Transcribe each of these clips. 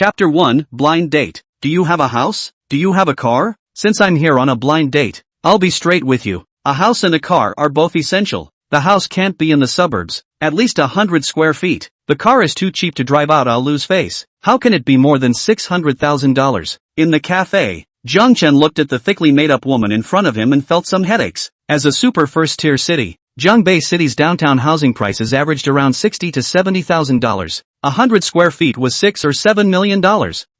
Chapter 1, Blind Date. Do you have a house? Do you have a car? Since I'm here on a blind date, I'll be straight with you. A house and a car are both essential. The house can't be in the suburbs, at least 100 square feet. The car is too cheap to drive out, I'll lose face. How can it be more than $600,000? In the cafe, Jiang Chen looked at the thickly made-up woman in front of him and felt some headaches. As a super first-tier city, Jiangbei City's downtown housing prices averaged around $60,000 to $70,000. 100 square feet was $6 or $7 million,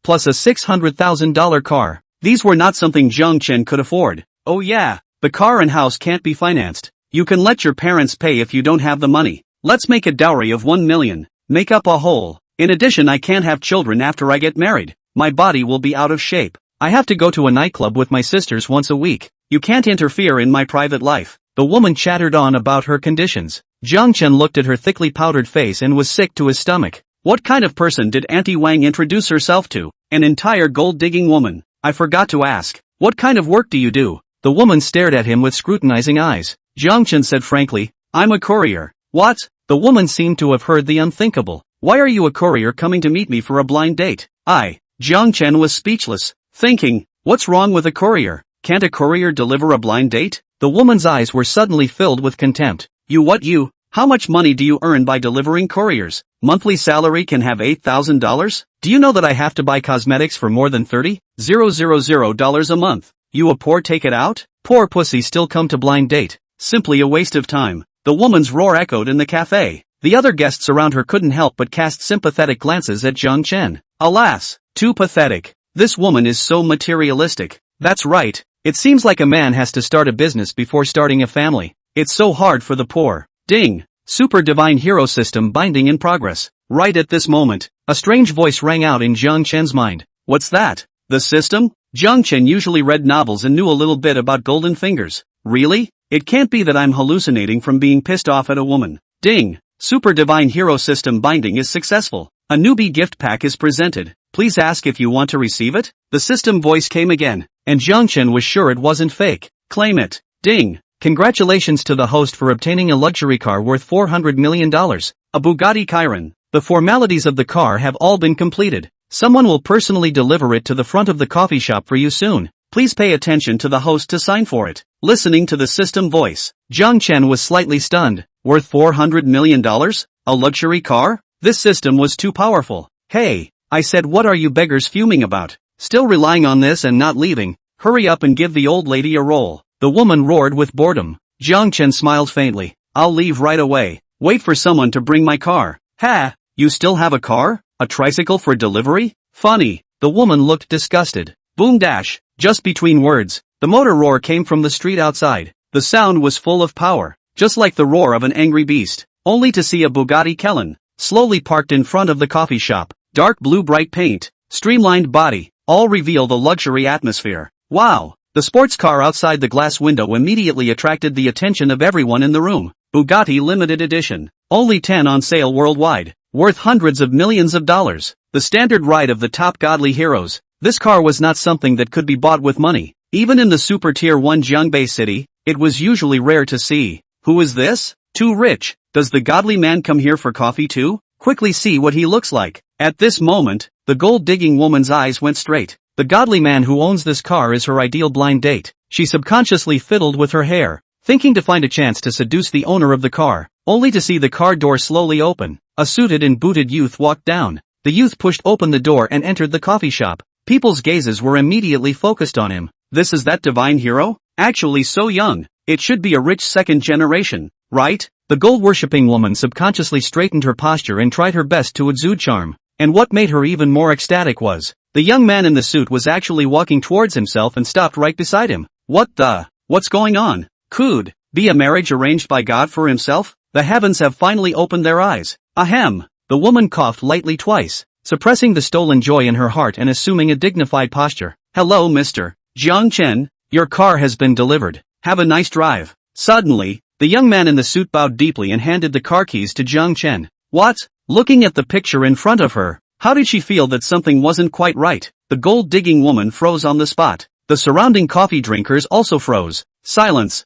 plus a $600,000 car. These were not something Jiang Chen could afford. Oh yeah, the car and house can't be financed. You can let your parents pay if you don't have the money. Let's make a dowry of 1 million. Make up a whole. In addition, I can't have children after I get married. My body will be out of shape. I have to go to a nightclub with my sisters once a week. You can't interfere in my private life. The woman chattered on about her conditions. Jiang Chen looked at her thickly powdered face and was sick to his stomach. What kind of person did Auntie Wang introduce herself to? An entire gold-digging woman. I forgot to ask. What kind of work do you do? The woman stared at him with scrutinizing eyes. Jiang Chen said frankly, I'm a courier. What? The woman seemed to have heard the unthinkable. Why are you a courier coming to meet me for a blind date? Jiang Chen was speechless, thinking, what's wrong with a courier? Can't a courier deliver a blind date? The woman's eyes were suddenly filled with contempt. You? How much money do you earn by delivering couriers? Monthly salary can have $8,000? Do you know that I have to buy cosmetics for more than $30,000 a month? You a poor take it out? Poor pussy still come to blind date. Simply a waste of time. The woman's roar echoed in the cafe. The other guests around her couldn't help but cast sympathetic glances at Jiang Chen. Alas, too pathetic. This woman is so materialistic. That's right. It seems like a man has to start a business before starting a family. It's so hard for the poor. Ding! Super Divine Hero System binding in progress. Right at this moment, a strange voice rang out in Jiang Chen's mind. What's that? The system? Jiang Chen usually read novels and knew a little bit about golden fingers. Really? It can't be that I'm hallucinating from being pissed off at a woman. Ding! Super Divine Hero System binding is successful. A newbie gift pack is presented. Please ask if you want to receive it? The system voice came again, and Jiang Chen was sure it wasn't fake. Claim it. Ding! Congratulations to the host for obtaining a luxury car worth $400 million. A Bugatti Chiron. The formalities of the car have all been completed. Someone will personally deliver it to the front of the coffee shop for you soon. Please pay attention to the host to sign for it. Listening to the system voice, Jiang Chen was slightly stunned. Worth $400 million? A luxury car? This system was too powerful. Hey, I said, what are you beggars fuming about? Still relying on this and not leaving? Hurry up and give the old lady a roll. The woman roared with boredom. Jiang Chen smiled faintly. I'll leave right away. Wait for someone to bring my car. Ha! You still have a car? A tricycle for delivery? Funny. The woman looked disgusted. Boom dash. Just between words, the motor roar came from the street outside. The sound was full of power, just like the roar of an angry beast. Only to see a Bugatti Chiron, slowly parked in front of the coffee shop. Dark blue bright paint, streamlined body, all reveal the luxury atmosphere. Wow! The sports car outside the glass window immediately attracted the attention of everyone in the room. Bugatti limited edition. Only 10 on sale worldwide. Worth hundreds of millions of dollars. The standard ride of the top godly heroes. This car was not something that could be bought with money. Even in the super tier 1 Jiangbei city, it was usually rare to see. Who is this? Too rich. Does the godly man come here for coffee too? Quickly see what he looks like. At this moment, the gold-digging woman's eyes went straight. The godly man who owns this car is her ideal blind date. She subconsciously fiddled with her hair, thinking to find a chance to seduce the owner of the car, only to see the car door slowly open. A suited and booted youth walked down. The youth pushed open the door and entered the coffee shop. People's gazes were immediately focused on him. This is that divine hero? Actually so young. It should be a rich second generation, right? The gold-worshipping woman subconsciously straightened her posture and tried her best to exude charm. And what made her even more ecstatic was, the young man in the suit was actually walking towards himself and stopped right beside him. What's going on? Could be a marriage arranged by God for himself? The heavens have finally opened their eyes. Ahem. The woman coughed lightly twice, suppressing the stolen joy in her heart and assuming a dignified posture. Hello, Mr. Jiang Chen. Your car has been delivered. Have a nice drive. Suddenly, the young man in the suit bowed deeply and handed the car keys to Jiang Chen. What? Looking at the picture in front of her, how did she feel that something wasn't quite right? The gold-digging woman froze on the spot. The surrounding coffee drinkers also froze. Silence.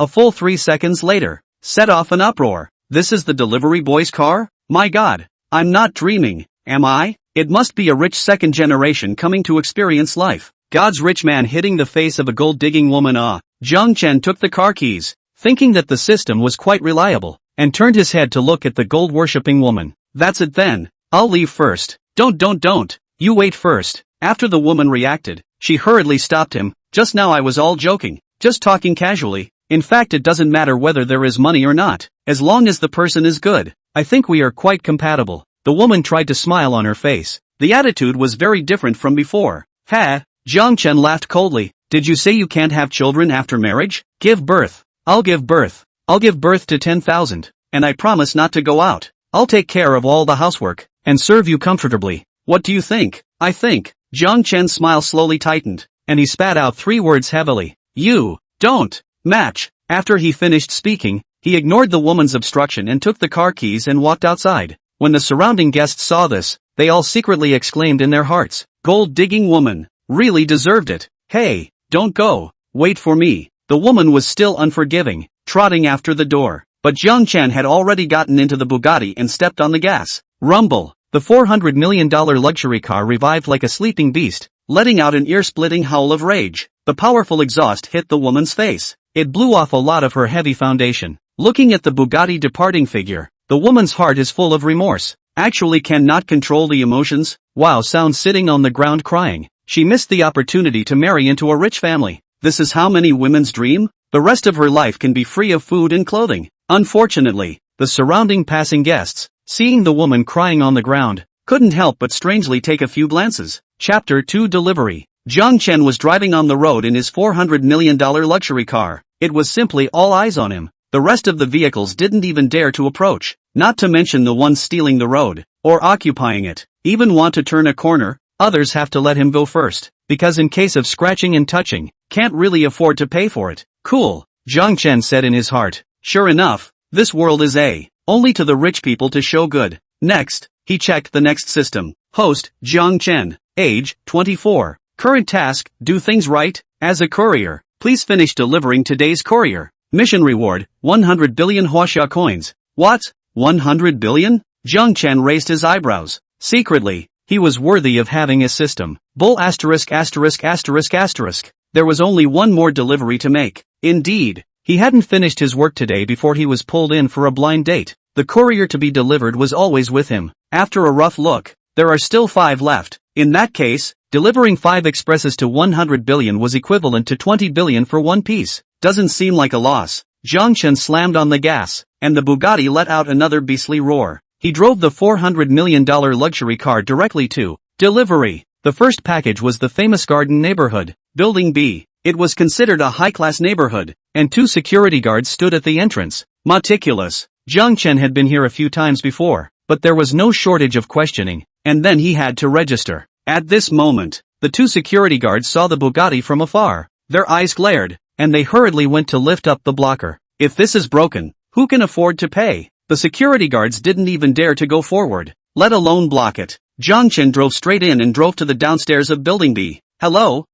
A full 3 seconds later, set off an uproar. This is the delivery boy's car? My God. I'm not dreaming, am I? It must be a rich second generation coming to experience life. God's rich man hitting the face of a gold-digging woman. Jiang Chen took the car keys, thinking that the system was quite reliable, and turned his head to look at the gold-worshipping woman. That's it then. I'll leave first. Don't. You wait first. After the woman reacted, she hurriedly stopped him. Just now I was all joking, just talking casually. In fact, it doesn't matter whether there is money or not, as long as the person is good. I think we are quite compatible. The woman tried to smile on her face. The attitude was very different from before. Ha! Jiang Chen laughed coldly. Did you say you can't have children after marriage? Give birth. I'll give birth. I'll give birth to 10,000, and I promise not to go out. I'll take care of all the housework, and serve you comfortably. What do you think? I think. Jiang Chen's smile slowly tightened, and he spat out 3 words heavily. You don't match. After he finished speaking, he ignored the woman's obstruction and took the car keys and walked outside. When the surrounding guests saw this, they all secretly exclaimed in their hearts, "Gold-digging woman, really deserved it. Hey, don't go, wait for me." The woman was still unforgiving, trotting after the door, but Jiang Chen had already gotten into the Bugatti and stepped on the gas. Rumble! The $400 million luxury car revived like a sleeping beast, letting out an ear-splitting howl of rage. The powerful exhaust hit the woman's face. It blew off a lot of her heavy foundation. Looking at the Bugatti departing figure, the woman's heart is full of remorse. Actually cannot control the emotions. Wow, sounds sitting on the ground crying. She missed the opportunity to marry into a rich family. This is how many women's dream? The rest of her life can be free of food and clothing. Unfortunately, the surrounding passing guests, seeing the woman crying on the ground, couldn't help but strangely take a few glances. Chapter 2 Delivery. Jiang Chen was driving on the road in his $400 million luxury car. It was simply all eyes on him. The rest of the vehicles didn't even dare to approach, not to mention the ones stealing the road, or occupying it. Even want to turn a corner, others have to let him go first, because in case of scratching and touching, can't really afford to pay for it. Cool, Jiang Chen said in his heart. Sure enough, this world is only to the rich people to show good. Next, he checked the next system. Host, Jiang Chen. Age, 24. Current task, do things right. As a courier, please finish delivering today's courier. Mission reward, 100 billion huaxia coins. What? 100 billion? Jiang Chen raised his eyebrows. Secretly, he was worthy of having a system. Bull *********. There was only one more delivery to make. Indeed, he hadn't finished his work today before he was pulled in for a blind date. The courier to be delivered was always with him. After a rough look, there are still 5 left. In that case, delivering 5 expresses to 100 billion was equivalent to 20 billion for one piece. Doesn't seem like a loss. Jiang Chen slammed on the gas, and the Bugatti let out another beastly roar. He drove the $400 million luxury car directly to delivery. The first package was the famous Garden neighborhood, Building B. It was considered a high-class neighborhood, and 2 security guards stood at the entrance. Meticulous. Jiang Chen had been here a few times before, but there was no shortage of questioning, and then he had to register. At this moment, the 2 security guards saw the Bugatti from afar. Their eyes glared, and they hurriedly went to lift up the blocker. If this is broken, who can afford to pay? The security guards didn't even dare to go forward, let alone block it. Jiang Chen drove straight in and drove to the downstairs of Building B. Hello,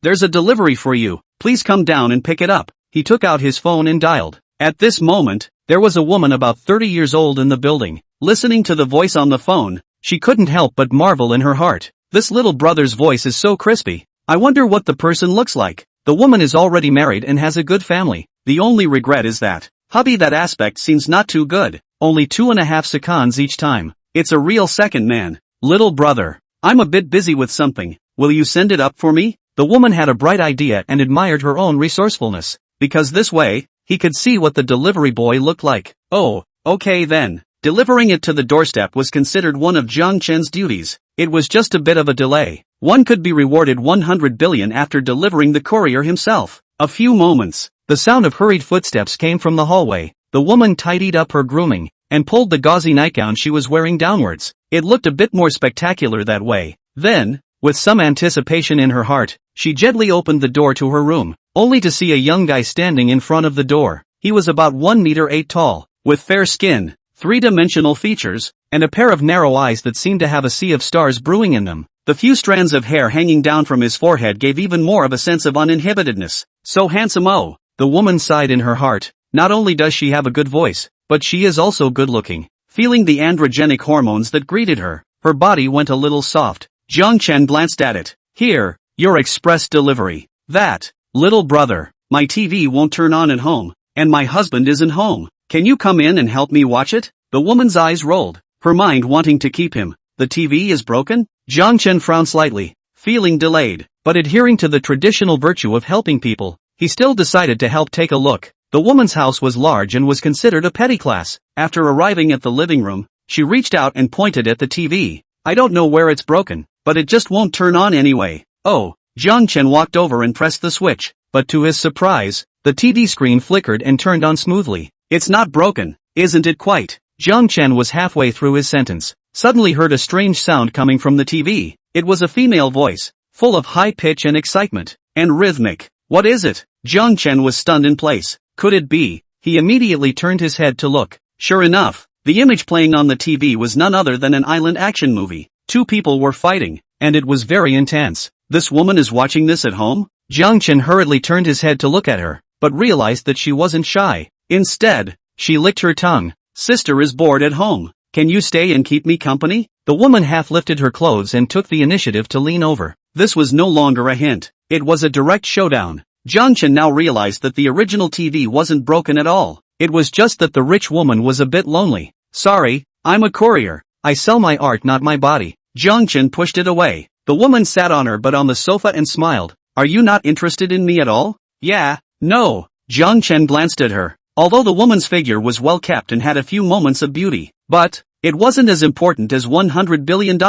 there's a delivery for you. Please come down and pick it up. He took out his phone and dialed. At this moment, there was a woman about 30 years old in the building. Listening to the voice on the phone, she couldn't help but marvel in her heart. This little brother's voice is so crispy. I wonder what the person looks like. The woman is already married and has a good family. The only regret is that hubby, that aspect seems not too good. Only 2.5 seconds each time. It's a real second man. Little brother, I'm a bit busy with something. Will you send it up for me? The woman had a bright idea and admired her own resourcefulness, because this way, he could see what the delivery boy looked like. Oh, okay then. Delivering it to the doorstep was considered one of Jiang Chen's duties. It was just a bit of a delay. One could be rewarded 100 billion after delivering the courier himself. A few moments, the sound of hurried footsteps came from the hallway. The woman tidied up her grooming, and pulled the gauzy nightgown she was wearing downwards. It looked a bit more spectacular that way. Then, with some anticipation in her heart, she gently opened the door to her room, only to see a young guy standing in front of the door. He was about 1 meter 8 tall, with fair skin, 3-dimensional features, and a pair of narrow eyes that seemed to have a sea of stars brewing in them. The few strands of hair hanging down from his forehead gave even more of a sense of uninhibitedness. So handsome. Oh, the woman sighed in her heart. Not only does she have a good voice, but she is also good looking. Feeling the androgenic hormones that greeted her, her body went a little soft. Jiang Chen glanced at it. Here, your express delivery. That, little brother, my TV won't turn on at home, and my husband isn't home. Can you come in and help me watch it? The woman's eyes rolled, her mind wanting to keep him. The TV is broken? Jiang Chen frowned slightly, feeling delayed, but adhering to the traditional virtue of helping people, he still decided to help take a look. The woman's house was large and was considered a petty class. After arriving at the living room, she reached out and pointed at the TV. I don't know where it's broken, but it just won't turn on anyway. Oh, Jiang Chen walked over and pressed the switch, but to his surprise, the TV screen flickered and turned on smoothly. It's not broken, isn't it quite? Jiang Chen was halfway through his sentence, suddenly heard a strange sound coming from the TV. It was a female voice, full of high pitch and excitement, and rhythmic. What is it? Jiang Chen was stunned in place. Could it be? He immediately turned his head to look. Sure enough, the image playing on the TV was none other than an island action movie. Two people were fighting, and it was very intense. This woman is watching this at home? Jiang Chen hurriedly turned his head to look at her, but realized that she wasn't shy. Instead, she licked her tongue. Sister is bored at home. Can you stay and keep me company? The woman half lifted her clothes and took the initiative to lean over. This was no longer a hint. It was a direct showdown. Jiang Chen now realized that the original TV wasn't broken at all. It was just that the rich woman was a bit lonely. Sorry, I'm a courier. I sell my art, not my body. Jiang Chen pushed it away. The woman sat on her butt on the sofa and smiled. Are you not interested in me at all? Yeah, no. Jiang Chen glanced at her. Although the woman's figure was well kept and had a few moments of beauty, but it wasn't as important as $100 billion.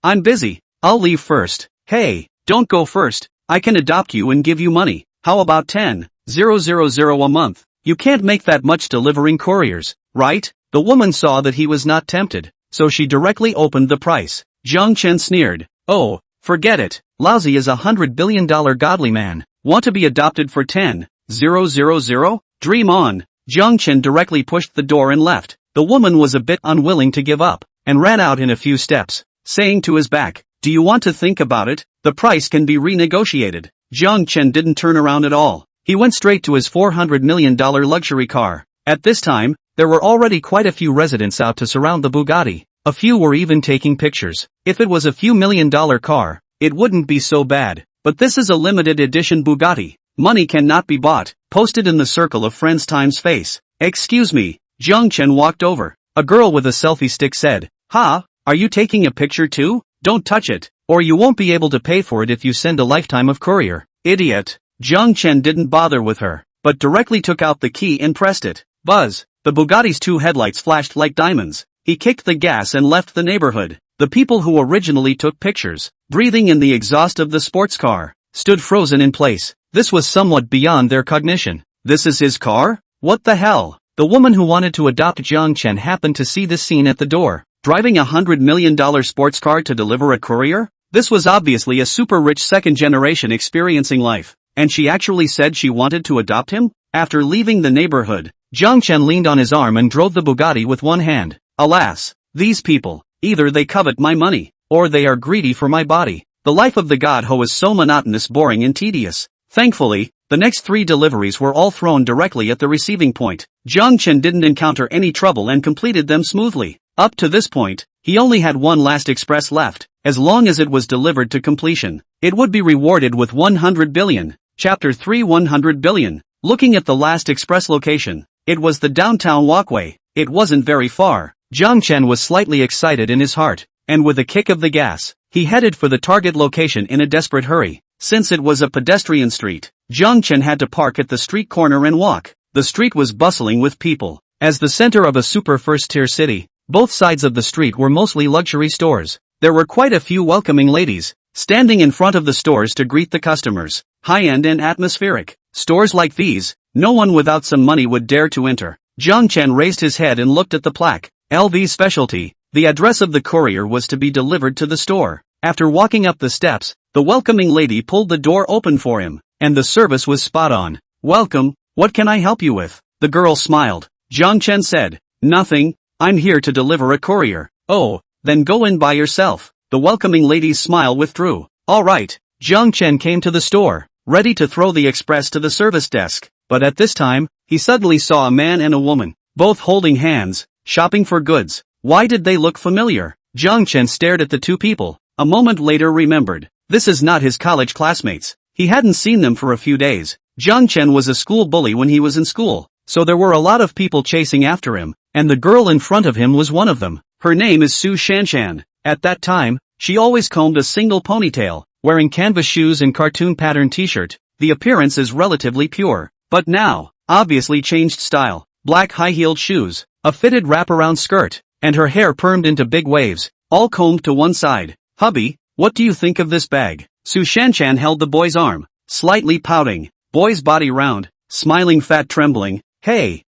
I'm busy. I'll leave first. Hey, don't go first. I can adopt you and give you money. How about 10,000 a month? You can't make that much delivering couriers, right? The woman saw that he was not tempted, so she directly opened the price. Jiang Chen sneered. Oh, forget it. Lousy is $100 billion godly man. Want to be adopted for 10,000? Dream on. Jiang Chen directly pushed the door and left. The woman was a bit unwilling to give up, and ran out in a few steps, saying to his back, do you want to think about it? The price can be renegotiated. Jiang Chen didn't turn around at all. He went straight to his $400 million luxury car. At this time, there were already quite a few residents out to surround the Bugatti. A few were even taking pictures. If it was a few $1,000,000 car, it wouldn't be so bad. But this is a limited edition Bugatti. Money cannot be bought. Posted in the circle of friends times face. Excuse me. Jiang Chen walked over. A girl with a selfie stick said, Ha, are you taking a picture too? Don't touch it, or you won't be able to pay for it if you send a lifetime of courier. Idiot. Jiang Chen didn't bother with her, but directly took out the key and pressed it. Buzz. The Bugatti's two headlights flashed like diamonds. He kicked the gas and left the neighborhood. The people who originally took pictures, breathing in the exhaust of the sports car, stood frozen in place. This was somewhat beyond their cognition. This is his car? What the hell? The woman who wanted to adopt Jiang Chen happened to see this scene at the door. Driving a $100 million sports car to deliver a courier? This was obviously a super rich second generation experiencing life. And she actually said she wanted to adopt him? After leaving the neighborhood, Jiang Chen leaned on his arm and drove the Bugatti with one hand. Alas, these people, either they covet my money, or they are greedy for my body. The life of the god ho is so monotonous, boring and tedious. Thankfully, the next 3 deliveries were all thrown directly at the receiving point. Jiang Chen didn't encounter any trouble and completed them smoothly. Up to this point, he only had one last express left. As long as it was delivered to completion, it would be rewarded with 100 billion. Chapter 3 100 billion. Looking at the last express location, it was the downtown walkway. It wasn't very far. Jiang Chen was slightly excited in his heart, and with a kick of the gas, he headed for the target location in a desperate hurry. Since it was a pedestrian street, Jiang Chen had to park at the street corner and walk. The street was bustling with people. As the center of a super first-tier city, both sides of the street were mostly luxury stores. There were quite a few welcoming ladies, standing in front of the stores to greet the customers. High-end and atmospheric. Stores like these, no one without some money would dare to enter. Jiang Chen raised his head and looked at the plaque. LV Specialty. The address of the courier was to be delivered to the store. After walking up the steps, the welcoming lady pulled the door open for him, and the service was spot on. Welcome, what can I help you with? The girl smiled. Jiang Chen said, nothing, I'm here to deliver a courier. Oh, then go in by yourself. The welcoming lady's smile withdrew. Alright. Jiang Chen came to the store, ready to throw the express to the service desk. But at this time, he suddenly saw a man and a woman, both holding hands, shopping for goods. Why did they look familiar? Jiang Chen stared at the two people, a moment later remembered. This is not his college classmates. He hadn't seen them for a few days. Jiang Chen was a school bully when he was in school, so there were a lot of people chasing after him, and the girl in front of him was one of them. Her name is Su Shanshan. At that time, she always combed a single ponytail, wearing canvas shoes and cartoon pattern t-shirt. The appearance is relatively pure, but now, obviously changed style. Black high-heeled shoes, a fitted wraparound skirt, and her hair permed into big waves, all combed to one side. Hubby, what do you think of this bag? Su Shanshan held the boy's arm, slightly pouting. Boy's body round, smiling fat trembling. Hey,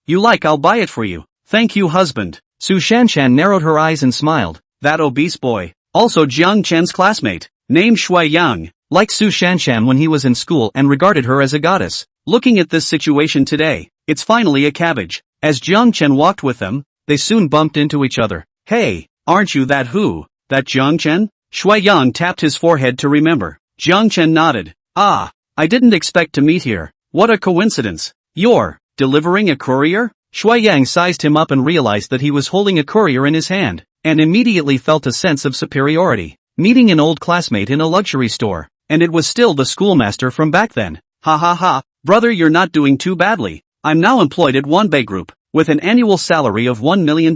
you like I'll buy it for you. Thank you husband. Su Shanshan narrowed her eyes and smiled. That obese boy, also Jiang Chen's classmate, named Shui Yang, liked Su Shanshan when he was in school and regarded her as a goddess. Looking at this situation today, it's finally a cabbage. As Jiang Chen walked with them, they soon bumped into each other. Hey, aren't you that who? That Jiang Chen? Shui Yang tapped his forehead to remember. Jiang Chen nodded. Ah, I didn't expect to meet here. What a coincidence. You're delivering a courier? Shui Yang sized him up and realized that he was holding a courier in his hand, and immediately felt a sense of superiority. Meeting an old classmate in a luxury store, and it was still the schoolmaster from back then. Ha ha ha, brother, you're not doing too badly. I'm now employed at Wanbei Group, with an annual salary of $1 million.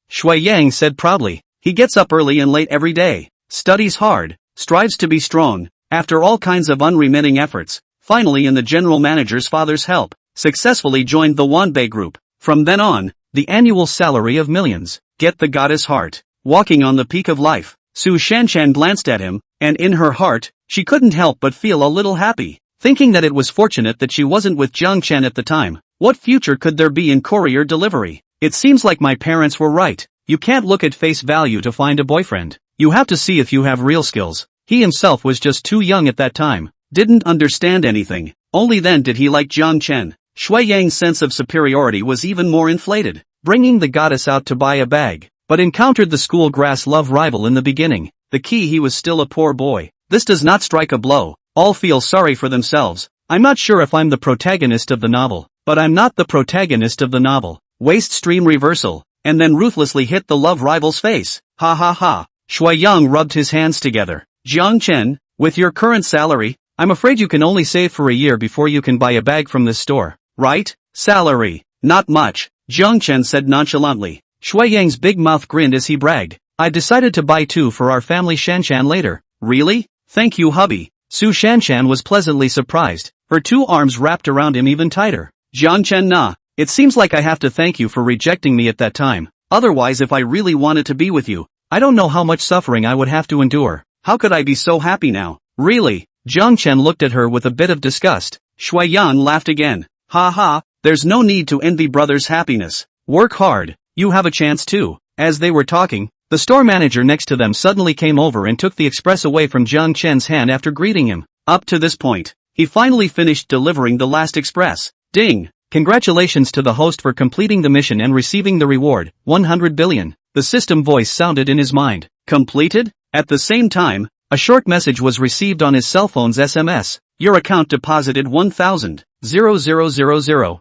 Shui Yang said proudly. He gets up early and late every day, studies hard, strives to be strong, after all kinds of unremitting efforts, finally in the general manager's father's help, successfully joined the Wanbei Group. From then on, the annual salary of millions. Get the goddess heart. Walking on the peak of life, Su Shanshan glanced at him, and in her heart, she couldn't help but feel a little happy, thinking that it was fortunate that she wasn't with Jiang Chen at the time. What future could there be in courier delivery? It seems like my parents were right. You can't look at face value to find a boyfriend. You have to see if you have real skills. He himself was just too young at that time, didn't understand anything. Only then did he like Jiang Chen. Shui Yang's sense of superiority was even more inflated, bringing the goddess out to buy a bag, but encountered the school grass love rival in the beginning. The key: he was still a poor boy. This does not strike a blow. All feel sorry for themselves. I'm not sure if I'm the protagonist of the novel, but I'm not the protagonist of the novel. Waste stream reversal, and then ruthlessly hit the love rival's face. Ha ha ha. Shui Yang rubbed his hands together. Jiang Chen, with your current salary, I'm afraid you can only save for a year before you can buy a bag from this store. Right? Salary. Not much, Jiang Chen said nonchalantly. Shui Yang's big mouth grinned as he bragged. I decided to buy 2 for our family Shanshan later. Really? Thank you hubby. Su Shanshan was pleasantly surprised, her 2 arms wrapped around him even tighter. Jiang Chen, nah, it seems like I have to thank you for rejecting me at that time. Otherwise, if I really wanted to be with you, I don't know how much suffering I would have to endure. How could I be so happy now? Really? Jiang Chen looked at her with a bit of disgust. Shui Yang laughed again. Ha ha, there's no need to envy brother's happiness. Work hard, you have a chance too. As they were talking, the store manager next to them suddenly came over and took the express away from Jiang Chen's hand after greeting him. Up to this point, he finally finished delivering the last express. Ding! Congratulations to the host for completing the mission and receiving the reward, 100 billion. The system voice sounded in his mind. Completed? At the same time, a short message was received on his cell phone's SMS. Your account deposited 1,000, 0000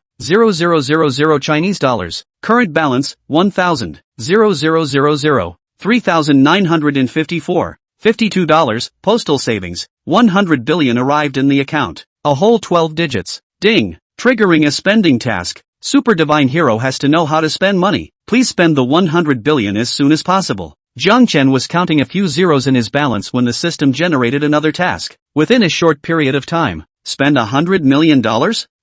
Chinese dollars. Current balance, 1,000, 3,954, $52. Postal savings, 100 billion arrived in the account. A whole 12 digits. Ding! Triggering a spending task. Super Divine Hero has to know how to spend money. Please spend the 100 billion as soon as possible. Jiang Chen was counting a few zeros in his balance when the system generated another task. Within a short period of time, spend $100 million?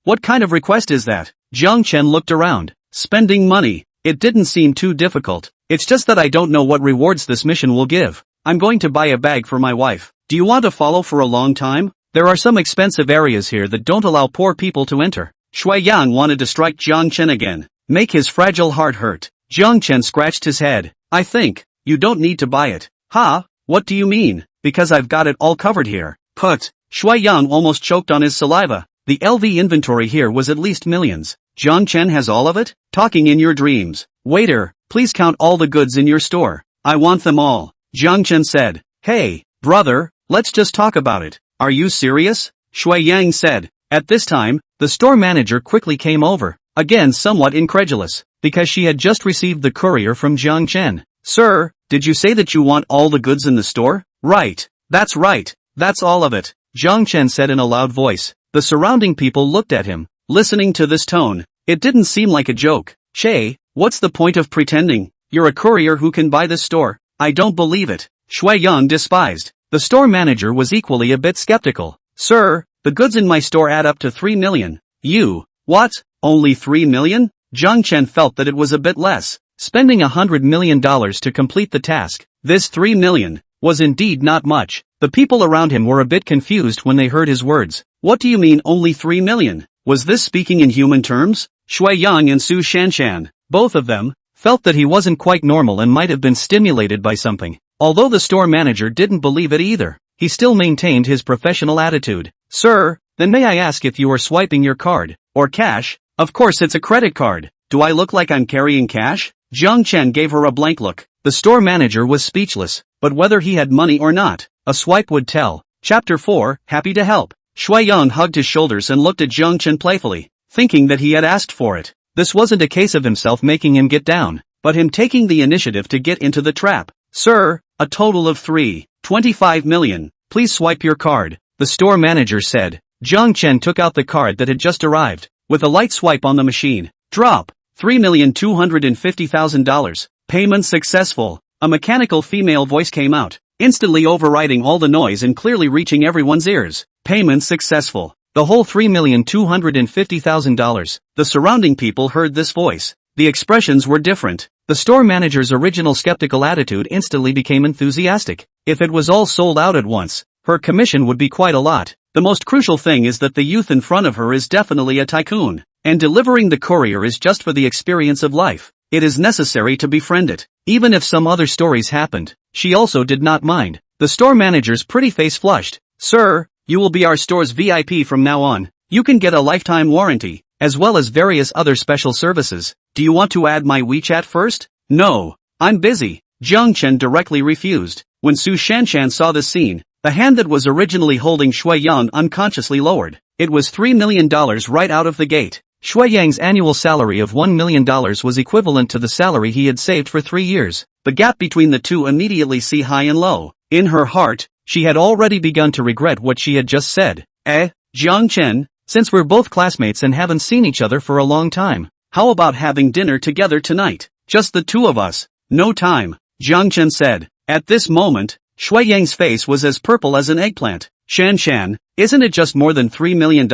What kind of request is that? Jiang Chen looked around. Spending money. It didn't seem too difficult. It's just that I don't know what rewards this mission will give. I'm going to buy a bag for my wife. Do you want to follow for a long time? There are some expensive areas here that don't allow poor people to enter. Shui Yang wanted to strike Jiang Chen again, make his fragile heart hurt. Jiang Chen scratched his head. I think, you don't need to buy it. Ha? What do you mean? Because I've got it all covered here. Put. Shui Yang almost choked on his saliva. The LV inventory here was at least millions. Jiang Chen has all of it? Talking in your dreams. Waiter, please count all the goods in your store. I want them all. Jiang Chen said. Hey, brother, let's just talk about it. Are you serious? Shui Yang said. At this time, the store manager quickly came over, again somewhat incredulous. because she had just received the courier from Jiang Chen. "Sir, did you say that you want all the goods in the store?" "Right. That's right. That's all of it," Jiang Chen said in a loud voice. The surrounding people looked at him, listening to this tone. It didn't seem like a joke. "Che, what's the point of pretending? You're a courier who can buy this store." "I don't believe it," Shui Yang despised. The store manager was equally a bit skeptical. "Sir, the goods in my store add up to 3 million. You, what? Only 3 million? Jiang Chen felt that it was a bit less. Spending $100 million to complete the task, this 3 million, was indeed not much. The people around him were a bit confused when they heard his words. "What do you mean only 3 million? Was this speaking in human terms?" Shui Yang and Su Shanshan, both of them, felt that he wasn't quite normal and might have been stimulated by something. Although the store manager didn't believe it either, he still maintained his professional attitude. "Sir, then may I ask if you are swiping your card, or cash?" "Of course it's a credit card. Do I look like I'm carrying cash?" Jiang Chen gave her a blank look. The store manager was speechless, but whether he had money or not, a swipe would tell. Chapter 4, Happy to help. Shui Yang hugged his shoulders and looked at Jiang Chen playfully, thinking that he had asked for it. This wasn't a case of himself making him get down, but him taking the initiative to get into the trap. "Sir, a total of 3.25 million. Please swipe your card," the store manager said. Jiang Chen took out the card that had just arrived. With a light swipe on the machine, drop, $3,250,000. Payment successful. A mechanical female voice came out, instantly overriding all the noise and clearly reaching everyone's ears. Payment successful. The whole $3,250,000. The surrounding people heard this voice. The expressions were different. The store manager's original skeptical attitude instantly became enthusiastic. If it was all sold out at once, her commission would be quite a lot. The most crucial thing is that the youth in front of her is definitely a tycoon, and delivering the courier is just for the experience of life. It is necessary to befriend it. Even if some other stories happened, she also did not mind. The store manager's pretty face flushed. "Sir, you will be our store's VIP from now on. You can get a lifetime warranty, as well as various other special services. Do you want to add my WeChat first?" "No, I'm busy," Jiang Chen directly refused. When Su Shanshan saw the scene, the hand that was originally holding Shui Yang unconsciously lowered. It was $3 million right out of the gate. Shui Yang's annual salary of $1 million was equivalent to the salary he had saved for 3 years. The gap between the two immediately see high and low. In her heart, she had already begun to regret what she had just said. Jiang Chen, since we're both classmates and haven't seen each other for a long time, how about having dinner together tonight? Just the two of us." "No time," Jiang Chen said. At this moment, Shui Yang's face was as purple as an eggplant. "Shanshan, isn't it just more than $3 million?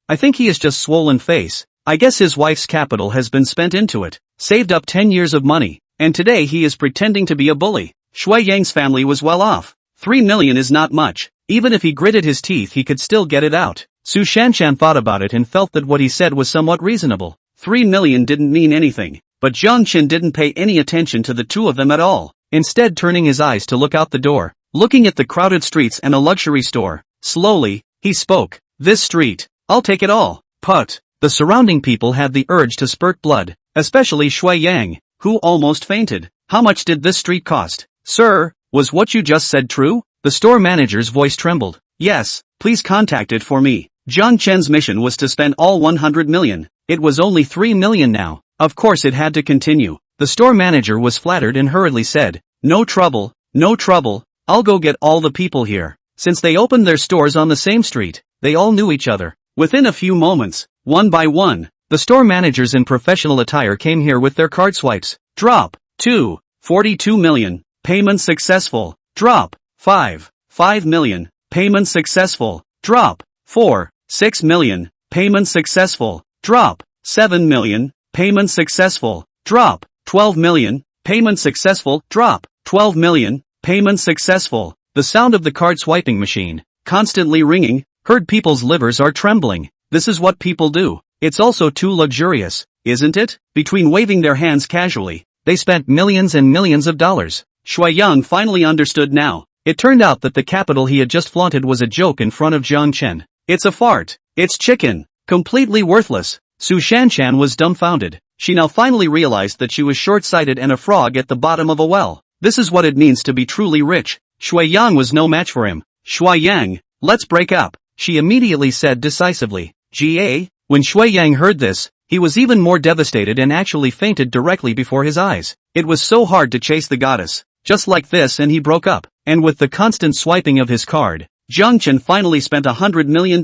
I think he is just swollen face. I guess his wife's capital has been spent into it. Saved up 10 years of money, and today he is pretending to be a bully." Shui Yang's family was well off. 3 million is not much. Even if he gritted his teeth he could still get it out. Su Shanshan thought about it and felt that what he said was somewhat reasonable. 3 million didn't mean anything, but Jiang Chen didn't pay any attention to the two of them at all, instead turning his eyes to look out the door, looking at the crowded streets and a luxury store. Slowly, he spoke. "This street, I'll take it all." Put. The surrounding people had the urge to spurt blood, especially Shui Yang, who almost fainted. "How much did this street cost?" "Sir, was what you just said true?" The store manager's voice trembled. "Yes, please contact it for me." Jiang Chen's mission was to spend all 100 million. It was only 3 million now. Of course it had to continue. The store manager was flattered and hurriedly said, No trouble, I'll go get all the people here." Since they opened their stores on the same street, they all knew each other. Within a few moments, one by one, the store managers in professional attire came here with their card swipes. Drop. 2. 42 million. Payment successful. Drop. 5. 5 million. Payment successful. Drop. 4. 6 million. Payment successful. Drop. 7 million. Payment successful. Drop. 12 million. Payment successful. Drop. 12 million. Payment successful. The sound of the card swiping machine, constantly ringing, heard people's livers are trembling. This is what people do. It's also too luxurious, isn't it? Between waving their hands casually, they spent millions and millions of dollars. Shui Yang finally understood now. It turned out that the capital he had just flaunted was a joke in front of Jiang Chen. It's a fart. It's chicken. Completely worthless. Su Shanshan was dumbfounded. She now finally realized that she was short-sighted and a frog at the bottom of a well. This is what it means to be truly rich. Shui Yang was no match for him. Shui Yang, let's break up, she immediately said decisively. When Shui Yang heard this, he was even more devastated and actually fainted directly before his eyes. It was so hard to chase the goddess. Just like this, and he broke up. And with the constant swiping of his card, Jiang Chen finally spent $100 million.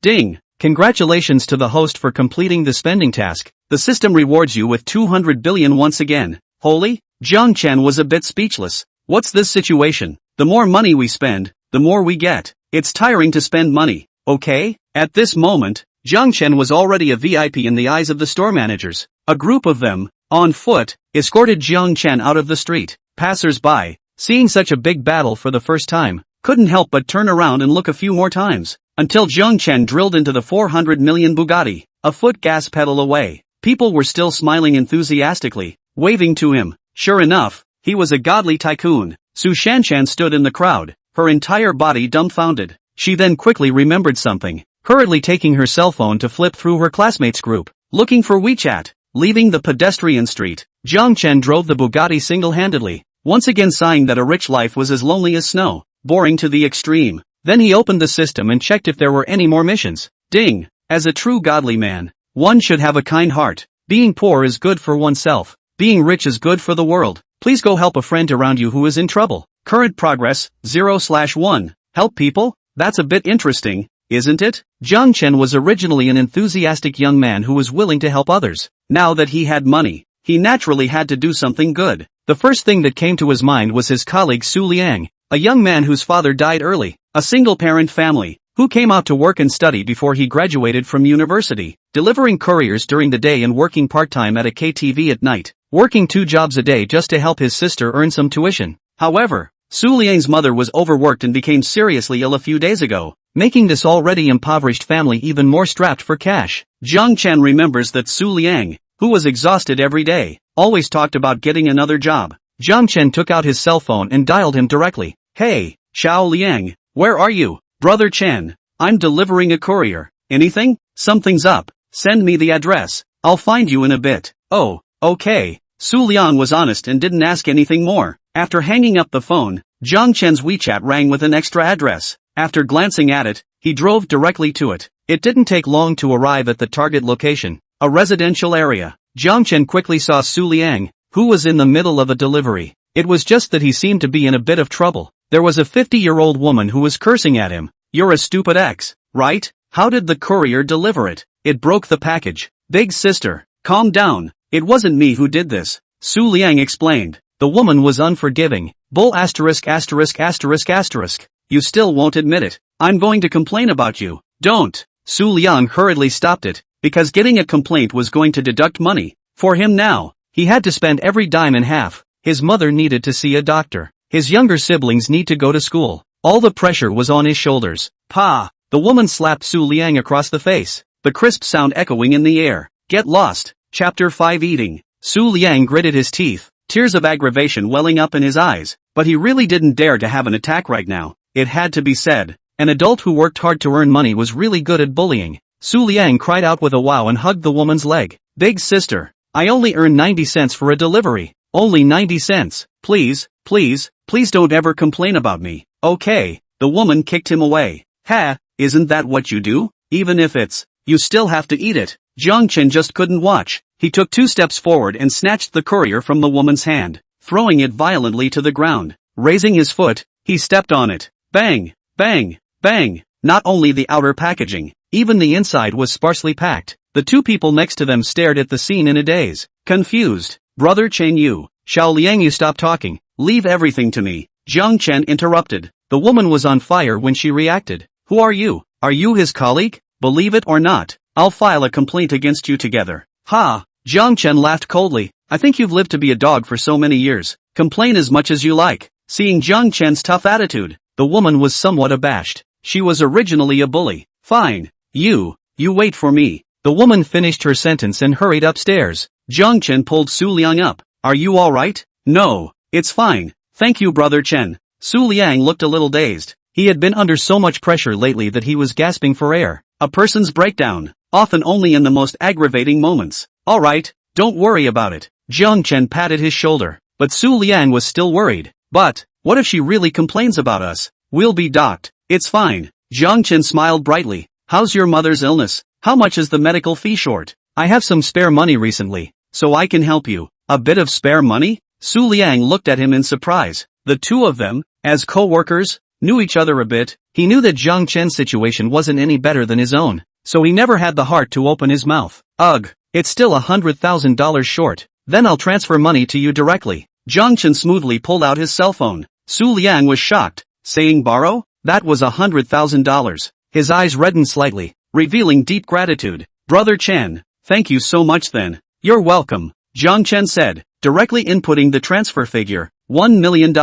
Ding! Congratulations to the host for completing the spending task. The system rewards you with 200 billion once again. Holy? Jiang Chen was a bit speechless. What's this situation? The more money we spend, the more we get. It's tiring to spend money, okay? At this moment, Jiang Chen was already a VIP in the eyes of the store managers. A group of them, on foot, escorted Jiang Chen out of the street. Passers-by, seeing such a big battle for the first time, couldn't help but turn around and look a few more times, until Jiang Chen drilled into the 400 million Bugatti, a foot gas pedal away. People were still smiling enthusiastically, waving to him. Sure enough, he was a godly tycoon. Su Shanshan stood in the crowd, her entire body dumbfounded. She then quickly remembered something, hurriedly taking her cell phone to flip through her classmates' group, looking for WeChat. Leaving the pedestrian street, Jiang Chen drove the Bugatti single-handedly, once again sighing that a rich life was as lonely as snow, boring to the extreme. Then he opened the system and checked if there were any more missions. Ding! As a true godly man, one should have a kind heart. Being poor is good for oneself. Being rich is good for the world. Please go help a friend around you who is in trouble. Current progress, 0/1. Help people? That's a bit interesting, isn't it? Jiang Chen was originally an enthusiastic young man who was willing to help others. Now that he had money, he naturally had to do something good. The first thing that came to his mind was his colleague Su Liang, a young man whose father died early, a single-parent family, who came out to work and study before he graduated from university, delivering couriers during the day and working part-time at a KTV at night, working 2 jobs a day just to help his sister earn some tuition. However, Su Liang's mother was overworked and became seriously ill a few days ago, making this already impoverished family even more strapped for cash. Jiang Chen remembers that Su Liang, who was exhausted every day, always talked about getting another job. Jiang Chen took out his cell phone and dialed him directly. Hey, Xiao Liang, where are you? Brother Chen, I'm delivering a courier. Anything? Something's up. Send me the address. I'll find you in a bit. Oh, okay. Su Liang was honest and didn't ask anything more. After hanging up the phone, Jiang Chen's WeChat rang with an extra address. After glancing at it, he drove directly to it. It didn't take long to arrive at the target location, a residential area. Jiang Chen quickly saw Su Liang, who was in the middle of a delivery. It was just that he seemed to be in a bit of trouble. There was a 50-year-old woman who was cursing at him. You're a stupid ex, right? How did the courier deliver it? It broke the package. Big sister, calm down. It wasn't me who did this, Su Liang explained. The woman was unforgiving. Bull asterisk asterisk asterisk asterisk. You still won't admit it. I'm going to complain about you. Don't. Su Liang hurriedly stopped it, because getting a complaint was going to deduct money. For him now, he had to spend every dime in half. His mother needed to see a doctor. His younger siblings need to go to school. All the pressure was on his shoulders. Pa! The woman slapped Su Liang across the face, the crisp sound echoing in the air. Get lost. Chapter 5 Eating. Su Liang gritted his teeth, tears of aggravation welling up in his eyes, but he really didn't dare to have an attack right now. It had to be said. An adult who worked hard to earn money was really good at bullying. Su Liang cried out with a wow and hugged the woman's leg. Big sister, I only earn 90 cents for a delivery. Only 90 cents. Please, please, please don't ever complain about me. Okay. The woman kicked him away. Ha, isn't that what you do? Even if it's, you still have to eat it. Jiang Chen just couldn't watch. He took 2 steps forward and snatched the courier from the woman's hand, throwing it violently to the ground. Raising his foot, he stepped on it. Bang, bang, bang. Not only the outer packaging, even the inside was sparsely packed. The 2 people next to them stared at the scene in a daze. Confused. Brother Chen Yu, Xiao Liang, you stop talking. Leave everything to me. Jiang Chen interrupted. The woman was on fire when she reacted. Who are you? Are you his colleague? Believe it or not, I'll file a complaint against you together. Ha! Jiang Chen laughed coldly. I think you've lived to be a dog for so many years. Complain as much as you like. Seeing Jiang Chen's tough attitude, the woman was somewhat abashed. She was originally a bully. Fine. You wait for me. The woman finished her sentence and hurried upstairs. Jiang Chen pulled Su Liang up. Are you alright? No, it's fine. Thank you, Brother Chen. Su Liang looked a little dazed. He had been under so much pressure lately that he was gasping for air. A person's breakdown, often only in the most aggravating moments. Alright, don't worry about it. Jiang Chen patted his shoulder. But Su Liang was still worried. But, what if she really complains about us? We'll be docked. It's fine. Jiang Chen smiled brightly. How's your mother's illness? How much is the medical fee short? I have some spare money recently, so I can help you. A bit of spare money? Su Liang looked at him in surprise. The two of them, as co-workers, knew each other a bit. He knew that Jiang Chen's situation wasn't any better than his own, so he never had the heart to open his mouth. Ugh, it's still $100,000 short. Then I'll transfer money to you directly. Jiang Chen smoothly pulled out his cell phone. Su Liang was shocked, saying borrow? That was $100,000. His eyes reddened slightly, revealing deep gratitude. Brother Chen, thank you so much then. You're welcome, Jiang Chen said, directly inputting the transfer figure, $1 million.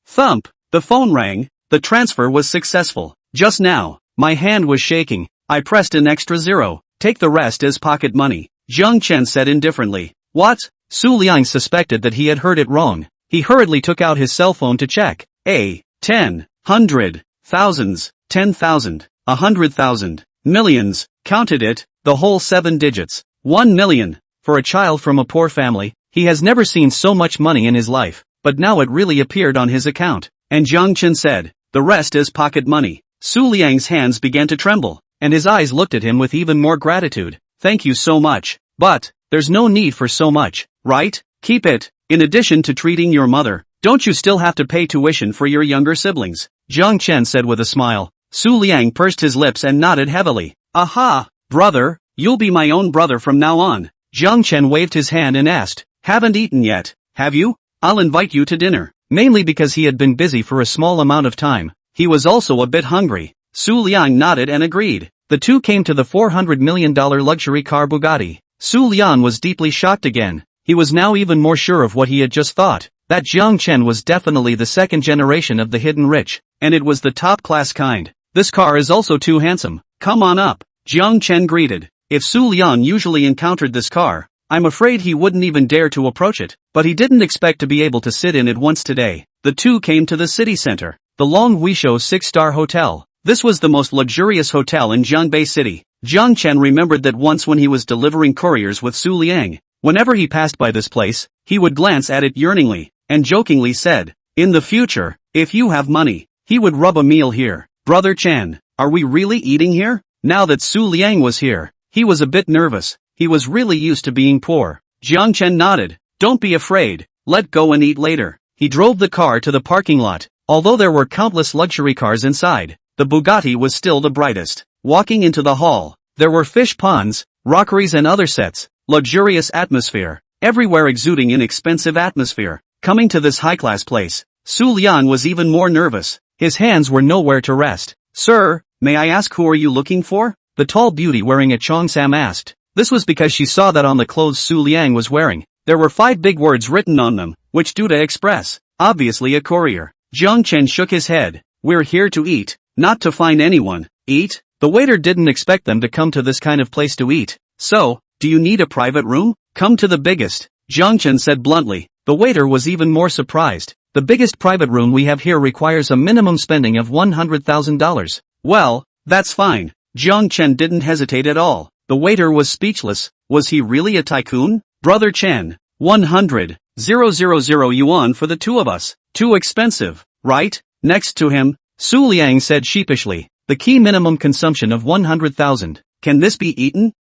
Thump, the phone rang. The transfer was successful. Just now, my hand was shaking. I pressed an extra zero. Take the rest as pocket money, Jiang Chen said indifferently. What? Su Liang suspected that he had heard it wrong. He hurriedly took out his cell phone to check. 10, 100, thousands, 10,000, 100,000, millions, counted it, the whole 7 digits. 1 million. For a child from a poor family, he has never seen so much money in his life, but now it really appeared on his account. And Jiang Chen said, the rest is pocket money. Su Liang's hands began to tremble, and his eyes looked at him with even more gratitude. Thank you so much. But, there's no need for so much, right? Keep it. In addition to treating your mother, don't you still have to pay tuition for your younger siblings? Jiang Chen said with a smile. Su Liang pursed his lips and nodded heavily. Aha, brother, you'll be my own brother from now on. Jiang Chen waved his hand and asked, haven't eaten yet, have you? I'll invite you to dinner. Mainly because he had been busy for a small amount of time, he was also a bit hungry. Su Liang nodded and agreed. The two came to the $400 million luxury car Bugatti. Su Liang was deeply shocked again. He was now even more sure of what he had just thought, that Jiang Chen was definitely the second generation of the hidden rich, and it was the top-class kind. This car is also too handsome. Come on up, Jiang Chen greeted. If Su Liang usually encountered this car, I'm afraid he wouldn't even dare to approach it, but he didn't expect to be able to sit in it once today. The two came to the city center, the Long Huisho 6-star hotel. This was the most luxurious hotel in Jiangbei City. Jiang Chen remembered that once when he was delivering couriers with Su Liang, whenever he passed by this place, he would glance at it yearningly, and jokingly said, in the future, if you have money, he would rub a meal here. Brother Chen, are we really eating here? Now that Su Liang was here, he was a bit nervous. He was really used to being poor. Jiang Chen nodded. Don't be afraid, let go and eat later. He drove the car to the parking lot. Although there were countless luxury cars inside, the Bugatti was still the brightest. Walking into the hall, there were fish ponds, rockeries and other sets, luxurious atmosphere, everywhere exuding inexpensive atmosphere. Coming to this high-class place, Su Liang was even more nervous. His hands were nowhere to rest. Sir, may I ask who are you looking for? The tall beauty wearing a cheongsam asked. This was because she saw that on the clothes Su Liang was wearing, there were 5 big words written on them, which do to express, obviously a courier. Jiang Chen shook his head. We're here to eat, not to find anyone. Eat? The waiter didn't expect them to come to this kind of place to eat. So, do you need a private room? Come to the biggest, Jiang Chen said bluntly. The waiter was even more surprised. The biggest private room we have here requires a minimum spending of $100,000. Well, that's fine. Jiang Chen didn't hesitate at all. The waiter was speechless. Was he really a tycoon? Brother Chen, 100,000 yuan for the two of us. Too expensive, right? Next to him, Su Liang said sheepishly, the key minimum consumption of 100,000. Can this be eaten?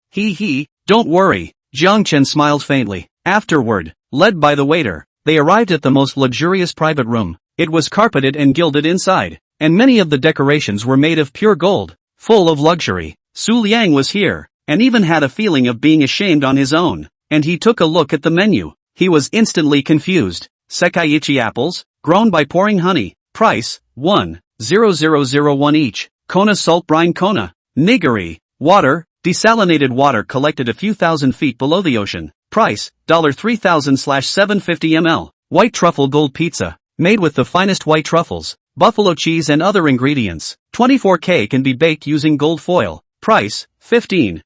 Don't worry. Jiang Chen smiled faintly. Afterward, led by the waiter, they arrived at the most luxurious private room. It was carpeted and gilded inside, and many of the decorations were made of pure gold, full of luxury. Su Liang was here, and even had a feeling of being ashamed on his own, and he took a look at the menu. He was instantly confused. Sekaiichi apples, grown by pouring honey, price, 1,001 each. Kona salt brine Kona, nigiri, water, desalinated water collected a few thousand feet below the ocean, price, $3,000/750 ml. White truffle gold pizza, made with the finest white truffles, buffalo cheese and other ingredients. 24K can be baked using gold foil, price, 15,000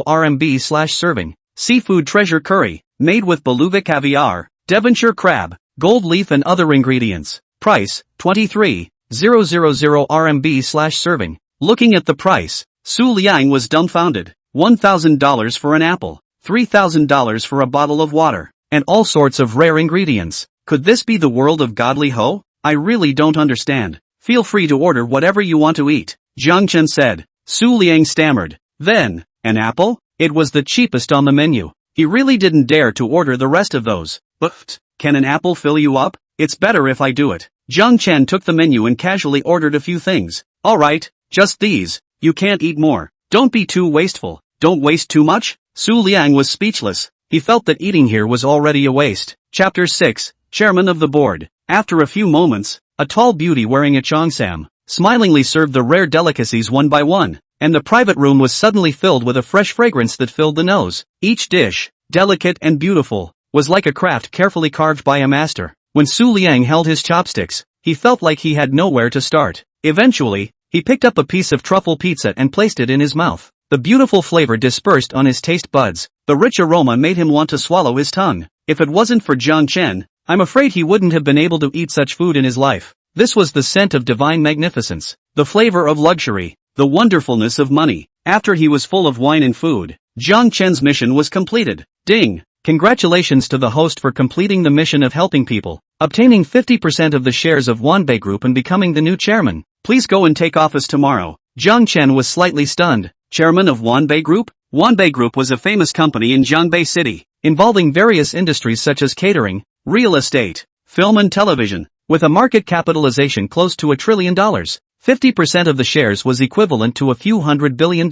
RMB/serving. Seafood treasure curry, made with beluga caviar, Devonshire crab, gold leaf and other ingredients, price, 23,000 RMB/serving. Looking at the price, Su Liang was dumbfounded. $1,000 for an apple, $3,000 for a bottle of water, and all sorts of rare ingredients. Could this be the world of godly Ho? I really don't understand. Feel free to order whatever you want to eat, Jiang Chen said. Su Liang stammered. Then, an apple? It was the cheapest on the menu. He really didn't dare to order the rest of those. But, can an apple fill you up? It's better if I do it. Jiang Chen took the menu and casually ordered a few things. Alright, just these. You can't eat more. Don't be too wasteful. Don't waste too much? Su Liang was speechless. He felt that eating here was already a waste. Chapter 6, Chairman of the Board. After a few moments, a tall beauty wearing a cheongsam smilingly served the rare delicacies one by one, and the private room was suddenly filled with a fresh fragrance that filled the nose. Each dish, delicate and beautiful, was like a craft carefully carved by a master. When Su Liang held his chopsticks, he felt like he had nowhere to start. Eventually, he picked up a piece of truffle pizza and placed it in his mouth. The beautiful flavor dispersed on his taste buds. The rich aroma made him want to swallow his tongue. If it wasn't for Jiang Chen, I'm afraid he wouldn't have been able to eat such food in his life. This was the scent of divine magnificence, the flavor of luxury, the wonderfulness of money. After he was full of wine and food, Jiang Chen's mission was completed. Ding! Congratulations to the host for completing the mission of helping people, obtaining 50% of the shares of Wanbei Group and becoming the new chairman. Please go and take office tomorrow. Jiang Chen was slightly stunned. Chairman of Wanbei Group? Wanbei Group was a famous company in Jiangbei City, involving various industries such as catering, real estate, film and television, with a market capitalization close to $1 trillion. 50% of the shares was equivalent to a few $100 billion.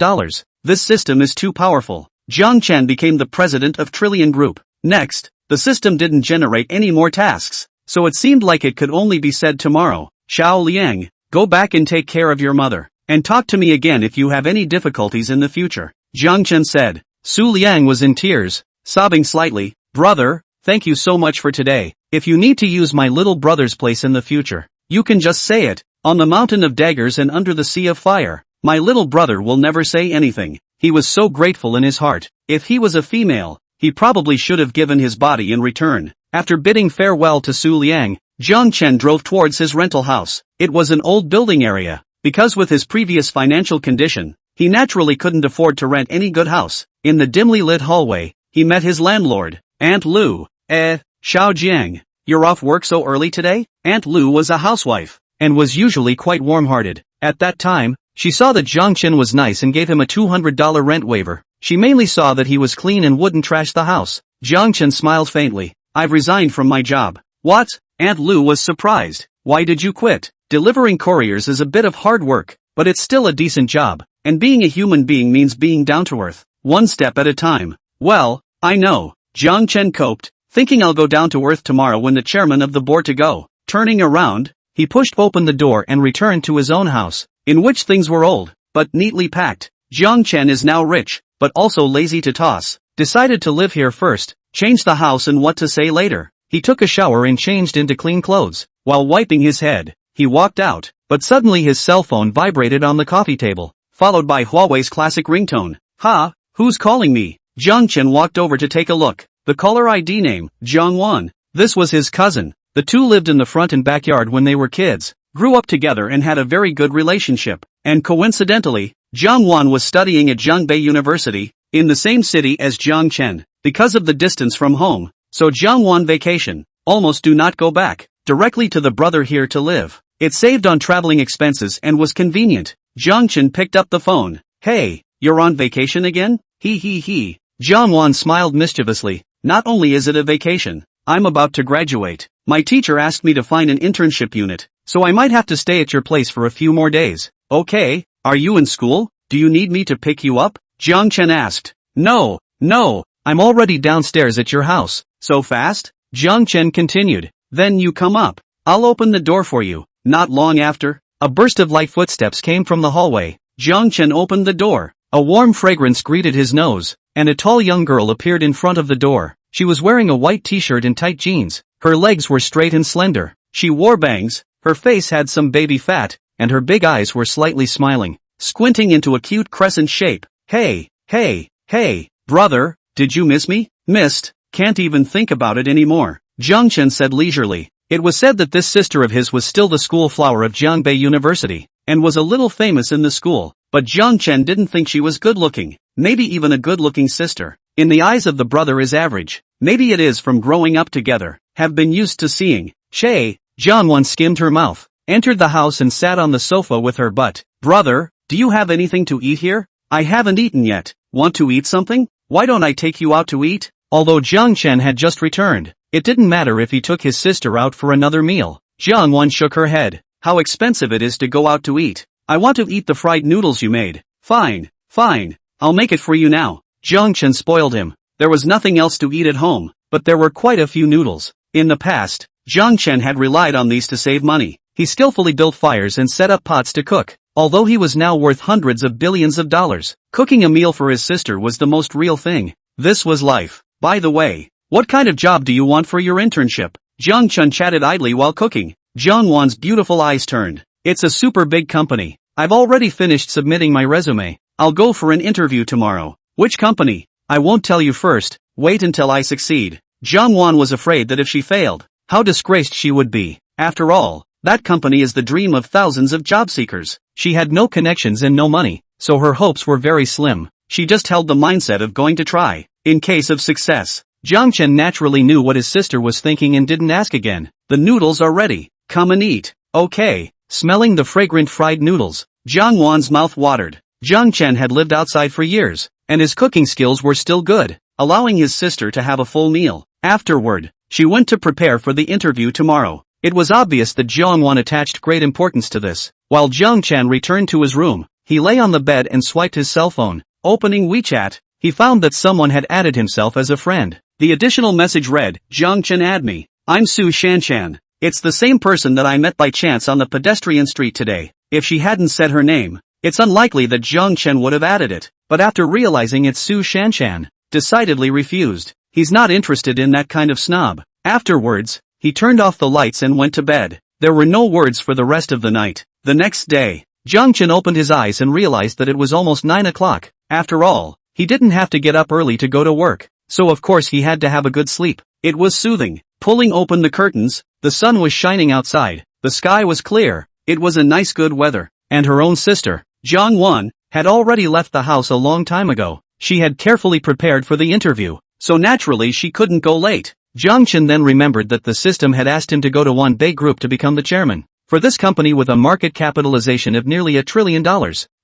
This system is too powerful. Jiang Chen became the president of Trillion Group. Next, the system didn't generate any more tasks, so it seemed like it could only be said tomorrow. Xiao Liang, go back and take care of your mother, and talk to me again if you have any difficulties in the future. Jiang Chen said. Su Liang was in tears, sobbing slightly. Brother, thank you so much for today. If you need to use my little brother's place in the future, you can just say it. On the mountain of daggers and under the sea of fire, my little brother will never say anything. He was so grateful in his heart. If he was a female, he probably should have given his body in return. After bidding farewell to Su Liang, Jiang Chen drove towards his rental house. It was an old building area, because with his previous financial condition, he naturally couldn't afford to rent any good house. In the dimly lit hallway, he met his landlord, Aunt Lu. Xiao Jiang, you're off work so early today? Aunt Lu was a housewife, and was usually quite warm-hearted. At that time, she saw that Jiang Chen was nice and gave him a $200 rent waiver. She mainly saw that he was clean and wouldn't trash the house. Jiang Chen smiled faintly. I've resigned from my job. What? Aunt Lu was surprised. Why did you quit? Delivering couriers is a bit of hard work, but it's still a decent job, and being a human being means being down to earth, one step at a time. Well, I know, Jiang Chen coped, thinking I'll go down to earth tomorrow when the chairman of the board to go. Turning around, he pushed open the door and returned to his own house, in which things were old, but neatly packed. Jiang Chen is now rich, but also lazy to toss. Decided to live here first, change the house and what to say later. He took a shower and changed into clean clothes. While wiping his head, he walked out, but suddenly his cell phone vibrated on the coffee table, followed by Huawei's classic ringtone. Ha, who's calling me? Jiang Chen walked over to take a look. The caller ID name, Jiang Wan. This was his cousin. The two lived in the front and backyard when they were kids, grew up together and had a very good relationship. And coincidentally, Jiang Wan was studying at Jiangbei University, in the same city as Jiang Chen. Because of the distance from home, so Jiang Wan vacation, almost do not go back, directly to the brother here to live. It saved on traveling expenses and was convenient. Jiang Chen picked up the phone. Hey, you're on vacation again? He. Jiang Wan smiled mischievously. Not only is it a vacation, I'm about to graduate. My teacher asked me to find an internship unit, so I might have to stay at your place for a few more days. Okay, are you in school? Do you need me to pick you up? Jiang Chen asked. No, I'm already downstairs at your house. So fast? Jiang Chen continued. Then you come up. I'll open the door for you. Not long after, a burst of light footsteps came from the hallway. Jiang Chen opened the door. A warm fragrance greeted his nose, and a tall young girl appeared in front of the door. She was wearing a white t-shirt and tight jeans. Her legs were straight and slender. She wore bangs, her face had some baby fat, and her big eyes were slightly smiling, squinting into a cute crescent shape. Hey, brother, did you miss me? Missed, can't even think about it anymore, Jiang Chen said leisurely. It was said that this sister of his was still the school flower of Jiangbei University, and was a little famous in the school, but Jiang Chen didn't think she was good-looking, maybe even a good-looking sister. In the eyes of the brother is average, maybe it is from growing up together, have been used to seeing. Shay, Jiang Wan skimmed her mouth, entered the house and sat on the sofa with her butt. Brother, do you have anything to eat here? I haven't eaten yet. Want to eat something? Why don't I take you out to eat? Although Jiang Chen had just returned, it didn't matter if he took his sister out for another meal. Jiang Wan shook her head. How expensive it is to go out to eat. I want to eat the fried noodles you made. Fine, fine. I'll make it for you now. Jiang Chen spoiled him. There was nothing else to eat at home, but there were quite a few noodles. In the past, Jiang Chen had relied on these to save money. He skillfully built fires and set up pots to cook. Although he was now worth hundreds of billions of dollars, cooking a meal for his sister was the most real thing. This was life. By the way, what kind of job do you want for your internship? Jiang Chen chatted idly while cooking. Jiang Wan's beautiful eyes turned. It's a super big company. I've already finished submitting my resume. I'll go for an interview tomorrow. Which company? I won't tell you first. Wait until I succeed. Jiang Wan was afraid that if she failed, how disgraced she would be. After all, that company is the dream of thousands of job seekers. She had no connections and no money, so her hopes were very slim. She just held the mindset of going to try. In case of success, Jiang Chen naturally knew what his sister was thinking and didn't ask again. The noodles are ready. Come and eat. Okay. Smelling the fragrant fried noodles, Jiang Wan's mouth watered. Jiang Chen had lived outside for years, and his cooking skills were still good, allowing his sister to have a full meal. Afterward, she went to prepare for the interview tomorrow. It was obvious that Jiang Wan attached great importance to this. While Jiang Chen returned to his room, he lay on the bed and swiped his cell phone. Opening WeChat, he found that someone had added himself as a friend. The additional message read, Jiang Chen add me. I'm Su Shanshan. It's the same person that I met by chance on the pedestrian street today. If she hadn't said her name, it's unlikely that Jiang Chen would have added it. But after realizing it's Su Shanshan, decidedly refused. He's not interested in that kind of snob. Afterwards, he turned off the lights and went to bed. There were no words for the rest of the night. The next day, Jiang Chen opened his eyes and realized that it was almost 9 o'clock. After all, he didn't have to get up early to go to work, so of course he had to have a good sleep. It was soothing. Pulling open the curtains, the sun was shining outside, the sky was clear, it was a nice good weather, and her own sister, Jiang Wan, had already left the house a long time ago. She had carefully prepared for the interview, so naturally she couldn't go late. Jiang Chen then remembered that the system had asked him to go to One Bay Group to become the chairman. For this company with a market capitalization of nearly $1 trillion,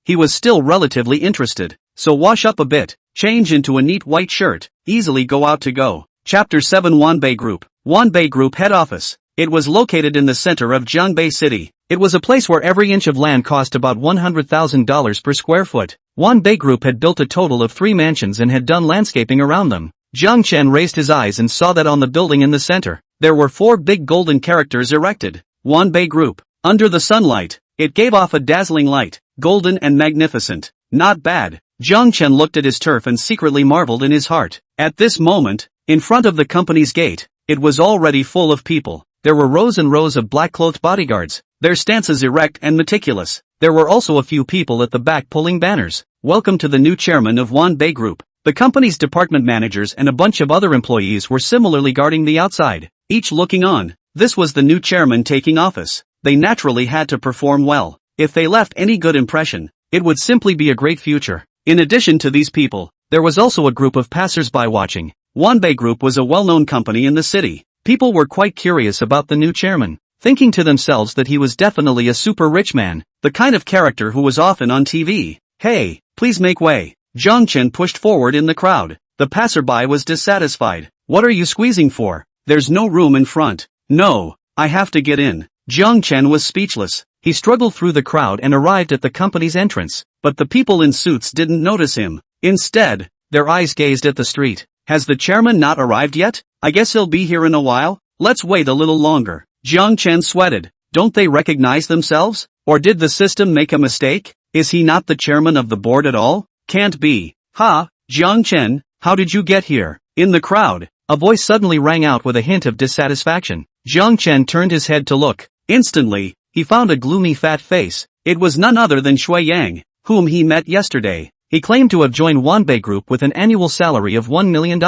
he was still relatively interested. So wash up a bit, change into a neat white shirt, easily go out to go. Chapter 7 One Bay Group. One Bay Group head office. It was located in the center of Jiangbei City. It was a place where every inch of land cost about $100,000 per square foot. One Bay Group had built a total of 3 mansions and had done landscaping around them. Jiang Chen raised his eyes and saw that on the building in the center, there were 4 big golden characters erected. One Bay Group. Under the sunlight, it gave off a dazzling light, golden and magnificent. Not bad. Jiang Chen looked at his turf and secretly marveled in his heart. At this moment, in front of the company's gate, it was already full of people. There were rows and rows of black-clothed bodyguards, their stances erect and meticulous. There were also a few people at the back pulling banners. Welcome to the new chairman of One Bay Group. The company's department managers and a bunch of other employees were similarly guarding the outside, each looking on. This was the new chairman taking office. They naturally had to perform well. If they left any good impression, it would simply be a great future. In addition to these people, there was also a group of passers-by watching. One Bay Group was a well-known company in the city. People were quite curious about the new chairman, thinking to themselves that he was definitely a super rich man, the kind of character who was often on TV. Hey, please make way. Jiang Chen pushed forward in the crowd. The passerby was dissatisfied. What are you squeezing for? There's no room in front. No, I have to get in. Jiang Chen was speechless. He struggled through the crowd and arrived at the company's entrance, but the people in suits didn't notice him. Instead, their eyes gazed at the street. Has the chairman not arrived yet? I guess he'll be here in a while. Let's wait a little longer. Jiang Chen sweated. Don't they recognize themselves? Or did the system make a mistake? Is he not the chairman of the board at all? Can't be. Ha, Jiang Chen, how did you get here? In the crowd, a voice suddenly rang out with a hint of dissatisfaction. Jiang Chen turned his head to look. Instantly, he found a gloomy fat face. It was none other than Shui Yang, whom he met yesterday. He claimed to have joined One Bay Group with an annual salary of $1 million.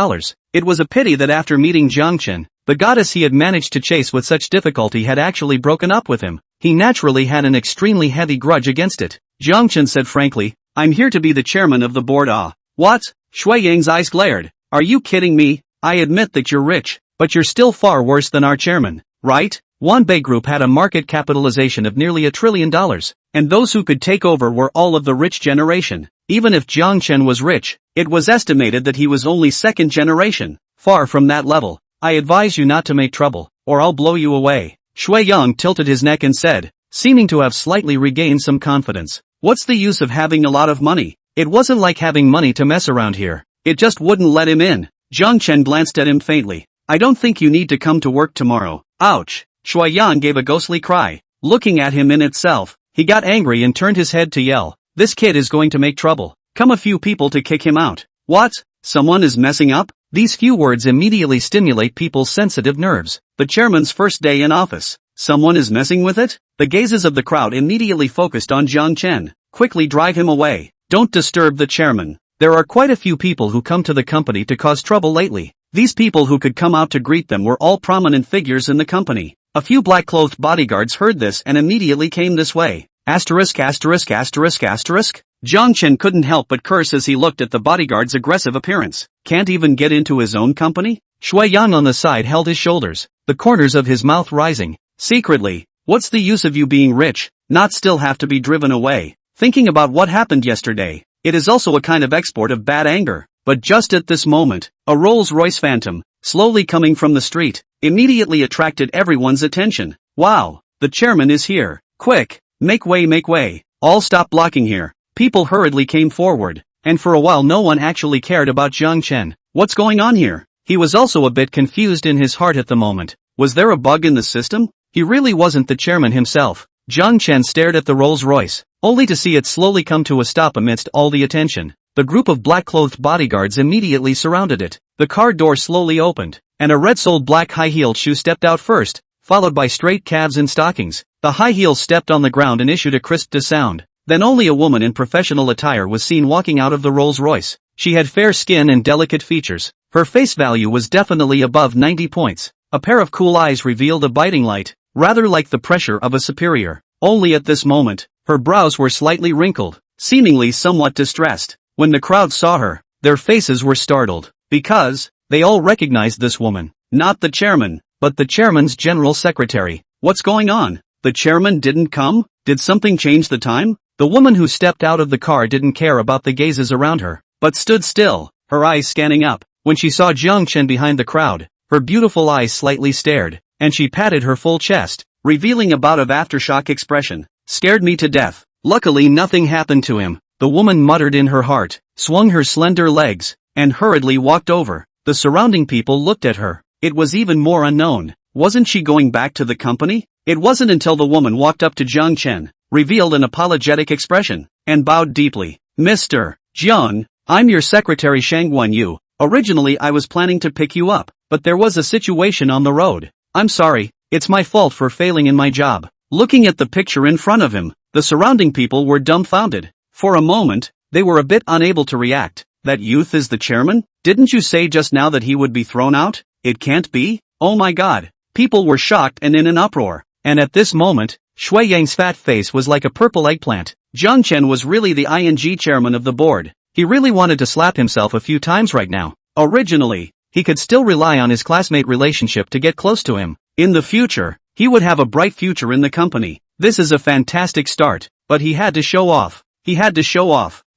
It was a pity that after meeting Jiang Chen, the goddess he had managed to chase with such difficulty had actually broken up with him. He naturally had an extremely heavy grudge against it. Jiang Chen said frankly, I'm here to be the chairman of the board. Ah. What? Shui Yang's eyes glared. Are you kidding me? I admit that you're rich, but you're still far worse than our chairman, right? Wanbei Group had a market capitalization of nearly $1 trillion, and those who could take over were all of the rich generation. Even if Jiang Chen was rich, it was estimated that he was only second generation. Far from that level. I advise you not to make trouble, or I'll blow you away. Shui Yang tilted his neck and said, seeming to have slightly regained some confidence. What's the use of having a lot of money? It wasn't like having money to mess around here. It just wouldn't let him in. Jiang Chen glanced at him faintly. I don't think you need to come to work tomorrow. Ouch. Shui Yang gave a ghostly cry. Looking at him in itself, he got angry and turned his head to yell. This kid is going to make trouble. Come a few people to kick him out. What? Someone is messing up? These few words immediately stimulate people's sensitive nerves. The chairman's first day in office. Someone is messing with it? The gazes of the crowd immediately focused on Jiang Chen. Quickly drive him away. Don't disturb the chairman. There are quite a few people who come to the company to cause trouble lately. These people who could come out to greet them were all prominent figures in the company. A few black-clothed bodyguards heard this and immediately came this way. Asterisk. Jiang Chen couldn't help but curse as he looked at the bodyguard's aggressive appearance. Can't even get into his own company? Shui Yang on the side held his shoulders, the corners of his mouth rising. Secretly, what's the use of you being rich, not still have to be driven away? Thinking about what happened yesterday, it is also a kind of export of bad anger. But just at this moment, a Rolls-Royce Phantom, slowly coming from the street, immediately attracted everyone's attention. Wow, the chairman is here. Quick, make way. All stop blocking here. People hurriedly came forward, and for a while no one actually cared about Jiang Chen. What's going on here? He was also a bit confused in his heart at the moment. Was there a bug in the system? He really wasn't the chairman himself. Jiang Chen stared at the Rolls-Royce, only to see it slowly come to a stop amidst all the attention. The group of black-clothed bodyguards immediately surrounded it. The car door slowly opened, and a red-soled black high-heeled shoe stepped out first, followed by straight calves and stockings. The high heels stepped on the ground and issued a crisp sound. Then only a woman in professional attire was seen walking out of the Rolls-Royce. She had fair skin and delicate features. Her face value was definitely above 90 points. A pair of cool eyes revealed a biting light, rather like the pressure of a superior. Only at this moment, her brows were slightly wrinkled, seemingly somewhat distressed. When the crowd saw her, their faces were startled, because they all recognized this woman. Not the chairman, but the chairman's general secretary. What's going on? The chairman didn't come? Did something change the time? The woman who stepped out of the car didn't care about the gazes around her, but stood still, her eyes scanning up. When she saw Jiang Chen behind the crowd, her beautiful eyes slightly stared, and she patted her full chest, revealing a bout of aftershock expression. Scared me to death. Luckily nothing happened to him, the woman muttered in her heart, swung her slender legs, and hurriedly walked over. The surrounding people looked at her. It was even more unknown. Wasn't she going back to the company? It wasn't until the woman walked up to Jiang Chen, revealed an apologetic expression, and bowed deeply. Mr. Jiang, I'm your secretary Shangguan Yu. Originally I was planning to pick you up, but there was a situation on the road. I'm sorry, it's my fault for failing in my job. Looking at the picture in front of him, the surrounding people were dumbfounded. For a moment, they were a bit unable to react. That youth is the chairman? Didn't you say just now that he would be thrown out? It can't be? Oh my god. People were shocked and in an uproar. And at this moment, Shui Yang's fat face was like a purple eggplant. Jiang Chen was really the ING chairman of the board. He really wanted to slap himself a few times right now. Originally, he could still rely on his classmate relationship to get close to him. In the future, he would have a bright future in the company. This is a fantastic start, but he had to show off.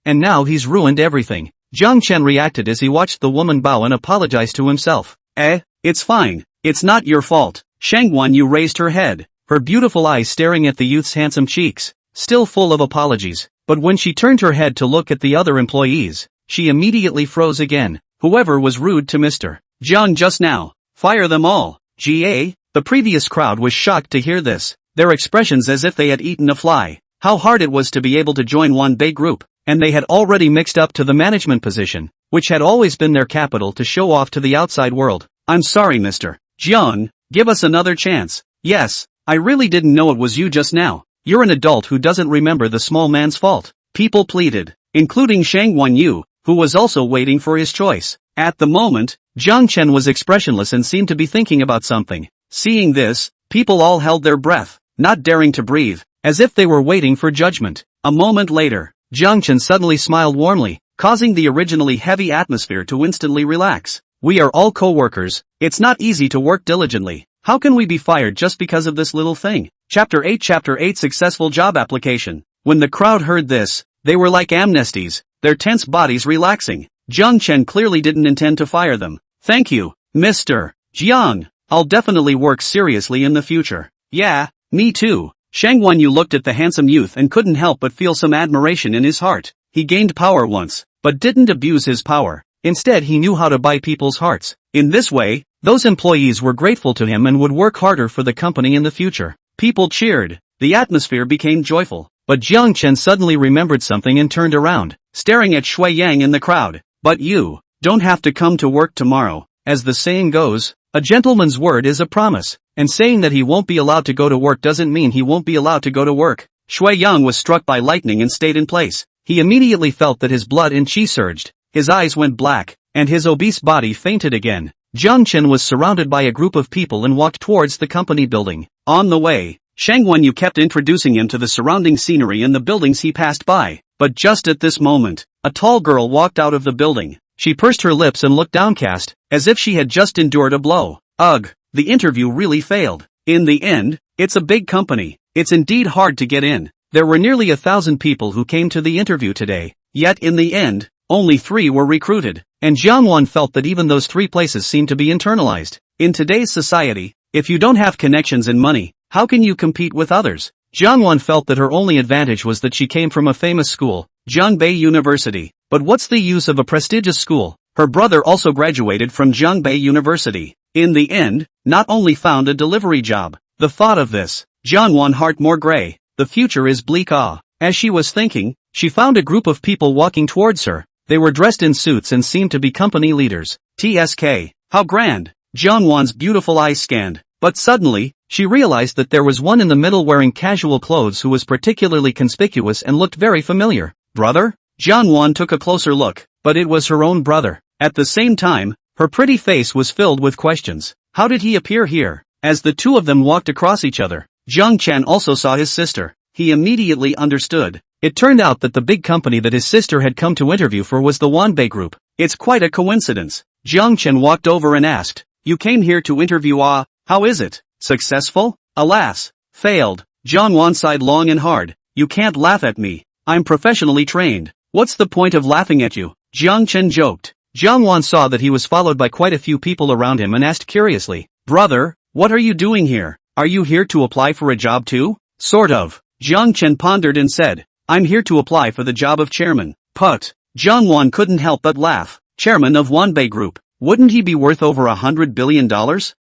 And now he's ruined everything. Jiang Chen reacted as he watched the woman bow and apologize to himself. It's fine. It's not your fault. Shangguan Yu raised her head, her beautiful eyes staring at the youth's handsome cheeks, still full of apologies. But when she turned her head to look at the other employees, she immediately froze again. Whoever was rude to Mr. Jiang just now, fire them all. The previous crowd was shocked to hear this, their expressions as if they had eaten a fly. How hard it was to be able to join Wanbei Group, and they had already mixed up to the management position, which had always been their capital to show off to the outside world. I'm sorry Mr. Jiang, give us another chance. Yes, I really didn't know it was you just now. You're an adult who doesn't remember the small man's fault. People pleaded, including Shangguan Yu, who was also waiting for his choice. At the moment, Jiang Chen was expressionless and seemed to be thinking about something. Seeing this, people all held their breath, not daring to breathe, as if they were waiting for judgment. A moment later, Jiang Chen suddenly smiled warmly, causing the originally heavy atmosphere to instantly relax. We are all co-workers. It's not easy to work diligently. How can we be fired just because of this little thing? Chapter 8 Successful Job Application. When the crowd heard this, they were like amnesties, their tense bodies relaxing. Jiang Chen clearly didn't intend to fire them. Thank you, Mr. Jiang. I'll definitely work seriously in the future. Yeah, me too. Shang Wanyu looked at the handsome youth and couldn't help but feel some admiration in his heart. He gained power once, but didn't abuse his power. Instead, he knew how to buy people's hearts. In this way, those employees were grateful to him and would work harder for the company in the future. People cheered. The atmosphere became joyful. But Jiang Chen suddenly remembered something and turned around, staring at Shui Yang in the crowd. But you don't have to come to work tomorrow. As the saying goes, a gentleman's word is a promise. And saying that he won't be allowed to go to work doesn't mean he won't be allowed to go to work. Shui Yang was struck by lightning and stayed in place. He immediately felt that his blood and qi surged. His eyes went black, and his obese body fainted again. Jiang Chen was surrounded by a group of people and walked towards the company building. On the way, Shang Wanyu kept introducing him to the surrounding scenery and the buildings he passed by. But just at this moment, a tall girl walked out of the building. She pursed her lips and looked downcast, as if she had just endured a blow. Ugh, the interview really failed. In the end, it's a big company. It's indeed hard to get in. There were nearly 1,000 people who came to the interview today. Yet in the end, only 3 were recruited. And Jiang Wan felt that even those 3 places seemed to be internalized. In today's society, if you don't have connections and money, how can you compete with others? Jiang Wan felt that her only advantage was that she came from a famous school, Jiangbei University. But what's the use of a prestigious school? Her brother also graduated from Jiangbei University. In the end, not only found a delivery job. The thought of this, Jiang Wan heart more gray. The future is bleak. As she was thinking, she found a group of people walking towards her. They were dressed in suits and seemed to be company leaders. TSK. How grand. Jiang Wan's beautiful eyes scanned. But suddenly, she realized that there was one in the middle wearing casual clothes who was particularly conspicuous and looked very familiar. Brother? Jiang Wan took a closer look, but it was her own brother. At the same time, her pretty face was filled with questions. How did he appear here? As the two of them walked across each other, Jiang Chen also saw his sister. He immediately understood. It turned out that the big company that his sister had come to interview for was the Wanbei Group. It's quite a coincidence. Jiang Chen walked over and asked, "You came here to interview how is it? Successful?" "Alas, failed." Jiang Wan sighed long and hard. "You can't laugh at me. I'm professionally trained. What's the point of laughing at you?" Jiang Chen joked. Jiang Wan saw that he was followed by quite a few people around him and asked curiously, "Brother, what are you doing here? Are you here to apply for a job too?" "Sort of." Jiang Chen pondered and said, "I'm here to apply for the job of chairman." But Jiang Wan couldn't help but laugh. Chairman of Wanbei Group. Wouldn't he be worth over $100 billion?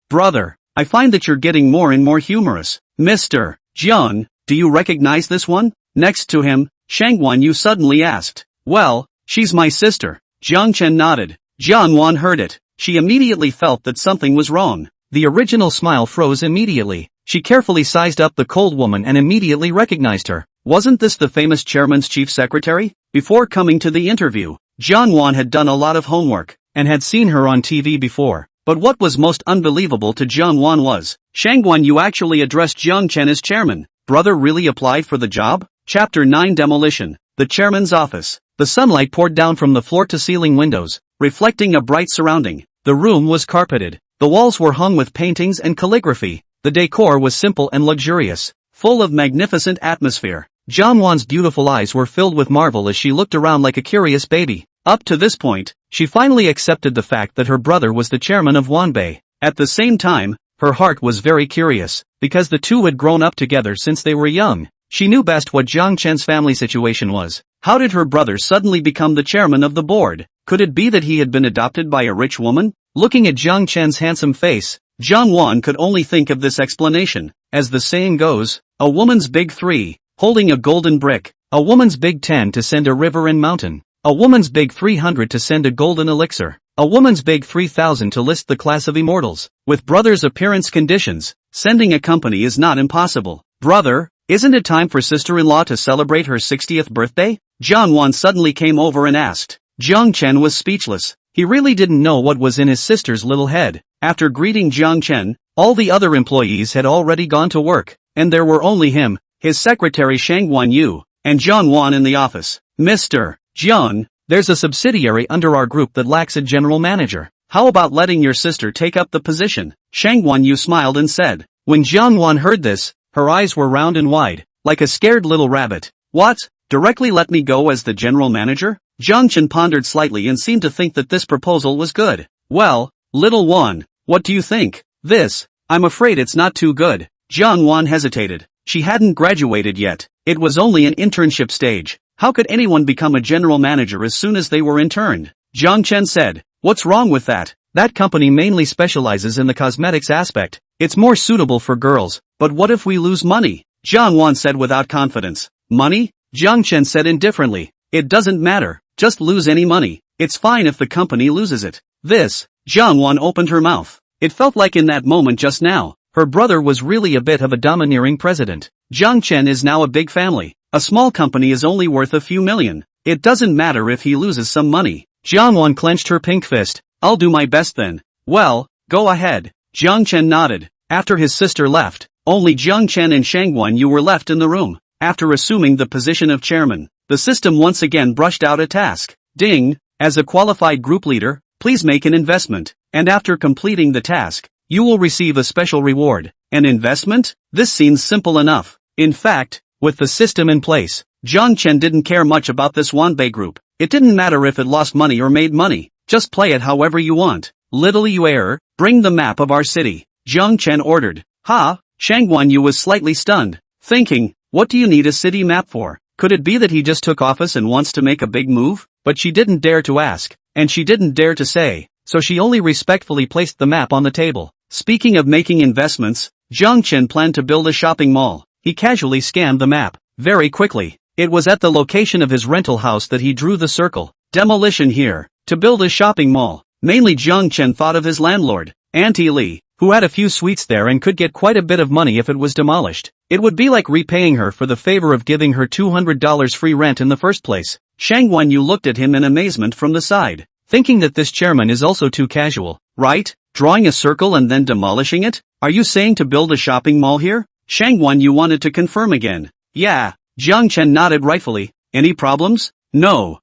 "Brother, I find that you're getting more and more humorous." "Mr. Jiang, do you recognize this one?" Next to him, Shang Wanyu suddenly asked. "Well, she's my sister." Jiang Chen nodded. Jiang Wan heard it. She immediately felt that something was wrong. The original smile froze immediately. She carefully sized up the cold woman and immediately recognized her. Wasn't this the famous chairman's chief secretary? Before coming to the interview, Jiang Wan had done a lot of homework, and had seen her on TV before. But what was most unbelievable to Jiang Wan was, Shang Wanyu actually addressed Jiang Chen as chairman. Brother really applied for the job? Chapter 9 Demolition. The chairman's office. The sunlight poured down from the floor-to-ceiling windows, reflecting a bright surrounding. The room was carpeted. The walls were hung with paintings and calligraphy. The decor was simple and luxurious, full of magnificent atmosphere. Jiang Wan's beautiful eyes were filled with marvel as she looked around like a curious baby. Up to this point, she finally accepted the fact that her brother was the chairman of Wanbei. At the same time, her heart was very curious, because the two had grown up together since they were young. She knew best what Jiang Chen's family situation was. How did her brother suddenly become the chairman of the board? Could it be that he had been adopted by a rich woman? Looking at Jiang Chen's handsome face, Jiang Wan could only think of this explanation. As the saying goes, a woman's big 3, holding a golden brick. A woman's big 10 to send a river and mountain. A woman's big 300 to send a golden elixir. A woman's big 3000 to list the class of immortals. With brother's appearance conditions, sending a company is not impossible. Brother, isn't it time for sister-in-law to celebrate her 60th birthday? Jiang Wan suddenly came over and asked. Jiang Chen was speechless. He really didn't know what was in his sister's little head. After greeting Jiang Chen, all the other employees had already gone to work, and there were only him, his secretary Shang Wanyu, and Jiang Wan in the office. "Mr. Jiang, there's a subsidiary under our group that lacks a general manager. How about letting your sister take up the position? Shang Guanyu smiled and said. When Jiang Wan heard this, her eyes were round and wide, like a scared little rabbit. What? Directly let me go as the general manager? Jiang Chen pondered slightly and seemed to think that this proposal was good. Well, little one, what do you think? I'm afraid it's not too good. Jiang Wan hesitated. She hadn't graduated yet. It was only an internship stage. How could anyone become a general manager as soon as they were interned? Jiang Chen said. What's wrong with that? That company mainly specializes in the cosmetics aspect. It's more suitable for girls. But what if we lose money? Jiang Wan said without confidence. Money? Jiang Chen said indifferently. It doesn't matter. Just lose any money. It's fine if the company loses it. Jiang Wan opened her mouth. It felt like in that moment just now, her brother was really a bit of a domineering president. Jiang Chen is now a big family. A small company is only worth a few million. It doesn't matter if he loses some money. Jiang Wan clenched her pink fist. I'll do my best then. Well, go ahead. Jiang Chen nodded. After his sister left, only Jiang Chen and Shang Guanyu were left in the room. After assuming the position of chairman, the system once again brushed out a task. Ding! As a qualified group leader, please make an investment. And after completing the task, you will receive a special reward. An investment? This seems simple enough. In fact, with the system in place, Jiang Chen didn't care much about this Wanbei group. It didn't matter if it lost money or made money. Just play it however you want. Little Yuer, bring the map of our city. Jiang Chen ordered. Shang Guanyu was slightly stunned, thinking, what do you need a city map for? Could it be that he just took office and wants to make a big move? But she didn't dare to ask, and she didn't dare to say, so she only respectfully placed the map on the table. Speaking of making investments, Jiang Chen planned to build a shopping mall. He casually scanned the map. Very quickly, it was at the location of his rental house that he drew the circle. Demolition here. To build a shopping mall. Mainly Jiang Chen thought of his landlord, Auntie Li, who had a few sweets there and could get quite a bit of money if it was demolished. It would be like repaying her for the favor of giving her $200 free rent in the first place. Shang Guanyu looked at him in amazement from the side, thinking that this chairman is also too casual, right? Drawing a circle and then demolishing it? Are you saying to build a shopping mall here? Shang Guanyu wanted to confirm again. Yeah. Jiang Chen nodded rightfully. Any problems? No.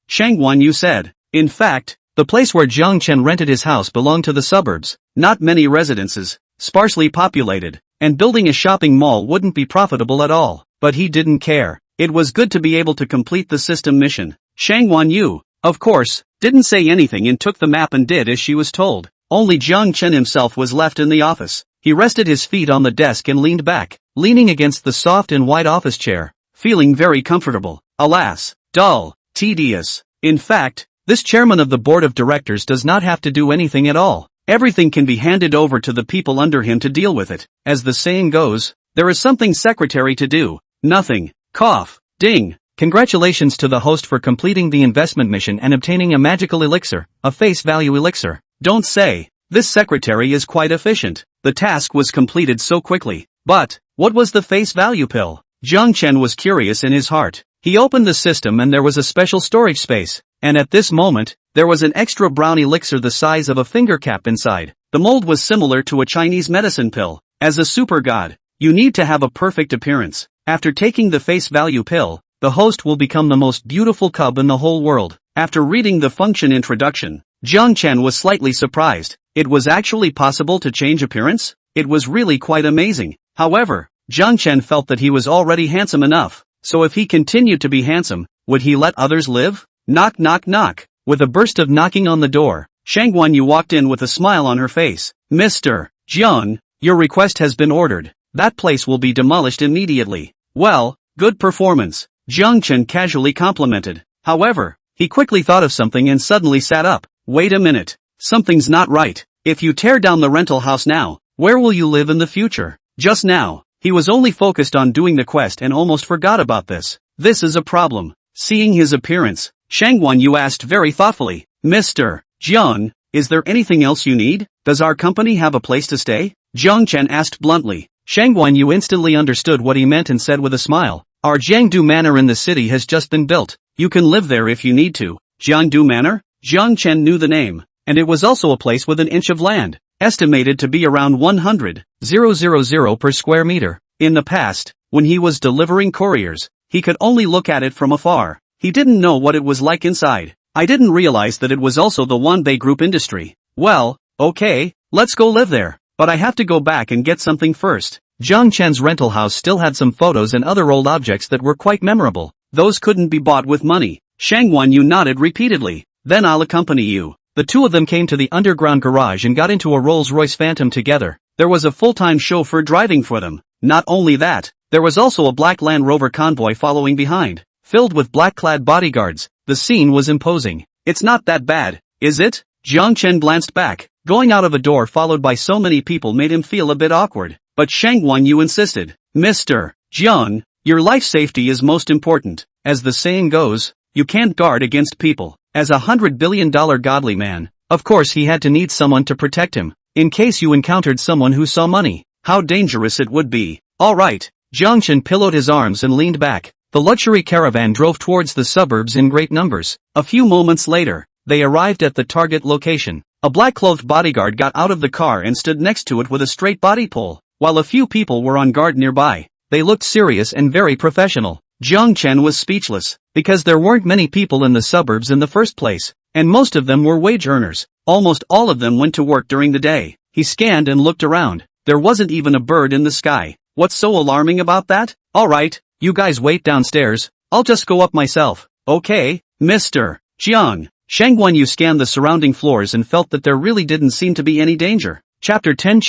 Shang Guanyu said. In fact, the place where Jiang Chen rented his house belonged to the suburbs, not many residences, sparsely populated, and building a shopping mall wouldn't be profitable at all. But he didn't care. It was good to be able to complete the system mission. Shang Guanyu, of course, didn't say anything and took the map and did as she was told. Only Jiang Chen himself was left in the office. He rested his feet on the desk and leaned back, leaning against the soft and white office chair, feeling very comfortable. Alas, dull, tedious. In fact, this chairman of the board of directors does not have to do anything at all. Everything can be handed over to the people under him to deal with it. As the saying goes, there is something secretary to do. Nothing. Cough. Ding. Congratulations to the host for completing the investment mission and obtaining a magical elixir, a face value elixir. Don't say. This secretary is quite efficient. The task was completed so quickly. But, what was the face value pill? Jiang Chen was curious in his heart. He opened the system and there was a special storage space. And at this moment, there was an extra brown elixir the size of a finger cap inside. The mold was similar to a Chinese medicine pill. As a super god, you need to have a perfect appearance. After taking the face value pill, the host will become the most beautiful cub in the whole world. After reading the function introduction, Jiang Chen was slightly surprised. It was actually possible to change appearance? It was really quite amazing. However, Jiang Chen felt that he was already handsome enough. So if he continued to be handsome, would he let others live? Knock knock knock. With a burst of knocking on the door, Shang Guanyu walked in with a smile on her face. Mr. Jiang, your request has been ordered. That place will be demolished immediately. Well, good performance. Jiang Chen casually complimented. However, he quickly thought of something and suddenly sat up. Wait a minute. Something's not right. If you tear down the rental house now, where will you live in the future? Just now, he was only focused on doing the quest and almost forgot about this. This is a problem. Seeing his appearance, Shang Guanyu asked very thoughtfully, Mr. Jiang, is there anything else you need? Does our company have a place to stay? Jiang Chen asked bluntly. Shang Guanyu instantly understood what he meant and said with a smile, our Jiangdu Manor in the city has just been built. You can live there if you need to. Jiangdu Manor? Jiang Chen knew the name, and it was also a place with an inch of land, estimated to be around 100,000 per square meter. In the past, when he was delivering couriers, he could only look at it from afar. He didn't know what it was like inside. I didn't realize that it was also the Wanbei Group industry. Well, okay, let's go live there. But I have to go back and get something first. Jiang Chen's rental house still had some photos and other old objects that were quite memorable. Those couldn't be bought with money. Shang Wanyu nodded repeatedly. Then I'll accompany you. The two of them came to the underground garage and got into a Rolls-Royce Phantom together. There was a full-time chauffeur driving for them. Not only that, there was also a black Land Rover convoy following behind, filled with black-clad bodyguards. The scene was imposing. It's not that bad, is it? Jiang Chen glanced back. Going out of a door followed by so many people made him feel a bit awkward. But Shang Wanyu insisted. Mr. Jiang, your life safety is most important. As the saying goes, you can't guard against people. As $100 billion godly man, of course he had to need someone to protect him. In case you encountered someone who saw money, how dangerous it would be. Alright. Jiang Chen pillowed his arms and leaned back. The luxury caravan drove towards the suburbs in great numbers. A few moments later, they arrived at the target location. A black-clothed bodyguard got out of the car and stood next to it with a straight body pole, while a few people were on guard nearby. They looked serious and very professional. Jiang Chen was speechless, because there weren't many people in the suburbs in the first place, and most of them were wage earners. Almost all of them went to work during the day. He scanned and looked around. There wasn't even a bird in the sky. What's so alarming about that? Alright, you guys wait downstairs. I'll just go up myself. Okay, Mr. Jiang. Shang Wanyu scanned the surrounding floors and felt that there really didn't seem to be any danger. Chapter 10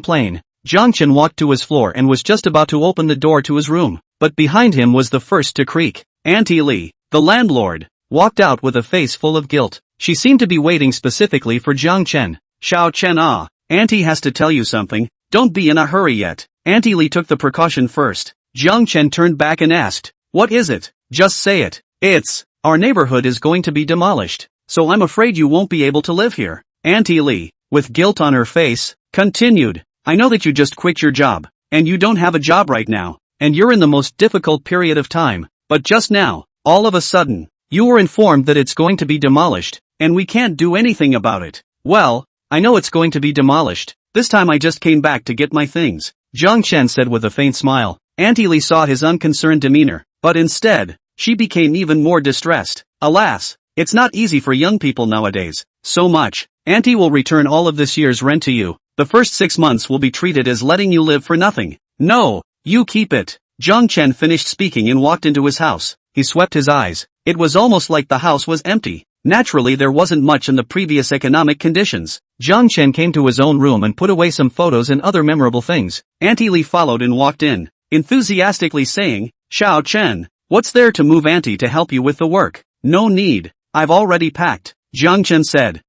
Plane. Jiang Chen walked to his floor and was just about to open the door to his room, but behind him was the first to creak. Auntie Li, the landlord, walked out with a face full of guilt. She seemed to be waiting specifically for Jiang Chen. Xiao Chen Auntie has to tell you something, don't be in a hurry yet. Auntie Li took the precaution first. Jiang Chen turned back and asked, what is it? Just say it. It's, our neighborhood is going to be demolished, so I'm afraid you won't be able to live here. Auntie Li, with guilt on her face, continued, I know that you just quit your job, and you don't have a job right now, and you're in the most difficult period of time, but just now, all of a sudden, you were informed that it's going to be demolished, and we can't do anything about it. Well, I know it's going to be demolished. This time I just came back to get my things, Jiang Chen said with a faint smile. Auntie Li saw his unconcerned demeanor, but instead, she became even more distressed. Alas, it's not easy for young people nowadays. So much. Auntie will return all of this year's rent to you. The first 6 months will be treated as letting you live for nothing. No, you keep it. Jiang Chen finished speaking and walked into his house. He swept his eyes. It was almost like the house was empty. Naturally there wasn't much in the previous economic conditions. Jiang Chen came to his own room and put away some photos and other memorable things. Auntie Li followed and walked in, enthusiastically saying, Xiao Chen, what's there to move Auntie to help you with the work? No need. I've already packed. Jiang Chen said.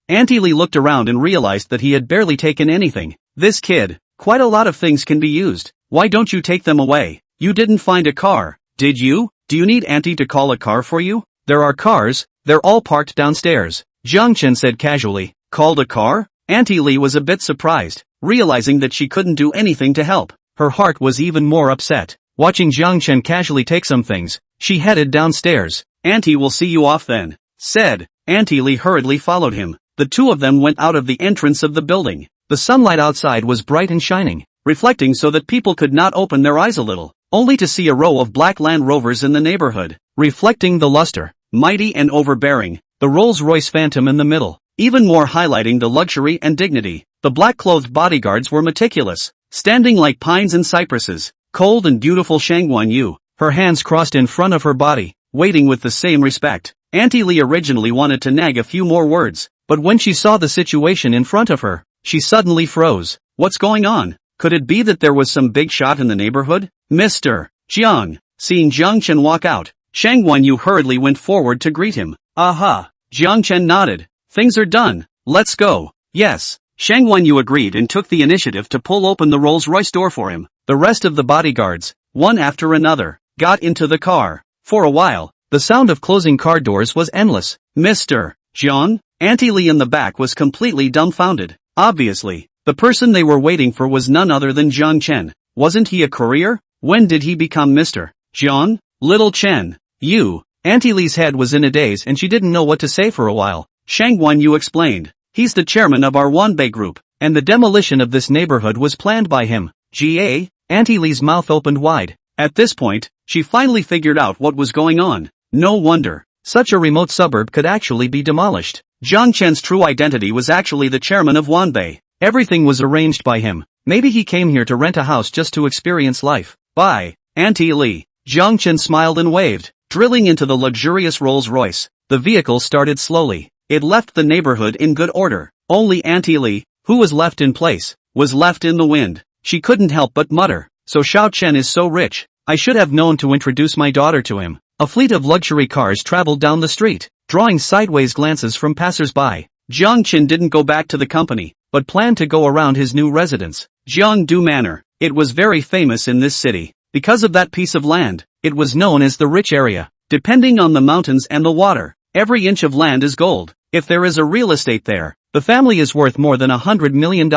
Auntie Li looked around and realized that he had barely taken anything. This kid, quite a lot of things can be used. Why don't you take them away? You didn't find a car, did you? Do you need Auntie to call a car for you? There are cars, they're all parked downstairs. Jiang Chen said casually. Called a car? Auntie Li was a bit surprised, realizing that she couldn't do anything to help. Her heart was even more upset. Watching Jiang Chen casually take some things, she headed downstairs. Auntie will see you off then, said. Auntie Li hurriedly followed him. The two of them went out of the entrance of the building. The sunlight outside was bright and shining, reflecting so that people could not open their eyes a little, only to see a row of black Land Rovers in the neighborhood, reflecting the luster, mighty and overbearing, the Rolls-Royce Phantom in the middle, even more highlighting the luxury and dignity. The black-clothed bodyguards were meticulous, standing like pines and cypresses. Cold and beautiful Shang Wanyu, her hands crossed in front of her body, waiting with the same respect. Auntie Li originally wanted to nag a few more words, but when she saw the situation in front of her, she suddenly froze. What's going on? Could it be that there was some big shot in the neighborhood? Mr. Jiang. Seeing Jiang Chen walk out, Shang Wanyu hurriedly went forward to greet him. Aha. Jiang Chen nodded. Things are done. Let's go. Yes. Shang Wanyu agreed and took the initiative to pull open the Rolls-Royce door for him. The rest of the bodyguards, one after another, got into the car. For a while, the sound of closing car doors was endless. Mr. Jiang? Auntie Li in the back was completely dumbfounded. Obviously, the person they were waiting for was none other than Jiang Chen. Wasn't he a courier? When did he become Mr. Jiang? Little Chen. You. Auntie Li's head was in a daze and she didn't know what to say for a while. Shang Wanyu explained. He's the chairman of our Wanbei group, and the demolition of this neighborhood was planned by him. Ga? Auntie Li's mouth opened wide. At this point, she finally figured out what was going on. No wonder. such a remote suburb could actually be demolished. Jiang Chen's true identity was actually the chairman of Wanbei. Everything was arranged by him. Maybe he came here to rent a house just to experience life. Bye, Auntie Lee. Jiang Chen smiled and waved, drilling into the luxurious Rolls-Royce. The vehicle started slowly. It left the neighborhood in good order. Only Auntie Lee, who was left in place, was left in the wind. She couldn't help but mutter, "So Xiao Chen is so rich. I should have known to introduce my daughter to him." A fleet of luxury cars traveled down the street, drawing sideways glances from passers-by. Jiang Chen didn't go back to the company, but planned to go around his new residence, Jiangdu Manor. It was very famous in this city. Because of that piece of land, it was known as the rich area. Depending on the mountains and the water, every inch of land is gold. If there is a real estate there, the family is worth more than $100 million.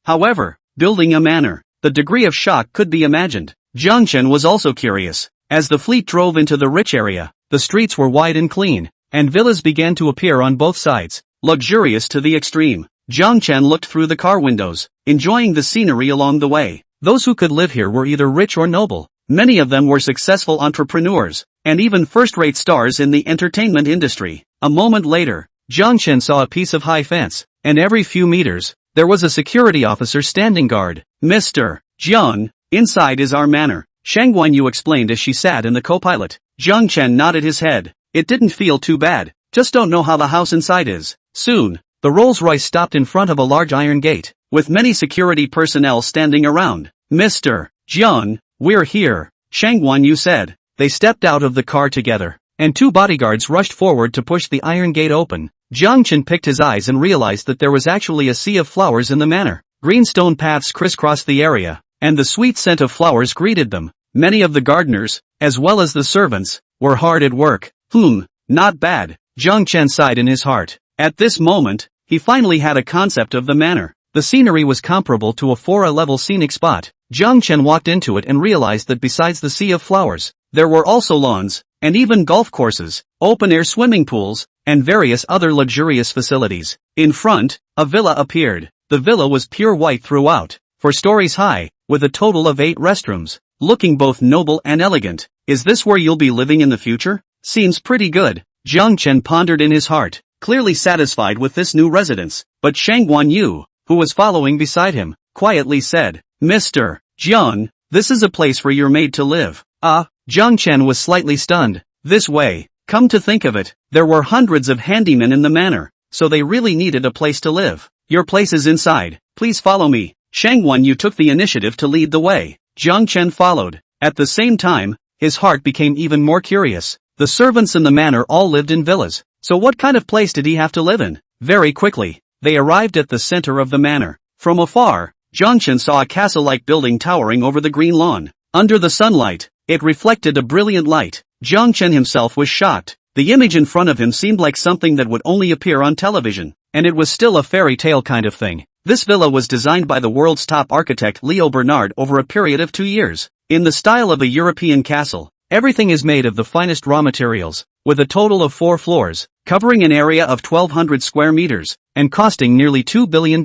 However, building a manor, the degree of shock could be imagined. Jiang Chen was also curious. As the fleet drove into the rich area, the streets were wide and clean, and villas began to appear on both sides, luxurious to the extreme. Jiang Chen looked through the car windows, enjoying the scenery along the way. Those who could live here were either rich or noble. Many of them were successful entrepreneurs, and even first-rate stars in the entertainment industry. A moment later, Jiang Chen saw a piece of high fence, and every few meters, there was a security officer standing guard. "Mr. Jiang, inside is our manor," Shang Guanyu explained as she sat in the co-pilot. Jiang Chen nodded his head. It didn't feel too bad. Just don't know how the house inside is. Soon, the Rolls-Royce stopped in front of a large iron gate, with many security personnel standing around. "Mr. Jiang, we're here," Shang Guanyu said. They stepped out of the car together, and two bodyguards rushed forward to push the iron gate open. Jiang Chen picked his eyes and realized that there was actually a sea of flowers in the manor. Green stone paths crisscrossed the area, and the sweet scent of flowers greeted them. Many of the gardeners, as well as the servants, were hard at work. Not bad, Jiang Chen sighed in his heart. At this moment, he finally had a concept of the manor. The scenery was comparable to a 4A-level scenic spot. Jiang Chen walked into it and realized that besides the sea of flowers, there were also lawns, and even golf courses, open-air swimming pools, and various other luxurious facilities. In front, a villa appeared. The villa was pure white throughout, 4 stories high, with a total of 8 restrooms, looking both noble and elegant. Is this where you'll be living in the future? Seems pretty good, Jiang Chen pondered in his heart, clearly satisfied with this new residence. But Shang Guanyu, who was following beside him, quietly said, "Mr. Jiang, this is a place for your maid to live." Jiang Chen was slightly stunned. This way, come to think of it, there were hundreds of handymen in the manor, so they really needed a place to live. "Your place is inside, please follow me." Shang Guanyu took the initiative to lead the way. Jiang Chen followed. At the same time, his heart became even more curious. The servants in the manor all lived in villas, so what kind of place did he have to live in? Very quickly, they arrived at the center of the manor. From afar, Jiang Chen saw a castle-like building towering over the green lawn. Under the sunlight, it reflected a brilliant light. Jiang Chen himself was shocked. The image in front of him seemed like something that would only appear on television, and it was still a fairy tale kind of thing. This villa was designed by the world's top architect Leo Bernard over a period of 2 years. In the style of a European castle, everything is made of the finest raw materials, with a total of 4 floors, covering an area of 1,200 square meters, and costing nearly $2 billion.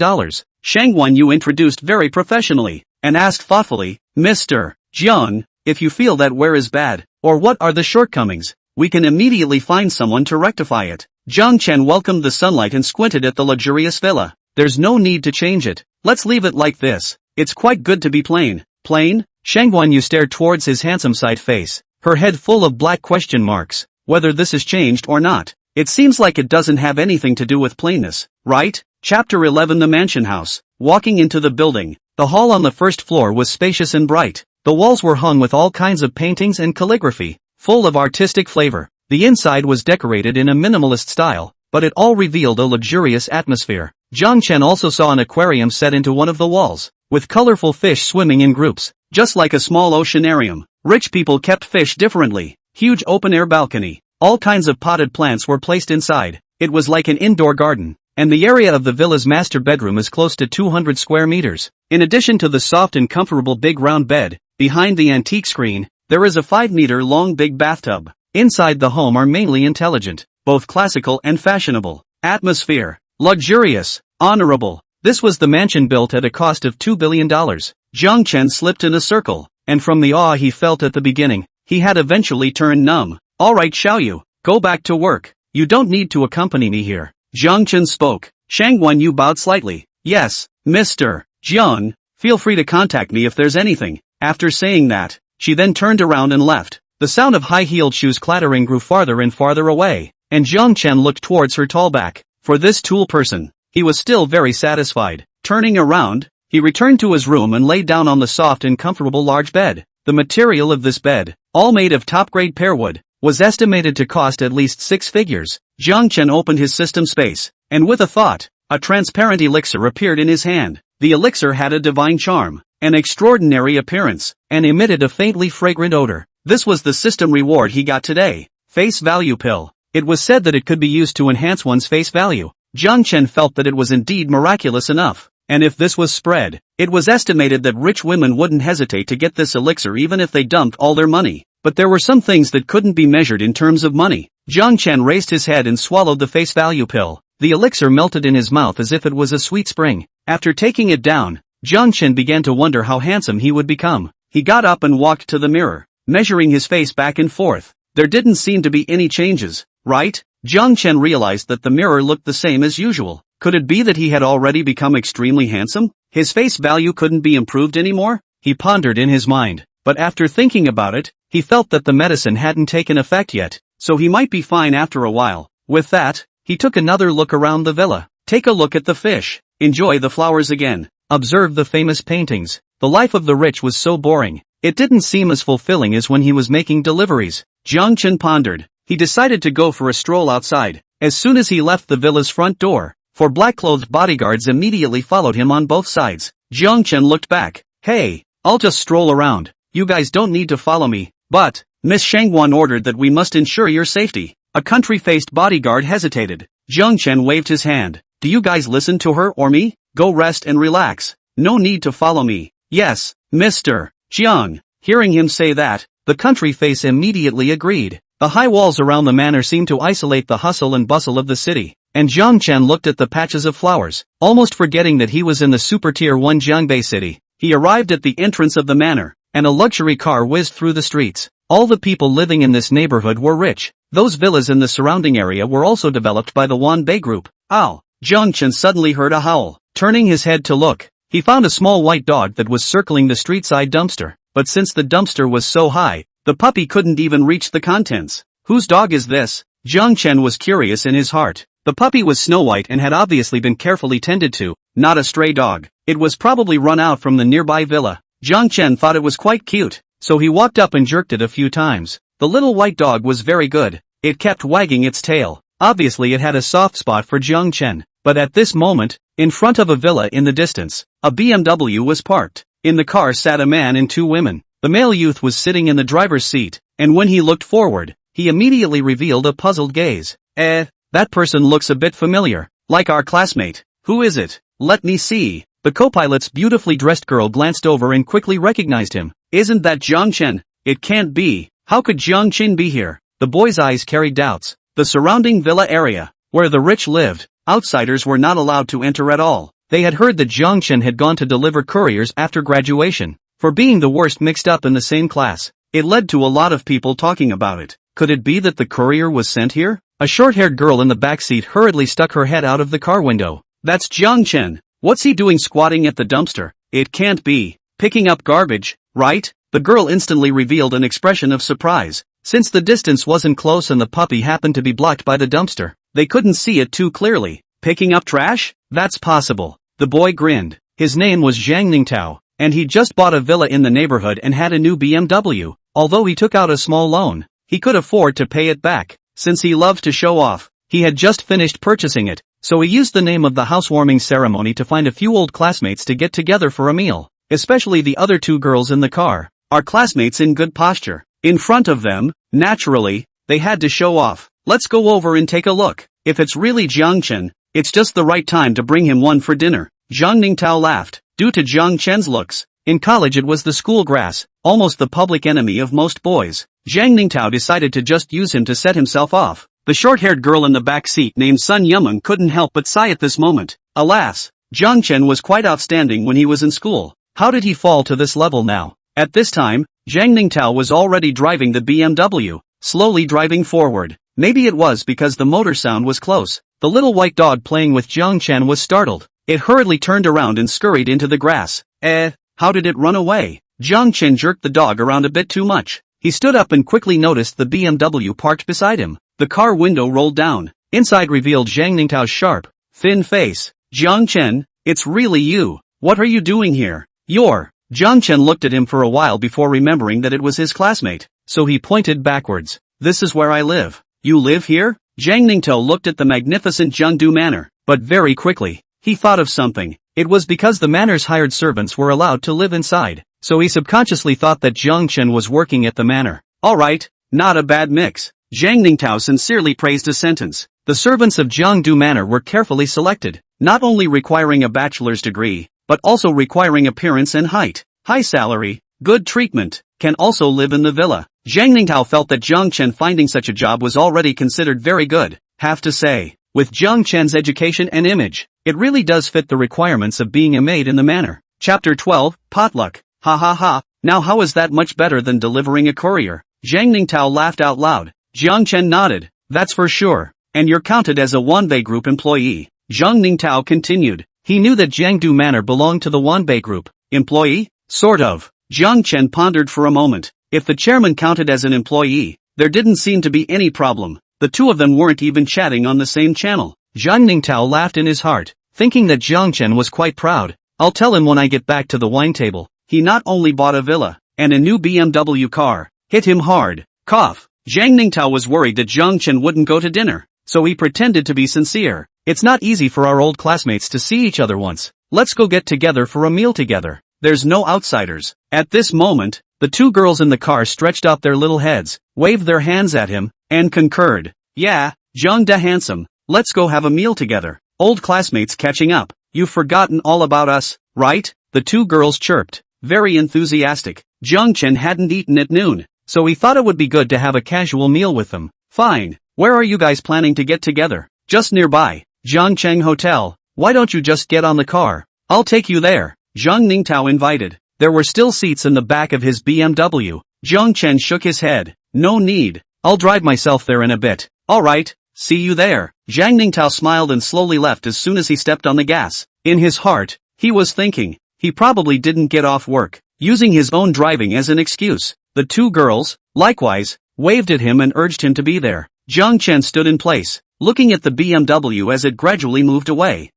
Shang Guanyu introduced very professionally, and asked thoughtfully, "Mr. Jiang, if you feel that where is bad, or what are the shortcomings, we can immediately find someone to rectify it." Jiang Chen welcomed the sunlight and squinted at the luxurious villa. "There's no need to change it. Let's leave it like this. It's quite good to be plain." "Plain?" Shang Guanyu stared towards his handsome side face, her head full of black question marks. "Whether this is changed or not, it seems like it doesn't have anything to do with plainness, right?" Chapter 11 The Mansion House. Walking into the building, the hall on the first floor was spacious and bright. The walls were hung with all kinds of paintings and calligraphy, full of artistic flavor. The inside was decorated in a minimalist style, but it all revealed a luxurious atmosphere. Jiang Chen also saw an aquarium set into one of the walls, with colorful fish swimming in groups, just like a small oceanarium. Rich people kept fish differently. Huge open-air balcony. All kinds of potted plants were placed inside. It was like an indoor garden, and the area of the villa's master bedroom is close to 200 square meters. In addition to the soft and comfortable big round bed, behind the antique screen, there is a 5-meter-long big bathtub. Inside the home are mainly intelligent, both classical and fashionable. Atmosphere. Luxurious. Honorable. This was the mansion built at a cost of $2 billion. Jiang Chen slipped in a circle, and from the awe he felt at the beginning, he had eventually turned numb. "Alright Xiaoyu, Go back to work. You don't need to accompany me here. Jiang Chen spoke. Shang Guanyu bowed slightly. Yes, Mr. Jiang. Feel free to contact me if there's anything. After saying that, she then turned around and left. The sound of high-heeled shoes clattering grew farther and farther away, and Jiang Chen looked towards her tall back. For this tool person, he was still very satisfied. Turning around, he returned to his room and lay down on the soft and comfortable large bed. The material of this bed, all made of top-grade pearwood, was estimated to cost at least 6 figures. Jiang Chen opened his system space, and with a thought, a transparent elixir appeared in his hand. The elixir had a divine charm, an extraordinary appearance, and emitted a faintly fragrant odor. This was the system reward he got today. Face value pill. It was said that it could be used to enhance one's face value. Jiang Chen felt that it was indeed miraculous enough, and if this was spread, it was estimated that rich women wouldn't hesitate to get this elixir even if they dumped all their money. But there were some things that couldn't be measured in terms of money. Jiang Chen raised his head and swallowed the face value pill. The elixir melted in his mouth as if it was a sweet spring. After taking it down, Jiang Chen began to wonder how handsome he would become. He got up and walked to the mirror, measuring his face back and forth. There didn't seem to be any changes, right? Jiang Chen realized that the mirror looked the same as usual. Could it be that he had already become extremely handsome? His face value couldn't be improved anymore? He pondered in his mind, but after thinking about it, he felt that the medicine hadn't taken effect yet, so he might be fine after a while. With that, he took another look around the villa. Take a look at the fish. Enjoy the flowers again. Observe the famous paintings. The life of the rich was so boring. It didn't seem as fulfilling as when he was making deliveries. Jiang Chen pondered. He decided to go for a stroll outside. As soon as he left the villa's front door, 4 black-clothed bodyguards immediately followed him on both sides. Jiang Chen looked back. Hey, I'll just stroll around. You guys don't need to follow me. But, Miss Shangguan ordered that we must ensure your safety. A country-faced bodyguard hesitated. Jiang Chen waved his hand. Do you guys listen to her or me? Go rest and relax. No need to follow me. Yes, Mr. Jiang. Hearing him say that, the country face immediately agreed. The high walls around the manor seemed to isolate the hustle and bustle of the city, and Jiang Chen looked at the patches of flowers, almost forgetting that he was in the super tier 1 Jiangbei city. He arrived at the entrance of the manor, and a luxury car whizzed through the streets. All the people living in this neighborhood were rich. Those villas in the surrounding area were also developed by the Wanbei group. Ow! Jiang Chen suddenly heard a howl. Turning his head to look, he found a small white dog that was circling the street-side dumpster. But since the dumpster was so high, the puppy couldn't even reach the contents. Whose dog is this? Jiang Chen was curious in his heart. The puppy was snow white and had obviously been carefully tended to, not a stray dog. It was probably run out from the nearby villa. Jiang Chen thought it was quite cute, so he walked up and jerked it a few times. The little white dog was very good. It kept wagging its tail. Obviously it had a soft spot for Jiang Chen. But at this moment, in front of a villa in the distance, a BMW was parked. In the car sat a man and 2 women. The male youth was sitting in the driver's seat, and when he looked forward, he immediately revealed a puzzled gaze. That person looks a bit familiar, like our classmate. Who is it? Let me see. The co-pilot's beautifully dressed girl glanced over and quickly recognized him. Isn't that Jiang Chen? It can't be. How could Jiang Chen be here? The boy's eyes carried doubts. The surrounding villa area, where the rich lived, outsiders were not allowed to enter at all. They had heard that Jiang Chen had gone to deliver couriers after graduation. For being the worst mixed up in the same class, it led to a lot of people talking about it. Could it be that the courier was sent here? A short-haired girl in the backseat hurriedly stuck her head out of the car window. That's Jiang Chen. What's he doing squatting at the dumpster? It can't be. Picking up garbage, right? The girl instantly revealed an expression of surprise. Since the distance wasn't close and the puppy happened to be blocked by the dumpster, they couldn't see it too clearly. Picking up trash? That's possible. The boy grinned. His name was Zhang Ningtao, and he just bought a villa in the neighborhood and had a new BMW. Although he took out a small loan, he could afford to pay it back. Since he loved to show off, he had just finished purchasing it, so he used the name of the housewarming ceremony to find a few old classmates to get together for a meal, especially the other 2 girls in the car. Our classmates in good posture. In front of them, naturally, they had to show off. Let's go over and take a look. If it's really Jiang Chen, it's just the right time to bring him one for dinner. Zhang Ningtao laughed. Due to Jiang Chen's looks, in college it was the school grass, almost the public enemy of most boys. Zhang Ningtao decided to just use him to set himself off. The short-haired girl in the back seat named Sun Yumeng couldn't help but sigh at this moment. Alas, Jiang Chen was quite outstanding when he was in school. How did he fall to this level now? At this time, Zhang Ningtao was already driving the BMW, slowly driving forward. Maybe it was because the motor sound was close. The little white dog playing with Jiang Chen was startled. It hurriedly turned around and scurried into the grass. How did it run away? Jiang Chen jerked the dog around a bit too much. He stood up and quickly noticed the BMW parked beside him. The car window rolled down. Inside revealed Zhang Ningtao's sharp, thin face. Jiang Chen, it's really you. What are you doing here? Jiang Chen looked at him for a while before remembering that it was his classmate, so he pointed backwards. This is where I live. You live here? Zhang Ningtao looked at the magnificent Jiangdu Manor, but very quickly, he thought of something. It was because the manor's hired servants were allowed to live inside, so he subconsciously thought that Jiang Chen was working at the manor. Alright, not a bad mix. Zhang Ningtao sincerely praised his sentence. The servants of Jiangdu Manor were carefully selected, not only requiring a bachelor's degree, but also requiring appearance and height, high salary, good treatment, can also live in the villa. Zhang Ningtao felt that Jiang Chen finding such a job was already considered very good. Have to say, with Jiang Chen's education and image, it really does fit the requirements of being a maid in the manor. Chapter 12, Potluck. Ha ha ha, now how is that much better than delivering a courier? Zhang Ningtao laughed out loud. Jiang Chen nodded. That's for sure. And you're counted as a Wanbei Group employee. Zhang Ningtao continued. He knew that Jiangdu Manor belonged to the Wanbei Group. Employee? Sort of. Jiang Chen pondered for a moment. If the chairman counted as an employee, there didn't seem to be any problem. The two of them weren't even chatting on the same channel. Zhang Ningtao laughed in his heart, thinking that Jiang Chen was quite proud. I'll tell him when I get back to the wine table. He not only bought a villa, and a new BMW car. Hit him hard. Cough. Zhang Ningtao was worried that Jiang Chen wouldn't go to dinner, so he pretended to be sincere. It's not easy for our old classmates to see each other once. Let's go get together for a meal together. There's no outsiders. At this moment, the two girls in the car stretched out their little heads, waved their hands at him, and concurred. Yeah, Jiang Da handsome, let's go have a meal together. Old classmates catching up. You've forgotten all about us, right? The two girls chirped, very enthusiastic. Jiang Chen hadn't eaten at noon, so he thought it would be good to have a casual meal with them. Fine. Where are you guys planning to get together? Just nearby. Jiangcheng Hotel. Why don't you just get on the car? I'll take you there. Zhang Ningtao invited. There were still seats in the back of his BMW. Jiang Chen shook his head. No need. I'll drive myself there in a bit. Alright, see you there. Zhang Ningtao smiled and slowly left as soon as he stepped on the gas. In his heart, he was thinking, he probably didn't get off work, using his own driving as an excuse. The two girls, likewise, waved at him and urged him to be there. Jiang Chen stood in place, looking at the BMW as it gradually moved away.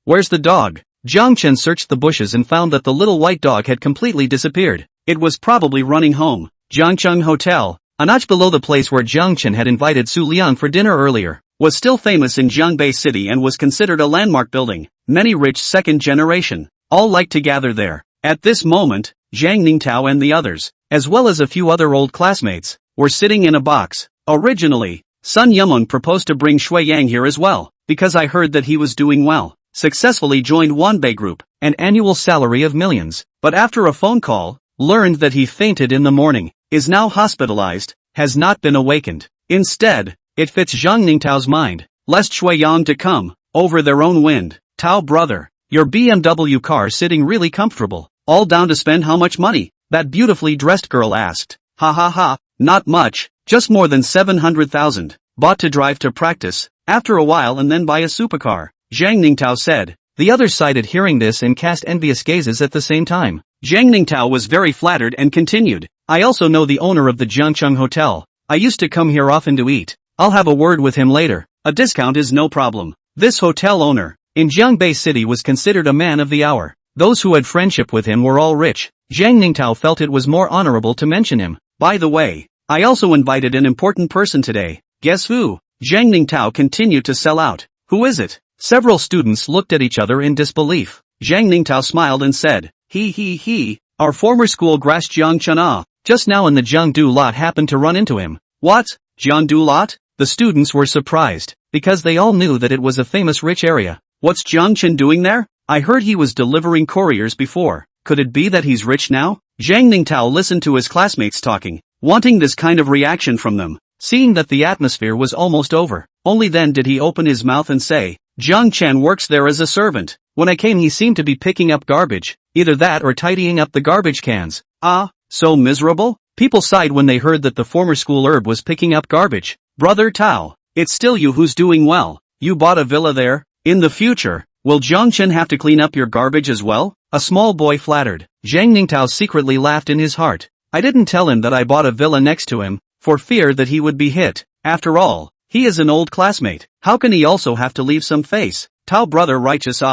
Where's the dog? Jiang Chen searched the bushes and found that the little white dog had completely disappeared. It was probably running home. Jiangcheng Hotel, a notch below the place where Jiang Chen had invited Su Liang for dinner earlier, was still famous in Jiangbei City and was considered a landmark building. Many rich second generation, all liked to gather there. At this moment, Zhang Ningtao and the others, as well as a few other old classmates, were sitting in a box. Originally, Sun Yimeng proposed to bring Shui Yang here as well, because I heard that he was doing well, successfully joined Wanbei Group, an annual salary of millions, but after a phone call, learned that he fainted in the morning, is now hospitalized, has not been awakened. Instead, it fits Zhang Ningtao's mind, lest Shui Yang to come, over their own wind. Tao brother, your BMW car sitting really comfortable, all down to spend how much money? That beautifully dressed girl asked. Ha ha ha, not much, just more than 700,000, bought to drive to practice, after a while and then buy a supercar, Zhang Ningtao said. The others sided hearing this and cast envious gazes at the same time. Zhang Ningtao was very flattered and continued. I also know the owner of the Jiangcheng Hotel. I used to come here often to eat. I'll have a word with him later. A discount is no problem. This hotel owner, in Jiangbei City, was considered a man of the hour. Those who had friendship with him were all rich. Zhang Ningtao felt it was more honorable to mention him. By the way, I also invited an important person today. Guess who? Zhang Ningtao continued to sell out. Who is it? Several students looked at each other in disbelief. Zhang Ningtao smiled and said, he, our former school grass Jiang Chen. Just now in the Jiangdu lot happened to run into him. What? Jiangdu lot? The students were surprised, because they all knew that it was a famous rich area. What's Jiang Chen doing there? I heard he was delivering couriers before. Could it be that he's rich now? Zhang Ningtao listened to his classmates talking, wanting this kind of reaction from them. Seeing that the atmosphere was almost over, only then did he open his mouth and say, Jiang Chen works there as a servant. When I came he seemed to be picking up garbage, either that or tidying up the garbage cans. So miserable? People sighed when they heard that the former school herb was picking up garbage. Brother Tao, it's still you who's doing well. You bought a villa there? In the future, will Jiang Chen have to clean up your garbage as well? A small boy flattered. Jiang Ningtao secretly laughed in his heart. I didn't tell him that I bought a villa next to him, for fear that he would be hit. After all, he is an old classmate. How can he also have to leave some face? Tao brother righteous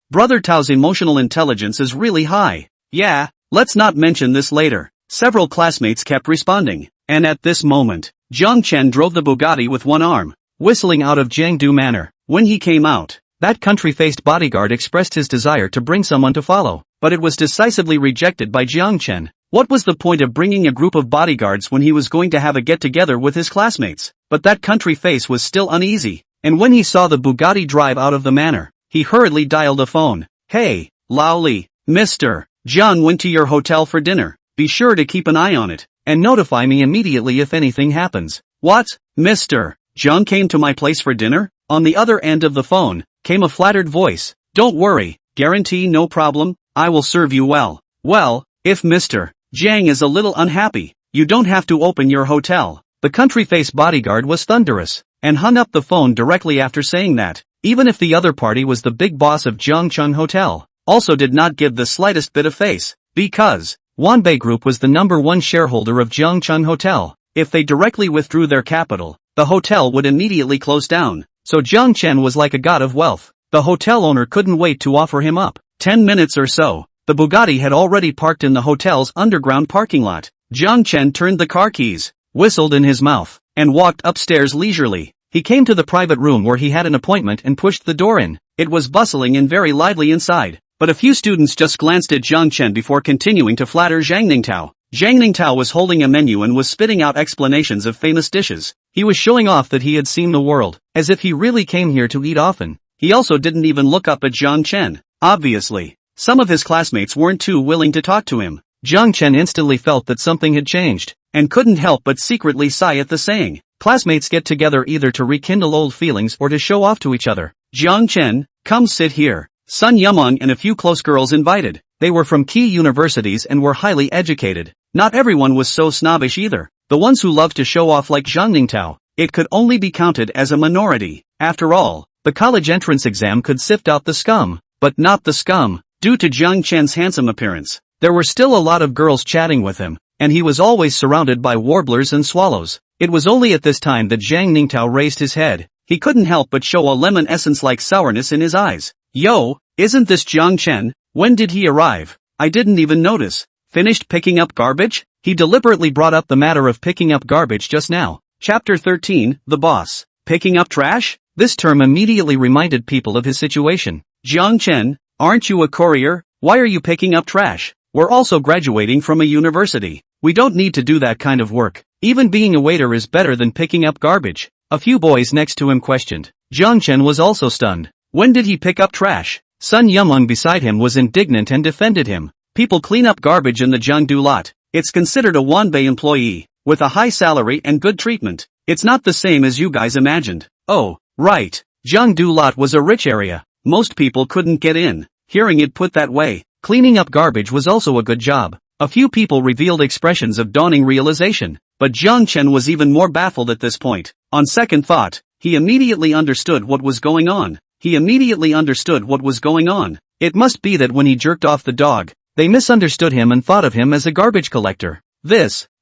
Brother Tao's emotional intelligence is really high. Yeah, let's not mention this later. Several classmates kept responding. And at this moment, Jiang Chen drove the Bugatti with one arm, whistling out of Jiangdu Manor. When he came out, that country-faced bodyguard expressed his desire to bring someone to follow, but it was decisively rejected by Jiang Chen. What was the point of bringing a group of bodyguards when he was going to have a get-together with his classmates? But that country face was still uneasy, and when he saw the Bugatti drive out of the manor, he hurriedly dialed a phone. Hey, Lao Li, Mr. Jiang went to your hotel for dinner. Be sure to keep an eye on it, and notify me immediately if anything happens. What? Mr. Jiang came to my place for dinner? On the other end of the phone, came a flattered voice. Don't worry, guarantee no problem, I will serve you well. Well, if Mr. Jiang is a little unhappy, you don't have to open your hotel. The country-faced bodyguard was thunderous, and hung up the phone directly after saying that. Even if the other party was the big boss of Jiangcheng Hotel, also did not give the slightest bit of face, because Wanbei Group was the #1 shareholder of Jiangcheng Hotel. If they directly withdrew their capital, the hotel would immediately close down. So Jiang Chen was like a god of wealth. The hotel owner couldn't wait to offer him up. 10 minutes or so, the Bugatti had already parked in the hotel's underground parking lot. Jiang Chen turned the car keys, whistled in his mouth, and walked upstairs leisurely. He came to the private room where he had an appointment and pushed the door in. It was bustling and very lively inside, but a few students just glanced at Jiang Chen before continuing to flatter Jiang Ningtao. Jiang Ningtao was holding a menu and was spitting out explanations of famous dishes. He was showing off that he had seen the world, as if he really came here to eat often. He also didn't even look up at Jiang Chen. Obviously, some of his classmates weren't too willing to talk to him. Jiang Chen instantly felt that something had changed, and couldn't help but secretly sigh at the saying. Classmates get together either to rekindle old feelings or to show off to each other. Jiang Chen, come sit here. Sun Yumong and a few close girls invited. They were from key universities and were highly educated. Not everyone was so snobbish either. The ones who loved to show off like Jiang Ningtao, it could only be counted as a minority. After all, the college entrance exam could sift out the scum, but not the scum. Due to Jiang Chen's handsome appearance, there were still a lot of girls chatting with him, and he was always surrounded by warblers and swallows. It was only at this time that Jiang Ningtao raised his head. He couldn't help but show a lemon essence-like sourness in his eyes. Yo, isn't this Jiang Chen? When did he arrive? I didn't even notice. Finished picking up garbage? He deliberately brought up the matter of picking up garbage just now. Chapter 13, The Boss. Picking up trash? This term immediately reminded people of his situation. Jiang Chen, aren't you a courier? Why are you picking up trash? We're also graduating from a university. We don't need to do that kind of work. Even being a waiter is better than picking up garbage. A few boys next to him questioned. Jiang Chen was also stunned. When did he pick up trash? Sun Yumong beside him was indignant and defended him. People clean up garbage in the Jiangdu lot. It's considered a Wanbei employee, with a high salary and good treatment. It's not the same as you guys imagined. Oh, right. Jiangdu lot was a rich area. Most people couldn't get in. Hearing it put that way, cleaning up garbage was also a good job. A few people revealed expressions of dawning realization, but Jiang Chen was even more baffled at this point. On second thought, he immediately understood what was going on. It must be that when he jerked off the dog, they misunderstood him and thought of him as a garbage collector.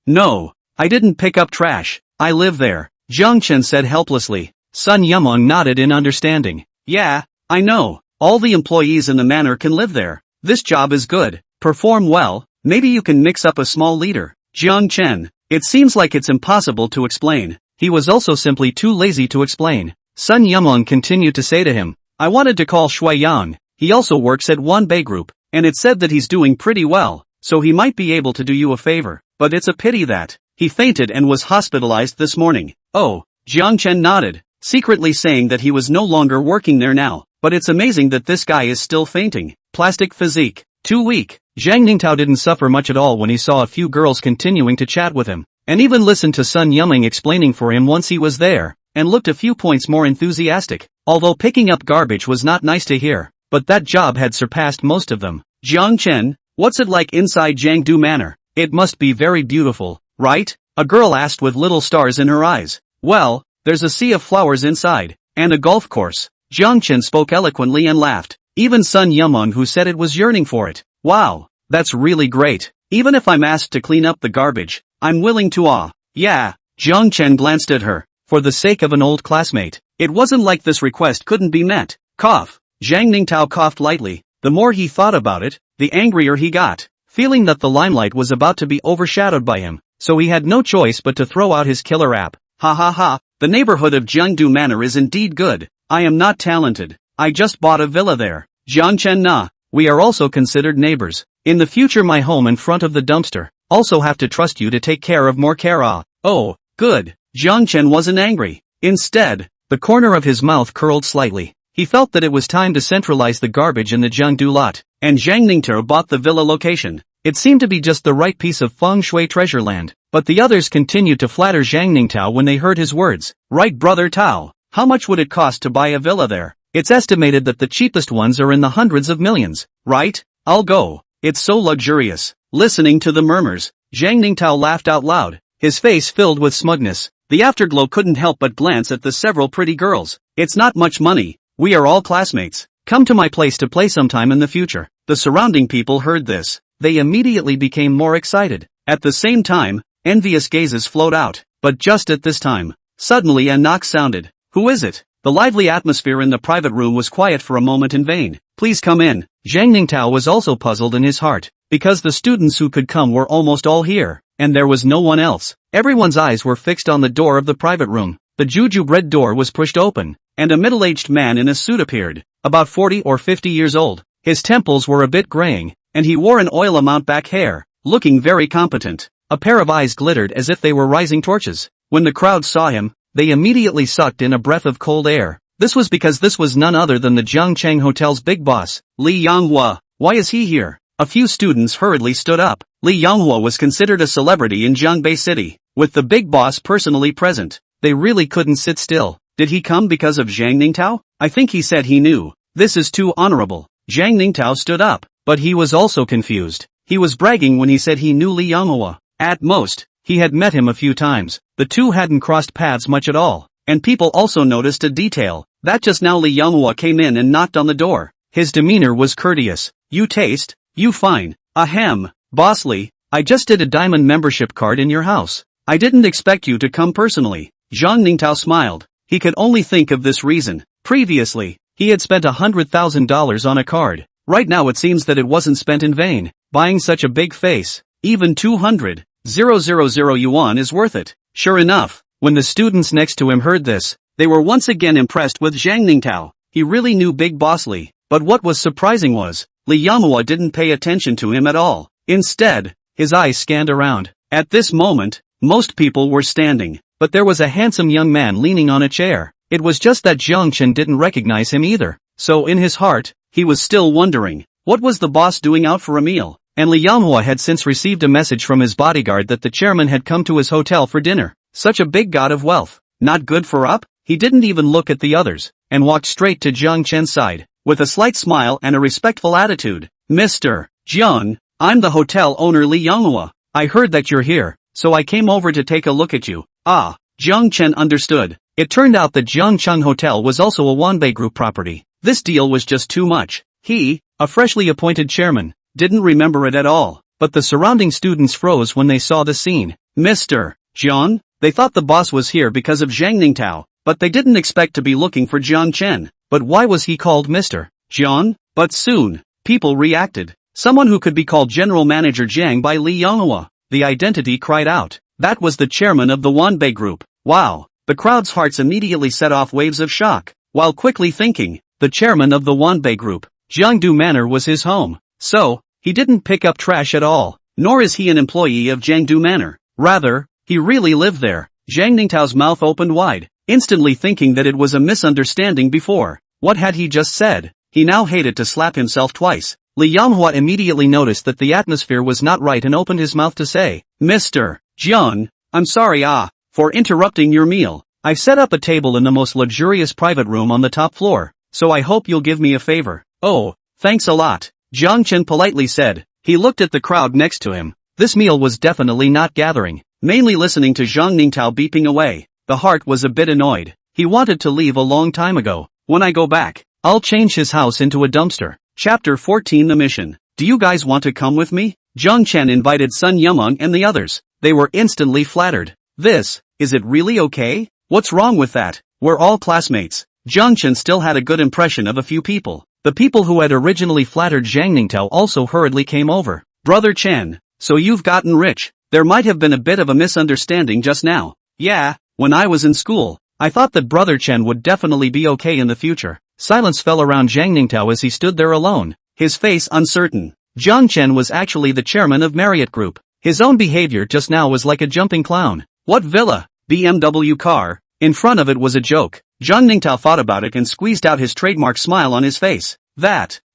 No, I didn't pick up trash, I live there, Jiang Chen said helplessly. Sun Yumong nodded in understanding. Yeah, I know, all the employees in the manor can live there. This job is good, perform well, maybe you can mix up a small leader. Jiang Chen, it seems like it's impossible to explain. He was also simply too lazy to explain. Sun Yumong continued to say to him, I wanted to call Shui Yang, he also works at Wanbei Group, and it said that he's doing pretty well, so he might be able to do you a favor, but it's a pity that he fainted and was hospitalized this morning. Oh, Jiang Chen nodded, secretly saying that he was no longer working there now, but it's amazing that this guy is still fainting. Plastic physique, too weak. Jiang Ningtao didn't suffer much at all when he saw a few girls continuing to chat with him, and even listened to Sun Yuming explaining for him once he was there, and looked a few points more enthusiastic. Although picking up garbage was not nice to hear, but that job had surpassed most of them. Jiang Chen, what's it like inside Jiangdu Manor? It must be very beautiful, right? A girl asked with little stars in her eyes. Well, there's a sea of flowers inside, and a golf course. Jiang Chen spoke eloquently and laughed. Even Sun Yumon who said it was yearning for it. Wow, that's really great. Even if I'm asked to clean up the garbage, I'm willing to. Yeah. Jiang Chen glanced at her. For the sake of an old classmate, it wasn't like this request couldn't be met. Cough. Zhang Ningtao coughed lightly. The more he thought about it, the angrier he got, feeling that the limelight was about to be overshadowed by him, so he had no choice but to throw out his killer app. Ha ha ha, the neighborhood of Jiangdu Manor is indeed good. I am not talented. I just bought a villa there. Jiang Chen na. We are also considered neighbors. In the future my home in front of the dumpster. Also have to trust you to take care of more care. Oh, good. Jiang Chen wasn't angry. Instead, the corner of his mouth curled slightly. He felt that it was time to centralize the garbage in the Jiangdu lot, and Zhang Ningtao bought the villa location. It seemed to be just the right piece of feng shui treasure land, but the others continued to flatter Zhang Ningtao when they heard his words. Right, brother Tao, how much would it cost to buy a villa there? It's estimated that the cheapest ones are in the hundreds of millions, right? I'll go. It's so luxurious. Listening to the murmurs, Zhang Ningtao laughed out loud, his face filled with smugness. The afterglow couldn't help but glance at the several pretty girls. It's not much money. We are all classmates. Come to my place to play sometime in the future. The surrounding people heard this. They immediately became more excited. At the same time, envious gazes flowed out. But just at this time, suddenly a knock sounded. Who is it? The lively atmosphere in the private room was quiet for a moment in vain. Please come in. Zhang Ningtao was also puzzled in his heart, because the students who could come were almost all here, and there was no one else. Everyone's eyes were fixed on the door of the private room. The jujube door was pushed open, and a middle-aged man in a suit appeared, about 40 or 50 years old. His temples were a bit graying, and he wore an oil-amount back hair, looking very competent. A pair of eyes glittered as if they were rising torches. When the crowd saw him, they immediately sucked in a breath of cold air. This was because this was none other than the Jiangcheng Hotel's big boss, Li Yanghua. Why is he here? A few students hurriedly stood up. Li Yanghua was considered a celebrity in Jiangbei City. With the big boss personally present, they really couldn't sit still. Did he come because of Zhang Ningtao? I think he said he knew. This is too honorable. Zhang Ningtao stood up, but he was also confused. He was bragging when he said he knew Li Yanghua. At most, he had met him a few times. The two hadn't crossed paths much at all. And people also noticed a detail, that just now Li Yanghua came in and knocked on the door. His demeanor was courteous. You taste? You fine. Ahem. Boss Li, I just did a diamond membership card in your house. I didn't expect you to come personally. Zhang Ningtao smiled. He could only think of this reason. Previously, he had spent $100,000 on a card. Right now it seems that it wasn't spent in vain. Buying such a big face, even 200,000 yuan is worth it. Sure enough, when the students next to him heard this, they were once again impressed with Zhang Ningtao. He really knew Big Boss Li. But what was surprising was, Li Yanghua didn't pay attention to him at all. Instead, his eyes scanned around. At this moment, most people were standing, but there was a handsome young man leaning on a chair. It was just that Jiang Chen didn't recognize him either. So in his heart, he was still wondering, what was the boss doing out for a meal? And Li Yanghua had since received a message from his bodyguard that the chairman had come to his hotel for dinner. Such a big god of wealth. Not good for up? He didn't even look at the others, and walked straight to Jiang Chen's side, with a slight smile and a respectful attitude. Mr. Jiang, I'm the hotel owner Li Yanghua. I heard that you're here, so I came over to take a look at you. Ah, Jiang Chen understood. It turned out that Jiangcheng Hotel was also a Wanbei Group property. This deal was just too much. He, a freshly appointed chairman, didn't remember it at all, but the surrounding students froze when they saw the scene. Mr. Jiang? They thought the boss was here because of Zhang Ningtao, but they didn't expect to be looking for Jiang Chen. But why was he called Mr. Jiang? But soon, people reacted. Someone who could be called General Manager Jiang by Li Yanghua. The identity cried out. That was the chairman of the Wanbei Group. Wow. The crowd's hearts immediately set off waves of shock, while quickly thinking, the chairman of the Wanbei Group, Jiangdu Manor was his home. So, he didn't pick up trash at all, nor is he an employee of Jiangdu Manor. Rather, he really lived there. Zhang Ningtao's mouth opened wide, instantly thinking that it was a misunderstanding before. What had he just said? He now hated to slap himself twice. Li Yanghua immediately noticed that the atmosphere was not right and opened his mouth to say, Mr. Jiang, I'm sorry for interrupting your meal. I've set up a table in the most luxurious private room on the top floor, so I hope you'll give me a favor. Oh, thanks a lot, Jiang Chen politely said. He looked at the crowd next to him. This meal was definitely not gathering, mainly listening to Zhang Ningtao beeping away. the heart was a bit annoyed. He wanted to leave a long time ago. When I go back, I'll change his house into a dumpster. Chapter 14 The Mission. Do you guys want to come with me? Jiang Chen invited Sun Yumeng and the others. They were instantly flattered. Is it really okay? What's wrong with that? We're all classmates. Jiang Chen still had a good impression of a few people. The people who had originally flattered Zhang Ningtao also hurriedly came over. Brother Chen, so you've gotten rich. There might have been a bit of a misunderstanding just now. Yeah, when I was in school, I thought that Brother Chen would definitely be okay in the future. Silence fell around Zhang Ningtao as he stood there alone, his face uncertain. Jiang Chen was actually the chairman of Marriott Group. His own behavior just now was like a jumping clown. What villa? BMW car? In front of it was a joke. Zhang Ningtao thought about it and squeezed out his trademark smile on his face.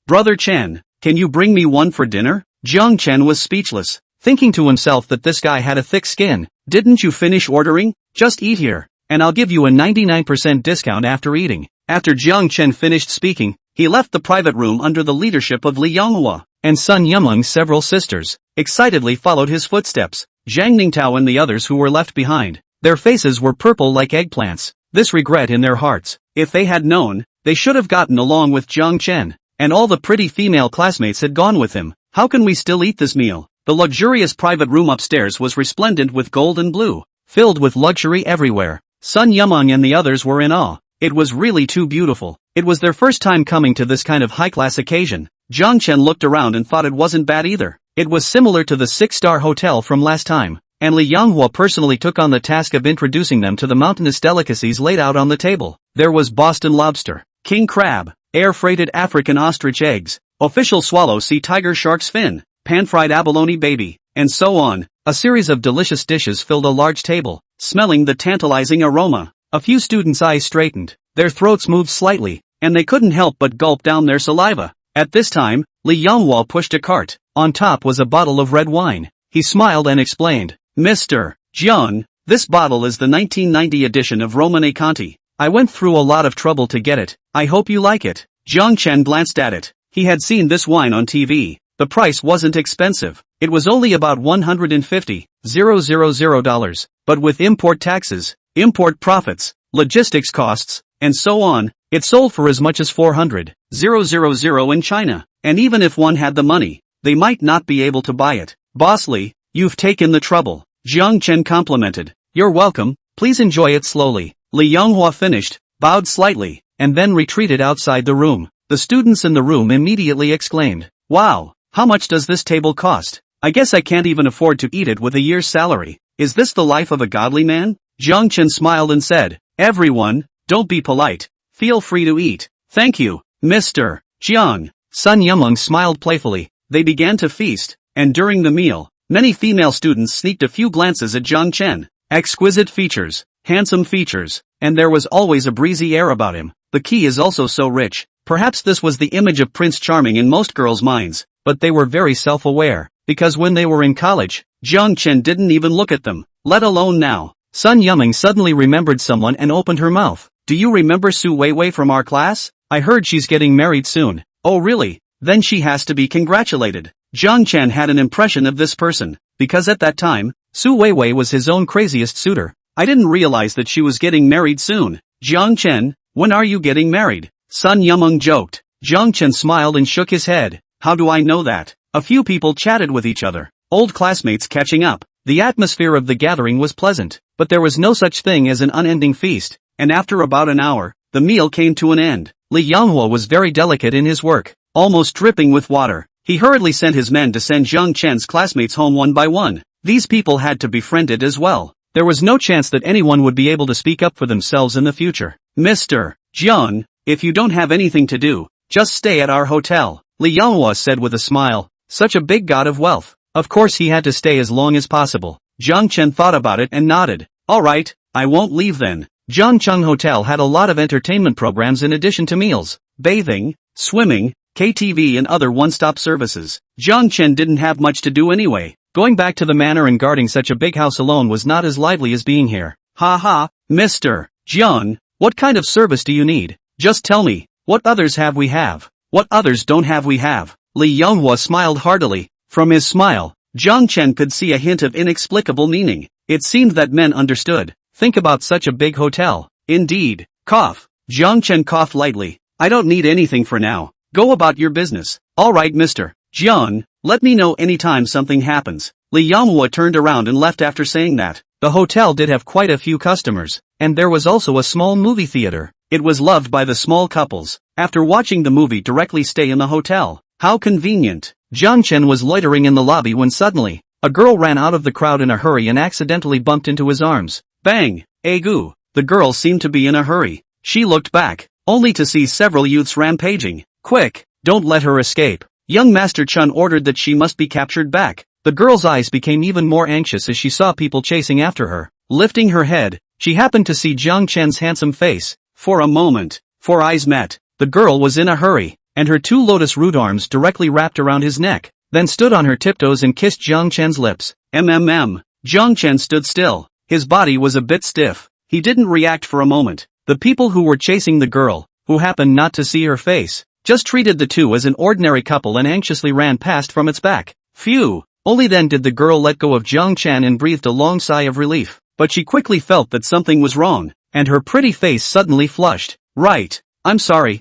Brother Chen, can you bring me one for dinner? Jiang Chen was speechless, thinking to himself that this guy had a thick skin. Didn't you finish ordering? Just eat here, and I'll give you a 99% discount after eating. After Jiang Chen finished speaking, he left the private room under the leadership of Li Yanghua, and Sun Yumeng's several sisters excitedly followed his footsteps. Zhang Ningtao and the others who were left behind, their faces were purple like eggplants, this regret in their hearts. If they had known, they should have gotten along with Jiang Chen, and all the pretty female classmates had gone with him. How can we still eat this meal? The luxurious private room upstairs was resplendent with gold and blue, filled with luxury everywhere. Sun Yumeng and the others were in awe. It was really too beautiful. It was their first time coming to this kind of high-class occasion. Jiang Chen looked around and thought it wasn't bad either. It was similar to the 6-star hotel from last time, and Li Yanghua personally took on the task of introducing them to the mountainous delicacies laid out on the table. There was Boston lobster, king crab, air-freighted African ostrich eggs, official swallow sea tiger shark's fin, pan-fried abalone baby, and so on. A series of delicious dishes filled a large table, smelling the tantalizing aroma. A few students' eyes straightened, their throats moved slightly, and they couldn't help but gulp down their saliva. At this time, Li Yanghua pushed a cart. On top was a bottle of red wine. He smiled and explained, Mr. Jiang, this bottle is the 1990 edition of Romane Conti. I went through a lot of trouble to get it. I hope you like it. Jiang Chen glanced at it. He had seen this wine on TV. The price wasn't expensive. It was only about $150,000, but with import taxes, import profits, logistics costs, and so on, it sold for as much as $400,000 in China. And even if one had the money, they might not be able to buy it. Bossly, you've taken the trouble. Jiang Chen complimented. You're welcome, please enjoy it slowly. Li Yanghua finished, bowed slightly, and then retreated outside the room. The students in the room immediately exclaimed, wow, how much does this table cost? I guess I can't even afford to eat it with a year's salary. Is this the life of a godly man? Jiang Chen smiled and said, everyone, don't be polite. Feel free to eat. Thank you, Mr. Jiang. Sun Yumeng smiled playfully. They began to feast, and during the meal, many female students sneaked a few glances at Jiang Chen. Exquisite features, handsome features, and there was always a breezy air about him. The key is also so rich. Perhaps this was the image of Prince Charming in most girls' minds, but they were very self-aware, because when they were in college, Jiang Chen didn't even look at them, let alone now. Sun Yumeng suddenly remembered someone and opened her mouth. Do you remember Su Weiwei from our class? I heard she's getting married soon. Oh really? Then she has to be congratulated. Jiang Chen had an impression of this person, because at that time, Su Weiwei was his own craziest suitor. I didn't realize that she was getting married soon. Jiang Chen, when are you getting married? Sun Yumeng joked. Jiang Chen smiled and shook his head. How do I know that? A few people chatted with each other, old classmates catching up. The atmosphere of the gathering was pleasant, but there was no such thing as an unending feast, and after about an hour, the meal came to an end. Li Yanghua was very delicate in his work, almost dripping with water. He hurriedly sent his men to send Jiang Chen's classmates home one by one. These people had to be befriended as well. There was no chance that anyone would be able to speak up for themselves in the future. Mr. Jiang, if you don't have anything to do, just stay at our hotel, Li Yanghua said with a smile. Such a big god of wealth. Of course he had to stay as long as possible. Jiang Chen thought about it and nodded. Alright, I won't leave then. Jiangcheng Hotel had a lot of entertainment programs in addition to meals, bathing, swimming, KTV and other one-stop services. Jiang Chen didn't have much to do anyway. Going back to the manor and guarding such a big house alone was not as lively as being here. Ha, Mr. Jiang, what kind of service do you need? Just tell me, what others have we have? What others don't have we have? Li Yanghua smiled heartily. From his smile, Jiang Chen could see a hint of inexplicable meaning. It seemed that men understood. Think about such a big hotel. Indeed. Cough. Jiang Chen coughed lightly. I don't need anything for now. Go about your business. Alright, Mr. Jiang, let me know anytime something happens. Li Yanghua turned around and left after saying that. The hotel did have quite a few customers, and there was also a small movie theater. It was loved by the small couples. After watching the movie directly stay in the hotel. How convenient. Jiang Chen was loitering in the lobby when suddenly, a girl ran out of the crowd in a hurry and accidentally bumped into his arms. Bang! Agoo! The girl seemed to be in a hurry. She looked back, only to see several youths rampaging. Quick! Don't let her escape. Young Master Chun ordered that she must be captured back. The girl's eyes became even more anxious as she saw people chasing after her. Lifting her head, she happened to see Jiang Chen's handsome face. For a moment, four eyes met. The girl was in a hurry, and her two lotus root arms directly wrapped around his neck, then stood on her tiptoes and kissed Jiang Chen's lips. Jiang Chen stood still. His body was a bit stiff. He didn't react for a moment. The people who were chasing the girl, who happened not to see her face, just treated the two as an ordinary couple and anxiously ran past from its back. Phew! Only then did the girl let go of Jiang Chen and breathed a long sigh of relief. But she quickly felt that something was wrong, and her pretty face suddenly flushed. Right. I'm sorry,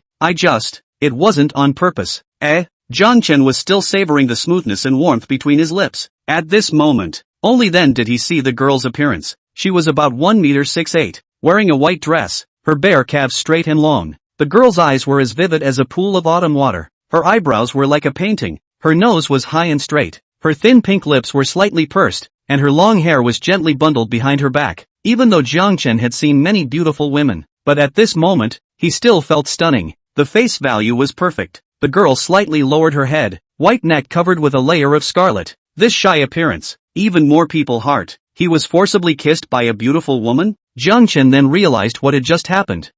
it wasn't on purpose. Jiang Chen was still savoring the smoothness and warmth between his lips. At this moment, only then did he see the girl's appearance. She was about 1 meter 6'8", wearing a white dress, her bare calves straight and long. The girl's eyes were as vivid as a pool of autumn water. Her eyebrows were like a painting. Her nose was high and straight. Her thin pink lips were slightly pursed, and her long hair was gently bundled behind her back. Even though Jiang Chen had seen many beautiful women, but at this moment, he still felt stunning. The face value was perfect. The girl slightly lowered her head, white neck covered with a layer of scarlet. This shy appearance, even more people heart. He was forcibly kissed by a beautiful woman? Jiang Chen then realized what had just happened.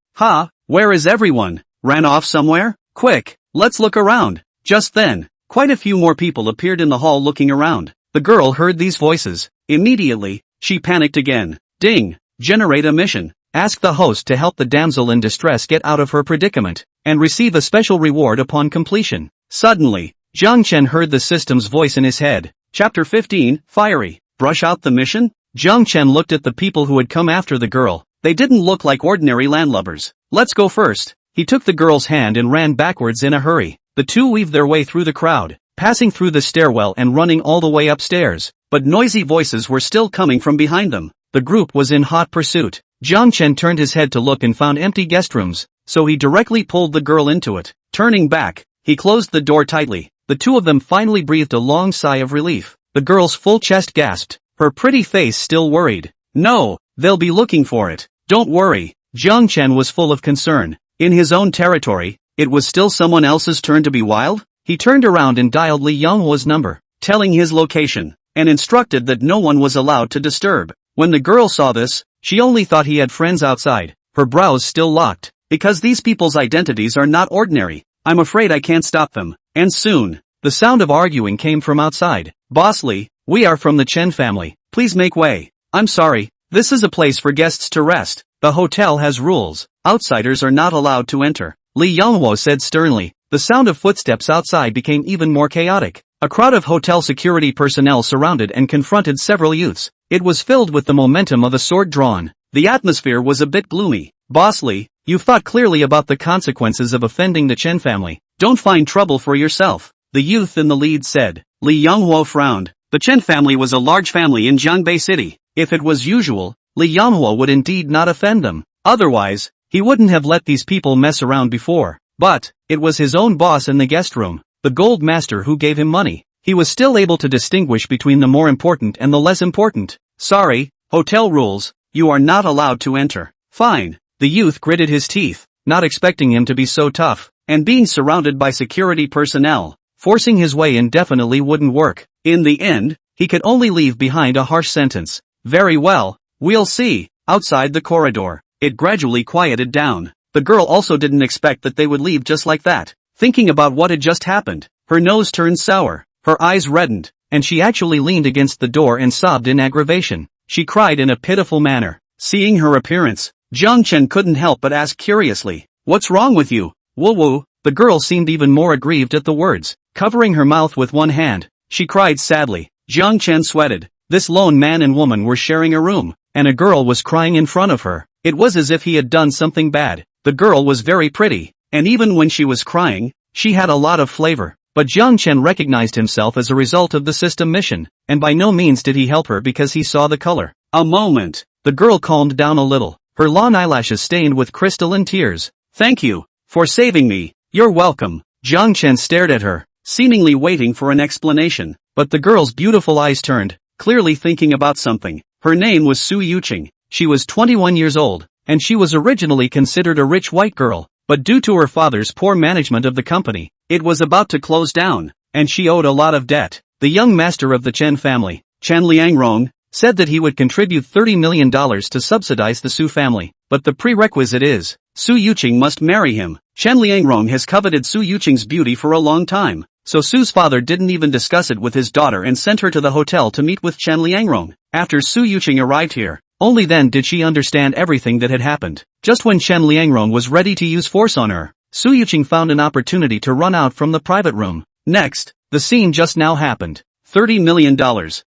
Where is everyone? Ran off somewhere? Quick, let's look around. Just then, quite a few more people appeared in the hall looking around. The girl heard these voices. Immediately, she panicked again. Ding! Generate a mission. Ask the host to help the damsel in distress get out of her predicament, and receive a special reward upon completion. Suddenly, Jiang Chen heard the system's voice in his head. Chapter 15, Fiery. Brush out the mission? Jiang Chen looked at the people who had come after the girl. They didn't look like ordinary landlubbers. Let's go first. He took the girl's hand and ran backwards in a hurry. The two weaved their way through the crowd, passing through the stairwell and running all the way upstairs. But noisy voices were still coming from behind them. The group was in hot pursuit. Jiang Chen turned his head to look and found empty guest rooms, so he directly pulled the girl into it. Turning back, he closed the door tightly. The two of them finally breathed a long sigh of relief. The girl's full chest gasped, her pretty face still worried. No, they'll be looking for it. Don't worry. Jiang Chen was full of concern. In his own territory, it was still someone else's turn to be wild? He turned around and dialed Li Yanghua's number, telling his location, and instructed that no one was allowed to disturb. When the girl saw this, she only thought he had friends outside, her brows still locked. Because these people's identities are not ordinary, I'm afraid I can't stop them. And soon, the sound of arguing came from outside. Boss Li, we are from the Chen family. Please make way. I'm sorry, this is a place for guests to rest. The hotel has rules. Outsiders are not allowed to enter. Li Yanghua said sternly. The sound of footsteps outside became even more chaotic. A crowd of hotel security personnel surrounded and confronted several youths. It was filled with the momentum of a sword drawn. The atmosphere was a bit gloomy. Boss Li, you've thought clearly about the consequences of offending the Chen family. Don't find trouble for yourself, the youth in the lead said. Li Yanghua frowned. The Chen family was a large family in Jiangbei City. If it was usual, Li Yanghua would indeed not offend them. Otherwise, he wouldn't have let these people mess around before. But, it was his own boss in the guest room, the gold master who gave him money. He was still able to distinguish between the more important and the less important. Sorry, hotel rules, you are not allowed to enter. Fine. The youth gritted his teeth, not expecting him to be so tough, and being surrounded by security personnel, forcing his way indefinitely wouldn't work. In the end, he could only leave behind a harsh sentence. Very well, we'll see. Outside the corridor, it gradually quieted down. The girl also didn't expect that they would leave just like that. Thinking about what had just happened, her nose turned sour, her eyes reddened, and she actually leaned against the door and sobbed in aggravation. She cried in a pitiful manner. Seeing her appearance, Jiang Chen couldn't help but ask curiously, "What's wrong with you?" Woo-woo. The girl seemed even more aggrieved at the words. Covering her mouth with one hand, she cried sadly. Jiang Chen sweated. This lone man and woman were sharing a room, and a girl was crying in front of her. It was as if he had done something bad. The girl was very pretty, and even when she was crying, she had a lot of flavor. But Jiang Chen recognized himself as a result of the system mission, and by no means did he help her because he saw the color. A moment. The girl calmed down a little, her long eyelashes stained with crystalline tears. Thank you for saving me. You're welcome. Jiang Chen stared at her, seemingly waiting for an explanation, but the girl's beautiful eyes turned, clearly thinking about something. Her name was Su Yuqing. She was 21 years old, and she was originally considered a rich white girl, but due to her father's poor management of the company, it was about to close down, and she owed a lot of debt. The young master of the Chen family, Chen Liangrong, said that he would contribute $30 million to subsidize the Su family, but the prerequisite is, Su Yuqing must marry him. Chen Liangrong has coveted Su Yuqing's beauty for a long time, so Su's father didn't even discuss it with his daughter and sent her to the hotel to meet with Chen Liangrong. After Su Yuqing arrived here, only then did she understand everything that had happened. Just when Chen Liangrong was ready to use force on her, Su Yuqing found an opportunity to run out from the private room. Next, the scene just now happened. $30 million.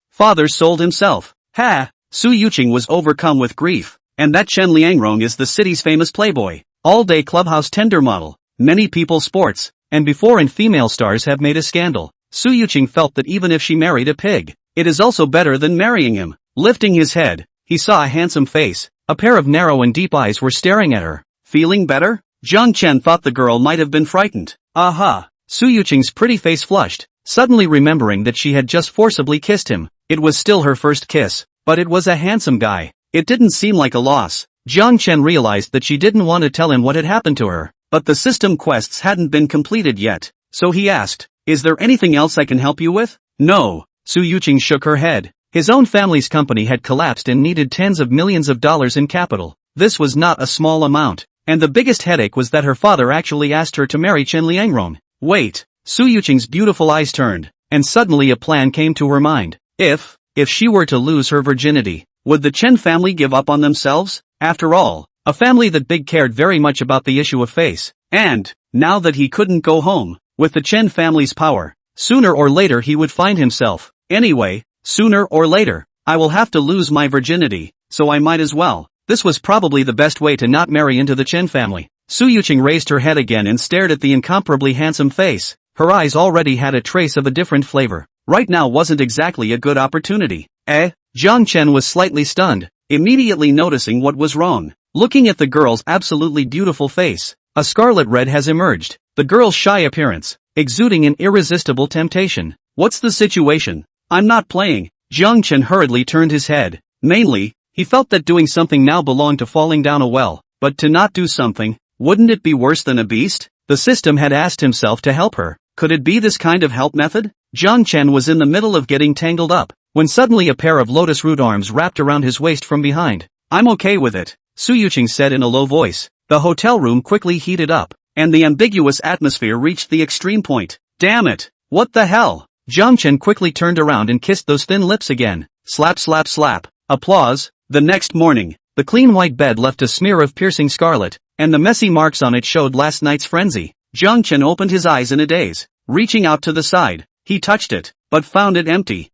Father sold himself. Ha! Su Yuqing was overcome with grief. And that Chen Liangrong is the city's famous playboy, all-day clubhouse tender model, many people sports, and before and female stars have made a scandal. Su Yuqing felt that even if she married a pig, it is also better than marrying him. Lifting his head, he saw a handsome face. A pair of narrow and deep eyes were staring at her. Feeling better? Jiang Chen thought the girl might have been frightened. Aha! Su Yuqing's pretty face flushed, suddenly remembering that she had just forcibly kissed him. It was still her first kiss, but it was a handsome guy. It didn't seem like a loss. Jiang Chen realized that she didn't want to tell him what had happened to her, but the system quests hadn't been completed yet, so he asked, "Is there anything else I can help you with?" "No." Su Yuqing shook her head. His own family's company had collapsed and needed tens of millions of dollars in capital. This was not a small amount, and the biggest headache was that her father actually asked her to marry Chen Liangrong. Wait. Su Yuqing's beautiful eyes turned, and suddenly a plan came to her mind. If she were to lose her virginity, would the Chen family give up on themselves? After all, a family that big cared very much about the issue of face. And, now that he couldn't go home, with the Chen family's power, sooner or later he would find himself. Anyway, sooner or later, I will have to lose my virginity, so I might as well. This was probably the best way to not marry into the Chen family. Su Yuqing raised her head again and stared at the incomparably handsome face. Her eyes already had a trace of a different flavor. Right now wasn't exactly a good opportunity. Jiang Chen was slightly stunned, immediately noticing what was wrong. Looking at the girl's absolutely beautiful face, a scarlet red has emerged. The girl's shy appearance, exuding an irresistible temptation. What's the situation? I'm not playing. Jiang Chen hurriedly turned his head. Mainly, he felt that doing something now belonged to falling down a well, but to not do something, wouldn't it be worse than a beast? The system had asked himself to help her. Could it be this kind of help method? Jiang Chen was in the middle of getting tangled up, when suddenly a pair of lotus root arms wrapped around his waist from behind. I'm okay with it, Su Yuqing said in a low voice. The hotel room quickly heated up, and the ambiguous atmosphere reached the extreme point. Damn it! What the hell? Jiang Chen quickly turned around and kissed those thin lips again. Slap slap slap. Applause. The next morning, the clean white bed left a smear of piercing scarlet, and the messy marks on it showed last night's frenzy. Jiang Chen opened his eyes in a daze. Reaching out to the side, he touched it, but found it empty.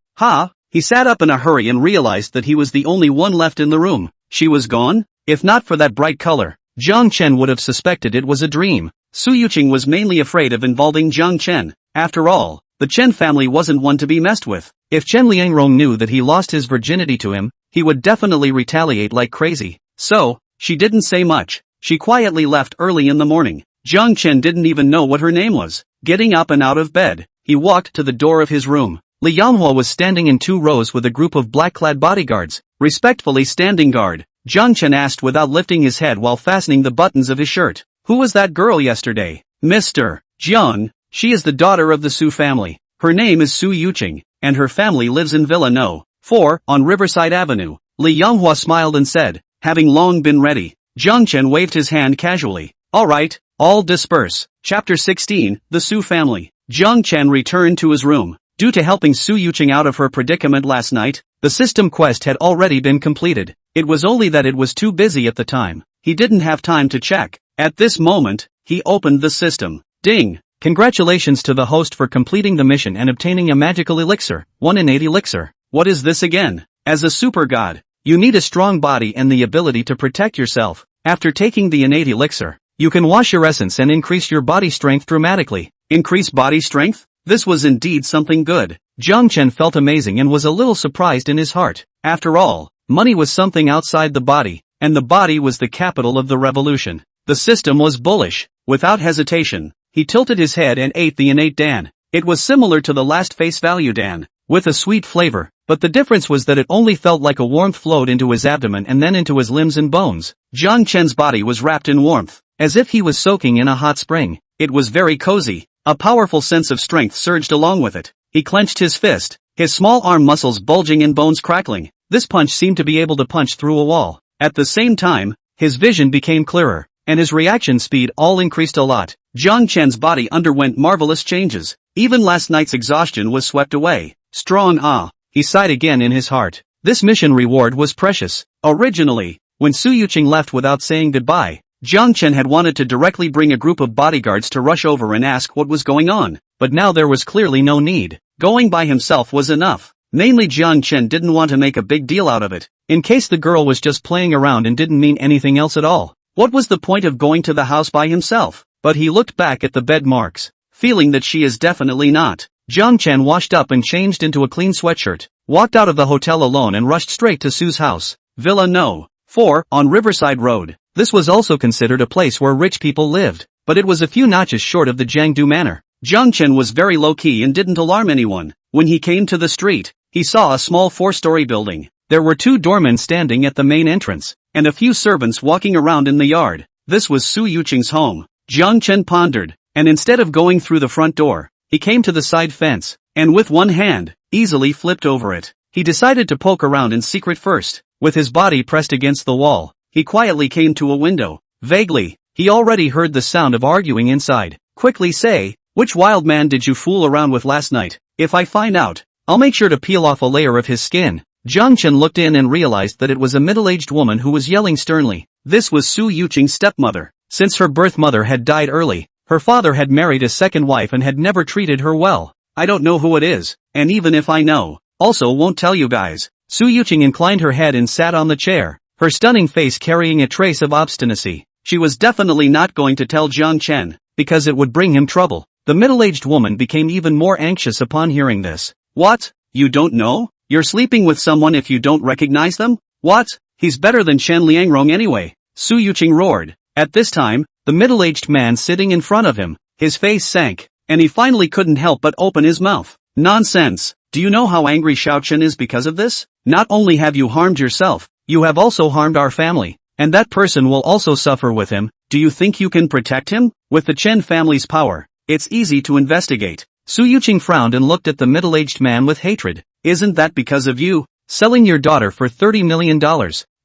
He sat up in a hurry and realized that he was the only one left in the room. She was gone? If not for that bright color, Jiang Chen would have suspected it was a dream. Su Yuqing was mainly afraid of involving Jiang Chen. After all, the Chen family wasn't one to be messed with. If Chen Liangrong knew that he lost his virginity to him, he would definitely retaliate like crazy. So, she didn't say much. She quietly left early in the morning. Jiang Chen didn't even know what her name was. Getting up and out of bed, he walked to the door of his room. Li Yanhua was standing in 2 rows with a group of black-clad bodyguards, respectfully standing guard. Jiang Chen asked without lifting his head while fastening the buttons of his shirt. Who was that girl yesterday? Mr. Jiang. She is the daughter of the Su family. Her name is Su Yuqing, and her family lives in Villa No. 4, on Riverside Avenue. Li Yanhua smiled and said, having long been ready. Jiang Chen waved his hand casually. Alright, all disperse. Chapter 16, The Su Family. Jiang Chen returned to his room. Due to helping Su Yuqing out of her predicament last night, the system quest had already been completed. It was only that it was too busy at the time. He didn't have time to check. At this moment, he opened the system. Ding! Congratulations to the host for completing the mission and obtaining a magical elixir, 1 in 8 elixir. What is this again? As a super god, You need a strong body and the ability to protect yourself. After taking the innate elixir, you can wash your essence and increase your body strength dramatically. Increase body strength? This was indeed something good. Jiang Chen felt amazing and was a little surprised in his heart. After all, money was something outside the body, and the body was the capital of the revolution. The system was bullish. Without hesitation, he tilted his head and ate the innate dan. It was similar to the last face value dan, with a sweet flavor, but the difference was that it only felt like a warmth flowed into his abdomen and then into his limbs and bones. Jiang Chen's body was wrapped in warmth, as if he was soaking in a hot spring. It was very cozy. A powerful sense of strength surged along with it. He clenched his fist, his small arm muscles bulging and bones crackling. This punch seemed to be able to punch through a wall. At the same time, his vision became clearer, and his reaction speed all increased a lot. Jiang Chen's body underwent marvelous changes. Even last night's exhaustion was swept away. Strong he sighed again in his heart. This mission reward was precious. Originally, when Su Yuqing left without saying goodbye, Jiang Chen had wanted to directly bring a group of bodyguards to rush over and ask what was going on, but now there was clearly no need. Going by himself was enough. Mainly Jiang Chen didn't want to make a big deal out of it, in case the girl was just playing around and didn't mean anything else at all. What was the point of going to the house by himself? But he looked back at the bed marks, feeling that she is definitely not. Jiang Chen washed up and changed into a clean sweatshirt, walked out of the hotel alone and rushed straight to Su's house. Villa No. 4, on Riverside Road. This was also considered a place where rich people lived, but it was a few notches short of the Jiangdu Manor. Jiang Chen was very low-key and didn't alarm anyone. When he came to the street, he saw a small 4-story building. There were 2 doormen standing at the main entrance, and a few servants walking around in the yard. This was Su Yuqing's home. Jiang Chen pondered, and instead of going through the front door, he came to the side fence, and with one hand, easily flipped over it. He decided to poke around in secret first. With his body pressed against the wall, he quietly came to a window. Vaguely, he already heard the sound of arguing inside. Quickly say, which wild man did you fool around with last night? If I find out, I'll make sure to peel off a layer of his skin. Jiang Chen looked in and realized that it was a middle-aged woman who was yelling sternly. This was Su Yuqing's stepmother. Since her birth mother had died early, her father had married a second wife and had never treated her well. I don't know who it is, and even if I know, also won't tell you guys. Su Yuqing inclined her head and sat on the chair, her stunning face carrying a trace of obstinacy. She was definitely not going to tell Jiang Chen, because it would bring him trouble. The middle-aged woman became even more anxious upon hearing this. What? You don't know? You're sleeping with someone if you don't recognize them? What? He's better than Chen Liangrong anyway. Su Yuqing roared. At this time, the middle-aged man sitting in front of him, his face sank, and he finally couldn't help but open his mouth. Nonsense. Do you know how angry Xiao Chen is because of this? Not only have you harmed yourself, you have also harmed our family, and that person will also suffer with him. Do you think you can protect him? With the Chen family's power, it's easy to investigate. Su Yuqing frowned and looked at the middle-aged man with hatred. Isn't that because of you? Selling your daughter for $30 million.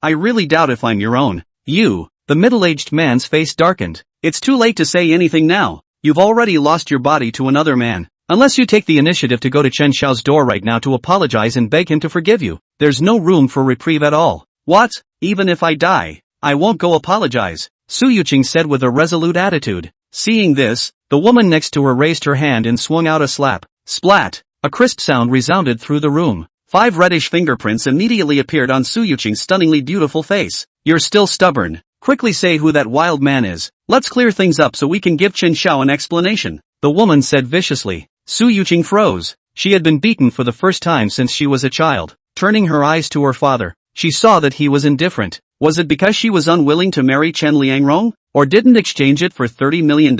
I really doubt if I'm your own. You. The middle-aged man's face darkened. It's too late to say anything now. You've already lost your body to another man. Unless you take the initiative to go to Chen Xiao's door right now to apologize and beg him to forgive you, there's no room for reprieve at all. What? Even if I die, I won't go apologize, Su Yuqing said with a resolute attitude. Seeing this, the woman next to her raised her hand and swung out a slap. Splat! A crisp sound resounded through the room. 5 reddish fingerprints immediately appeared on Su Yuqing's stunningly beautiful face. You're still stubborn. Quickly say who that wild man is. Let's clear things up so we can give Chen Xiao an explanation, the woman said viciously. Su Yuqing froze. She had been beaten for the first time since she was a child. Turning her eyes to her father, she saw that he was indifferent. Was it because she was unwilling to marry Chen Liangrong, or didn't exchange it for $30 million?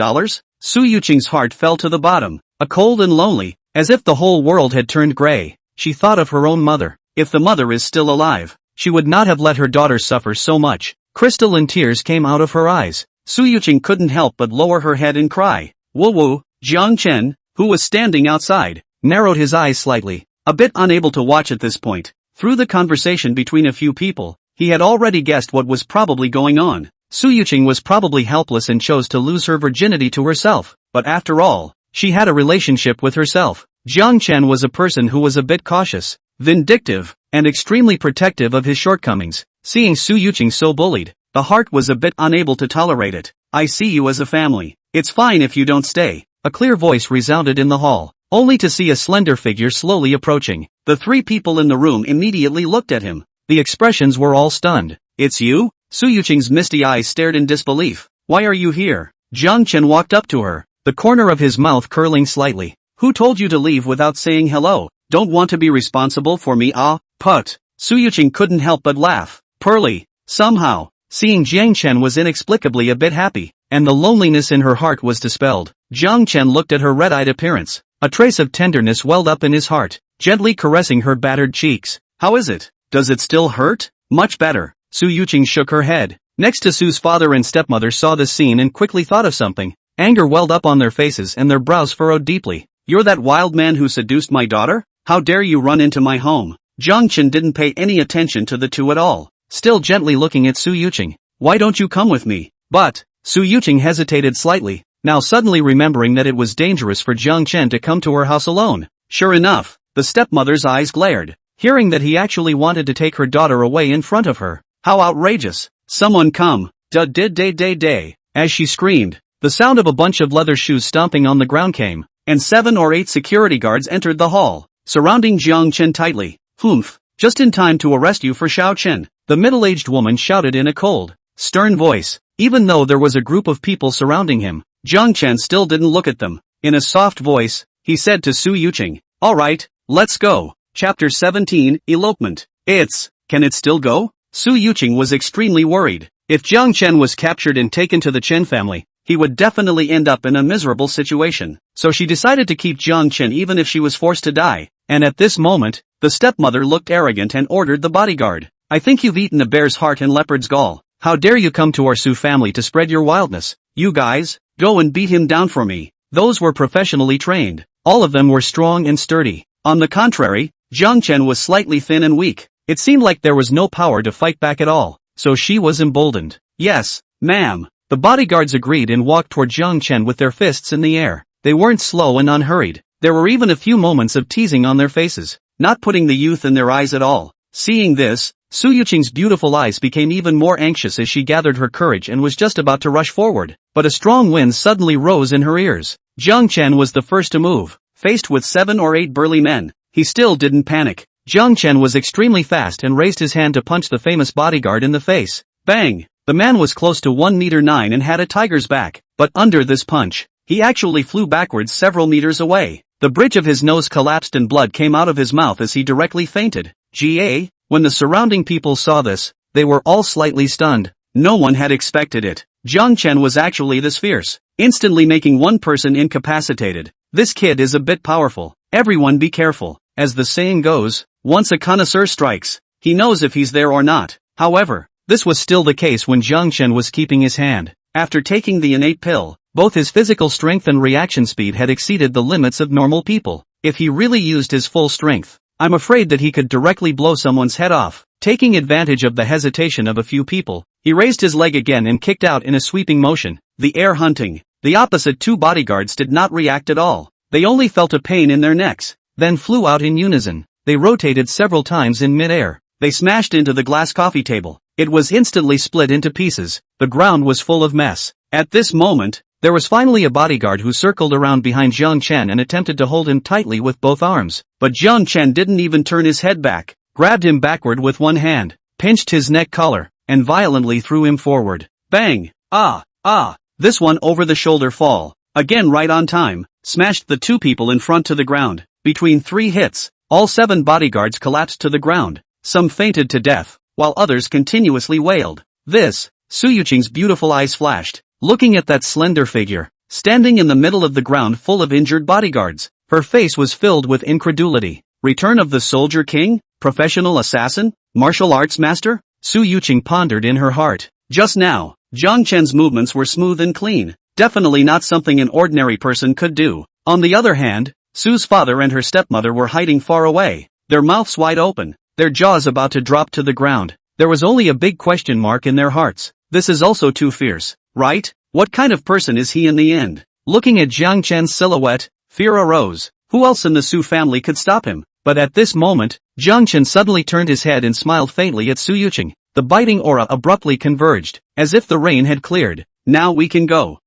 Su Yuqing's heart fell to the bottom, a cold and lonely, as if the whole world had turned gray. She thought of her own mother. If the mother is still alive, she would not have let her daughter suffer so much. Crystalline tears came out of her eyes. Su Yuqing couldn't help but lower her head and cry. Woo-woo. Jiang Chen, who was standing outside, narrowed his eyes slightly, a bit unable to watch at this point. Through the conversation between a few people, he had already guessed what was probably going on. Su Yuqing was probably helpless and chose to lose her virginity to herself, but after all, she had a relationship with herself. Jiang Chen was a person who was a bit cautious, vindictive, and extremely protective of his shortcomings. Seeing Su Yuqing so bullied, the heart was a bit unable to tolerate it. I see you as a family. It's fine if you don't stay. A clear voice resounded in the hall, only to see a slender figure slowly approaching. The 3 people in the room immediately looked at him. The expressions were all stunned. It's you? Su Yuqing's misty eyes stared in disbelief. Why are you here? Jiang Chen walked up to her, the corner of his mouth curling slightly. Who told you to leave without saying hello? Don't want to be responsible for me, ah? Put. Su Yuqing couldn't help but laugh. Pearly. Somehow, seeing Jiang Chen was inexplicably a bit happy, and the loneliness in her heart was dispelled. Jiang Chen looked at her red-eyed appearance. A trace of tenderness welled up in his heart, gently caressing her battered cheeks. How is it? Does it still hurt? Much better. Su Yuqing shook her head. Next to Su's father and stepmother saw this scene and quickly thought of something. Anger welled up on their faces and their brows furrowed deeply. You're that wild man who seduced my daughter? How dare you run into my home? Jiang Chen didn't pay any attention to the two at all, still gently looking at Su Yuqing. Why don't you come with me? But, Su Yuqing hesitated slightly, now suddenly remembering that it was dangerous for Jiang Chen to come to her house alone. Sure enough, the stepmother's eyes glared, hearing that he actually wanted to take her daughter away in front of her. How outrageous. Someone come. Day. As she screamed, the sound of a bunch of leather shoes stomping on the ground came, and 7 or 8 security guards entered the hall, surrounding Jiang Chen tightly. Humph. Just in time to arrest you for Xiao Chen, the middle-aged woman shouted in a cold, stern voice. Even though there was a group of people surrounding him, Jiang Chen still didn't look at them. In a soft voice, he said to Su Yuqing, alright, let's go. Chapter 17, Elopement. Can it still go? Su Yuqing was extremely worried. If Jiang Chen was captured and taken to the Chen family, he would definitely end up in a miserable situation. So she decided to keep Jiang Chen even if she was forced to die. And at this moment, the stepmother looked arrogant and ordered the bodyguard. I think you've eaten a bear's heart and leopard's gall. How dare you come to our Su family to spread your wildness? You guys, go and beat him down for me. Those were professionally trained. All of them were strong and sturdy. On the contrary, Jiang Chen was slightly thin and weak. It seemed like there was no power to fight back at all, so she was emboldened. Yes, ma'am. The bodyguards agreed and walked toward Jiang Chen with their fists in the air. They weren't slow and unhurried. There were even a few moments of teasing on their faces, not putting the youth in their eyes at all. Seeing this, Su Yuqing's beautiful eyes became even more anxious as she gathered her courage and was just about to rush forward. But a strong wind suddenly rose in her ears. Jiang Chen was the first to move. Faced with 7 or 8 burly men, he still didn't panic. Jiang Chen was extremely fast and raised his hand to punch the famous bodyguard in the face. Bang! The man was close to 1 meter 9 and had a tiger's back, but under this punch, he actually flew backwards several meters away. The bridge of his nose collapsed and blood came out of his mouth as he directly fainted. When the surrounding people saw this, they were all slightly stunned. No one had expected it. Jiang Chen was actually this fierce, instantly making one person incapacitated. This kid is a bit powerful. Everyone be careful. As the saying goes, once a connoisseur strikes, he knows if he's there or not. However, this was still the case when Jiang Chen was keeping his hand. After taking the innate pill, both his physical strength and reaction speed had exceeded the limits of normal people. If he really used his full strength, I'm afraid that he could directly blow someone's head off. Taking advantage of the hesitation of a few people, he raised his leg again and kicked out in a sweeping motion. The air hunting. The opposite 2 bodyguards did not react at all. They only felt a pain in their necks, then flew out in unison. They rotated several times in mid-air. They smashed into the glass coffee table. It was instantly split into pieces. The ground was full of mess. At this moment, there was finally a bodyguard who circled around behind Jiang Chen and attempted to hold him tightly with both arms. But Jiang Chen didn't even turn his head back, grabbed him backward with one hand, pinched his neck collar, and violently threw him forward. Bang! This one over-the-shoulder fall, again right on time, smashed the 2 people in front to the ground. Between 3 hits, all 7 bodyguards collapsed to the ground. Some fainted to death, while others continuously wailed. Su Yuqing's beautiful eyes flashed, looking at that slender figure, standing in the middle of the ground full of injured bodyguards. Her face was filled with incredulity. Return of the Soldier King? Professional assassin? Martial arts master? Su Yuqing pondered in her heart. Just now, Jiang Chen's movements were smooth and clean, definitely not something an ordinary person could do. On the other hand, Su's father and her stepmother were hiding far away, their mouths wide open, their jaws about to drop to the ground. There was only a big question mark in their hearts. This is also too fierce, right? What kind of person is he in the end? Looking at Jiang Chen's silhouette, fear arose. Who else in the Su family could stop him? But at this moment, Jiang Chen suddenly turned his head and smiled faintly at Su Yuqing. The biting aura abruptly converged, as if the rain had cleared. Now we can go.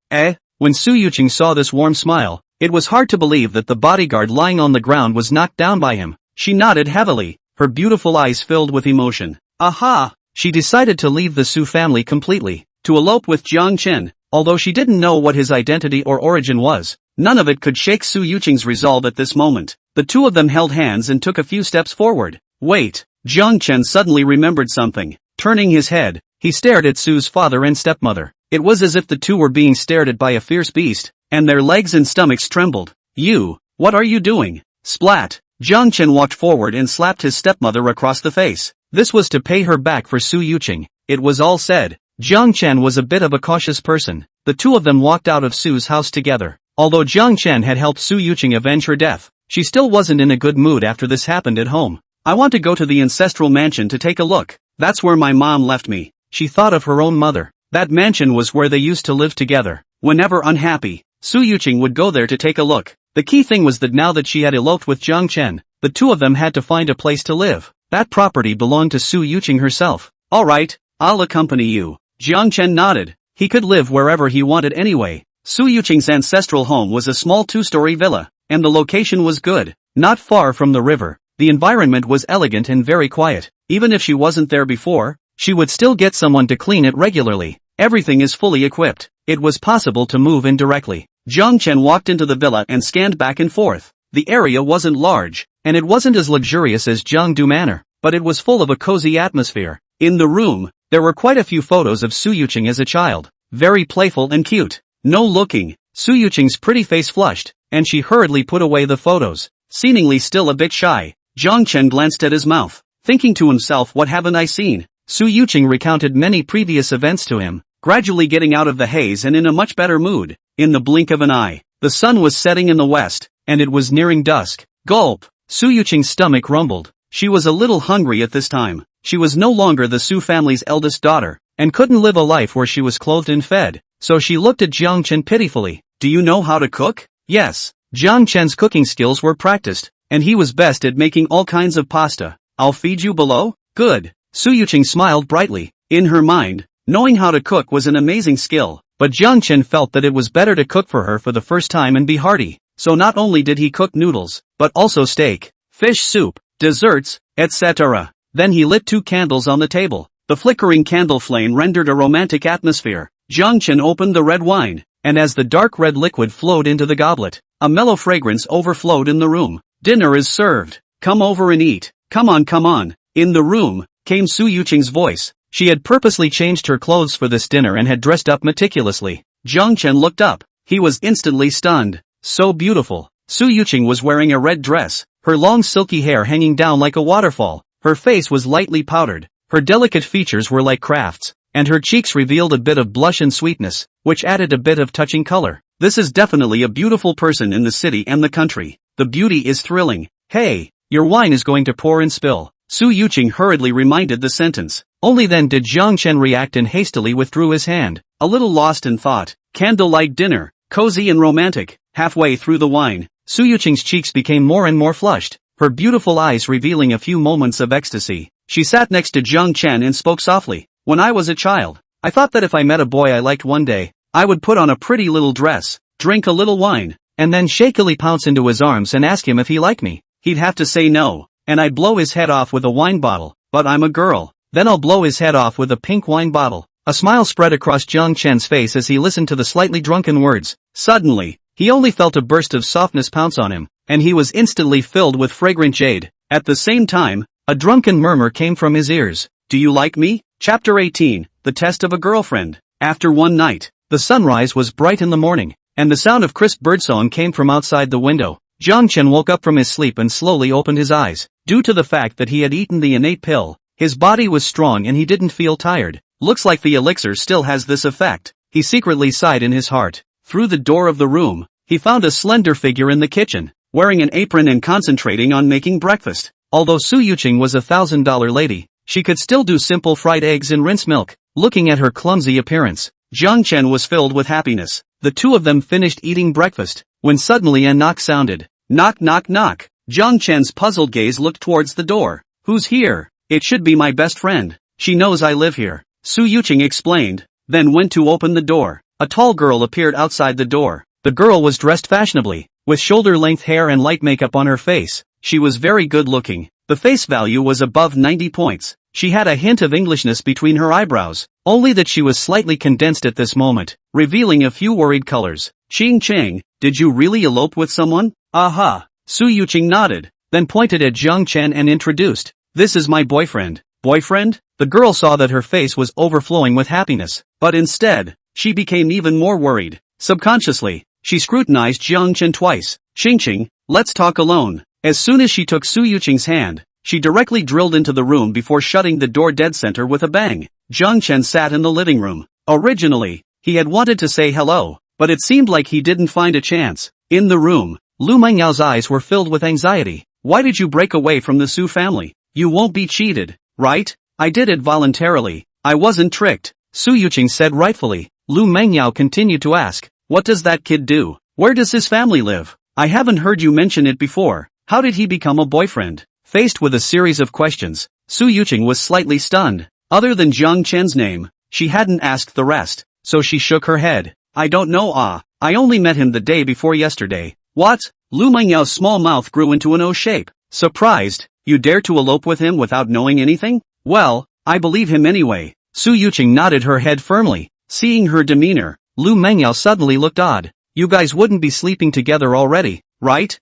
When Su Yuqing saw this warm smile, it was hard to believe that the bodyguard lying on the ground was knocked down by him. She nodded heavily, her beautiful eyes filled with emotion. Aha! She decided to leave the Su family completely, to elope with Jiang Chen, although she didn't know what his identity or origin was. None of it could shake Su Yuqing's resolve at this moment. The two of them held hands and took a few steps forward. Wait! Jiang Chen suddenly remembered something. Turning his head, he stared at Su's father and stepmother. It was as if the two were being stared at by a fierce beast, and their legs and stomachs trembled. You, what are you doing? Splat! Jiang Chen walked forward and slapped his stepmother across the face. This was to pay her back for Su Yuqing. It was all said. Jiang Chen was a bit of a cautious person. The two of them walked out of Su's house together. Although Jiang Chen had helped Su Yuqing avenge her death, she still wasn't in a good mood after this happened at home. I want to go to the ancestral mansion to take a look. That's where my mom left me. She thought of her own mother. That mansion was where they used to live together. Whenever unhappy, Su Yuqing would go there to take a look. The key thing was that now that she had eloped with Jiang Chen, the two of them had to find a place to live. That property belonged to Su Yuqing herself. Alright, I'll accompany you. Jiang Chen nodded. He could live wherever he wanted anyway. Su Yuqing's ancestral home was a small two-story villa, and the location was good. Not far from the river, the environment was elegant and very quiet. Even if she wasn't there before, she would still get someone to clean it regularly. Everything is fully equipped. It was possible to move in directly. Jiang Chen walked into the villa and scanned back and forth. The area wasn't large, and it wasn't as luxurious as Jiangdu Manor, but it was full of a cozy atmosphere. In the room, there were quite a few photos of Su Yuqing as a child. Very playful and cute. No looking, Su Yuqing's pretty face flushed, and she hurriedly put away the photos. Seemingly still a bit shy, Jiang Chen glanced at his mouth, thinking to himself, what haven't I seen? Su Yuqing recounted many previous events to him, gradually getting out of the haze and in a much better mood. In the blink of an eye, the sun was setting in the west, and it was nearing dusk. Gulp! Su Yuqing's stomach rumbled. She was a little hungry at this time. She was no longer the Su family's eldest daughter, and couldn't live a life where she was clothed and fed. So she looked at Jiang Chen pitifully. Do you know how to cook? Yes. Jiang Chen's cooking skills were practiced, and he was best at making all kinds of pasta. I'll feed you below? Good. Su Yuqing smiled brightly. In her mind, knowing how to cook was an amazing skill, but Jiang Chen felt that it was better to cook for her for the first time and be hearty. So not only did he cook noodles, but also steak, fish soup, desserts, etc. Then he lit 2 candles on the table. The flickering candle flame rendered a romantic atmosphere. Jiang Chen opened the red wine, and as the dark red liquid flowed into the goblet, a mellow fragrance overflowed in the room. Dinner is served. Come over and eat. Come on, come on. In the room, came Su Yuqing's voice. She had purposely changed her clothes for this dinner and had dressed up meticulously. Jiang Chen looked up. He was instantly stunned. So beautiful. Su Yuqing was wearing a red dress, her long silky hair hanging down like a waterfall. Her face was lightly powdered. Her delicate features were like crafts, and her cheeks revealed a bit of blush and sweetness, which added a bit of touching color. This is definitely a beautiful person in the city and the country. The beauty is thrilling. Hey, your wine is going to pour and spill. Su Yuqing hurriedly reminded the sentence. Only then did Jiang Chen react and hastily withdrew his hand, a little lost in thought. Candlelight dinner, cozy and romantic. Halfway through the wine, Su Yuqing's cheeks became more and more flushed, her beautiful eyes revealing a few moments of ecstasy. She sat next to Jiang Chen and spoke softly. When I was a child, I thought that if I met a boy I liked one day, I would put on a pretty little dress, drink a little wine, and then shakily pounce into his arms and ask him if he liked me. He'd have to say no, and I'd blow his head off with a wine bottle. But I'm a girl. Then I'll blow his head off with a pink wine bottle. A smile spread across Jiang Chen's face as he listened to the slightly drunken words. Suddenly, he only felt a burst of softness pounce on him, and he was instantly filled with fragrant jade. At the same time, a drunken murmur came from his ears. Do you like me? Chapter 18, The Test of a Girlfriend. After one night, the sunrise was bright in the morning, and the sound of crisp birdsong came from outside the window. Jiang Chen woke up from his sleep and slowly opened his eyes. Due to the fact that he had eaten the innate pill, his body was strong and he didn't feel tired. Looks like the elixir still has this effect. He secretly sighed in his heart. Through the door of the room, he found a slender figure in the kitchen, wearing an apron and concentrating on making breakfast. Although Su Yuqing was a $1,000 lady, she could still do simple fried eggs and rinse milk. Looking at her clumsy appearance, Jiang Chen was filled with happiness. The two of them finished eating breakfast, when suddenly a knock sounded. Knock knock knock. Jiang Chen's puzzled gaze looked towards the door. Who's here? It should be my best friend. She knows I live here. Su Yuqing explained, then went to open the door. A tall girl appeared outside the door. The girl was dressed fashionably, with shoulder-length hair and light makeup on her face. She was very good looking. The face value was above 90 points. She had a hint of Englishness between her eyebrows, only that she was slightly condensed at this moment, revealing a few worried colors. Jiang Chen, did you really elope with someone? Aha. Su Yuqing nodded, then pointed at Jiang Chen and introduced, this is my boyfriend. Boyfriend? The girl saw that her face was overflowing with happiness, but instead, she became even more worried. Subconsciously, she scrutinized Jiang Chen twice. Xingqing, let's talk alone. As soon as she took Su Yuqing's hand, she directly drilled into the room before shutting the door dead center with a bang. Jiang Chen sat in the living room. Originally, he had wanted to say hello, but it seemed like he didn't find a chance. In the room, Lu Mengyao's eyes were filled with anxiety. Why did you break away from the Su family? You won't be cheated, right? I did it voluntarily. I wasn't tricked, Su Yuqing said rightfully. Lu Mengyao continued to ask, what does that kid do? Where does his family live? I haven't heard you mention it before. How did he become a boyfriend? Faced with a series of questions, Su Yuqing was slightly stunned. Other than Jiang Chen's name, she hadn't asked the rest, so she shook her head. I don't know. I only met him the day before yesterday. What? Lu Mengyao's small mouth grew into an O shape. Surprised, you dare to elope with him without knowing anything? Well, I believe him anyway. Su Yuqing nodded her head firmly. Seeing her demeanor, Lu Mengyao suddenly looked odd. You guys wouldn't be sleeping together already, right?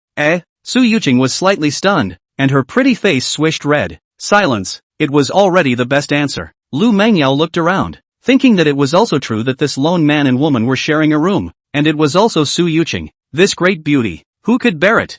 Su Yuqing was slightly stunned, and her pretty face swished red. Silence. It was already the best answer. Lu Mengyao looked around, thinking that it was also true that this lone man and woman were sharing a room, and it was also Su Yuqing, this great beauty. Who could bear it?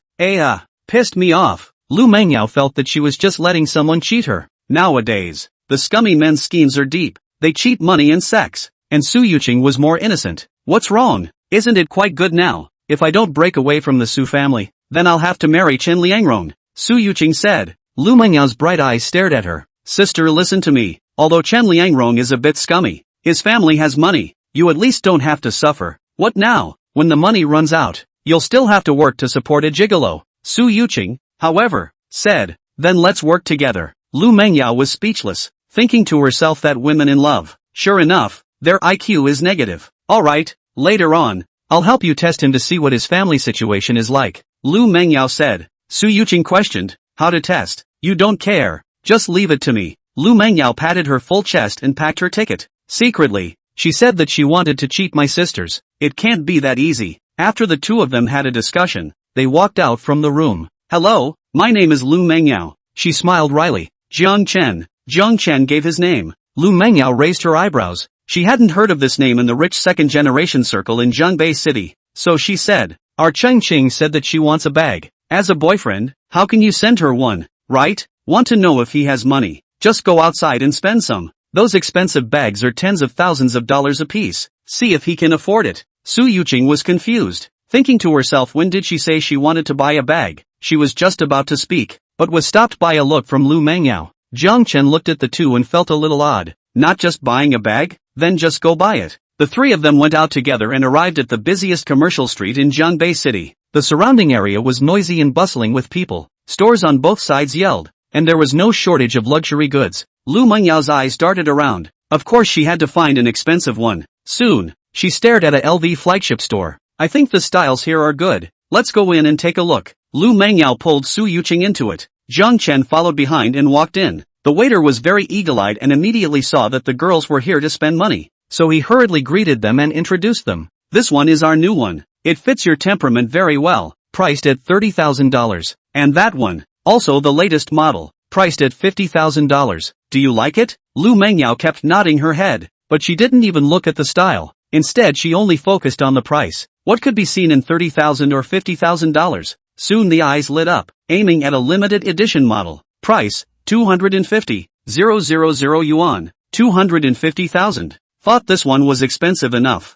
Pissed me off. Lu Mengyao felt that she was just letting someone cheat her. Nowadays, the scummy men's schemes are deep. They cheat money and sex. And Su Yuqing was more innocent. What's wrong? Isn't it quite good now? If I don't break away from the Su family, then I'll have to marry Chen Liangrong, Su Yuqing said. Lu Mengyao's bright eyes stared at her. Sister, listen to me. Although Chen Liangrong is a bit scummy, his family has money. You at least don't have to suffer. What now? When the money runs out, you'll still have to work to support a gigolo. Su Yuqing, however, said, then let's work together. Lu Mengyao was speechless, thinking to herself that women in love, sure enough, their IQ is negative. Alright, later on, I'll help you test him to see what his family situation is like, Lu Mengyao said. Su Yuqing questioned, how to test? You don't care, just leave it to me. Lu Mengyao patted her full chest and packed her ticket. Secretly, she said that she wanted to cheat my sisters. It can't be that easy. After the two of them had a discussion, they walked out from the room. Hello, my name is Lu Mengyao. She smiled wryly. Jiang Chen. Jiang Chen gave his name. Lu Mengyao raised her eyebrows. She hadn't heard of this name in the rich second-generation circle in Jiangbei City, so she said, our Cheng Qing said that she wants a bag. As a boyfriend, how can you send her one, right? Want to know if he has money? Just go outside and spend some. Those expensive bags are tens of thousands of dollars apiece. See if he can afford it. Su Yuqing was confused, thinking to herself, when did she say she wanted to buy a bag? She was just about to speak, but was stopped by a look from Lu Mengyao. Jiang Chen looked at the two and felt a little odd. Not just buying a bag? Then just go buy it. The three of them went out together and arrived at the busiest commercial street in Jiangbei City. The surrounding area was noisy and bustling with people. Stores on both sides yelled, and there was no shortage of luxury goods. Lu Mengyao's eyes darted around. Of course she had to find an expensive one. Soon, she stared at a LV flagship store. I think the styles here are good. Let's go in and take a look. Lu Mengyao pulled Su Yuqing into it. Jiang Chen followed behind and walked in. The waiter was very eagle-eyed and immediately saw that the girls were here to spend money. So he hurriedly greeted them and introduced them. This one is our new one. It fits your temperament very well. Priced at $30,000. And that one, also the latest model, priced at $50,000. Do you like it? Lu Mengyao kept nodding her head, but she didn't even look at the style. Instead she only focused on the price. What could be seen in $30,000 or $50,000? Soon the eyes lit up, aiming at a limited edition model. Price, 250,000 yuan, 250,000. Thought this one was expensive enough.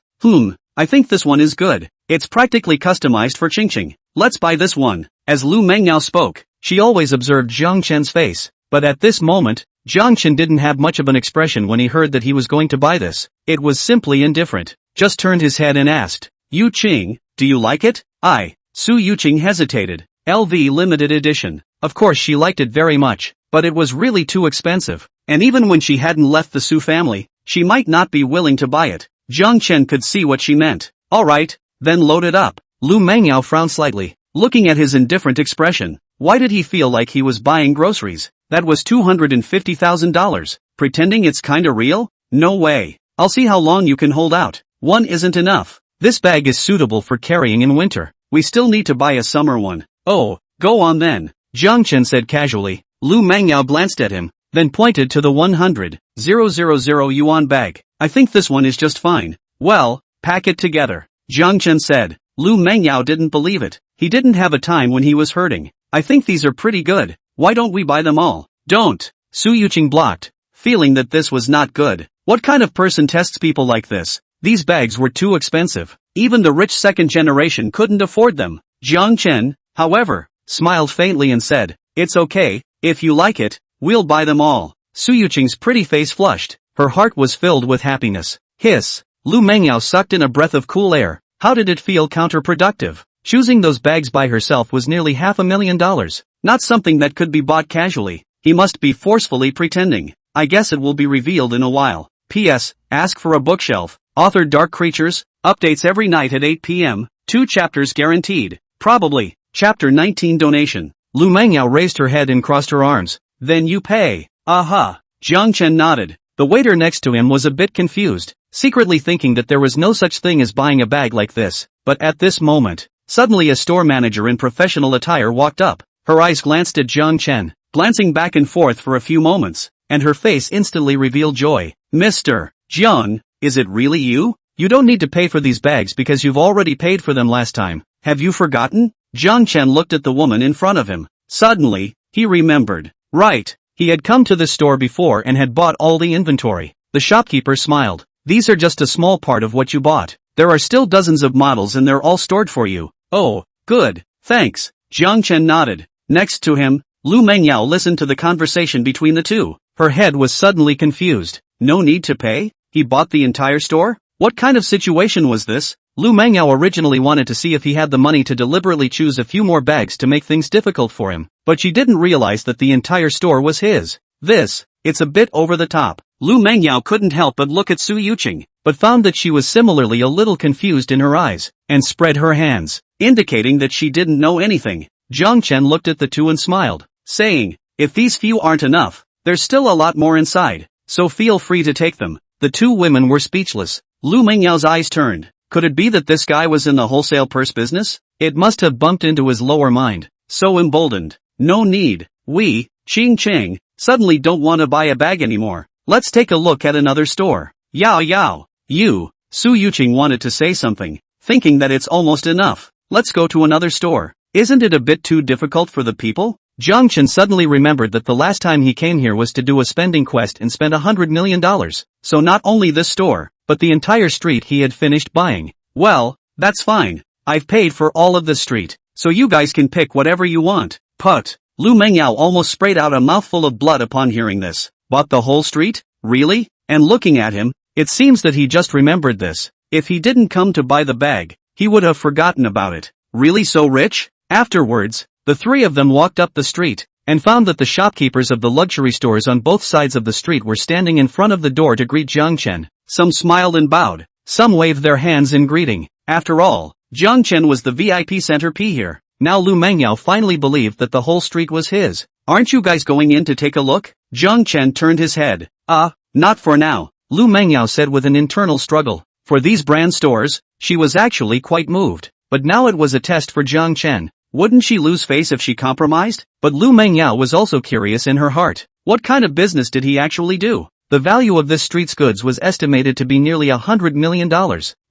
I think this one is good. It's practically customized for Qingqing. Let's buy this one. As Lu Mengyao spoke, she always observed Jiang Chen's face, but at this moment, Jiang Chen didn't have much of an expression when he heard that he was going to buy this. It was simply indifferent. Just turned his head and asked, Yu Qing, do you like it? Su Yuqing hesitated. LV limited edition. Of course she liked it very much, but it was really too expensive, and even when she hadn't left the Su family, she might not be willing to buy it. Jiang Chen could see what she meant. Alright, then load it up. Lu Mengyao frowned slightly, looking at his indifferent expression. Why did he feel like he was buying groceries? That was $250,000. Pretending it's kinda real? No way. I'll see how long you can hold out. One isn't enough. This bag is suitable for carrying in winter. We still need to buy a summer one. Oh, go on then, Jiang Chen said casually. Lu Mengyao glanced at him, then pointed to the 100,000 yuan bag. I think this one is just fine. Well, pack it together, Jiang Chen said. Lu Mengyao didn't believe it. He didn't have a time when he was hurting. I think these are pretty good. Why don't we buy them all? Don't. Su Yuqing blocked, feeling that this was not good. What kind of person tests people like this? These bags were too expensive. Even the rich second generation couldn't afford them. Jiang Chen, however, smiled faintly and said, it's okay, if you like it, we'll buy them all. Su Yuqing's pretty face flushed. Her heart was filled with happiness. Hiss. Lu Mengyao sucked in a breath of cool air. How did it feel counterproductive? Choosing those bags by herself was nearly $500,000. Not something that could be bought casually. He must be forcefully pretending. I guess it will be revealed in a while. P.S. Ask for a bookshelf. Author Dark Creatures, updates every night at 8 p.m., 2 chapters guaranteed. Probably. Chapter 19 donation. Lu Mengyao raised her head and crossed her arms. Then you pay. Aha. Jiang Chen nodded. The waiter next to him was a bit confused, secretly thinking that there was no such thing as buying a bag like this. But at this moment, suddenly a store manager in professional attire walked up. Her eyes glanced at Jiang Chen, glancing back and forth for a few moments, and her face instantly revealed joy. Mr. Jiang, is it really you? You don't need to pay for these bags because you've already paid for them last time. Have you forgotten? Jiang Chen looked at the woman in front of him. Suddenly, he remembered. Right, he had come to the store before and had bought all the inventory. The shopkeeper smiled. These are just a small part of what you bought. There are still dozens of models and they're all stored for you. Oh, good, thanks. Jiang Chen nodded. Next to him, Lu Mengyao listened to the conversation between the two. Her head was suddenly confused. No need to pay? He bought the entire store? What kind of situation was this? Lu Mengyao originally wanted to see if he had the money to deliberately choose a few more bags to make things difficult for him, but she didn't realize that the entire store was his. It's a bit over the top. Lu Mengyao couldn't help but look at Su Yuqing, but found that she was similarly a little confused in her eyes, and spread her hands, indicating that she didn't know anything. Jiang Chen looked at the two and smiled, saying, if these few aren't enough, there's still a lot more inside, so feel free to take them. The two women were speechless. Lu Mengyao's eyes turned. Could it be that this guy was in the wholesale purse business? It must have bumped into his lower mind. So emboldened. No need. We, Qing Cheng, suddenly don't want to buy a bag anymore. Let's take a look at another store. Yao. You, Su Yuqing wanted to say something, thinking that it's almost enough. Let's go to another store. Isn't it a bit too difficult for the people? Jiang Chen suddenly remembered that the last time he came here was to do a spending quest and spent $100 million. So not only this store, but the entire street he had finished buying. Well, that's fine. I've paid for all of the street, so you guys can pick whatever you want. Put. Lu Mengyao almost sprayed out a mouthful of blood upon hearing this. Bought the whole street? Really? And looking at him, it seems that he just remembered this. If he didn't come to buy the bag, he would have forgotten about it. Really so rich? Afterwards, the three of them walked up the street, and found that the shopkeepers of the luxury stores on both sides of the street were standing in front of the door to greet Jiang Chen. Some smiled and bowed, some waved their hands in greeting. After all, Jiang Chen was the VIP centerpiece here. Now Lu Mengyao finally believed that the whole street was his. Aren't you guys going in to take a look? Jiang Chen turned his head. Not for now, Lu Mengyao said with an internal struggle. For these brand stores, she was actually quite moved. But now it was a test for Jiang Chen. Wouldn't she lose face if she compromised? But Lu Mengyao was also curious in her heart. What kind of business did he actually do? The value of this street's goods was estimated to be nearly $100 million,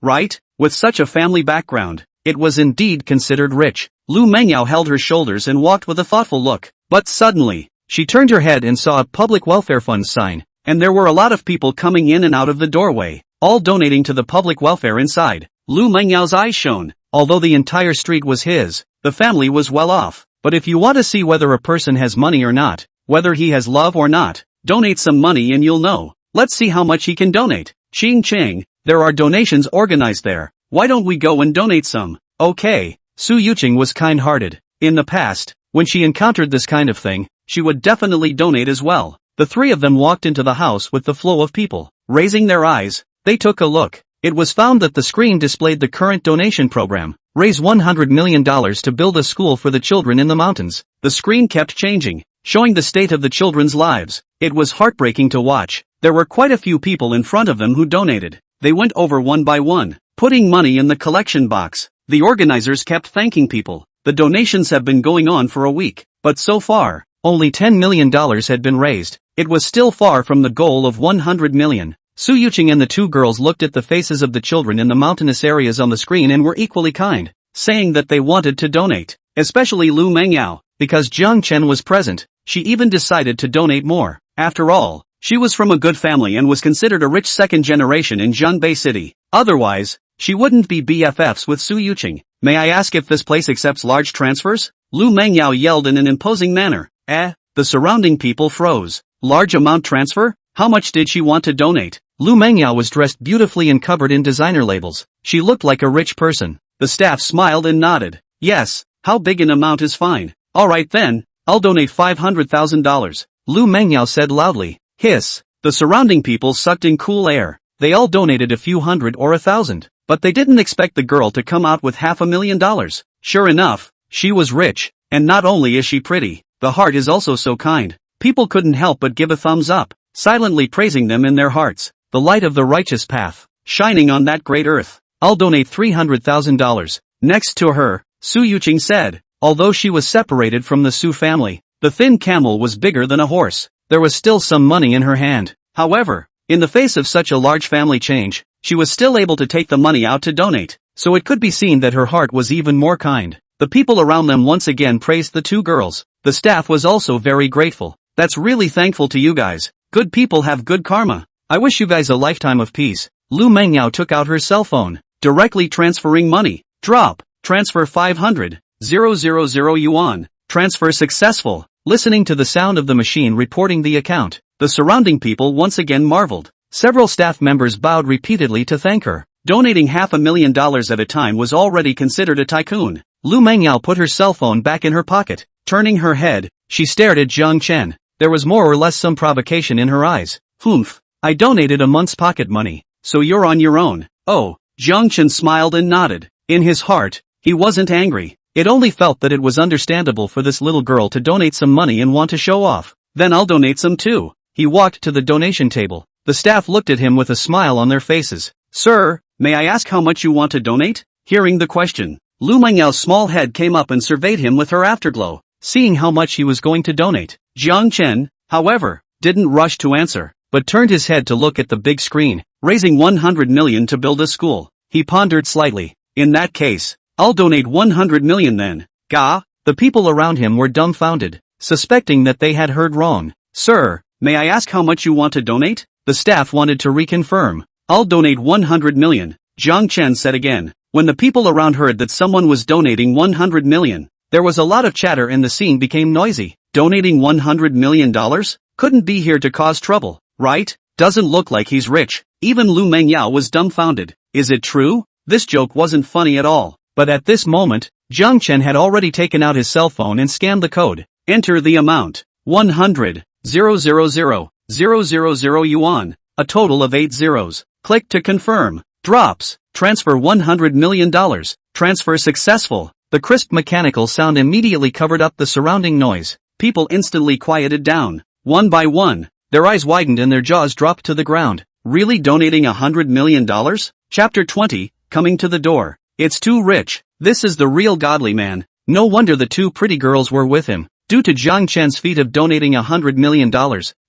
right? With such a family background, it was indeed considered rich. Lu Mengyao held her shoulders and walked with a thoughtful look. But suddenly, she turned her head and saw a public welfare fund sign, and there were a lot of people coming in and out of the doorway, all donating to the public welfare inside. Lu Mengyao's eyes shone. Although the entire street was his, the family was well off. But if you want to see whether a person has money or not, whether he has love or not, donate some money and you'll know. Let's see how much he can donate. Qing Cheng, there are donations organized there. Why don't we go and donate some? Okay. Su Yuqing was kind-hearted. In the past, when she encountered this kind of thing, she would definitely donate as well. The three of them walked into the house with the flow of people. Raising their eyes, they took a look. It was found that the screen displayed the current donation program. Raise $100 million to build a school for the children in the mountains. The screen kept changing. showing the state of the children's lives. It was heartbreaking to watch. There were quite a few people in front of them who donated. They went over one by one, putting money in the collection box. The organizers kept thanking people. The donations have been going on for a week, but so far, only $10 million had been raised. It was still far from the goal of 100 million. Su Yuqing and the two girls looked at the faces of the children in the mountainous areas on the screen and were equally kind, saying that they wanted to donate, especially Lu Mengyao, because Jiang Chen was present. She even decided to donate more. After all, she was from a good family and was considered a rich second generation in Zhanbei City. Otherwise, she wouldn't be BFFs with Su Yuqing. May I ask if this place accepts large transfers? Lu Mengyao yelled in an imposing manner. The surrounding people froze. Large amount transfer? How much did she want to donate? Lu Mengyao was dressed beautifully and covered in designer labels. She looked like a rich person. The staff smiled and nodded. Yes, how big an amount is fine. Alright then, I'll donate $500,000. Lu Mengyao said loudly. Hiss. The surrounding people sucked in cool air. They all donated a few hundred or 1,000. But they didn't expect the girl to come out with $500,000. Sure enough, she was rich, and not only is she pretty, the heart is also so kind. People couldn't help but give a thumbs up, silently praising them in their hearts. The light of the righteous path, shining on that great earth. I'll donate $300,000. Next to her, Su Yuqing said. Although she was separated from the Su family, the thin camel was bigger than a horse. There was still some money in her hand. However, in the face of such a large family change, she was still able to take the money out to donate, so it could be seen that her heart was even more kind. The people around them once again praised the two girls. The staff was also very grateful. That's really thankful to you guys. Good people have good karma. I wish you guys a lifetime of peace. Lu Mengyao took out her cell phone, directly transferring money. Drop. Transfer 500,000 yuan. Transfer successful. Listening to the sound of the machine reporting the account, the surrounding people once again marveled. Several staff members bowed repeatedly to thank her. Donating $500,000 at a time was already considered a tycoon. Lu Mengyao put her cell phone back in her pocket. Turning her head, she stared at Jiang Chen. There was more or less some provocation in her eyes. Humph. I donated a month's pocket money, so you're on your own. Oh, Jiang Chen smiled and nodded. In his heart, he wasn't angry. It only felt that it was understandable for this little girl to donate some money and want to show off. Then I'll donate some too. He walked to the donation table. The staff looked at him with a smile on their faces. Sir, may I ask how much you want to donate? Hearing the question, Lu Mengyao small head came up and surveyed him with her afterglow. Seeing how much he was going to donate, Jiang Chen, however, didn't rush to answer, but turned his head to look at the big screen. Raising 100 million to build a school. He pondered slightly. In that case, I'll donate 100 million then. Gah? The people around him were dumbfounded, suspecting that they had heard wrong. Sir, may I ask how much you want to donate? The staff wanted to reconfirm. I'll donate 100 million, Jiang Chen said again. When the people around heard that someone was donating 100 million, there was a lot of chatter and the scene became noisy. Donating $100 million? Couldn't be here to cause trouble, right? Doesn't look like he's rich. Even Lu Mengyao was dumbfounded. Is it true? This joke wasn't funny at all. But at this moment, Jiang Chen had already taken out his cell phone and scanned the code. Enter the amount. 100,000 yuan. A total of 8 zeros. Click to confirm. Drops. Transfer $100 million. Transfer successful. The crisp mechanical sound immediately covered up the surrounding noise. People instantly quieted down. One by one, their eyes widened and their jaws dropped to the ground. Really donating $100 million? Chapter 20, coming to the door. It's too rich. This is the real godly man. No wonder the two pretty girls were with him. Due to Jiang Chen's feat of donating $100 million,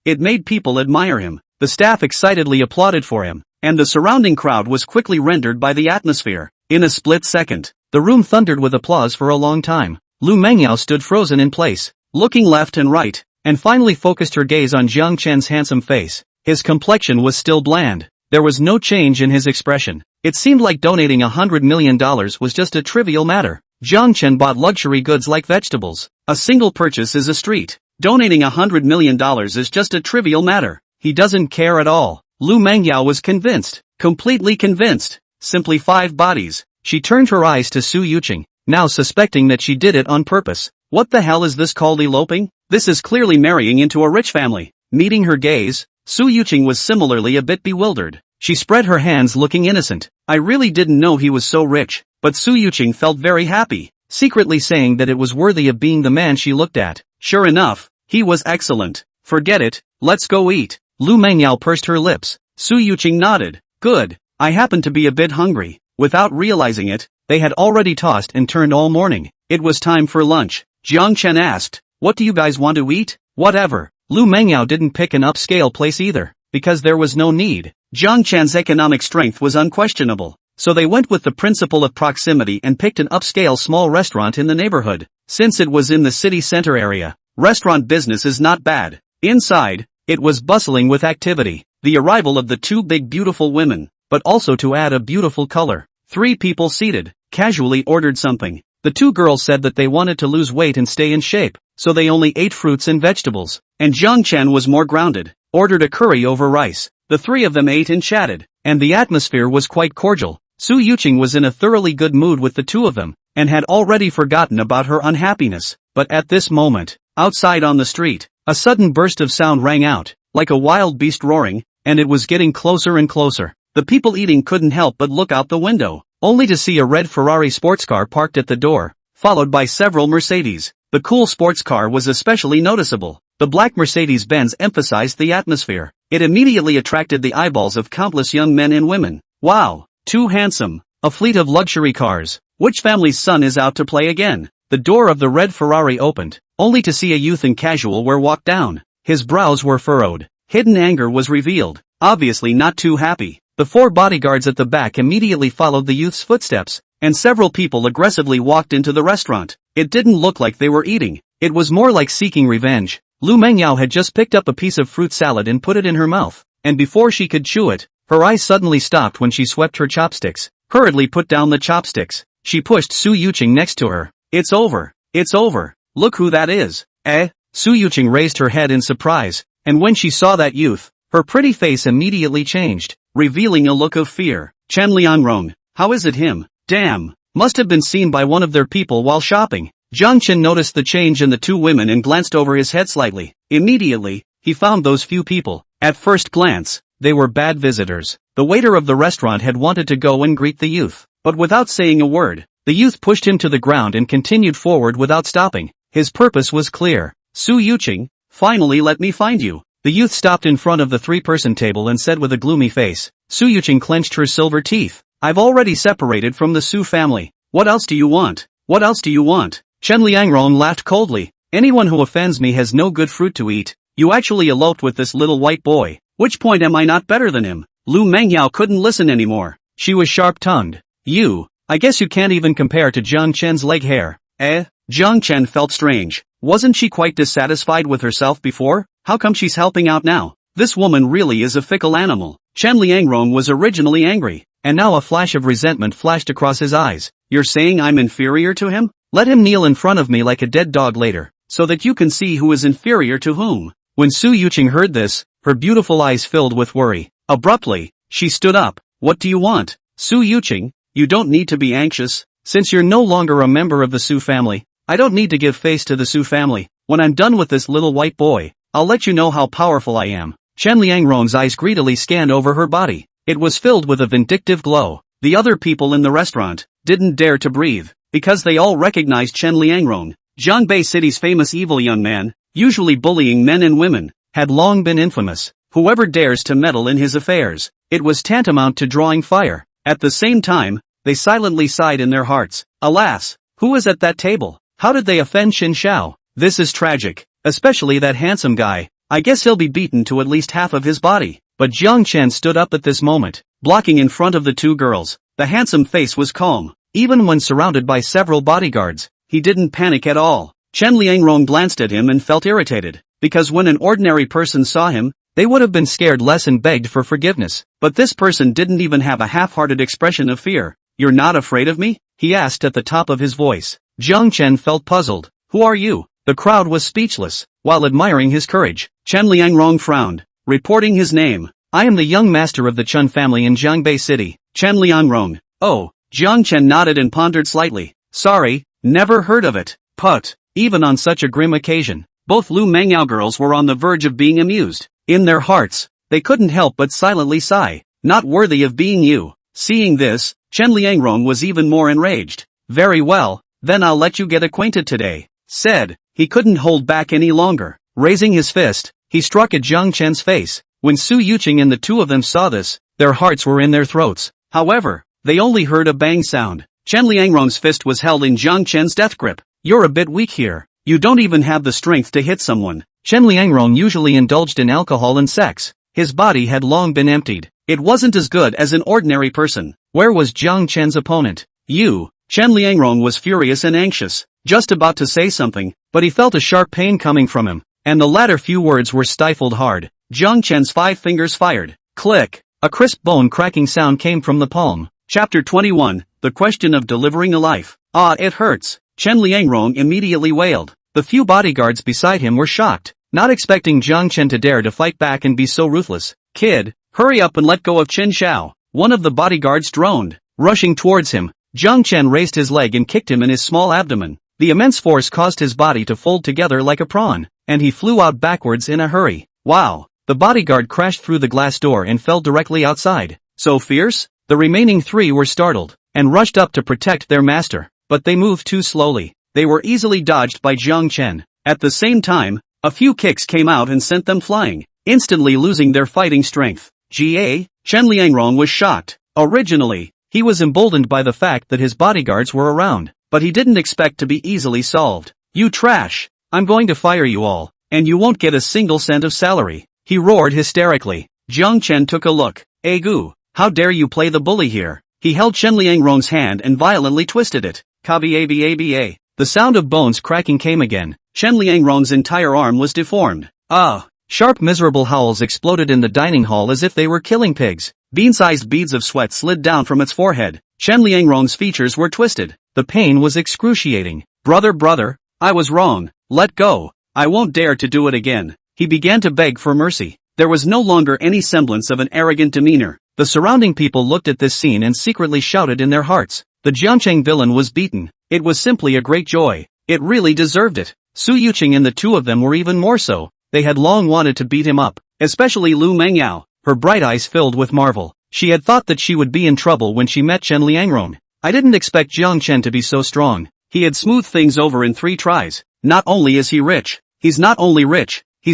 it made people admire him. The staff excitedly applauded for him, and the surrounding crowd was quickly rendered by the atmosphere. In a split second, the room thundered with applause for a long time. Lu Mengyao stood frozen in place, looking left and right, and finally focused her gaze on Jiang Chen's handsome face. His complexion was still bland. There was no change in his expression. It seemed like donating $100 million was just a trivial matter. Jiang Chen bought luxury goods like vegetables. A single purchase is a street. Donating $100 million is just a trivial matter. He doesn't care at all. Lu Mengyao was convinced. Completely convinced. Simply 5 bodies. She turned her eyes to Su Yuqing, now suspecting that she did it on purpose. What the hell is this called eloping? This is clearly marrying into a rich family. Meeting her gaze, Su Yuqing was similarly a bit bewildered. She spread her hands looking innocent. I really didn't know he was so rich. But Su Yuqing felt very happy, secretly saying that it was worthy of being the man she looked at. Sure enough, He was excellent. Forget it, let's go eat. Lu Mengyao pursed her lips. Su Yuqing nodded. Good. I happen to be a bit hungry. Without realizing it, they had already tossed and turned all morning. It was time for lunch. Jiang Chen asked, what do you guys want to eat? Whatever. Lu Mengyao didn't pick an upscale place either, because there was no need. Jiang Chen's economic strength was unquestionable, so they went with the principle of proximity and picked an upscale small restaurant in the neighborhood. Since it was in the city center area, restaurant business is not bad. Inside, it was bustling with activity. The arrival of the two big beautiful women, but also to add a beautiful color. 3 people seated, casually ordered something. The 2 girls said that they wanted to lose weight and stay in shape, so they only ate fruits and vegetables. And Jiang Chen was more grounded, ordered a curry over rice. The 3 of them ate and chatted, and the atmosphere was quite cordial. Su Yuqing was in a thoroughly good mood with the 2 of them, and had already forgotten about her unhappiness. But at this moment, outside on the street, a sudden burst of sound rang out, like a wild beast roaring, and it was getting closer and closer. The people eating couldn't help but look out the window, only to see a red Ferrari sports car parked at the door, followed by several Mercedes. The cool sports car was especially noticeable. The black Mercedes-Benz emphasized the atmosphere. It immediately attracted the eyeballs of countless young men and women. Wow, too handsome. A fleet of luxury cars. Which family's son is out to play again? The door of the red Ferrari opened, only to see a youth in casual wear walk down. His brows were furrowed. Hidden anger was revealed, obviously not too happy. The 4 bodyguards at the back immediately followed the youth's footsteps, and several people aggressively walked into the restaurant. It didn't look like they were eating. It was more like seeking revenge. Lu Mengyao had just picked up a piece of fruit salad and put it in her mouth, and before she could chew it, her eyes suddenly stopped when she swept her chopsticks, hurriedly put down the chopsticks. She pushed Su Yuqing next to her. It's over. It's over. Look who that is. Eh? Su Yuqing raised her head in surprise, and when she saw that youth, her pretty face immediately changed, revealing a look of fear. Chen Liangrong, how is it him? Damn, must have been seen by one of their people while shopping. Jiang Chen noticed the change in the 2 women and glanced over his head slightly. Immediately, he found those few people. At first glance, they were bad visitors. The waiter of the restaurant had wanted to go and greet the youth, but without saying a word, the youth pushed him to the ground and continued forward without stopping. His purpose was clear. Su Yuqing, finally let me find you. The youth stopped in front of the 3-person table and said with a gloomy face. Su Yuqing clenched her silver teeth. I've already separated from the Su family. What else do you want? What else do you want? Chen Liangrong laughed coldly. Anyone who offends me has no good fruit to eat. You actually eloped with this little white boy. Which point am I not better than him? Lu Mengyao couldn't listen anymore. She was sharp-tongued. I guess you can't even compare to Jiang Chen's leg hair. Eh? Jiang Chen felt strange. Wasn't she quite dissatisfied with herself before? How come she's helping out now? This woman really is a fickle animal. Chen Liangrong was originally angry, and now a flash of resentment flashed across his eyes. You're saying I'm inferior to him? Let him kneel in front of me like a dead dog later, so that you can see who is inferior to whom. When Su Yuqing heard this, her beautiful eyes filled with worry. Abruptly, she stood up. What do you want? Su Yuqing, you don't need to be anxious. Since you're no longer a member of the Su family, I don't need to give face to the Su family. When I'm done with this little white boy, I'll let you know how powerful I am. Chen Liangrong's eyes greedily scanned over her body. It was filled with a vindictive glow. The other people in the restaurant didn't dare to breathe, because they all recognized Chen Liangrong. Jiangbei City's famous evil young man, usually bullying men and women, had long been infamous. Whoever dares to meddle in his affairs, it was tantamount to drawing fire. At the same time, they silently sighed in their hearts. Alas, who is at that table? How did they offend Xin Shao? This is tragic, especially that handsome guy. I guess he'll be beaten to at least half of his body. But Jiang Chen stood up at this moment, blocking in front of the 2 girls. The handsome face was calm. Even when surrounded by several bodyguards, he didn't panic at all. Chen Liangrong glanced at him and felt irritated, because when an ordinary person saw him, they would have been scared less and begged for forgiveness. But this person didn't even have a half-hearted expression of fear. You're not afraid of me? He asked at the top of his voice. Jiang Chen felt puzzled. Who are you? The crowd was speechless, while admiring his courage. Chen Liangrong frowned, reporting his name. I am the young master of the Chen family in Jiangbei City. Chen Liangrong. Oh. Jiang Chen nodded and pondered slightly. Sorry, never heard of it. Put. Even on such a grim occasion, both Lu Mengyao girls were on the verge of being amused. In their hearts, they couldn't help but silently sigh. Not worthy of being you. Seeing this, Chen Liangrong was even more enraged. Very well, then I'll let you get acquainted today. Said, he couldn't hold back any longer. Raising his fist, he struck at Jiang Chen's face. When Su Yuqing and the two of them saw this, their hearts were in their throats. However, they only heard a bang sound. Chen Liangrong's fist was held in Jiang Chen's death grip. You're a bit weak here. You don't even have the strength to hit someone. Chen Liangrong usually indulged in alcohol and sex. His body had long been emptied. It wasn't as good as an ordinary person. Where was Jiang Chen's opponent? Chen Liangrong was furious and anxious, just about to say something, but he felt a sharp pain coming from him, and the latter few words were stifled hard. Jiang Chen's 5 fingers fired. Click! A crisp bone-cracking sound came from the palm. Chapter 21, The Question of Delivering a Life. Ah, it hurts, Chen Liangrong immediately wailed. The few bodyguards beside him were shocked, not expecting Jiang Chen to dare to fight back and be so ruthless. Kid, hurry up and let go of Chen Xiao. One of the bodyguards droned. Rushing towards him, Jiang Chen raised his leg and kicked him in his small abdomen. The immense force caused his body to fold together like a prawn, and he flew out backwards in a hurry. Wow! The bodyguard crashed through the glass door and fell directly outside. So fierce? The remaining 3 were startled, and rushed up to protect their master, but they moved too slowly. They were easily dodged by Jiang Chen. At the same time, a few kicks came out and sent them flying, instantly losing their fighting strength. Chen Liangrong was shocked. Originally, he was emboldened by the fact that his bodyguards were around, but he didn't expect to be easily solved. You trash! I'm going to fire you all, and you won't get a single cent of salary, he roared hysterically. Jiang Chen took a look. Egu, how dare you play the bully here? He held Chen Liangrong's hand and violently twisted it. Kaba. The sound of bones cracking came again. Chen Liangrong's entire arm was deformed. Ah! Sharp miserable howls exploded in the dining hall as if they were killing pigs. Bean-sized beads of sweat slid down from its forehead. Chen Liangrong's features were twisted. The pain was excruciating. Brother, I was wrong. Let go. I won't dare to do it again. He began to beg for mercy. There was no longer any semblance of an arrogant demeanor. The surrounding people looked at this scene and secretly shouted in their hearts. The Jiangcheng villain was beaten. It was simply a great joy. It really deserved it. Su Yuqing and the two of them were even more so. They had long wanted to beat him up, especially Lu Mengyao. Her bright eyes filled with marvel. She had thought that she would be in trouble when she met Chen Liangrong. I didn't expect Jiang Chen to be so strong. He had smoothed things over in 3 tries. Not only is he rich, he's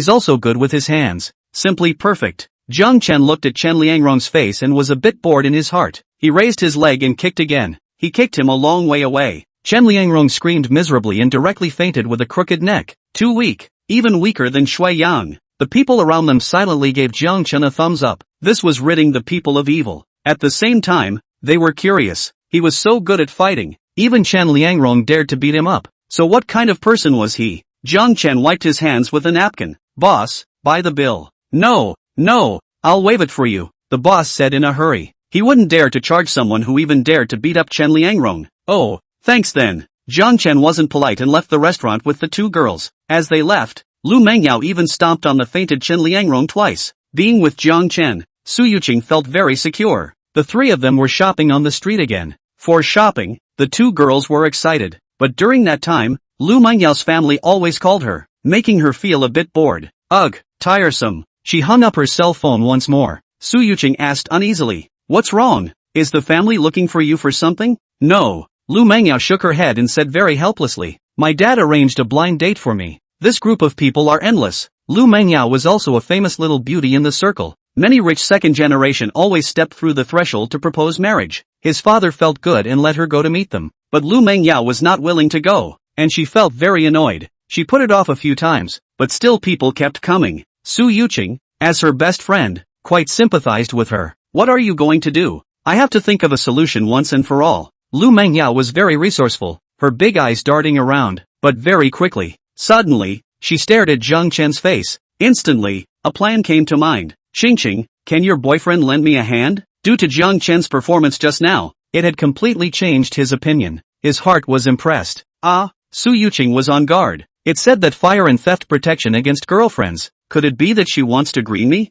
also good with his hands. Simply perfect. Jiang Chen looked at Chen Liangrong's face and was a bit bored in his heart. He raised his leg and kicked again. He kicked him a long way away. Chen Liangrong screamed miserably and directly fainted with a crooked neck. Too weak. Even weaker than Shui Yang. The people around them silently gave Jiang Chen a thumbs up. This was ridding the people of evil. At the same time, they were curious. He was so good at fighting. Even Chen Liangrong dared to beat him up. So what kind of person was he? Jiang Chen wiped his hands with a napkin. Boss, buy the bill. No, I'll waive it for you, the boss said in a hurry. He wouldn't dare to charge someone who even dared to beat up Chen Liangrong. Oh, thanks then. Jiang Chen wasn't polite and left the restaurant with the 2 girls. As they left, Lu Mengyao even stomped on the fainted Chen Liangrong twice. Being with Jiang Chen, Su Yuqing felt very secure. The 3 of them were shopping on the street again. For shopping, the 2 girls were excited. But during that time, Lu Mengyao's family always called her, making her feel a bit bored. Ugh, tiresome. She hung up her cell phone once more. Su Yuqing asked uneasily, what's wrong? Is the family looking for you for something? No. Lu Mengyao shook her head and said very helplessly, my dad arranged a blind date for me. This group of people are endless. Lu Mengyao was also a famous little beauty in the circle. Many rich second generation always stepped through the threshold to propose marriage. His father felt good and let her go to meet them. But Lu Mengyao was not willing to go, and she felt very annoyed. She put it off a few times, but still people kept coming. Su Yuqing, as her best friend, quite sympathized with her. What are you going to do? I have to think of a solution once and for all. Lu Mengyao was very resourceful, her big eyes darting around, but very quickly. Suddenly, she stared at Jiang Chen's face. Instantly, a plan came to mind. Xingqing, can your boyfriend lend me a hand? Due to Jiang Chen's performance just now, it had completely changed his opinion. His heart was impressed. Ah, Su Yuqing was on guard. It said that fire and theft protection against girlfriends. Could it be that she wants to green me?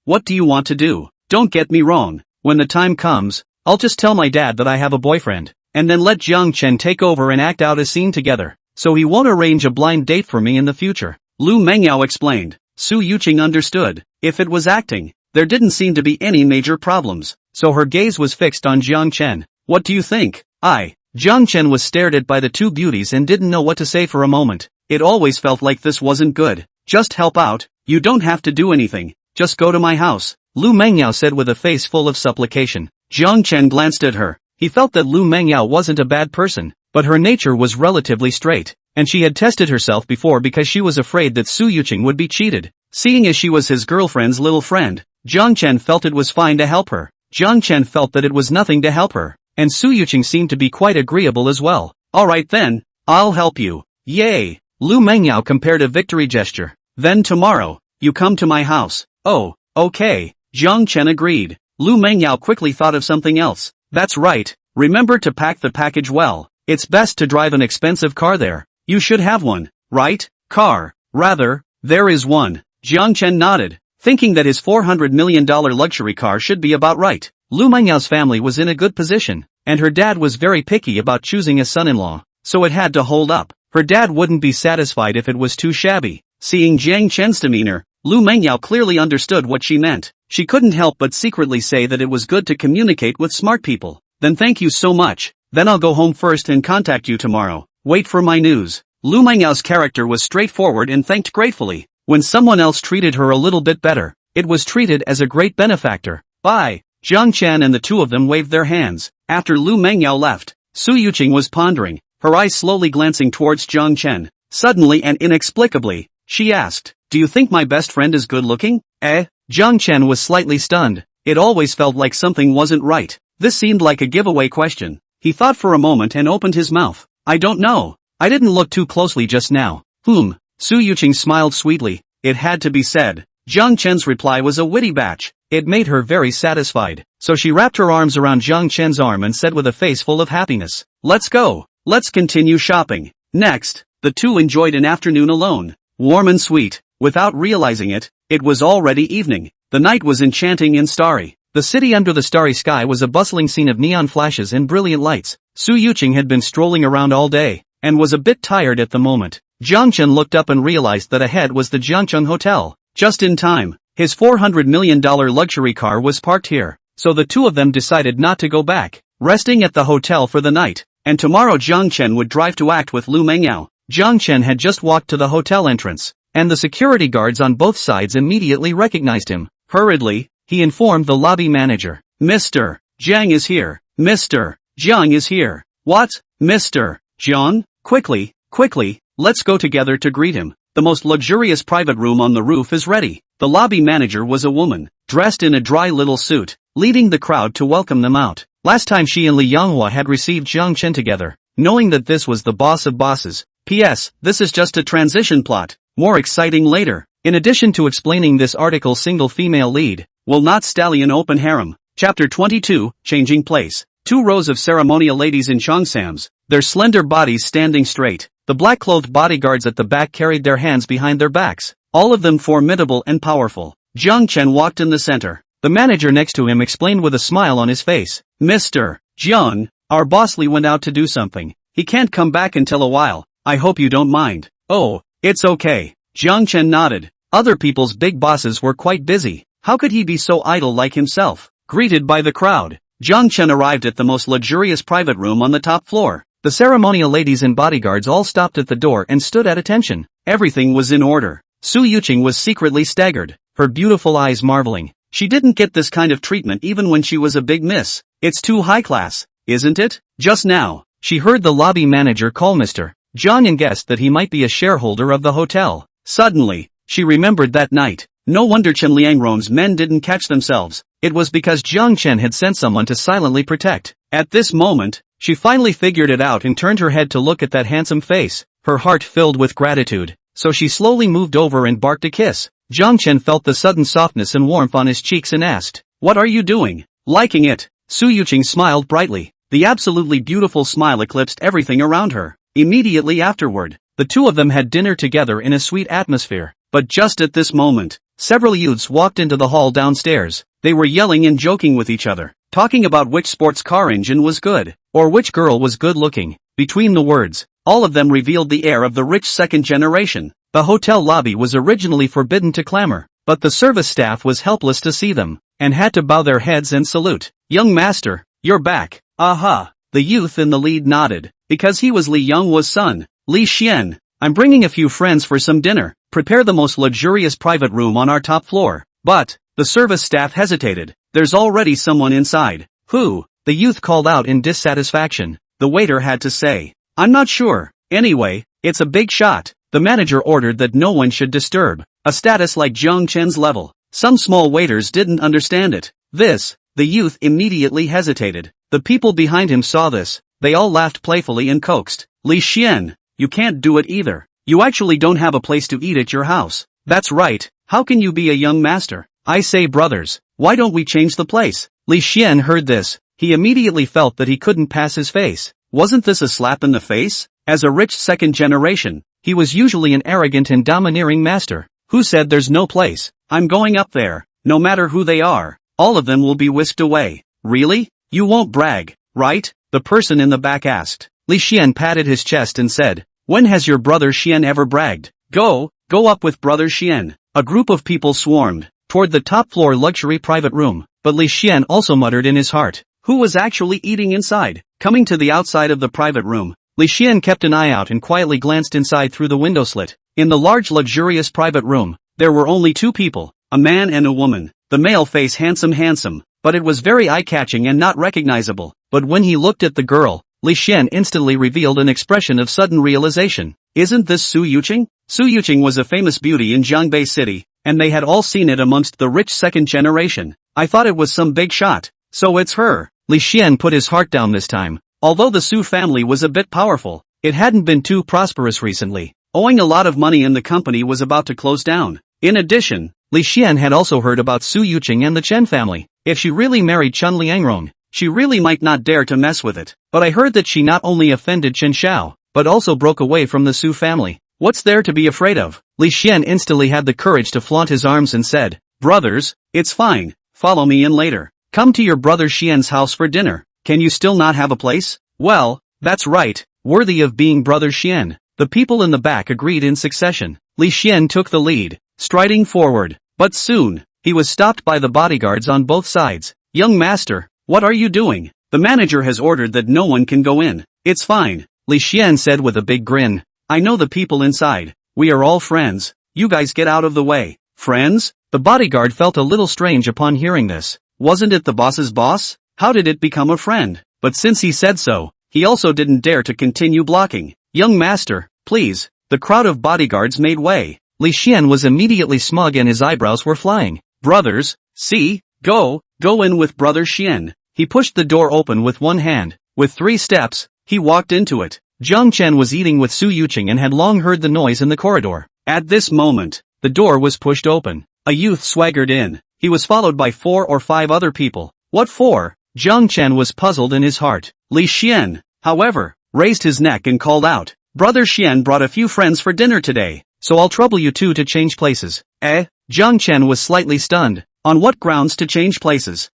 What do you want to do? Don't get me wrong. When the time comes, I'll just tell my dad that I have a boyfriend, and then let Jiang Chen take over and act out a scene together, so he won't arrange a blind date for me in the future. Lu Mengyao explained. Su Yuqing understood. If it was acting, there didn't seem to be any major problems, so her gaze was fixed on Jiang Chen. What do you think? Jiang Chen was stared at by the 2 beauties and didn't know what to say for a moment. It always felt like this wasn't good. Just help out, you don't have to do anything, just go to my house, Lu Mengyao said with a face full of supplication. Jiang Chen glanced at her. He felt that Lu Mengyao wasn't a bad person, but her nature was relatively straight, and she had tested herself before because she was afraid that Su Yuqing would be cheated. Seeing as she was his girlfriend's little friend, Jiang Chen felt it was fine to help her. Jiang Chen felt that it was nothing to help her, and Su Yuqing seemed to be quite agreeable as well. Alright then, I'll help you. Yay! Lu Mengyao compared a victory gesture. Then tomorrow, you come to my house. Oh, okay, Jiang Chen agreed. Lu Mengyao quickly thought of something else. That's right, remember to pack the package well. It's best to drive an expensive car there. You should have one, right? Car. Rather, there is one. Jiang Chen nodded, thinking that his $400 million luxury car should be about right. Lu Mengyao's family was in a good position, and her dad was very picky about choosing a son-in-law, so it had to hold up. Her dad wouldn't be satisfied if it was too shabby. Seeing Jiang Chen's demeanor, Lu Mengyao clearly understood what she meant. She couldn't help but secretly say that it was good to communicate with smart people. Then thank you so much. Then I'll go home first and contact you tomorrow. Wait for my news. Lu Mengyao's character was straightforward and thanked gratefully. When someone else treated her a little bit better, it was treated as a great benefactor. Bye. Jiang Chen and the two of them waved their hands. After Lu Mengyao left, Su Yuqing was pondering, her eyes slowly glancing towards Jiang Chen. Suddenly and inexplicably, she asked, do you think my best friend is good looking? Jiang Chen was slightly stunned. It always felt like something wasn't right. This seemed like a giveaway question. He thought for a moment and opened his mouth. I don't know. I didn't look too closely just now. Su Yuqing smiled sweetly. It had to be said. Jiang Chen's reply was a witty batch. It made her very satisfied. So she wrapped her arms around Jiang Chen's arm and said with a face full of happiness, let's go. Let's continue shopping. Next, the two enjoyed an afternoon alone. Warm and sweet. Without realizing it, it was already evening. The night was enchanting and starry. The city under the starry sky was a bustling scene of neon flashes and brilliant lights. Su Yuqing had been strolling around all day, and was a bit tired at the moment. Jiang Chen looked up and realized that ahead was the Jiangcheng Hotel. Just in time, his $400 million luxury car was parked here, so the two of them decided not to go back, resting at the hotel for the night, and tomorrow Jiang Chen would drive to act with Lu Mengyao. Jiang Chen had just walked to the hotel entrance, and the security guards on both sides immediately recognized him. Hurriedly, he informed the lobby manager. Mr. Jiang is here. Mr. Jiang is here. What? Mr. Jiang? Quickly, let's go together to greet him. The most luxurious private room on the roof is ready. The lobby manager was a woman, dressed in a dry little suit, leading the crowd to welcome them out. Last time she and Li Yanghua had received Jiang Chen together, knowing that this was the boss of bosses. P.S. This is just a transition plot. More exciting later. In addition to explaining this article, single female lead will not stallion open harem. Chapter 22, Changing Place. 2 rows of ceremonial ladies in cheongsams, their slender bodies standing straight. The black-clothed bodyguards at the back carried their hands behind their backs, all of them formidable and powerful. Jiang Chen walked in the center. The manager next to him explained with a smile on his face. Mr. Jiang, our boss Li went out to do something. He can't come back until a while. I hope you don't mind. Oh, it's okay. Jiang Chen nodded. Other people's big bosses were quite busy. How could he be so idle like himself? Greeted by the crowd, Jiang Chen arrived at the most luxurious private room on the top floor. The ceremonial ladies and bodyguards all stopped at the door and stood at attention. Everything was in order. Su Yuqing was secretly staggered, her beautiful eyes marveling. She didn't get this kind of treatment even when she was a big miss. It's too high class, isn't it? Just now, she heard the lobby manager call Mr. Jiang and guessed that he might be a shareholder of the hotel. Suddenly, she remembered that night. No wonder Chen Liangron's men didn't catch themselves. It was because Jiang Chen had sent someone to silently protect. At this moment, she finally figured it out and turned her head to look at that handsome face. Her heart filled with gratitude, so she slowly moved over and barked a kiss. Jiang Chen felt the sudden softness and warmth on his cheeks and asked, "What are you doing? Liking it?" Su Yuqing smiled brightly. The absolutely beautiful smile eclipsed everything around her. Immediately afterward, the two of them had dinner together in a sweet atmosphere. But just at this moment, several youths walked into the hall downstairs. They were yelling and joking with each other, talking about which sports car engine was good, or which girl was good looking. Between the words, all of them revealed the air of the rich second generation. The hotel lobby was originally forbidden to clamor, but the service staff was helpless to see them, and had to bow their heads and salute. "Young master, you're back." "Aha." The youth in the lead nodded, because he was Li Yanghua's son. "Li Xian, I'm bringing a few friends for some dinner." prepare the most luxurious private room on our top floor. But, the service staff hesitated. There's already someone inside. Who? The youth called out in dissatisfaction. The waiter had to say. I'm not sure. Anyway, it's a big shot. The manager ordered that no one should disturb a status like Jiang Chen's level. Some small waiters didn't understand it. The youth immediately hesitated. The people behind him saw this. They all laughed playfully and coaxed. Li Xian, you can't do it either. You actually don't have a place to eat at your house. That's right. How can you be a young master? I say brothers, why don't we change the place? Li Xian heard this. He immediately felt that he couldn't pass his face. Wasn't this a slap in the face? As a rich second generation, he was usually an arrogant and domineering master. Who said there's no place? I'm going up there. No matter who they are, all of them will be whisked away. Really? You won't brag, right? The person in the back asked. Li Xian patted his chest and said, when has your brother Xian ever bragged? Go up with brother Xian. A group of people swarmed toward the top floor luxury private room, but Li Xian also muttered in his heart, who was actually eating inside? Coming to the outside of the private room, Li Xian kept an eye out and quietly glanced inside through the window slit. In the large luxurious private room, there were only two people, a man and a woman. The male face handsome, but it was very eye-catching and not recognizable. But when he looked at the girl, Li Xian instantly revealed an expression of sudden realization. Isn't this Su Yuqing? Su Yuqing was a famous beauty in Jiangbei City, and they had all seen it amongst the rich second generation. I thought it was some big shot. So it's her. Li Xian put his heart down this time. Although the Su family was a bit powerful, it hadn't been too prosperous recently, owing a lot of money and the company was about to close down. In addition, Li Xian had also heard about Su Yuqing and the Chen family. If she really married Chen Liangrong, she really might not dare to mess with it. But I heard that she not only offended Chen Xiao, but also broke away from the Su family. What's there to be afraid of? Li Xian instantly had the courage to flaunt his arms and said, brothers, it's fine, follow me in later. Come to your brother Xian's house for dinner. Can you still not have a place? Well, that's right, worthy of being brother Xian. The people in the back agreed in succession. Li Xian took the lead, striding forward. But soon, he was stopped by the bodyguards on both sides. Young master, what are you doing? The manager has ordered that no one can go in. It's fine, Li Xian said with a big grin. I know the people inside. We are all friends. You guys get out of the way. Friends? The bodyguard felt a little strange upon hearing this. Wasn't it the boss's boss? How did it become a friend? But since he said so, he also didn't dare to continue blocking. Young master, please. The crowd of bodyguards made way. Li Xian was immediately smug and his eyebrows were flying. Brothers, see, go in with brother Xian. He pushed the door open with one hand. With 3 steps, he walked into it. Jiang Chen was eating with Su Yuqing and had long heard the noise in the corridor. At this moment, the door was pushed open. A youth swaggered in. He was followed by 4 or 5 other people. What for? Jiang Chen was puzzled in his heart. Li Xian, however, raised his neck and called out, brother Xian brought a few friends for dinner today, so I'll trouble you two to change places. Jiang Chen was slightly stunned. On what grounds to change places?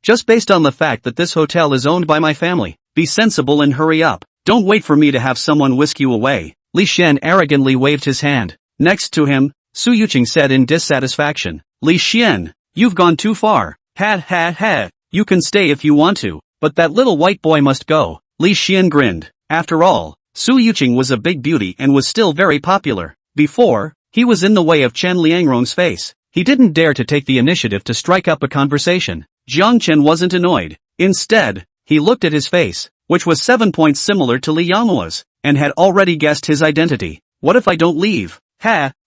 Just based on the fact that this hotel is owned by my family. Be sensible and hurry up. Don't wait for me to have someone whisk you away. Li Xian arrogantly waved his hand. Next to him, Su Yuqing said in dissatisfaction. Li Xian, you've gone too far. Ha. You can stay if you want to, but that little white boy must go. Li Xian grinned. After all, Su Yuqing was a big beauty and was still very popular. Before, he was in the way of Chen Liangrong's face. He didn't dare to take the initiative to strike up a conversation. Jiang Chen wasn't annoyed. Instead, he looked at his face, which was 7 points similar to Li Yanghua's, and had already guessed his identity. What if I don't leave?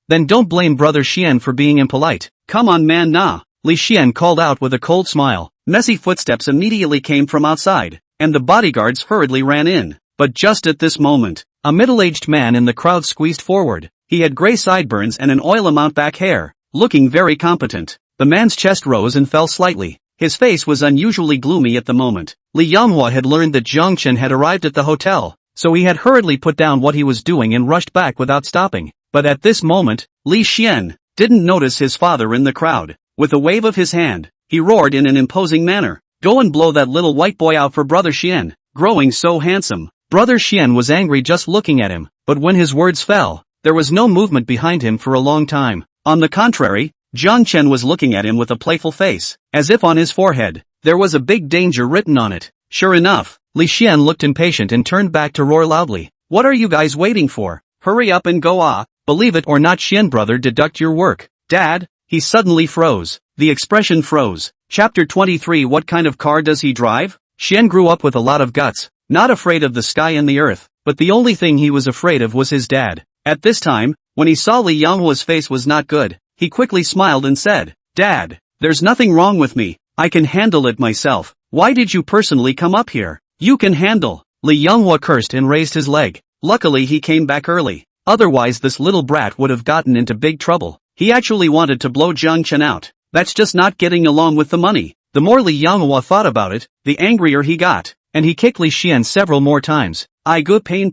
Then don't blame brother Xian for being impolite. Come on man nah. Li Xian called out with a cold smile. Messy footsteps immediately came from outside, and the bodyguards hurriedly ran in. But just at this moment, a middle-aged man in the crowd squeezed forward. He had gray sideburns and an oil-amount back hair, looking very competent. The man's chest rose and fell slightly. His face was unusually gloomy at the moment. Li Yanghua had learned that Jiang Chen had arrived at the hotel, so he had hurriedly put down what he was doing and rushed back without stopping. But at this moment, Li Xian didn't notice his father in the crowd. With a wave of his hand, he roared in an imposing manner. Go and blow that little white boy out for brother Xian, growing so handsome. Brother Xian was angry just looking at him, but when his words fell, there was no movement behind him for a long time. On the contrary, Jiang Chen was looking at him with a playful face, as if on his forehead, there was a big danger written on it. Sure enough, Li Xian looked impatient and turned back to roar loudly. What are you guys waiting for? Hurry up and go Believe it or not, Xian brother, deduct your work. Dad? He suddenly froze. The expression froze. Chapter 23. What kind of car does he drive? Xian grew up with a lot of guts, not afraid of the sky and the earth, but the only thing he was afraid of was his dad. At this time, when he saw Li Yanghua's face was not good, he quickly smiled and said, Dad, there's nothing wrong with me, I can handle it myself. Why did you personally come up here? You can handle. Li Yanghua cursed and raised his leg. Luckily he came back early. Otherwise this little brat would have gotten into big trouble. He actually wanted to blow Jiang Chen out. That's just not getting along with the money. The more Li Yanghua thought about it, the angrier he got, and he kicked Li Xian several more times. I go pain.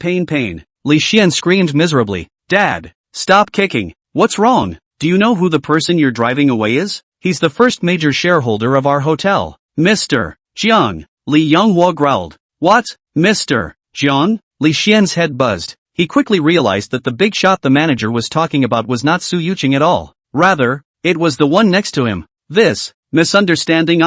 Li Xian screamed miserably. Dad, stop kicking. What's wrong? Do you know who the person you're driving away is? He's the first major shareholder of our hotel. Mr. Jiang. Li Yanghua growled. What? Mr. Jiang? Li Xian's head buzzed. He quickly realized that the big shot the manager was talking about was not Su Yuqing at all. Rather, it was the one next to him. This misunderstanding.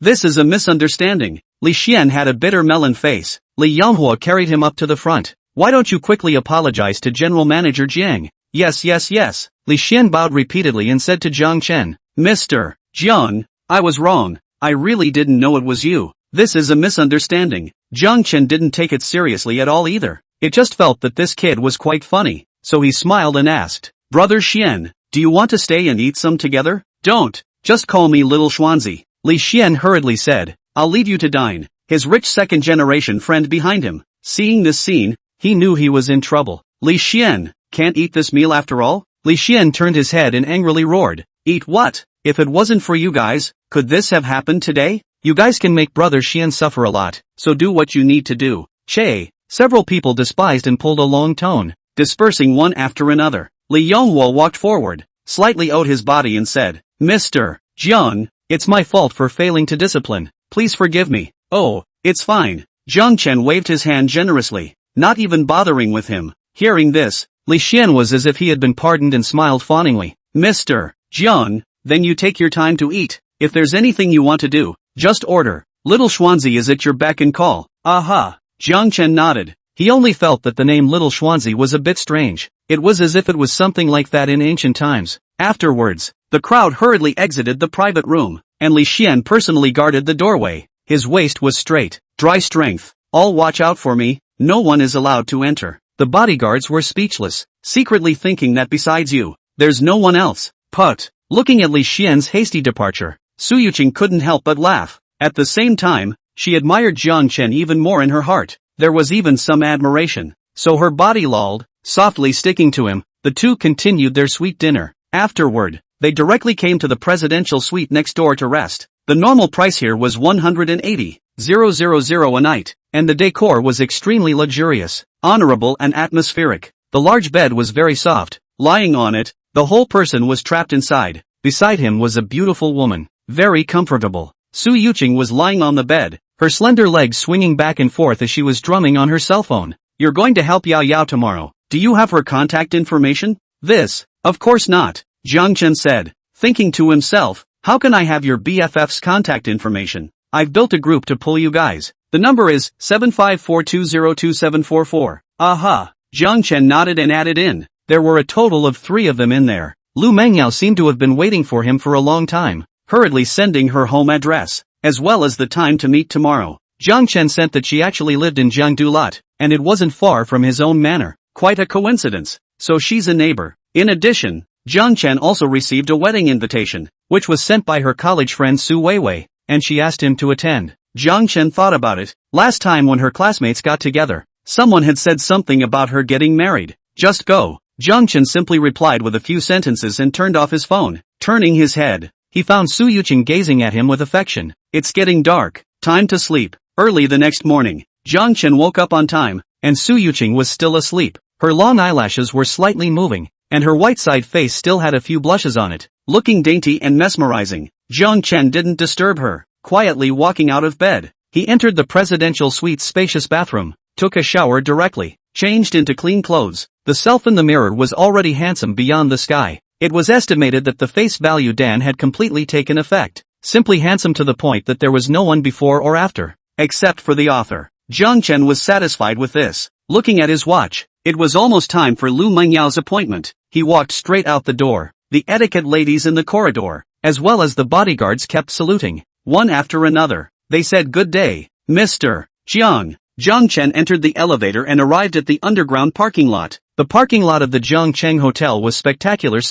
This is a misunderstanding. Li Xian had a bitter melon face. Li Yanghua carried him up to the front. Why don't you quickly apologize to General Manager Jiang? Yes. Li Xian bowed repeatedly and said to Jiang Chen, Mr. Jiang, I was wrong. I really didn't know it was you. This is a misunderstanding. Jiang Chen didn't take it seriously at all either. It just felt that this kid was quite funny, so he smiled and asked, Brother Xian, do you want to stay and eat some together? Don't, just call me Little Xuanzi. Li Xian hurriedly said, I'll leave you to dine. His rich second-generation friend behind him. Seeing this scene, he knew he was in trouble. Li Xian, can't eat this meal after all? Li Xian turned his head and angrily roared. Eat what? If it wasn't for you guys, could this have happened today? You guys can make Brother Xian suffer a lot, so do what you need to do. Che. Several people despised and pulled a long tone, dispersing one after another. Li Yanghua walked forward, slightly owed his body and said, Mr. Jiang, it's my fault for failing to discipline. Please forgive me. Oh, it's fine. Jiang Chen waved his hand generously, not even bothering with him. Hearing this, Li Xian was as if he had been pardoned and smiled fawningly. Mr. Jiang, then you take your time to eat. If there's anything you want to do, just order. Little Xuanzi is at your beck and call. Aha. Jiang Chen nodded. He only felt that the name Little Xuanzi was a bit strange. It was as if it was something like that in ancient times. Afterwards, the crowd hurriedly exited the private room, and Li Xian personally guarded the doorway. His waist was straight, dry strength. All watch out for me, no one is allowed to enter. The bodyguards were speechless, secretly thinking that besides you, there's no one else. Put. Looking at Li Xian's hasty departure, Su Yuqing couldn't help but laugh. At the same time, she admired Jiang Chen even more in her heart. There was even some admiration. So her body lolled, softly sticking to him. The two continued their sweet dinner. Afterward, they directly came to the presidential suite next door to rest. The normal price here was 180,000 a night, and the decor was extremely luxurious, honorable and atmospheric. The large bed was very soft. Lying on it, the whole person was trapped inside. Beside him was a beautiful woman, very comfortable. Su Yuqing was lying on the bed, her slender legs swinging back and forth as she was drumming on her cell phone. You're going to help Yao Yao tomorrow. Do you have her contact information? This? Of course not, Jiang Chen said, thinking to himself, how can I have your BFF's contact information? I've built a group to pull you guys. The number is 754202744. Aha. Jiang Chen nodded and added in. There were a total of 3 of them in there. Lu Mengyao seemed to have been waiting for him for a long time, hurriedly sending her home address, as well as the time to meet tomorrow. Jiang Chen sent that she actually lived in Jiangdu Lot, and it wasn't far from his own manor. Quite a coincidence. So she's a neighbor. In addition, Jiang Chen also received a wedding invitation, which was sent by her college friend Su Weiwei, and she asked him to attend. Jiang Chen thought about it. Last time when her classmates got together, someone had said something about her getting married. Just go. Jiang Chen simply replied with a few sentences and turned off his phone. Turning his head, he found Su Yuqing gazing at him with affection. It's getting dark. Time to sleep. Early the next morning, Jiang Chen woke up on time, and Su Yuqing was still asleep. Her long eyelashes were slightly moving, and her white-side face still had a few blushes on it. Looking dainty and mesmerizing, Jiang Chen didn't disturb her, quietly walking out of bed. He entered the presidential suite's spacious bathroom, took a shower directly, changed into clean clothes. The self in the mirror was already handsome beyond the sky. It was estimated that the face value Dan had completely taken effect. Simply handsome to the point that there was no one before or after. Except for the author. Jiang Chen was satisfied with this. Looking at his watch, it was almost time for Lu Mengyao's appointment. he walked straight out the door. The etiquette ladies in the corridor, as well as the bodyguards, kept saluting, one after another. They said good day, Mr. Jiang. Jiang Chen entered the elevator and arrived at the underground parking lot. The parking lot of the Jiang Chen Hotel was spectacular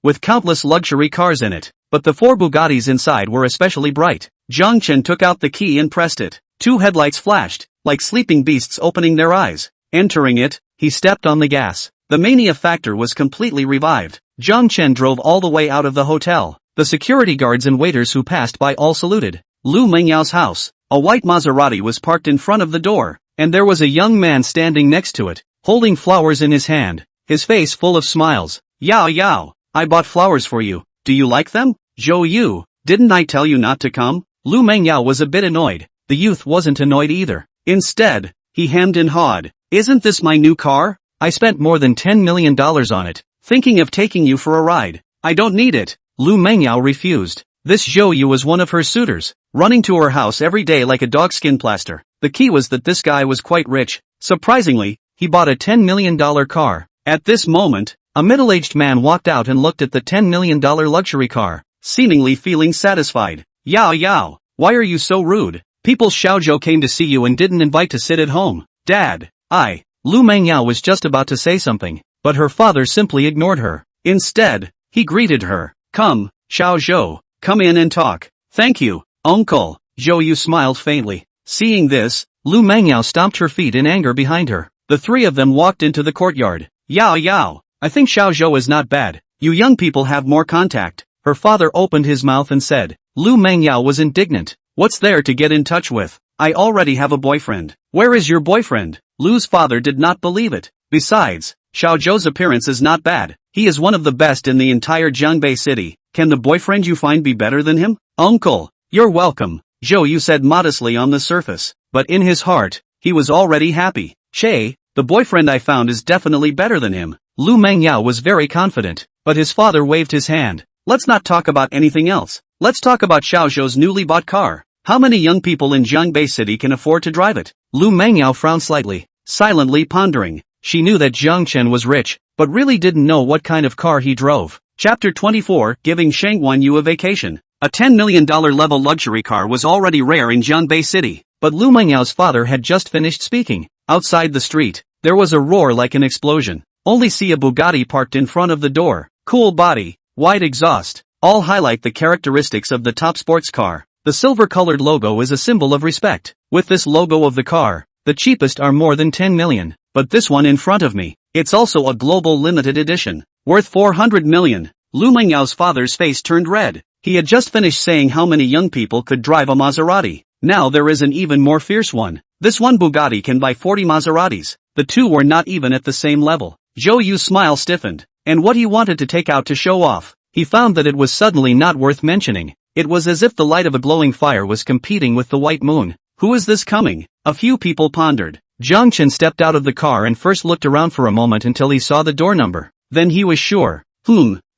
with countless luxury cars in it, but the 4 Bugattis inside were especially bright. Jiang Chen took out the key and pressed it. 2 headlights flashed, like sleeping beasts opening their eyes. Entering it, he stepped on the gas. The mania factor was completely revived. Jiang Chen drove all the way out of the hotel. The security guards and waiters who passed by all saluted. Lu Mengyao's house. A white Maserati was parked in front of the door, and there was a young man standing next to it, holding flowers in his hand, his face full of smiles. Yao Yao, I bought flowers for you. Do you like them? Zhou Yu, didn't I tell you not to come? Lu Mengyao was a bit annoyed. The youth wasn't annoyed either. Instead, he hemmed and hawed. Isn't this my new car? I spent more than $10 million on it, thinking of taking you for a ride. I don't need it. Lu Mengyao refused. This Zhou Yu was one of her suitors, running to her house every day like a dogskin plaster. The key was that this guy was quite rich. Surprisingly, he bought a $10 million car. At this moment, a middle-aged man walked out and looked at the $10 million luxury car, seemingly feeling satisfied. Yao Yao, why are you so rude? People's Xiaozhou came to see you and didn't invite to sit at home. Dad, Lu Mengyao was just about to say something, but her father simply ignored her. Instead, he greeted her. Come, Xiaozhou, come in and talk. Thank you, uncle. Zhou Yu smiled faintly. Seeing this, Lu Mengyao stomped her feet in anger behind her. The 3 of them walked into the courtyard. Yao Yao, I think Xiaozhou is not bad. You young people have more contact. Her father opened his mouth and said. Lu Mengyao was indignant. What's there to get in touch with? I already have a boyfriend. Where is your boyfriend? Lu's father did not believe it. Besides, Xiaozhou's appearance is not bad. He is one of the best in the entire Jiangbei city. Can the boyfriend you find be better than him? Uncle, you're welcome, Zhou Yu said modestly on the surface, but in his heart, he was already happy. Che, the boyfriend I found is definitely better than him. Lu Mengyao was very confident, but his father waved his hand. Let's not talk about anything else. Let's talk about Xiaozhou's newly bought car. How many young people in Jiangbei City can afford to drive it? Lu Mengyao frowned slightly, silently pondering. She knew that Jiang Chen was rich, but really didn't know what kind of car he drove. Chapter 24, Giving Shangwan Yu a Vacation. A $10 million level luxury car was already rare in Jiangbei City, but Lu Mengyao's father had just finished speaking. Outside the street, there was a roar like an explosion. Only see a Bugatti parked in front of the door. Cool body, wide exhaust, all highlight the characteristics of the top sports car. The silver-colored logo is a symbol of respect. With this logo of the car, the cheapest are more than 10 million, but this one in front of me, it's also a global limited edition, worth 400 million. Lu Mengyao's father's face turned red. He had just finished saying how many young people could drive a Maserati. Now there is an even more fierce one. This one Bugatti can buy 40 Maseratis. The 2 were not even at the same level. Zhou Yu's smile stiffened, and what he wanted to take out to show off, he found that it was suddenly not worth mentioning. It was as if the light of a glowing fire was competing with the white moon. Who is this coming? A few people pondered. Jiang Chen stepped out of the car and first looked around for a moment until he saw the door number. Then he was sure.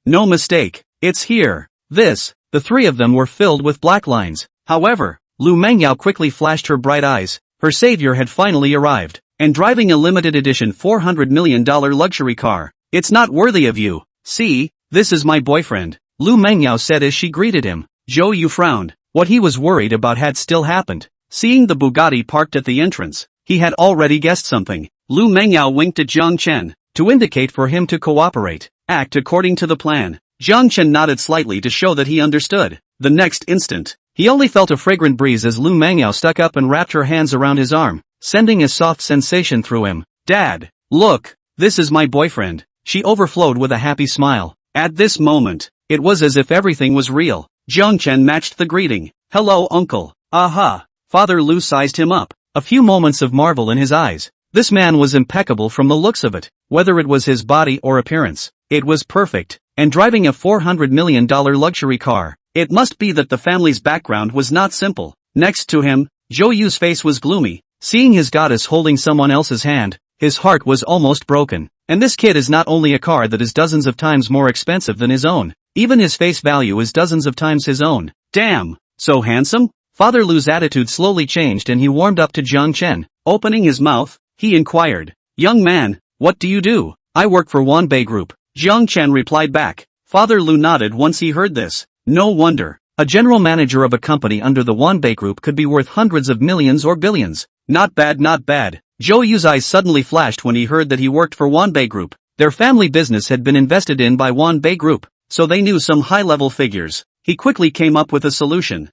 No mistake. It's here. The 3 of them were filled with black lines. However, Lu Mengyao quickly flashed her bright eyes. Her savior had finally arrived, and driving a limited edition $400 million luxury car. It's not worthy of you. See, this is my boyfriend, Lu Mengyao said as she greeted him. Zhou Yu frowned. What he was worried about had still happened. Seeing the Bugatti parked at the entrance, he had already guessed something. Lu Mengyao winked at Jiang Chen, to indicate for him to cooperate, act according to the plan. Jiang Chen nodded slightly to show that he understood. The next instant, he only felt a fragrant breeze as Lu Mengyao stuck up and wrapped her hands around his arm, sending a soft sensation through him. Dad, look, this is my boyfriend. She overflowed with a happy smile. At this moment, it was as if everything was real. Jiang Chen matched the greeting. Hello uncle. Aha. Father Lu sized him up. A few moments of marvel in his eyes. This man was impeccable from the looks of it. Whether it was his body or appearance, it was perfect. And driving a $400 million luxury car, it must be that the family's background was not simple. Next to him, Zhou Yu's face was gloomy. Seeing his goddess holding someone else's hand, his heart was almost broken. And this kid is not only a car that is dozens of times more expensive than his own, even his face value is dozens of times his own. Damn, so handsome? Father Lu's attitude slowly changed and he warmed up to Jiang Chen. Opening his mouth, he inquired, young man, what do you do? I work for Wanbei Group. Jiang Chen replied back. Father Lu nodded once he heard this. No wonder. A general manager of a company under the Wanbei Group could be worth hundreds of millions or billions. Not bad, not bad. Zhou Yu's eyes suddenly flashed when he heard that he worked for Wanbei Group. Their family business had been invested in by Wanbei Group, so they knew some high-level figures. He quickly came up with a solution.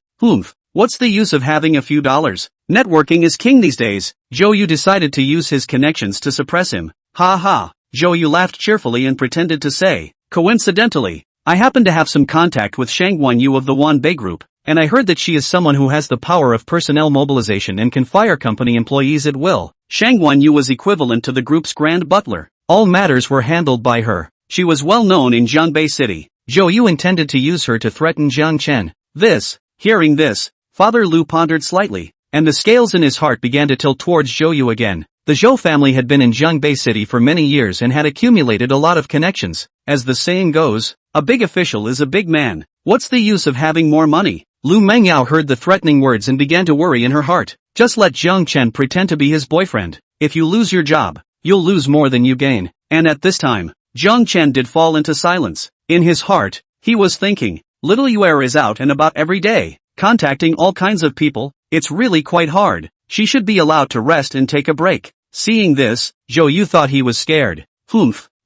What's the use of having a few dollars? Networking is king these days. Zhou Yu decided to use his connections to suppress him. Ha ha. Zhou Yu laughed cheerfully and pretended to say, coincidentally, I happen to have some contact with Shangguan Yu of the Wanbei Group, and I heard that she is someone who has the power of personnel mobilization and can fire company employees at will. Shangguan Yu was equivalent to the group's grand butler. All matters were handled by her. She was well known in Jiangbei City. Zhou Yu intended to use her to threaten Jiang Chen. Hearing this, Father Lu pondered slightly, and the scales in his heart began to tilt towards Zhou Yu again. The Zhou family had been in Jiangbei City for many years and had accumulated a lot of connections. As the saying goes, a big official is a big man. What's the use of having more money? Lu Mengyao heard the threatening words and began to worry in her heart. Just let Jiang Chen pretend to be his boyfriend. If you lose your job, you'll lose more than you gain. And at this time, Jiang Chen did fall into silence. In his heart, he was thinking, little Yuer is out and about every day, contacting all kinds of people. It's really quite hard. She should be allowed to rest and take a break. Seeing this, Zhou Yu thought he was scared.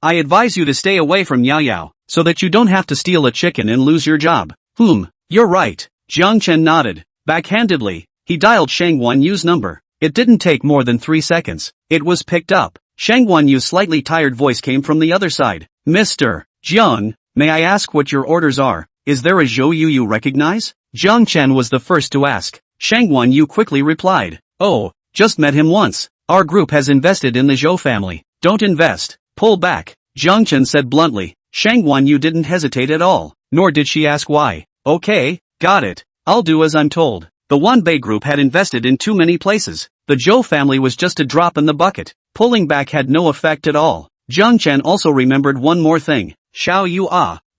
I advise you to stay away from Yao Yao, so that you don't have to steal a chicken and lose your job. You're right. Jiang Chen nodded. Backhandedly, he dialed Shangguan Yu's number. It didn't take more than 3 seconds. It was picked up. Shangguan Yu's slightly tired voice came from the other side. Mr. Jiang, may I ask what your orders are? Is there a Zhou Yu you recognize? Jiang Chen was the first to ask. Shangguan Yu quickly replied. Oh, just met him once. Our group has invested in the Zhou family. Don't invest. Pull back. Jiang Chen said bluntly. Shangguan Yu didn't hesitate at all, nor did she ask why. Okay, got it. I'll do as I'm told. The Wanbei Group had invested in too many places. The Zhou family was just a drop in the bucket. Pulling back had no effect at all. Jiang Chen also remembered one more thing. Xiao Yu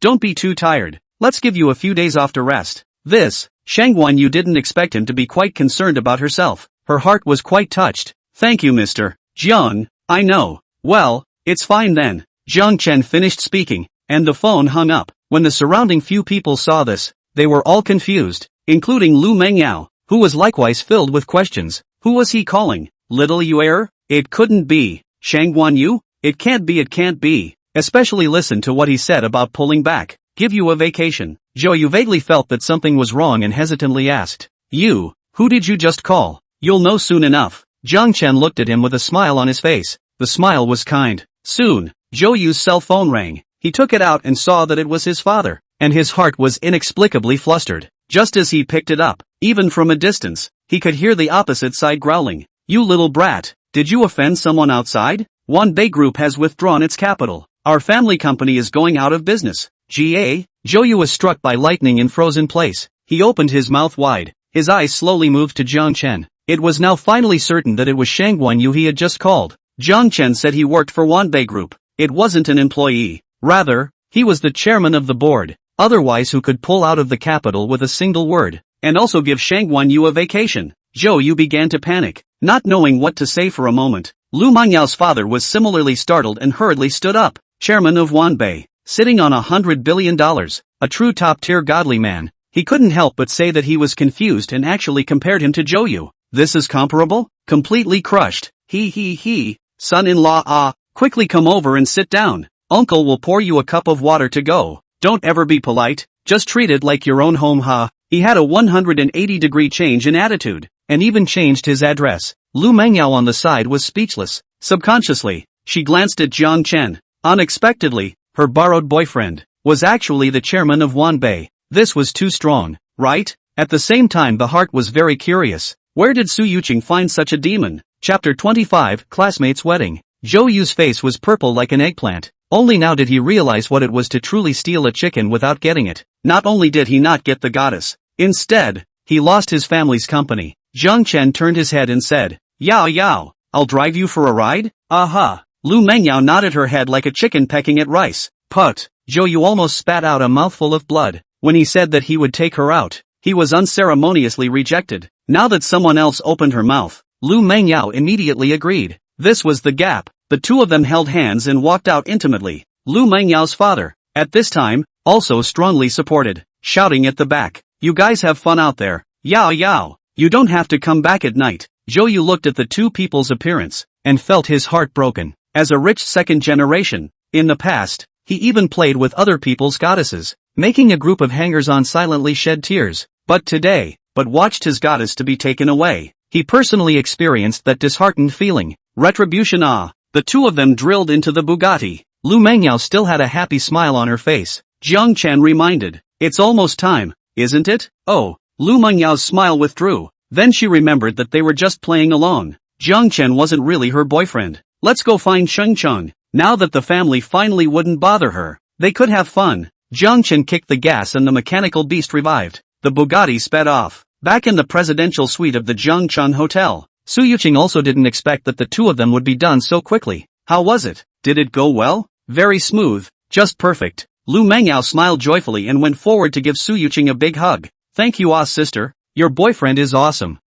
don't be too tired. Let's give you a few days off to rest. Shangguan Yu didn't expect him to be quite concerned about herself. Her heart was quite touched. Thank you, Mr. Jiang. I know. Well, it's fine then. Jiang Chen finished speaking, and the phone hung up. When the surrounding few people saw this, they were all confused, including Lu Mengyao, who was likewise filled with questions. Who was he calling? Little Yuer? It couldn't be. Shangguan Yu? It can't be. Especially listen to what he said about pulling back. Give you a vacation. Zhou Yu vaguely felt that something was wrong and hesitantly asked. You, who did you just call? You'll know soon enough. Jiang Chen looked at him with a smile on his face. The smile was kind. Soon, Zhou Yu's cell phone rang. He took it out and saw that it was his father, and his heart was inexplicably flustered. Just as he picked it up, even from a distance, he could hear the opposite side growling. You little brat, did you offend someone outside? Wanbei Group has withdrawn its capital. Our family company is going out of business. Zhou Yu was struck by lightning and froze in place. He opened his mouth wide. His eyes slowly moved to Jiang Chen. It was now finally certain that it was Shangguan Yu he had just called. Jiang Chen said he worked for Wanbei Group. It wasn't an employee. Rather, he was the chairman of the board. Otherwise, who could pull out of the capital with a single word, and also give Shangguan Yu a vacation? Zhou Yu began to panic, not knowing what to say for a moment. Lu Mengyao's father was similarly startled and hurriedly stood up. Chairman of Wanbei, sitting on $100 billion, a true top-tier godly man. He couldn't help but say that he was confused and actually compared him to Zhou Yu. This is comparable? Completely crushed. He. Son-in-law, quickly come over and sit down. Uncle will pour you a cup of water to go. Don't ever be polite, just treat it like your own home, He had a 180-degree change in attitude, and even changed his address. Lu Mengyao on the side was speechless. Subconsciously, she glanced at Jiang Chen. Unexpectedly, her borrowed boyfriend was actually the chairman of Wanbei. This was too strong, right? At the same time, the heart was very curious. Where did Su Yuqing find such a demon? Chapter 25, Classmate's Wedding. Zhou Yu's face was purple like an eggplant. Only now did he realize what it was to truly steal a chicken without getting it. Not only did he not get the goddess, instead, he lost his family's company. Jiang Chen turned his head and said, Yao, I'll drive you for a ride? Aha. Lu Mengyao nodded her head like a chicken pecking at rice. Put. Zhou Yu almost spat out a mouthful of blood. When he said that he would take her out, he was unceremoniously rejected. Now that someone else opened her mouth, Lu Mengyao immediately agreed. This was the gap. The two of them held hands and walked out intimately. Lu Mengyao's father, at this time, also strongly supported, shouting at the back, "You guys have fun out there, yao yao, you don't have to come back at night." Zhou Yu looked at the two people's appearance, and felt his heart broken. As a rich second generation, in the past, he even played with other people's goddesses, making a group of hangers-on silently shed tears. But today, watched his goddess to be taken away. He personally experienced that disheartened feeling. Retribution. The two of them drilled into the Bugatti. Lu Mengyao still had a happy smile on her face. Jiang Chen reminded, "It's almost time, isn't it?" Oh, Lu Mengyao's smile withdrew. Then she remembered that they were just playing along. Jiang Chen wasn't really her boyfriend. Let's go find Cheng Cheng. Now that the family finally wouldn't bother her, they could have fun. Jiang Chen kicked the gas and the mechanical beast revived. The Bugatti sped off. Back in the presidential suite of the Jiangchen Hotel, Su Yuqing also didn't expect that the two of them would be done so quickly. How was it? Did it go well? Very smooth. Just perfect. Lu Mengyao smiled joyfully and went forward to give Su Yuqing a big hug. Thank you, sister. Your boyfriend is awesome.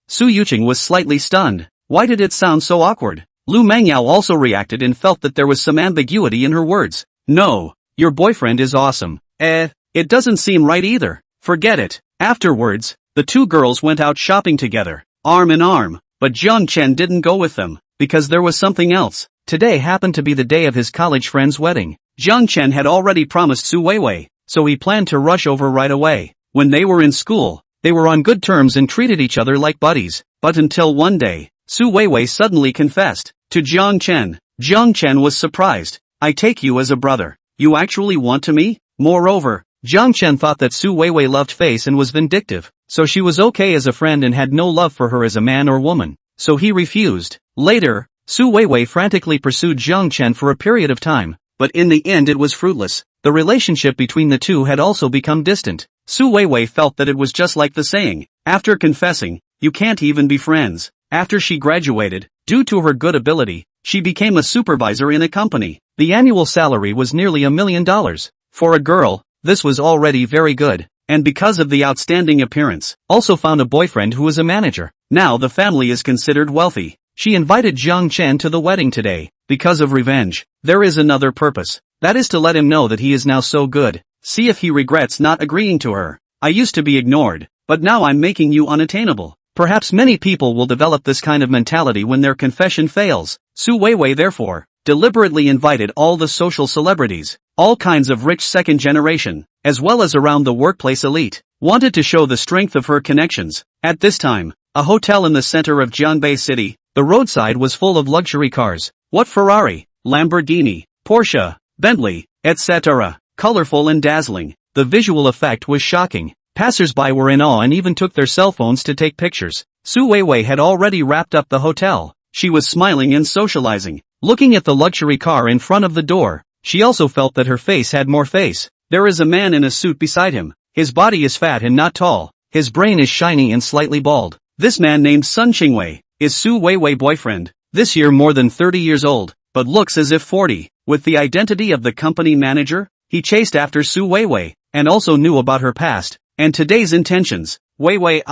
Su Yuqing was slightly stunned. Why did it sound so awkward? Lu Mengyao also reacted and felt that there was some ambiguity in her words. No, your boyfriend is awesome. It doesn't seem right either. Forget it. Afterwards, the two girls went out shopping together, arm in arm, but Jiang Chen didn't go with them, because there was something else. Today happened to be the day of his college friend's wedding. Jiang Chen had already promised Su Weiwei, so he planned to rush over right away. When they were in school, they were on good terms and treated each other like buddies, but until one day, Su Weiwei suddenly confessed to Jiang Chen. Jiang Chen was surprised. I take you as a brother. You actually want to me? Moreover, Jiang Chen thought that Su Weiwei loved face and was vindictive, so she was okay as a friend and had no love for her as a man or woman, so he refused. Later, Su Weiwei frantically pursued Jiang Chen for a period of time, but in the end it was fruitless. The relationship between the two had also become distant. Su Weiwei felt that it was just like the saying, after confessing, you can't even be friends. After she graduated, due to her good ability, she became a supervisor in a company. The annual salary was nearly $1 million. For a girl, this was already very good, and because of the outstanding appearance, also found a boyfriend who was a manager. Now the family is considered wealthy. She invited Jiang Chen to the wedding today, because of revenge. There is another purpose. That is to let him know that he is now so good. See if he regrets not agreeing to her. I used to be ignored, but now I'm making you unattainable. Perhaps many people will develop this kind of mentality when their confession fails. Su Weiwei therefore, deliberately invited all the social celebrities, all kinds of rich second generation, as well as around the workplace elite, wanted to show the strength of her connections. At this time, a hotel in the center of Jianbei City, the roadside was full of luxury cars. What Ferrari, Lamborghini, Porsche, Bentley, etc. Colorful and dazzling. The visual effect was shocking. Passers-by were in awe and even took their cell phones to take pictures. Su Weiwei had already wrapped up the hotel. She was smiling and socializing, looking at the luxury car in front of the door. She also felt that her face had more face. There is a man in a suit beside him. His body is fat and not tall. His brain is shiny and slightly bald. This man named Sun Qingwei is Su Weiwei boyfriend. This year more than 30 years old, but looks as if 40. With the identity of the company manager, he chased after Su Weiwei, and also knew about her past, and today's intentions. Weiwei,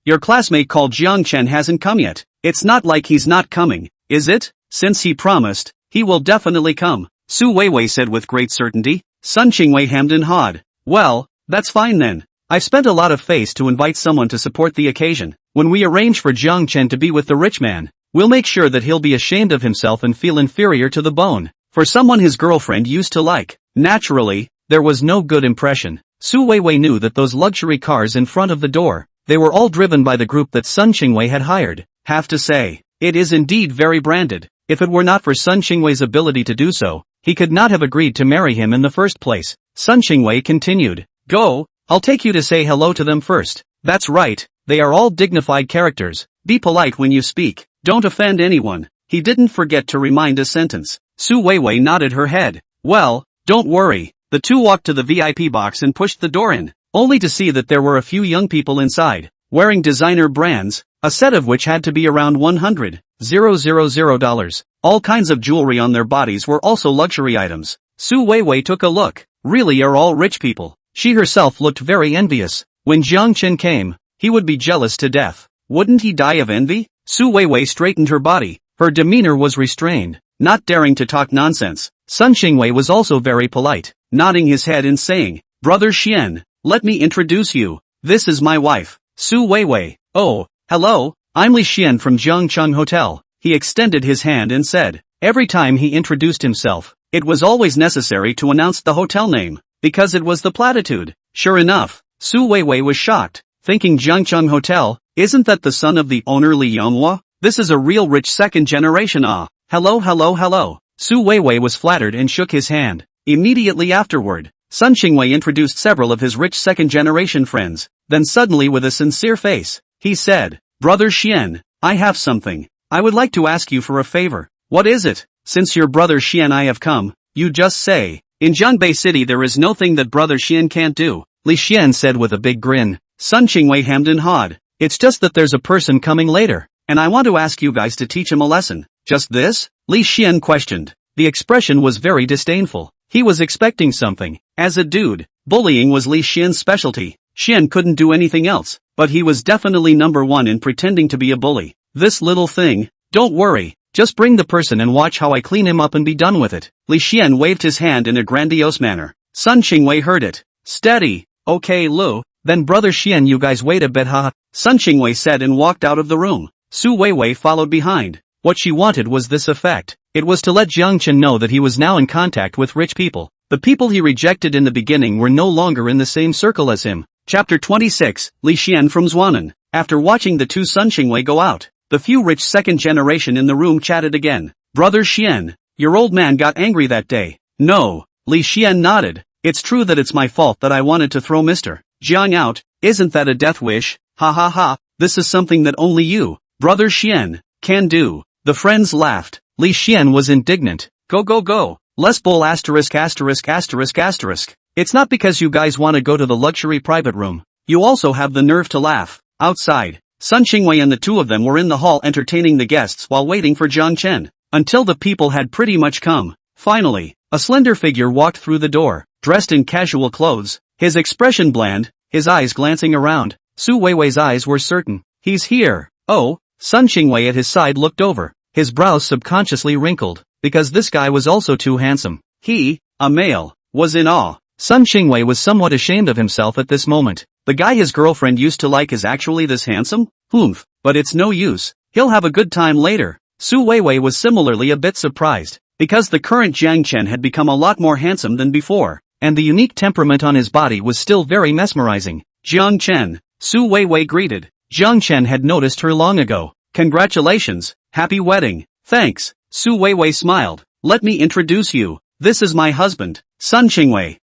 your classmate called Jiang Chen hasn't come yet. It's not like he's not coming, is it? Since he promised, he will definitely come, Su Weiwei said with great certainty. Sun Qingwei hemmed and hawed. Well, that's fine then. I've spent a lot of face to invite someone to support the occasion. When we arrange for Jiang Chen to be with the rich man, we'll make sure that he'll be ashamed of himself and feel inferior to the bone. For someone his girlfriend used to like. Naturally, there was no good impression. Su Weiwei knew that those luxury cars in front of the door, they were all driven by the group that Sun Qingwei had hired. Have to say, it is indeed very branded. If it were not for Sun Qingwei's ability to do so, he could not have agreed to marry him in the first place. Sun Qingwei continued. Go, I'll take you to say hello to them first. That's right, they are all dignified characters. Be polite when you speak. Don't offend anyone. He didn't forget to remind a sentence. Su Weiwei nodded her head. Well, don't worry. The two walked to the VIP box and pushed the door in, only to see that there were a few young people inside, wearing designer brands, a set of which had to be around $100,000. All kinds of jewelry on their bodies were also luxury items. Su Weiwei took a look. Really are all rich people. She herself looked very envious. When Jiang Chen came, he would be jealous to death. Wouldn't he die of envy? Su Weiwei straightened her body. Her demeanor was restrained, not daring to talk nonsense. Sun Qingwei was also very polite, nodding his head and saying, "Brother Xian, let me introduce you. This is my wife, Su Weiwei." "Oh, hello, I'm Li Xian from Jiangchen Hotel." He extended his hand and said. Every time he introduced himself, it was always necessary to announce the hotel name, because it was the platitude. Sure enough, Su Weiwei was shocked, thinking Jiangchen Hotel, isn't that the son of the owner Li Yonghua? This is a real rich second generation. Hello hello hello. Su Weiwei was flattered and shook his hand. Immediately afterward, Sun Qingwei introduced several of his rich second generation friends, then suddenly with a sincere face, he said, "Brother Xian, I have something. I would like to ask you for a favor." "What is it?" "Since your brother Xian I have come, you just say. In Jiangbei City there is no thing that brother Xian can't do," Li Xian said with a big grin. Sun Qingwei hemmed and hawed. "It's just that there's a person coming later, and I want to ask you guys to teach him a lesson." "Just this?" Li Xian questioned. The expression was very disdainful. He was expecting something. As a dude, bullying was Li Xian's specialty. Xian couldn't do anything else, but he was definitely number one in pretending to be a bully. "This little thing, don't worry. Just bring the person and watch how I clean him up and be done with it." Li Xian waved his hand in a grandiose manner. Sun Qingwei heard it. "Steady. Okay Lu, then brother Xian you guys wait a bit haha," Sun Qingwei said and walked out of the room. Su Weiwei followed behind. What she wanted was this effect. It was to let Jiang Chen know that he was now in contact with rich people. The people he rejected in the beginning were no longer in the same circle as him. Chapter 26, Li Xian from Zhuanan. After watching the two Sun Qingwei go out, the few rich second generation in the room chatted again. "Brother Xian, your old man got angry that day." "No." Li Xian nodded. "It's true that it's my fault that I wanted to throw Mr. Jiang out. Isn't that a death wish? Ha ha ha, this is something that only you, brother Xian, can do." The friends laughed. Li Xian was indignant. Go go go. Let's bowl asterisk asterisk asterisk asterisk. It's not because you guys want to go to the luxury private room. You also have the nerve to laugh. Outside, Sun Qingwei and the two of them were in the hall entertaining the guests while waiting for Jiang Chen, until the people had pretty much come. Finally, a slender figure walked through the door, dressed in casual clothes, his expression bland, his eyes glancing around. Su Weiwei's eyes were certain. "He's here." "Oh." Sun Qingwei at his side looked over, his brows subconsciously wrinkled, because this guy was also too handsome. He, a male, was in awe. Sun Qingwei was somewhat ashamed of himself at this moment. The guy his girlfriend used to like is actually this handsome? Humph, but it's no use. He'll have a good time later. Su Weiwei was similarly a bit surprised, because the current Jiang Chen had become a lot more handsome than before, and the unique temperament on his body was still very mesmerizing. "Jiang Chen," Su Weiwei greeted. Jiang Chen had noticed her long ago. "Congratulations, happy wedding." "Thanks." Su Weiwei smiled. "Let me introduce you. This is my husband, Sun Qingwei."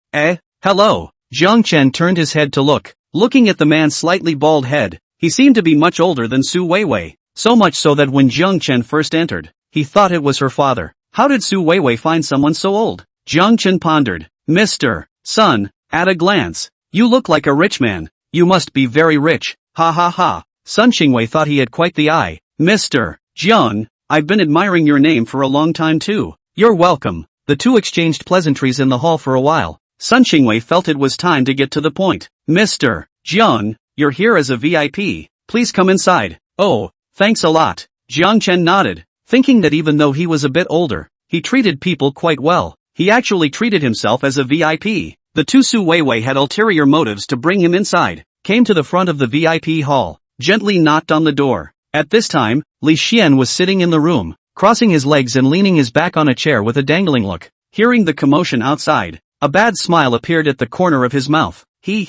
Hello." Jiang Chen turned his head to look. Looking at the man's slightly bald head, he seemed to be much older than Su Weiwei, so much so that when Jiang Chen first entered, he thought it was her father. How did Su Weiwei find someone so old? Jiang Chen pondered. "Mr. Sun, at a glance, you look like a rich man. You must be very rich. Ha ha ha." Sun Qingwei thought he had quite the eye. "Mr. Jiang, I've been admiring your name for a long time too." "You're welcome." The two exchanged pleasantries in the hall for a while. Sun Qingwei felt it was time to get to the point. "Mr. Jiang, you're here as a VIP. Please come inside." "Oh, thanks a lot." Jiang Chen nodded, thinking that even though he was a bit older, he treated people quite well. He actually treated himself as a VIP. The two Su Weiwei had ulterior motives to bring him inside, came to the front of the VIP hall, gently knocked on the door. At this time, Li Xian was sitting in the room, crossing his legs and leaning his back on a chair with a dangling look. Hearing the commotion outside, a bad smile appeared at the corner of his mouth. He,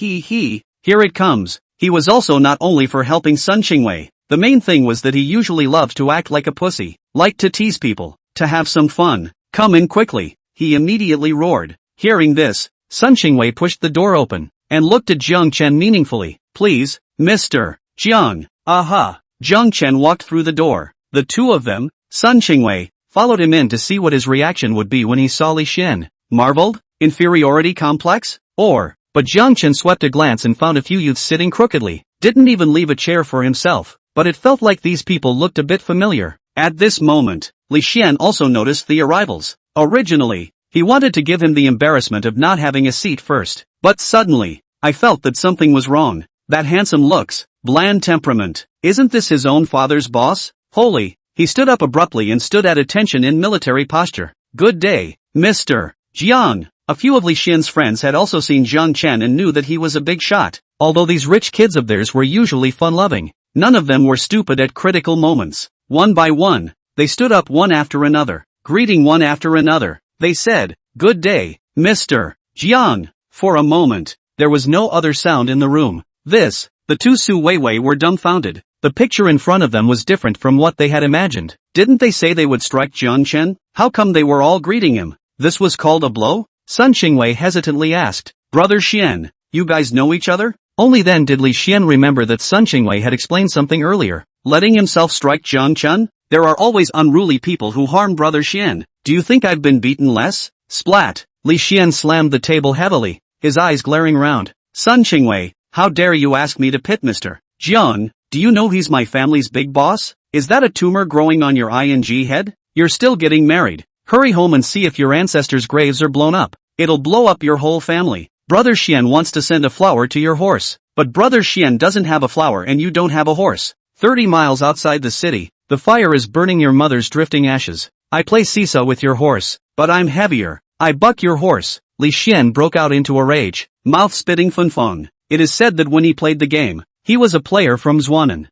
here it comes. He was also not only for helping Sun Qingwei. The main thing was that he usually loved to act like a pussy, liked to tease people, to have some fun. "Come in quickly," he immediately roared. Hearing this, Sun Qingwei pushed the door open, and looked at Jiang Chen meaningfully. "Please, Mr. Jiang." "Aha." Jiang Chen walked through the door. The two of them, Sun Qingwei, followed him in to see what his reaction would be when he saw Li Xian. Marveled? Inferiority complex? But Jiang Chen swept a glance and found a few youths sitting crookedly, didn't even leave a chair for himself, but it felt like these people looked a bit familiar. At this moment, Li Xian also noticed the arrivals. Originally, he wanted to give him the embarrassment of not having a seat first, but suddenly, I felt that something was wrong. That handsome looks, bland temperament, isn't this his own father's boss? Holy! He stood up abruptly and stood at attention in military posture. "Good day, Mr. Jiang. A few of Li Xian's friends had also seen Jiang Chen and knew that he was a big shot. Although these rich kids of theirs were usually fun-loving, none of them were stupid at critical moments. One by one, they stood up one after another, greeting one after another. They said, "Good day, Mr. Jiang." For a moment, there was no other sound in the room. The two Su Weiwei were dumbfounded. The picture in front of them was different from what they had imagined. Didn't they say they would strike Jiang Chen? How come they were all greeting him? This was called a blow? Sun Qingwei hesitantly asked, "Brother Xian, you guys know each other?" Only then did Li Xian remember that Sun Qingwei had explained something earlier. Letting himself strike Jiang Chen? There are always unruly people who harm Brother Xian. Do you think I've been beaten less? Splat! Li Xian slammed the table heavily, his eyes glaring round. Sun Qingwei, how dare you ask me to pit Mr. Jiang? Do you know he's my family's big boss? Is that a tumor growing on your ing head? You're still getting married. Hurry home and see if your ancestors' graves are blown up. It'll blow up your whole family. Brother Xian wants to send a flower to your horse. But Brother Xian doesn't have a flower and you don't have a horse. 30 miles outside the city, the fire is burning your mother's drifting ashes. I play seesaw with your horse, but I'm heavier. I buck your horse. Li Xian broke out into a rage, mouth spitting Funfeng. It is said that when he played the game, he was a player from Zhuan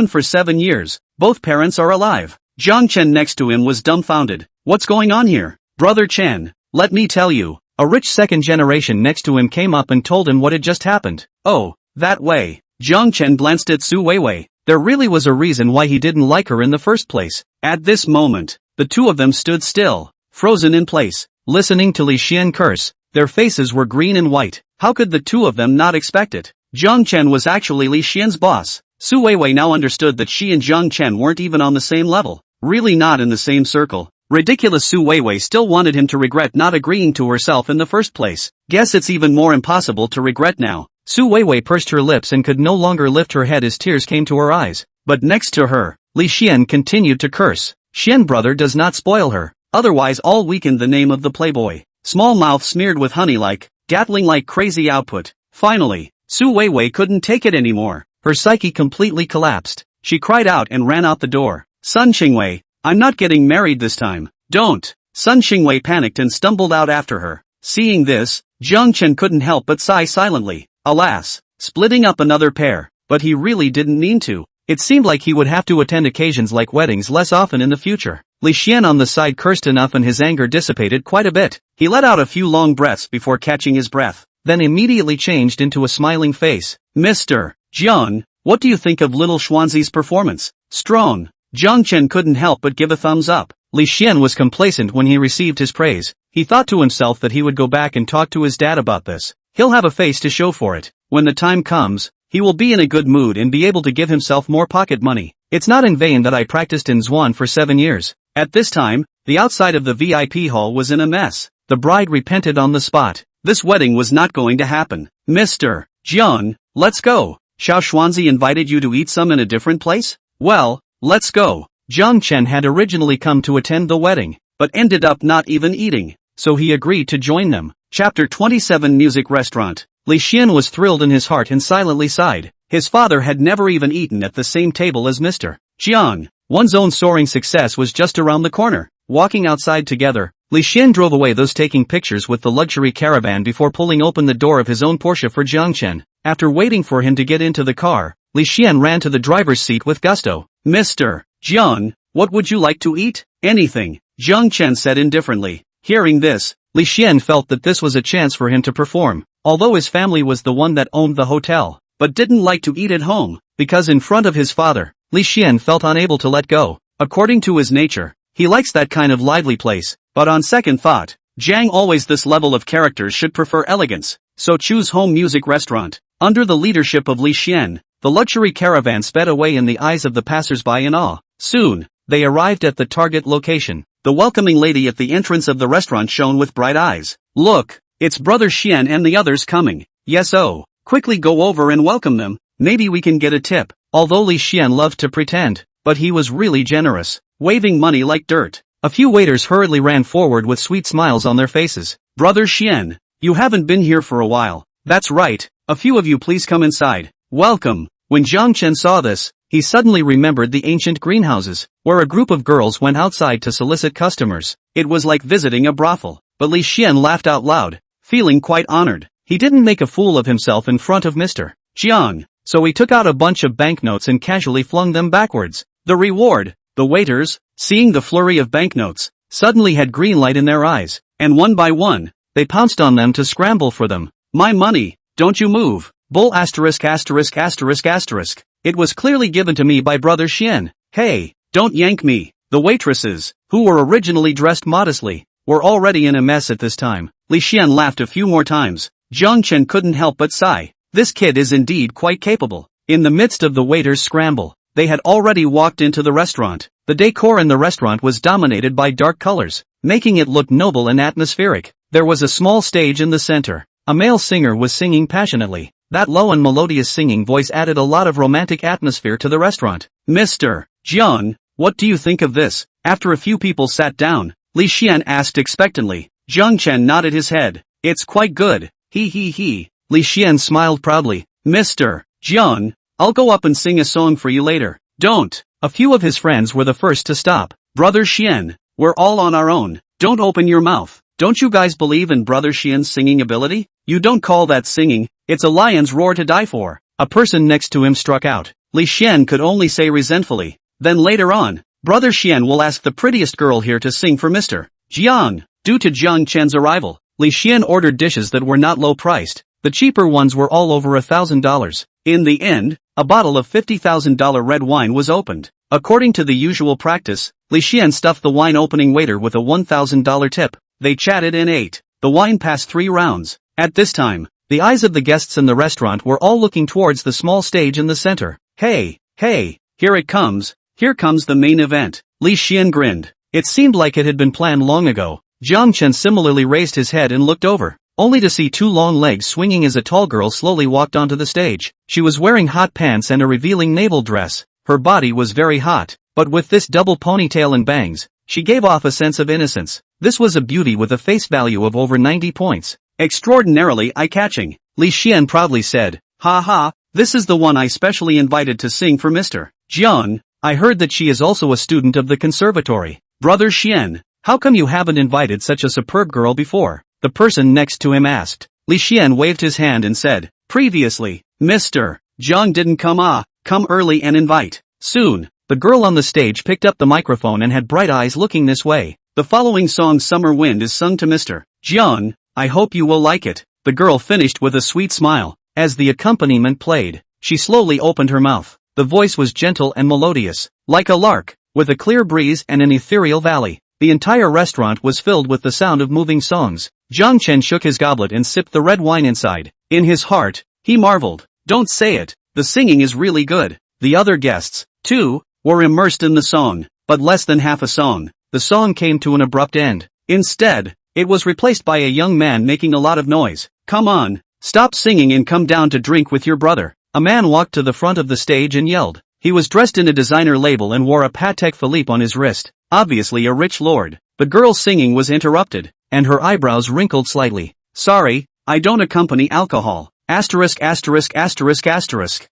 for 7 years. Both parents are alive. Jiang Chen next to him was dumbfounded. What's going on here? Brother Chen, let me tell you. A rich second generation next to him came up and told him what had just happened. Oh, that way. Jiang Chen glanced at Su Weiwei. There really was a reason why he didn't like her in the first place. At this moment, the two of them stood still, frozen in place, listening to Li Xian curse. Their faces were green and white. How could the two of them not expect it? Jiang Chen was actually Li Xian's boss. Su Weiwei now understood that she and Jiang Chen weren't even on the same level. Really not in the same circle. Ridiculous. Su Weiwei still wanted him to regret not agreeing to herself in the first place. Guess it's even more impossible to regret now. Su Weiwei pursed her lips and could no longer lift her head as tears came to her eyes. But next to her, Li Xian continued to curse. Xian brother does not spoil her. Otherwise all weakened the name of the playboy. Small mouth smeared with honey like, gatling like crazy output. Finally, Su Weiwei couldn't take it anymore. Her psyche completely collapsed. She cried out and ran out the door. Sun Qingwei, I'm not getting married this time. Don't. Sun Qingwei panicked and stumbled out after her. Seeing this, Jiang Chen couldn't help but sigh silently. Alas, splitting up another pair, but he really didn't mean to. It seemed like he would have to attend occasions like weddings less often in the future. Li Xian on the side cursed enough and his anger dissipated quite a bit. He let out a few long breaths before catching his breath, then immediately changed into a smiling face. Mr. Jiang, what do you think of little Xuanzi's performance? Strong. Jiang Chen couldn't help but give a thumbs up. Li Xian was complacent when he received his praise. He thought to himself that he would go back and talk to his dad about this. He'll have a face to show for it. When the time comes, he will be in a good mood and be able to give himself more pocket money. It's not in vain that I practiced in Zhuan for 7 years. At this time, the outside of the VIP hall was in a mess. The bride repented on the spot. This wedding was not going to happen. Mr. Jiang, let's go. Xiao Xuanzi invited you to eat some in a different place? Well, let's go. Jiang Chen had originally come to attend the wedding, but ended up not even eating, so he agreed to join them. Chapter 27 Music Restaurant. Li Xian was thrilled in his heart and silently sighed. His father had never even eaten at the same table as Mr. Jiang. One's own soaring success was just around the corner. Walking outside together, Li Xian drove away those taking pictures with the luxury caravan before pulling open the door of his own Porsche for Jiang Chen. After waiting for him to get into the car, Li Xian ran to the driver's seat with gusto. Mr. Jiang, what would you like to eat? Anything, Jiang Chen said indifferently. Hearing this, Li Xian felt that this was a chance for him to perform. Although his family was the one that owned the hotel, but didn't like to eat at home, because in front of his father, Li Xian felt unable to let go. According to his nature, he likes that kind of lively place, but on second thought, Jiang always this level of characters should prefer elegance, so choose home music restaurant. Under the leadership of Li Xian, the luxury caravan sped away in the eyes of the passers-by in awe. Soon, they arrived at the target location. The welcoming lady at the entrance of the restaurant shone with bright eyes. Look, it's Brother Xian and the others coming. Yes, oh, quickly go over and welcome them, maybe we can get a tip. Although Li Xian loved to pretend, but he was really generous, waving money like dirt. A few waiters hurriedly ran forward with sweet smiles on their faces. Brother Xian, you haven't been here for a while. That's right, a few of you please come inside. Welcome. When Jiang Chen saw this, he suddenly remembered the ancient greenhouses, where a group of girls went outside to solicit customers. It was like visiting a brothel. but Li Xian laughed out loud, feeling quite honored. He didn't make a fool of himself in front of Mr. Jiang, so he took out a bunch of banknotes and casually flung them backwards. The reward, the waiters, seeing the flurry of banknotes, suddenly had green light in their eyes, and one by one, they pounced on them to scramble for them. My money, don't you move. Bull asterisk asterisk asterisk asterisk. It was clearly given to me by Brother Xian. Hey, don't yank me. The waitresses, who were originally dressed modestly, were already in a mess at this time. Li Xian laughed a few more times. Jiang Chen couldn't help but sigh. This kid is indeed quite capable. In the midst of the waiters' scramble, they had already walked into the restaurant. The decor in the restaurant was dominated by dark colors, making it look noble and atmospheric. There was a small stage in the center. A male singer was singing passionately. That low and melodious singing voice added a lot of romantic atmosphere to the restaurant. Mr. Jiang, what do you think of this? After a few people sat down, Li Xian asked expectantly. Jiang Chen nodded his head. It's quite good. He. Li Xian smiled proudly. Mr. Jiang, I'll go up and sing a song for you later. Don't. A few of his friends were the first to stop. Brother Xian, we're all on our own. Don't open your mouth. Don't you guys believe in Brother Xian's singing ability? You don't call that singing, it's a lion's roar to die for. A person next to him struck out. Li Xian could only say resentfully. Then later on, Brother Xian will ask the prettiest girl here to sing for Mr. Jiang. Due to Jiang Chen's arrival, Li Xian ordered dishes that were not low priced. The cheaper ones were all over $1,000. In the end, a bottle of $50,000 red wine was opened. According to the usual practice, Li Xian stuffed the wine opening waiter with a $1,000 tip. They chatted and ate. The wine passed 3 rounds. At this time, the eyes of the guests in the restaurant were all looking towards the small stage in the center. Hey, here it comes. Here comes the main event. Li Xian grinned. It seemed like it had been planned long ago. Jiang Chen similarly raised his head and looked over, only to see 2 long legs swinging as a tall girl slowly walked onto the stage. She was wearing hot pants and a revealing navel dress. Her body was very hot, but with this double ponytail and bangs, she gave off a sense of innocence. This was a beauty with a face value of over 90 points. Extraordinarily eye-catching, Li Xian proudly said. Ha, this is the one I specially invited to sing for Mr. Jiang. I heard that she is also a student of the conservatory. Brother Xian, how come you haven't invited such a superb girl before? The person next to him asked. Li Xian waved his hand and said, previously, Mr. Jiang didn't come early and invite. Soon, the girl on the stage picked up the microphone and had bright eyes looking this way. The following song Summer Wind is sung to Mr. Jiang. I hope you will like it. The girl finished with a sweet smile. As the accompaniment played, she slowly opened her mouth. The voice was gentle and melodious, like a lark, with a clear breeze and an ethereal valley. The entire restaurant was filled with the sound of moving songs. Jiang Chen shook his goblet and sipped the red wine inside. In his heart, he marveled. Don't say it, the singing is really good. The other guests, too, were immersed in the song, but less than half a song. The song came to an abrupt end. Instead, it was replaced by a young man making a lot of noise. Come on, stop singing and come down to drink with your brother. A man walked to the front of the stage and yelled. He was dressed in a designer label and wore a Patek Philippe on his wrist, obviously a rich lord. The girl's singing was interrupted, and her eyebrows wrinkled slightly. Sorry, I don't accompany alcohol. Asterisk.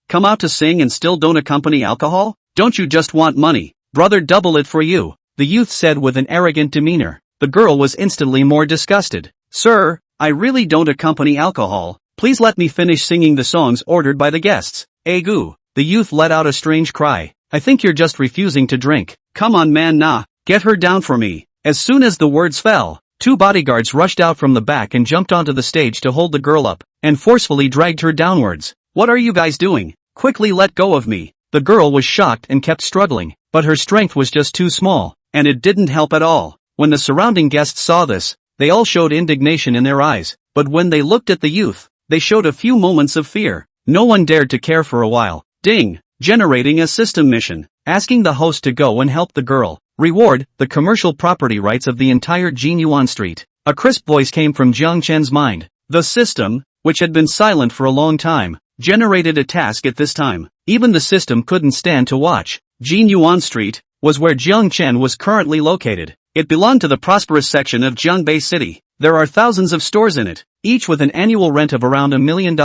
Come out to sing and still don't accompany alcohol? Don't you just want money? Brother, double it for you, the youth said with an arrogant demeanor. The girl was instantly more disgusted. Sir, I really don't accompany alcohol. Please let me finish singing the songs ordered by the guests. Agoo. The youth let out a strange cry. I think you're just refusing to drink. Come on man, get her down for me. As soon as the words fell, 2 bodyguards rushed out from the back and jumped onto the stage to hold the girl up, and forcefully dragged her downwards. What are you guys doing? Quickly let go of me. The girl was shocked and kept struggling, but her strength was just too small, and it didn't help at all. When the surrounding guests saw this, they all showed indignation in their eyes, but when they looked at the youth, they showed a few moments of fear. No one dared to care for a while. Ding! Generating a system mission, asking the host to go and help the girl. Reward, the commercial property rights of the entire Jiang Street. A crisp voice came from Jiang Chen's mind. The system, which had been silent for a long time, generated a task at this time. Even the system couldn't stand to watch. Jiang Street was where Jiang Chen was currently located. It belonged to the prosperous section of Jiangbei City. There are thousands of stores in it, each with an annual rent of around $1 million.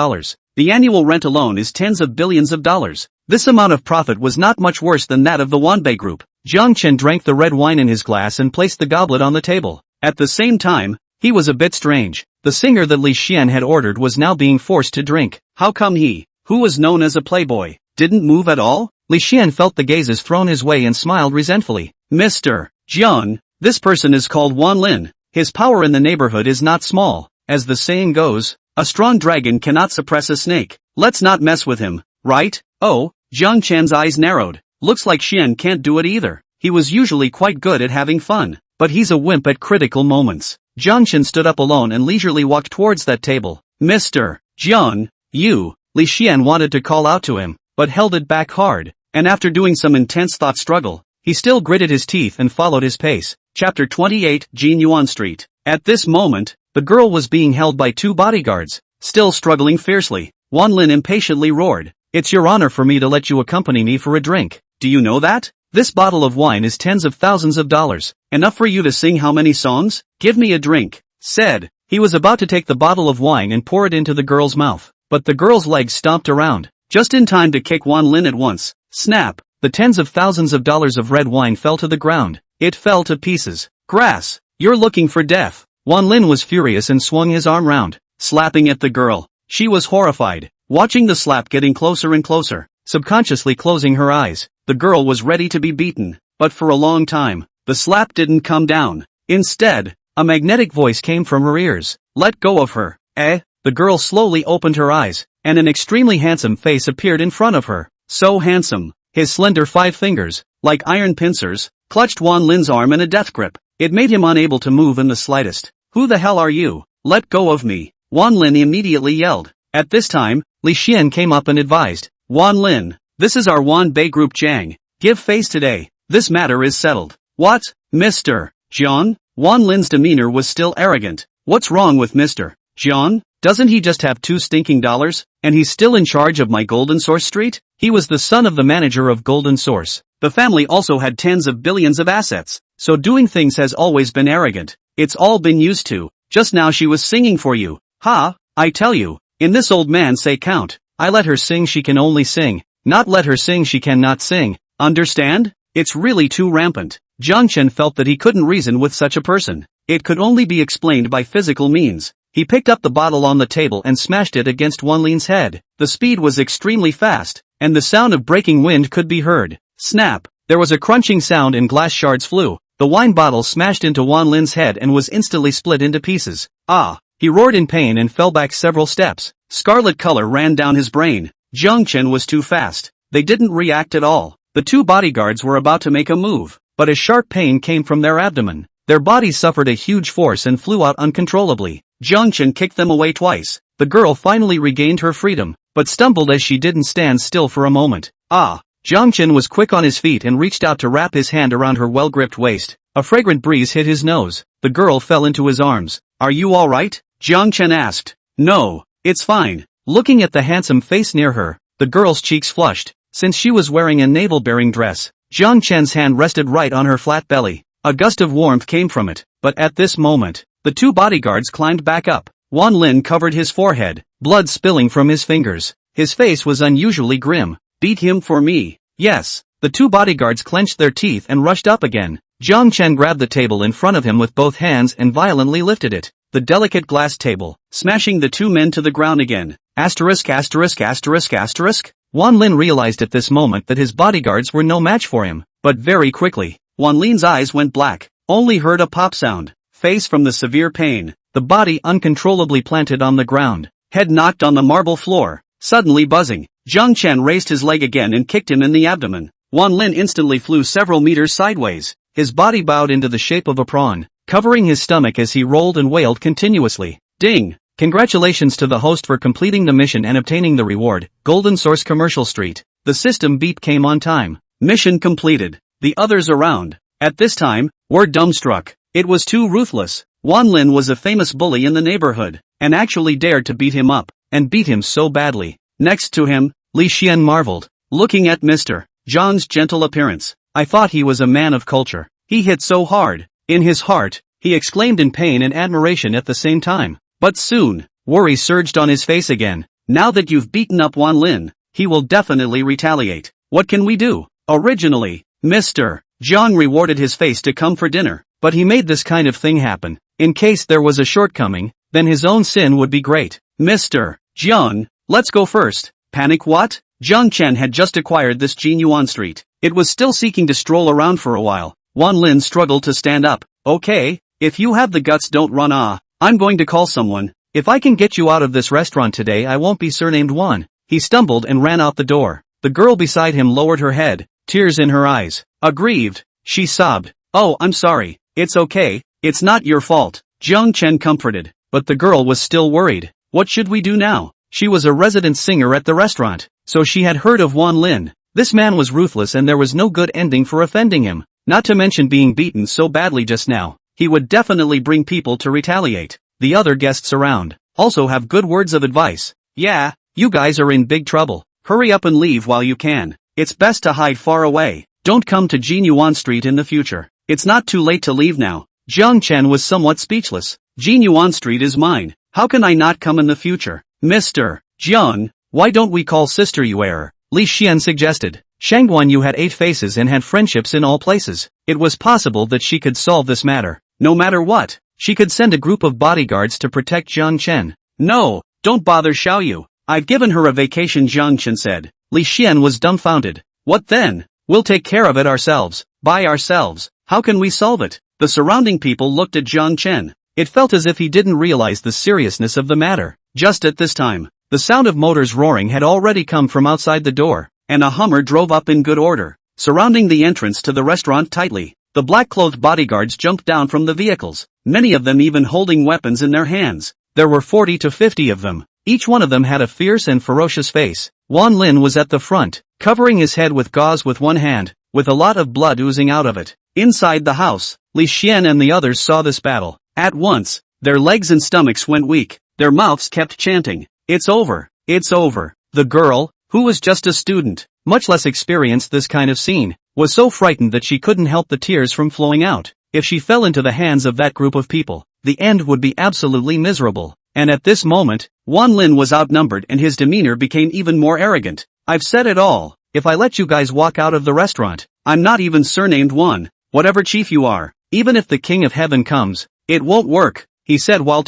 The annual rent alone is tens of billions of dollars. This amount of profit was not much worse than that of the Wanbei group. Jiang Chen drank the red wine in his glass and placed the goblet on the table. At the same time, He was a bit strange. The singer that Li Xian had ordered was now being forced to drink. How come he, who was known as a playboy, didn't move at all? Li Xian felt the gazes thrown his way and smiled resentfully. Mr. Jiang, this person is called Wan Lin. His power in the neighborhood is not small. As the saying goes, a strong dragon cannot suppress a snake. Let's not mess with him, right? Oh, Jiang Chen's eyes narrowed. Looks like Xian can't do it either. He was usually quite good at having fun, but he's a wimp at critical moments. Jiang Chen stood up alone and leisurely walked towards that table. Mr. Jiang, you, Li Xian wanted to call out to him, but held it back hard, and after doing some intense thought struggle, he still gritted his teeth and followed his pace. Chapter 28, Jinyuan Street. At this moment, the girl was being held by 2 bodyguards, still struggling fiercely. Wan Lin impatiently roared, "It's your honor for me to let you accompany me for a drink. Do you know that? This bottle of wine is tens of thousands of dollars. Enough for you to sing how many songs? Give me a drink," said. He was about to take the bottle of wine and pour it into the girl's mouth, but the girl's legs stomped around, just in time to kick Wan Lin at once. Snap! The tens of thousands of dollars of red wine fell to the ground. It fell to pieces. Grass! You're looking for death! Wan Lin was furious and swung his arm round, slapping at the girl. She was horrified, watching the slap getting closer and closer, subconsciously closing her eyes. The girl was ready to be beaten, but for a long time, the slap didn't come down. Instead, a magnetic voice came from her ears. "Let go of her." The girl slowly opened her eyes, and an extremely handsome face appeared in front of her. So handsome. His slender 5 fingers, like iron pincers, clutched Wan Lin's arm in a death grip. It made him unable to move in the slightest. "Who the hell are you? Let go of me," Wan Lin immediately yelled. At this time, Li Xian came up and advised, "Wan Lin, this is our Wan Bei group Jiang. Give face today. This matter is settled." "What, Mr. Jiang?" Wan Lin's demeanor was still arrogant. "What's wrong with Mr. Jiang? Doesn't he just have 2 stinking dollars, and he's still in charge of my Golden Source Street?" He was the son of the manager of Golden Source. The family also had tens of billions of assets, so doing things has always been arrogant. It's all been used to. Just now she was singing for you. Ha, I tell you, in this old man say count. I let her sing she can only sing, not let her sing she cannot sing. Understand? It's really too rampant. Jiang Chen felt that he couldn't reason with such a person. It could only be explained by physical means. He picked up the bottle on the table and smashed it against Wan Lin's head. The speed was extremely fast, and the sound of breaking wind could be heard. Snap! There was a crunching sound and glass shards flew. The wine bottle smashed into Wan Lin's head and was instantly split into pieces. Ah! He roared in pain and fell back several steps. Scarlet color ran down his brain. Jiang Chen was too fast. They didn't react at all. The 2 bodyguards were about to make a move, but a sharp pain came from their abdomen. Their bodies suffered a huge force and flew out uncontrollably. Jiang Chen kicked them away twice. The girl finally regained her freedom, but stumbled as she didn't stand still for a moment. Ah! Jiang Chen was quick on his feet and reached out to wrap his hand around her well-gripped waist. A fragrant breeze hit his nose. The girl fell into his arms. "Are you all right?" Jiang Chen asked. "No, it's fine." Looking at the handsome face near her, the girl's cheeks flushed. Since she was wearing a navel-bearing dress, Jiang Chen's hand rested right on her flat belly. A gust of warmth came from it, but at this moment, the 2 bodyguards climbed back up. Wan Lin covered his forehead, blood spilling from his fingers. His face was unusually grim. "Beat him for me." "Yes." The 2 bodyguards clenched their teeth and rushed up again. Jiang Chen grabbed the table in front of him with both hands and violently lifted it. The delicate glass table, smashing the 2 men to the ground again. Asterisk asterisk asterisk asterisk. Wan Lin realized at this moment that his bodyguards were no match for him, but very quickly, Wan Lin's eyes went black, only heard a pop sound, face from the severe pain, the body uncontrollably planted on the ground, head knocked on the marble floor, suddenly buzzing. Jiang Chen raised his leg again and kicked him in the abdomen. Wan Lin instantly flew several meters sideways, his body bowed into the shape of a prawn, covering his stomach as he rolled and wailed continuously. Ding! Congratulations to the host for completing the mission and obtaining the reward, Golden Source Commercial Street. The system beep came on time. Mission completed. The others around, at this time, were dumbstruck. It was too ruthless. Wan Lin was a famous bully in the neighborhood, and actually dared to beat him up, and beat him so badly. Next to him, Li Xian marveled, looking at Mr. Zhang's gentle appearance. I thought he was a man of culture. He hit so hard. In his heart, he exclaimed in pain and admiration at the same time. But soon, worry surged on his face again. Now that you've beaten up Wan Lin, he will definitely retaliate. What can we do? Originally, Mr. Jiang rewarded his face to come for dinner, but he made this kind of thing happen. In case there was a shortcoming, then his own sin would be great. Mr. Jiang, let's go first. Panic what? Jiang Chen had just acquired this Jinyuan street. It was still seeking to stroll around for a while. Wan Lin struggled to stand up. Okay, if you have the guts don't run I'm going to call someone. If I can get you out of this restaurant today I won't be surnamed Wan. He stumbled and ran out the door. The girl beside him lowered her head, tears in her eyes. Aggrieved, she sobbed. Oh, I'm sorry. It's okay, it's not your fault. Jiang Chen comforted, but the girl was still worried. What should we do now? She was a resident singer at the restaurant, so she had heard of Wan Lin. This man was ruthless and there was no good ending for offending him. Not to mention being beaten so badly just now. He would definitely bring people to retaliate. The other guests around also have good words of advice. Yeah, you guys are in big trouble. Hurry up and leave while you can. It's best to hide far away. Don't come to Jinyuan Street in the future. It's not too late to leave now. Jiang Chen was somewhat speechless. Jinyuan Street is mine. How can I not come in the future? Mr. Jiang, why don't we call Sister Yuer? Li Xian suggested. Shangguan Yu had 8 faces and had friendships in all places. It was possible that she could solve this matter. No matter what, she could send a group of bodyguards to protect Jiang Chen. No, don't bother Xiao Yu. I've given her a vacation, Jiang Chen said. Li Xian was dumbfounded. What then? We'll take care of it ourselves. By ourselves. How can we solve it? The surrounding people looked at Jiang Chen. It felt as if he didn't realize the seriousness of the matter. Just at this time, the sound of motors roaring had already come from outside the door, and a Hummer drove up in good order, surrounding the entrance to the restaurant tightly. The black-clothed bodyguards jumped down from the vehicles, many of them even holding weapons in their hands. There were 40 to 50 of them. Each one of them had a fierce and ferocious face. Wan Lin was at the front, covering his head with gauze with one hand, with a lot of blood oozing out of it. Inside the house, Li Xian and the others saw this battle. At once, their legs and stomachs went weak. Their mouths kept chanting, "It's over, it's over." The girl, who was just a student, much less experienced this kind of scene, was so frightened that she couldn't help the tears from flowing out. If she fell into the hands of that group of people, the end would be absolutely miserable. And at this moment, Wan Lin was outnumbered and his demeanor became even more arrogant. I've said it all. If I let you guys walk out of the restaurant, I'm not even surnamed Wan. Whatever chief you are, even if the king of heaven comes, it won't work, he said while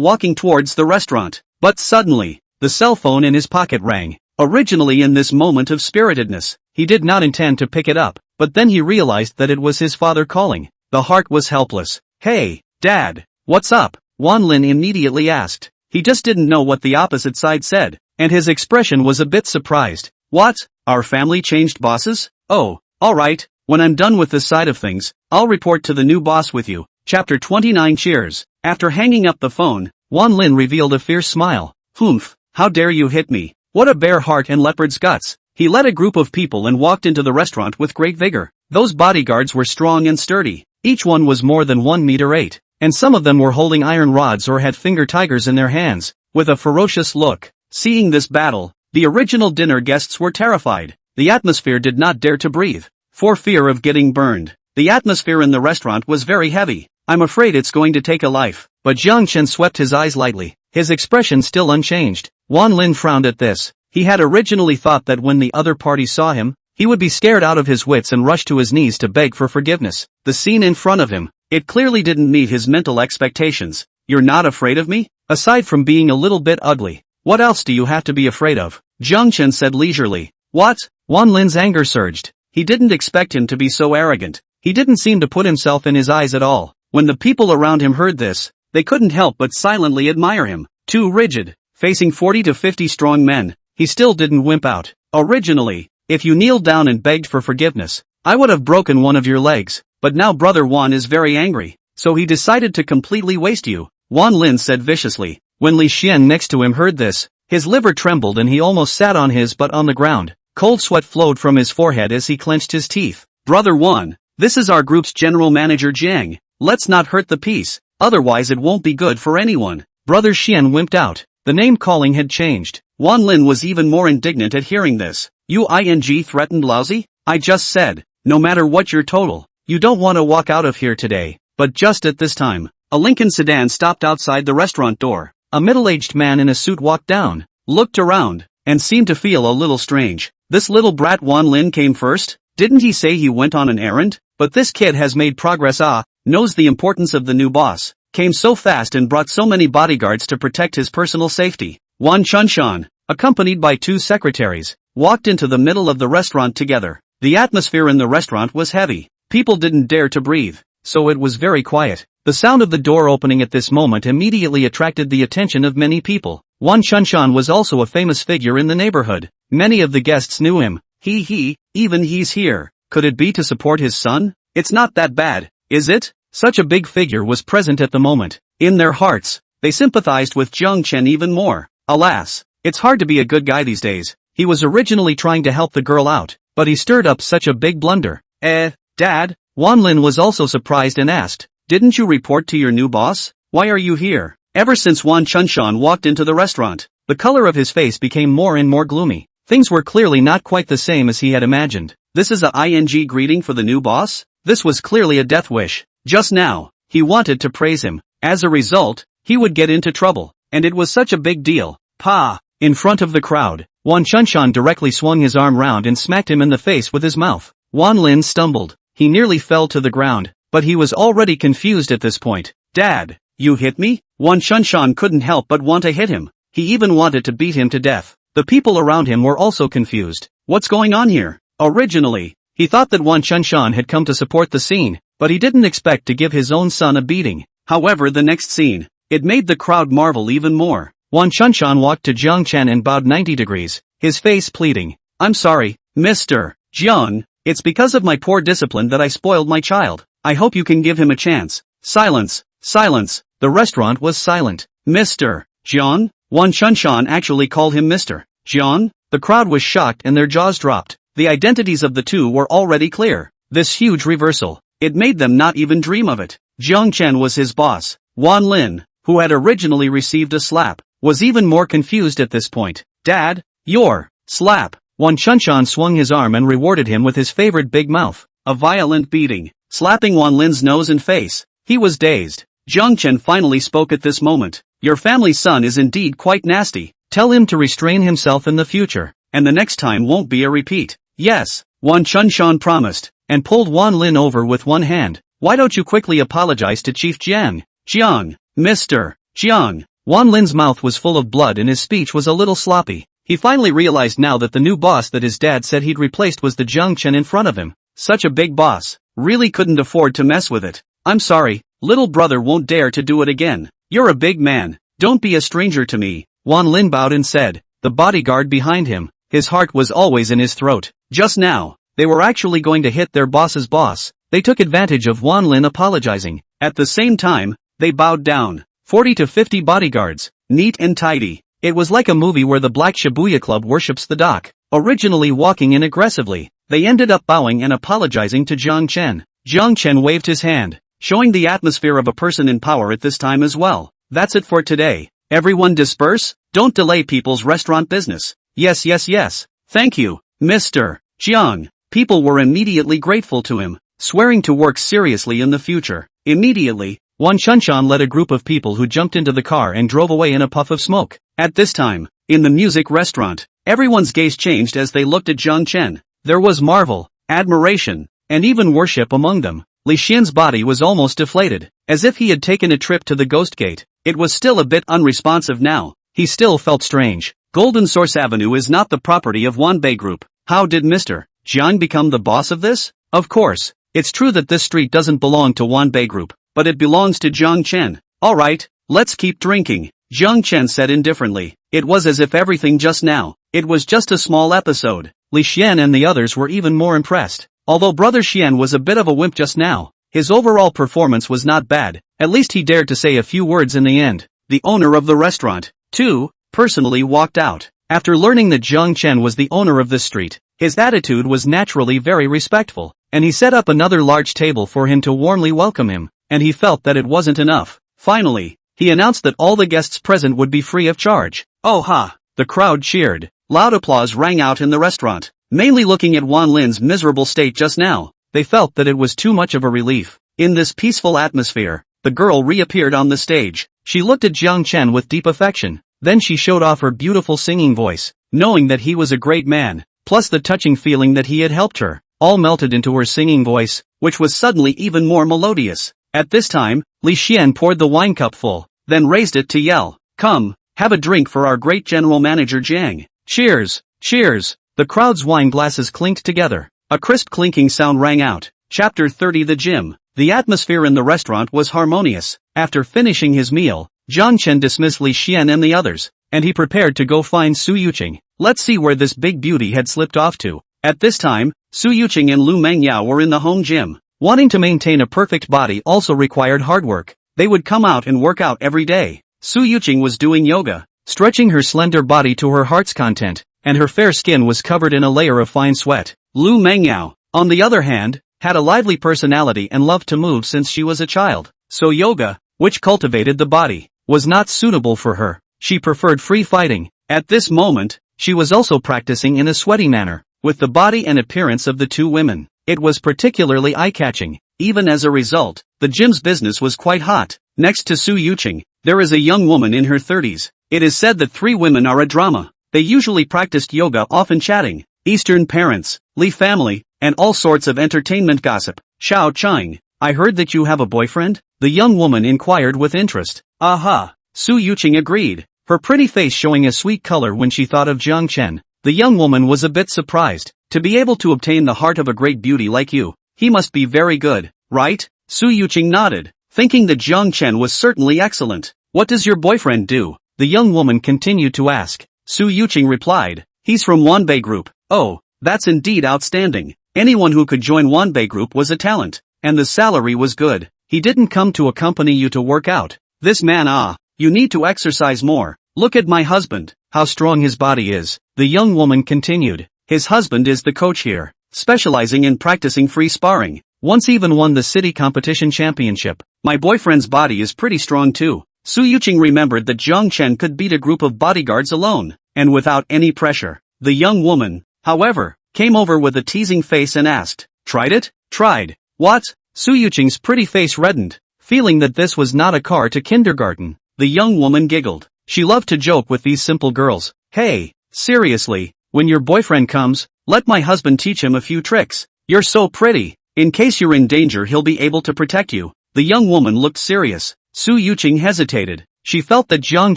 walking towards the restaurant. But suddenly, the cell phone in his pocket rang. Originally in this moment of spiritedness, he did not intend to pick it up, but then he realized that it was his father calling. The heart was helpless. Hey, Dad, what's up? Wan Lin immediately asked. He just didn't know what the opposite side said, and his expression was a bit surprised. What? Our family changed bosses? Oh, alright, when I'm done with this side of things, I'll report to the new boss with you. Chapter 29 Cheers. After hanging up the phone, Wan Lin revealed a fierce smile. Humph, how dare you hit me? What a bare heart and leopard's guts. He led a group of people and walked into the restaurant with great vigor. Those bodyguards were strong and sturdy. Each one was more than 1 meter 8, and some of them were holding iron rods or had finger tigers in their hands, with a ferocious look. Seeing this battle, the original dinner guests were terrified. The atmosphere did not dare to breathe, for fear of getting burned. The atmosphere in the restaurant was very heavy. I'm afraid it's going to take a life. But Jiang Chen swept his eyes lightly, his expression still unchanged. Wan Lin frowned at this. He had originally thought that when the other party saw him, he would be scared out of his wits and rush to his knees to beg for forgiveness. The scene in front of him, it clearly didn't meet his mental expectations. You're not afraid of me? Aside from being a little bit ugly, what else do you have to be afraid of? Jiang Chen said leisurely. What? Wan Lin's anger surged. He didn't expect him to be so arrogant. He didn't seem to put himself in his eyes at all. When the people around him heard this, they couldn't help but silently admire him. Too rigid, facing 40 to 50 strong men, he still didn't wimp out. Originally, if you kneeled down and begged for forgiveness, I would have broken one of your legs, but now Brother Wan is very angry, so he decided to completely waste you, Wan Lin said viciously. When Li Xian next to him heard this, his liver trembled and he almost sat on his butt on the ground. Cold sweat flowed from his forehead as he clenched his teeth. Brother Wan, this is our group's general manager Jiang. Let's not hurt the peace, otherwise it won't be good for anyone. Brother Xian wimped out. The name calling had changed. Wan Lin was even more indignant at hearing this. You threatened lousy? I just said, no matter what your total, you don't want to walk out of here today. But just at this time, a Lincoln sedan stopped outside the restaurant door. A middle-aged man in a suit walked down, looked around, and seemed to feel a little strange. This little brat Wan Lin came first? Didn't he say he went on an errand? But this kid has made progress knows the importance of the new boss. came so fast and brought so many bodyguards to protect his personal safety. Wan Chunshan, accompanied by 2 secretaries, walked into the middle of the restaurant together. The atmosphere in the restaurant was heavy. People didn't dare to breathe, so it was very quiet. The sound of the door opening at this moment immediately attracted the attention of many people. Wan Chunshan was also a famous figure in the neighborhood. Many of the guests knew him. Even he's here. Could it be to support his son? It's not that bad, is it? Such a big figure was present at the moment. In their hearts, they sympathized with Jiang Chen even more. Alas, it's hard to be a good guy these days. He was originally trying to help the girl out, but he stirred up such a big blunder. Dad? Wan Lin was also surprised and asked, didn't you report to your new boss? Why are you here? Ever since Wan Chunshan walked into the restaurant, the color of his face became more and more gloomy. Things were clearly not quite the same as he had imagined. This is a ing greeting for the new boss? This was clearly a death wish. Just now, he wanted to praise him. As a result, he would get into trouble. And it was such a big deal. Pa! In front of the crowd, Wan Chunshan directly swung his arm round and smacked him in the face with his mouth. Wan Lin stumbled. He nearly fell to the ground, but he was already confused at this point. Dad, you hit me? Wan Chunshan couldn't help but want to hit him. He even wanted to beat him to death. The people around him were also confused. What's going on here? Originally, he thought that Wan Chunshan had come to support the scene, but he didn't expect to give his own son a beating. However, the next scene, it made the crowd marvel even more. Wan Chunshan walked to Jiang Chen and bowed 90 degrees, his face pleading. I'm sorry, Mr. Jiang, it's because of my poor discipline that I spoiled my child. I hope you can give him a chance. Silence, silence. The restaurant was silent. Mr. Jiang? Wan Chunshan actually called him Mr. Jiang? The crowd was shocked and their jaws dropped. The identities of the two were already clear. This huge reversal, it made them not even dream of it. Jiang Chen was his boss. Wan Lin, who had originally received a slap, was even more confused at this point. Dad, your slap. Wan Chunshan swung his arm and rewarded him with his favorite big mouth. A violent beating, slapping Wan Lin's nose and face. He was dazed. Jiang Chen finally spoke at this moment. Your family's son is indeed quite nasty. Tell him to restrain himself in the future, and the next time won't be a repeat. Yes, Wan Chunshan promised, and pulled Wan Lin over with one hand. Why don't you quickly apologize to Chief Jiang? Jiang, Mr. Jiang. Wan Lin's mouth was full of blood and his speech was a little sloppy. He finally realized now that the new boss that his dad said he'd replaced was the Jiang Chen in front of him. Such a big boss, really couldn't afford to mess with it. I'm sorry, little brother won't dare to do it again. You're a big man, don't be a stranger to me. Wan Lin bowed and said, the bodyguard behind him, his heart was always in his throat. Just now, they were actually going to hit their boss's boss. They took advantage of Wan Lin apologizing. At the same time, they bowed down. 40 to 50 bodyguards, neat and tidy. It was like a movie where the Black Shibuya Club worships the dock. Originally walking in aggressively, they ended up bowing and apologizing to Jiang Chen. Jiang Chen waved his hand, showing the atmosphere of a person in power at this time as well. That's it for today. Everyone disperse, don't delay people's restaurant business. Yes. Thank you, Mr. Jiang. People were immediately grateful to him, swearing to work seriously in the future. Immediately, Wan Chunshan led a group of people who jumped into the car and drove away in a puff of smoke. At this time, in the music restaurant, everyone's gaze changed as they looked at Jiang Chen. There was marvel, admiration, and even worship among them. Li Xian's body was almost deflated, as if he had taken a trip to the Ghost Gate. It was still a bit unresponsive now. He still felt strange. Golden Source Avenue is not the property of Wanbei Group. How did Mr. Jiang become the boss of this? Of course, it's true that this street doesn't belong to Wanbei Group, but it belongs to Jiang Chen. Alright, let's keep drinking, Jiang Chen said indifferently. It was as if everything just now, it was just a small episode. Li Xian and the others were even more impressed. Although Brother Xian was a bit of a wimp just now, his overall performance was not bad. At least he dared to say a few words in the end. The owner of the restaurant, too, personally walked out. After learning that Jiang Chen was the owner of this street, his attitude was naturally very respectful, and he set up another large table for him to warmly welcome him, and he felt that it wasn't enough. Finally, he announced that all the guests present would be free of charge. Oh ha! The crowd cheered. Loud applause rang out in the restaurant. Mainly looking at Wan Lin's miserable state just now, they felt that it was too much of a relief. In this peaceful atmosphere, the girl reappeared on the stage. She looked at Jiang Chen with deep affection. Then she showed off her beautiful singing voice, knowing that he was a great man, plus the touching feeling that he had helped her, all melted into her singing voice, which was suddenly even more melodious. At this time, Li Xian poured the wine cup full, then raised it to yell, "Come, have a drink for our great general manager Jiang. Cheers, cheers." The crowd's wine glasses clinked together. A crisp clinking sound rang out. Chapter 30 The Gym. The atmosphere in the restaurant was harmonious. After finishing his meal, Jiang Chen dismissed Li Xian and the others, and he prepared to go find Su Yuqing. Let's see where this big beauty had slipped off to. At this time, Su Yuqing and Lu Mengyao were in the home gym. Wanting to maintain a perfect body also required hard work. They would come out and work out every day. Su Yuqing was doing yoga, stretching her slender body to her heart's content, and her fair skin was covered in a layer of fine sweat. Lu Mengyao, on the other hand, had a lively personality and loved to move since she was a child. So yoga, which cultivated the body, was not suitable for her. She preferred free fighting. At this moment, she was also practicing in a sweaty manner. With the body and appearance of the two women, it was particularly eye-catching. Even as a result, the gym's business was quite hot. Next to Su Yuqing, there is a young woman in her 30s. It is said that three women are a drama. They usually practiced yoga, often chatting Eastern parents, Li family, and all sorts of entertainment gossip. Xiao Chang, I heard that you have a boyfriend? The young woman inquired with interest. Aha! Su Yuqing agreed, her pretty face showing a sweet color when she thought of Jiang Chen. The young woman was a bit surprised. To be able to obtain the heart of a great beauty like you, he must be very good, right? Su Yuqing nodded, thinking that Jiang Chen was certainly excellent. What does your boyfriend do? The young woman continued to ask. Su Yuqing replied, he's from Wanbei Group. Oh, that's indeed outstanding. Anyone who could join Wanbei Group was a talent, and the salary was good. He didn't come to accompany you to work out. This man, you need to exercise more. Look at my husband, how strong his body is. The young woman continued. His husband is the coach here, specializing in practicing free sparring. Once even won the city competition championship. My boyfriend's body is pretty strong too. Su Yuqing remembered that Jiang Chen could beat a group of bodyguards alone, and without any pressure. The young woman, however, came over with a teasing face and asked, tried it? Tried. What? Su Yuqing's pretty face reddened, feeling that this was not a car to kindergarten. The young woman giggled. She loved to joke with these simple girls. Hey, seriously, when your boyfriend comes, let my husband teach him a few tricks. You're so pretty. In case you're in danger, he'll be able to protect you. The young woman looked serious. Su Yuqing hesitated. She felt that Jiang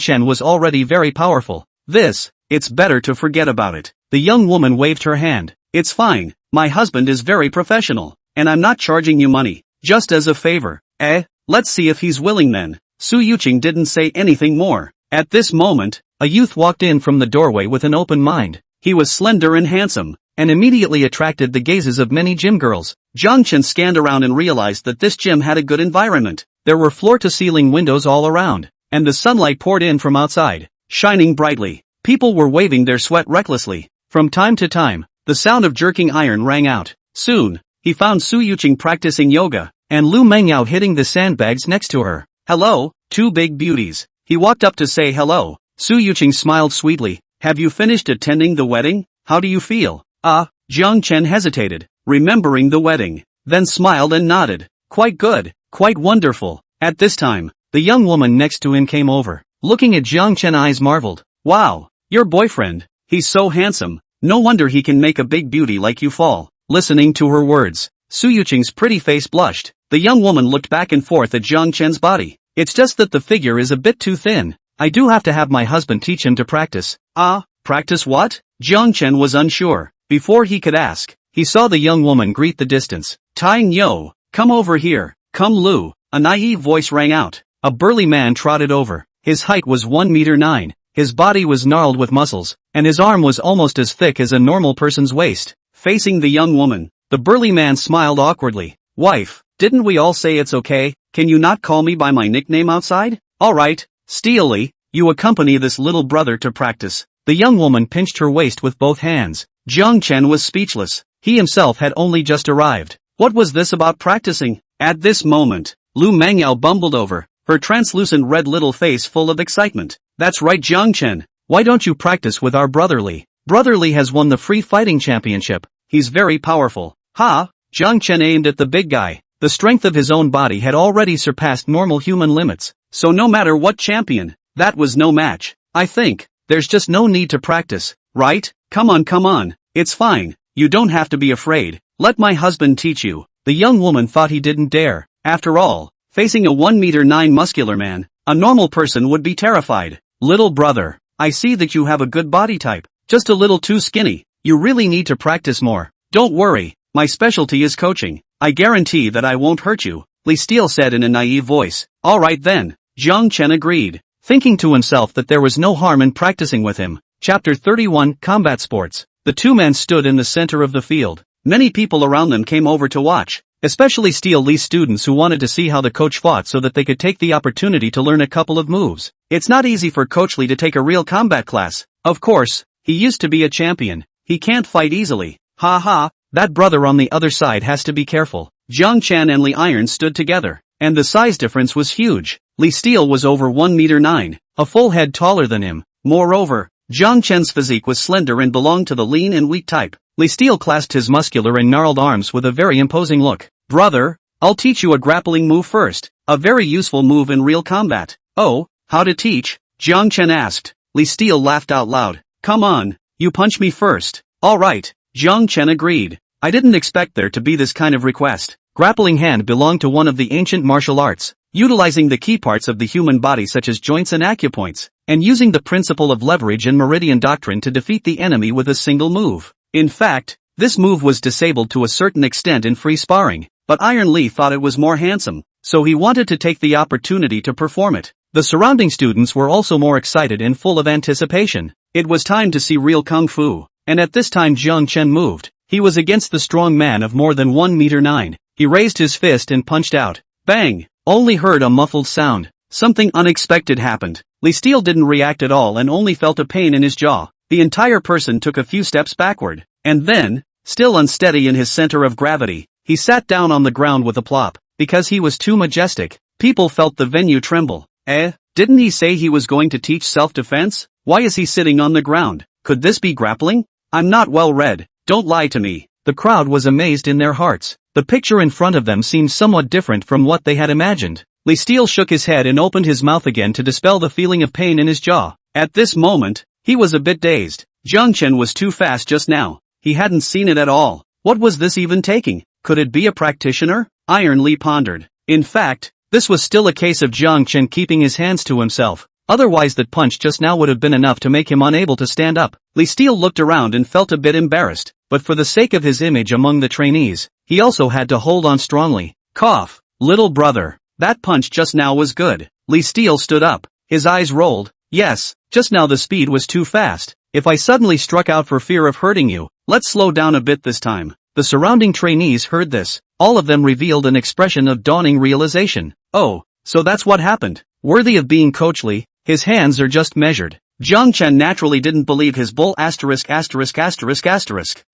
Chen was already very powerful. It's better to forget about it. The young woman waved her hand. It's fine. My husband is very professional, and I'm not charging you money. Just as a favor. Let's see if he's willing then. Su Yuqing didn't say anything more. At this moment, a youth walked in from the doorway with an open mind. He was slender and handsome, and immediately attracted the gazes of many gym girls. Jiang Chen scanned around and realized that this gym had a good environment. There were floor-to-ceiling windows all around, and the sunlight poured in from outside, shining brightly. People were waving their sweat recklessly. From time to time, the sound of jerking iron rang out. Soon, he found Su Yuqing practicing yoga, and Lu Mengyao hitting the sandbags next to her. Hello, two big beauties. He walked up to say hello. Su Yuqing smiled sweetly. Have you finished attending the wedding? How do you feel? Jiang Chen hesitated, remembering the wedding, then smiled and nodded. Quite good, quite wonderful. At this time, the young woman next to him came over. Looking at Jiang Chen, eyes marveled. Wow, your boyfriend, he's so handsome. No wonder he can make a big beauty like you fall. Listening to her words, Su Yuqing's pretty face blushed. The young woman looked back and forth at Jiang Chen's body. It's just that the figure is a bit too thin. I do have to have my husband teach him to practice. Practice what? Jiang Chen was unsure. Before he could ask, he saw the young woman greet the distance. Tying Yo, come over here. Come Lu, a naive voice rang out. A burly man trotted over. His height was 1 meter 9. His body was gnarled with muscles, and his arm was almost as thick as a normal person's waist. Facing the young woman, the burly man smiled awkwardly. Wife, didn't we all say it's okay? Can you not call me by my nickname outside? Alright, steelily, you accompany this little brother to practice. The young woman pinched her waist with both hands. Jiang Chen was speechless. He himself had only just arrived. What was this about practicing? At this moment, Lu Mengyao bumbled over, her translucent red little face full of excitement. That's right, Jiang Chen. Why don't you practice with our brother Li? Brother Li has won the free fighting championship. He's very powerful. Jiang Chen aimed at the big guy. The strength of his own body had already surpassed normal human limits. So no matter what champion, that was no match. I think, there's just no need to practice, right? Come on. It's fine. You don't have to be afraid. Let my husband teach you. The young woman thought he didn't dare. After all, Facing a 1 meter 9 muscular man, a normal person would be terrified. Little brother, I see that you have a good body type. Just a little too skinny. You really need to practice more. Don't worry, my specialty is coaching. I guarantee that I won't hurt you, Li Steele said in a naive voice. Alright then, Jiang Chen agreed, thinking to himself that there was no harm in practicing with him. Chapter 31 Combat Sports. The two men stood in the center of the field. Many people around them came over to watch, especially Steel Li's students who wanted to see how the coach fought so that they could take the opportunity to learn a couple of moves. It's not easy for Coach Li to take a real combat class. Of course, he used to be a champion. He can't fight easily. Ha ha, that brother on the other side has to be careful. Jiang Chen and Li Iron stood together, and the size difference was huge. Li Steele was over 1 meter 9, a full head taller than him. Moreover, Jiang Chen's physique was slender and belonged to the lean and weak type. Li Steele clasped his muscular and gnarled arms with a very imposing look. Brother, I'll teach you a grappling move first, a very useful move in real combat. Oh, how to teach? Jiang Chen asked. Li Steele laughed out loud. Come on, you punch me first. Alright, Jiang Chen agreed. I didn't expect there to be this kind of request. Grappling hand belonged to one of the ancient martial arts, utilizing the key parts of the human body such as joints and acupoints, and using the principle of leverage and meridian doctrine to defeat the enemy with a single move. In fact, this move was disabled to a certain extent in free sparring, but Iron Li thought it was more handsome, so he wanted to take the opportunity to perform it. The surrounding students were also more excited and full of anticipation. It was time to see real kung fu, and at this time Jiang Chen moved. He was against the strong man of more than 1 meter 9. He raised his fist and punched out. Bang! Only heard a muffled sound. Something unexpected happened. Li Steele didn't react at all and only felt a pain in his jaw. The entire person took a few steps backward, and then, still unsteady in his center of gravity, he sat down on the ground with a plop. Because he was too majestic, people felt the venue tremble. Didn't he say he was going to teach self-defense? Why is he sitting on the ground? Could this be grappling? I'm not well read, don't lie to me. The crowd was amazed in their hearts. The picture in front of them seemed somewhat different from what they had imagined. Li Steele shook his head and opened his mouth again to dispel the feeling of pain in his jaw. At this moment, he was a bit dazed. Jiang Chen was too fast just now. He hadn't seen it at all. What was this even taking? Could it be a practitioner? Iron Li pondered. In fact, this was still a case of Jiang Chen keeping his hands to himself. Otherwise that punch just now would have been enough to make him unable to stand up. Li Steele looked around and felt a bit embarrassed, but for the sake of his image among the trainees, he also had to hold on strongly. Cough. Little brother, that punch just now was good. Li Steele stood up. His eyes rolled. Yes, just now the speed was too fast. If I suddenly struck out for fear of hurting you, let's slow down a bit this time. The surrounding trainees heard this. All of them revealed an expression of dawning realization. Oh, so that's what happened. Worthy of being Coach Li, his hands are just measured. Jiang Chen naturally didn't believe his bull *******,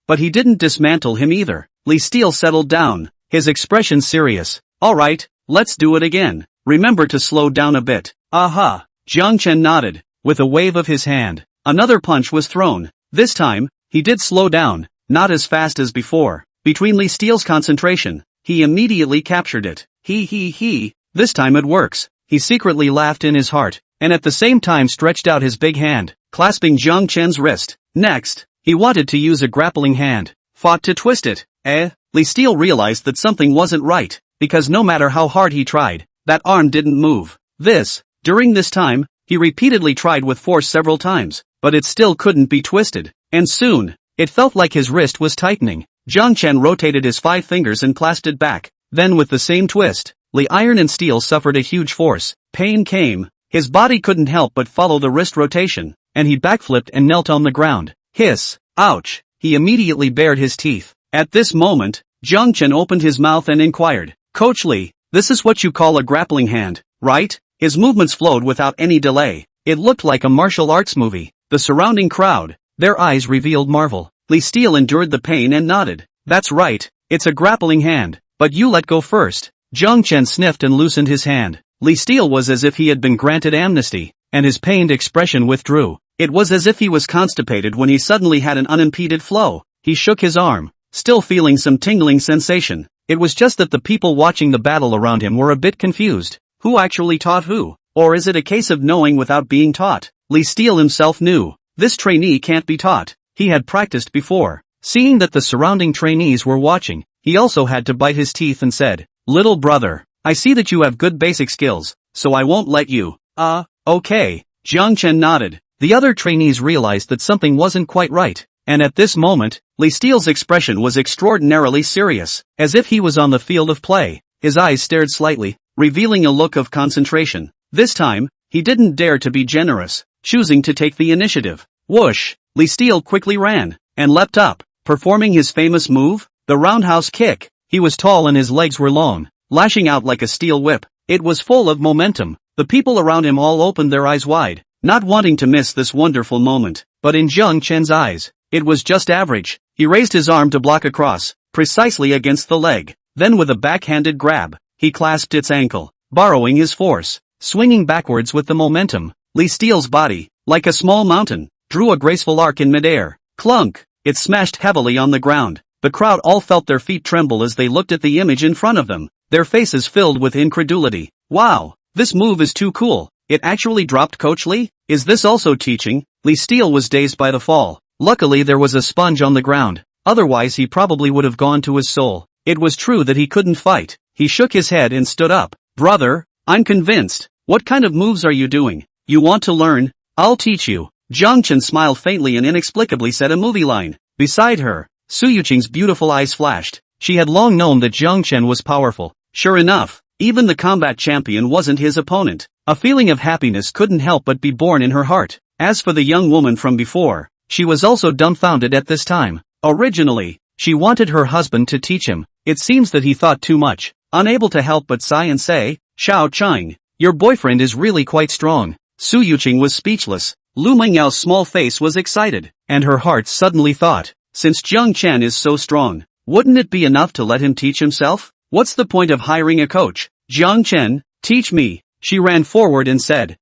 but he didn't dismantle him either. Li Steele settled down, his expression serious. Alright, let's do it again. Remember to slow down a bit. Aha. Jiang Chen nodded. With a wave of his hand, another punch was thrown. This time, he did slow down, not as fast as before. Between Li Steele's concentration, he immediately captured it. This time it works. He secretly laughed in his heart, and at the same time stretched out his big hand, clasping Jiang Chen's wrist. Next, he wanted to use a grappling hand. Fought to twist it. Li Steele realized that something wasn't right, because no matter how hard he tried, that arm didn't move. During this time, he repeatedly tried with force several times, but it still couldn't be twisted. And soon, it felt like his wrist was tightening. Jiang Chen rotated his 5 fingers and clasped it back. Then with the same twist, Li Iron and Steel suffered a huge force. Pain came. His body couldn't help but follow the wrist rotation, and he backflipped and knelt on the ground. Hiss. Ouch. He immediately bared his teeth. At this moment, Jiang Chen opened his mouth and inquired, Coach Li, this is what you call a grappling hand, right? His movements flowed without any delay. It looked like a martial arts movie. The surrounding crowd, their eyes revealed marvel. Li Steele endured the pain and nodded. That's right, it's a grappling hand, but you let go first. Jiang Chen sniffed and loosened his hand. Li Steele was as if he had been granted amnesty, and his pained expression withdrew. It was as if he was constipated when he suddenly had an unimpeded flow. He shook his arm, still feeling some tingling sensation. It was just that the people watching the battle around him were a bit confused. Who actually taught who? Or is it a case of knowing without being taught? Li Steele himself knew. This trainee can't be taught. He had practiced before. Seeing that the surrounding trainees were watching, he also had to bite his teeth and said, Little brother, I see that you have good basic skills, so I won't let you. Okay. Jiang Chen nodded. The other trainees realized that something wasn't quite right, and at this moment, Li Steele's expression was extraordinarily serious, as if he was on the field of play. His eyes stared slightly, revealing a look of concentration. This time, he didn't dare to be generous, choosing to take the initiative. Whoosh! Li Steele quickly ran, and leapt up, performing his famous move, the roundhouse kick. He was tall and his legs were long, lashing out like a steel whip. It was full of momentum. The people around him all opened their eyes wide, not wanting to miss this wonderful moment. But in Jiang Chen's eyes, it was just average. He raised his arm to block a cross, precisely against the leg. Then with a backhanded grab, he clasped its ankle, borrowing his force, swinging backwards with the momentum. Li Steele's body, like a small mountain, drew a graceful arc in midair. Clunk! It smashed heavily on the ground. The crowd all felt their feet tremble as they looked at the image in front of them, their faces filled with incredulity. Wow! This move is too cool. It actually dropped Coach Li? Is this also teaching? Li Steele was dazed by the fall. Luckily there was a sponge on the ground, otherwise he probably would have gone to his soul. It was true that he couldn't fight. He shook his head and stood up. Brother, I'm convinced. What kind of moves are you doing? You want to learn? I'll teach you. Jiang Chen smiled faintly and inexplicably said a movie line. Beside her, Su Yuqing's beautiful eyes flashed. She had long known that Jiang Chen was powerful. Sure enough, even the combat champion wasn't his opponent. A feeling of happiness couldn't help but be born in her heart. As for the young woman from before, she was also dumbfounded at this time. Originally, she wanted her husband to teach him. It seems that he thought too much, unable to help but sigh and say, Xiao Chang, your boyfriend is really quite strong. Su Yuqing was speechless. Lu Mengyao's small face was excited, and her heart suddenly thought, since Jiang Chen is so strong, wouldn't it be enough to let him teach himself? What's the point of hiring a coach? Jiang Chen, teach me. She ran forward and said,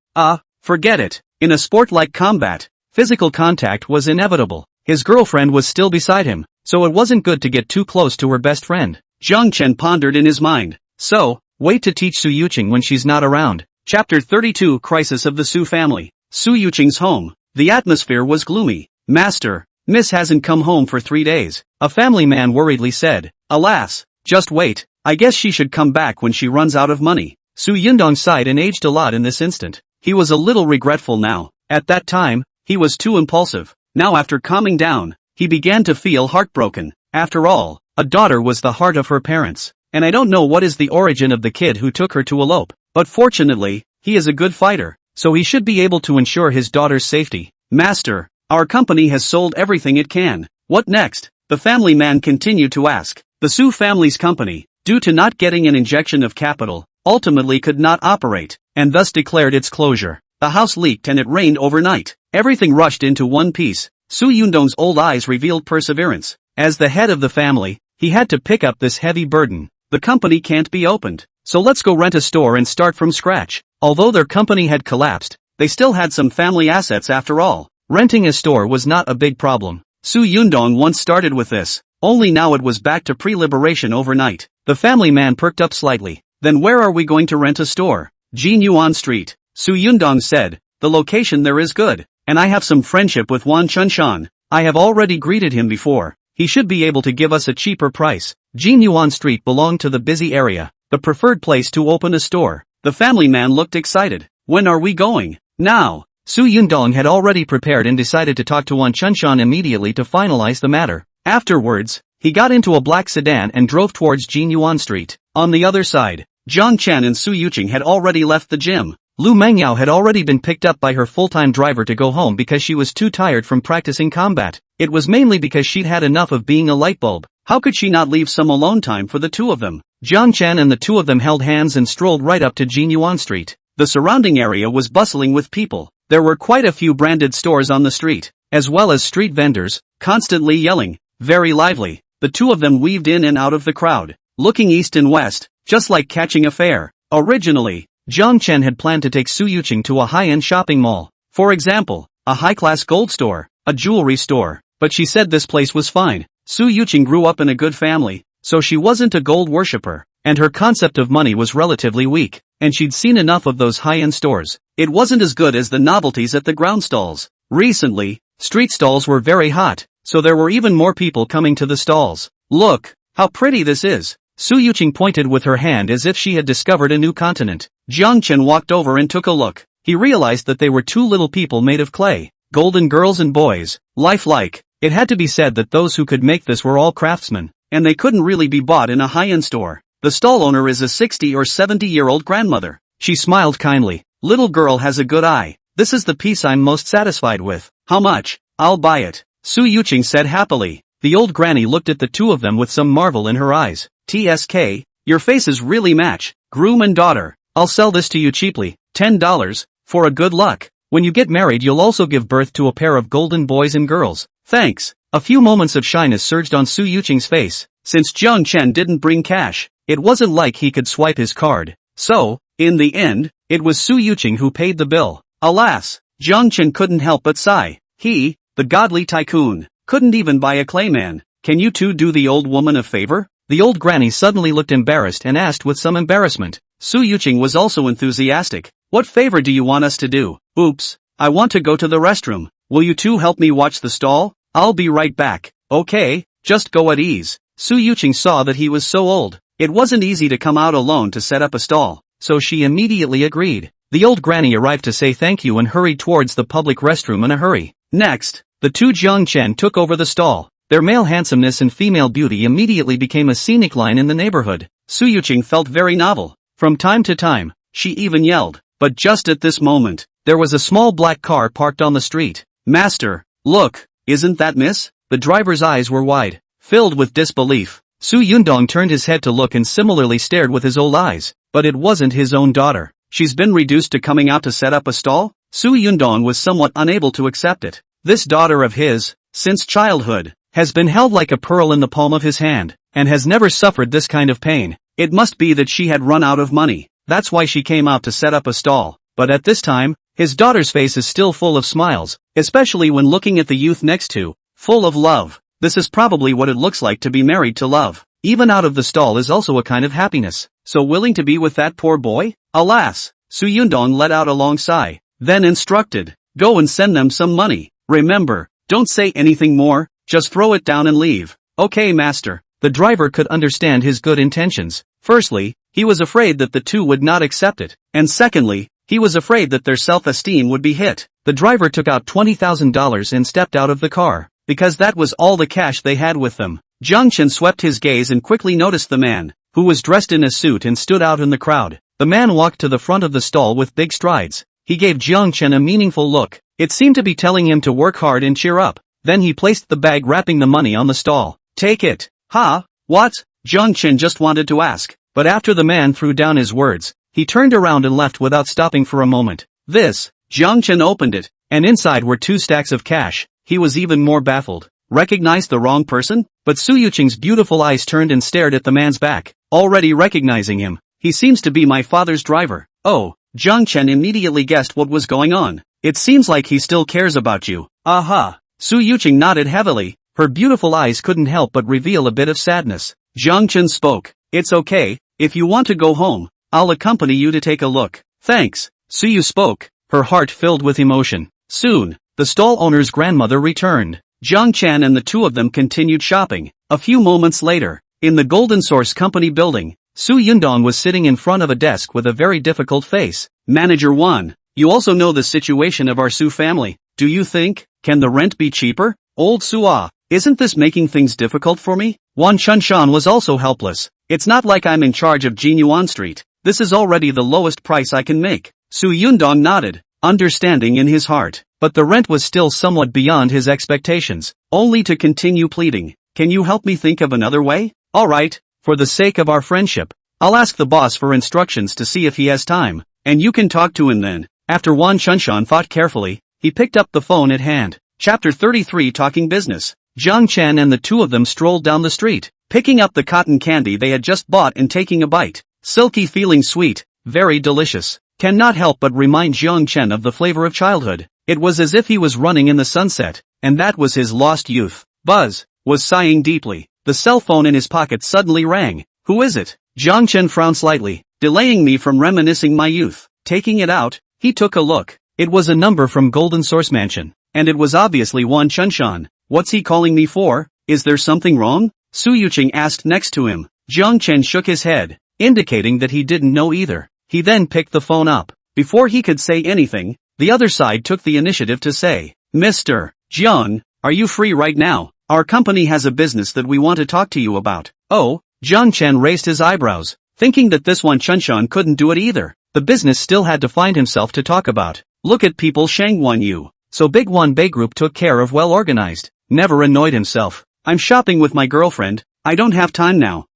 forget it. In a sport like combat, physical contact was inevitable. His girlfriend was still beside him, so it wasn't good to get too close to her best friend. Jiang Chen pondered in his mind. So, wait to teach Su Yuqing when she's not around. Chapter 32 Crisis of the Su Family. Su Yuqing's home. The atmosphere was gloomy. Master, Miss hasn't come home for 3 days. A family man worriedly said. Alas, just wait. I guess she should come back when she runs out of money. Su Yundong sighed and aged a lot in this instant. He was a little regretful now. At that time, he was too impulsive. Now after calming down, he began to feel heartbroken. After all, a daughter was the heart of her parents. And I don't know what is the origin of the kid who took her to elope. But fortunately, he is a good fighter, so he should be able to ensure his daughter's safety. Master, our company has sold everything it can. What next? The family man continued to ask. The Su family's company, due to not getting an injection of capital, ultimately could not operate, and thus declared its closure. The house leaked and it rained overnight. Everything rushed into one piece. Su Yundong's old eyes revealed perseverance. As the head of the family, he had to pick up this heavy burden. The company can't be opened, so let's go rent a store and start from scratch. Although their company had collapsed, they still had some family assets after all. Renting a store was not a big problem. Su Yundong once started with this, only now it was back to pre-liberation overnight. The family man perked up slightly. Then where are we going to rent a store? Jinyuan Street. Su Yundong said, the location there is good, and I have some friendship with Wan Chunshan. I have already greeted him before. He should be able to give us a cheaper price. Jinyuan Street belonged to the busy area, the preferred place to open a store. The family man looked excited. When are we going? Now. Su Yundong had already prepared and decided to talk to Wan Chunshan immediately to finalize the matter. Afterwards, he got into a black sedan and drove towards Jinyuan Street. On the other side, Jiang Chen and Su Yuqing had already left the gym. Lu Mengyao had already been picked up by her full-time driver to go home because she was too tired from practicing combat. It was mainly because she'd had enough of being a light bulb. How could she not leave some alone time for the two of them? Jiang Chen and the two of them held hands and strolled right up to Jinyuan Street. The surrounding area was bustling with people. There were quite a few branded stores on the street, as well as street vendors, constantly yelling, very lively. The two of them weaved in and out of the crowd, looking east and west, just like catching a fair. Originally, Jiang Chen had planned to take Su Yuqing to a high-end shopping mall. For example, a high-class gold store, a jewelry store, but she said this place was fine. Su Yuqing grew up in a good family, so she wasn't a gold worshipper, and her concept of money was relatively weak, and she'd seen enough of those high-end stores. It wasn't as good as the novelties at the ground stalls. Recently, street stalls were very hot, so there were even more people coming to the stalls. Look, how pretty this is. Su Yuqing pointed with her hand as if she had discovered a new continent. Jiang Chen walked over and took a look. He realized that they were two little people made of clay. Golden girls and boys. Lifelike. It had to be said that those who could make this were all craftsmen, and they couldn't really be bought in a high-end store. The stall owner is a 60 or 70-year-old grandmother. She smiled kindly. Little girl has a good eye. This is the piece I'm most satisfied with. How much? I'll buy it. Su Yuqing said happily. The old granny looked at the two of them with some marvel in her eyes. TSK, your faces really match. Groom and daughter. I'll sell this to you cheaply. $10. For a good luck. When you get married you'll also give birth to a pair of golden boys and girls. Thanks. A few moments of shyness surged on Su Yuqing's face. Since Jiang Chen didn't bring cash, it wasn't like he could swipe his card. So, in the end, it was Su Yuqing who paid the bill. Alas, Jiang Chen couldn't help but sigh. He, the godly tycoon, couldn't even buy a clayman. Can you two do the old woman a favor? The old granny suddenly looked embarrassed and asked with some embarrassment. Su Yuqing was also enthusiastic. What favor do you want us to do? Oops, I want to go to the restroom. Will you two help me watch the stall? I'll be right back. Okay, just go at ease. Su Yuqing saw that he was so old. It wasn't easy to come out alone to set up a stall, so she immediately agreed. The old granny arrived to say thank you and hurried towards the public restroom in a hurry. Next, the two Jiang Chen took over the stall. Their male handsomeness and female beauty immediately became a scenic line in the neighborhood. Su Yuqing felt very novel. From time to time, she even yelled. But just at this moment, there was a small black car parked on the street. Master, look, isn't that Miss? The driver's eyes were wide, filled with disbelief. Su Yundong turned his head to look and similarly stared with his old eyes. But it wasn't his own daughter. She's been reduced to coming out to set up a stall? Su Yundong was somewhat unable to accept it. This daughter of his, since childhood, has been held like a pearl in the palm of his hand, and has never suffered this kind of pain. It must be that she had run out of money. That's why she came out to set up a stall. But at this time, his daughter's face is still full of smiles, especially when looking at the youth next to, full of love. This is probably what it looks like to be married to love. Even out of the stall is also a kind of happiness. So willing to be with that poor boy? Alas! Su Yundong let out a long sigh, then instructed, go and send them some money. Remember, don't say anything more, just throw it down and leave. Okay, master. The driver could understand his good intentions. Firstly, he was afraid that the two would not accept it, and secondly, he was afraid that their self-esteem would be hit. The driver took out $20,000 and stepped out of the car, because that was all the cash they had with them. Jiang Chen swept his gaze and quickly noticed the man, who was dressed in a suit and stood out in the crowd. The man walked to the front of the stall with big strides. He gave Jiang Chen a meaningful look. It seemed to be telling him to work hard and cheer up. Then he placed the bag wrapping the money on the stall. Take it. Ha? What? Jiang Chen just wanted to ask, but after the man threw down his words, he turned around and left without stopping for a moment. This, Jiang Chen opened it, and inside were 2 stacks of cash. He was even more baffled. Recognized the wrong person? But Su Yuqing's beautiful eyes turned and stared at the man's back, already recognizing him. He seems to be my father's driver. Oh, Jiang Chen immediately guessed what was going on. It seems like he still cares about you. Aha. Su Yuqing nodded heavily. Her beautiful eyes couldn't help but reveal a bit of sadness. Jiang Chen spoke. It's okay, if you want to go home, I'll accompany you to take a look. Thanks. Su Yu spoke, her heart filled with emotion. Soon, the stall owner's grandmother returned. Jiang Chen and the two of them continued shopping. A few moments later, in the Golden Source Company building, Su Yundong was sitting in front of a desk with a very difficult face. Manager 1, you also know the situation of our Su family. Do you think, can the rent be cheaper? Old Sua, isn't this making things difficult for me? Wan Chunshan was also helpless. It's not like I'm in charge of Jinyuan Street. This is already the lowest price I can make. Su Yundong nodded, understanding in his heart. But the rent was still somewhat beyond his expectations, only to continue pleading. Can you help me think of another way? Alright, for the sake of our friendship, I'll ask the boss for instructions to see if he has time, and you can talk to him then. After Wan Chunshan thought carefully, he picked up the phone at hand. Chapter 33 Talking Business. Jiang Chen and the two of them strolled down the street, picking up the cotton candy they had just bought and taking a bite. Silky feeling sweet, very delicious. Cannot help but remind Jiang Chen of the flavor of childhood. It was as if he was running in the sunset, and that was his lost youth. Buzz was sighing deeply. The cell phone in his pocket suddenly rang. Who is it? Jiang Chen frowned slightly, delaying me from reminiscing my youth. Taking it out, he took a look. It was a number from Golden Source Mansion, and it was obviously Wan Chunshan. What's he calling me for? Is there something wrong? Su Yuqing asked next to him. Jiang Chen shook his head, indicating that he didn't know either. He then picked the phone up. Before he could say anything, the other side took the initiative to say, Mr. Jiang, are you free right now? Our company has a business that we want to talk to you about. Oh, Jiang Chen raised his eyebrows, thinking that this Wan Chunshan couldn't do it either. The business still had to find himself to talk about. Look at people Shangwan Yu. So Big Wan Bei Group took care of well-organized. Never annoyed himself. I'm shopping with my girlfriend. I don't have time now.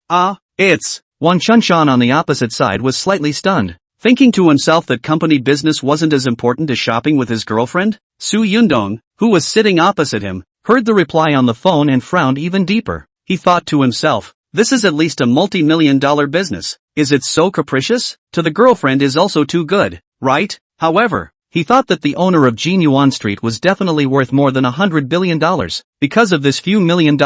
It's... Wan Chunshan on the opposite side was slightly stunned, thinking to himself that company business wasn't as important as shopping with his girlfriend. Su Yundong, who was sitting opposite him, heard the reply on the phone and frowned even deeper. He thought to himself, this is at least a multi-million-dollar business. Is it so capricious? To the girlfriend is also too good, right? However, he thought that the owner of Jinyuan Street was definitely worth more than $100 billion. Because of this few $1 million,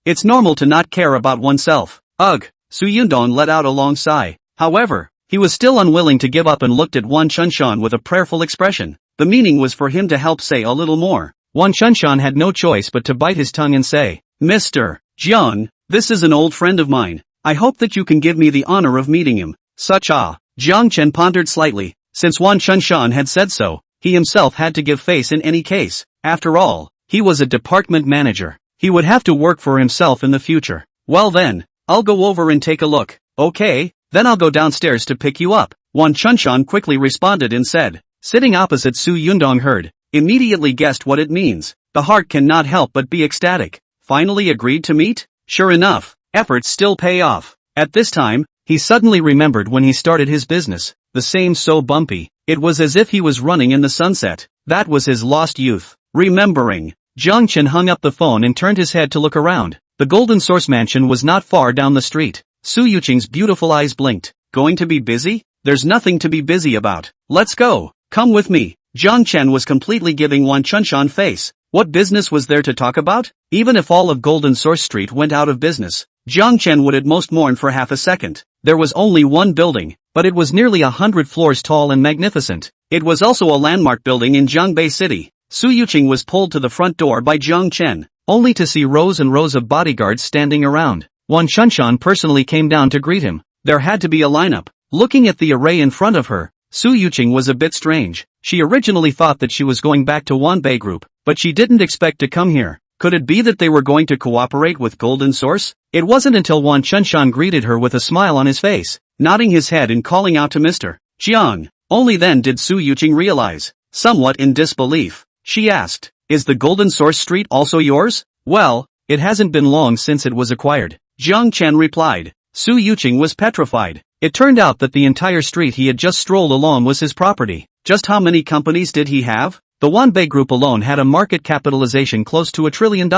it's normal to not care about oneself. Ugh, Su Yundong let out a long sigh. However, he was still unwilling to give up and looked at Wan Chunshan with a prayerful expression. The meaning was for him to help say a little more. Wan Chunshan had no choice but to bite his tongue and say, Mr. Jiang, this is an old friend of mine. I hope that you can give me the honor of meeting him. Jiang Chen pondered slightly. Since Wan Chunshan had said so, he himself had to give face in any case. After all, he was a department manager. He would have to work for himself in the future. Well then, I'll go over and take a look. Okay, then I'll go downstairs to pick you up. Wan Chunshan quickly responded and said. Sitting opposite Su Yundong heard, immediately guessed what it means. The heart cannot help but be ecstatic. Finally agreed to meet? Sure enough, efforts still pay off. At this time, he suddenly remembered when he started his business. The same so bumpy. It was as if he was running in the sunset. That was his lost youth. Remembering, Jiang Chen hung up the phone and turned his head to look around. The Golden Source Mansion was not far down the street. Su Yuqing's beautiful eyes blinked. Going to be busy? There's nothing to be busy about. Let's go. Come with me. Jiang Chen was completely giving Wan Chunshan face. What business was there to talk about? Even if all of Golden Source Street went out of business, Jiang Chen would at most mourn for half a second. There was only one building, but it was nearly 100 floors tall and magnificent. It was also a landmark building in Jiangbei City. Su Yuqing was pulled to the front door by Jiang Chen, only to see rows and rows of bodyguards standing around. Wan Chunshan personally came down to greet him. There had to be a lineup. Looking at the array in front of her, Su Yuqing was a bit strange. She originally thought that she was going back to Wan Bei Group, but she didn't expect to come here. Could it be that they were going to cooperate with Golden Source? It wasn't until Wan Chunshan greeted her with a smile on his face, nodding his head and calling out to Mr. Jiang. Only then did Su Yuqing realize, somewhat in disbelief. She asked, is the Golden Source Street also yours? Well, it hasn't been long since it was acquired. Jiang Chen replied. Su Yuqing was petrified. It turned out that the entire street he had just strolled along was his property. Just how many companies did he have? The Wan Bei Group alone had a market capitalization close to $1 trillion.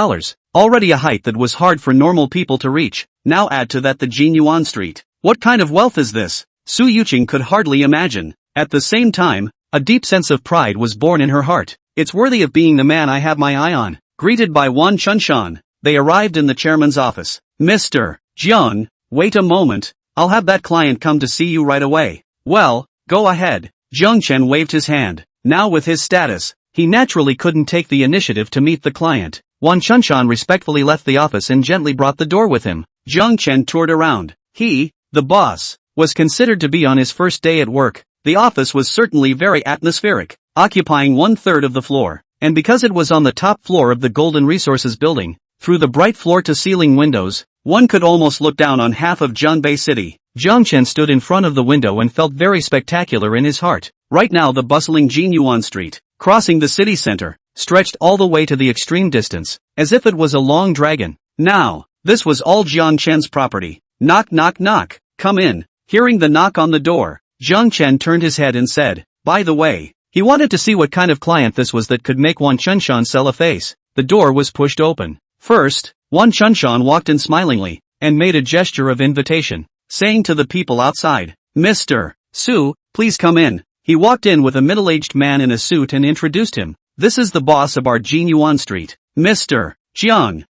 Already a height that was hard for normal people to reach. Now add to that the Jinyuan Street. What kind of wealth is this? Su Yuqing could hardly imagine. At the same time, a deep sense of pride was born in her heart. It's worthy of being the man I have my eye on. Greeted by Wan Chunshan, they arrived in the chairman's office. Mr. Jiang, wait a moment. I'll have that client come to see you right away. Well, go ahead. Jiang Chen waved his hand. Now with his status, he naturally couldn't take the initiative to meet the client. Wan Chunshan respectfully left the office and gently brought the door with him. Jiang Chen toured around. He, the boss, was considered to be on his first day at work. The office was certainly very atmospheric, occupying 1/3 of the floor. And because it was on the top floor of the Golden Resources building, through the bright floor-to-ceiling windows, one could almost look down on half of Jiangbei City. Jiang Chen stood in front of the window and felt very spectacular in his heart. Right now the bustling Jinyuan Street, crossing the city center, stretched all the way to the extreme distance, as if it was a long dragon. Now, this was all Jiang Chen's property. Knock knock knock, come in. Hearing the knock on the door, Jiang Chen turned his head and said, by the way, he wanted to see what kind of client this was that could make Wan Chunshan sell a face. The door was pushed open. First, Wan Chunshan walked in smilingly, and made a gesture of invitation, saying to the people outside, Mr. Su, please come in. He walked in with a middle-aged man in a suit and introduced him. This is the boss of our Jinyuan Street, Mr. Jiang.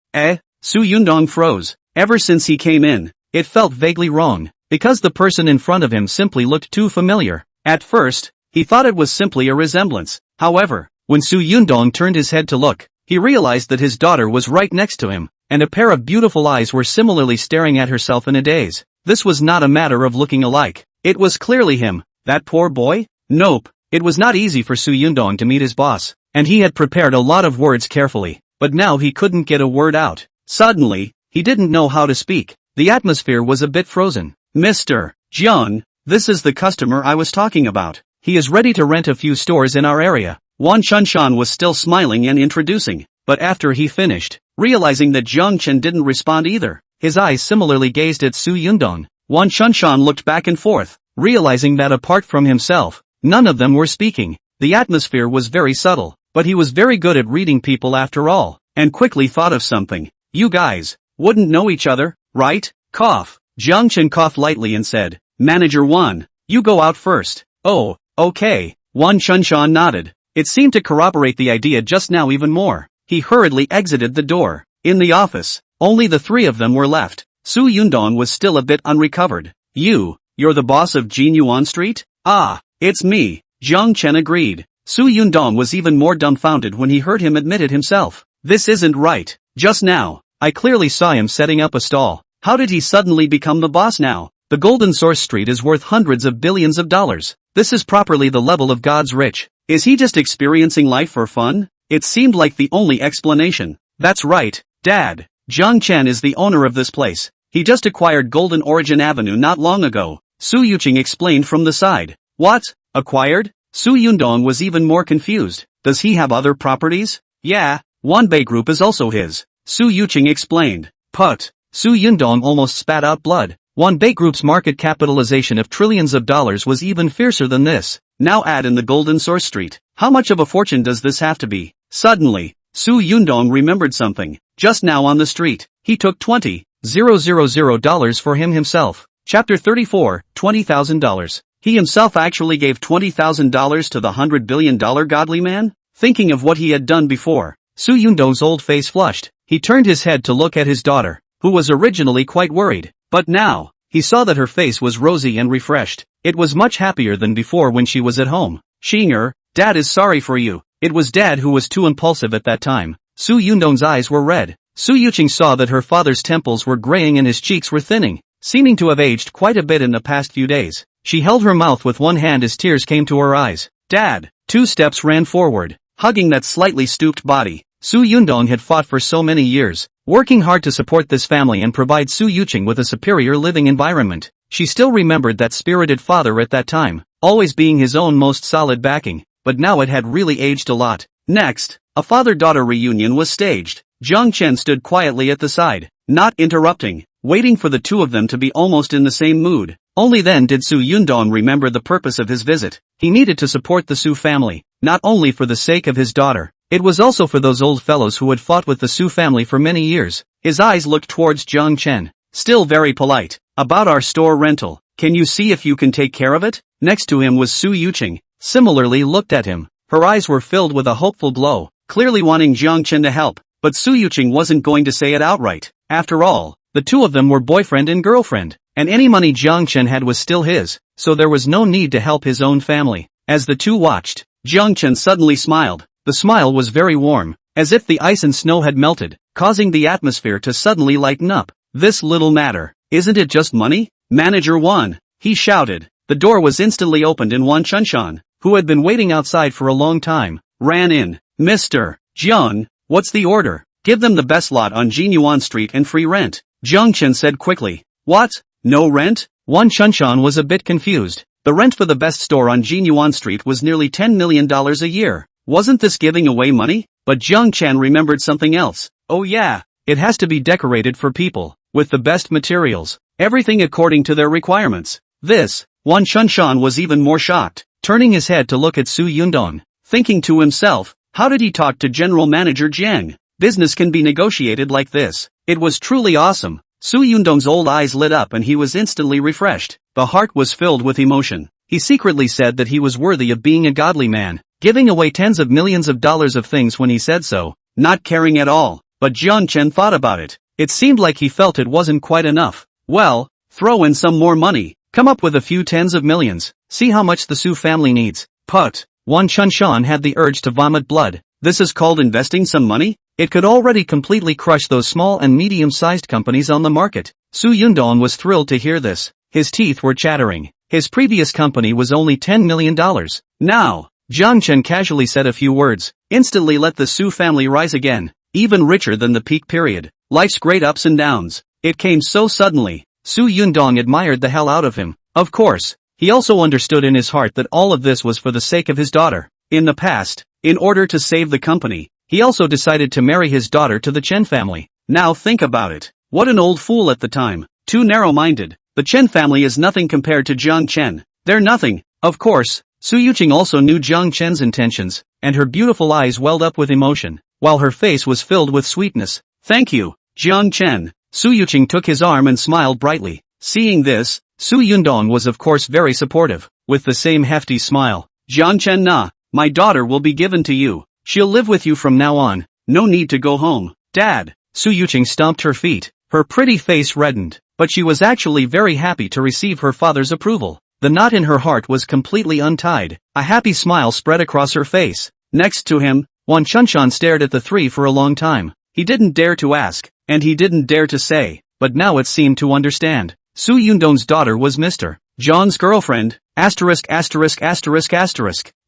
Su Yundong froze. Ever since he came in, it felt vaguely wrong, because the person in front of him simply looked too familiar. At first, he thought it was simply a resemblance. However, when Su Yundong turned his head to look, he realized that his daughter was right next to him, and a pair of beautiful eyes were similarly staring at herself in a daze. This was not a matter of looking alike. It was clearly him. That poor boy? Nope. It was not easy for Su Yundong to meet his boss, and he had prepared a lot of words carefully, but now he couldn't get a word out. Suddenly, he didn't know how to speak. The atmosphere was a bit frozen. Mr. Jiang, this is the customer I was talking about. He is ready to rent a few stores in our area. Wan Chunshan was still smiling and introducing, but after he finished, realizing that Jiang Chen didn't respond either, his eyes similarly gazed at Su Yundong. Wan Chunshan looked back and forth, realizing that apart from himself, none of them were speaking. The atmosphere was very subtle, but he was very good at reading people after all, and quickly thought of something. You guys wouldn't know each other, right? Cough. Jiang Chen coughed lightly and said, Manager 1, you go out first. Oh, okay. Wan Chunshan nodded. It seemed to corroborate the idea just now even more. He hurriedly exited the door. In the office, only the three of them were left. Su Yundong was still a bit unrecovered. You're the boss of Jinyuan Street? Ah, it's me, Jiang Chen agreed. Su Yundong was even more dumbfounded when he heard him admit it himself. This isn't right. Just now, I clearly saw him setting up a stall. How did he suddenly become the boss now? The Golden Source Street is worth hundreds of billions of dollars. This is properly the level of God's rich. Is he just experiencing life for fun? It seemed like the only explanation. That's right, Dad. Jiang Chen is the owner of this place. He just acquired Golden Origin Avenue not long ago. Su Yuqing explained from the side. What? Acquired? Su Yundong was even more confused. Does he have other properties? Yeah, Wanbei Group is also his. Su Yuqing explained. Put. Su Yundong almost spat out blood. Wanbei Group's market capitalization of trillions of dollars was even fiercer than this. Now add in the Golden Source Street. How much of a fortune does this have to be? Suddenly, Su Yundong remembered something. Just now on the street, he took $20,000 for himself. Chapter 34, $20,000. He himself actually gave $20,000 to the $100 billion godly man? Thinking of what he had done before, Su Yundong's old face flushed. He turned his head to look at his daughter, who was originally quite worried. But now, he saw that her face was rosy and refreshed. It was much happier than before when she was at home. Xinger, Dad is sorry for you. It was Dad who was too impulsive at that time. Su Yundong's eyes were red. Su Yuqing saw that her father's temples were graying and his cheeks were thinning, seeming to have aged quite a bit in the past few days. She held her mouth with one hand as tears came to her eyes. Dad! 2 steps ran forward, hugging that slightly stooped body. Su Yundong had fought for so many years, working hard to support this family and provide Su Yuqing with a superior living environment. She still remembered that spirited father at that time, always being his own most solid backing, but now it had really aged a lot. Next, a father-daughter reunion was staged. Jiang Chen stood quietly at the side, not interrupting, waiting for the two of them to be almost in the same mood. Only then did Su Yundong remember the purpose of his visit. He needed to support the Su family, not only for the sake of his daughter. It was also for those old fellows who had fought with the Su family for many years. His eyes looked towards Jiang Chen, still very polite. About our store rental, can you see if you can take care of it? Next to him was Su Yuqing, similarly looked at him. Her eyes were filled with a hopeful glow, clearly wanting Jiang Chen to help, but Su Yuqing wasn't going to say it outright. After all, the two of them were boyfriend and girlfriend, and any money Jiang Chen had was still his, so there was no need to help his own family. As the two watched, Jiang Chen suddenly smiled. The smile was very warm, as if the ice and snow had melted, causing the atmosphere to suddenly lighten up. This little matter, isn't it just money? Manager 1, he shouted. The door was instantly opened and Wan Chunshan, who had been waiting outside for a long time, ran in. Mr. Jiang, what's the order? Give them the best lot on Jinyuan Street and free rent. Jiang Chen said quickly. What? No rent? Wan Chunshan was a bit confused. The rent for the best store on Jinyuan Street was nearly $10 million a year. Wasn't this giving away money? But Jiang Chen remembered something else. Oh yeah, it has to be decorated for people, with the best materials, everything according to their requirements. This, Wan Chunshan was even more shocked, turning his head to look at Su Yundong, thinking to himself, how did he talk to General Manager Jiang? Business can be negotiated like this. It was truly awesome. Su Yundong's old eyes lit up and he was instantly refreshed. The heart was filled with emotion. He secretly said that he was worthy of being a godly man, giving away tens of millions of dollars of things when he said so, not caring at all. But Jiang Chen thought about it. It seemed like he felt it wasn't quite enough. Well, throw in some more money, come up with a few tens of millions, see how much the Su family needs. Wan Chunshan had the urge to vomit blood. This is called investing some money? It could already completely crush those small and medium-sized companies on the market. Su Yundong was thrilled to hear this. His teeth were chattering. His previous company was only $10 million. Now, Jiang Chen casually said a few words, instantly let the Su family rise again, even richer than the peak period. Life's great ups and downs. It came so suddenly. Su Yundong admired the hell out of him. Of course, he also understood in his heart that all of this was for the sake of his daughter. In the past, in order to save the company, he also decided to marry his daughter to the Chen family. Now think about it. What an old fool at the time. Too narrow-minded. The Chen family is nothing compared to Jiang Chen. They're nothing. Of course, Su Yuqing also knew Jiang Chen's intentions, and her beautiful eyes welled up with emotion, while her face was filled with sweetness. Thank you, Jiang Chen. Su Yuqing took his arm and smiled brightly. Seeing this, Su Yundong was of course very supportive, with the same hefty smile. Jiang Chen na, my daughter will be given to you. She'll live with you from now on. No need to go home. Dad. Su Yuqing stomped her feet. Her pretty face reddened, but she was actually very happy to receive her father's approval. The knot in her heart was completely untied. A happy smile spread across her face. Next to him, Wan Chunshan stared at the three for a long time. He didn't dare to ask, and he didn't dare to say, but now it seemed to understand. Su Yundong's daughter was Mr. John's girlfriend, asterisk.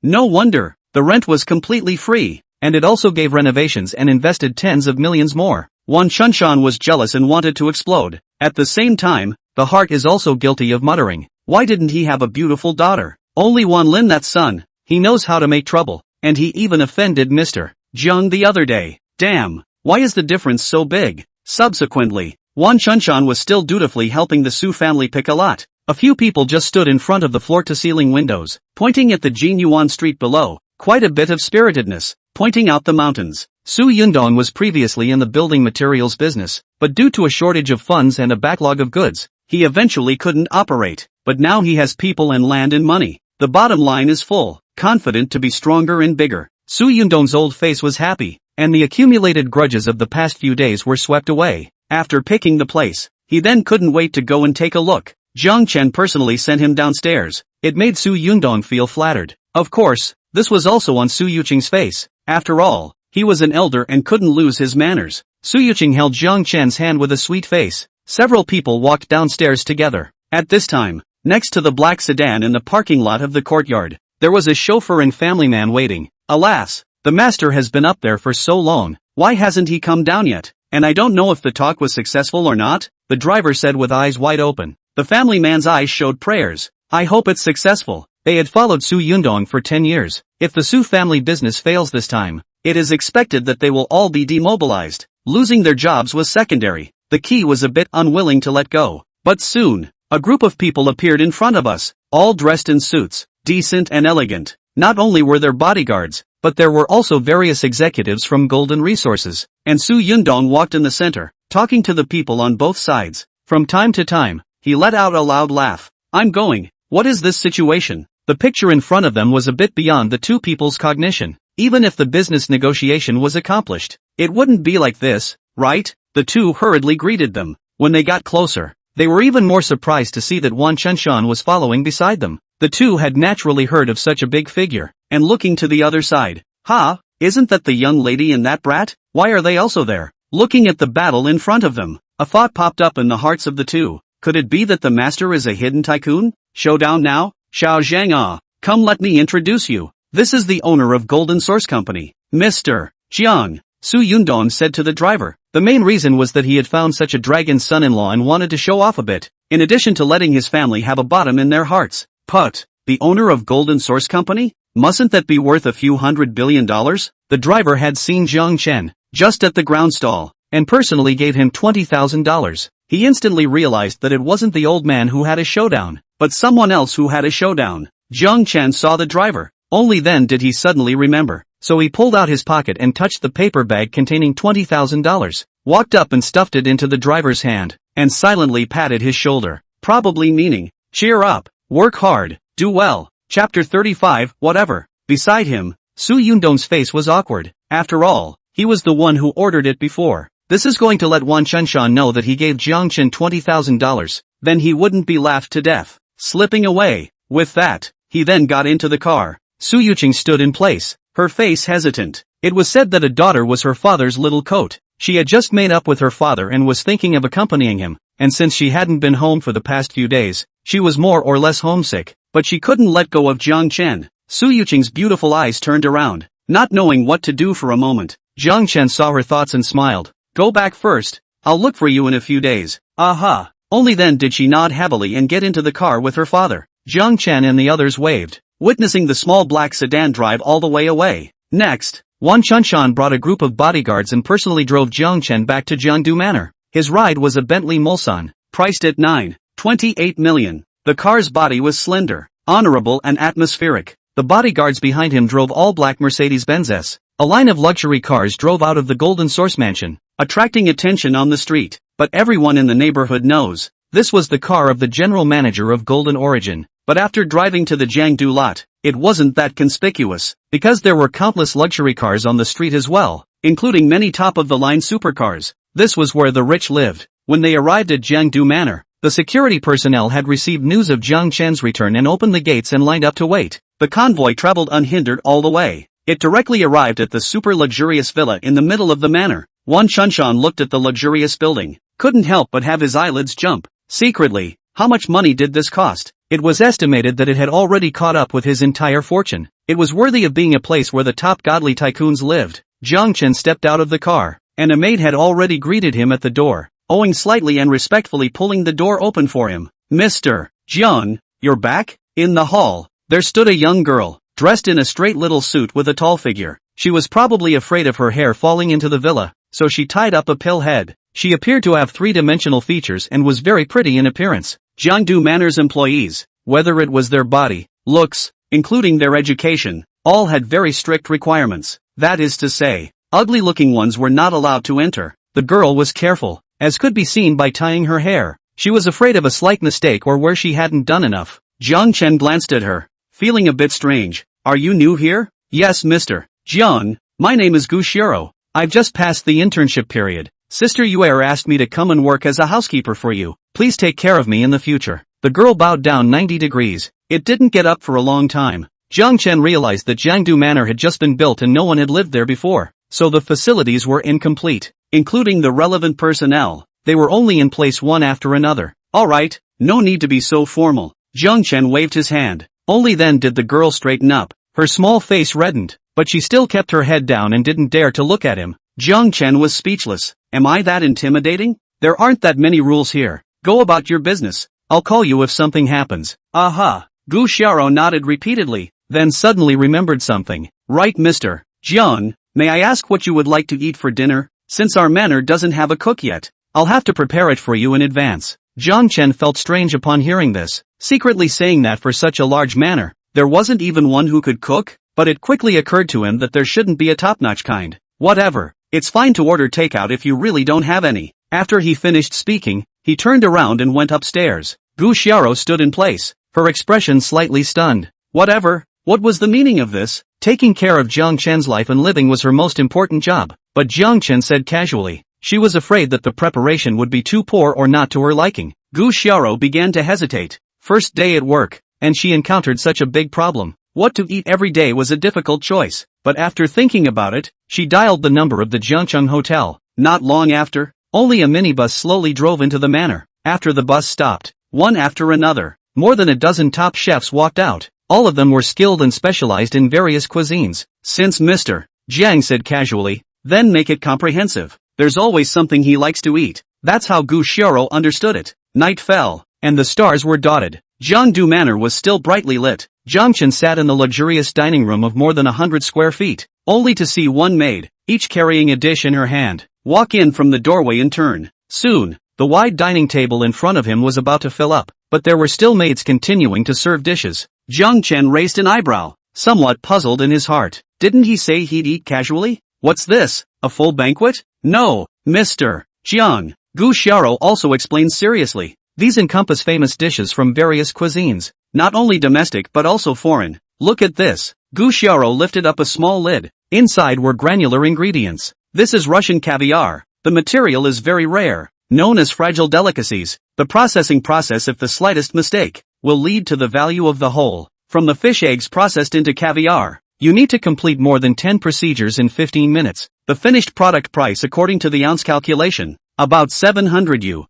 No wonder, the rent was completely free, and it also gave renovations and invested tens of millions more. Wan Chunshan was jealous and wanted to explode. At the same time, the heart is also guilty of muttering. Why didn't he have a beautiful daughter? Only Wan Lin that son. He knows how to make trouble, and he even offended Mr. Jiang the other day. Damn, why is the difference so big? Subsequently, Wan Chunshan was still dutifully helping the Su family pick a lot. A few people just stood in front of the floor-to-ceiling windows, pointing at the Jinyuan street below. Quite a bit of spiritedness, pointing out the mountains. Su Yundong was previously in the building materials business, but due to a shortage of funds and a backlog of goods, he eventually couldn't operate. But now he has people and land and money. The bottom line is full, confident to be stronger and bigger. Su Yundong's old face was happy, and the accumulated grudges of the past few days were swept away. After picking the place, he then couldn't wait to go and take a look. Jiang Chen personally sent him downstairs. It made Su Yundong feel flattered. Of course, this was also on Su Yuqing's face. After all, he was an elder and couldn't lose his manners. Su Yuqing held Jiang Chen's hand with a sweet face. Several people walked downstairs together. At this time, next to the black sedan in the parking lot of the courtyard, there was a chauffeur and family man waiting. Alas, the master has been up there for so long. Why hasn't he come down yet? And I don't know if the talk was successful or not, the driver said with eyes wide open. The family man's eyes showed prayers. I hope it's successful. They had followed Su Yundong for 10 years. If the Su family business fails this time, it is expected that they will all be demobilized. Losing their jobs was secondary. The key was a bit unwilling to let go. But soon, a group of people appeared in front of us, all dressed in suits, decent and elegant. Not only were there bodyguards, but there were also various executives from Golden Resources. And Su Yundong walked in the center, talking to the people on both sides. From time to time, he let out a loud laugh. I'm going. What is this situation? The picture in front of them was a bit beyond the two people's cognition. Even if the business negotiation was accomplished, it wouldn't be like this, right? The two hurriedly greeted them. When they got closer, they were even more surprised to see that Wan Chunshan was following beside them. The two had naturally heard of such a big figure, and looking to the other side. Ha, isn't that the young lady and that brat? Why are they also there? Looking at the battle in front of them, a thought popped up in the hearts of the two. Could it be that the master is a hidden tycoon? Showdown now? Xiao Zhang come let me introduce you. This is the owner of Golden Source Company, Mr. Jiang. Su Yundong said to the driver. The main reason was that he had found such a dragon son-in-law and wanted to show off a bit, in addition to letting his family have a bottom in their hearts. But, the owner of Golden Source Company? Mustn't that be worth a few $100 billion? The driver had seen Jiang Chen, just at the ground stall, and personally gave him $20,000. He instantly realized that it wasn't the old man who had a showdown, but someone else who had a showdown. Jiang Chen saw the driver. Only then did he suddenly remember. So he pulled out his pocket and touched the paper bag containing $20,000, walked up and stuffed it into the driver's hand, and silently patted his shoulder, probably meaning, cheer up, work hard, do well. Chapter 35, whatever. Beside him, Su Yundong's face was awkward. After all, he was the one who ordered it before. This is going to let Wan Chunshan know that he gave Jiang Chen $20,000, then he wouldn't be laughed to death. Slipping away. With that, he then got into the car. Su Yuqing stood in place, her face hesitant. It was said that a daughter was her father's little coat. She had just made up with her father and was thinking of accompanying him, and since she hadn't been home for the past few days, she was more or less homesick, but she couldn't let go of Jiang Chen. Su Yuqing's beautiful eyes turned around, not knowing what to do for a moment. Jiang Chen saw her thoughts and smiled. Go back first. I'll look for you in a few days. Aha. Only then did she nod heavily and get into the car with her father. Jiang Chen and the others waved, witnessing the small black sedan drive all the way away. Next, Wan Chunshan brought a group of bodyguards and personally drove Jiang Chen back to Jiangdu Manor. His ride was a Bentley Mulsanne, priced at 9.28 million. The car's body was slender, honorable and atmospheric. The bodyguards behind him drove all black Mercedes-Benzes. A line of luxury cars drove out of the Golden Source mansion, attracting attention on the street. But everyone in the neighborhood knows, this was the car of the general manager of Golden Origin. But after driving to the Jiangdu lot, it wasn't that conspicuous, because there were countless luxury cars on the street as well, including many top-of-the-line supercars. This was where the rich lived. When they arrived at Jiangdu Manor, the security personnel had received news of Jiang Chen's return and opened the gates and lined up to wait. The convoy traveled unhindered all the way. It directly arrived at the super-luxurious villa in the middle of the manor. Wan Chunshan looked at the luxurious building, couldn't help but have his eyelids jump. Secretly, how much money did this cost? It was estimated that it had already caught up with his entire fortune. It was worthy of being a place where the top godly tycoons lived. Jiang Chen stepped out of the car, and a maid had already greeted him at the door, owing slightly and respectfully pulling the door open for him. Mr. Jiang, you're back? In the hall, there stood a young girl, dressed in a straight little suit with a tall figure. She was probably afraid of her hair falling into the villa, so she tied up a pill head. She appeared to have three-dimensional features and was very pretty in appearance. Jiangdu Manor's employees, whether it was their body, looks, including their education, all had very strict requirements. That is to say, ugly-looking ones were not allowed to enter. The girl was careful, as could be seen by tying her hair. She was afraid of a slight mistake or where she hadn't done enough. Jiang Chen glanced at her, feeling a bit strange. Are you new here? Yes, Mr. Jiang, my name is Gu Xiero. I've just passed the internship period. Sister Yuer asked me to come and work as a housekeeper for you. Please take care of me in the future. The girl bowed down 90 degrees. It didn't get up for a long time. Jiang Chen realized that Jiangdu Manor had just been built and no one had lived there before, so the facilities were incomplete, including the relevant personnel. They were only in place one after another. Alright, no need to be so formal. Jiang Chen waved his hand. Only then did the girl straighten up. Her small face reddened, but she still kept her head down and didn't dare to look at him. Jiang Chen was speechless. Am I that intimidating? There aren't that many rules here. Go about your business. I'll call you if something happens. Aha. Gu Xiaro nodded repeatedly, then suddenly remembered something. Right, Mr. Jiang, may I ask what you would like to eat for dinner? Since our manor doesn't have a cook yet, I'll have to prepare it for you in advance. Jiang Chen felt strange upon hearing this, secretly saying that for such a large manor, there wasn't even one who could cook, but it quickly occurred to him that there shouldn't be a top-notch kind. Whatever, it's fine to order takeout if you really don't have any. After he finished speaking, he turned around and went upstairs. Gu Xiaro stood in place, her expression slightly stunned. Whatever, what was the meaning of this? Taking care of Jiang Chen's life and living was her most important job, but Jiang Chen said casually. She was afraid that the preparation would be too poor or not to her liking. Gu Xiaro began to hesitate. First day at work, and she encountered such a big problem. What to eat every day was a difficult choice, but after thinking about it, she dialed the number of the Jiangcheng Hotel. Not long after, only a minibus slowly drove into the manor. After the bus stopped, one after another, more than a dozen top chefs walked out. All of them were skilled and specialized in various cuisines. Since Mr. Jiang said casually, then make it comprehensive. There's always something he likes to eat. That's how Gu Xiero understood it. Night fell, and the stars were dotted. Jiangdu Manor was still brightly lit. Jiang Chen sat in the luxurious dining room of more than 100 square feet, only to see one maid, each carrying a dish in her hand, walk in from the doorway in turn. Soon, the wide dining table in front of him was about to fill up, but there were still maids continuing to serve dishes. Jiang Chen raised an eyebrow, somewhat puzzled in his heart. Didn't he say he'd eat casually? What's this, a full banquet? No, Mr. Jiang. Gu Xiaro also explained seriously. These encompass famous dishes from various cuisines, not only domestic but also foreign. Look at this. Gu Xiaro lifted up a small lid. Inside were granular ingredients. This is Russian caviar. The material is very rare, known as fragile delicacies. The processing process, if the slightest mistake, will lead to the value of the whole. From the fish eggs processed into caviar, You need to complete more than 10 procedures in 15 minutes. The finished product price according to the ounce calculation, about $700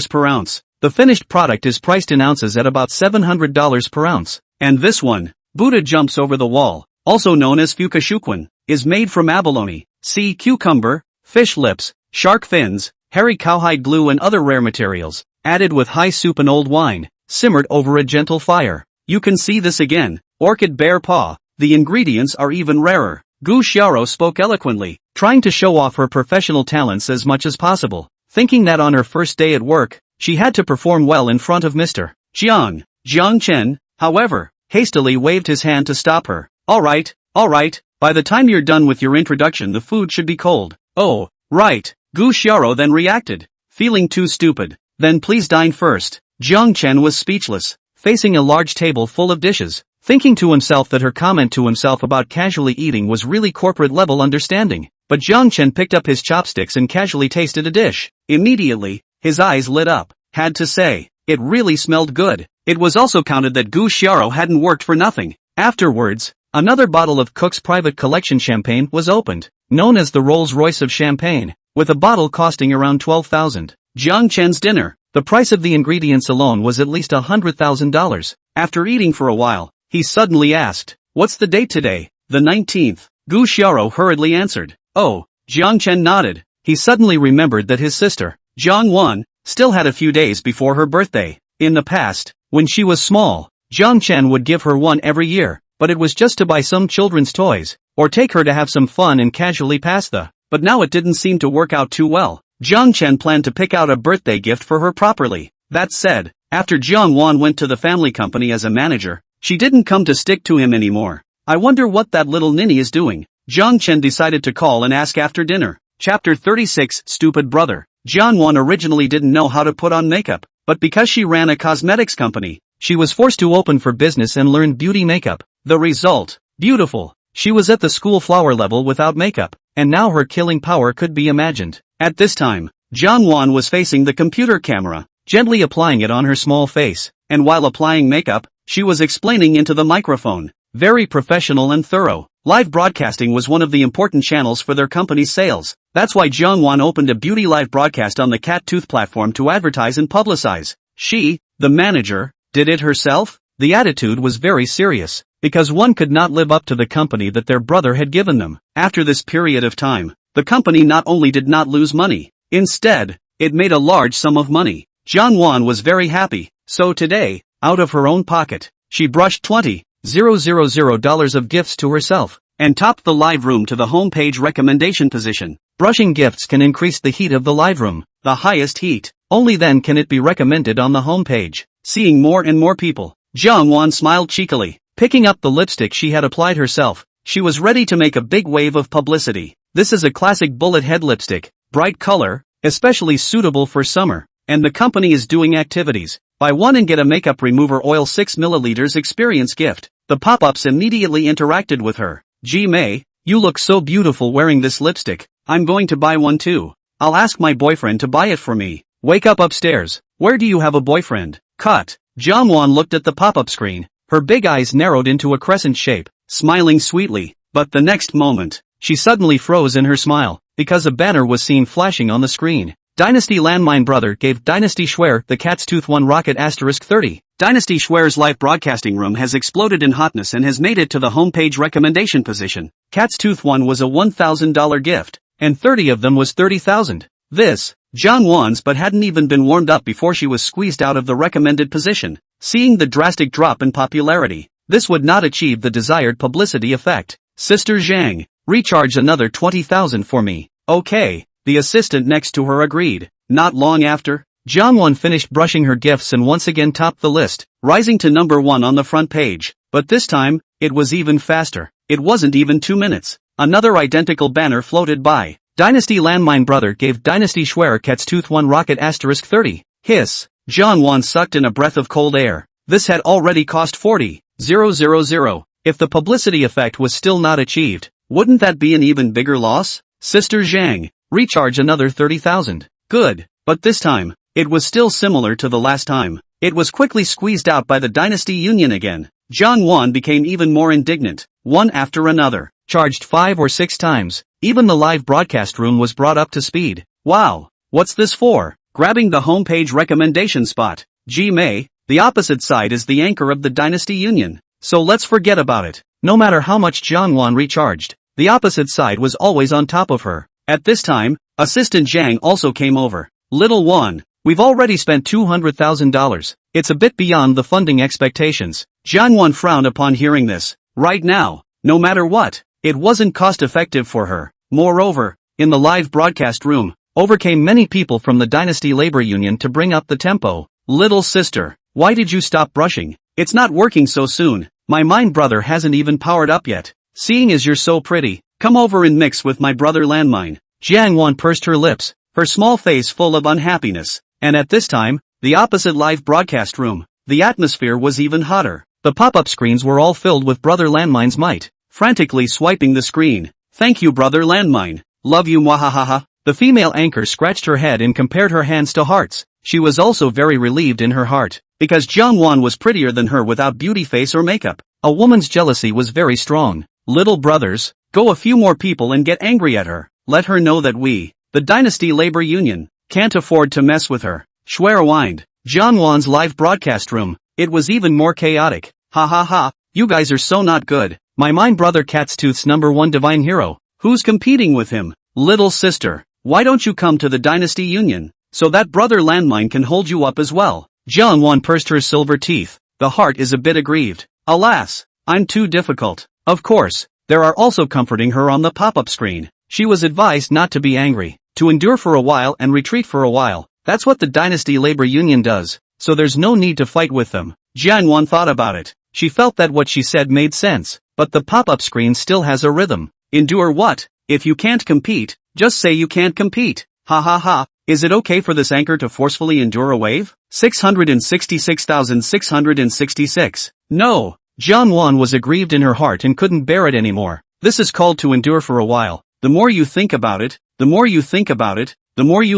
per ounce. The finished product is priced in ounces at about $700 per ounce. And this one, Buddha jumps over the wall, also known as Fukushukwan, is made from abalone, sea cucumber, fish lips, shark fins, hairy cowhide glue and other rare materials, added with high soup and old wine, simmered over a gentle fire. You can see this again, orchid bear paw. The ingredients are even rarer. Gu Xiaoro spoke eloquently, trying to show off her professional talents as much as possible, thinking that on her first day at work, she had to perform well in front of Mr. Jiang Chen, however, hastily waved his hand to stop her. All right, by the time you're done with your introduction the food should be cold. Oh, right, Gu Xiaoro then reacted, feeling too stupid. Then please dine first. Jiang Chen was speechless, facing a large table full of dishes, thinking to himself that her comment to himself about casually eating was really corporate-level understanding. But Jiang Chen picked up his chopsticks and casually tasted a dish. Immediately, his eyes lit up. Had to say, it really smelled good. It was also counted that Gu Xiaoro hadn't worked for nothing. Afterwards, another bottle of Cook's private collection champagne was opened, known as the Rolls-Royce of champagne, with a bottle costing around 12,000. Jiang Chen's dinner, the price of the ingredients alone was at least $100,000. After eating for a while, he suddenly asked, "What's the date today?" "The 19th. Gu Xiaoro hurriedly answered. "Oh." Jiang Chen nodded. He suddenly remembered that his sister, Jiang Wan, still had a few days before her birthday. In the past, when she was small, Jiang Chen would give her one every year, but it was just to buy some children's toys, or take her to have some fun and casually pass the. But now it didn't seem to work out too well. Jiang Chen planned to pick out a birthday gift for her properly. That said, after Jiang Wan went to the family company as a manager, she didn't come to stick to him anymore. I wonder what that little ninny is doing. Jiang Chen decided to call and ask after dinner. Chapter 36 Stupid Brother. Jiang Wan originally didn't know how to put on makeup, but because she ran a cosmetics company, she was forced to open for business and learn beauty makeup. The result? Beautiful. She was at the school flower level without makeup, and now her killing power could be imagined. At this time, Jiang Wan was facing the computer camera, gently applying it on her small face, and while applying makeup, she was explaining into the microphone. Very professional and thorough. Live broadcasting was one of the important channels for their company's sales. That's why Jiang Wan opened a beauty live broadcast on the Cat Tooth platform to advertise and publicize. She, the manager, did it herself? The attitude was very serious, because one could not live up to the company that their brother had given them. After this period of time, the company not only did not lose money, instead, it made a large sum of money. Jiang Wan was very happy, so today, out of her own pocket, she brushed $20,000 of gifts to herself, and topped the live room to the homepage recommendation position. Brushing gifts can increase the heat of the live room, the highest heat. Only then can it be recommended on the homepage. Seeing more and more people, Jiang Wan smiled cheekily. Picking up the lipstick she had applied herself, she was ready to make a big wave of publicity. This is a classic bullet head lipstick, bright color, especially suitable for summer, and the company is doing activities. Buy one and get a makeup remover oil 6 ml experience gift. The pop-ups immediately interacted with her. "Gee May, you look so beautiful wearing this lipstick. I'm going to buy one too. I'll ask my boyfriend to buy it for me. Wake up upstairs. Where do you have a boyfriend?" Cut. Jiang Wan looked at the pop-up screen. Her big eyes narrowed into a crescent shape, smiling sweetly. But the next moment, she suddenly froze in her smile, because a banner was seen flashing on the screen. Dynasty Landmine Brother gave Dynasty Schwer the Cat's Tooth 1 rocket *30. Dynasty Schwer's live broadcasting room has exploded in hotness and has made it to the homepage recommendation position. Cat's Tooth 1 was a $1,000 gift, and 30 of them was 30,000. This, Jiang Wan's but hadn't even been warmed up before she was squeezed out of the recommended position. Seeing the drastic drop in popularity, this would not achieve the desired publicity effect. "Sister Zhang, recharge another 20,000 for me." "Okay." The assistant next to her agreed. Not long after, Jiang Wan finished brushing her gifts and once again topped the list, rising to number 1 on the front page. But this time, it was even faster. It wasn't even 2 minutes. Another identical banner floated by. Dynasty Landmine Brother gave Dynasty Schwer Cat's Tooth 1 rocket *30. Hiss. Jiang Wan sucked in a breath of cold air. This had already cost 40,000. If the publicity effect was still not achieved, wouldn't that be an even bigger loss? "Sister Zhang, recharge another 30,000. Good, but this time, it was still similar to the last time. It was quickly squeezed out by the Dynasty Union again. Jiang Wan became even more indignant. one after another, charged 5 or 6 times. Even the live broadcast room was brought up to speed. Wow, what's this for? Grabbing the homepage recommendation spot. Gee May, the opposite side is the anchor of the Dynasty Union. So let's forget about it. No matter how much Jiang Wan recharged, the opposite side was always on top of her. At this time, Assistant Jiang also came over. Little one, we've already spent $200,000. It's a bit beyond the funding expectations. Jiang Wan frowned upon hearing this. Right now, no matter what, it wasn't cost-effective for her. Moreover, in the live broadcast room, overcame many people from the Dynasty Labor Union to bring up the tempo. Little sister, why did you stop brushing? It's not working so soon. My mind brother hasn't even powered up yet. Seeing as you're so pretty, come over and mix with my brother landmine. Jiang Wan pursed her lips, her small face full of unhappiness. And at this time, the opposite live broadcast room, the atmosphere was even hotter. The pop-up screens were all filled with Brother Landmine's might, frantically swiping the screen. Thank you Brother Landmine. Love you mwahahaha. The female anchor scratched her head and compared her hands to hearts. She was also very relieved in her heart, because Jiang Wan was prettier than her without beauty face or makeup. A woman's jealousy was very strong. Little brothers, go a few more people and get angry at her. Let her know that we, the Dynasty Labor Union, can't afford to mess with her. Schwer whined. Jiang Wan's live broadcast room, it was even more chaotic. Ha ha ha, you guys are so not good. My mind brother Catstooth's #1 divine hero. Who's competing with him? Little sister, why don't you come to the Dynasty Union, so that Brother Landmine can hold you up as well? Jiang Wan pursed her silver teeth. The heart is a bit aggrieved. Alas, I'm too difficult. Of course, there are also comforting her on the pop-up screen. She was advised not to be angry, to endure for a while and retreat for a while. That's what the Dynasty Labor Union does, so there's no need to fight with them. Jiang Wan thought about it. She felt that what she said made sense, but the pop-up screen still has a rhythm. Endure what? If you can't compete, just say you can't compete. Ha ha ha, is it okay for this anchor to forcefully endure a wave? 666,666. No. Jiang Wan was aggrieved in her heart and couldn't bear it anymore. This is called to endure for a while. The more you think about it, the more you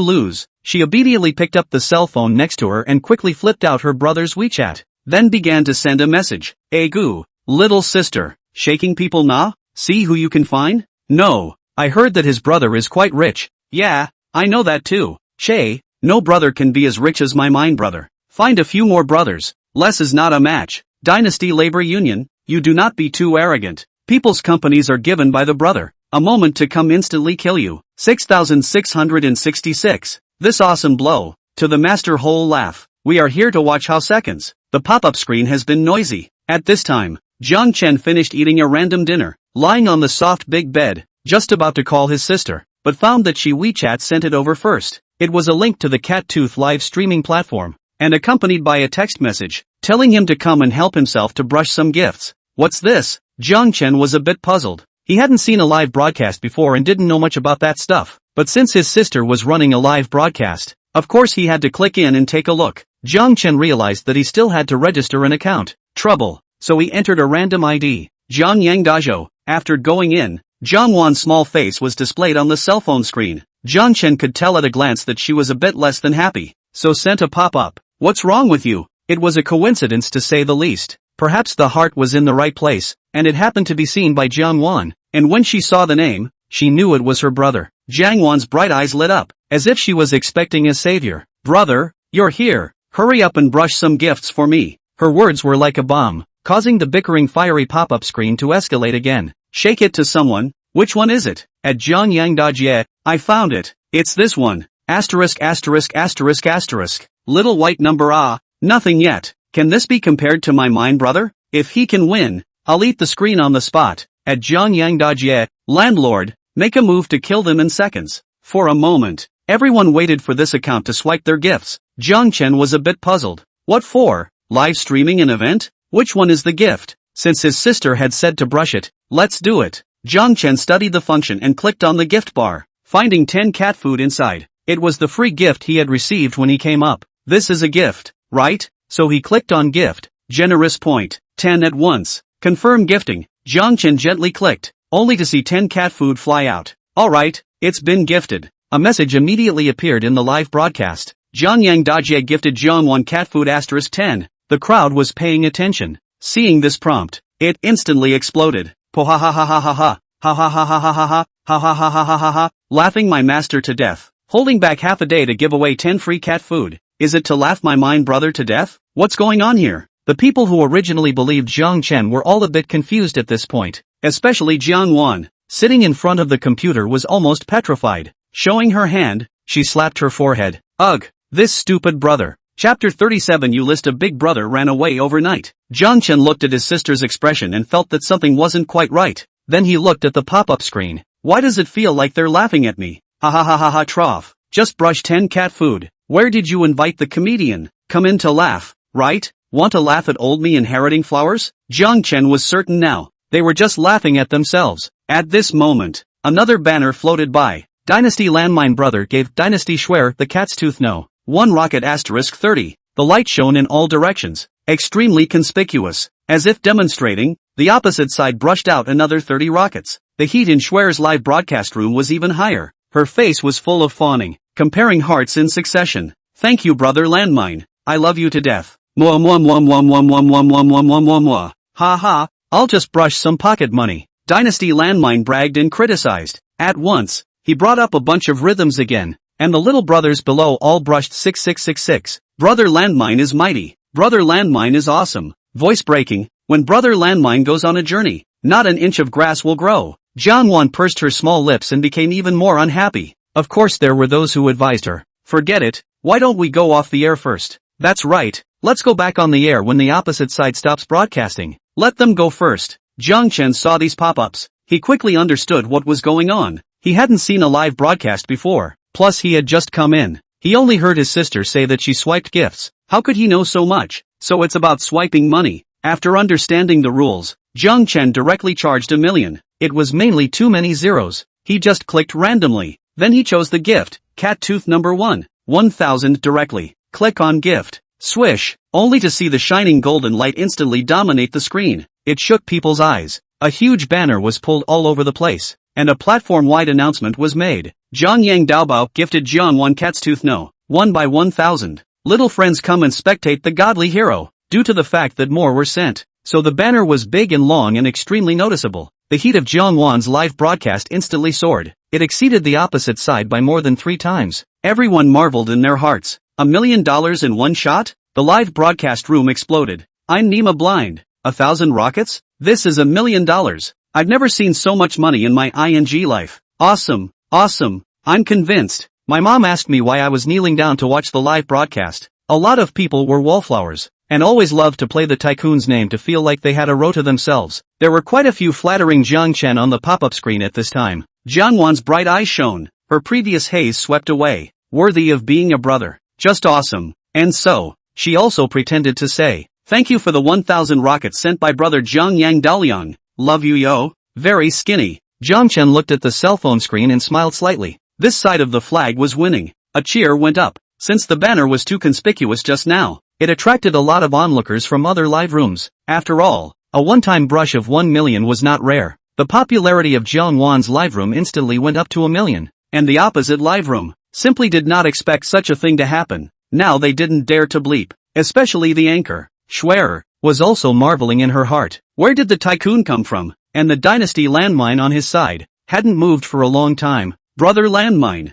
lose. She immediately picked up the cell phone next to her and quickly flipped out her brother's WeChat, then began to send a message. Egu, little sister, shaking people nah? See who you can find? No, I heard that his brother is quite rich. Yeah, I know that too. Shay, no brother can be as rich as my mind brother. Find a few more brothers. Less is not a match. Dynasty Labor Union, you do not be too arrogant. People's companies are given by the brother. A moment to come instantly kill you. 6,666. This awesome blow. To the master whole laugh. We are here to watch how seconds. The pop-up screen has been noisy. At this time, Jiang Chen finished eating a random dinner, lying on the soft big bed, just about to call his sister, but found that she WeChat sent it over first. It was a link to the Cattooth live streaming platform, and accompanied by a text message, telling him to come and help himself to brush some gifts. What's this? Jiang Chen was a bit puzzled. He hadn't seen a live broadcast before and didn't know much about that stuff, but since his sister was running a live broadcast, of course he had to click in and take a look. Jiang Chen realized that he still had to register an account. Trouble. So he entered a random ID. Jiang Yang Dazhou. After going in, Jiang Wan's small face was displayed on the cell phone screen. Jiang Chen could tell at a glance that she was a bit less than happy, so sent a pop-up. What's wrong with you? It was a coincidence to say the least. Perhaps the heart was in the right place, and it happened to be seen by Jiang Wan, and when she saw the name, she knew it was her brother. Jiang Wan's bright eyes lit up, as if she was expecting a savior. Brother, you're here. Hurry up and brush some gifts for me. Her words were like a bomb, causing the bickering fiery pop-up screen to escalate again. Shake it to someone. Which one is it? At Jiang Yang Dajie, I found it. It's this one. Asterisk asterisk asterisk asterisk. Little white number nothing yet. Can this be compared to my mind brother? If he can win, I'll eat the screen on the spot. At Jiang Yang Dajie, landlord, make a move to kill them in seconds. For a moment, everyone waited for this account to swipe their gifts. Jiang Chen was a bit puzzled. What for? Live streaming an event? Which one is the gift? Since his sister had said to brush it, let's do it. Jiang Chen studied the function and clicked on the gift bar, finding 10 cat food inside. It was the free gift he had received when he came up. This is a gift, right? So he clicked on gift. Generous point. 10 at once. Confirm gifting. Jiang Chen gently clicked, only to see 10 cat food fly out. Alright, it's been gifted. A message immediately appeared in the live broadcast. Jiang Yang Dajie gifted Jiang Wan cat food *10. The crowd was paying attention. Seeing this prompt, it instantly exploded. Po ha ha ha ha ha ha. Ha ha ha ha ha ha ha. Ha ha ha ha ha ha ha. Laughing my master to death. Holding back half a day to give away 10 free cat food. Is it to laugh my mine brother to death? What's going on here? The people who originally believed Jiang Chen were all a bit confused at this point. Especially Jiang Wan. Sitting in front of the computer was almost petrified. Showing her hand, she slapped her forehead. Ugh, this stupid brother. Chapter 37. You list a big brother ran away overnight. Jiang Chen looked at his sister's expression and felt that something wasn't quite right. Then he looked at the pop-up screen. Why does it feel like they're laughing at me? Ha ha ha ha ha trough. Just brushed 10 cat food. Where did you invite the comedian? Come in to laugh, right? Want to laugh at old me inheriting flowers? Jiang Chen was certain now. They were just laughing at themselves. At this moment, another banner floated by. Dynasty Landmine brother gave Dynasty Schwer the cat's tooth no. 1 rocket asterisk 30. The light shone in all directions. Extremely conspicuous. As if demonstrating, the opposite side brushed out another 30 rockets. The heat in Schwer's live broadcast room was even higher. Her face was full of fawning, comparing hearts in succession. Thank you brother Landmine. I love you to death. Mwah mwah mwah mwah mwah mwah mwah mwah mwah mwah mwah mwah. Ha ha, I'll just brush some pocket money. Dynasty Landmine bragged and criticized. At once, he brought up a bunch of rhythms again, and the little brothers below all brushed 6666. Brother Landmine is mighty. Brother Landmine is awesome. Voice breaking. When Brother Landmine goes on a journey, not an inch of grass will grow. Jiang Wan pursed her small lips and became even more unhappy. Of course there were those who advised her. Forget it, why don't we go off the air first? That's right, let's go back on the air when the opposite side stops broadcasting. Let them go first. Jiang Chen saw these pop-ups. He quickly understood what was going on. He hadn't seen a live broadcast before. Plus he had just come in. He only heard his sister say that she swiped gifts. How could he know so much? So it's about swiping money. After understanding the rules, Jiang Chen directly charged $1 million. It was mainly too many zeros. He just clicked randomly. Then he chose the gift, cat tooth number 1, 1000 directly. Click on gift. Swish, only to see the shining golden light instantly dominate the screen. It shook people's eyes. A huge banner was pulled all over the place, and a platform-wide announcement was made. Zhang Yang Daobao gifted Jiang Wan cat's tooth no. 1 by 1000. Little friends come and spectate the godly hero. Due to the fact that more were sent, so the banner was big and long and extremely noticeable. The heat of Jiang Wan's live broadcast instantly soared. It exceeded the opposite side by more than 3 times. Everyone marveled in their hearts. $1 million in one shot? The live broadcast room exploded. I'm Nima blind. 1,000 rockets? This is $1 million. I've never seen so much money in my ing life. Awesome, awesome. I'm convinced. My mom asked me why I was kneeling down to watch the live broadcast. A lot of people were wallflowers, and always loved to play the tycoon's name to feel like they had a row to themselves. There were quite a few flattering Jiang Chen on the pop-up screen at this time. Jiang Wan's bright eyes shone. Her previous haze swept away. Worthy of being a brother. Just awesome. And so, she also pretended to say, thank you for the 1000 rockets sent by brother Jiang Yang Daliang. Love you yo. Very skinny. Jiang Chen looked at the cell phone screen and smiled slightly. This side of the flag was winning. A cheer went up. Since the banner was too conspicuous just now, it attracted a lot of onlookers from other live rooms. After all, a one-time brush of 1 million was not rare. The popularity of Jiang Wan's live room instantly went up to 1 million. And the opposite live room simply did not expect such a thing to happen. Now they didn't dare to bleep. Especially the anchor, Schwer, was also marveling in her heart. Where did the tycoon come from? And the dynasty landmine on his side hadn't moved for a long time. Brother Landmine,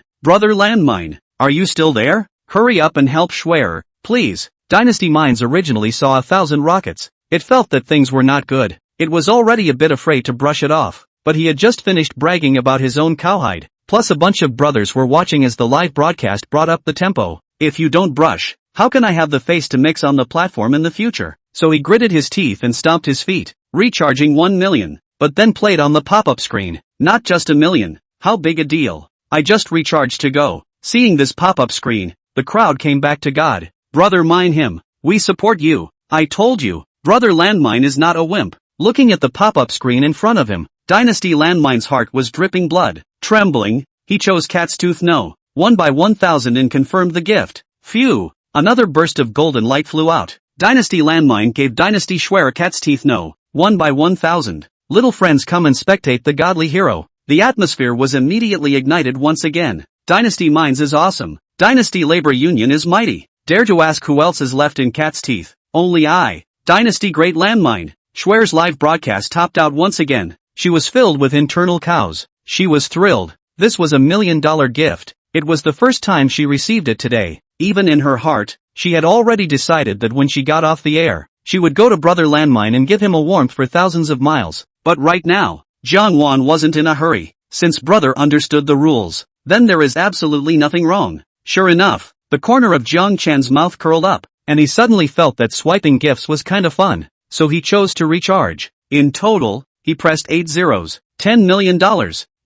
are you still there? Hurry up and help Schwer, please. Dynasty Mines originally saw 1,000 rockets. It felt that things were not good. It was already a bit afraid to brush it off, but he had just finished bragging about his own cowhide. Plus a bunch of brothers were watching as the live broadcast brought up the tempo. If you don't brush, how can I have the face to mix on the platform in the future? So he gritted his teeth and stomped his feet, recharging 1 million, but then played on the pop-up screen. Not just 1 million. How big a deal? I just recharged to go. Seeing this pop-up screen, the crowd came back to God. Brother mine him. We support you. I told you. Brother Landmine is not a wimp. Looking at the pop-up screen in front of him, Dynasty Landmine's heart was dripping blood. Trembling, he chose cat's tooth no. 1 by 1000 and confirmed the gift. Phew. Another burst of golden light flew out. Dynasty Landmine gave Dynasty Schwer cat's teeth no. 1 by 1000. Little friends come and spectate the godly hero. The atmosphere was immediately ignited once again. Dynasty Mines is awesome. Dynasty Labor Union is mighty. Dare to ask who else is left in cat's teeth? Only I. Dynasty Great Landmine. Schwer's live broadcast topped out once again. She was filled with internal cows. She was thrilled. This was $1 million gift. It was the first time she received it today. Even in her heart, she had already decided that when she got off the air, she would go to Brother Landmine and give him a warmth for thousands of miles. But right now, Jiang Wan wasn't in a hurry. Since Brother understood the rules, then there is absolutely nothing wrong. Sure enough, the corner of Jiang Chen's mouth curled up, and he suddenly felt that swiping gifts was kinda fun. So he chose to recharge. In total, he pressed 8 zeros. $10 million.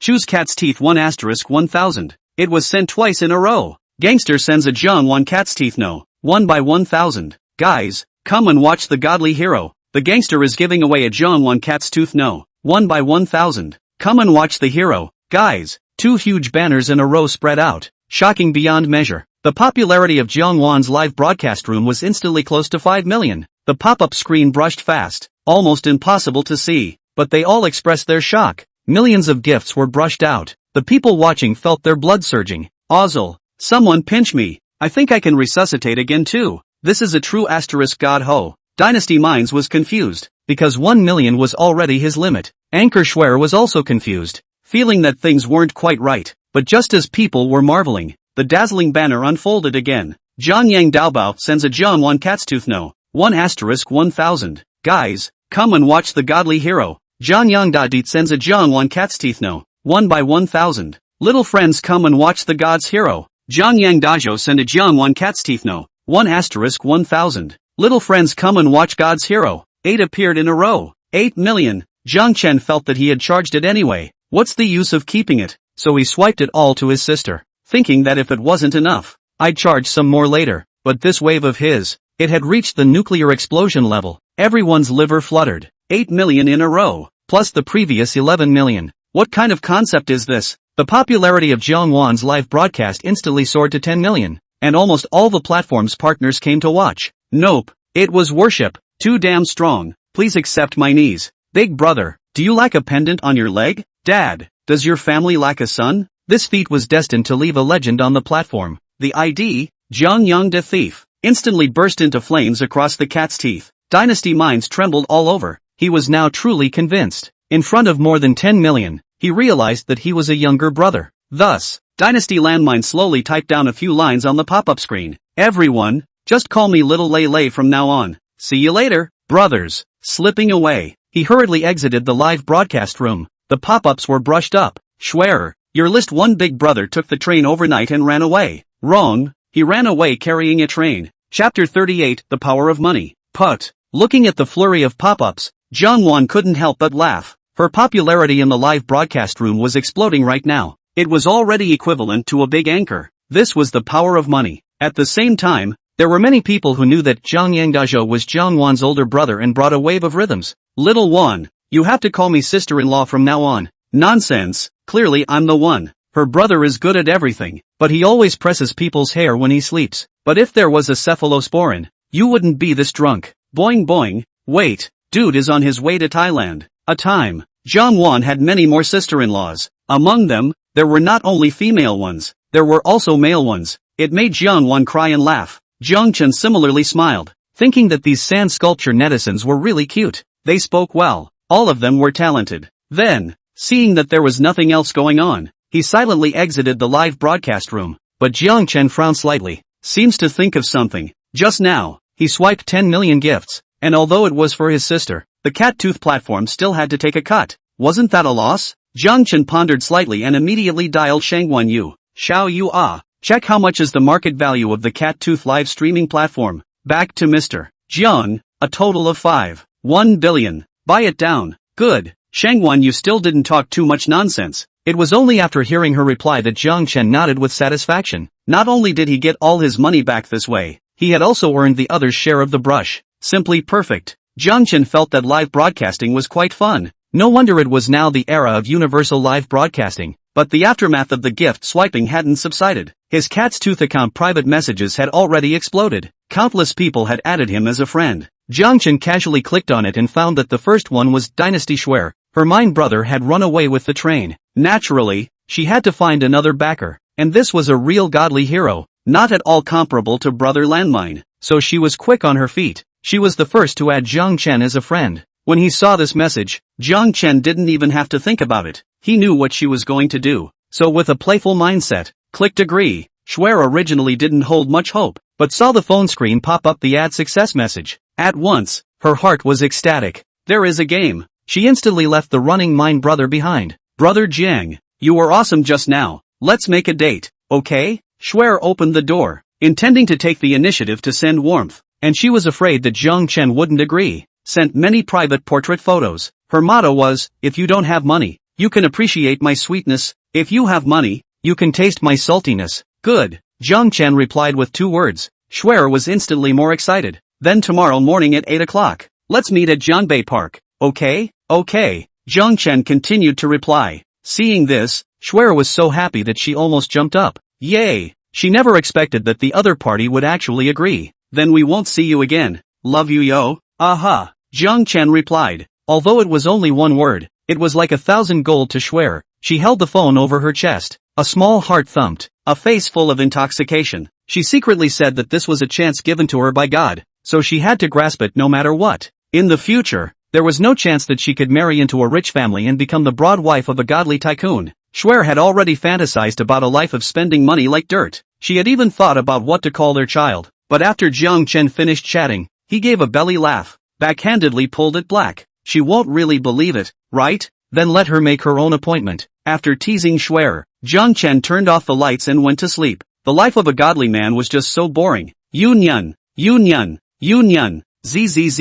Choose cat's teeth 1*1000. It was sent twice in a row. Gangster sends a Jiang Wan cat's teeth no. 1 by 1000. Guys, come and watch the godly hero. The gangster is giving away a Jiang Wan cat's tooth no. 1 by 1000. Come and watch the hero. Guys, 2 huge banners in a row spread out. Shocking beyond measure. The popularity of Jiang Wan's live broadcast room was instantly close to 5 million. The pop-up screen brushed fast, almost impossible to see, but they all expressed their shock. Millions of gifts were brushed out. The people watching felt their blood surging. Ozzel, someone pinch me. I think I can resuscitate again too. This is a true asterisk god ho. Dynasty Minds was confused, because 1 million was already his limit. Anchor Schwer was also confused, feeling that things weren't quite right. But just as people were marveling, the dazzling banner unfolded again. Zhang Yang Daobao sends a Jiang Wan cat's tooth no. 1*1000. Guys, come and watch the godly hero. Zhang Yang Dadit sends a Jiang Wan cat's teeth no. 1 by 1000. Little friends come and watch the god's hero. Zhang Yang Dajo send a Jiang Wan cat's teeth no. 1*1000. Little friends come and watch God's hero. 8 appeared in a row. 8 million. Jiang Chen felt that he had charged it anyway. What's the use of keeping it? So he swiped it all to his sister, thinking that if it wasn't enough, I'd charge some more later. But this wave of his, it had reached the nuclear explosion level. Everyone's liver fluttered. 8 million in a row, plus the previous 11 million. What kind of concept is this? The popularity of Jiang Wan's live broadcast instantly soared to 10 million, and almost all the platform's partners came to watch. Nope, it was worship. Too damn strong. Please accept my knees. Big brother, do you lack a pendant on your leg? Dad, does your family lack a son? This feat was destined to leave a legend on the platform. The ID, Jiang Yang the Thief, instantly burst into flames across the cat's teeth. Dynasty Minds trembled all over. He was now truly convinced. In front of more than 10 million, he realized that he was a younger brother. Thus, Dynasty Landmine slowly typed down a few lines on the pop-up screen. Everyone, just call me Little Lay from now on. See you later, brothers. Slipping away, he hurriedly exited the live broadcast room. The pop-ups were brushed up. Schwerer, your list one big brother took the train overnight and ran away. Wrong, he ran away carrying a train. Chapter 38, The Power of Money. Put. Looking at the flurry of pop-ups, Jiang Wan couldn't help but laugh. Her popularity in the live broadcast room was exploding right now. It was already equivalent to a big anchor. This was the power of money. At the same time, there were many people who knew that Zhang Yangdajo was Jiang Wan's older brother and brought a wave of rhythms. Little Wan, you have to call me sister-in-law from now on. Nonsense, clearly I'm the one. Her brother is good at everything, but he always presses people's hair when he sleeps. But if there was a cephalosporin, you wouldn't be this drunk. Boing boing, wait, dude is on his way to Thailand. A time, Jiang Wan had many more sister-in-laws. Among them, there were not only female ones, there were also male ones. It made Jiang Wan cry and laugh. Jiang Chen similarly smiled, thinking that these sand sculpture netizens were really cute. They spoke well. All of them were talented. Then, seeing that there was nothing else going on, he silently exited the live broadcast room. But Jiang Chen frowned slightly. Seems to think of something. Just now, he swiped 10 million gifts, and although it was for his sister, the cat tooth platform still had to take a cut. Wasn't that a loss? Jiang Chen pondered slightly and immediately dialed Shangguan Yu. Xiao Yu ah. Check how much is the market value of the cat tooth live streaming platform. Back to Mr. Jiang, a total of 1 billion. Buy it down. Good. Shangguan Yu still didn't talk too much nonsense. It was only after hearing her reply that Jiang Chen nodded with satisfaction. Not only did he get all his money back this way, he had also earned the other's share of the brush. Simply perfect. Jiang Chen felt that live broadcasting was quite fun. No wonder it was now the era of universal live broadcasting. But the aftermath of the gift swiping hadn't subsided. His cat's tooth account private messages had already exploded. Countless people had added him as a friend. Jiang Chen casually clicked on it and found that the first one was Dynasty Schwer. Her mind brother had run away with the train. Naturally, she had to find another backer. And this was a real godly hero, not at all comparable to Brother Landmine. So she was quick on her feet. She was the first to add Jiang Chen as a friend. When he saw this message, Jiang Chen didn't even have to think about it. He knew what she was going to do. So with a playful mindset, clicked agree. Schwer originally didn't hold much hope, but saw the phone screen pop up the ad success message. At once, her heart was ecstatic. There is a game. She instantly left the running mind brother behind. Brother Jiang, you were awesome just now. Let's make a date, okay? Schwer opened the door, intending to take the initiative to send warmth, and she was afraid that Jiang Chen wouldn't agree. Sent many private portrait photos. Her motto was, if you don't have money, you can appreciate my sweetness. If you have money, you can taste my saltiness. Good. Jiang Chen replied with 2 words. Schwer was instantly more excited. Then tomorrow morning at 8 o'clock. Let's meet at Jianbei Park. Okay? Okay. Jiang Chen continued to reply. Seeing this, Schwer was so happy that she almost jumped up. Yay! She never expected that the other party would actually agree. Then we won't see you again. Love you yo. Aha. Jiang Chen replied. Although it was only 1 word, it was like 1,000 gold to Schwer. She held the phone over her chest. A small heart thumped. A face full of intoxication. She secretly said that this was a chance given to her by God, so she had to grasp it no matter what. In the future, there was no chance that she could marry into a rich family and become the broad wife of a godly tycoon. Schwer had already fantasized about a life of spending money like dirt. She had even thought about what to call their child. But after Jiang Chen finished chatting, he gave a belly laugh, backhandedly pulled it black. She won't really believe it, right? Then let her make her own appointment. After teasing Schwer, Jiang Chen turned off the lights and went to sleep. The life of a godly man was just so boring. Yun Yun, zzz.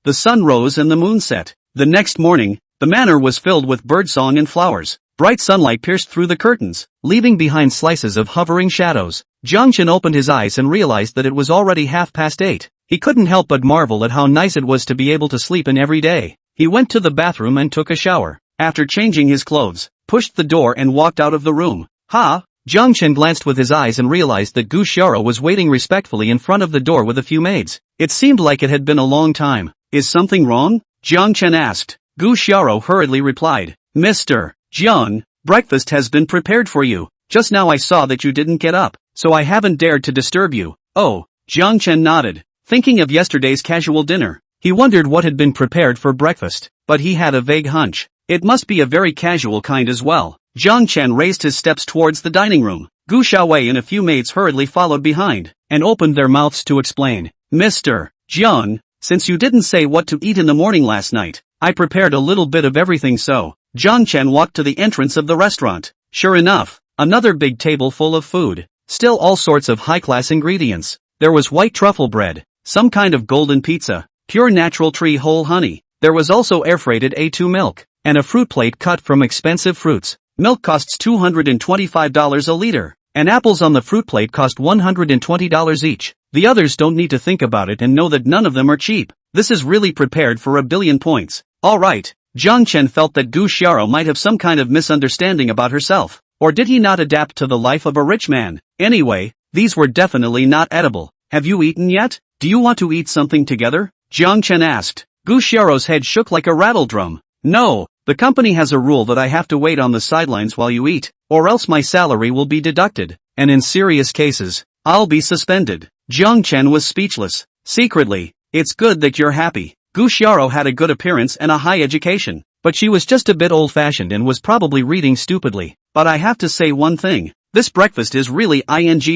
The sun rose and the moon set. The next morning, the manor was filled with birdsong and flowers. Bright sunlight pierced through the curtains, leaving behind slices of hovering shadows. Jiang Chen opened his eyes and realized that it was already 8:30. He couldn't help but marvel at how nice it was to be able to sleep in every day. He went to the bathroom and took a shower. After changing his clothes, pushed the door and walked out of the room. Ha! Jiang Chen glanced with his eyes and realized that Gu Xiaoro was waiting respectfully in front of the door with a few maids. It seemed like it had been a long time. Is something wrong? Jiang Chen asked. Gu Xiaoro hurriedly replied. Mr. Jiang, breakfast has been prepared for you. Just now I saw that you didn't get up, so I haven't dared to disturb you. Oh, Jiang Chen nodded, thinking of yesterday's casual dinner. He wondered what had been prepared for breakfast, but he had a vague hunch. It must be a very casual kind as well. Jiang Chen raised his steps towards the dining room. Gu Xiaowei and a few maids hurriedly followed behind, and opened their mouths to explain. Mr. Jiang, since you didn't say what to eat in the morning last night, I prepared a little bit of everything so. Jiang Chen walked to the entrance of the restaurant. Sure enough, another big table full of food. Still all sorts of high-class ingredients. There was white truffle bread, some kind of golden pizza, pure natural tree whole honey. There was also air-freighted A2 milk, and a fruit plate cut from expensive fruits. Milk costs $225 a liter, and apples on the fruit plate cost $120 each. The others don't need to think about it and know that none of them are cheap. This is really prepared for 1,000,000,000 points. Alright, Jiang Chen felt that Gu Xiaoro might have some kind of misunderstanding about herself. Or did he not adapt to the life of a rich man? Anyway, these were definitely not edible. Have you eaten yet? Do you want to eat something together? Jiang Chen asked. Gu Xiaoro's head shook like a rattle drum. No, the company has a rule that I have to wait on the sidelines while you eat, or else my salary will be deducted, and in serious cases, I'll be suspended. Jiang Chen was speechless. Secretly, it's good that you're happy. Gu Xiaoro had a good appearance and a high education, but she was just a bit old-fashioned and was probably reading stupidly. But I have to say one thing. This breakfast is really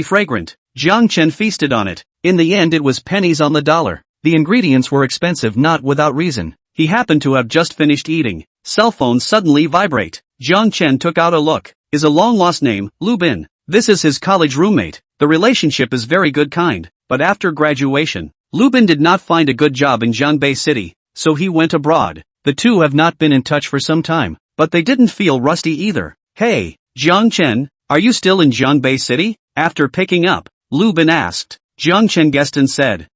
fragrant. Jiang Chen feasted on it. In the end it was pennies on the dollar. The ingredients were expensive not without reason. He happened to have just finished eating. Cell phone suddenly vibrate. Jiang Chen took out a look. Is a long-lost name, Lu Bin. This is his college roommate. The relationship is very good kind, but after graduation, Lu Bin did not find a good job in Jianbei City, so he went abroad. The two have not been in touch for some time, but they didn't feel rusty either. Hey, Jiang Chen, are you still in Jianbei City? After picking up, Lu Bin asked. Jiang Chen guessed and said,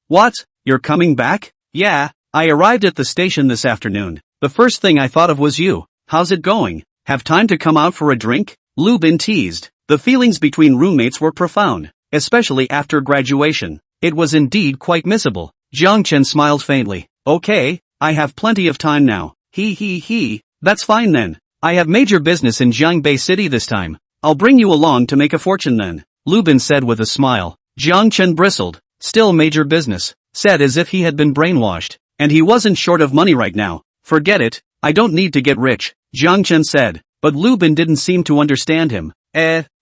what? You're coming back? Yeah, I arrived at the station this afternoon. The first thing I thought of was you. How's it going? Have time to come out for a drink? Lu Bin teased. The feelings between roommates were profound, especially after graduation. It was indeed quite missable. Jiang Chen smiled faintly. Okay, I have plenty of time now. That's fine then. I have major business in Jianbei City this time. I'll bring you along to make a fortune then. Lu Bin said with a smile. Jiang Chen bristled. Still major business. Said as if he had been brainwashed. and he wasn't short of money right now. Forget it, I don't need to get rich, Jiang Chen said, but Lu Bin didn't seem to understand him.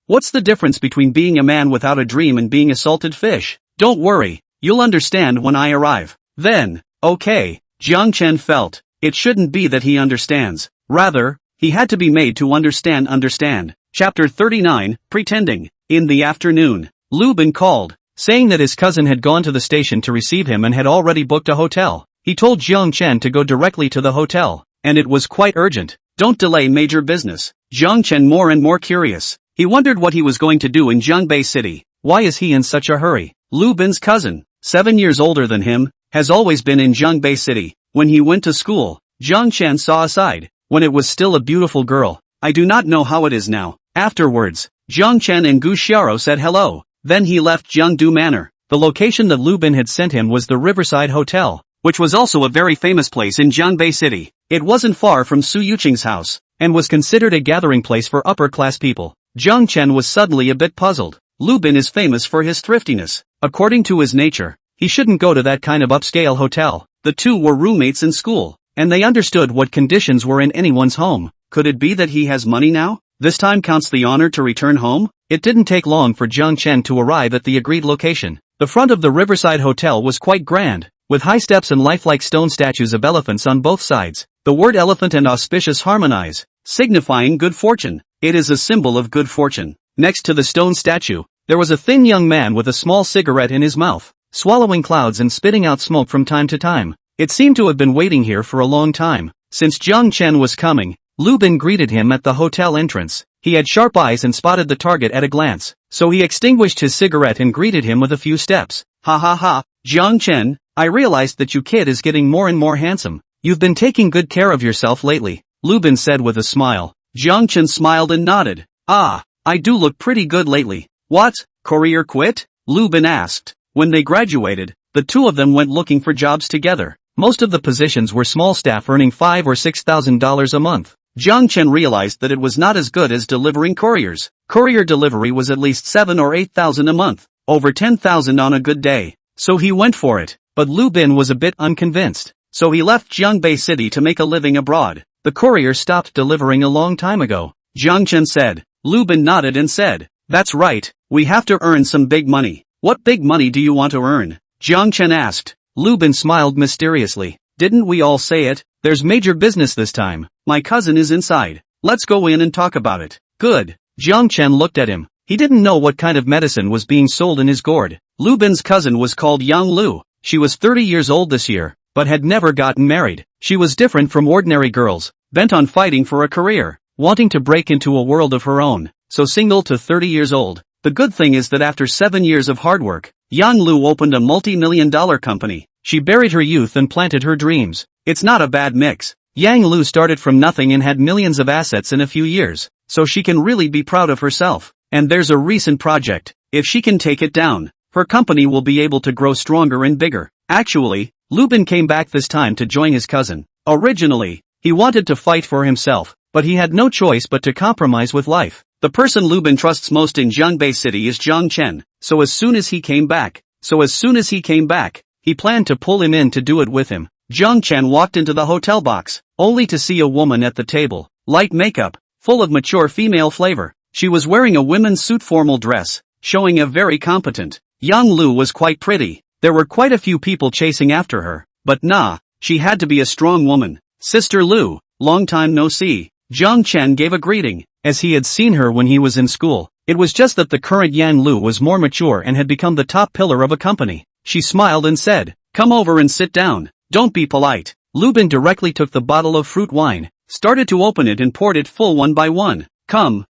What's the difference between being a man without a dream and being a salted fish? Don't worry, you'll understand when I arrive. Then, okay, Jiang Chen felt, it shouldn't be that he understands. Rather, he had to be made to understand. Chapter 39, Pretending. In the afternoon, Lu Bin called, saying that his cousin had gone to the station to receive him and had already booked a hotel. He told Jiang Chen to go directly to the hotel, and it was quite urgent. Don't delay major business. Jiang Chen more and more curious. He wondered what he was going to do in Jiangbei City. Why is he in such a hurry? Lu Bin's cousin, 7 years older than him, has always been in Jiangbei City. When he went to school, Jiang Chen saw a side, when it was still a beautiful girl. I do not know how it is now. Afterwards, Jiang Chen and Gu Xiao said hello. Then he left Jiangdu Manor. The location that Lu Bin had sent him was the Riverside Hotel, which was also a very famous place in Jiangbei City. It wasn't far from Su Yuqing's house, and was considered a gathering place for upper-class people. Jiang Chen was suddenly a bit puzzled. Lu Bin is famous for his thriftiness. According to his nature, he shouldn't go to that kind of upscale hotel. The two were roommates in school, and they understood what conditions were in anyone's home. Could it be that he has money now? This time counts the honor to return home? It didn't take long for Jiang Chen to arrive at the agreed location. The front of the Riverside Hotel was quite grand, with high steps and lifelike stone statues of elephants on both sides. The word elephant and auspicious harmonize, signifying good fortune. It is a symbol of good fortune. Next to the stone statue, there was a thin young man with a small cigarette in his mouth, swallowing clouds and spitting out smoke from time to time. It seemed to have been waiting here for a long time. Since Jiang Chen was coming, Lu Bin greeted him at the hotel entrance. He had sharp eyes and spotted the target at a glance, so he extinguished his cigarette and greeted him with a few steps. Ha ha ha, Jiang Chen, I realized that you kid is getting more and more handsome. You've been taking good care of yourself lately, Lu Bin said with a smile. Jiang Chen smiled and nodded. Ah, I do look pretty good lately. What, career quit? Lu Bin asked. When they graduated, the two of them went looking for jobs together. Most of the positions were small staff earning $5,000 or $6,000 a month. Jiang Chen realized that it was not as good as delivering couriers. Courier delivery was at least $7,000 or $8,000 a month, over $10,000 on a good day. So he went for it, but Lu Bin was a bit unconvinced. So he left Jiangbei City to make a living abroad. The courier stopped delivering a long time ago, Jiang Chen said. Lu Bin nodded and said, that's right, we have to earn some big money. What big money do you want to earn? Jiang Chen asked. Lu Bin smiled mysteriously. Didn't we all say it? There's major business this time. My cousin is inside. Let's go in and talk about it. Good. Jiang Chen looked at him. He didn't know what kind of medicine was being sold in his gourd. Lu Bin's cousin was called Yang Lu. She was 30 years old this year, but had never gotten married. She was different from ordinary girls, bent on fighting for a career, wanting to break into a world of her own, so single to 30 years old. The good thing is that after 7 years of hard work, Yang Lu opened a multi-million-dollar company. She buried her youth and planted her dreams. It's not a bad mix. Yang Lu started from nothing and had millions of assets in a few years, so she can really be proud of herself. And there's a recent project. If she can take it down, her company will be able to grow stronger and bigger. Actually, Lu Bin came back this time to join his cousin. Originally, he wanted to fight for himself, but he had no choice but to compromise with life. The person Lu Bin trusts most in Jiangbei City is Jiang Chen, so as soon as he came back, he planned to pull him in to do it with him. Jiang Chen walked into the hotel box, only to see a woman at the table, light makeup, full of mature female flavor. She was wearing a women's suit formal dress, showing a very competent. Yang Lu was quite pretty. There were quite a few people chasing after her, but nah, she had to be a strong woman. Sister Lu, long time no see. Jiang Chen gave a greeting, as he had seen her when he was in school. It was just that the current Yang Lu was more mature and had become the top pillar of a company. She smiled and said, come over and sit down. Don't be polite. Lu Bin directly took the bottle of fruit wine, started to open it and poured it full one by one. Come,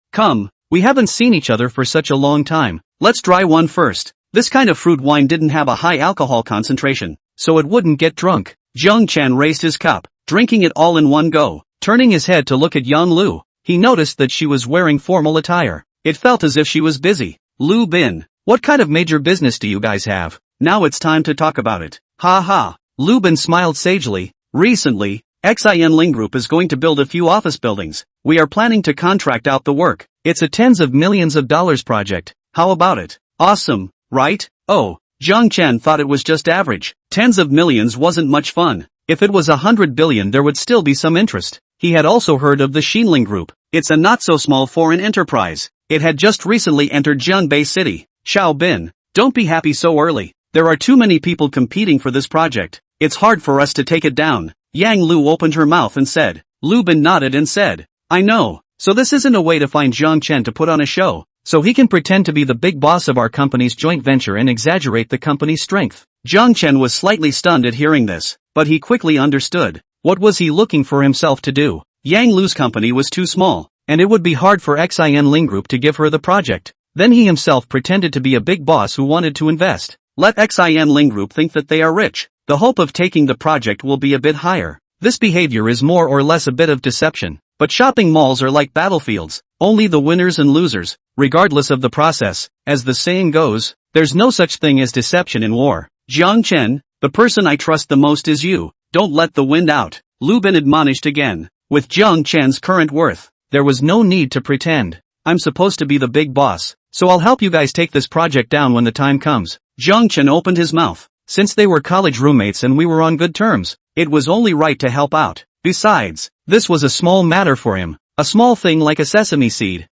we haven't seen each other for such a long time. Let's try one first. This kind of fruit wine didn't have a high alcohol concentration, so it wouldn't get drunk. Jiang Chen raised his cup, drinking it all in one go. Turning his head to look at Yang Lu, he noticed that she was wearing formal attire. It felt as if she was busy. Lu Bin, what kind of major business do you guys have? Now it's time to talk about it. Ha ha. Lu Bin smiled sagely. Recently, Xin Ling Group is going to build a few office buildings. We are planning to contract out the work. It's a tens of millions of dollars project. How about it? Awesome, right? Oh, Jiang Chen thought it was just average. Tens of millions wasn't much fun. If it was 100 billion there would still be some interest. He had also heard of the Xinling Group. It's a not-so-small foreign enterprise. It had just recently entered Jiangbei City. Xiao Bin, don't be happy so early. There are too many people competing for this project. It's hard for us to take it down. Yang Lu opened her mouth and said. Lu Bin nodded and said, I know. So this isn't a way to find Jiang Chen to put on a show, so he can pretend to be the big boss of our company's joint venture and exaggerate the company's strength. Jiang Chen was slightly stunned at hearing this, but he quickly understood. What was he looking for himself to do? Yang Lu's company was too small, and it would be hard for Xianling Group to give her the project. Then he himself pretended to be a big boss who wanted to invest. Let Xianling Group think that they are rich. The hope of taking the project will be a bit higher. This behavior is more or less a bit of deception. But shopping malls are like battlefields, only the winners and losers, regardless of the process. As the saying goes, there's no such thing as deception in war. Jiang Chen, the person I trust the most is you. Don't let the wind out. Lu Bin admonished again. With Jiang Chen's current worth, there was no need to pretend. I'm supposed to be the big boss, so I'll help you guys take this project down when the time comes. Jiang Chen opened his mouth. Since they were college roommates and we were on good terms, it was only right to help out. Besides, this was a small matter for him, a small thing like a sesame seed.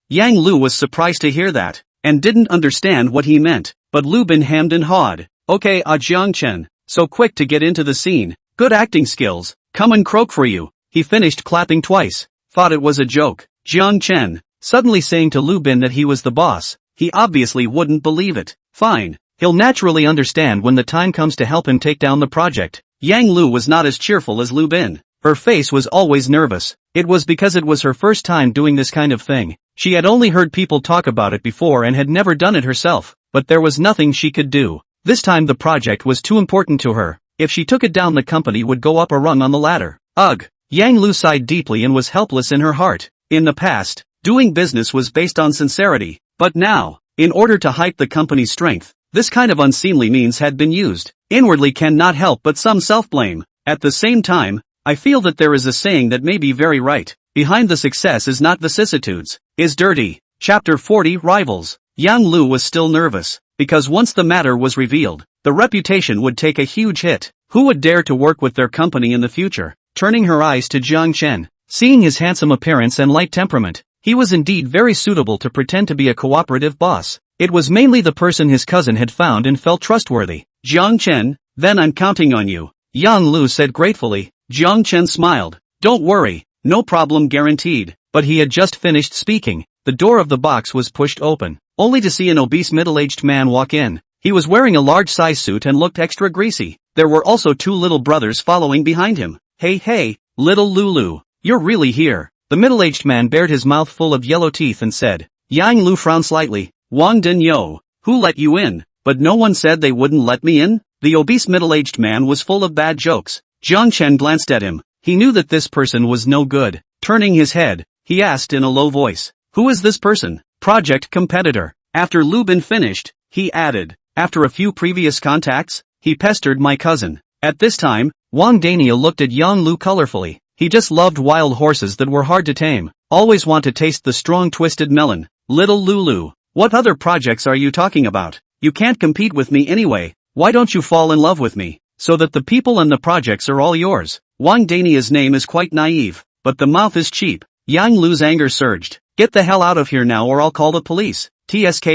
Yang Lu was surprised to hear that, and didn't understand what he meant, but Lu Bin hemmed and hawed. Okay, Jiang Chen, so quick to get into the scene, good acting skills, come and croak for you. He finished clapping twice, thought it was a joke. Jiang Chen, suddenly saying to Lu Bin that he was the boss, he obviously wouldn't believe it. Fine, he'll naturally understand when the time comes to help him take down the project. Yang Lu was not as cheerful as Lu Bin. Her face was always nervous. It was because it was her first time doing this kind of thing. She had only heard people talk about it before and had never done it herself, but there was nothing she could do. This time the project was too important to her. If she took it down the company would go up a rung on the ladder. Ugh! Yang Lu sighed deeply and was helpless in her heart. In the past, doing business was based on sincerity, but now, in order to hype the company's strength, this kind of unseemly means had been used. Inwardly cannot help but some self-blame. At the same time, I feel that there is a saying that may be very right. Behind the success is not vicissitudes, is dirty. Chapter 40 Rivals. Yang Lu was still nervous, because once the matter was revealed, the reputation would take a huge hit. Who would dare to work with their company in the future? Turning her eyes to Jiang Chen, seeing his handsome appearance and light temperament, he was indeed very suitable to pretend to be a cooperative boss. It was mainly the person his cousin had found and felt trustworthy. Jiang Chen, then I'm counting on you, Yang Lu said gratefully. Jiang Chen smiled. Don't worry, no problem guaranteed. But he had just finished speaking. The door of the box was pushed open, only to see an obese middle-aged man walk in. He was wearing a large-size suit and looked extra greasy. There were also two little brothers following behind him. Hey, little Lulu, you're really here. The middle-aged man bared his mouth full of yellow teeth and said. Yang Lu frowned slightly. Wang Dinyo, who let you in? But no one said they wouldn't let me in? The obese middle-aged man was full of bad jokes. Jiang Chen glanced at him. He knew that this person was no good. Turning his head, he asked in a low voice. Who is this person? Project competitor. After Lu Bin finished, he added. After a few previous contacts, he pestered my cousin. At this time, Wang Dania looked at Yang Lu colorfully. He just loved wild horses that were hard to tame. Always want to taste the strong twisted melon. Little Lulu, what other projects are you talking about? You can't compete with me anyway. Why don't you fall in love with me? So that the people and the projects are all yours. Wang Dania's name is quite naive, but the mouth is cheap. Yang Lu's anger surged. Get the hell out of here now or I'll call the police. TSK.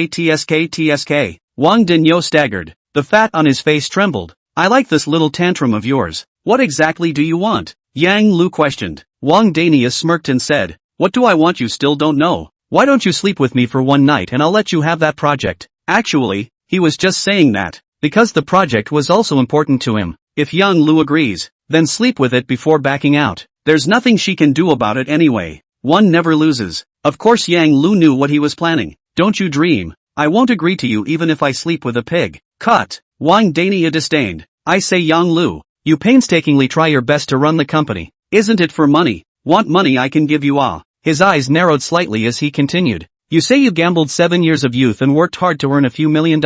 Wang Dinyo staggered. The fat on his face trembled. I like this little tantrum of yours. What exactly do you want? Yang Lu questioned. Wang Dania smirked and said. What do I want you still don't know? Why don't you sleep with me for one night and I'll let you have that project? Actually, he was just saying that because the project was also important to him. If Yang Lu agrees, then sleep with it before backing out. There's nothing she can do about it anyway. One never loses. Of course Yang Lu knew what he was planning. Don't you dream. I won't agree to you even if I sleep with a pig. Cut. Wang Dania disdained. I say Yang Lu, you painstakingly try your best to run the company. Isn't it for money? Want money I can give you His eyes narrowed slightly as he continued. You say you gambled 7 years of youth and worked hard to earn a few $1 million.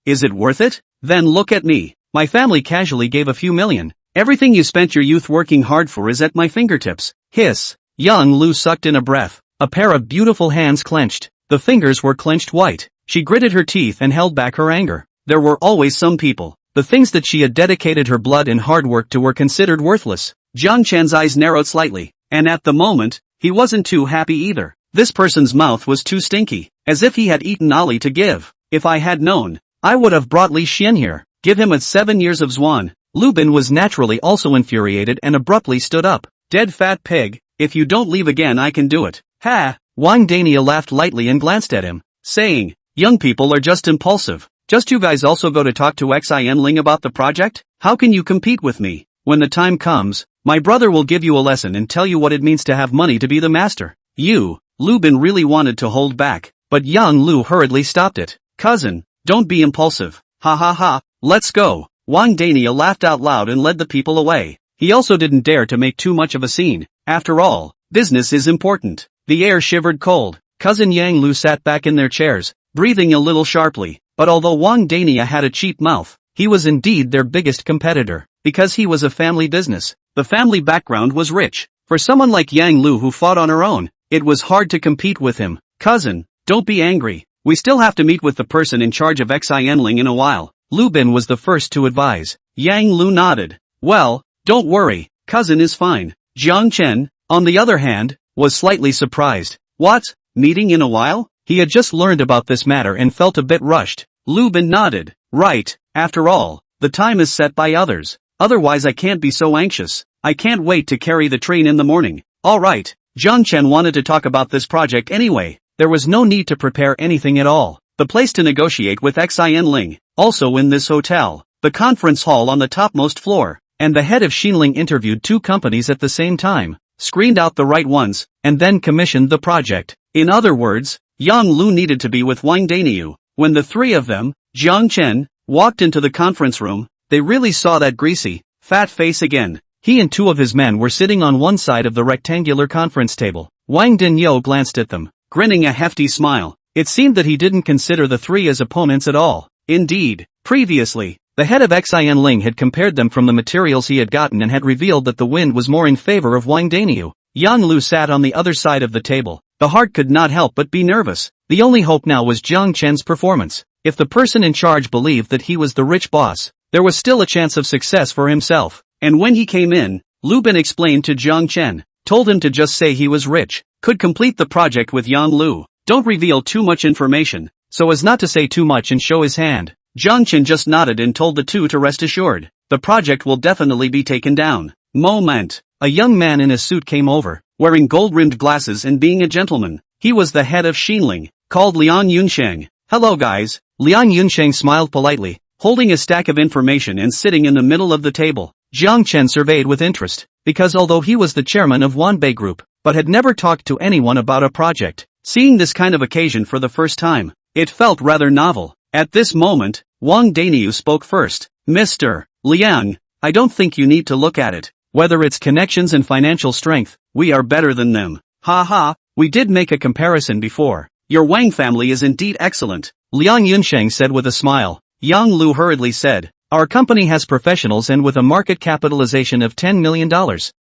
Is it worth it? Then look at me. My family casually gave a few million. Everything you spent your youth working hard for is at my fingertips. Hiss. Yang Lu sucked in a breath. A pair of beautiful hands clenched. The fingers were clenched white. She gritted her teeth and held back her anger. There were always some people. The things that she had dedicated her blood and hard work to were considered worthless. Jiang Chen's eyes narrowed slightly, and at the moment, he wasn't too happy either. This person's mouth was too stinky, as if he had eaten Ali to give. If I had known, I would have brought Li Xian here. Give him 7 years of Zwan. Lu Bin was naturally also infuriated and abruptly stood up. Dead fat pig, if you don't leave again I can do it. Ha! Wang Dania laughed lightly and glanced at him, saying, young people are just impulsive. Just you guys also go to talk to Xin Ling about the project? How can you compete with me? When the time comes, my brother will give you a lesson and tell you what it means to have money to be the master. Lu Bin really wanted to hold back, but Yang Lu hurriedly stopped it. Cousin, don't be impulsive. Ha ha ha, let's go. Wang Dania laughed out loud and led the people away. He also didn't dare to make too much of a scene. After all, business is important. The air shivered cold. Cousin Yang Lu sat back in their chairs, breathing a little sharply, but although Wang Dania had a cheap mouth, he was indeed their biggest competitor, because he was a family business. The family background was rich. For someone like Yang Lu who fought on her own, it was hard to compete with him. Cousin, don't be angry. We still have to meet with the person in charge of Xin Ling in a while. Lu Bin was the first to advise. Yang Lu nodded. Well, don't worry, cousin is fine. Jiang Chen, on the other hand, was slightly surprised. What? Meeting in a while? He had just learned about this matter and felt a bit rushed. Lu Bin nodded. Right, after all, the time is set by others. Otherwise I can't be so anxious. I can't wait to carry the train in the morning. Alright, Jiang Chen wanted to talk about this project anyway. There was no need to prepare anything at all. The place to negotiate with Xin Ling, also in this hotel, the conference hall on the topmost floor, and the head of Xinling interviewed 2 companies at the same time, screened out the right ones, and then commissioned the project. In other words, Yang Lu needed to be with Wang Daniu. When the 3 of them, Jiang Chen, walked into the conference room, they really saw that greasy, fat face again. He and 2 of his men were sitting on one side of the rectangular conference table. Wang Danyou glanced at them, grinning a hefty smile. It seemed that he didn't consider the 3 as opponents at all. Indeed, previously, the head of Xin Ling had compared them from the materials he had gotten and had revealed that the wind was more in favor of Wang Daniu. Yang Lu sat on the other side of the table. The heart could not help but be nervous. The only hope now was Jiang Chen's performance. If the person in charge believed that he was the rich boss, there was still a chance of success for himself. And when he came in, Lu Bin explained to Jiang Chen, told him to just say he was rich, could complete the project with Yang Lu. Don't reveal too much information, so as not to say too much and show his hand. Jiang Chen just nodded and told the 2 to rest assured. The project will definitely be taken down. Moment. A young man in a suit came over, wearing gold-rimmed glasses and being a gentleman. He was the head of Xinling, called Liang Yunsheng. Hello guys. Liang Yunsheng smiled politely, holding a stack of information and sitting in the middle of the table. Jiang Chen surveyed with interest, because although he was the chairman of Wanbei Group, but had never talked to anyone about a project, seeing this kind of occasion for the first time, it felt rather novel. At this moment, Wang Daniu spoke first. Mr. Liang, I don't think you need to look at it. Whether it's connections and financial strength, we are better than them. Ha ha, we did make a comparison before. Your Wang family is indeed excellent, Liang Yunsheng said with a smile. Yang Lu hurriedly said, our company has professionals and with a market capitalization of $10 million,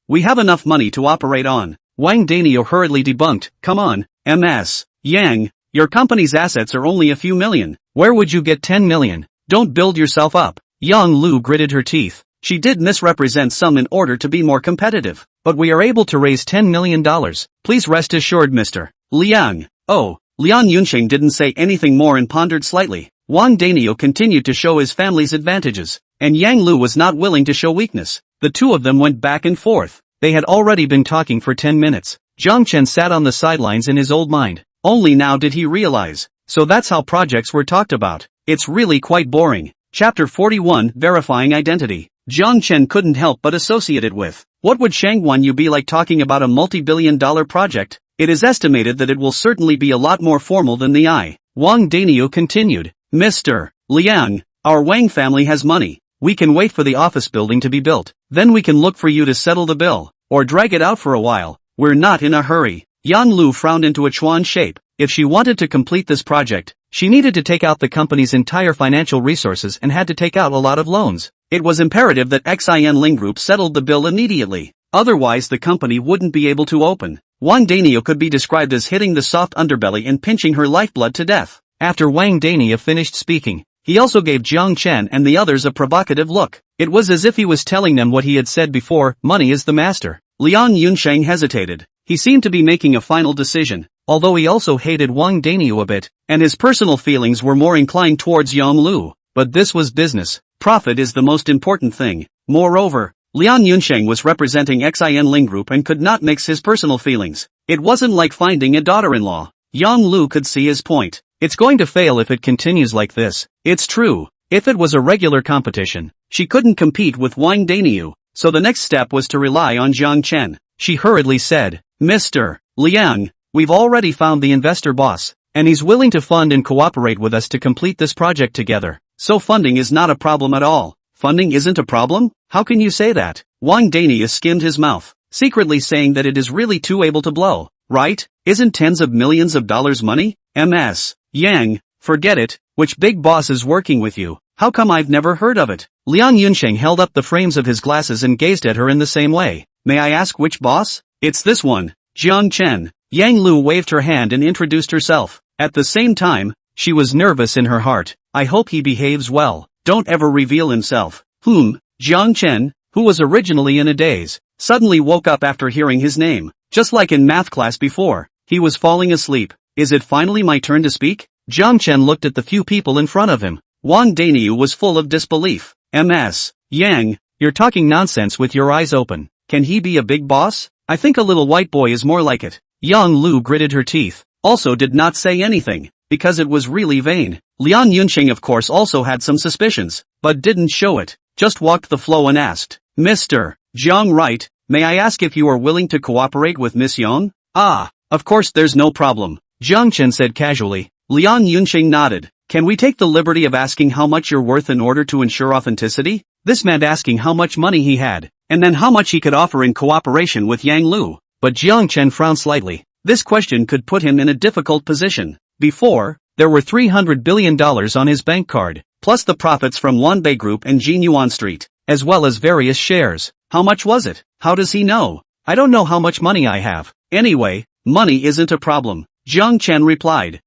we have enough money to operate on. Wang Daniu hurriedly debunked, come on, Ms. Yang, your company's assets are only a few million. Where would you get 10 million? Don't build yourself up. Yang Lu gritted her teeth. She did misrepresent some in order to be more competitive, but we are able to raise $10 million. Please rest assured, Mr. Liang. Oh, Liang Yunsheng didn't say anything more and pondered slightly. Wang Daniu continued to show his family's advantages, and Yang Lu was not willing to show weakness. The 2 of them went back and forth. They had already been talking for 10 minutes. Jiang Chen sat on the sidelines in his old mind. Only now did he realize. So that's how projects were talked about. It's really quite boring. Chapter 41, Verifying Identity. Jiang Chen couldn't help but associate it with, what would Shangguan Yu be like talking about a multi-billion-dollar project? It is estimated that it will certainly be a lot more formal than the I. Wang Daniu continued. Mr. Liang, our Wang family has money. We can wait for the office building to be built. Then we can look for you to settle the bill. Or drag it out for a while. We're not in a hurry. Yang Lu frowned into a Chuan shape. If she wanted to complete this project, she needed to take out the company's entire financial resources and had to take out a lot of loans. It was imperative that Xin Ling Group settled the bill immediately. Otherwise the company wouldn't be able to open. Wang Daniu could be described as hitting the soft underbelly and pinching her lifeblood to death. After Wang Daniu finished speaking, He also gave Jiang Chen and the others a provocative look. It was as if he was telling them what he had said before, money is the master. Liang Yunsheng hesitated. He seemed to be making a final decision, although he also hated Wang Daniu a bit, and his personal feelings were more inclined towards Yang Lu. But this was business. Profit is the most important thing. Moreover, Liang Yunsheng was representing Xin Ling Group and could not mix his personal feelings. It wasn't like finding a daughter-in-law. Yang Lu could see his point. It's going to fail if it continues like this. It's true. If it was a regular competition, she couldn't compete with Wang Daniu, so the next step was to rely on Jiang Chen. She hurriedly said, Mr. Liang, we've already found the investor boss, and he's willing to fund and cooperate with us to complete this project together. So funding is not a problem at all. Funding isn't a problem? How can you say that? Wang Daniu skimmed his mouth, secretly saying that it is really too able to blow, right? Isn't tens of millions of dollars money? Ms. Yang, forget it. Which big boss is working with you? How come I've never heard of it? Liang Yunsheng held up the frames of his glasses and gazed at her in the same way. May I ask which boss? It's this one, Jiang Chen. Yang Lu waved her hand and introduced herself. At the same time, she was nervous in her heart. I hope he behaves well. Don't ever reveal himself. Jiang Chen, who was originally in a daze, suddenly woke up after hearing his name. Just like in math class before, he was falling asleep. Is it finally my turn to speak? Jiang Chen looked at the few people in front of him. Wang Daniu was full of disbelief. Ms. Yang, you're talking nonsense with your eyes open. Can he be a big boss? I think a little white boy is more like it. Yang Lu gritted her teeth, also did not say anything, because it was really vain. Liang Yunsheng of course also had some suspicions, but didn't show it, just walked the flow and asked, Mr. Jiang right, may I ask if you are willing to cooperate with Miss Yang? Ah, of course there's no problem, Jiang Chen said casually. Liang Yunsheng nodded. Can we take the liberty of asking how much you're worth in order to ensure authenticity? This meant asking how much money he had, and then how much he could offer in cooperation with Yang Lu. But Jiang Chen frowned slightly. This question could put him in a difficult position. Before, there were $300 billion on his bank card, plus the profits from Wanbei Group and Jinyuan Street, as well as various shares. How much was it? How does he know? I don't know how much money I have. Anyway, money isn't a problem, Jiang Chen replied.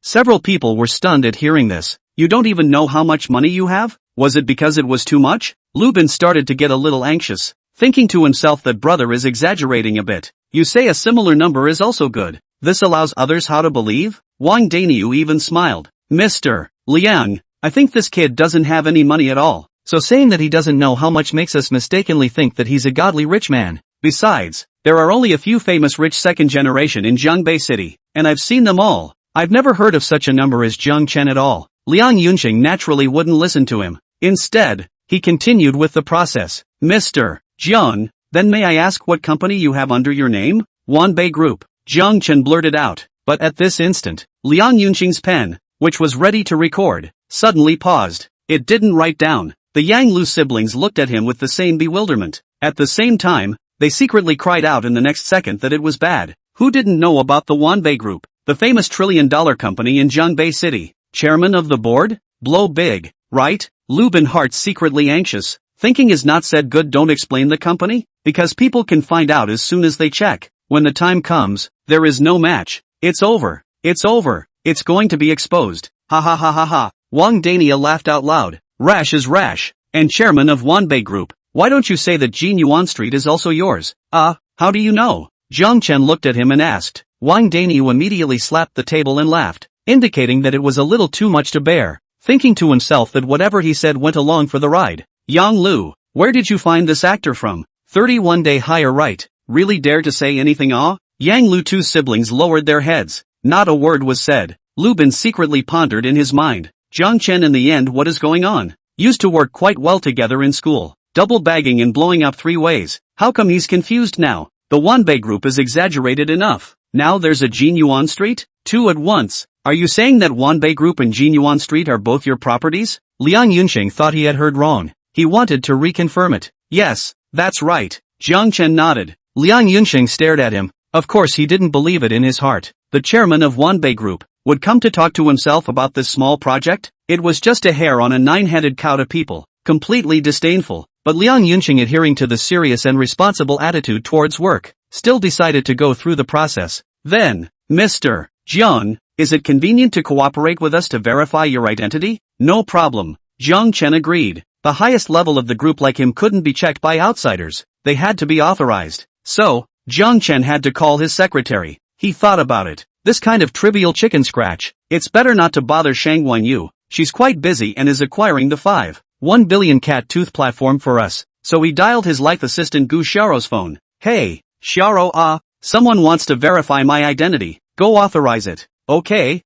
Several people were stunned at hearing this. You don't even know how much money you have? Was it because it was too much? Lubin started to get a little anxious, thinking to himself that brother is exaggerating a bit. You say a similar number is also good. This allows others how to believe? Wang Daniu even smiled. Mr. Liang, I think this kid doesn't have any money at all. So saying that he doesn't know how much makes us mistakenly think that he's a godly rich man. Besides, there are only a few famous rich second generation in Jiangbei City, and I've seen them all. I've never heard of such a number as Jiang Chen at all. Liang Yunsheng naturally wouldn't listen to him. Instead, he continued with the process. Mr. Jiang, then may I ask what company you have under your name? Wanbei Group. Jiang Chen blurted out, but at this instant, Liang Yunsheng's pen, which was ready to record, suddenly paused. It didn't write down. The Yang Lu siblings looked at him with the same bewilderment. At the same time, they secretly cried out in the next second that it was bad. Who didn't know about the Wanbei Group? The famous trillion-dollar company in Jiangbei City. Chairman of the board? Blow big, right? Lubin heart secretly anxious, thinking is not said good don't explain the company, because people can find out as soon as they check. When the time comes, there is no match. It's over. It's over. It's going to be exposed. Ha ha ha ha ha. Wang Dania laughed out loud. Rash is rash. And chairman of Wanbei Group. Why don't you say that Jinyuan Street is also yours? How do you know? Jiang Chen looked at him and asked. Wang Daniu immediately slapped the table and laughed, indicating that it was a little too much to bear, thinking to himself that whatever he said went along for the ride. Yang Lu, where did you find this actor from? 31 day higher right, really dare to say anything? Yang Lu two siblings lowered their heads, not a word was said. Lubin secretly pondered in his mind. Jiang Chen in the end what is going on? Used to work quite well together in school, double bagging and blowing up 3 ways. How come he's confused now? The Wanbei Group is exaggerated enough. Now there's a Jinyuan Street? 2 at once. Are you saying that Wanbei Group and Jinyuan Street are both your properties? Liang Yunsheng thought he had heard wrong. He wanted to reconfirm it. Yes, that's right. Jiang Chen nodded. Liang Yunsheng stared at him. Of course he didn't believe it in his heart. The chairman of Wanbei Group would come to talk to himself about this small project? It was just a hair on a 9-headed cow to people, completely disdainful. But Liang Yunsheng, adhering to the serious and responsible attitude towards work, still decided to go through the process. Then, Mr. Jiang, is it convenient to cooperate with us to verify your identity? No problem. Jiang Chen agreed. The highest level of the group like him couldn't be checked by outsiders. They had to be authorized. So, Jiang Chen had to call his secretary. He thought about it. This kind of trivial chicken scratch. It's better not to bother Shangwan Yu. She's quite busy and is acquiring the 5.1 billion cat tooth platform for us. So he dialed his life assistant Gu Xiaorou's phone. Hey, Xiaorou, someone wants to verify my identity. Go authorize it. Okay,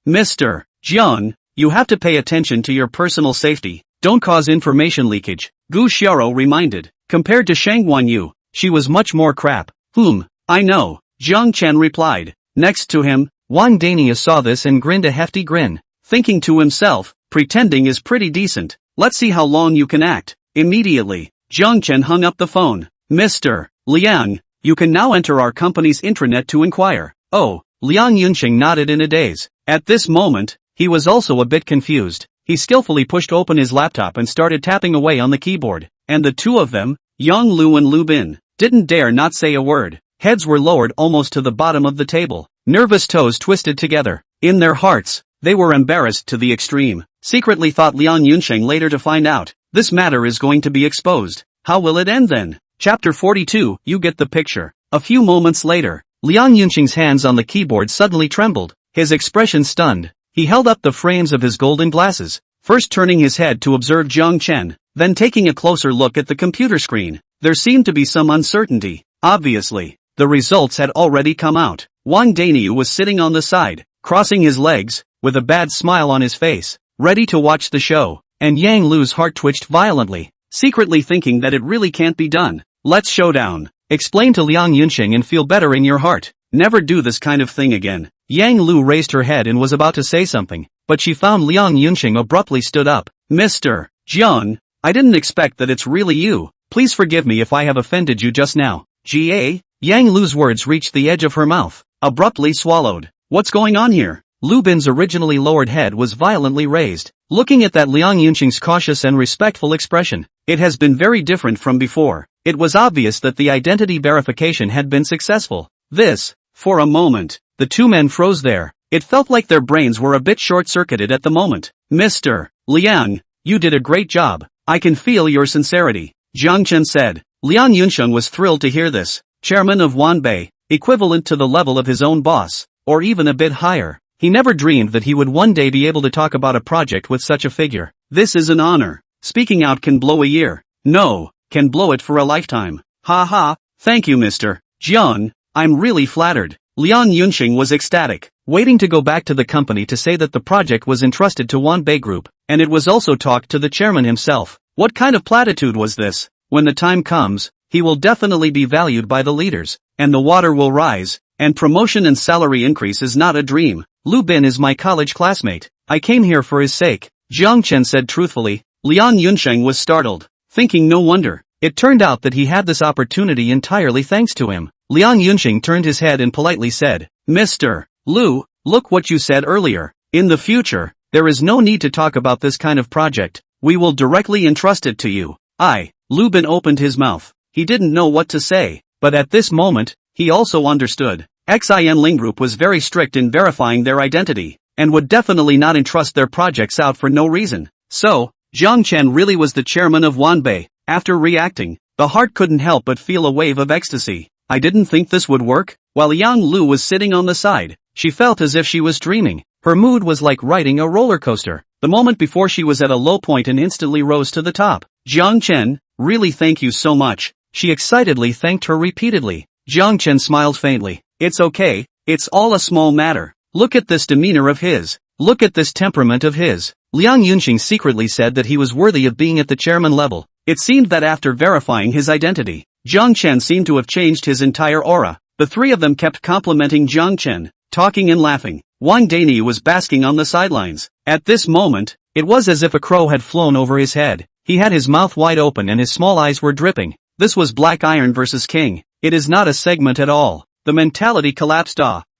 Mr. Jiang, you have to pay attention to your personal safety. Don't cause information leakage. Gu Xiaorou reminded. Compared to Shangwan Yu, she was much more crap. I know, Jiang Chen replied. Next to him, Wang Dania saw this and grinned a hefty grin, thinking to himself, pretending is pretty decent. Let's see how long you can act. Immediately, Jiang Chen hung up the phone. Mr. Liang, you can now enter our company's intranet to inquire. Oh, Liang Yunqing nodded in a daze. At this moment, he was also a bit confused. He skillfully pushed open his laptop and started tapping away on the keyboard. And the two of them, Yang Lu and Lu Bin, didn't dare not say a word. Heads were lowered almost to the bottom of the table. Nervous toes twisted together. In their hearts, they were embarrassed to the extreme. Secretly thought Liang Yunqing later to find out. This matter is going to be exposed. How will it end then? Chapter 42, you get the picture. A few moments later, Liang Yunqing's hands on the keyboard suddenly trembled. His expression stunned. He held up the frames of his golden glasses, first turning his head to observe Jiang Chen, then taking a closer look at the computer screen. There seemed to be some uncertainty. Obviously, the results had already come out. Wang Daniu was sitting on the side, crossing his legs, with a bad smile on his face, ready to watch the show, and Yang Lu's heart twitched violently, secretly thinking that it really can't be done. Let's showdown. Explain to Liang Yunqing and feel better in your heart. Never do this kind of thing again. Yang Lu raised her head and was about to say something, but she found Liang Yunqing abruptly stood up. Mr. Jiang, I didn't expect that it's really you. Please forgive me if I have offended you just now. Ga? Yang Lu's words reached the edge of her mouth, abruptly swallowed. What's going on here? Lu Bin's originally lowered head was violently raised, looking at that Liang Yunqing's cautious and respectful expression. It has been very different from before. It was obvious that the identity verification had been successful. For a moment, the two men froze there. It felt like their brains were a bit short-circuited at the moment. Mr. Liang, you did a great job. I can feel your sincerity, Jiang Chen said. Liang Yunqing was thrilled to hear this. Chairman of Wanbei, equivalent to the level of his own boss, or even a bit higher. He never dreamed that he would one day be able to talk about a project with such a figure. This is an honor. Speaking out can blow a year. No, can blow it for a lifetime. Ha, thank you Mr. Jiang, I'm really flattered. Liang Yunqing was ecstatic, waiting to go back to the company to say that the project was entrusted to Wanbei Group, and it was also talked to the chairman himself. What kind of platitude was this? When the time comes, he will definitely be valued by the leaders, and the water will rise, and promotion and salary increase is not a dream. Lu Bin is my college classmate. I came here for his sake, Jiang Chen said truthfully. Liang Yunqing was startled, thinking no wonder. It turned out that he had this opportunity entirely thanks to him. Liang Yunqing turned his head and politely said, Mr. Lu, look what you said earlier. In the future, there is no need to talk about this kind of project. We will directly entrust it to you. Lu Bin opened his mouth. He didn't know what to say, but at this moment, he also understood. Xin Ling Group was very strict in verifying their identity, and would definitely not entrust their projects out for no reason. So, Jiang Chen really was the chairman of Wanbei. After reacting, the heart couldn't help but feel a wave of ecstasy. I didn't think this would work. While Yang Lu was sitting on the side, she felt as if she was dreaming. Her mood was like riding a roller coaster. The moment before she was at a low point and instantly rose to the top. Jiang Chen, really thank you so much. She excitedly thanked her repeatedly. Jiang Chen smiled faintly. It's okay, it's all a small matter. Look at this demeanor of his. Look at this temperament of his. Liang Yunqing secretly said that he was worthy of being at the chairman level. It seemed that after verifying his identity, Jiang Chen seemed to have changed his entire aura. The three of them kept complimenting Jiang Chen, talking and laughing. Wang Dani was basking on the sidelines. At this moment, it was as if a crow had flown over his head. He had his mouth wide open and his small eyes were dripping. This was Black Iron versus King. It is not a segment at all. The mentality collapsed.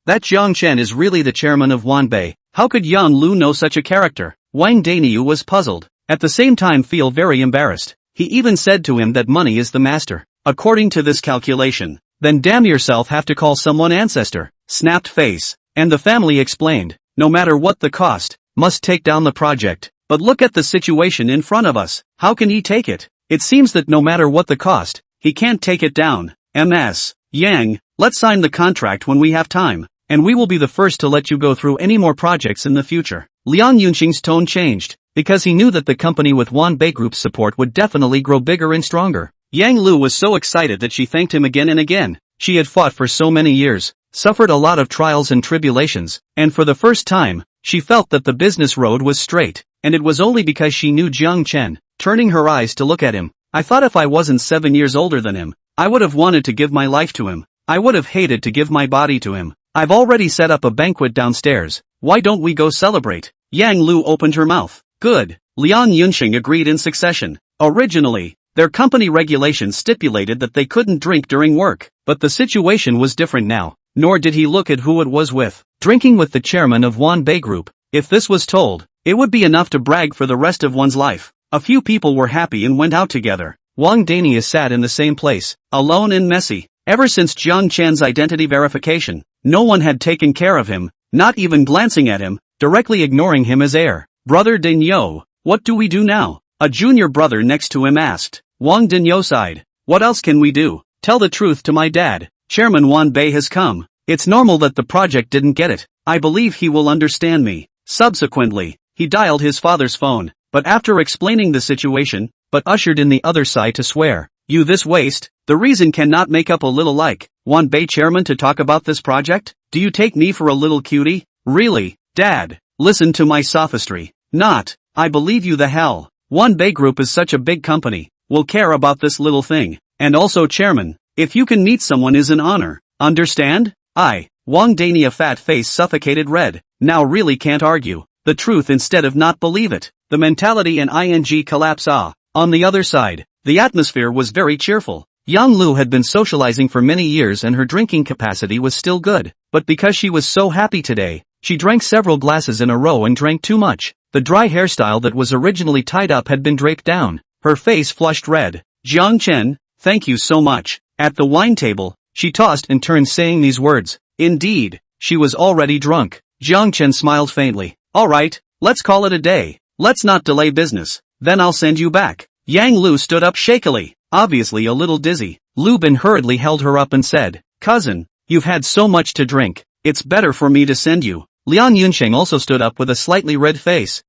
That Jiang Chen is really the chairman of Wanbei. How could Yang Lu know such a character? Wang Daniu was puzzled, at the same time feel very embarrassed. He even said to him that money is the master. According to this calculation, then damn yourself have to call someone ancestor. Snapped face. and the family explained, no matter what the cost, must take down the project. But look at the situation in front of us, how can he take it? It seems that no matter what the cost, he can't take it down. Ms. Yang, let's sign the contract when we have time, and we will be the first to let you go through any more projects in the future. Liang Yunqing's tone changed, because he knew that the company with Wanbei Group's support would definitely grow bigger and stronger. Yang Lu was so excited that she thanked him again and again. She had fought for so many years, suffered a lot of trials and tribulations, and for the first time, she felt that the business road was straight, and it was only because she knew Jiang Chen. Turning her eyes to look at him, I thought if I wasn't 7 years older than him, I would have wanted to give my life to him. I would have hated to give my body to him. I've already set up a banquet downstairs. Why don't we go celebrate? Yang Lu opened her mouth. Good. Liang Yunqing agreed in succession. Originally, their company regulations stipulated that they couldn't drink during work, but the situation was different now. Nor did he look at who it was with. Drinking with the chairman of Wanbei Group. If this was told, it would be enough to brag for the rest of one's life. A few people were happy and went out together. Wang Dania sat in the same place, alone and messy. Ever since Jiang Chen's identity verification, no one had taken care of him, not even glancing at him, directly ignoring him as heir. Brother Dinyo, what do we do now? A junior brother next to him asked. Wang Dinyo sighed. What else can we do? Tell the truth to my dad. Chairman Wanbei has come. It's normal that the project didn't get it. I believe he will understand me. Subsequently, he dialed his father's phone, but after explaining the situation, but ushered in the other side to swear. You this waste, the reason cannot make up a little like, Wanbei chairman to talk about this project? Do you take me for a little cutie? Really, Dad? Listen to my sophistry. Not, I believe you the hell. Wanbei Group is such a big company, will care about this little thing. And also chairman, if you can meet someone is an honor. Understand? Wang Dania fat face suffocated red. Now really can't argue the truth instead of not believe it. The mentality and ing collapse. On the other side, the atmosphere was very cheerful. Yang Lu had been socializing for many years and her drinking capacity was still good, but because she was so happy today, she drank several glasses in a row and drank too much. The dry hairstyle that was originally tied up had been draped down. Her face flushed red. Jiang Chen, thank you so much. At the wine table, she tossed and turned saying these words. Indeed, she was already drunk. Jiang Chen smiled faintly. Alright, let's call it a day. Let's not delay business. Then I'll send you back. Yang Lu stood up shakily, obviously a little dizzy. Lu Bin hurriedly held her up and said, Cousin, you've had so much to drink. It's better for me to send you. Liang Yunqing also stood up with a slightly red face.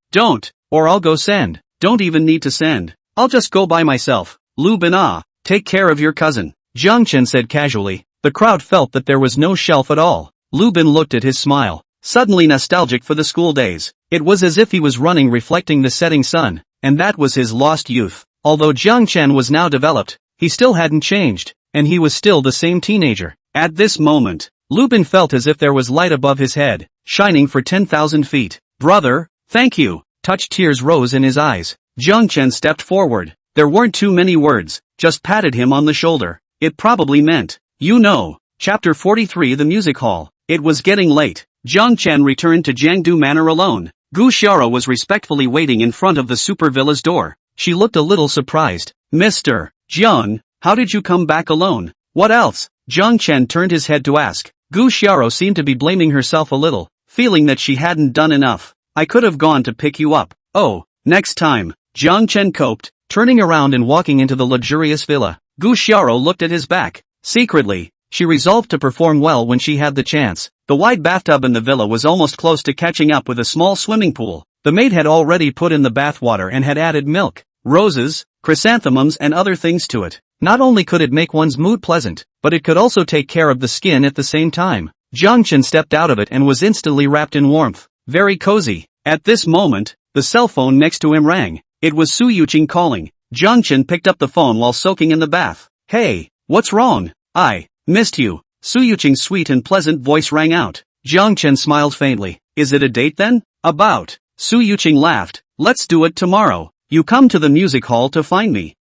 Or I'll go send. Don't even need to send. I'll just go by myself. Lu Bin take care of your cousin. Jiang Chen said casually. The crowd felt that there was no shelf at all. Lu Bin looked at his smile, suddenly nostalgic for the school days. It was as if he was running reflecting the setting sun, and that was his lost youth. Although Jiang Chen was now developed, he still hadn't changed, and he was still the same teenager. At this moment, Lu Bin felt as if there was light above his head, shining for 10,000 feet. Brother, thank you. Touched tears rose in his eyes. Jiang Chen stepped forward. There weren't too many words, just patted him on the shoulder. It probably meant, you know. Chapter 43 The Music Hall. It was getting late. Jiang Chen returned to Jiangdu Manor alone. Gu Xiaoro was respectfully waiting in front of the super villa's door. She looked a little surprised. Mr. Jiang, how did you come back alone? What else? Jiang Chen turned his head to ask. Gu Xiaoro seemed to be blaming herself a little, feeling that she hadn't done enough. I could have gone to pick you up. Oh, next time. Jiang Chen coped, turning around and walking into the luxurious villa. Gu Xiaoro looked at his back. Secretly, she resolved to perform well when she had the chance. The wide bathtub in the villa was almost close to catching up with a small swimming pool. The maid had already put in the bath water and had added milk, roses, chrysanthemums and other things to it. Not only could it make one's mood pleasant, but it could also take care of the skin at the same time. Jiang Chen stepped out of it and was instantly wrapped in warmth. Very cozy. At this moment, the cell phone next to him rang. It was Su Yuqing calling. Jiang Chen picked up the phone while soaking in the bath. Hey, what's wrong? I missed you. Su Yuqing's sweet and pleasant voice rang out. Jiang Chen smiled faintly. Is it a date then? About. Su Yuqing laughed. Let's do it tomorrow. You come to the music hall to find me.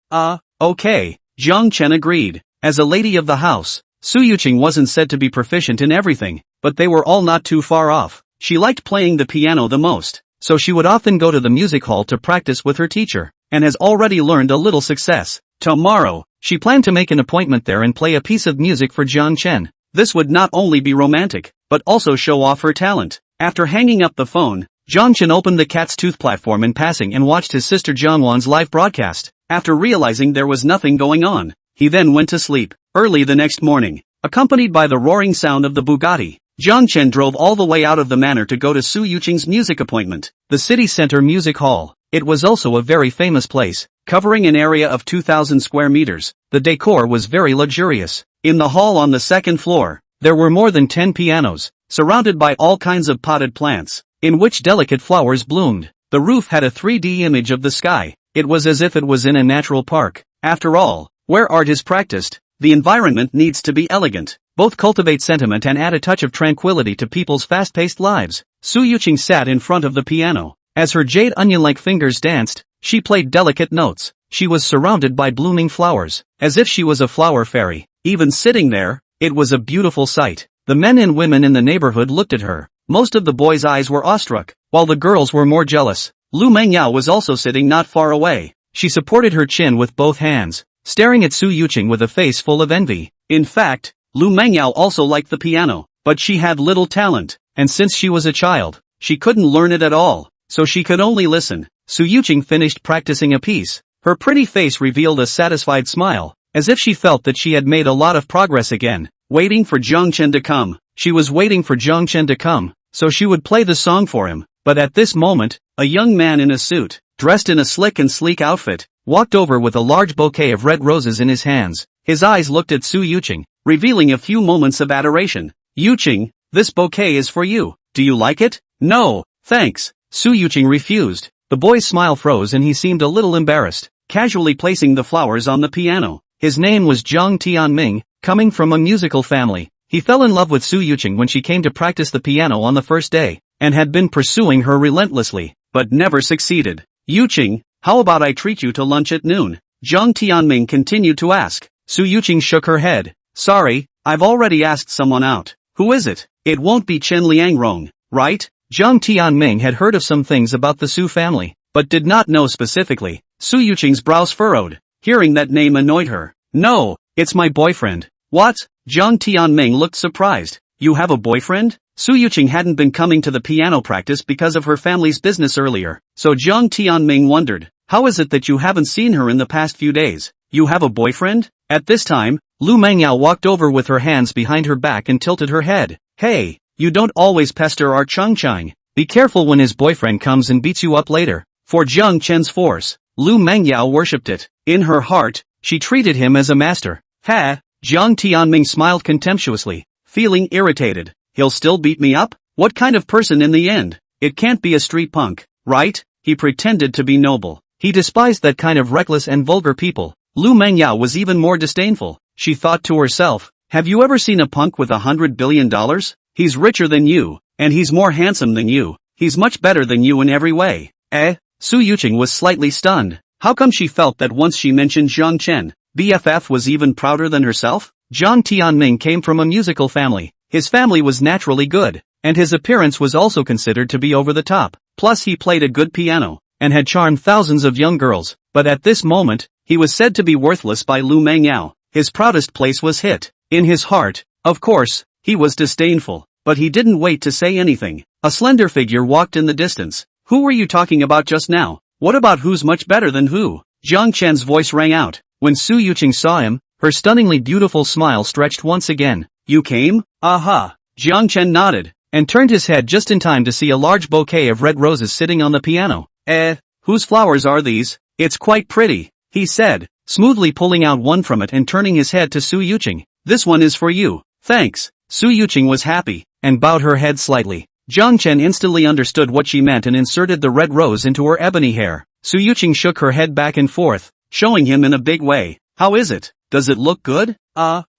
Okay. Jiang Chen agreed. As a lady of the house, Su Yuqing wasn't said to be proficient in everything, but they were all not too far off. She liked playing the piano the most, so she would often go to the music hall to practice with her teacher, and has already learned a little success. Tomorrow, she planned to make an appointment there and play a piece of music for Jiang Chen. This would not only be romantic, but also show off her talent. After hanging up the phone, Jiang Chen opened the cat's tooth platform in passing and watched his sister Jiangwan's live broadcast. After realizing there was nothing going on, he then went to sleep. Early the next morning, accompanied by the roaring sound of the Bugatti, Jiang Chen drove all the way out of the manor to go to Su Yuqing's music appointment. The city center music hall. It was also a very famous place, covering an area of 2,000 square meters. The decor was very luxurious. In the hall on the second floor, there were more than 10 pianos, surrounded by all kinds of potted plants, in which delicate flowers bloomed. The roof had a 3D image of the sky. It was as if it was in a natural park. After all, where art is practiced, the environment needs to be elegant. Both cultivate sentiment and add a touch of tranquility to people's fast-paced lives. Su Yuqing sat in front of the piano. As her jade onion-like fingers danced, she played delicate notes. She was surrounded by blooming flowers, as if she was a flower fairy. Even sitting there, it was a beautiful sight. The men and women in the neighborhood looked at her. Most of the boys' eyes were awestruck, while the girls were more jealous. Lu Mengyao was also sitting not far away. She supported her chin with both hands, staring at Su Yuqing with a face full of envy. In fact, Lu Mengyao also liked the piano, but she had little talent, and since she was a child, she couldn't learn it at all, so she could only listen. Su Yuqing finished practicing a piece. Her pretty face revealed a satisfied smile, as if she felt that she had made a lot of progress again. Waiting for Jiang Chen to come. She was waiting for Jiang Chen to come, so she would play the song for him. But at this moment, a young man in a suit, dressed in a slick and sleek outfit, walked over with a large bouquet of red roses in his hands. His eyes looked at Su Yuqing, revealing a few moments of adoration. Yuqing, this bouquet is for you. Do you like it? No, thanks. Su Yuqing refused. The boy's smile froze and he seemed a little embarrassed, casually placing the flowers on the piano. His name was Zhang Tianming, coming from a musical family. He fell in love with Su Yuqing when she came to practice the piano on the first day, and had been pursuing her relentlessly, but never succeeded. Yuqing, how about I treat you to lunch at noon? Zhang Tianming continued to ask. Su Yuqing shook her head. Sorry, I've already asked someone out. Who is it? It won't be Chen Liangrong, right? Zhang Tianming had heard of some things about the Su family, but did not know specifically. Su Yuqing's brows furrowed. Hearing that name annoyed her. No, it's my boyfriend. What? Zhang Tianming looked surprised. You have a boyfriend? Su Yuqing hadn't been coming to the piano practice because of her family's business earlier, so Zhang Tianming wondered, how is it that you haven't seen her in the past few days? You have a boyfriend? At this time, Lu Mengyao walked over with her hands behind her back and tilted her head. Hey, you don't always pester our Changchang. Be careful when his boyfriend comes and beats you up later. For Jiang Chen's force, Lu Mengyao worshipped it. In her heart, she treated him as a master. Ha! Jiang Tianming smiled contemptuously, feeling irritated. He'll still beat me up? What kind of person in the end? It can't be a street punk, right? He pretended to be noble. He despised that kind of reckless and vulgar people. Lu Mengyao was even more disdainful. She thought to herself, have you ever seen a punk with $100 billion? He's richer than you, and he's more handsome than you. He's much better than you in every way. Su Yuqing was slightly stunned. How come she felt that once she mentioned Jiang Chen, BFF was even prouder than herself? Zhang Tianming came from a musical family. His family was naturally good, and his appearance was also considered to be over the top. Plus he played a good piano, and had charmed thousands of young girls. But at this moment, he was said to be worthless by Lu Mengyao. His proudest place was hit. In his heart, of course, he was disdainful, but he didn't wait to say anything. A slender figure walked in the distance. Who were you talking about just now? What about who's much better than who? Jiang Chen's voice rang out. When Su Yuqing saw him, her stunningly beautiful smile stretched once again. You came? Aha! Jiang Chen nodded, and turned his head just in time to see a large bouquet of red roses sitting on the piano. Whose flowers are these? It's quite pretty, he said, smoothly pulling out one from it and turning his head to Su Yuqing. This one is for you. Thanks. Su Yuqing was happy, and bowed her head slightly. Jiang Chen instantly understood what she meant and inserted the red rose into her ebony hair. Su Yuqing shook her head back and forth, showing him in a big way. How is it? Does it look good?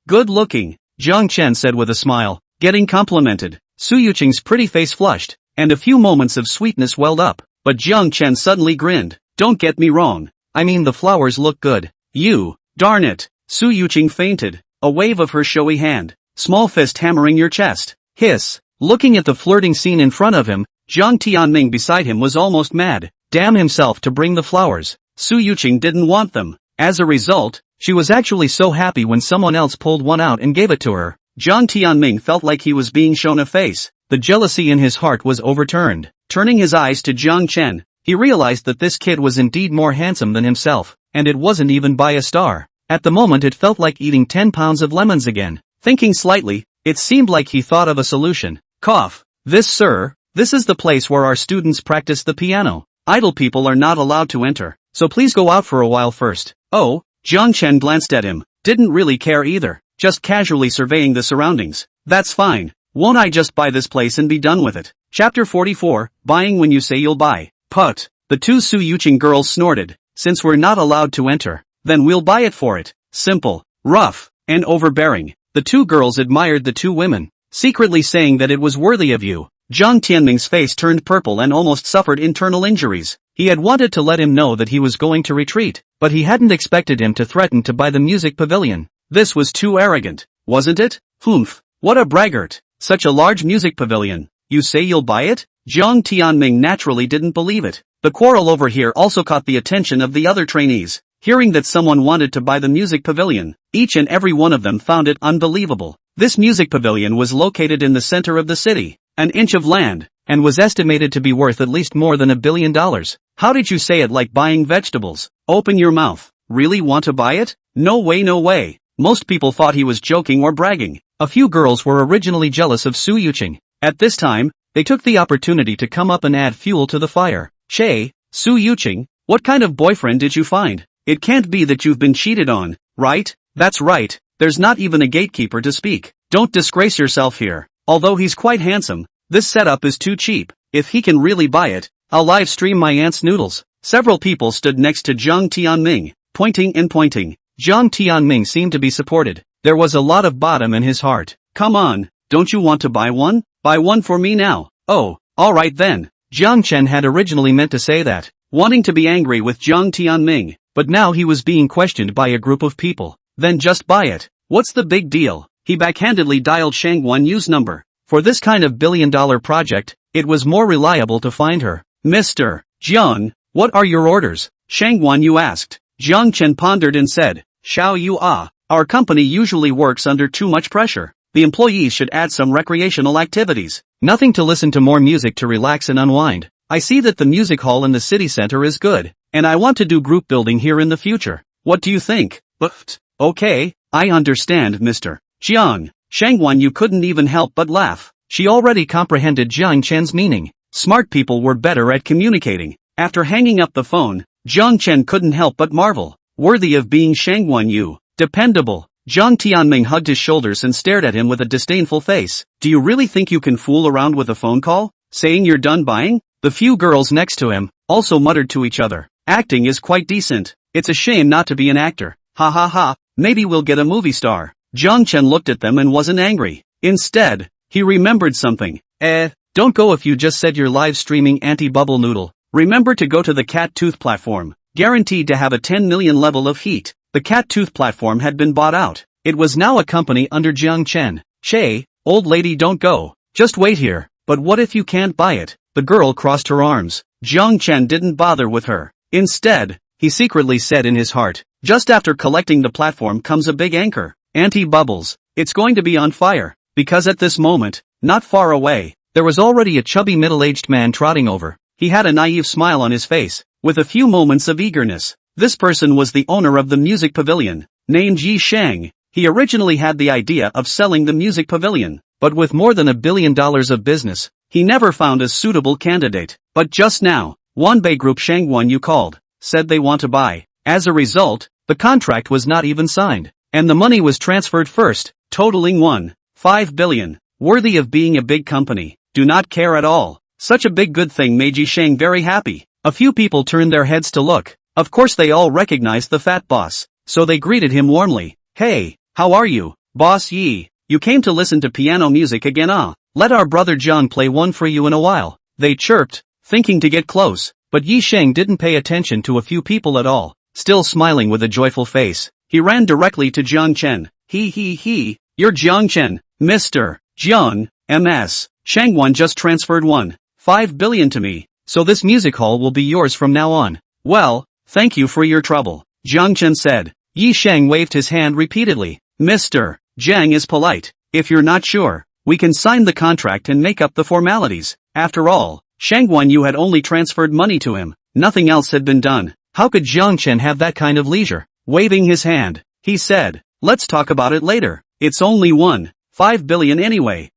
Good looking, Jiang Chen said with a smile, getting complimented. Su Yuqing's pretty face flushed, and a few moments of sweetness welled up. But Jiang Chen suddenly grinned. Don't get me wrong. I mean the flowers look good. You, darn it. Su Yuqing fainted. A wave of her showy hand. Small fist hammering your chest. Hiss. Looking at the flirting scene in front of him, Zhang Tianming beside him was almost mad. Damn himself to bring the flowers. Su Yuqing didn't want them. As a result, she was actually so happy when someone else pulled one out and gave it to her. Jiang Tianming felt like he was being shown a face. The jealousy in his heart was overturned. Turning his eyes to Jiang Chen, he realized that this kid was indeed more handsome than himself, and it wasn't even by a star. At the moment it felt like eating 10 pounds of lemons again. Thinking slightly, it seemed like he thought of a solution. Cough. This is the place where our students practice the piano. Idle people are not allowed to enter, so please go out for a while first. Oh, Jiang Chen glanced at him, didn't really care either, just casually surveying the surroundings. That's fine. Won't I just buy this place and be done with it? Chapter 44, Buying When You Say You'll Buy. Put. The two Su Yuqing girls snorted. Since we're not allowed to enter, then we'll buy it for it. Simple, rough, and overbearing. The two girls admired the two women, secretly saying that it was worthy of you. Jiang Tianming's face turned purple and almost suffered internal injuries. He had wanted to let him know that he was going to retreat, but he hadn't expected him to threaten to buy the music pavilion. This was too arrogant, wasn't it? Humph, what a braggart. Such a large music pavilion. You say you'll buy it? Jiang Tianming naturally didn't believe it. The quarrel over here also caught the attention of the other trainees. Hearing that someone wanted to buy the music pavilion, each and every one of them found it unbelievable. This music pavilion was located in the center of the city, an inch of land, and was estimated to be worth at least more than $1 billion. How did you say it like buying vegetables? Open your mouth. Really want to buy it? No way, no way. Most people thought he was joking or bragging. A few girls were originally jealous of Su Yuqing. At this time, they took the opportunity to come up and add fuel to the fire. Che, Su Yuqing, what kind of boyfriend did you find? It can't be that you've been cheated on, right? That's right, there's not even a gatekeeper to speak. Don't disgrace yourself here. Although he's quite handsome, this setup is too cheap. If he can really buy it, I'll live stream my aunt's noodles. Several people stood next to Jiang Tianming, pointing and pointing. Jiang Tianming seemed to be supported. There was a lot of bottom in his heart. Come on, don't you want to buy one? Buy one for me now. Oh, alright then. Jiang Chen had originally meant to say that, wanting to be angry with Jiang Tianming, but now he was being questioned by a group of people. Then just buy it. What's the big deal? He backhandedly dialed Shang Guanyu's number. For this kind of billion-dollar project, it was more reliable to find her. Mr. Jiang, what are your orders? Shang Guanyu asked. Jiang Chen pondered and said, Xiao Yu our company usually works under too much pressure. The employees should add some recreational activities. Nothing to listen to more music to relax and unwind. I see that the music hall in the city center is good, and I want to do group building here in the future. What do you think? Okay, I understand, Mr. Jiang. Shang Guanyu couldn't even help but laugh. She already comprehended Jiang Chen's meaning. Smart people were better at communicating. After hanging up the phone, Jiang Chen couldn't help but marvel. Worthy of being Shang Guanyu. Dependable. Jiang Tianming hugged his shoulders and stared at him with a disdainful face. Do you really think you can fool around with a phone call? Saying you're done buying? The few girls next to him also muttered to each other. Acting is quite decent. It's a shame not to be an actor. Ha ha ha, maybe we'll get a movie star. Jiang Chen looked at them and wasn't angry. Instead, he remembered something. Don't go if you just said you're live streaming anti-bubble noodle. Remember to go to the cat tooth platform. Guaranteed to have a 10 million level of heat. The cat tooth platform had been bought out. It was now a company under Jiang Chen. Che, old lady, don't go. Just wait here. But what if you can't buy it? The girl crossed her arms. Jiang Chen didn't bother with her. Instead, he secretly said in his heart, just after collecting the platform comes a big anchor. Anti-bubbles. It's going to be on fire. Because at this moment, not far away, there was already a chubby middle-aged man trotting over. He had a naive smile on his face, with a few moments of eagerness. This person was the owner of the music pavilion, named Yi Shang. He originally had the idea of selling the music pavilion, but with more than $1 billion of business, he never found a suitable candidate. But just now, Wanbei Group Shang Guanyu called, said they want to buy. As a result, the contract was not even signed, and the money was transferred first, totaling 1.5 billion. Worthy of being a big company. Do not care at all. Such a big good thing made Yi Shang very happy. A few people turned their heads to look. Of course they all recognized the fat boss, so they greeted him warmly. Hey, how are you, Boss Yi? You came to listen to piano music again, ah? Let our brother John play one for you in a while. They chirped, thinking to get close, but Yi Shang didn't pay attention to a few people at all. Still smiling with a joyful face, he ran directly to Jiang Chen. You're Jiang Chen, Mr. Jiang, MS. Shangguan just transferred 1.5 billion to me, so this music hall will be yours from now on. Well, thank you for your trouble, Jiang Chen said. Yi Shang waved his hand repeatedly. Mr. Jiang is polite. If you're not sure, we can sign the contract and make up the formalities. After all, Shang Guanyu had only transferred money to him. Nothing else had been done. How could Jiang Chen have that kind of leisure? Waving his hand, he said, let's talk about it later. It's only 1.5 billion anyway.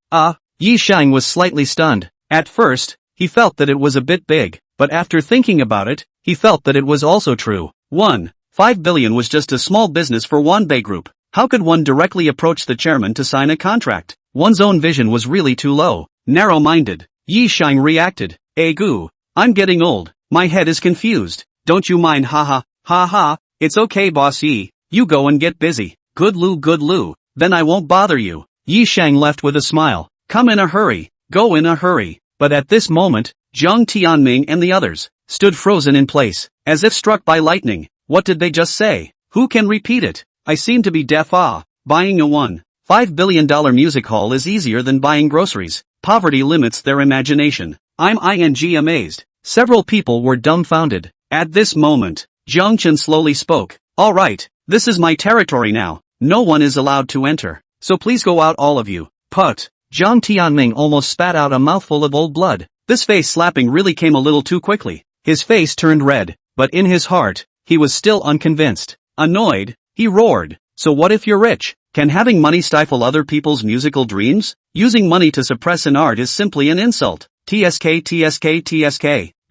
Yi Shang was slightly stunned. At first, he felt that it was a bit big, but after thinking about it, he felt that it was also true. 1.5 billion was just a small business for Wanbei Group. How could one directly approach the chairman to sign a contract? One's own vision was really too low. Narrow-minded. Yi Shang reacted. Goo, I'm getting old. My head is confused. Don't you mind, haha, haha. It's okay, boss Yi. You go and get busy. Good Lu. Then I won't bother you. Yi Shang left with a smile. Come in a hurry. Go in a hurry. But at this moment, Zhang Tianming and the others stood frozen in place, as if struck by lightning. What did they just say? Who can repeat it? I seem to be deaf. Buying a $1.5 billion music hall is easier than buying groceries. Poverty limits their imagination. I'm amazed. Several people were dumbfounded. At this moment, Jiang Chen slowly spoke. Alright, this is my territory now. No one is allowed to enter. So please go out, all of you. Put. Zhang Tianming almost spat out a mouthful of old blood. This face slapping really came a little too quickly. His face turned red, but in his heart, he was still unconvinced. Annoyed, he roared. So what if you're rich? Can having money stifle other people's musical dreams? Using money to suppress an art is simply an insult. TSK.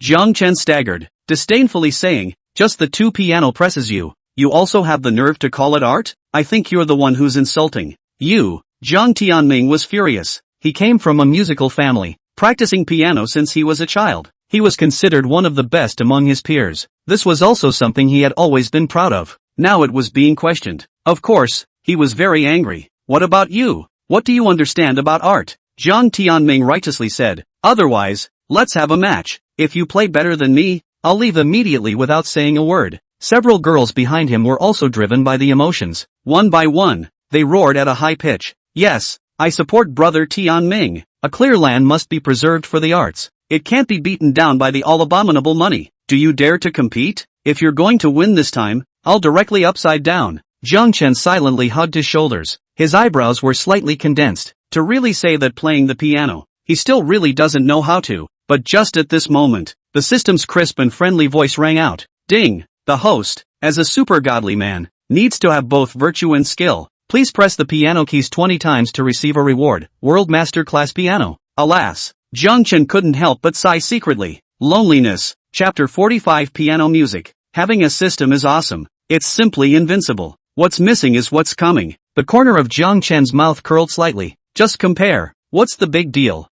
Jiang Chen staggered, disdainfully saying, just the two piano presses you also have the nerve to call it art? I think you're the one who's insulting. You. Zhang Tianming was furious. He came from a musical family, practicing piano since he was a child. He was considered one of the best among his peers. This was also something he had always been proud of. Now it was being questioned. Of course, he was very angry. What about you? What do you understand about art? Zhang Tianming righteously said. Otherwise, let's have a match. If you play better than me, I'll leave immediately without saying a word. Several girls behind him were also driven by the emotions. One by one, they roared at a high pitch. Yes, I support Brother Tianming. A clear land must be preserved for the arts. It can't be beaten down by the all-abominable money. Do you dare to compete? If you're going to win this time, I'll directly upside down. Jiang Chen silently hugged his shoulders. His eyebrows were slightly condensed. To really say that playing the piano, he still really doesn't know how to. But just at this moment, the system's crisp and friendly voice rang out. Ding! The host, as a super godly man, needs to have both virtue and skill. Please press the piano keys 20 times to receive a reward. World Master Class Piano. Alas, Jiang Chen couldn't help but sigh secretly. Loneliness. Chapter 45 Piano Music. Having a system is awesome. It's simply invincible. What's missing is what's coming. The corner of Jiang Chen's mouth curled slightly. Just compare. What's the big deal?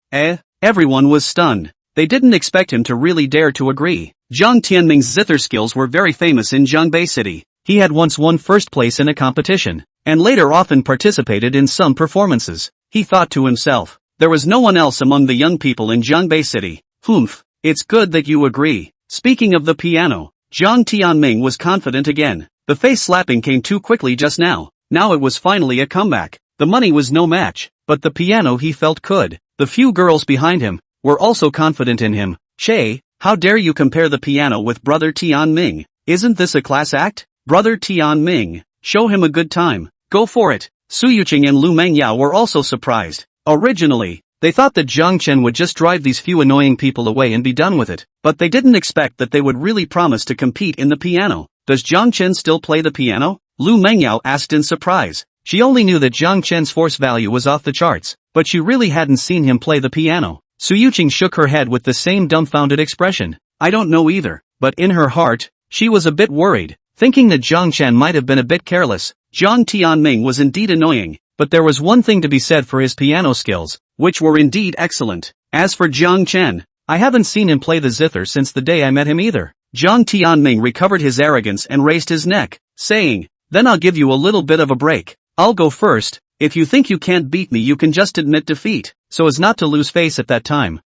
Everyone was stunned. They didn't expect him to really dare to agree. Zhang Tianming's zither skills were very famous in Zhangbei City. He had once won first place in a competition, and later often participated in some performances. He thought to himself, there was no one else among the young people in Zhangbei City. Humph, it's good that you agree. Speaking of the piano, Zhang Tianming was confident again. The face slapping came too quickly just now. Now it was finally a comeback. The money was no match, but the piano he felt could. The few girls behind him were also confident in him. Che, how dare you compare the piano with Brother Tianming? Isn't this a class act? Brother Tianming, show him a good time. Go for it. Su Yuqing and Lu Mengyao were also surprised. Originally, they thought that Jiang Chen would just drive these few annoying people away and be done with it, but they didn't expect that they would really promise to compete in the piano. Does Jiang Chen still play the piano? Lu Mengyao asked in surprise. She only knew that Jiang Chen's force value was off the charts, but she really hadn't seen him play the piano. Su Yuqing shook her head with the same dumbfounded expression. I don't know either, but in her heart, she was a bit worried, thinking that Jiang Chen might have been a bit careless. Zhang Tianming was indeed annoying, but there was one thing to be said for his piano skills, which were indeed excellent. As for Jiang Chen, I haven't seen him play the zither since the day I met him either. Zhang Tianming recovered his arrogance and raised his neck, saying, then I'll give you a little bit of a break. I'll go first. If you think you can't beat me, you can just admit defeat, so as not to lose face at that time.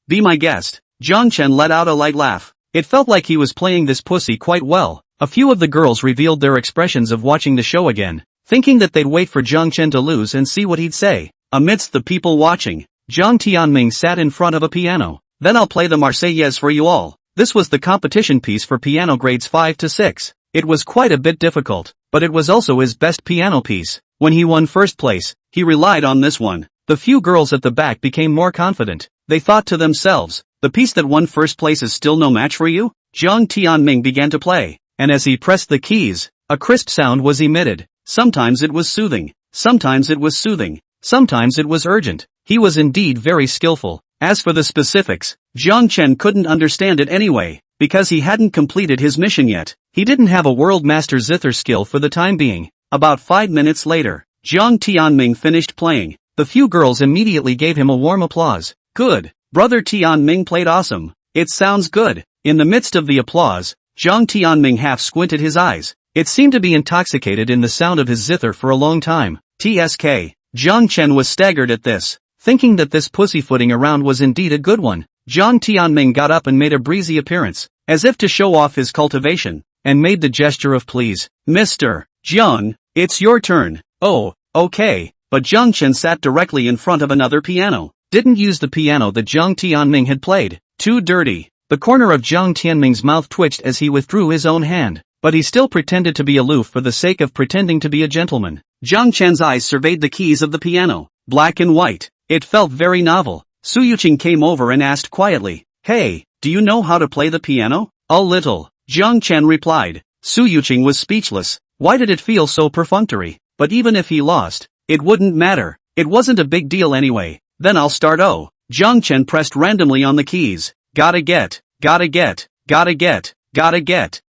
Be my guest. Jiang Chen let out a light laugh. It felt like he was playing this pussy quite well. A few of the girls revealed their expressions of watching the show again, thinking that they'd wait for Jiang Chen to lose and see what he'd say. Amidst the people watching, Zhang Tianming sat in front of a piano. Then I'll play the Marseillaise for you all. This was the competition piece for piano grades 5 to 6. It was quite a bit difficult, but it was also his best piano piece. When he won first place, he relied on this one. The few girls at the back became more confident. They thought to themselves, the piece that won first place is still no match for you? Jiang Tianming began to play, and as he pressed the keys, a crisp sound was emitted. Sometimes it was soothing, sometimes it was soothing, sometimes it was urgent. He was indeed very skillful. As for the specifics, Jiang Chen couldn't understand it anyway, because he hadn't completed his mission yet. He didn't have a World Master zither skill for the time being. About 5 minutes later, Jiang Tianming finished playing. The few girls immediately gave him a warm applause. Good. Brother Tianming played awesome. It sounds good. In the midst of the applause, Jiang Tianming half squinted his eyes. It seemed to be intoxicated in the sound of his zither for a long time. TSK. Jiang Chen was staggered at this, thinking that this pussyfooting around was indeed a good one. Jiang Tianming got up and made a breezy appearance, as if to show off his cultivation, and made the gesture of please. Mr. Jiang, it's your turn. Oh, okay. But Jiang Chen sat directly in front of another piano. Didn't use the piano that Jiang Tianming had played. Too dirty. The corner of Jiang Tianming's mouth twitched as he withdrew his own hand, but he still pretended to be aloof for the sake of pretending to be a gentleman. Jiang Chen's eyes surveyed the keys of the piano, black and white. It felt very novel. Su Yuqing came over and asked quietly, "Hey, do you know how to play the piano?" "A little," Jiang Chen replied. Su Yuqing was speechless. Why did it feel so perfunctory? But even if he lost, it wouldn't matter. It wasn't a big deal anyway. Then I'll start. Oh. Jiang Chen pressed randomly on the keys. Gotta get.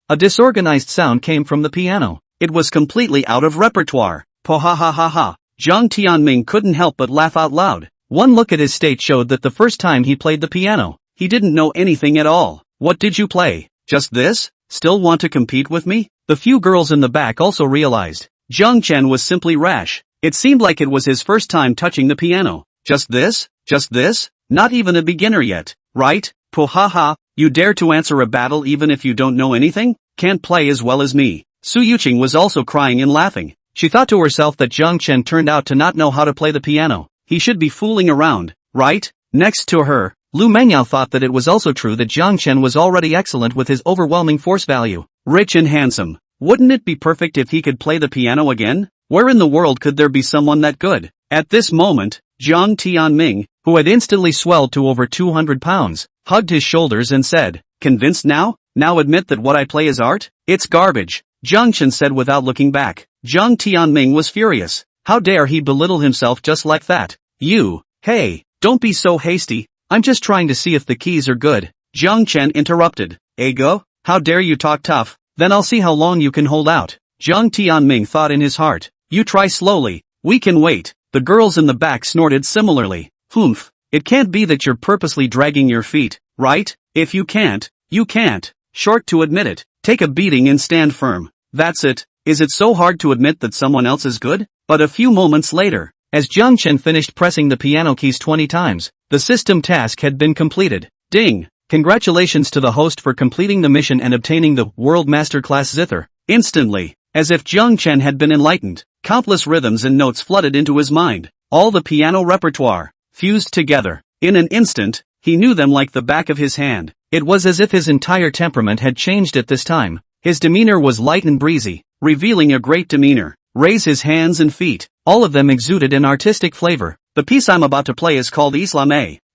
A disorganized sound came from the piano. It was completely out of repertoire. Po ha ha ha ha. Jiang Tianming couldn't help but laugh out loud. One look at his state showed that the first time he played the piano, he didn't know anything at all. What did you play? Just this? Still want to compete with me? The few girls in the back also realized. Jiang Chen was simply rash. It seemed like it was his first time touching the piano. Just this? Just this? Not even a beginner yet, right? Po ha ha, you dare to answer a battle even if you don't know anything? Can't play as well as me. Su Yuqing was also crying and laughing. She thought to herself that Jiang Chen turned out to not know how to play the piano. He should be fooling around, right? Next to her, Lu Mengyao thought that it was also true that Jiang Chen was already excellent with his overwhelming force value. Rich and handsome. Wouldn't it be perfect if he could play the piano again? Where in the world could there be someone that good? At this moment, Jiang Tianming, who had instantly swelled to over 200 pounds, hugged his shoulders and said, "Convinced now? Now admit that what I play is art? It's garbage," Jiang Chen said without looking back. Jiang Tianming was furious. How dare he belittle himself just like that? Hey, don't be so hasty. I'm just trying to see if the keys are good. Jiang Chen interrupted. Ego? How dare you talk tough? Then I'll see how long you can hold out. Jiang Tianming thought in his heart. You try slowly. We can wait. The girls in the back snorted similarly. Humph. It can't be that you're purposely dragging your feet, right? If you can't, you can't. Short to admit it. Take a beating and stand firm. That's it. Is it so hard to admit that someone else is good? But a few moments later, as Jiang Chen finished pressing the piano keys 20 times, the system task had been completed. Ding! Congratulations to the host for completing the mission and obtaining the World Masterclass Zither. Instantly, as if Jiang Chen had been enlightened, countless rhythms and notes flooded into his mind. All the piano repertoire, fused together. In an instant, he knew them like the back of his hand. It was as if his entire temperament had changed at this time. His demeanor was light and breezy, revealing a great demeanor. Raise his hands and feet. All of them exuded an artistic flavor. The piece I'm about to play is called Islam,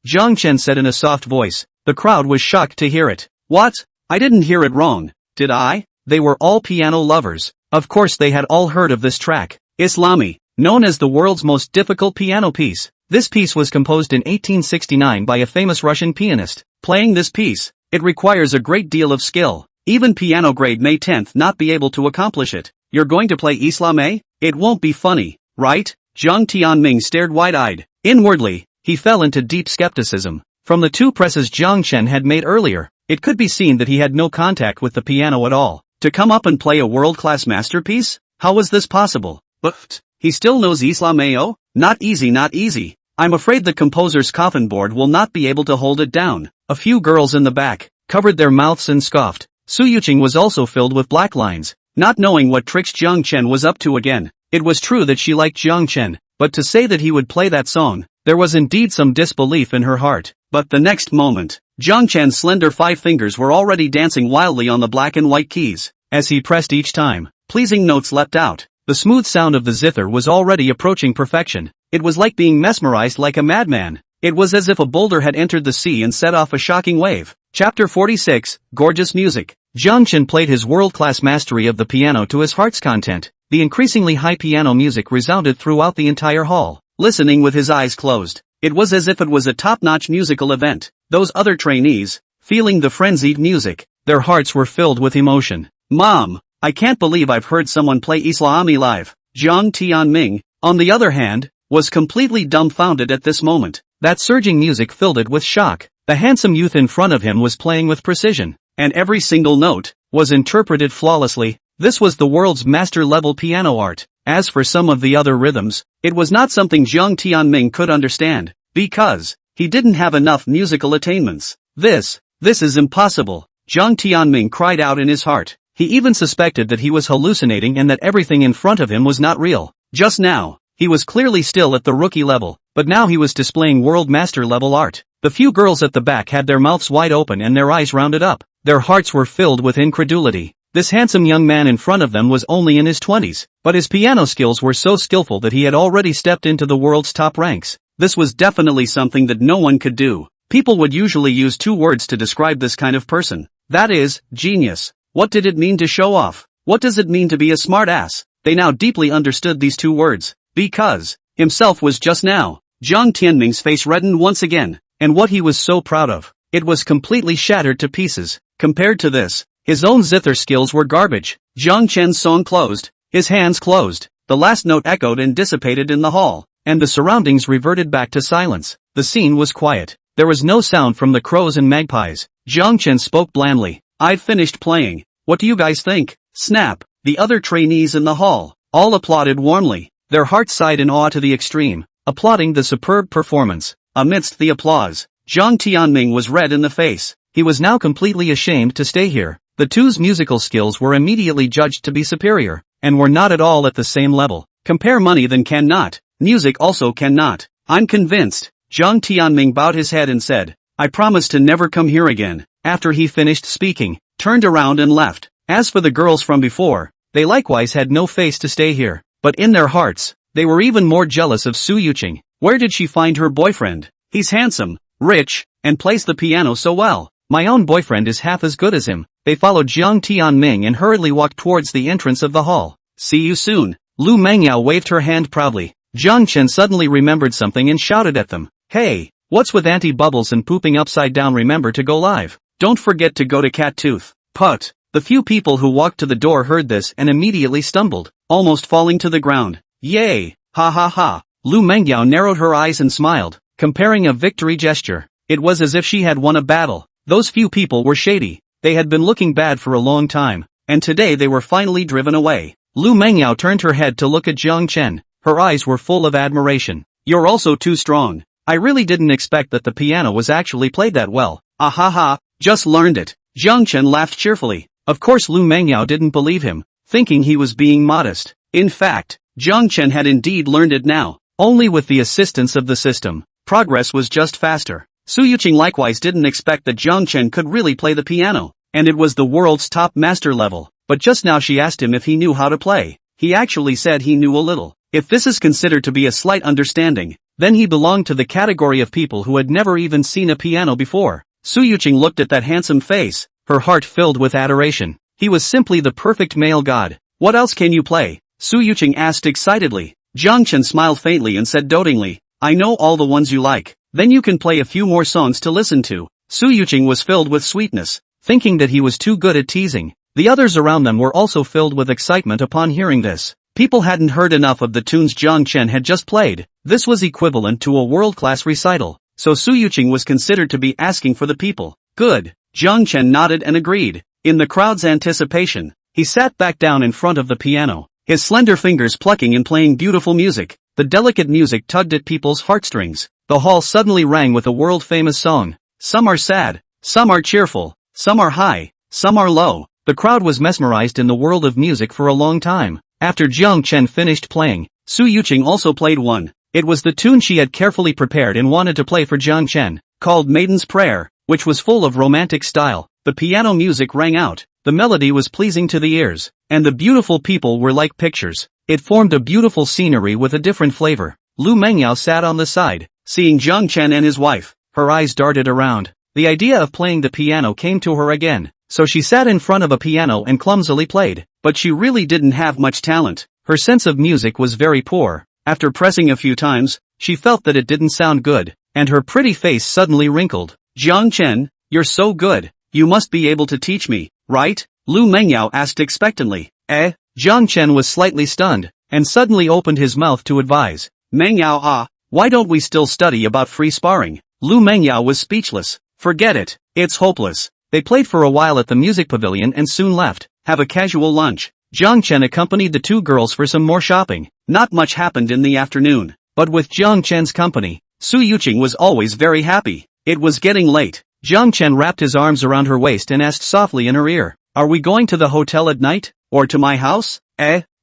Jiang Chen said in a soft voice. The crowd was shocked to hear it. What? I didn't hear it wrong, did I? They were all piano lovers. Of course they had all heard of this track. Islami, known as the world's most difficult piano piece. This piece was composed in 1869 by a famous Russian pianist. Playing this piece, it requires a great deal of skill. Even piano grade May 10th not be able to accomplish it. You're going to play Islam? It won't be funny, right? Jiang Tianming stared wide-eyed. Inwardly, he fell into deep skepticism. From the two presses Jiang Chen had made earlier, it could be seen that he had no contact with the piano at all. To come up and play a world-class masterpiece? How was this possible? But he still knows Islam? Not easy. I'm afraid the composer's coffin board will not be able to hold it down. A few girls in the back covered their mouths and scoffed. Su Yuqing was also filled with black lines, not knowing what tricks Jiang Chen was up to again. It was true that she liked Jiang Chen, but to say that he would play that song, there was indeed some disbelief in her heart. But the next moment, Jiang Chen's slender 5 fingers were already dancing wildly on the black and white keys. As he pressed each time, pleasing notes leapt out. The smooth sound of the zither was already approaching perfection. It was like being mesmerized like a madman. It was as if a boulder had entered the sea and set off a shocking wave. Chapter 46, Gorgeous Music. Jiang Chen played his world-class mastery of the piano to his heart's content. The increasingly high piano music resounded throughout the entire hall. Listening with his eyes closed, it was as if it was a top-notch musical event. Those other trainees, feeling the frenzied music, their hearts were filled with emotion. "Mom, I can't believe I've heard someone play Islami live." Jiang Tianming, on the other hand, was completely dumbfounded at this moment. That surging music filled it with shock. The handsome youth in front of him was playing with precision, and every single note was interpreted flawlessly. This was the world's master-level piano art. As for some of the other rhythms, it was not something Jiang Tianming could understand, because he didn't have enough musical attainments. This is impossible. Jiang Tianming cried out in his heart. He even suspected that he was hallucinating and that everything in front of him was not real. Just now, he was clearly still at the rookie level, but now he was displaying world master level art. The few girls at the back had their mouths wide open and their eyes rounded up. Their hearts were filled with incredulity. This handsome young man in front of them was only in his 20s, but his piano skills were so skillful that he had already stepped into the world's top ranks. This was definitely something that no one could do. People would usually use two words to describe this kind of person. That is, genius. What did it mean to show off? What does it mean to be a smart ass? They now deeply understood these two words. Because himself was just now. Jiang Tianming's face reddened once again, and what he was so proud of, it was completely shattered to pieces. Compared to this, his own zither skills were garbage. Jiang Chen's song closed, his hands closed, the last note echoed and dissipated in the hall, and the surroundings reverted back to silence. The scene was quiet. There was no sound from the crows and magpies. Jiang Chen spoke blandly. "I've finished playing. What do you guys think?" Snap. The other trainees in the hall all applauded warmly. Their hearts sighed in awe to the extreme, applauding the superb performance. Amidst the applause, Jiang Tianming was red in the face. He was now completely ashamed to stay here. The two's musical skills were immediately judged to be superior, and were not at all at the same level. Compare money then cannot, music also cannot. "I'm convinced." Jiang Tianming bowed his head and said, "I promise to never come here again." After he finished speaking, turned around and left. As for the girls from before, they likewise had no face to stay here. But in their hearts, they were even more jealous of Su Yuqing. Where did she find her boyfriend? He's handsome, rich, and plays the piano so well. My own boyfriend is half as good as him. They followed Jiang Tianming and hurriedly walked towards the entrance of the hall. "See you soon." Lu Mengyao waved her hand proudly. Jiang Chen suddenly remembered something and shouted at them. "Hey, what's with anti-bubbles and pooping upside down? Remember to go live. Don't forget to go to Cat Tooth." Put. The few people who walked to the door heard this and immediately stumbled, almost falling to the ground. "Yay! Ha ha ha." Lu Mengyao narrowed her eyes and smiled, comparing a victory gesture. It was as if she had won a battle. Those few people were shady. They had been looking bad for a long time, and today they were finally driven away. Lu Mengyao turned her head to look at Jiang Chen. Her eyes were full of admiration. "You're also too strong. I really didn't expect that the piano was actually played that well." "Ah ha ha, just learned it." Jiang Chen laughed cheerfully. Of course Lu Mengyao didn't believe him, thinking he was being modest. In fact, Jiang Chen had indeed learned it now, only with the assistance of the system. Progress was just faster. Su Yuqing likewise didn't expect that Jiang Chen could really play the piano, and it was the world's top master level. But just now she asked him if he knew how to play. He actually said he knew a little. If this is considered to be a slight understanding, then he belonged to the category of people who had never even seen a piano before. Su Yuqing looked at that handsome face, her heart filled with adoration. He was simply the perfect male god. "What else can you play?" Su Yuqing asked excitedly. Jiang Chen smiled faintly and said dotingly, "I know all the ones you like. Then you can play a few more songs to listen to." Su Yuqing was filled with sweetness, thinking that he was too good at teasing. The others around them were also filled with excitement upon hearing this. People hadn't heard enough of the tunes Jiang Chen had just played. This was equivalent to a world-class recital, so Su Yuqing was considered to be asking for the people. Good. Jiang Chen nodded and agreed. In the crowd's anticipation, he sat back down in front of the piano, his slender fingers plucking and playing beautiful music. The delicate music tugged at people's heartstrings. The hall suddenly rang with a world-famous song. Some are sad, some are cheerful, some are high, some are low. The crowd was mesmerized in the world of music for a long time. After Jiang Chen finished playing, Su Yuqing also played one. It was the tune she had carefully prepared and wanted to play for Jiang Chen, called Maiden's Prayer, which was full of romantic style. The piano music rang out, the melody was pleasing to the ears, and the beautiful people were like pictures. It formed a beautiful scenery with a different flavor. Lu Mengyao sat on the side, seeing Jiang Chen and his wife. Her eyes darted around. The idea of playing the piano came to her again, so she sat in front of a piano and clumsily played. But she really didn't have much talent. Her sense of music was very poor. After pressing a few times, she felt that it didn't sound good, and her pretty face suddenly wrinkled. Jiang Chen, you're so good. You must be able to teach me, right? Lu Mengyao asked expectantly. Jiang Chen was slightly stunned, and suddenly opened his mouth to advise. Mengyao, why don't we still study about free sparring? Lu Mengyao was speechless. Forget it, it's hopeless. They played for a while at the music pavilion and soon left, have a casual lunch. Jiang Chen accompanied the two girls for some more shopping. Not much happened in the afternoon, but with Jiang Chen's company, Su Yuqing was always very happy. It was getting late. Jiang Chen wrapped his arms around her waist and asked softly in her ear, "Are we going to the hotel at night? Or to my house?"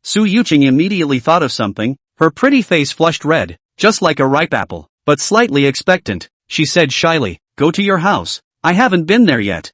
Su Yuqing immediately thought of something. Her pretty face flushed red, just like a ripe apple, but slightly expectant. She said shyly, "Go to your house. I haven't been there yet."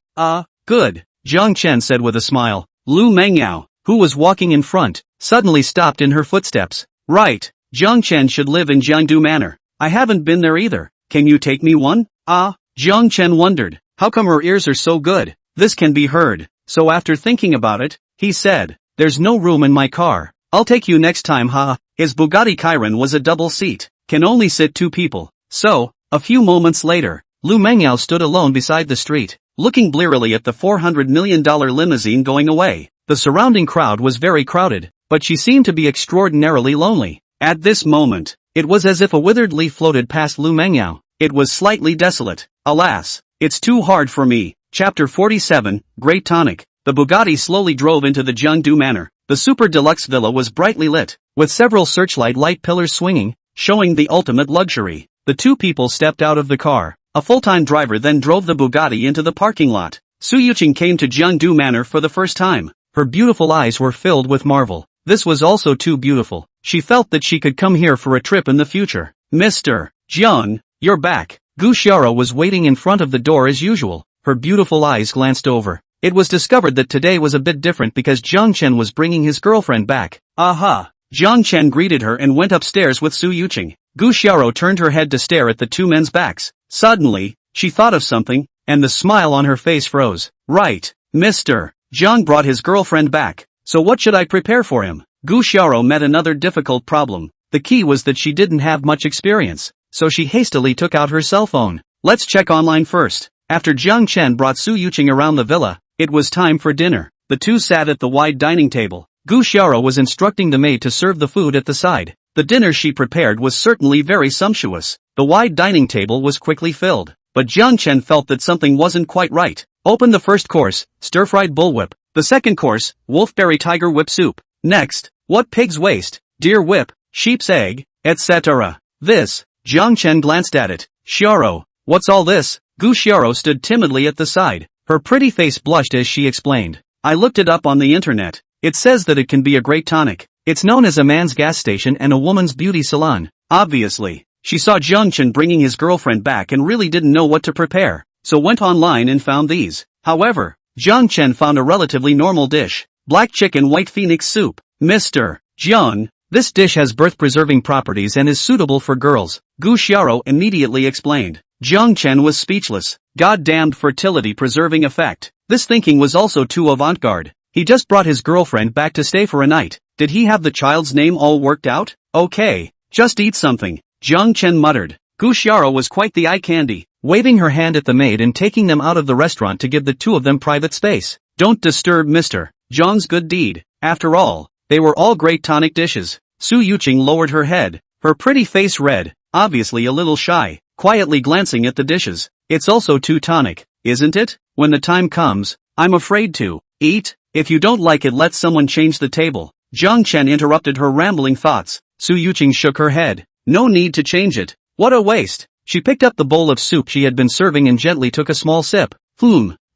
Good, Jiang Chen said with a smile. Lu Mengyao, who was walking in front, suddenly stopped in her footsteps. Right, Jiang Chen should live in Jiangdu Manor. I haven't been there either. Can you take me one? Jiang Chen wondered, how come her ears are so good? This can be heard. So after thinking about it, he said, "There's no room in my car. I'll take you next time, ha." His Bugatti Chiron was a double seat, can only sit two people. So, a few moments later, Lu Mengyao stood alone beside the street, looking blearily at the $400 million limousine going away. The surrounding crowd was very crowded, but she seemed to be extraordinarily lonely. At this moment, it was as if a withered leaf floated past Lu Mengyao. It was slightly desolate. Alas, it's too hard for me. Chapter 47, Great Tonic. The Bugatti slowly drove into the Jiangdu Manor. The super deluxe villa was brightly lit, with several searchlight light pillars swinging, showing the ultimate luxury. The two people stepped out of the car. A full-time driver then drove the Bugatti into the parking lot. Su Yuqing came to Jiangdu Manor for the first time. Her beautiful eyes were filled with marvel. This was also too beautiful. She felt that she could come here for a trip in the future. Mr. Jiang, you're back. Gu Xiaoro was waiting in front of the door as usual. Her beautiful eyes glanced over. It was discovered that today was a bit different because Jiang Chen was bringing his girlfriend back. Aha! Jiang Chen greeted her and went upstairs with Su Yuqing. Gu Xiaoro turned her head to stare at the two men's backs. Suddenly, she thought of something, and the smile on her face froze. Right, Mr. Jiang brought his girlfriend back. So what should I prepare for him? Gu Xiaoro met another difficult problem. The key was that she didn't have much experience, so she hastily took out her cell phone. Let's check online first. After Jiang Chen brought Su Yuqing around the villa, it was time for dinner. The two sat at the wide dining table. Gu Xiaoro was instructing the maid to serve the food at the side. The dinner she prepared was certainly very sumptuous. The wide dining table was quickly filled, but Jiang Chen felt that something wasn't quite right. Open the first course, stir-fried bullwhip. The second course, wolfberry tiger whip soup. Next, what pig's waist, deer whip, sheep's egg, etc. This, Jiang Chen glanced at it. Xiaoro, what's all this? Gu Xiaoro stood timidly at the side. Her pretty face blushed as she explained. I looked it up on the internet. It says that it can be a great tonic. It's known as a man's gas station and a woman's beauty salon. Obviously, she saw Jiang Chen bringing his girlfriend back and really didn't know what to prepare, so went online and found these. However, Jiang Chen found a relatively normal dish. Black chicken white phoenix soup. Mr. Jiang, this dish has birth-preserving properties and is suitable for girls, Gu Xiaoro immediately explained. Jiang Chen was speechless. Goddamned fertility-preserving effect. This thinking was also too avant-garde. He just brought his girlfriend back to stay for a night. Did he have the child's name all worked out? Okay, just eat something, Jiang Chen muttered. Gu Xiaoro was quite the eye candy, waving her hand at the maid and taking them out of the restaurant to give the two of them private space. Don't disturb Mr. Jiang's good deed. After all, they were all great tonic dishes. Su Yuqing lowered her head, her pretty face red, obviously a little shy, quietly glancing at the dishes. It's also too tonic, isn't it? When the time comes, I'm afraid to eat. If you don't like it, let someone change the table. Jiang Chen interrupted her rambling thoughts. Su Yuqing shook her head. No need to change it. What a waste. She picked up the bowl of soup she had been serving and gently took a small sip.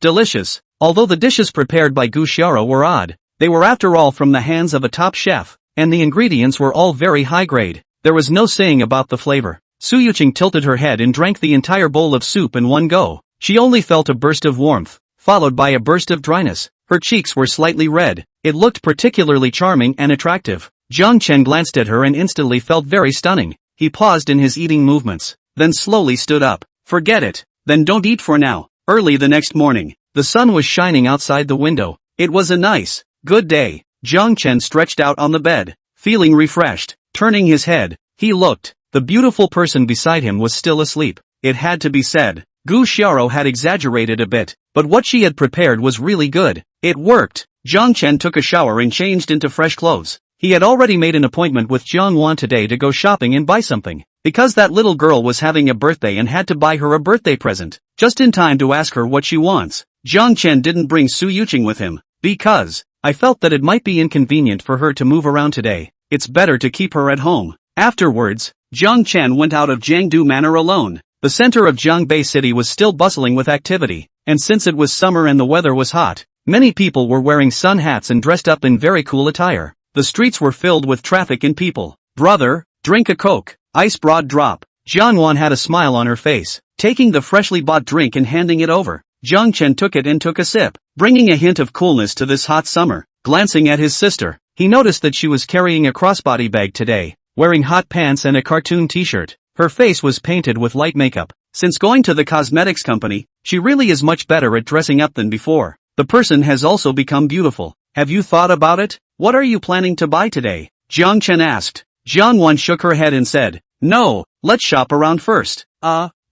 Delicious. Although the dishes prepared by Gu Xiaoro were odd, they were after all from the hands of a top chef, and the ingredients were all very high grade. There was no saying about the flavor. Su Yuqing tilted her head and drank the entire bowl of soup in one go. She only felt a burst of warmth, followed by a burst of dryness. Her cheeks were slightly red. It looked particularly charming and attractive. Jiang Chen glanced at her and instantly felt very stunning. He paused in his eating movements, then slowly stood up. Forget it. Then don't eat for now. Early the next morning, the sun was shining outside the window. It was a nice, good day. Jiang Chen stretched out on the bed, feeling refreshed. Turning his head, he looked. The beautiful person beside him was still asleep. It had to be said, Gu Xiaoro had exaggerated a bit, but what she had prepared was really good. It worked. Jiang Chen took a shower and changed into fresh clothes. He had already made an appointment with Jiang Wan today to go shopping and buy something, because that little girl was having a birthday and had to buy her a birthday present, just in time to ask her what she wants. Jiang Chen didn't bring Su Yuqing with him, because I felt that it might be inconvenient for her to move around today. It's better to keep her at home. Afterwards, Jiang Chen went out of Jiangdu Manor alone. The center of Jiangbei City was still bustling with activity, and since it was summer and the weather was hot, many people were wearing sun hats and dressed up in very cool attire. The streets were filled with traffic and people. Brother, drink a Coke. Ice broad drop. Jiang Wan had a smile on her face, taking the freshly bought drink and handing it over. Jiang Chen took it and took a sip, bringing a hint of coolness to this hot summer. Glancing at his sister, he noticed that she was carrying a crossbody bag today, wearing hot pants and a cartoon t-shirt. Her face was painted with light makeup. Since going to the cosmetics company, she really is much better at dressing up than before. The person has also become beautiful. Have you thought about it? What are you planning to buy today? Jiang Chen asked. Jiang Wan shook her head and said, no, let's shop around first.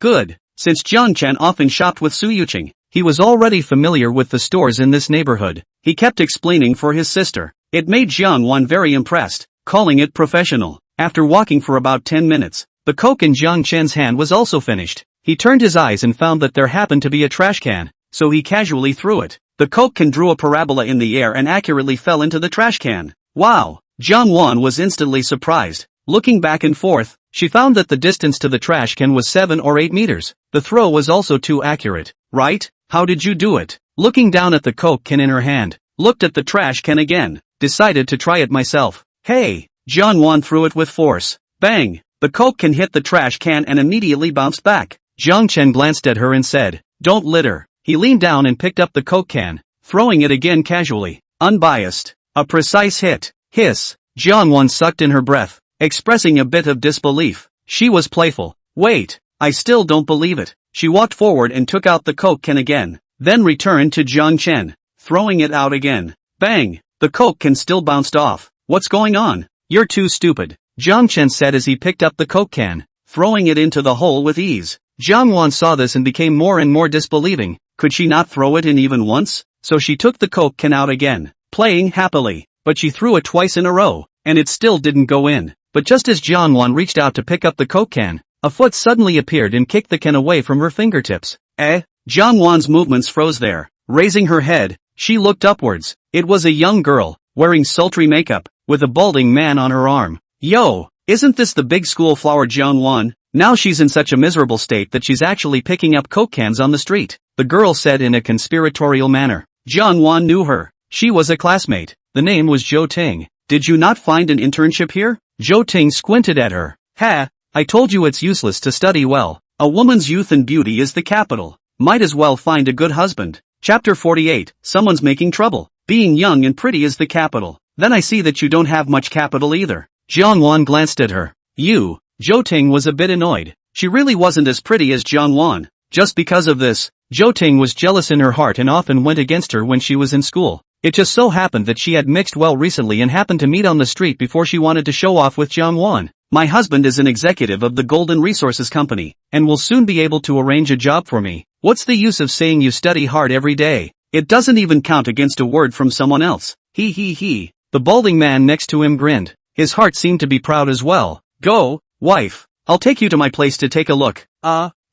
Good. Since Jiang Chen often shopped with Su Yuqing, he was already familiar with the stores in this neighborhood. He kept explaining for his sister. It made Jiang Wan very impressed, calling it professional. After walking for about 10 minutes, the Coke in Jiang Chen's hand was also finished. He turned his eyes and found that there happened to be a trash can, so he casually threw it. The Coke can drew a parabola in the air and accurately fell into the trash can. Wow! Jiang Wan was instantly surprised. Looking back and forth, she found that the distance to the trash can was 7 or 8 meters. The throw was also too accurate. Right? How did you do it? Looking down at the Coke can in her hand, looked at the trash can again, decided to try it myself. Hey! Jiang Wan threw it with force. Bang! The Coke can hit the trash can and immediately bounced back. Jiang Chen glanced at her and said, don't litter. He leaned down and picked up the Coke can, throwing it again casually. Unbiased. A precise hit. Hiss. Jiang Wan sucked in her breath, expressing a bit of disbelief. She was playful. Wait, I still don't believe it. She walked forward and took out the Coke can again, then returned to Jiang Chen, throwing it out again. Bang! The Coke can still bounced off. What's going on? You're too stupid, Jiang Chen said as he picked up the Coke can, throwing it into the hole with ease. Jiang Wan saw this and became more and more disbelieving. Could she not throw it in even once? So she took the Coke can out again, playing happily, but she threw it twice in a row, and it still didn't go in. But just as Jiang Wan reached out to pick up the Coke can, a foot suddenly appeared and kicked the can away from her fingertips. Jiang Wan's movements froze there. Raising her head, she looked upwards. It was a young girl, wearing sultry makeup, with a balding man on her arm. Yo, isn't this the big school flower Jiang Wan? Now she's in such a miserable state that she's actually picking up Coke cans on the street, the girl said in a conspiratorial manner. Jiang Wan knew her. She was a classmate. The name was Zhou Ting. Did you not find an internship here? Zhou Ting squinted at her. Ha, I told you it's useless to study well. A woman's youth and beauty is the capital. Might as well find a good husband. Chapter 48, Someone's making trouble. Being young and pretty is the capital. Then I see that you don't have much capital either. Jiang Wan glanced at her. You. Zhou Ting was a bit annoyed. She really wasn't as pretty as Jiang Wan. Just because of this, Zhou Ting was jealous in her heart and often went against her when she was in school. It just so happened that she had mixed well recently and happened to meet on the street before she wanted to show off with Jiang Wan. My husband is an executive of the Golden Resources Company, and will soon be able to arrange a job for me. What's the use of saying you study hard every day? It doesn't even count against a word from someone else. He. The balding man next to him grinned. His heart seemed to be proud as well. Go, wife. I'll take you to my place to take a look.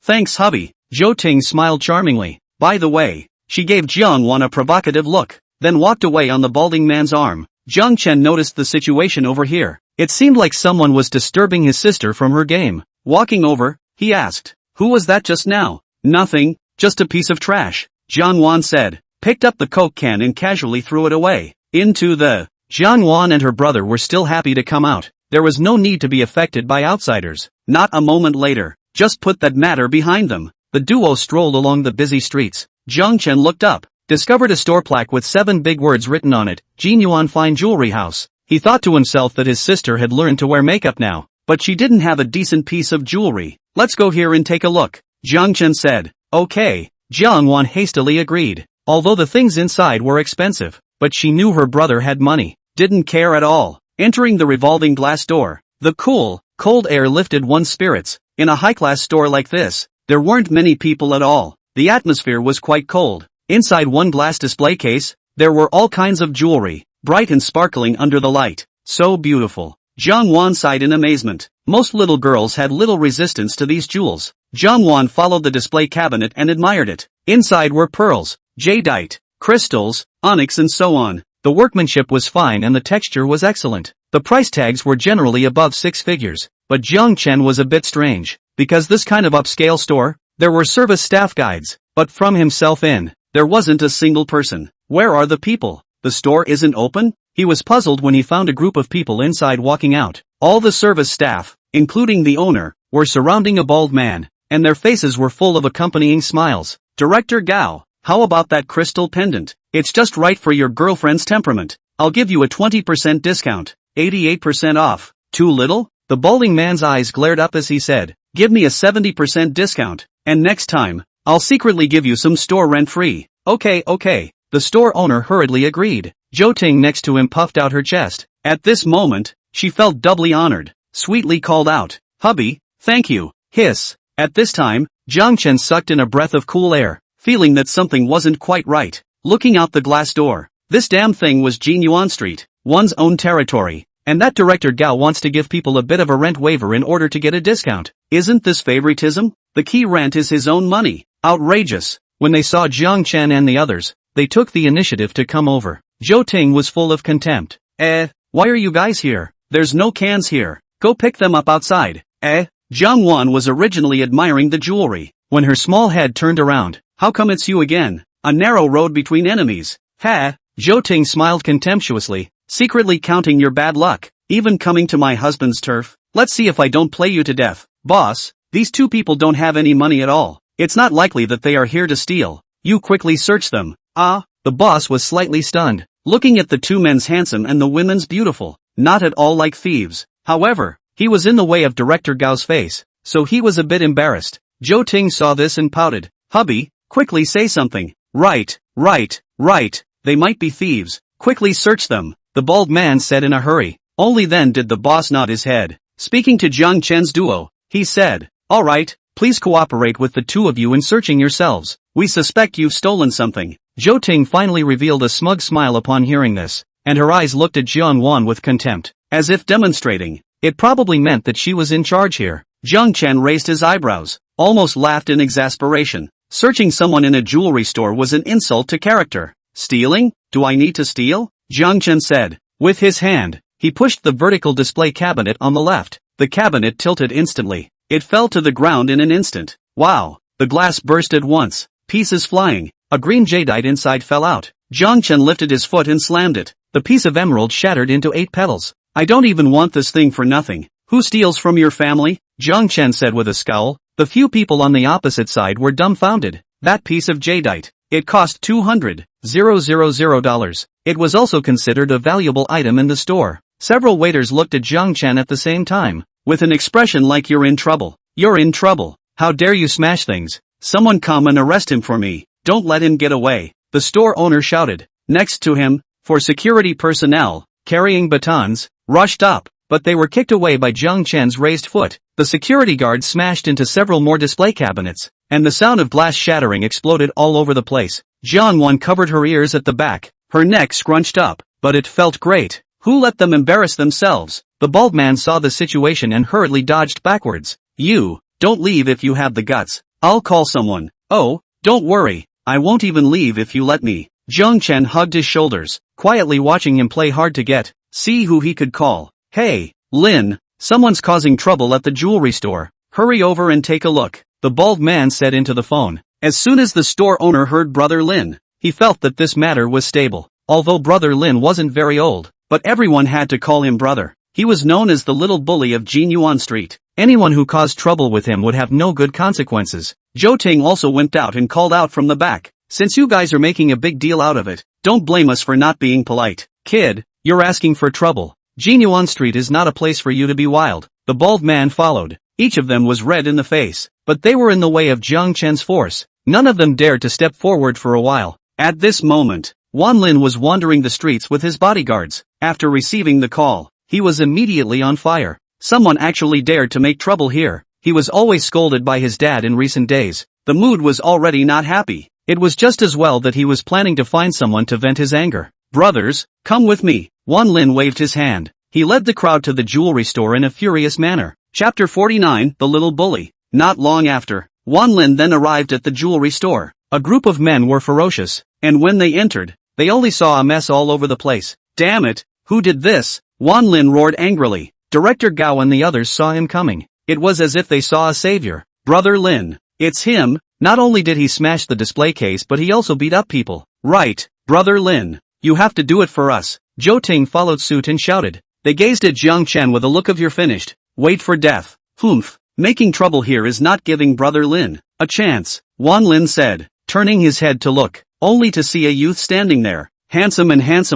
Thanks hubby. Zhou Ting smiled charmingly. By the way, she gave Jiang Wan a provocative look, then walked away on the balding man's arm. Jiang Chen noticed the situation over here. It seemed like someone was disturbing his sister from her game. Walking over, he asked, who was that just now? Nothing, just a piece of trash, Jiang Wan said, picked up the Coke can and casually threw it away. Into the... Jiang Wan and her brother were still happy to come out. There was no need to be affected by outsiders. Not a moment later, just put that matter behind them. The duo strolled along the busy streets. Jiang Chen looked up, discovered a store plaque with 7 big words written on it, Jinyuan Fine Jewelry House. He thought to himself that his sister had learned to wear makeup now. but she didn't have a decent piece of jewelry. Let's go here and take a look, Jiang Chen said. Okay, Jiang Wan hastily agreed. Although the things inside were expensive, but she knew her brother had money, didn't care at all. Entering the revolving glass door, the cool, cold air lifted one's spirits. In a high-class store like this, there weren't many people at all. The atmosphere was quite cold. Inside one glass display case, there were all kinds of jewelry, bright and sparkling under the light. So beautiful. Jiang Wan sighed in amazement. Most little girls had little resistance to these jewels. Jiang Wan followed the display cabinet and admired it. Inside were pearls, jadeite, crystals, onyx and so on. The workmanship was fine and the texture was excellent. The price tags were generally above 6 figures, but Jiang Chen was a bit strange. Because this kind of upscale store, there were service staff guides, but from himself in, there wasn't a single person. Where are the people? The store isn't open? He was puzzled when he found a group of people inside walking out. All the service staff, including the owner, were surrounding a bald man, and their faces were full of accompanying smiles. Director Gao, how about that crystal pendant? It's just right for your girlfriend's temperament. I'll give you a 20% discount, 88% off. Too little? The balding man's eyes glared up as he said, give me a 70% discount, and next time, I'll secretly give you some store rent free. Okay. The store owner hurriedly agreed. Zhou Ting next to him puffed out her chest. At this moment, she felt doubly honored, sweetly called out, hubby, thank you, hiss. At this time, Jiang Chen sucked in a breath of cool air, feeling that something wasn't quite right. Looking out the glass door, this damn thing was Jianyuan Street, one's own territory, and that Director Gao wants to give people a bit of a rent waiver in order to get a discount. Isn't this favoritism? The key rent is his own money. Outrageous. When they saw Jiang Chen and the others, they took the initiative to come over. Zhou Ting was full of contempt. Why are you guys here? There's no cans here. Go pick them up outside. Jiang Wan was originally admiring the jewelry. When her small head turned around, how come it's you again? A narrow road between enemies. Zhou Ting smiled contemptuously, secretly counting your bad luck. Even coming to my husband's turf? Let's see if I don't play you to death. Boss, these two people don't have any money at all. It's not likely that they are here to steal. You quickly search them. The boss was slightly stunned, looking at the two men's handsome and the women's beautiful, not at all like thieves. However, he was in the way of Director Gao's face, so he was a bit embarrassed. Zhou Ting saw this and pouted. Hubby, quickly say something. Right. They might be thieves. Quickly search them, the bald man said in a hurry. Only then did the boss nod his head. Speaking to Jiang Chen's duo, he said, alright, please cooperate with the two of you in searching yourselves. We suspect you've stolen something. Zhou Ting finally revealed a smug smile upon hearing this, and her eyes looked at Jiang Wan with contempt, as if demonstrating. It probably meant that she was in charge here. Jiang Chen raised his eyebrows, almost laughed in exasperation. Searching someone in a jewelry store was an insult to character. Stealing? Do I need to steal? Jiang Chen said. With his hand, he pushed the vertical display cabinet on the left. The cabinet tilted instantly. It fell to the ground in an instant. Wow! The glass burst at once, pieces flying. A green jadeite inside fell out. Jiang Chen lifted his foot and slammed it. The piece of emerald shattered into 8 petals. I don't even want this thing for nothing. Who steals from your family? Jiang Chen said with a scowl. The few people on the opposite side were dumbfounded. That piece of jadeite. It cost $200,000. It was also considered a valuable item in the store. Several waiters looked at Jiang Chen at the same time, with an expression like you're in trouble. You're in trouble. How dare you smash things? Someone come and arrest him for me. Don't let him get away. The store owner shouted. Next to him, 4 security personnel, carrying batons, rushed up, but they were kicked away by Jiang Chen's raised foot. The security guard smashed into several more display cabinets, and the sound of glass shattering exploded all over the place. Jiang Wan covered her ears at the back, her neck scrunched up, but it felt great. Who let them embarrass themselves? The bald man saw the situation and hurriedly dodged backwards. You, don't leave if you have the guts. I'll call someone. Oh, don't worry, I won't even leave if you let me. Jiang Chen hugged his shoulders, quietly watching him play hard to get. See who he could call. Hey, Lin, someone's causing trouble at the jewelry store. Hurry over and take a look, the bald man said into the phone. As soon as the store owner heard Brother Lin, he felt that this matter was stable. Although Brother Lin wasn't very old, but everyone had to call him brother. He was known as the little bully of Jianyuan Street. Anyone who caused trouble with him would have no good consequences. Zhou Ting also went out and called out from the back. Since you guys are making a big deal out of it, don't blame us for not being polite. Kid, you're asking for trouble. Jianyuan Street is not a place for you to be wild. The bald man followed. Each of them was red in the face, but they were in the way of Jiang Chen's force. None of them dared to step forward for a while. At this moment, Wan Lin was wandering the streets with his bodyguards. After receiving the call, he was immediately on fire. Someone actually dared to make trouble here. He was always scolded by his dad in recent days. The mood was already not happy. It was just as well that he was planning to find someone to vent his anger. Brothers, come with me. Wan Lin waved his hand. He led the crowd to the jewelry store in a furious manner. Chapter 49, The Little Bully. Not long after, Wan Lin then arrived at the jewelry store. A group of men were ferocious, and when they entered, they only saw a mess all over the place. Damn it, who did this? Wan Lin roared angrily. Director Gao and the others saw him coming. It was as if they saw a savior. Brother Lin, it's him. Not only did he smash the display case but he also beat up people. Right, Brother Lin, you have to do it for us. Zhou Ting followed suit and shouted. They gazed at Jiang Chen with a look of you're finished. Wait for death. Humph, making trouble here is not giving Brother Lin a chance, Wan Lin said, turning his head to look, only to see a youth standing there, handsome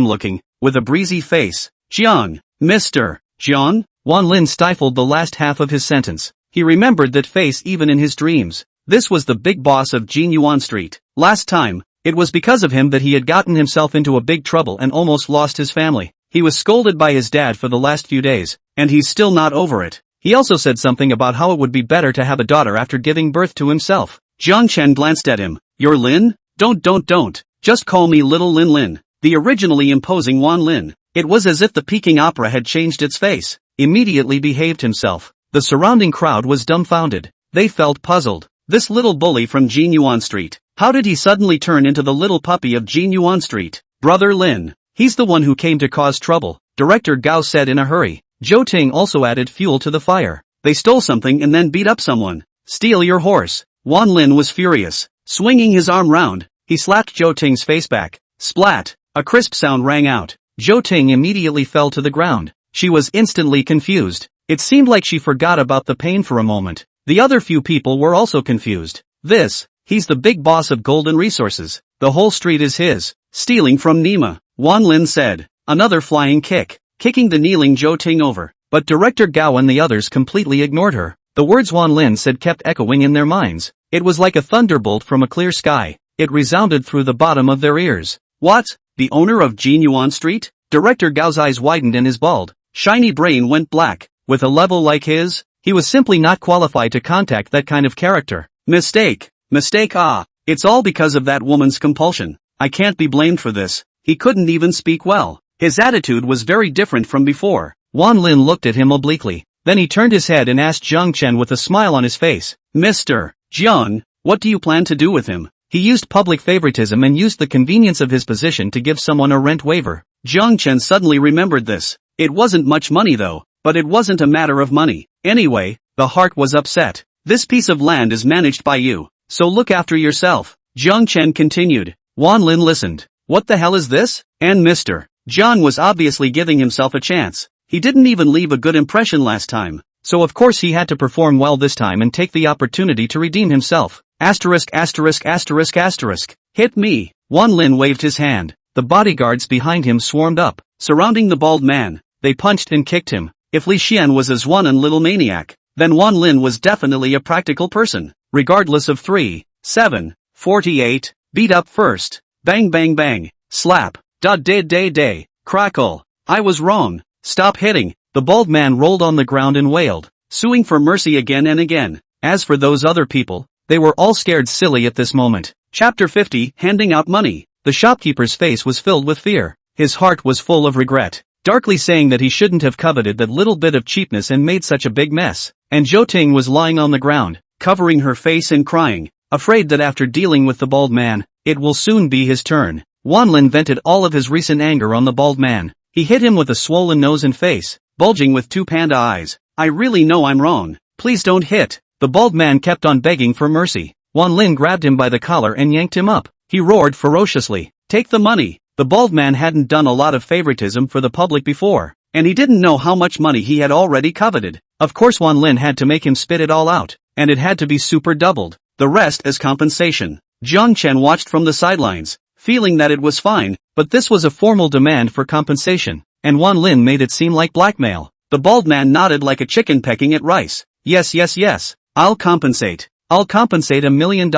looking, with a breezy face. Jiang, Mr. Jiang? Wan Lin stifled the last half of his sentence. He remembered that face even in his dreams. This was the big boss of Jinyuan Street. Last time, it was because of him that he had gotten himself into a big trouble and almost lost his family. He was scolded by his dad for the last few days, and he's still not over it. He also said something about how it would be better to have a daughter after giving birth to himself. Jiang Chen glanced at him. You're Lin? Don't. Just call me Little Lin Lin. The originally imposing Wan Lin. It was as if the Peking opera had changed its face. Immediately behaved himself. The surrounding crowd was dumbfounded. They felt puzzled. This little bully from Jinyuan Street. How did he suddenly turn into the little puppy of Jinyuan Street? Brother Lin. He's the one who came to cause trouble, Director Gao said in a hurry. Zhou Ting also added fuel to the fire. They stole something and then beat up someone. Steal your horse. Wan Lin was furious. Swinging his arm round, he slapped Zhou Ting's face back. Splat! A crisp sound rang out. Zhou Ting immediately fell to the ground. She was instantly confused. It seemed like she forgot about the pain for a moment. The other few people were also confused. He's the big boss of Golden Resources. The whole street is his. Stealing from Nima, Wan Lin said. Another flying kick, kicking the kneeling Zhou Ting over. But Director Gao and the others completely ignored her. The words Wan Lin said kept echoing in their minds. It was like a thunderbolt from a clear sky. It resounded through the bottom of their ears. What? The owner of Jinyuan Street? Director Gao's eyes widened and his bald, shiny brain went black. With a level like his, he was simply not qualified to contact that kind of character. Mistake. It's all because of that woman's compulsion. I can't be blamed for this. He couldn't even speak well. His attitude was very different from before. Wan Lin looked at him obliquely. Then he turned his head and asked Jiang Chen with a smile on his face. Mr. Jiang, what do you plan to do with him? He used public favoritism and used the convenience of his position to give someone a rent waiver. Jiang Chen suddenly remembered this. It wasn't much money though, but it wasn't a matter of money. Anyway, the heart was upset. This piece of land is managed by you, so look after yourself. Jiang Chen continued. Wan Lin listened. What the hell is this? And Mr. Jiang was obviously giving himself a chance. He didn't even leave a good impression last time, so of course he had to perform well this time and take the opportunity to redeem himself. Asterisk. Hit me. Wan Lin waved his hand. The bodyguards behind him swarmed up, surrounding the bald man. They punched and kicked him. If Li Xian was as one and little maniac, then Wan Lin was definitely a practical person. Regardless of 3, 7, 48, beat up first. Bang. Slap. Day. Crackle. I was wrong. Stop hitting. The bald man rolled on the ground and wailed, suing for mercy again and again. As for those other people, they were all scared silly at this moment. Chapter 50, Handing out money. The shopkeeper's face was filled with fear. His heart was full of regret, darkly saying that he shouldn't have coveted that little bit of cheapness and made such a big mess. And Zhou Ting was lying on the ground, covering her face and crying, afraid that after dealing with the bald man, it will soon be his turn. Wan Lin vented all of his recent anger on the bald man. He hit him with a swollen nose and face, bulging with 2 panda eyes. I really know I'm wrong. Please don't hit. The bald man kept on begging for mercy. Wan Lin grabbed him by the collar and yanked him up. He roared ferociously. Take the money. The bald man hadn't done a lot of favoritism for the public before, and he didn't know how much money he had already coveted. Of course Wan Lin had to make him spit it all out, and it had to be super doubled. The rest as compensation. Jiang Chen watched from the sidelines, feeling that it was fine, but this was a formal demand for compensation, and Wan Lin made it seem like blackmail. The bald man nodded like a chicken pecking at rice. Yes, yes, yes. I'll compensate. I'll compensate $1 million,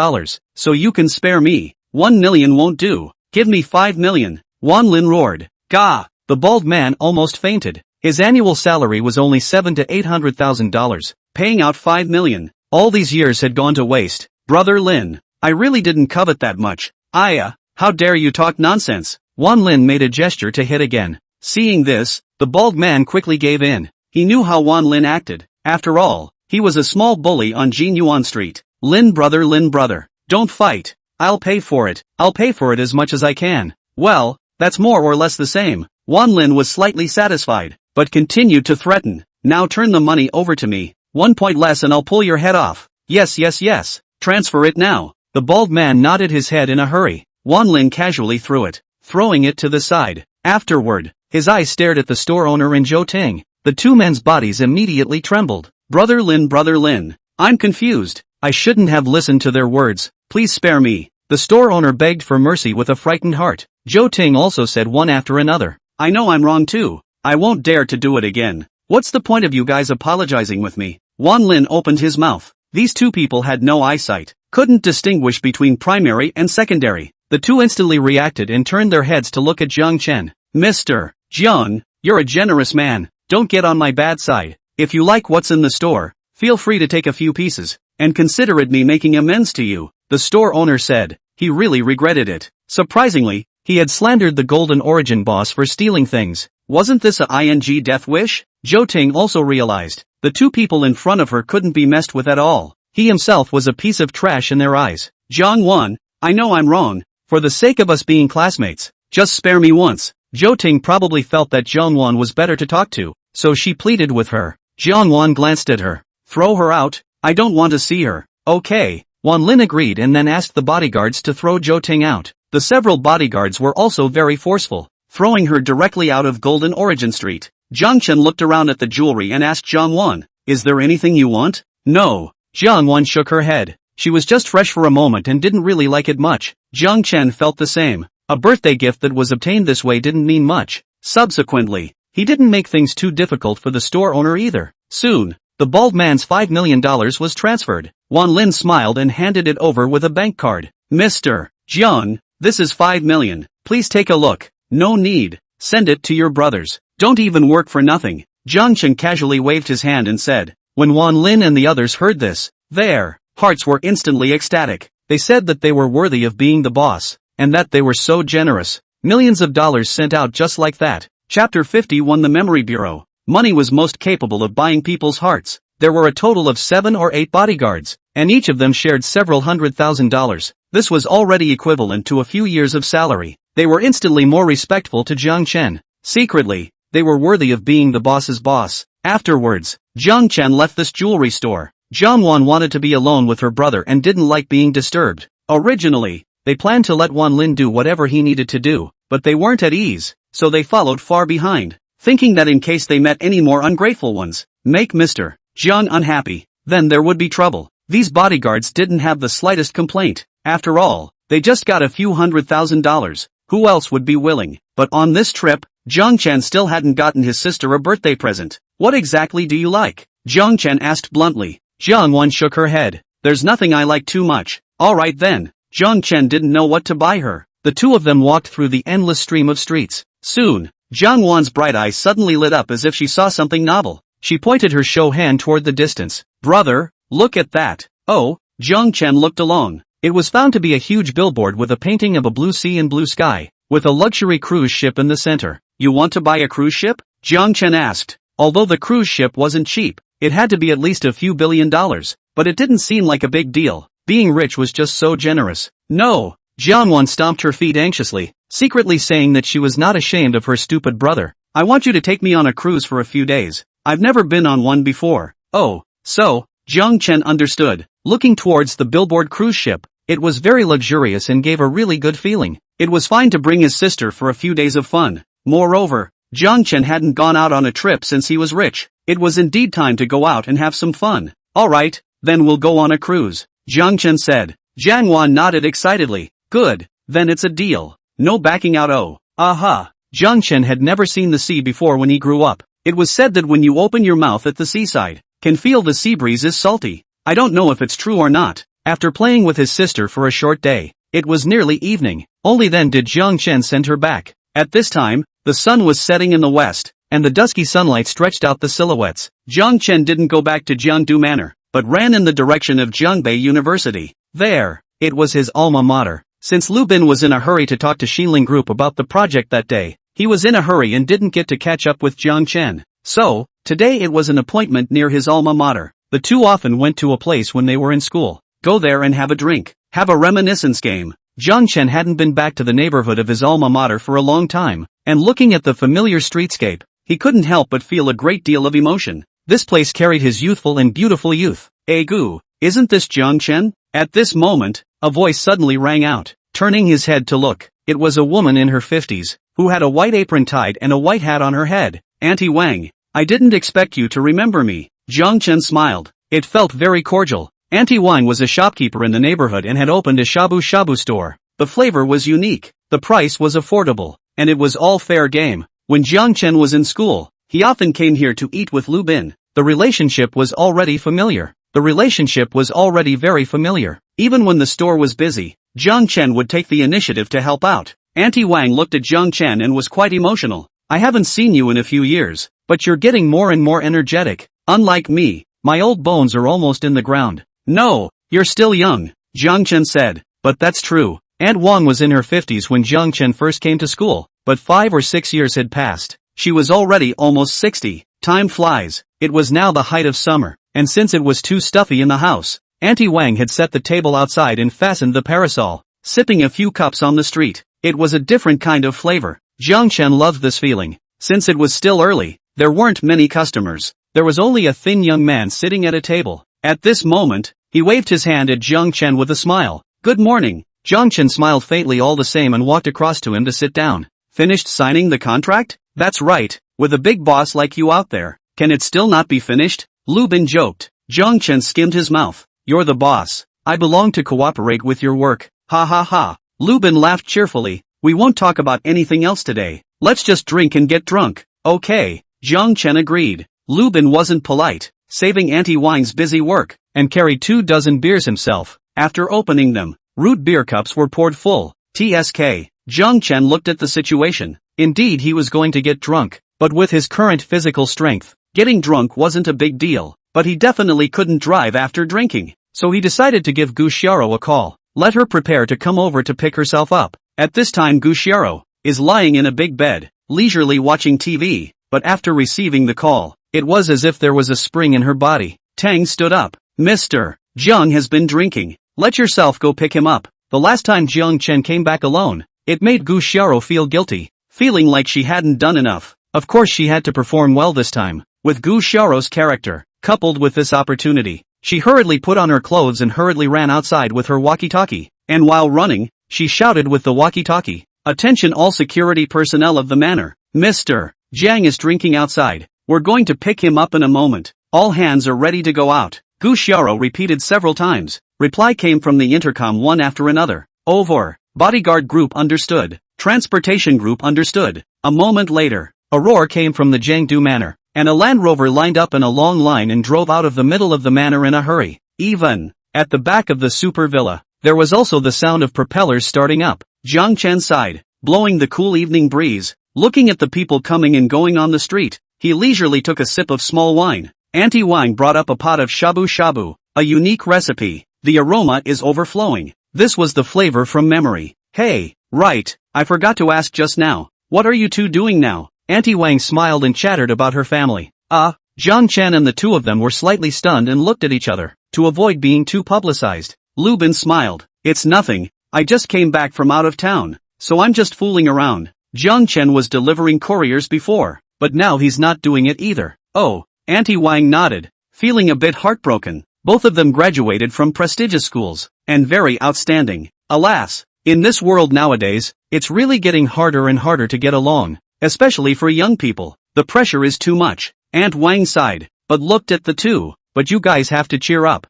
so you can spare me. 1 million won't do. Give me 5 million. Wan Lin roared. Gah! The bald man almost fainted. His annual salary was only $700,000 to $800,000. Paying out 5 million. All these years had gone to waste. Brother Lin, I really didn't covet that much. How dare you talk nonsense? Wan Lin made a gesture to hit again. Seeing this, the bald man quickly gave in. He knew how Wan Lin acted. After all, he was a small bully on Jinyuan Street. Lin brother, don't fight. I'll pay for it. I'll pay for it as much as I can. Well, that's more or less the same. Wan Lin was slightly satisfied, but continued to threaten. Now turn the money over to me. 1 point less and I'll pull your head off. Yes, yes, yes. Transfer it now. The bald man nodded his head in a hurry. Wan Lin casually threw it, throwing it to the side. Afterward, his eyes stared at the store owner and Zhou Ting. The two men's bodies immediately trembled. Brother Lin, I'm confused. I shouldn't have listened to their words. Please spare me. The store owner begged for mercy with a frightened heart. Zhou Ting also said one after another. I know I'm wrong too. I won't dare to do it again. What's the point of you guys apologizing with me? Wan Lin opened his mouth. These two people had no eyesight, couldn't distinguish between primary and secondary. The two instantly reacted and turned their heads to look at Jiang Chen. Mr. Jiang, you're a generous man. Don't get on my bad side. If you like what's in the store, feel free to take a few pieces, and consider it me making amends to you, the store owner said. He really regretted it. Surprisingly, he had slandered the Golden Origin boss for stealing things. Wasn't this a ing death wish? Zhou Ting also realized. The two people in front of her couldn't be messed with at all. He himself was a piece of trash in their eyes. Jiang Wan, I know I'm wrong. For the sake of us being classmates, just spare me once. Zhou Ting probably felt that Jiang Wan was better to talk to, so she pleaded with her. Jiang Wan glanced at her. Throw her out? I don't want to see her. Okay. Wan Lin agreed and then asked the bodyguards to throw Zhou Ting out. The several bodyguards were also very forceful, throwing her directly out of Golden Origin Street. Jiang Chen looked around at the jewelry and asked Jiang Wan, is there anything you want? No. Jiang Wan shook her head. She was just fresh for a moment and didn't really like it much. Jiang Chen felt the same. A birthday gift that was obtained this way didn't mean much. Subsequently, he didn't make things too difficult for the store owner either. Soon, the bald man's $5 million was transferred. Wan Lin smiled and handed it over with a bank card. Mr. Jiang, this is 5 million. Please take a look. No need. Send it to your brothers. Don't even work for nothing. Jiang Chen casually waved his hand and said. When Wan Lin and the others heard this, their hearts were instantly ecstatic. They said that they were worthy of being the boss, and that they were so generous. Millions of dollars sent out just like that. Chapter 51. The Memory Bureau. Money was most capable of buying people's hearts. There were a total of 7 or 8 bodyguards, and each of them shared several $100,000. This was already equivalent to a few years of salary. They were instantly more respectful to Jiang Chen. Secretly, they were worthy of being the boss's boss. Afterwards, Jiang Chen left this jewelry store. Jiang Wan wanted to be alone with her brother and didn't like being disturbed. Originally, they planned to let Wan Lin do whatever he needed to do, but they weren't at ease, so they followed far behind, thinking that in case they met any more ungrateful ones, make Mr. Jiang unhappy, then there would be trouble. These bodyguards didn't have the slightest complaint. After all, they just got a few $100,000. Who else would be willing? But on this trip, Jiang Chen still hadn't gotten his sister a birthday present. What exactly do you like? Jiang Chen asked bluntly. Jiang Wan shook her head. There's nothing I like too much. Alright then. Jiang Chen didn't know what to buy her. The two of them walked through the endless stream of streets. Soon, Jiang Wan's bright eyes suddenly lit up as if she saw something novel. She pointed her show hand toward the distance. Brother, look at that. Oh, Jiang Chen looked along. It was found to be a huge billboard with a painting of a blue sea and blue sky, with a luxury cruise ship in the center. You want to buy a cruise ship? Jiang Chen asked. Although the cruise ship wasn't cheap, it had to be at least a few $1 billion, but it didn't seem like a big deal. Being rich was just so generous. No. Jiang Wan stomped her feet anxiously, secretly saying that she was not ashamed of her stupid brother. I want you to take me on a cruise for a few days. I've never been on one before. Oh, so, Jiang Chen understood. Looking towards the billboard cruise ship, it was very luxurious and gave a really good feeling. It was fine to bring his sister for a few days of fun. Moreover, Jiang Chen hadn't gone out on a trip since he was rich. It was indeed time to go out and have some fun. Alright, then we'll go on a cruise, Jiang Chen said. Jiang Wan nodded excitedly. Good, then it's a deal. No backing out. Oh, aha. Jiang Chen had never seen the sea before when he grew up, It was said that when you open your mouth at the seaside, can feel the sea breeze is salty. I don't know if it's true or not. After playing with his sister for a short day, it was nearly evening. Only then did Jiang Chen send her back. At this time, the sun was setting in the west, and the dusky sunlight stretched out the silhouettes. Jiang Chen didn't go back to Jiangdu Manor, but ran in the direction of Jiangbei University. There, it was his alma mater. Since Lu Bin was in a hurry to talk to Xinling Group about the project that day, he was in a hurry and didn't get to catch up with Jiang Chen. So, today it was an appointment near his alma mater. The two often went to a place when they were in school. Go there and have a drink. Have a reminiscence game. Jiang Chen hadn't been back to the neighborhood of his alma mater for a long time, and looking at the familiar streetscape, he couldn't help but feel a great deal of emotion. This place carried his youthful and beautiful youth. Gu, isn't this Jiang Chen? At this moment, a voice suddenly rang out. Turning his head to look, it was a woman in her 50s, who had a white apron tied and a white hat on her head. Auntie Wang, I didn't expect you to remember me. Jiang Chen smiled. It felt very cordial. Auntie Wang was a shopkeeper in the neighborhood and had opened a shabu-shabu store. The flavor was unique, the price was affordable, and it was all fair game. When Jiang Chen was in school, he often came here to eat with Lu Bin. The relationship was already familiar. The relationship was already very familiar. Even when the store was busy, Jiang Chen would take the initiative to help out. Auntie Wang looked at Jiang Chen and was quite emotional. I haven't seen you in a few years, but you're getting more and more energetic. Unlike me, my old bones are almost in the ground. No, you're still young, Jiang Chen said. But that's true. Aunt Wang was in her 50s when Jiang Chen first came to school, but 5 or 6 years had passed. She was already almost 60. Time flies. It was now the height of summer, and since it was too stuffy in the house, Auntie Wang had set the table outside and fastened the parasol, sipping a few cups on the street. It was a different kind of flavor. Jiang Chen loved this feeling. Since it was still early, there weren't many customers. There was only a thin young man sitting at a table. At this moment, he waved his hand at Jiang Chen with a smile. Good morning. Jiang Chen smiled faintly all the same and walked across to him to sit down. Finished signing the contract? That's right, with a big boss like you out there. Can it still not be finished? Lu Bin joked. Jiang Chen skimmed his mouth. You're the boss. I belong to cooperate with your work. Ha ha ha. Lu Bin laughed cheerfully. We won't talk about anything else today. Let's just drink and get drunk. Okay. Jiang Chen agreed. Lu Bin wasn't polite, saving Auntie Wang's busy work, and carried 24 beers himself. After opening them, root beer cups were poured full. TSK. Jiang Chen looked at the situation. Indeed, he was going to get drunk, but with his current physical strength, getting drunk wasn't a big deal. But he definitely couldn't drive after drinking, so he decided to give Gu Xiaro a call. Let her prepare to come over to pick herself up. At this time Gu Xiaro is lying in a big bed, leisurely watching TV, but after receiving the call, it was as if there was a spring in her body. Tang stood up. Mr. Jiang has been drinking. Let yourself go pick him up. The last time Jiang Chen came back alone, it made Gu Xiaro feel guilty, feeling like she hadn't done enough. Of course she had to perform well this time. With Gu Xiao's character, coupled with this opportunity, she hurriedly put on her clothes and hurriedly ran outside with her walkie-talkie. And while running, she shouted with the walkie-talkie, "Attention all security personnel of the manor. Mr. Jiang is drinking outside. We're going to pick him up in a moment. All hands are ready to go out." Gu Xiaro repeated several times. Reply came from the intercom one after another. Over. Bodyguard group understood. Transportation group understood. A moment later, a roar came from the Jiangdu manor, and a Land Rover lined up in a long line and drove out of the middle of the manor in a hurry. Even at the back of the super villa, there was also the sound of propellers starting up. Jiang Chen sighed, blowing the cool evening breeze, looking at the people coming and going on the street. He leisurely took a sip of small wine. Auntie Wang brought up a pot of shabu-shabu, a unique recipe. The aroma is overflowing. This was the flavor from memory. Hey, right, I forgot to ask just now. What are you two doing now? Auntie Wang smiled and chattered about her family. Jiang Chen and the two of them were slightly stunned and looked at each other, to avoid being too publicized. Lu Bin smiled. It's nothing, I just came back from out of town, so I'm just fooling around. Jiang Chen was delivering couriers before, but now he's not doing it either. Oh, Auntie Wang nodded, feeling a bit heartbroken. Both of them graduated from prestigious schools, and very outstanding. Alas, in this world nowadays, it's really getting harder and harder to get along, especially for young people. The pressure is too much. Aunt Wang sighed, but looked at the two. But you guys have to cheer up.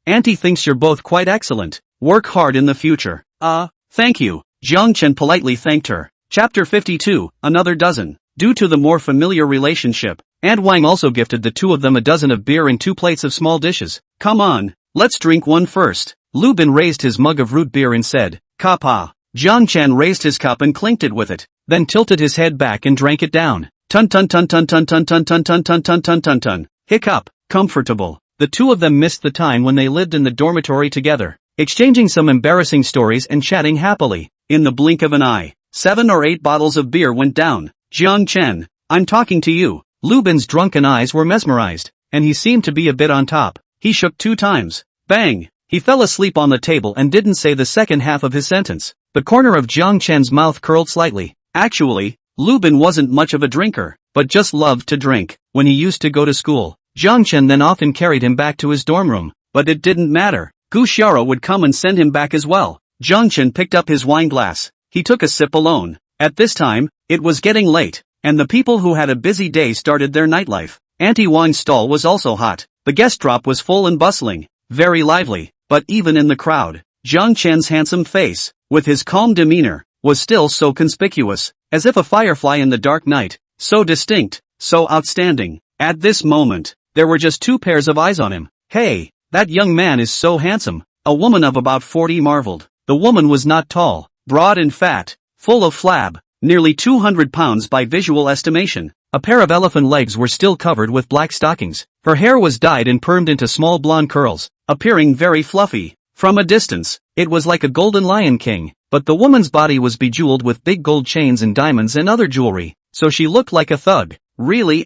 Auntie thinks you're both quite excellent. Work hard in the future. Thank you. Jiang Chen politely thanked her. Chapter 52, Another Dozen. Due to the more familiar relationship, Aunt Wang also gifted the two of them a dozen of beer and 2 plates of small dishes. Come on, let's drink one first. Lu Bin raised his mug of root beer and said, Kappa. Jiang Chen raised his cup and clinked it with it, then tilted his head back and drank it down. Tun tun tun tun tun tun tun tun tun tun tun tun tun tun. Hiccup. Comfortable. The two of them missed the time when they lived in the dormitory together, exchanging some embarrassing stories and chatting happily. In the blink of an eye, 7 or 8 bottles of beer went down. Jiang Chen, I'm talking to you. Lu Bin's drunken eyes were mesmerized, and he seemed to be a bit on top. He shook 2 times. Bang! He fell asleep on the table and didn't say the second half of his sentence. The corner of Jiang Chen's mouth curled slightly. Actually, Lu Bin wasn't much of a drinker, but just loved to drink. When he used to go to school, Jiang Chen then often carried him back to his dorm room, but it didn't matter. Gu Xiaoro would come and send him back as well. Jiang Chen picked up his wine glass. He took a sip alone. At this time, it was getting late, and the people who had a busy day started their nightlife. Auntie Wang's stall was also hot. The guest drop was full and bustling, very lively, but even in the crowd, Jiang Chen's handsome face, with his calm demeanor, was still so conspicuous, as if a firefly in the dark night, so distinct, so outstanding. At this moment, there were just 2 pairs of eyes on him. Hey, that young man is so handsome. A woman of about 40 marveled. The woman was not tall, broad and fat, full of flab, nearly 200 pounds by visual estimation. A pair of elephant legs were still covered with black stockings. Her hair was dyed and permed into small blonde curls, appearing very fluffy. From a distance, it was like a golden lion king, but the woman's body was bejeweled with big gold chains and diamonds and other jewelry, so she looked like a thug. Really,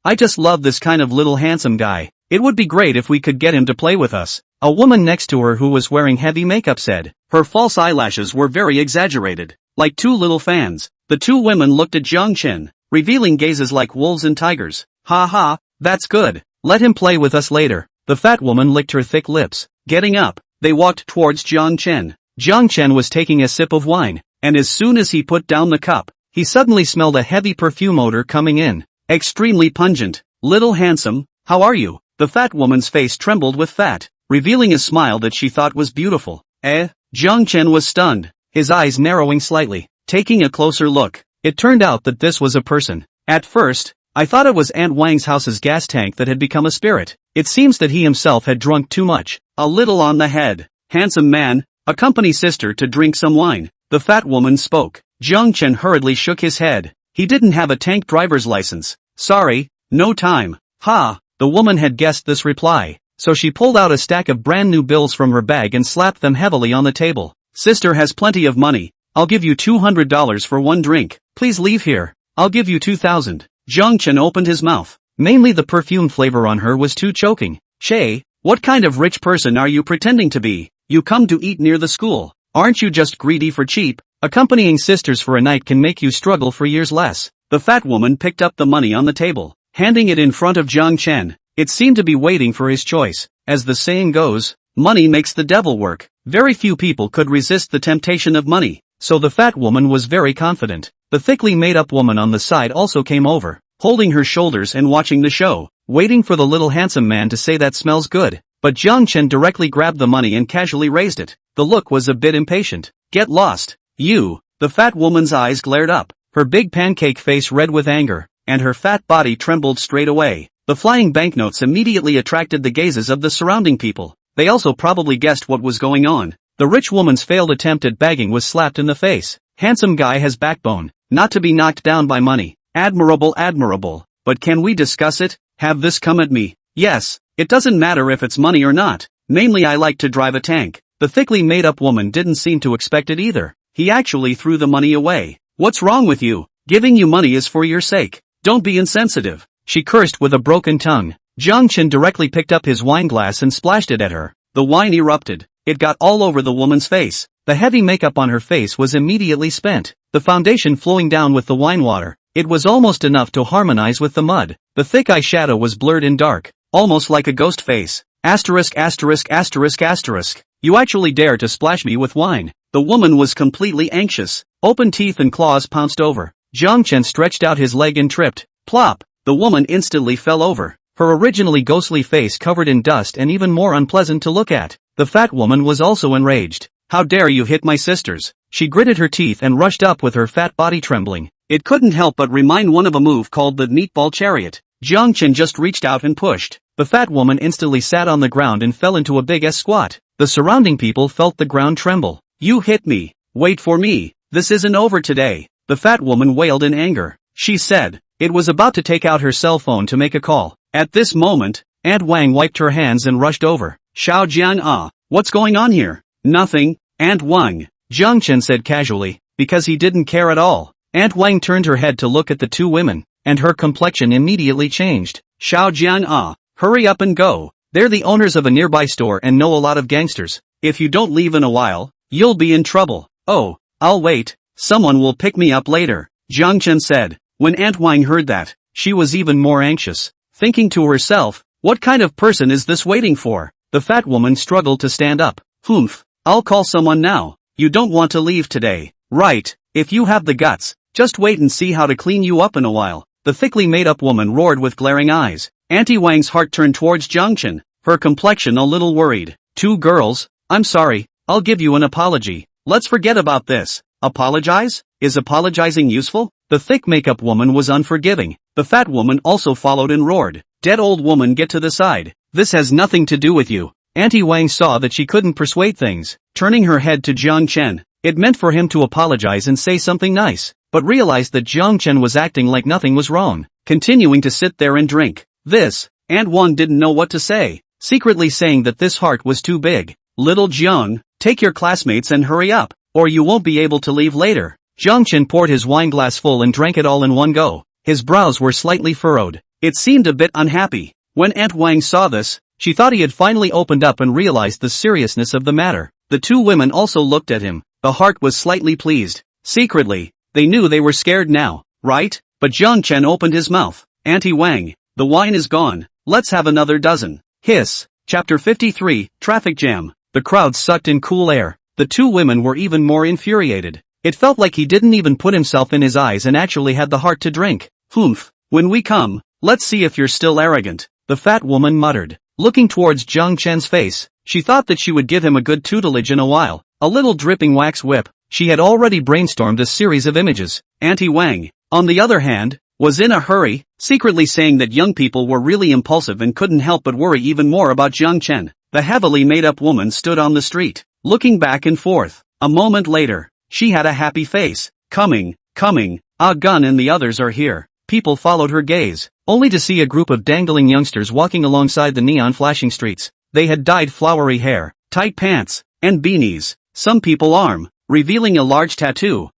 I just love this kind of little handsome guy. It would be great if we could get him to play with us. A woman next to her who was wearing heavy makeup said. Her false eyelashes were very exaggerated, like 2 little fans. The 2 women looked at Jiang Chen, revealing gazes like wolves and tigers. Ha ha, that's good. Let him play with us later. The fat woman licked her thick lips. Getting up, they walked towards Jiang Chen. Jiang Chen was taking a sip of wine, and as soon as he put down the cup, he suddenly smelled a heavy perfume odor coming in. Extremely pungent. Little handsome, how are you? The fat woman's face trembled with fat, revealing a smile that she thought was beautiful. Jiang Chen was stunned, his eyes narrowing slightly. Taking a closer look, it turned out that this was a person. At first, I thought it was Aunt Wang's house's gas tank that had become a spirit. It seems that he himself had drunk too much. A little on the head. Handsome man, accompany sister to drink some wine. The fat woman spoke. Jiang Chen hurriedly shook his head. He didn't have a tank driver's license. Sorry, no time. Ha, the woman had guessed this reply, so she pulled out a stack of brand new bills from her bag and slapped them heavily on the table. Sister has plenty of money. I'll give you $200 for one drink. Please leave here. I'll give you 2,000. Jiang Chen opened his mouth. Mainly the perfume flavor on her was too choking. Shay, what kind of rich person are you pretending to be? You come to eat near the school. Aren't you just greedy for cheap? Accompanying sisters for a night can make you struggle for years less. The fat woman picked up the money on the table, handing it in front of Jiang Chen. It seemed to be waiting for his choice. As the saying goes, money makes the devil work. Very few people could resist the temptation of money, so the fat woman was very confident. The thickly made-up woman on the side also came over, holding her shoulders and watching the show, waiting for the little handsome man to say that smells good. But Jiang Chen directly grabbed the money and casually raised it. The look was a bit impatient. Get lost. You. The fat woman's eyes glared up, her big pancake face red with anger, and her fat body trembled straight away. The flying banknotes immediately attracted the gazes of the surrounding people. They also probably guessed what was going on. The rich woman's failed attempt at bagging was slapped in the face. Handsome guy has backbone, not to be knocked down by money. Admirable, admirable. But can we discuss it? Have this come at me? Yes, it doesn't matter if it's money or not. Mainly I like to drive a tank. The thickly made-up woman didn't seem to expect it either. He actually threw the money away. What's wrong with you? Giving you money is for your sake. Don't be insensitive. She cursed with a broken tongue. Jiang Chen directly picked up his wine glass and splashed it at her. The wine erupted. It got all over the woman's face. The heavy makeup on her face was immediately spent, the foundation flowing down with the wine water. It was almost enough to harmonize with the mud. The thick eyeshadow was blurred and dark, almost like a ghost face. Asterisk asterisk asterisk asterisk. You actually dare to splash me with wine. The woman was completely anxious. Open teeth and claws pounced over. Jiang Chen stretched out his leg and tripped. Plop! The woman instantly fell over, her originally ghostly face covered in dust and even more unpleasant to look at. The fat woman was also enraged. How dare you hit my sisters? She gritted her teeth and rushed up with her fat body trembling. It couldn't help but remind one of a move called the meatball chariot. Jiang Chen just reached out and pushed. The fat woman instantly sat on the ground and fell into a big squat. The surrounding people felt the ground tremble. You hit me. Wait for me. This isn't over today. The fat woman wailed in anger. She said it was about to take out her cell phone to make a call. At this moment, Aunt Wang wiped her hands and rushed over. Xiao Jiang, what's going on here? Nothing, Aunt Wang, Jiang Chen said casually, because he didn't care at all. Aunt Wang turned her head to look at the two women, and her complexion immediately changed. Xiao Jiang, hurry up and go. They're the owners of a nearby store and know a lot of gangsters. If you don't leave in a while, you'll be in trouble. Oh, I'll wait. Someone will pick me up later, Jiang Chen said. When Aunt Wang heard that, she was even more anxious, thinking to herself, what kind of person is this waiting for? The fat woman struggled to stand up. Humph, I'll call someone now. You don't want to leave today, right? If you have the guts, just wait and see how to clean you up in a while. The thickly made-up woman roared with glaring eyes. Auntie Wang's heart turned towards Jiang Chen, her complexion a little worried. Two girls, I'm sorry, I'll give you an apology. Let's forget about this. Apologize? Is apologizing useful? The thick makeup woman was unforgiving. The fat woman also followed and roared. Dead old woman, get to the side. This has nothing to do with you. Auntie Wang saw that she couldn't persuade things. Turning her head to Jiang Chen, it meant for him to apologize and say something nice, but realized that Jiang Chen was acting like nothing was wrong, continuing to sit there and drink. Aunt Wang didn't know what to say, secretly saying that this heart was too big. Little Jiang, take your classmates and hurry up, or you won't be able to leave later. Jiang Chen poured his wine glass full and drank it all in one go. His brows were slightly furrowed. It seemed a bit unhappy. When Aunt Wang saw this, she thought he had finally opened up and realized the seriousness of the matter. The two women also looked at him. The heart was slightly pleased. Secretly, they knew they were scared now, right? But Jiang Chen opened his mouth. Auntie Wang, the wine is gone. Let's have another dozen. Hiss. Chapter 53, Traffic Jam. The crowd sucked in cool air. The two women were even more infuriated. It felt like he didn't even put himself in his eyes and actually had the heart to drink. Humph. When we come, let's see if you're still arrogant, the fat woman muttered. Looking towards Jiang Chen's face, she thought that she would give him a good tutelage in a while. A little dripping wax whip. She had already brainstormed a series of images. Auntie Wang, on the other hand, was in a hurry, secretly saying that young people were really impulsive and couldn't help but worry even more about Jiang Chen. The heavily made-up woman stood on the street, looking back and forth. A moment later, she had a happy face. Coming, Gun and the others are here. People followed her gaze, only to see a group of dangling youngsters walking alongside the neon flashing streets. They had dyed flowery hair, tight pants, and beanies. Some people arm, revealing a large tattoo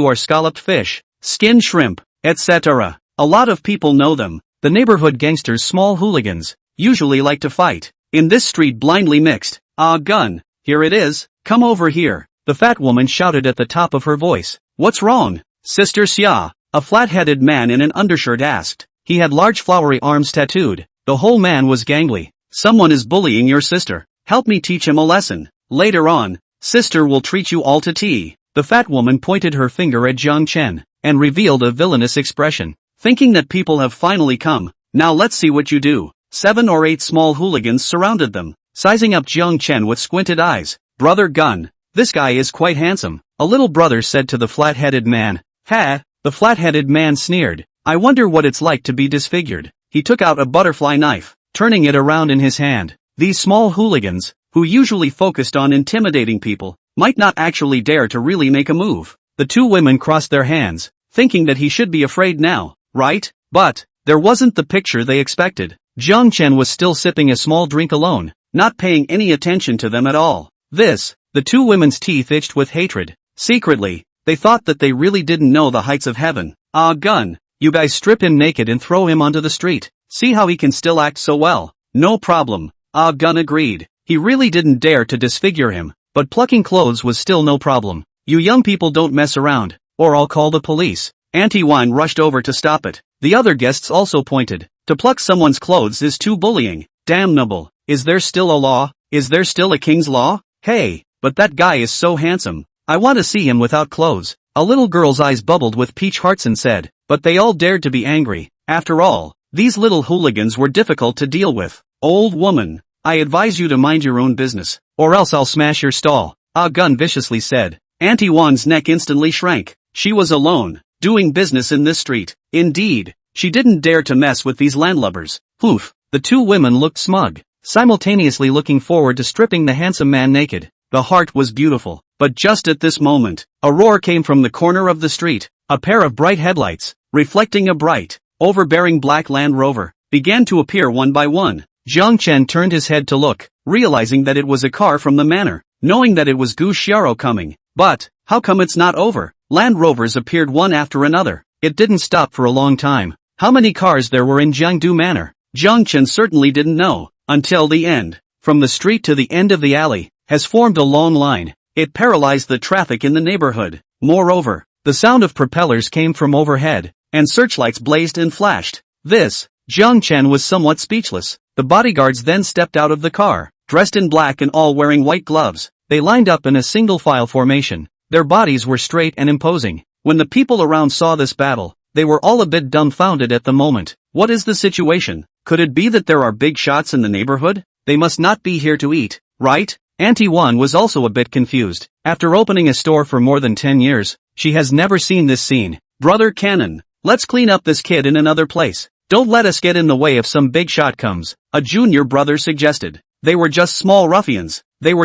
or scalloped fish, skin shrimp, etc. A lot of people know them. The neighborhood gangsters, small hooligans, usually like to fight. In this street blindly mixed. Gun, here it is, come over here. The fat woman shouted at the top of her voice. What's wrong, Sister Xia? A flat-headed man in an undershirt asked. He had large flowery arms tattooed. The whole man was gangly. Someone is bullying your sister. Help me teach him a lesson. Later on, sister will treat you all to tea. The fat woman pointed her finger at Jiang Chen, and revealed a villainous expression. Thinking that people have finally come, now let's see what you do. 7 or 8 small hooligans surrounded them, sizing up Jiang Chen with squinted eyes. Brother Gun, this guy is quite handsome, a little brother said to the flat-headed man. Ha! The flat-headed man sneered. I wonder what it's like to be disfigured. He took out a butterfly knife, turning it around in his hand. These small hooligans, who usually focused on intimidating people, might not actually dare to really make a move. The two women crossed their hands, thinking that he should be afraid now, right? But there wasn't the picture they expected. Jiang Chen was still sipping a small drink alone, not paying any attention to them at all. The two women's teeth itched with hatred. Secretly, they thought that they really didn't know the heights of heaven. Gun, you guys strip him naked and throw him onto the street. See how he can still act so well. No problem. Gun agreed. He really didn't dare to disfigure him, but plucking clothes was still no problem. You young people don't mess around, or I'll call the police. Auntie Wang rushed over to stop it. The other guests also pointed. To pluck someone's clothes is too bullying. Damnable. Is there still a law? Is there still a king's law? Hey, but that guy is so handsome. I want to see him without clothes. A little girl's eyes bubbled with peach hearts and said, but they all dared to be angry. After all, these little hooligans were difficult to deal with. Old woman, I advise you to mind your own business, or else I'll smash your stall. Gun viciously said. Auntie Wang's neck instantly shrank. She was alone. doing business in this street. Indeed, she didn't dare to mess with these landlubbers. Oof. The two women looked smug, simultaneously looking forward to stripping the handsome man naked. The heart was beautiful, but just at this moment, a roar came from the corner of the street. A pair of bright headlights, reflecting a bright, overbearing black Land Rover, began to appear one by one. Jiang Chen turned his head to look, realizing that it was a car from the manor, knowing that it was Gu Xiaoro coming. But, how come it's not over? Land Rovers appeared one after another. It didn't stop for a long time. How many cars there were in Jiangdu Manor? Jiang Chen certainly didn't know, until the end. From the street to the end of the alley, has formed a long line. It paralyzed the traffic in the neighborhood. Moreover, the sound of propellers came from overhead, and searchlights blazed and flashed. Jiang Chen was somewhat speechless. The bodyguards then stepped out of the car, dressed in black and all wearing white gloves. They lined up in a single file formation. Their bodies were straight and imposing. When the people around saw this battle, they were all a bit dumbfounded at the moment. What is the situation? Could it be that there are big shots in the neighborhood? They must not be here to eat, right? Auntie Wan was also a bit confused. After opening a store for more than 10 years, she has never seen this scene. Brother Cannon, let's clean up this kid in another place. Don't let us get in the way if some big shot comes, a junior brother suggested. They were just small ruffians. There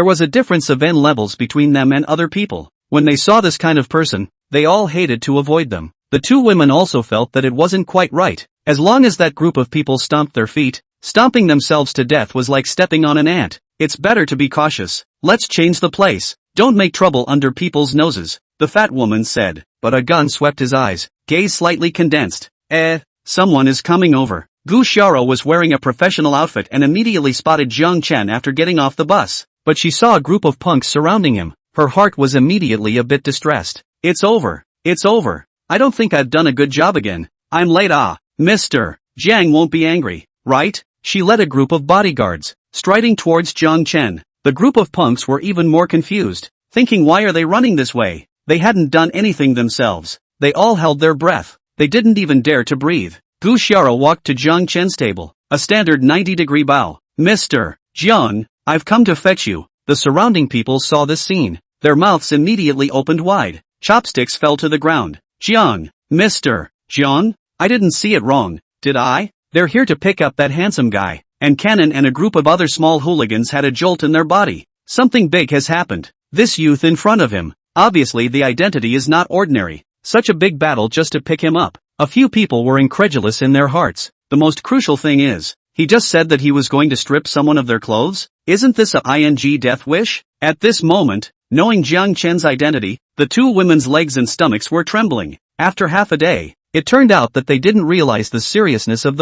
was a difference of N levels between them and other people. When they saw this kind of person, they all hated to avoid them. The two women also felt that it wasn't quite right. As long as that group of people stomped their feet, stomping themselves to death was like stepping on an ant. It's better to be cautious. Let's change the place. Don't make trouble under people's noses, the fat woman said. But a gun swept his eyes, gaze slightly condensed. Someone is coming over. Gu Xiaoro was wearing a professional outfit and immediately spotted Jiang Chen after getting off the bus. But she saw a group of punks surrounding him. Her heart was immediately a bit distressed. It's over. I don't think I've done a good job again. I'm late. Mr. Jiang won't be angry, right? She led a group of bodyguards, striding towards Jiang Chen. The group of punks were even more confused, thinking why are they running this way? They hadn't done anything themselves. They all held their breath. They didn't even dare to breathe. Gu Xiaoro walked to Jiang Chen's table, a standard 90-degree bow. Mr. Jiang, I've come to fetch you. The surrounding people saw this scene. Their mouths immediately opened wide. Chopsticks fell to the ground. Jiang, Mr. Jiang? I didn't see it wrong, did I? They're here to pick up that handsome guy. And Cannon and a group of other small hooligans had a jolt in their body. Something big has happened. This youth in front of him. Obviously the identity is not ordinary. Such a big battle just to pick him up. A few people were incredulous in their hearts. The most crucial thing is, he just said that he was going to strip someone of their clothes? Isn't this a death wish? At this moment, knowing Jiang Chen's identity, the two women's legs and stomachs were trembling. After half a day, it turned out that they didn't realize the seriousness of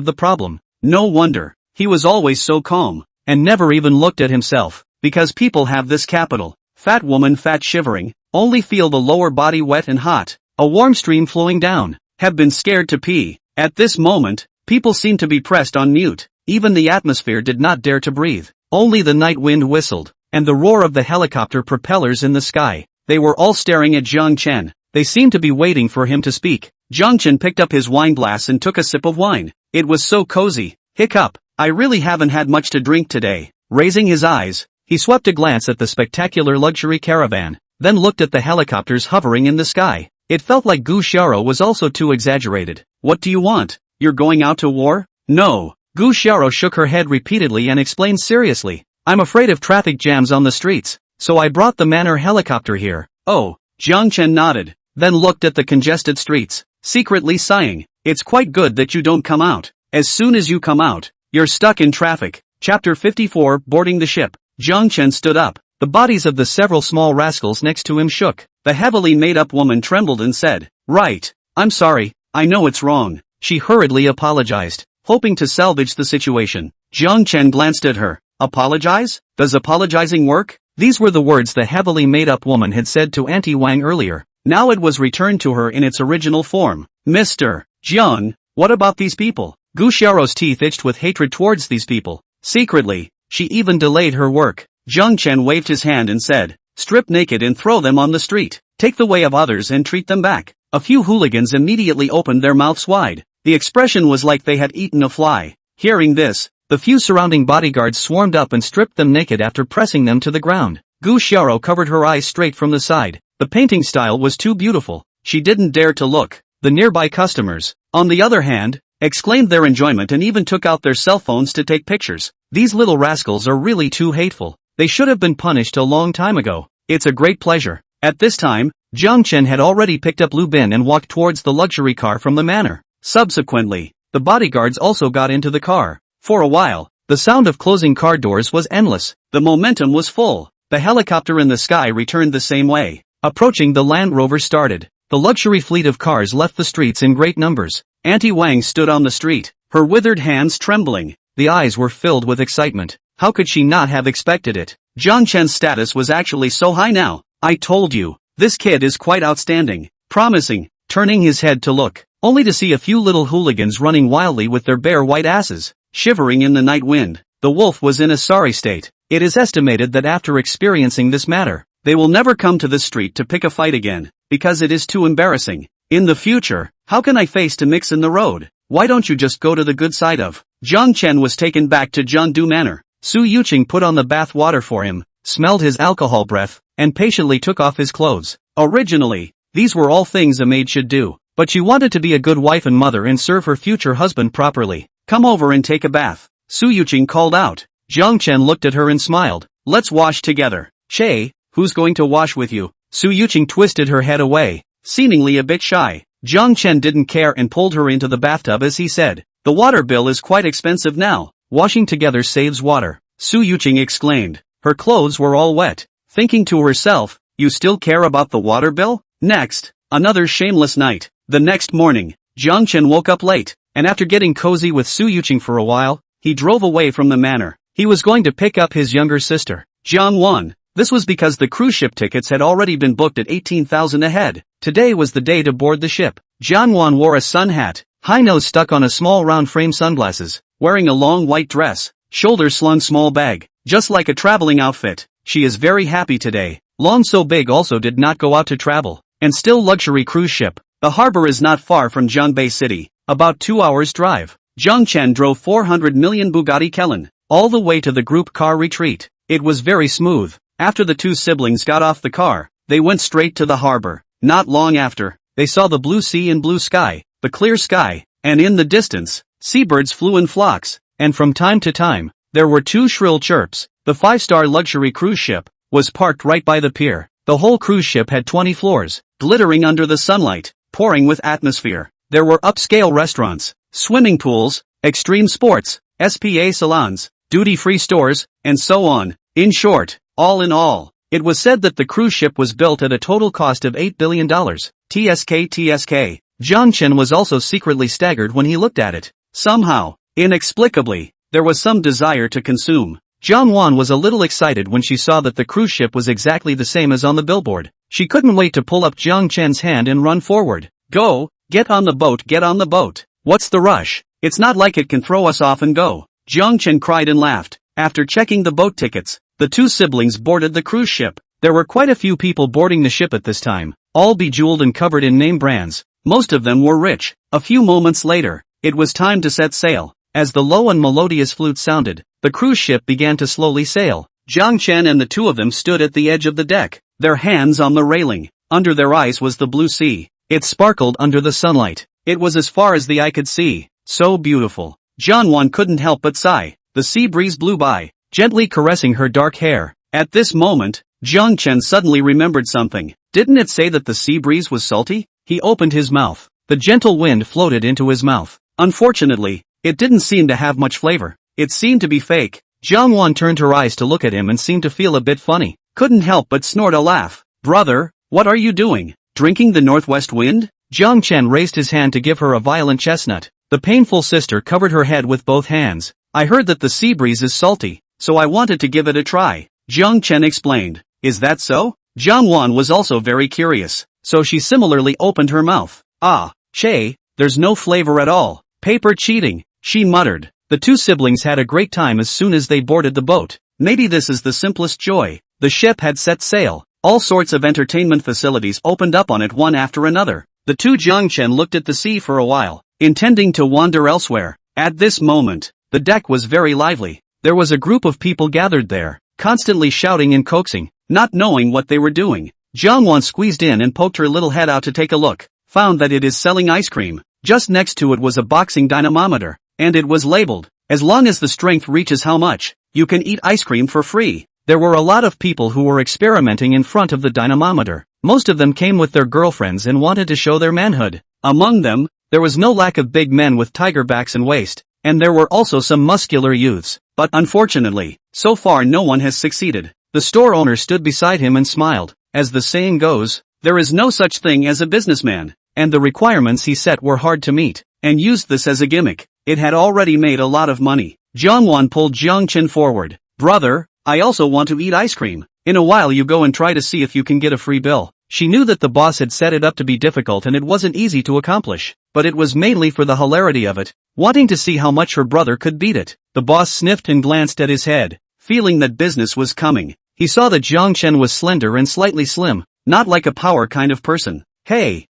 the problem. No wonder. He was always so calm, and never even looked at himself, because people have this capital. Fat woman fat shivering, only feel the lower body wet and hot, a warm stream flowing down, have been scared to pee. At this moment, people seemed to be pressed on mute, even the atmosphere did not dare to breathe, only the night wind whistled, and the roar of the helicopter propellers in the sky. They were all staring at Jiang Chen. They seemed to be waiting for him to speak. Jiang Chen picked up his wine glass and took a sip of wine. It was so cozy. Hiccup. I really haven't had much to drink today. Raising his eyes, he swept a glance at the spectacular luxury caravan, then looked at the helicopters hovering in the sky. It felt like Gu Xiaoro was also too exaggerated. What do you want? You're going out to war? No. Gu Xiaoro shook her head repeatedly and explained seriously. I'm afraid of traffic jams on the streets, so I brought the manor helicopter here. Oh. Jiang Chen nodded, then looked at the congested streets, secretly sighing. It's quite good that you don't come out. As soon as you come out, you're stuck in traffic. Chapter 54, Boarding the Ship. Jiang Chen stood up. The bodies of the several small rascals next to him shook. The heavily made-up woman trembled and said, Right. I'm sorry, I know it's wrong. She hurriedly apologized, hoping to salvage the situation. Jiang Chen glanced at her. Apologize? Does apologizing work? These were the words the heavily made-up woman had said to Auntie Wang earlier. Now it was returned to her in its original form. Mr. Jiang, what about these people? Gu Xiaoro's teeth itched with hatred towards these people. Secretly, she even delayed her work. Jiang Chen waved his hand and said, Strip naked and throw them on the street. Take the way of others and treat them back. A few hooligans immediately opened their mouths wide. The expression was like they had eaten a fly. Hearing this, the few surrounding bodyguards swarmed up and stripped them naked after pressing them to the ground. Gu Xiao covered her eyes straight from the side. The painting style was too beautiful. She didn't dare to look. The nearby customers, on the other hand, exclaimed their enjoyment and even took out their cell phones to take pictures. These little rascals are really too hateful. They should have been punished a long time ago. It's a great pleasure. At this time, Jiang Chen had already picked up Lu Bin and walked towards the luxury car from the manor. Subsequently, the bodyguards also got into the car. For a while, the sound of closing car doors was endless. The momentum was full. The helicopter in the sky returned the same way. Approaching, the Land Rover started. The luxury fleet of cars left the streets in great numbers. Auntie Wang stood on the street, her withered hands trembling. The eyes were filled with excitement. How could she not have expected it? Jiang Chen's status was actually so high now. I told you, this kid is quite outstanding. Promising, turning his head to look, only to see a few little hooligans running wildly with their bare white asses, shivering in the night wind. The wolf was in a sorry state. It is estimated that after experiencing this matter, they will never come to this street to pick a fight again, because it is too embarrassing. In the future, how can I face to mix in the road? Why don't you just go to the good side of? Jiang Chen was taken back to Jiangdu Manor. Su Yuqing put on the bath water for him, smelled his alcohol breath, and patiently took off his clothes. Originally, these were all things a maid should do, but she wanted to be a good wife and mother and serve her future husband properly. Come over and take a bath, Su Yuqing called out. Jiang Chen looked at her and smiled. Let's wash together. Che, who's going to wash with you? Su Yuqing twisted her head away, seemingly a bit shy. Jiang Chen didn't care and pulled her into the bathtub as he said, the water bill is quite expensive now. Washing together saves water, Su Yuqing exclaimed. Her clothes were all wet. Thinking to herself, you still care about the water bill? Next, another shameless night. The next morning, Jiang Chen woke up late, and after getting cozy with Su Yuqing for a while, he drove away from the manor. He was going to pick up his younger sister, Jiang Wan. This was because the cruise ship tickets had already been booked at 18,000 ahead. Today was the day to board the ship. Jiang Wan wore a sun hat, high nose stuck on a small round frame sunglasses, wearing a long white dress, shoulders slung small bag, just like a traveling outfit. She is very happy today. Long So Big also did not go out to travel, and still luxury cruise ship. The harbor is not far from Jiangbei City, about 2 hours drive. Jiang Chen drove 400 million Bugatti Chiron, all the way to the group car retreat. It was very smooth. After the two siblings got off the car, they went straight to the harbor. Not long after, they saw the blue sea and blue sky, the clear sky, and in the distance, seabirds flew in flocks, and from time to time, there were two shrill chirps. The 5-star luxury cruise ship was parked right by the pier. The whole cruise ship had 20 floors, glittering under the sunlight, pouring with atmosphere. There were upscale restaurants, swimming pools, extreme sports, spa salons, duty-free stores, and so on. In short, all in all, it was said that the cruise ship was built at a total cost of $8 billion. TSK. Jiang Chen was also secretly staggered when he looked at it. Somehow, inexplicably, there was some desire to consume. Jiang Wan was a little excited when she saw that the cruise ship was exactly the same as on the billboard. She couldn't wait to pull up Jiang Chen's hand and run forward. Go, get on the boat, get on the boat. What's the rush? It's not like it can throw us off and go. Jiang Chen cried and laughed. After checking the boat tickets, the two siblings boarded the cruise ship. There were quite a few people boarding the ship at this time, all bejeweled and covered in name brands. Most of them were rich. A few moments later, it was time to set sail. As the low and melodious flute sounded, the cruise ship began to slowly sail. Jiang Chen and the two of them stood at the edge of the deck, their hands on the railing. Under their eyes was the blue sea. It sparkled under the sunlight. It was as far as the eye could see. So beautiful. Jiang Wan couldn't help but sigh. The sea breeze blew by, gently caressing her dark hair. At this moment, Jiang Chen suddenly remembered something. Didn't it say that the sea breeze was salty? He opened his mouth. The gentle wind floated into his mouth. Unfortunately, it didn't seem to have much flavor. It seemed to be fake. Jiang Wan turned her eyes to look at him and seemed to feel a bit funny. Couldn't help but snort a laugh. Brother, what are you doing? Drinking the northwest wind? Jiang Chen raised his hand to give her a violent chestnut. The painful sister covered her head with both hands. I heard that the sea breeze is salty, so I wanted to give it a try. Jiang Chen explained. Is that so? Jiang Wan was also very curious, so she similarly opened her mouth. Ah, Che, there's no flavor at all. Paper cheating, she muttered. The two siblings had a great time as soon as they boarded the boat. Maybe this is the simplest joy. The ship had set sail. All sorts of entertainment facilities opened up on it one after another. The two Jiang Chen looked at the sea for a while, intending to wander elsewhere. At this moment, the deck was very lively. There was a group of people gathered there, constantly shouting and coaxing. not knowing what they were doing. Jiang Chen squeezed in and poked her little head out to take a look, found that it is selling ice cream. Just next to it was a boxing dynamometer, and it was labeled, as long as the strength reaches how much, you can eat ice cream for free. There were a lot of people who were experimenting in front of the dynamometer. Most of them came with their girlfriends and wanted to show their manhood. Among them, there was no lack of big men with tiger backs and waist, and there were also some muscular youths. But unfortunately, so far no one has succeeded. The store owner stood beside him and smiled. As the saying goes, there is no such thing as a businessman, and the requirements he set were hard to meet, and used this as a gimmick. It had already made a lot of money. Jiang Chen pulled Jiang Chen forward. Brother, I also want to eat ice cream. In a while you go and try to see if you can get a free bill. She knew that the boss had set it up to be difficult and it wasn't easy to accomplish, but it was mainly for the hilarity of it, wanting to see how much her brother could beat it. The boss sniffed and glanced at his head, feeling that business was coming. He saw that Jiang Chen was slender and slightly slim, not like a power kind of person. Hey,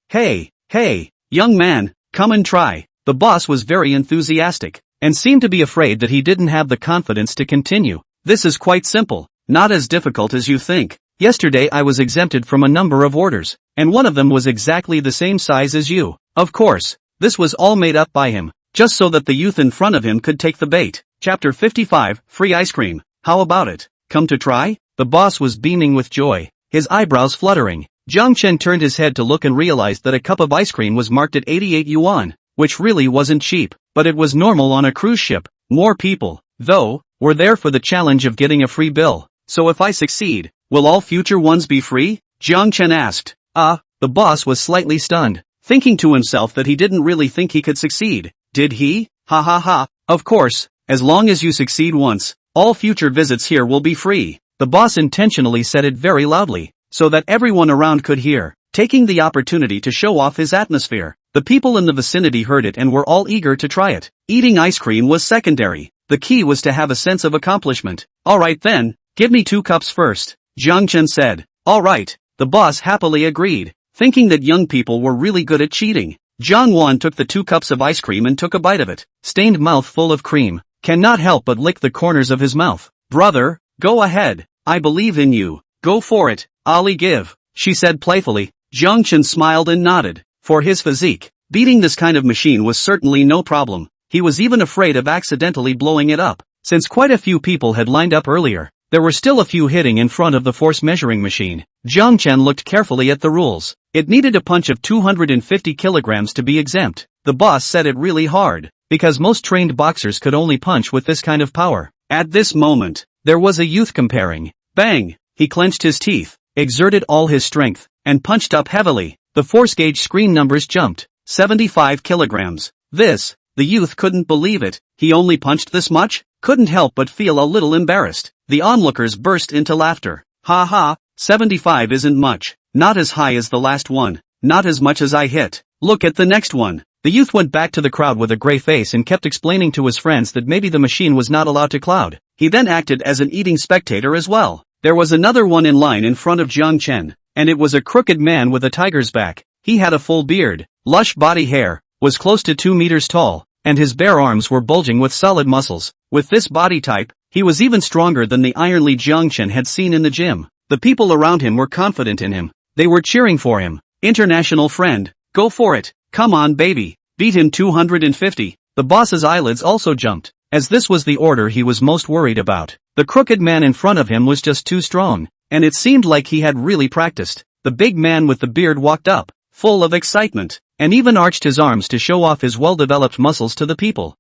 young man, come and try. The boss was very enthusiastic, and seemed to be afraid that he didn't have the confidence to continue. This is quite simple, not as difficult as you think. Yesterday I was exempted from a number of orders, and one of them was exactly the same size as you. Of course, this was all made up by him, just so that the youth in front of him could take the bait. Chapter 55, Free Ice Cream. How about it? Come to try? The boss was beaming with joy, his eyebrows fluttering. Jiang Chen turned his head to look and realized that a cup of ice cream was marked at 88 yuan, which really wasn't cheap, but it was normal on a cruise ship. More people, though, were there for the challenge of getting a free bill. So if I succeed, will all future ones be free? Jiang Chen asked. The boss was slightly stunned, thinking to himself that he didn't really think he could succeed. Did he? Ha ha ha. Of course, as long as you succeed once, all future visits here will be free. The boss intentionally said it very loudly, so that everyone around could hear, taking the opportunity to show off his atmosphere. The people in the vicinity heard it and were all eager to try it. Eating ice cream was secondary. The key was to have a sense of accomplishment. Alright then, give me 2 cups first, Jiang Chen said. Alright, the boss happily agreed, thinking that young people were really good at cheating. Jiang Chen took the 2 cups of ice cream and took a bite of it. Stained mouth full of cream, cannot help but lick the corners of his mouth. Brother, go ahead, I believe in you. Go for it, Ali give, she said playfully. Jiang Chen smiled and nodded. For his physique, beating this kind of machine was certainly no problem. He was even afraid of accidentally blowing it up. Since quite a few people had lined up earlier, there were still a few hitting in front of the force measuring machine. Jiang Chen looked carefully at the rules. It needed a punch of 250 kilograms to be exempt. The boss said it really hard, because most trained boxers could only punch with this kind of power. At this moment, there was a youth comparing. Bang! He clenched his teeth, exerted all his strength, and punched up heavily. The force gauge screen numbers jumped. 75 kilograms. The youth couldn't believe it. He only punched this much? Couldn't help but feel a little embarrassed. The onlookers burst into laughter. Ha ha, 75 isn't much. Not as high as the last one. Not as much as I hit. Look at the next one. The youth went back to the crowd with a gray face and kept explaining to his friends that maybe the machine was not allowed to cloud. He then acted as an eating spectator as well. There was another one in line in front of Jiang Chen, and it was a crooked man with a tiger's back. He had a full beard, lush body hair, was close to 2 meters tall, and his bare arms were bulging with solid muscles. With this body type, he was even stronger than the ironly Jiang Chen had seen in the gym. The people around him were confident in him. They were cheering for him. International friend, go for it, come on baby, beat him 250. The boss's eyelids also jumped, as this was the order he was most worried about. The crooked man in front of him was just too strong, and it seemed like he had really practiced. The big man with the beard walked up, full of excitement, and even arched his arms to show off his well-developed muscles to the people.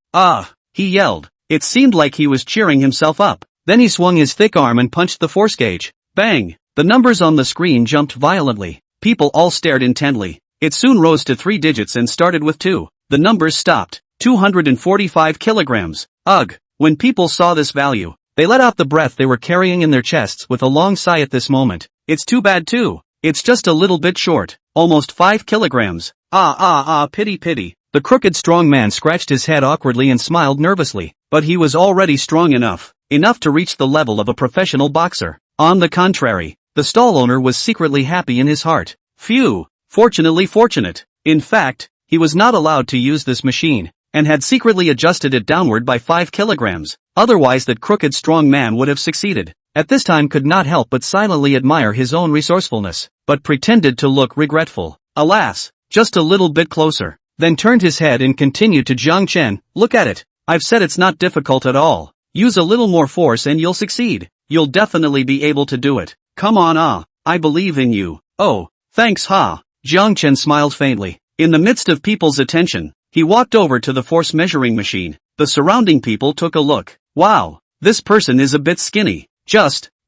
He yelled. It seemed like he was cheering himself up. Then he swung his thick arm and punched the force gauge. Bang! The numbers on the screen jumped violently. People all stared intently. It soon rose to 3 digits and started with 2. The numbers stopped. 245 kilograms. Ugh! When people saw this value, they let out the breath they were carrying in their chests with a long sigh at this moment. It's too bad too. It's just a little bit short. Almost 5 kilograms. Pity. The crooked strong man scratched his head awkwardly and smiled nervously, but he was already strong enough to reach the level of a professional boxer. On the contrary, the stall owner was secretly happy in his heart. Phew, fortunately fortunate. In fact, he was not allowed to use this machine, and had secretly adjusted it downward by 5 kilograms. Otherwise that crooked strong man would have succeeded. at this time could not help but silently admire his own resourcefulness, but pretended to look regretful. Alas, just a little bit closer, then turned his head and continued to Jiang Chen, look at it. I've said it's not difficult at all. Use a little more force and you'll succeed. You'll definitely be able to do it. Come on, I believe in you. Oh, thanks ha. Jiang Chen smiled faintly. In the midst of people's attention, he walked over to the force measuring machine. The surrounding people took a look. Wow, this person is a bit skinny.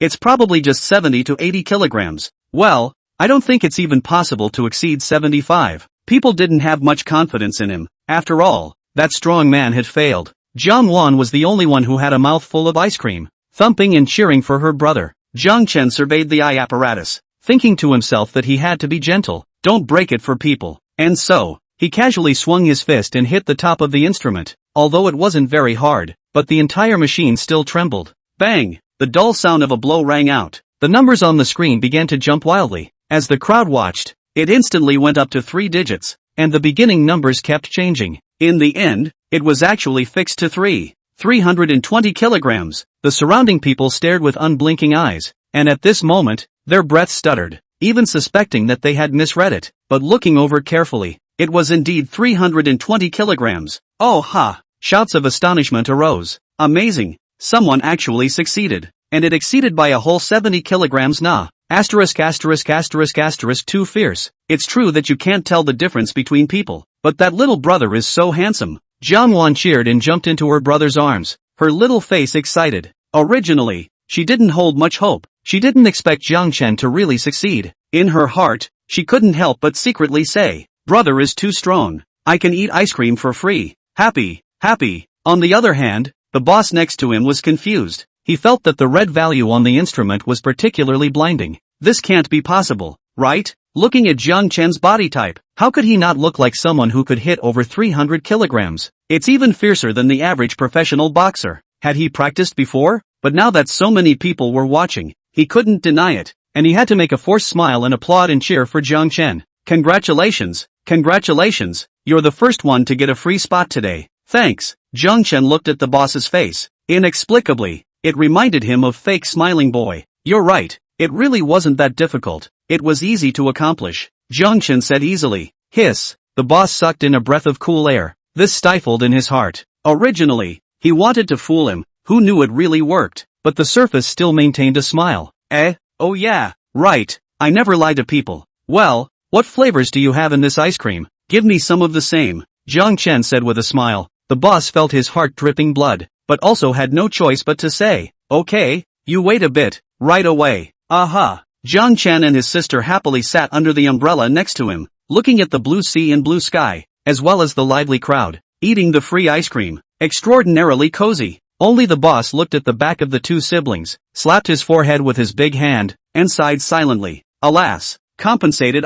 It's probably just 70 to 80 kilograms. Well, I don't think it's even possible to exceed 75. People didn't have much confidence in him. After all, that strong man had failed. Jiang Wan was the only one who had a mouthful of ice cream. Thumping and cheering for her brother, Jiang Chen surveyed the eye apparatus, thinking to himself that he had to be gentle, don't break it for people. And so, he casually swung his fist and hit the top of the instrument, although it wasn't very hard, but the entire machine still trembled. Bang! The dull sound of a blow rang out. The numbers on the screen began to jump wildly. As the crowd watched, it instantly went up to 3 digits, and the beginning numbers kept changing. In the end, it was actually fixed to 320 kilograms. The surrounding people stared with unblinking eyes, and at this moment, their breath stuttered, even suspecting that they had misread it, but looking over carefully, it was indeed 320 kilograms. Oh ha! Shouts of astonishment arose. Amazing! Someone actually succeeded, and it exceeded by a whole 70 kilograms nah. Too fierce. It's true that you can't tell the difference between people, but that little brother is so handsome. Jiang Wan cheered and jumped into her brother's arms, her little face excited. Originally, she didn't hold much hope. She didn't expect Jiang Chen to really succeed. In her heart, she couldn't help but secretly say, brother is too strong. I can eat ice cream for free. Happy. On the other hand, the boss next to him was confused. He felt that the red value on the instrument was particularly blinding. This can't be possible, right? Looking at Jiang Chen's body type, how could he not look like someone who could hit over 300 kilograms? It's even fiercer than the average professional boxer. Had he practiced before? But now that so many people were watching, he couldn't deny it, and he had to make a forced smile and applaud and cheer for Jiang Chen. Congratulations! You're the first one to get a free spot today. Thanks. Jiang Chen looked at the boss's face. Inexplicably, it reminded him of fake smiling boy. You're right, it really wasn't that difficult. It was easy to accomplish. Jiang Chen said easily. Hiss. The boss sucked in a breath of cool air. This stifled in his heart. Originally, he wanted to fool him. Who knew it really worked? But the surface still maintained a smile. Oh yeah, right. I never lie to people. Well, what flavors do you have in this ice cream? Give me some of the same. Jiang Chen said with a smile. The boss felt his heart dripping blood, but also had no choice but to say, okay, you wait a bit, right away. Aha. Jiang Chen and his sister happily sat under the umbrella next to him, looking at the blue sea and blue sky, as well as the lively crowd, eating the free ice cream. Extraordinarily cozy. Only the boss looked at the back of the two siblings, slapped his forehead with his big hand, and sighed silently. Alas, compensated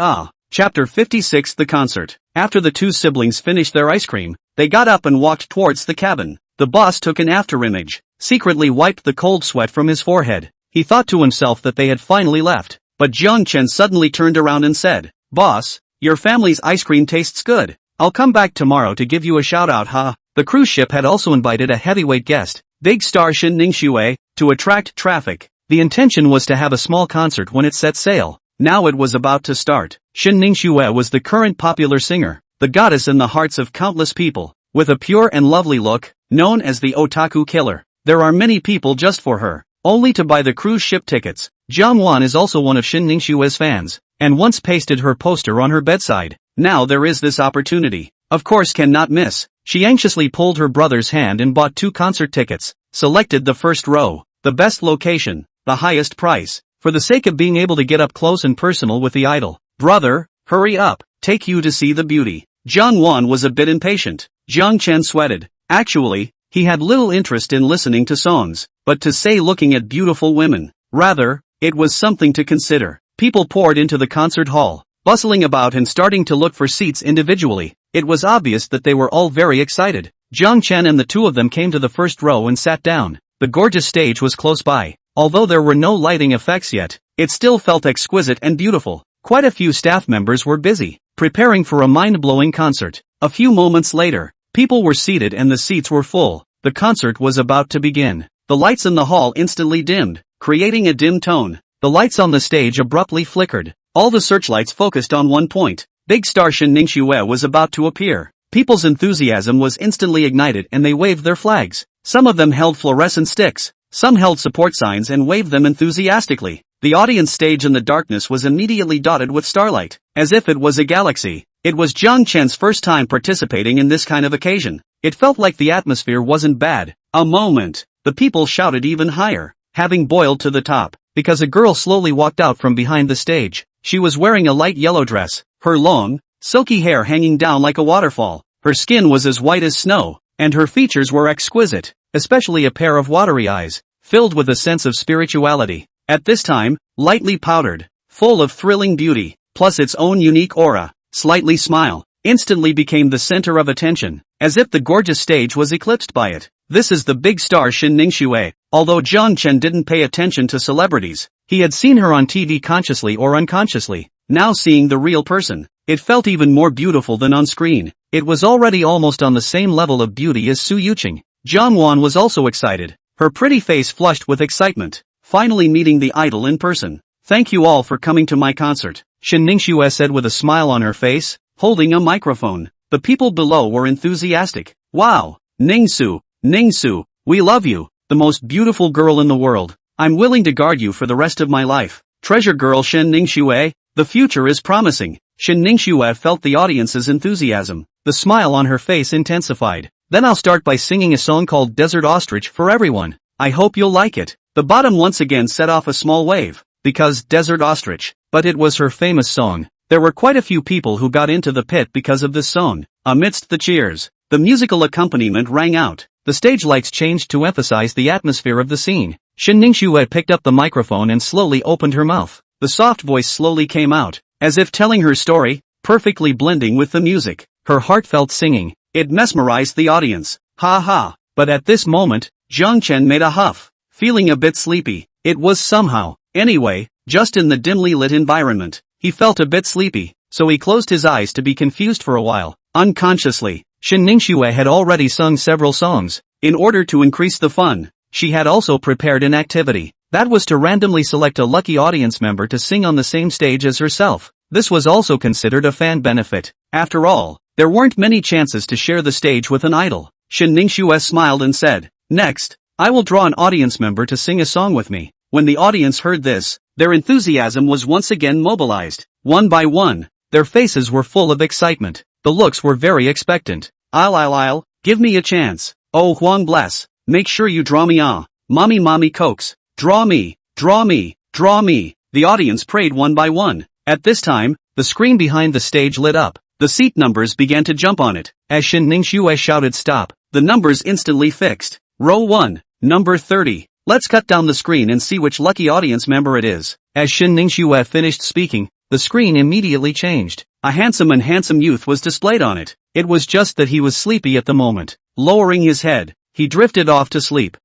Chapter 56 The Concert. After the two siblings finished their ice cream, they got up and walked towards the cabin. The boss took an after-image, secretly wiped the cold sweat from his forehead. He thought to himself that they had finally left, but Jiang Chen suddenly turned around and said, Boss, your family's ice cream tastes good. I'll come back tomorrow to give you a shout-out The cruise ship had also invited a heavyweight guest, big star Shin Ningxue, to attract traffic. The intention was to have a small concert when it set sail. Now it was about to start. Shin Ningxue was the current popular singer, the goddess in the hearts of countless people, with a pure and lovely look, known as the otaku killer. There are many people just for her, only to buy the cruise ship tickets. Jiang Wan is also one of Shin Ningxue's fans, and once pasted her poster on her bedside. Now there is this opportunity. Of course cannot miss. She anxiously pulled her brother's hand and bought 2 concert tickets, selected the first row, the best location, the highest price, for the sake of being able to get up close and personal with the idol. Brother, hurry up, take you to see the beauty. Jiang Wan was a bit impatient. Jiang Chen sweated. Actually, he had little interest in listening to songs, but to say looking at beautiful women, rather, it was something to consider. People poured into the concert hall, bustling about and starting to look for seats individually. It was obvious that they were all very excited. Jiang Chen and the two of them came to the first row and sat down. The gorgeous stage was close by. Although there were no lighting effects yet, it still felt exquisite and beautiful. Quite a few staff members were busy, preparing for a mind-blowing concert. A few moments later, people were seated and the seats were full. The concert was about to begin. The lights in the hall instantly dimmed. creating a dim tone. The lights on the stage abruptly flickered. All the searchlights focused on one point. Big star Shen Ningxue was about to appear. People's enthusiasm was instantly ignited and they waved their flags. Some of them held fluorescent sticks. Some held support signs and waved them enthusiastically. The audience stage in the darkness was immediately dotted with starlight, as if it was a galaxy. It was Jiang Chen's first time participating in this kind of occasion. It felt like the atmosphere wasn't bad. A moment. The people shouted even higher, having boiled to the top, because a girl slowly walked out from behind the stage. She was wearing a light yellow dress, her long, silky hair hanging down like a waterfall. Her skin was as white as snow, and her features were exquisite, especially a pair of watery eyes, filled with a sense of spirituality. At this time, lightly powdered, full of thrilling beauty, plus its own unique aura, slightly smile, instantly became the center of attention, as if the gorgeous stage was eclipsed by it. This is the big star Shen Ningxue. Although Jiang Chen didn't pay attention to celebrities, he had seen her on TV consciously or unconsciously. Now seeing the real person, it felt even more beautiful than on screen. It was already almost on the same level of beauty as Su Yuqing. Jiang Wan was also excited, her pretty face flushed with excitement, finally meeting the idol in person. Thank you all for coming to my concert, Shen Ningxue said with a smile on her face, holding a microphone. The people below were enthusiastic. Wow, Ningsu, we love you, the most beautiful girl in the world. I'm willing to guard you for the rest of my life. Treasure girl Shen Ningxue, the future is promising. Shen Ningxue felt the audience's enthusiasm. The smile on her face intensified. Then I'll start by singing a song called Desert Ostrich for everyone. I hope you'll like it. The bottom once again set off a small wave, because Desert Ostrich, but it was her famous song. There were quite a few people who got into the pit because of this song. Amidst the cheers, the musical accompaniment rang out. The stage lights changed to emphasize the atmosphere of the scene. Shen Ningxue picked up the microphone and slowly opened her mouth. The soft voice slowly came out, as if telling her story, perfectly blending with the music. Her heartfelt singing, it mesmerized the audience. Ha ha. But at this moment, Jiang Chen made a huff, feeling a bit sleepy. It was somehow, anyway, just in the dimly lit environment. He felt a bit sleepy, so he closed his eyes to be confused for a while. Unconsciously, Shen Ningxue had already sung several songs. In order to increase the fun, she had also prepared an activity. That was to randomly select a lucky audience member to sing on the same stage as herself. This was also considered a fan benefit. After all, there weren't many chances to share the stage with an idol. Shen Ningxue smiled and said, "Next, I will draw an audience member to sing a song with me." When the audience heard this, their enthusiasm was once again mobilized. One by one, their faces were full of excitement. The looks were very expectant. I'll, give me a chance. Oh Huang bless, make sure you draw me mommy coax. Draw me. The audience prayed one by one. At this time, the screen behind the stage lit up. The seat numbers began to jump on it. As Shen Ningxue shouted stop, the numbers instantly fixed. Row 1, number 30. Let's cut down the screen and see which lucky audience member it is. As Shen Ningxue finished speaking, the screen immediately changed. A handsome youth was displayed on it. It was just that he was sleepy at the moment. Lowering his head, he drifted off to sleep.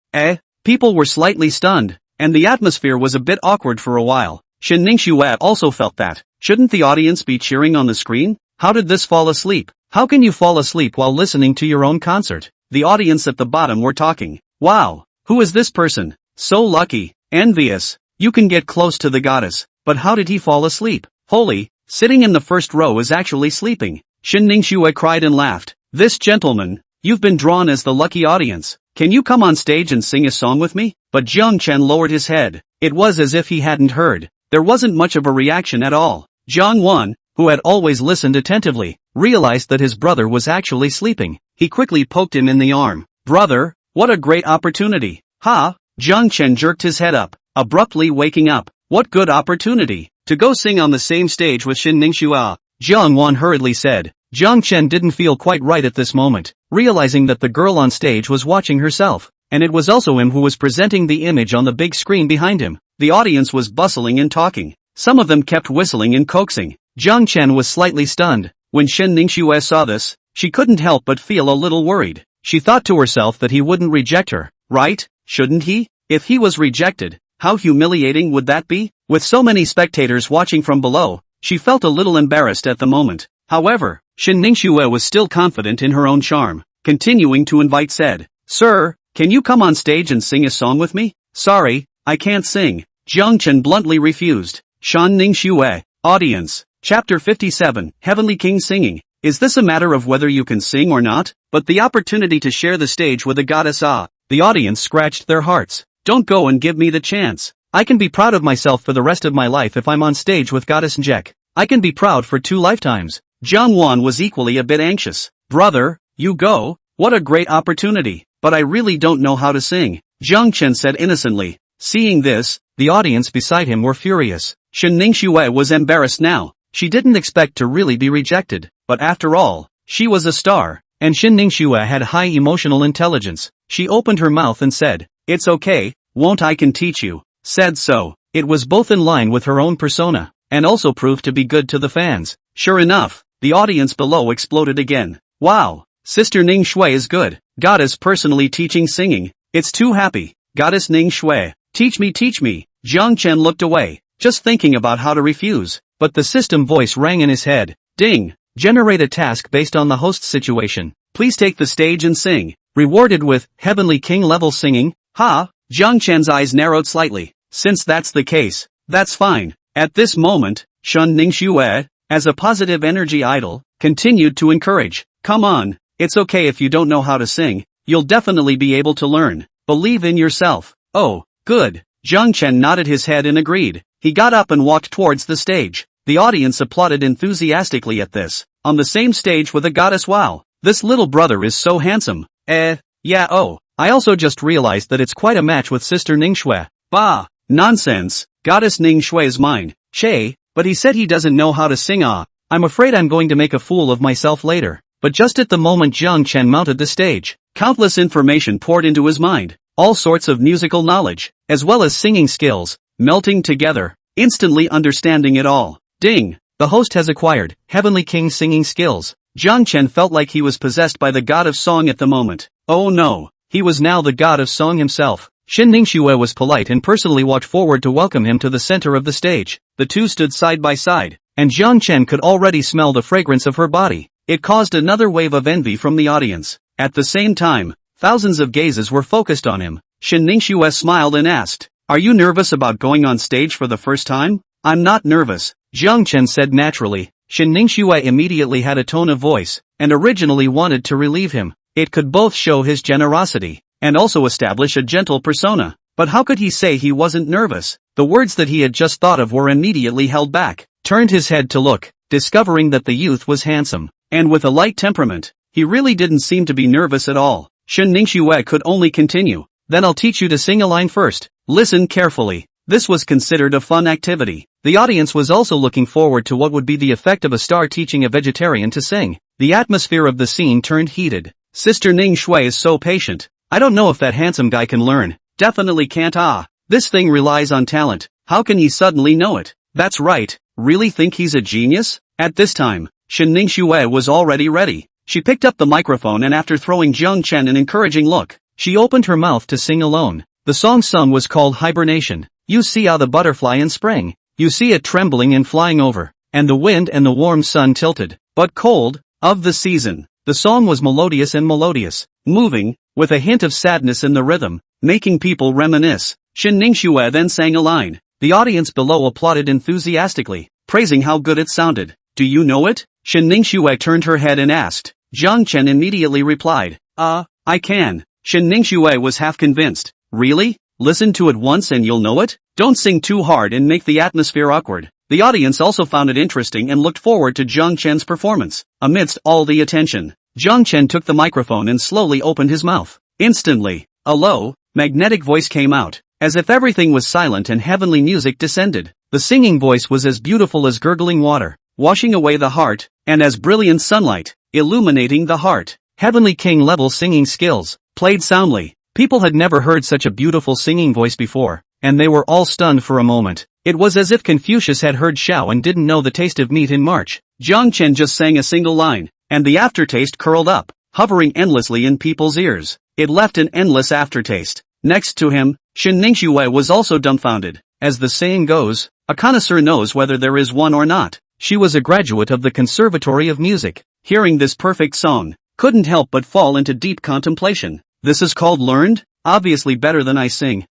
People were slightly stunned, and the atmosphere was a bit awkward for a while. Shen Ningxue also felt that. Shouldn't the audience be cheering on the screen? How did this fall asleep? How can you fall asleep while listening to your own concert? The audience at the bottom were talking. Wow, who is this person? So lucky, envious. You can get close to the goddess. But how did he fall asleep? Holy, sitting in the first row is actually sleeping. Shen Ningxue cried and laughed. This gentleman, you've been drawn as the lucky audience. Can you come on stage and sing a song with me? But Jiang Chen lowered his head. It was as if he hadn't heard. There wasn't much of a reaction at all. Jiang Wan, who had always listened attentively, realized that his brother was actually sleeping. He quickly poked him in the arm. Brother, what a great opportunity. Ha! Jiang Chen jerked his head up, abruptly waking up. What good opportunity. To go sing on the same stage with Shen Ningxue. Jiang Wan hurriedly said. Jiang Chen didn't feel quite right at this moment, realizing that the girl on stage was watching herself, and it was also him who was presenting the image on the big screen behind him. The audience was bustling and talking. Some of them kept whistling and coaxing. Jiang Chen was slightly stunned. When Shen Ningxue saw this, she couldn't help but feel a little worried. She thought to herself that he wouldn't reject her, right? Shouldn't he? If he was rejected, how humiliating would that be? With so many spectators watching from below, she felt a little embarrassed at the moment. However, Shen Ningxue was still confident in her own charm. Continuing to invite said, Sir, can you come on stage and sing a song with me? Sorry, I can't sing. Jiang Chen bluntly refused. Shan Ning Xue. Audience. Chapter 57. Heavenly King Singing. Is this a matter of whether you can sing or not? But the opportunity to share the stage with a goddess, the audience scratched their hearts. Don't go and give me the chance. I can be proud of myself for the rest of my life if I'm on stage with Goddess Njek. I can be proud for 2 lifetimes. Jiang Wan was equally a bit anxious. Brother, you go? What a great opportunity. But I really don't know how to sing, Jiang Chen said innocently. Seeing this, the audience beside him were furious. Shan Ning Xue was embarrassed now. She didn't expect to really be rejected, but after all, she was a star, and Shan Ning Xue had high emotional intelligence. She opened her mouth and said, "It's okay, won't I can teach you." Said so. It was both in line with her own persona, and also proved to be good to the fans. Sure enough, the audience below exploded again. Wow, Sister Ning Xue is good. Goddess personally teaching singing. It's too happy. Goddess Ning Xue, teach me, teach me. Jiang Chen looked away, just thinking about how to refuse, but the system voice rang in his head. Ding! Generate a task based on the host's situation. Please take the stage and sing. Rewarded with Heavenly King level singing. Ha! Jiang Chen's eyes narrowed slightly. Since that's the case, that's fine. At this moment, Shan Ning Xue, as a positive energy idol, continued to encourage. Come on, it's okay if you don't know how to sing, you'll definitely be able to learn. Believe in yourself. Oh, good. Jiang Chen nodded his head and agreed. He got up and walked towards the stage. The audience applauded enthusiastically at this. On the same stage with a goddess. Wow, this little brother is so handsome. Yeah, oh, I also just realized that it's quite a match with Sister Ning Xue. Bah, nonsense. Goddess Ning Xue is mine. Che, but he said he doesn't know how to sing. I'm afraid I'm going to make a fool of myself later. But just at the moment Jiang Chen mounted the stage, countless information poured into his mind. All sorts of musical knowledge, as well as singing skills, melting together, instantly understanding it all. Ding! The host has acquired Heavenly King singing skills. Jiang Chen felt like he was possessed by the god of song at the moment. Oh no, he was now the god of song himself. Shan Ning Xue was polite and personally walked forward to welcome him to the center of the stage. The two stood side by side, and Jiang Chen could already smell the fragrance of her body. It caused another wave of envy from the audience. At the same time, thousands of gazes were focused on him. Shan Ning Xue smiled and asked, "Are you nervous about going on stage for the first time?" "I'm not nervous," Jiang Chen said naturally. Shan Ning Xue immediately had a tone of voice, and originally wanted to relieve him. It could both show his generosity, and also establish a gentle persona. But how could he say he wasn't nervous? The words that he had just thought of were immediately held back. Turned his head to look, discovering that the youth was handsome, and with a light temperament. He really didn't seem to be nervous at all. Shan Ning Xue could only continue. "Then I'll teach you to sing a line first. Listen carefully." This was considered a fun activity. The audience was also looking forward to what would be the effect of a star teaching a vegetarian to sing. The atmosphere of the scene turned heated. Sister Ning Xue is so patient. I don't know if that handsome guy can learn. Definitely can't. This thing relies on talent. How can he suddenly know it? That's right. Really think he's a genius? At this time, Shan Ning Xue was already ready. She picked up the microphone and after throwing Jiang Chen an encouraging look, she opened her mouth to sing alone. The song sung was called Hibernation. You see how the butterfly in spring. You see it trembling and flying over, and the wind and the warm sun tilted, but cold, of the season. The song was melodious and melodious, moving, with a hint of sadness in the rhythm, making people reminisce. Shan Ning Xue then sang a line. The audience below applauded enthusiastically, praising how good it sounded. Do you know it? Shan Ning Xue turned her head and asked. Jiang Chen immediately replied. I can. Shan Ning Xue was half convinced. Really? Listen to it once and you'll know it? Don't sing too hard and make the atmosphere awkward. The audience also found it interesting and looked forward to Jiang Chen's performance. Amidst all the attention, Jiang Chen took the microphone and slowly opened his mouth. Instantly, a low, magnetic voice came out, as if everything was silent and heavenly music descended. The singing voice was as beautiful as gurgling water, washing away the heart, and as brilliant sunlight, illuminating the heart. Heavenly King level singing skills, played soundly. People had never heard such a beautiful singing voice before, and they were all stunned for a moment. It was as if Confucius had heard Shao and didn't know the taste of meat in March. Jiang Chen just sang a single line, and the aftertaste curled up, hovering endlessly in people's ears. It left an endless aftertaste. Next to him, Shan Ning Xue was also dumbfounded. As the saying goes, a connoisseur knows whether there is one or not. She was a graduate of the Conservatory of Music. Hearing this perfect song, couldn't help but fall into deep contemplation. This is called learned? Obviously better than I sing.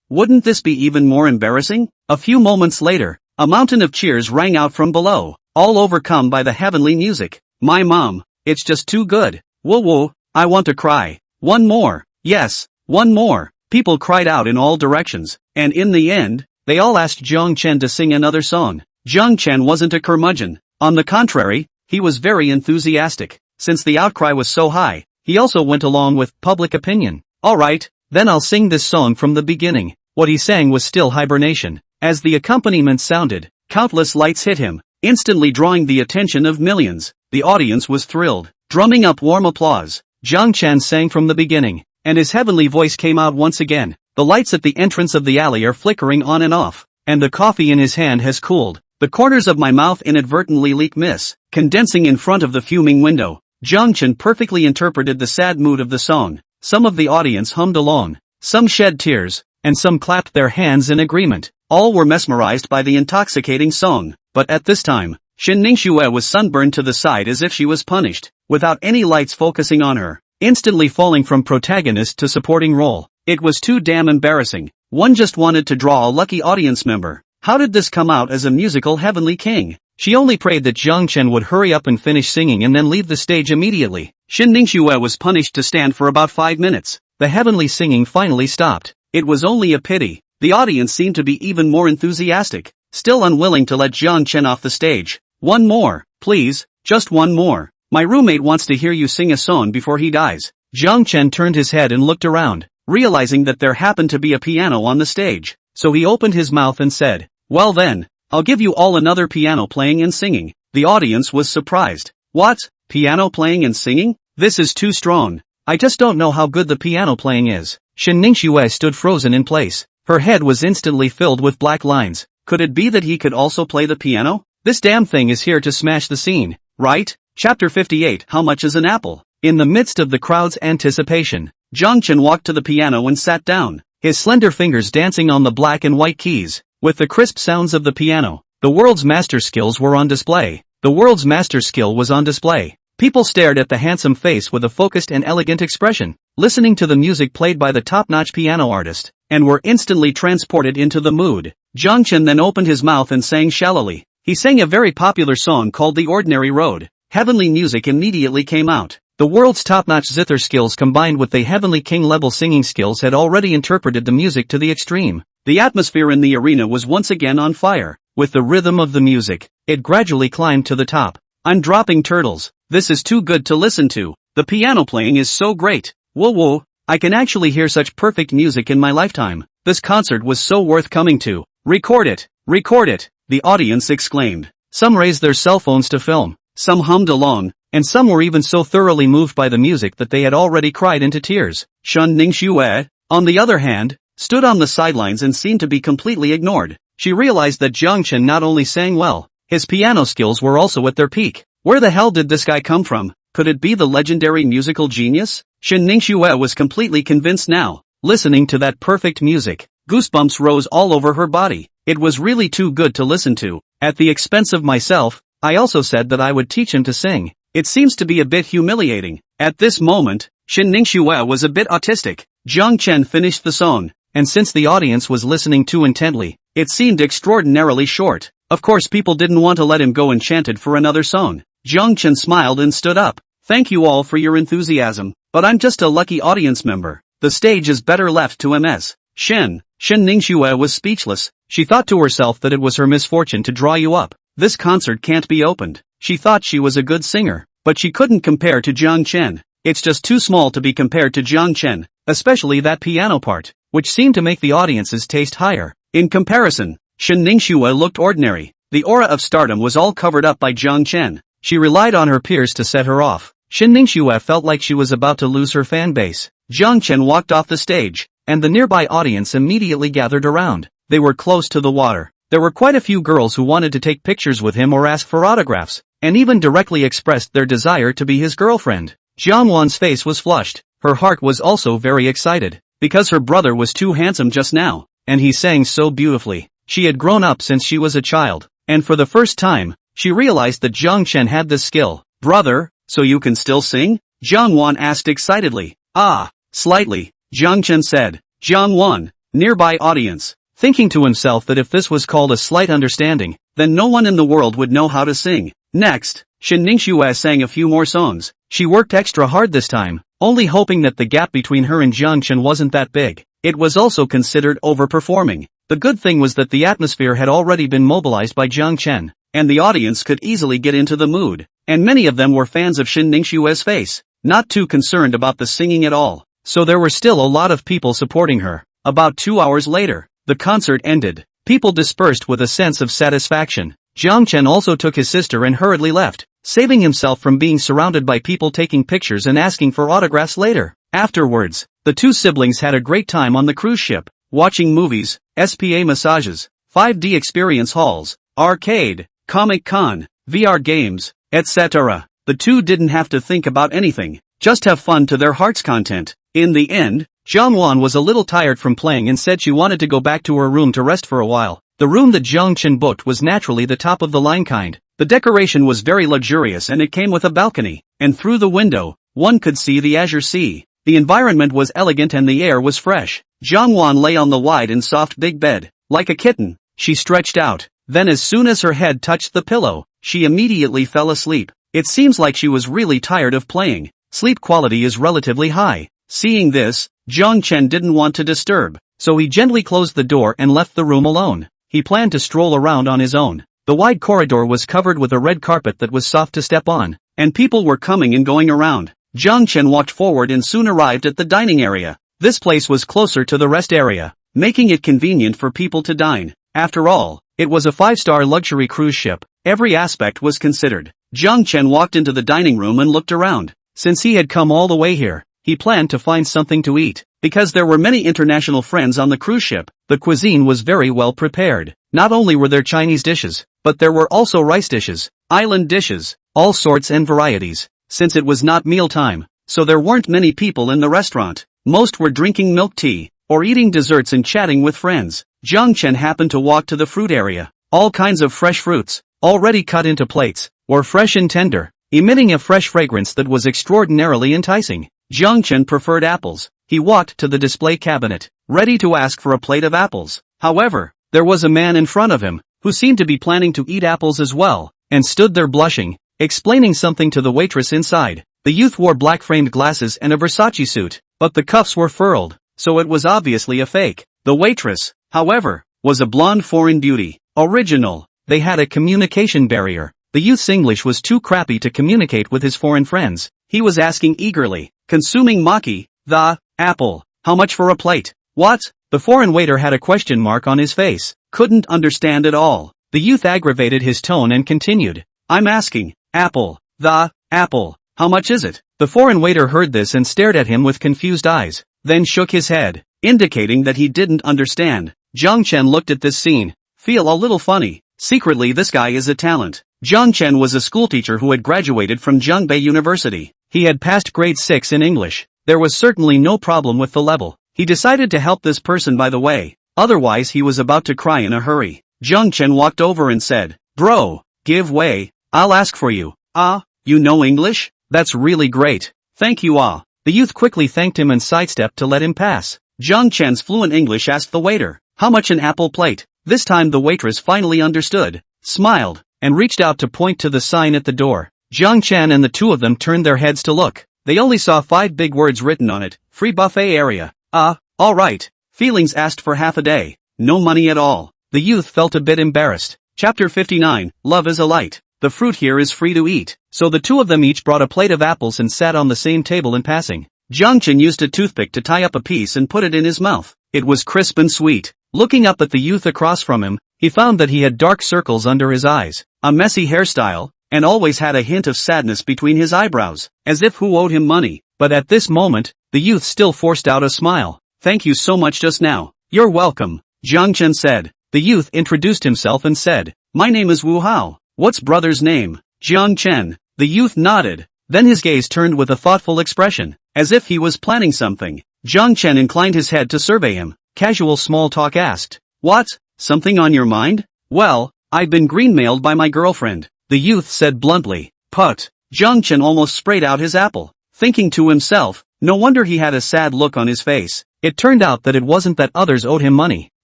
Wouldn't this be even more embarrassing? A few moments later, a mountain of cheers rang out from below, all overcome by the heavenly music. My mom, it's just too good. Whoa whoa, I want to cry. One more. Yes, one more. People cried out in all directions, and in the end, they all asked Jiang Chen to sing another song. Jiang Chen wasn't a curmudgeon. On the contrary, he was very enthusiastic. Since the outcry was so high, he also went along with public opinion. Alright, then I'll sing this song from the beginning. What he sang was still hibernation. As the accompaniment sounded, countless lights hit him, instantly drawing the attention of millions. The audience was thrilled, drumming up warm applause. Jiang Chen sang from the beginning, and his heavenly voice came out once again. The lights at the entrance of the alley are flickering on and off, and the coffee in his hand has cooled. The corners of my mouth inadvertently leak mist, condensing in front of the fuming window. Jiang Chen perfectly interpreted the sad mood of the song. Some of the audience hummed along, some shed tears, and some clapped their hands in agreement. All were mesmerized by the intoxicating song, but at this time, Shen Ningxue was sunburned to the side as if she was punished, without any lights focusing on her, instantly falling from protagonist to supporting role. It was too damn embarrassing. One just wanted to draw a lucky audience member. How did this come out as a musical heavenly king? She only prayed that Jiang Chen would hurry up and finish singing and then leave the stage immediately. Shen Ningxue was punished to stand for about 5 minutes. The heavenly singing finally stopped. It was only a pity. The audience seemed to be even more enthusiastic, still unwilling to let Jiang Chen off the stage. One more, please, just one more. My roommate wants to hear you sing a song before he dies. Jiang Chen turned his head and looked around, realizing that there happened to be a piano on the stage. So he opened his mouth and said, well then, I'll give you all another piano playing and singing. The audience was surprised. What? Piano playing and singing? This is too strong. I just don't know how good the piano playing is. Shen Ningxue stood frozen in place. Her head was instantly filled with black lines. Could it be that he could also play the piano? This damn thing is here to smash the scene, right? Chapter 58. How much is an apple? In the midst of the crowd's anticipation, Jiang Chen walked to the piano and sat down, his slender fingers dancing on the black and white keys. With the crisp sounds of the piano, the world's master skills were on display. The world's master skill was on display. People stared at the handsome face with a focused and elegant expression, listening to the music played by the top-notch piano artist, and were instantly transported into the mood. Jiang Chen then opened his mouth and sang shallowly. He sang a very popular song called The Ordinary Road. Heavenly music immediately came out. The world's top-notch zither skills combined with the heavenly king-level singing skills had already interpreted the music to the extreme. The atmosphere in the arena was once again on fire. With the rhythm of the music, it gradually climbed to the top. I'm dropping turtles. This is too good to listen to. The piano playing is so great. Whoa whoa, I can actually hear such perfect music in my lifetime. This concert was so worth coming to. Record it, the audience exclaimed. Some raised their cell phones to film, some hummed along, and some were even so thoroughly moved by the music that they had already cried into tears. Shen Ningxue, on the other hand, stood on the sidelines and seemed to be completely ignored. She realized that Jiang Chen not only sang well, his piano skills were also at their peak. Where the hell did this guy come from? Could it be the legendary musical genius? Shen Ningxue was completely convinced now. Listening to that perfect music, goosebumps rose all over her body. It was really too good to listen to. At the expense of myself, I also said that I would teach him to sing. It seems to be a bit humiliating. At this moment, Shen Ningxue was a bit autistic. Jiang Chen finished the song, and since the audience was listening too intently, it seemed extraordinarily short. Of course people didn't want to let him go enchanted for another song. Jiang Chen smiled and stood up. Thank you all for your enthusiasm, but I'm just a lucky audience member. The stage is better left to MS. Shen Ningxue was speechless. She thought to herself that it was her misfortune to draw you up. This concert can't be opened. She thought she was a good singer, but she couldn't compare to Jiang Chen. It's just too small to be compared to Jiang Chen, especially that piano part, which seemed to make the audience's taste higher. In comparison, Shen Ningxue looked ordinary. The aura of stardom was all covered up by Jiang Chen. She relied on her peers to set her off. Shen Ningxue felt like she was about to lose her fan base. Jiang Chen walked off the stage, and the nearby audience immediately gathered around. They were close to the water. There were quite a few girls who wanted to take pictures with him or ask for autographs, and even directly expressed their desire to be his girlfriend. Jiang Wan's face was flushed. Her heart was also very excited, because her brother was too handsome just now, and he sang so beautifully. She had grown up since she was a child, and for the first time, she realized that Jiang Chen had this skill. Brother, so you can still sing? Jiang Wan asked excitedly. Ah, slightly, Jiang Chen said. Jiang Wan, nearby audience, thinking to himself that if this was called a slight understanding, then no one in the world would know how to sing. Next, Xinningxue sang a few more songs. She worked extra hard this time, only hoping that the gap between her and Jiang Chen wasn't that big. It was also considered overperforming. The good thing was that the atmosphere had already been mobilized by Jiang Chen, and the audience could easily get into the mood, and many of them were fans of Xinningxue's face, not too concerned about the singing at all. So there were still a lot of people supporting her. About 2 hours later, the concert ended. People dispersed with a sense of satisfaction. Jiang Chen also took his sister and hurriedly left, saving himself from being surrounded by people taking pictures and asking for autographs later. Afterwards, the two siblings had a great time on the cruise ship, watching movies, SPA massages, 5D experience halls, arcade, Comic Con, VR games, etc. The two didn't have to think about anything, just have fun to their heart's content. In the end, Jiang Wan was a little tired from playing and said she wanted to go back to her room to rest for a while. The room that Jiang Chen booked was naturally the top of the line kind. The decoration was very luxurious and it came with a balcony, and through the window, one could see the azure sea. The environment was elegant and the air was fresh. Jiang Wan lay on the wide and soft big bed. Like a kitten, she stretched out. Then as soon as her head touched the pillow, she immediately fell asleep. It seems like she was really tired of playing. Sleep quality is relatively high. Seeing this, Jiang Chen didn't want to disturb, so he gently closed the door and left the room alone. He planned to stroll around on his own. The wide corridor was covered with a red carpet that was soft to step on, and people were coming and going around. Jiang Chen walked forward and soon arrived at the dining area. This place was closer to the rest area, making it convenient for people to dine. After all, it was a 5-star luxury cruise ship. Every aspect was considered. Jiang Chen walked into the dining room and looked around. Since he had come all the way here, he planned to find something to eat. Because there were many international friends on the cruise ship, the cuisine was very well prepared. Not only were there Chinese dishes, but there were also rice dishes, island dishes, all sorts and varieties. Since it was not mealtime, so there weren't many people in the restaurant. Most were drinking milk tea, or eating desserts and chatting with friends. Jiang Chen happened to walk to the fruit area. All kinds of fresh fruits, already cut into plates, were fresh and tender, emitting a fresh fragrance that was extraordinarily enticing. Jiang Chen preferred apples. He walked to the display cabinet, ready to ask for a plate of apples. However, there was a man in front of him, who seemed to be planning to eat apples as well, and stood there blushing, explaining something to the waitress inside. The youth wore black-framed glasses and a Versace suit, but the cuffs were furled, so it was obviously a fake. The waitress, however, was a blonde foreign beauty. Original. They had a communication barrier. The youth's English was too crappy to communicate with his foreign friends. He was asking eagerly, consuming maki, the apple. How much for a plate? What? The foreign waiter had a question mark on his face. Couldn't understand at all. The youth aggravated his tone and continued. I'm asking, apple, the apple. How much is it? The foreign waiter heard this and stared at him with confused eyes, then shook his head, indicating that he didn't understand. Jiang Chen looked at this scene. Feel a little funny. Secretly this guy is a talent. Jiang Chen was a schoolteacher who had graduated from Zhongbei University. He had passed grade 6 in English. There was certainly no problem with the level. He decided to help this person by the way, otherwise he was about to cry in a hurry. Jiang Chen walked over and said, Bro, give way, I'll ask for you. Ah, you know English? That's really great. Thank you ah. The youth quickly thanked him and sidestepped to let him pass. Jiang Chen's fluent English asked the waiter, how much an apple plate? This time the waitress finally understood, smiled, and reached out to point to the sign at the door. Jiang Chen and the two of them turned their heads to look. They only saw 5 big words written on it, free buffet area. Ah, alright. Feelings asked for half a day. No money at all. The youth felt a bit embarrassed. Chapter 59, Love is a Light. The fruit here is free to eat. So the two of them each brought a plate of apples and sat on the same table in passing. Jiang Chen used a toothpick to tie up a piece and put it in his mouth. It was crisp and sweet. Looking up at the youth across from him, he found that he had dark circles under his eyes, a messy hairstyle, and always had a hint of sadness between his eyebrows, as if who owed him money. But at this moment, the youth still forced out a smile. Thank you so much just now. You're welcome, Jiang Chen said. The youth introduced himself and said, my name is Wu Hao. What's brother's name? Jiang Chen. The youth nodded. Then his gaze turned with a thoughtful expression, as if he was planning something. Jiang Chen inclined his head to survey him. Casual small talk asked, what? Something on your mind? Well, I've been green-mailed by my girlfriend. The youth said bluntly. Put. Jiang Chen almost sprayed out his apple, thinking to himself, no wonder he had a sad look on his face. It turned out that it wasn't that others owed him money.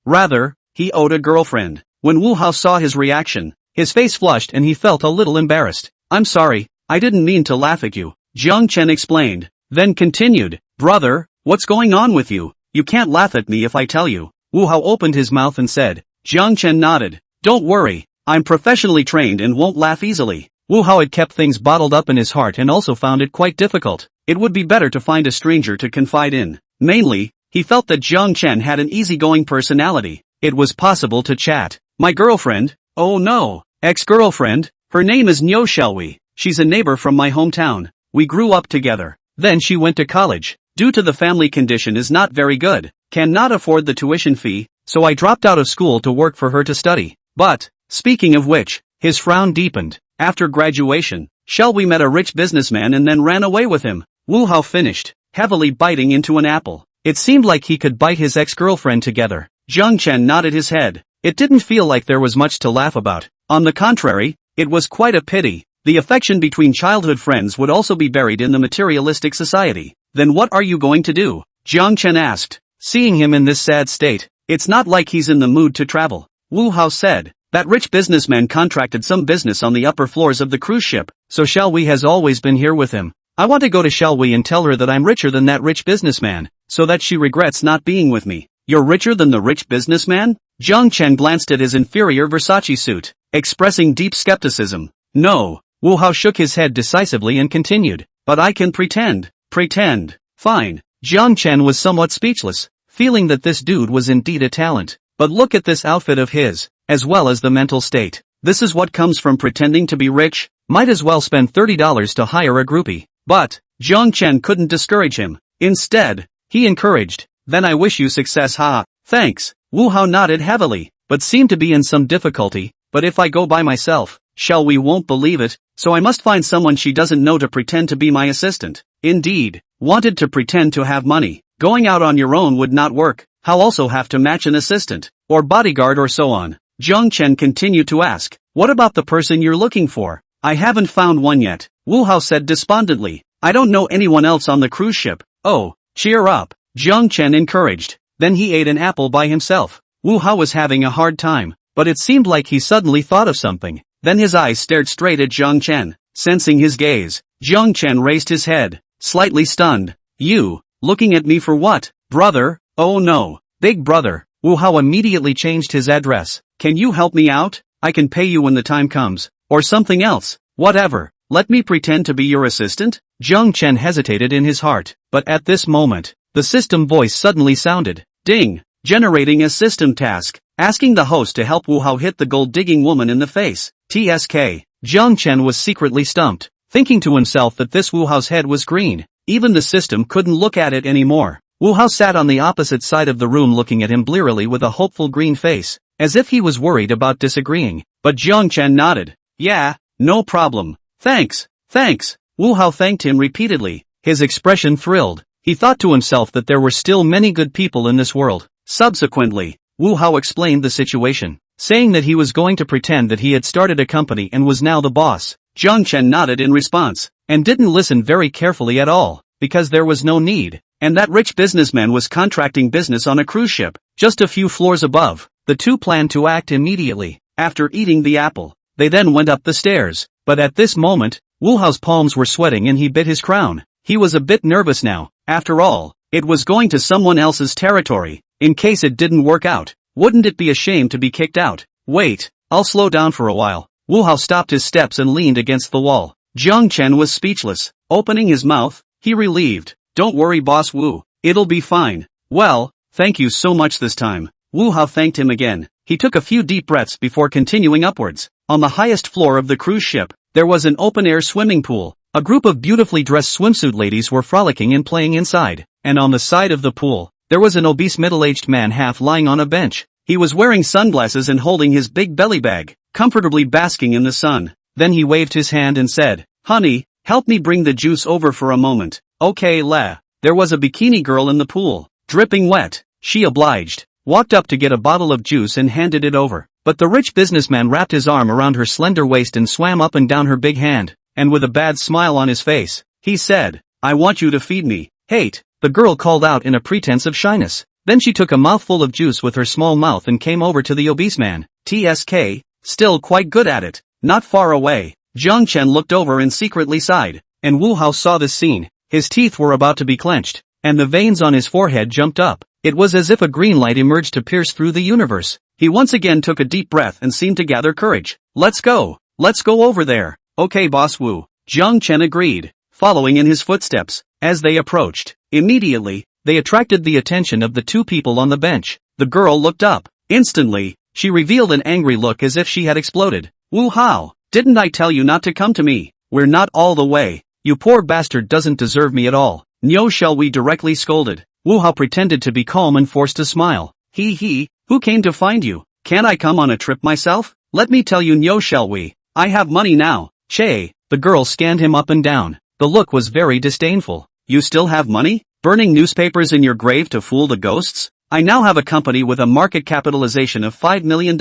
Rather, he owed a girlfriend. When Wu Hao saw his reaction, his face flushed and he felt a little embarrassed. "I'm sorry, I didn't mean to laugh at you," Jiang Chen explained, then continued, "Brother, what's going on with you? You can't laugh at me if I tell you." Wu Hao opened his mouth and said. Jiang Chen nodded. "Don't worry, I'm professionally trained and won't laugh easily." Wu Hao had kept things bottled up in his heart and also found it quite difficult. It would be better to find a stranger to confide in. Mainly, he felt that Jiang Chen had an easygoing personality. It was possible to chat. "My girlfriend? Oh no, ex-girlfriend? Her name is Niu Xiaowei. She's a neighbor from my hometown. We grew up together. Then she went to college. Due to the family condition is not very good, cannot afford the tuition fee, so I dropped out of school to work for her to study. But, speaking of which," his frown deepened, "after graduation, we met a rich businessman and then ran away with him." Wu Hao finished, heavily biting into an apple. It seemed like he could bite his ex-girlfriend together. Jiang Chen nodded his head. It didn't feel like there was much to laugh about. On the contrary, it was quite a pity. The affection between childhood friends would also be buried in the materialistic society. "Then what are you going to do?" Jiang Chen asked, seeing him in this sad state. "It's not like he's in the mood to travel." Wu Hao said. "That rich businessman contracted some business on the upper floors of the cruise ship, so Xiaowei has always been here with him. I want to go to Xiaowei and tell her that I'm richer than that rich businessman, so that she regrets not being with me." "You're richer than the rich businessman?" Jiang Chen glanced at his inferior Versace suit, expressing deep skepticism. "No." Wu Hao shook his head decisively and continued. "But I can pretend." "Pretend? Fine." Jiang Chen was somewhat speechless, feeling that this dude was indeed a talent. But look at this outfit of his, as well as the mental state. This is what comes from pretending to be rich? Might as well spend $30 to hire a groupie. But, Jiang Chen couldn't discourage him. Instead, he encouraged. "Then I wish you success, ha." "Thanks." Wu Hao nodded heavily, but seemed to be in some difficulty. "But if I go by myself, Xiaowei won't believe it, so I must find someone she doesn't know to pretend to be my assistant." Indeed, wanted to pretend to have money. Going out on your own would not work. How also have to match an assistant, or bodyguard or so on. Jiang Chen continued to ask, "What about the person you're looking for?" "I haven't found one yet," Wu Hao said despondently. "I don't know anyone else on the cruise ship." "Oh, cheer up," Jiang Chen encouraged. Then he ate an apple by himself. Wu Hao was having a hard time, but it seemed like he suddenly thought of something. Then his eyes stared straight at Jiang Chen. Sensing his gaze, Jiang Chen raised his head, slightly stunned. "You, looking at me for what, brother?" "Oh no, big brother." Wu Hao immediately changed his address. "Can you help me out? I can pay you when the time comes. Or something else. Whatever. Let me pretend to be your assistant?" Jiang Chen hesitated in his heart, but at this moment, the system voice suddenly sounded. Ding! Generating a system task, asking the host to help Wu Hao hit the gold-digging woman in the face. TSK. Jiang Chen was secretly stumped, thinking to himself that this Wu Hao's head was green. Even the system couldn't look at it anymore. Wu Hao sat on the opposite side of the room looking at him blearily with a hopeful green face, as if he was worried about disagreeing. But Jiang Chen nodded. "Yeah, no problem. Thanks, thanks." Wu Hao thanked him repeatedly, his expression thrilled. He thought to himself that there were still many good people in this world. Subsequently, Wu Hao explained the situation, saying that he was going to pretend that he had started a company and was now the boss. Jiang Chen nodded in response, and didn't listen very carefully at all, because there was no need, and that rich businessman was contracting business on a cruise ship, just a few floors above. The two planned to act immediately, after eating the apple. They then went up the stairs, but at this moment, Wu Hao's palms were sweating and he bit his crown. He was a bit nervous now. After all, it was going to someone else's territory. In case it didn't work out, wouldn't it be a shame to be kicked out? "Wait, I'll slow down for a while." Wu Hao stopped his steps and leaned against the wall. Jiang Chen was speechless. Opening his mouth, he relieved. "Don't worry, boss Wu. It'll be fine." "Well, thank you so much this time." Wu Hao thanked him again. He took a few deep breaths before continuing upwards. On the highest floor of the cruise ship, there was an open-air swimming pool. A group of beautifully dressed swimsuit ladies were frolicking and playing inside. And on the side of the pool, there was an obese middle-aged man half lying on a bench. He was wearing sunglasses and holding his big belly bag, comfortably basking in the sun. Then he waved his hand and said, "Honey, help me bring the juice over for a moment." "Okay, la." There was a bikini girl in the pool, dripping wet. She obliged, walked up to get a bottle of juice and handed it over. But the rich businessman wrapped his arm around her slender waist and swam up and down her big hand, and with a bad smile on his face, he said, "I want you to feed me." "Hate." the girl called out in a pretense of shyness. Then she took a mouthful of juice with her small mouth and came over to the obese man. TSK, still quite good at it. Not far away, Jiang Chen looked over and secretly sighed. And Wu Hao saw this scene. His teeth were about to be clenched, and the veins on his forehead jumped up. It was as if a green light emerged to pierce through the universe. He once again took a deep breath and seemed to gather courage. Let's go over there. Okay, Boss Wu. Jiang Chen agreed, following in his footsteps. As they approached, immediately, they attracted the attention of the two people on the bench. The girl looked up. Instantly, she revealed an angry look as if she had exploded. Wu Hao, didn't I tell you not to come to me? We're not all the way. You poor bastard doesn't deserve me at all. No, shall we directly scolded. Wu Hao pretended to be calm and forced a smile. Who came to find you? Can't I come on a trip myself? Let me tell you, no, shall we? I have money now. Che, the girl scanned him up and down. The look was very disdainful. You still have money? Burning newspapers in your grave to fool the ghosts? I now have a company with a market capitalization of $5 million.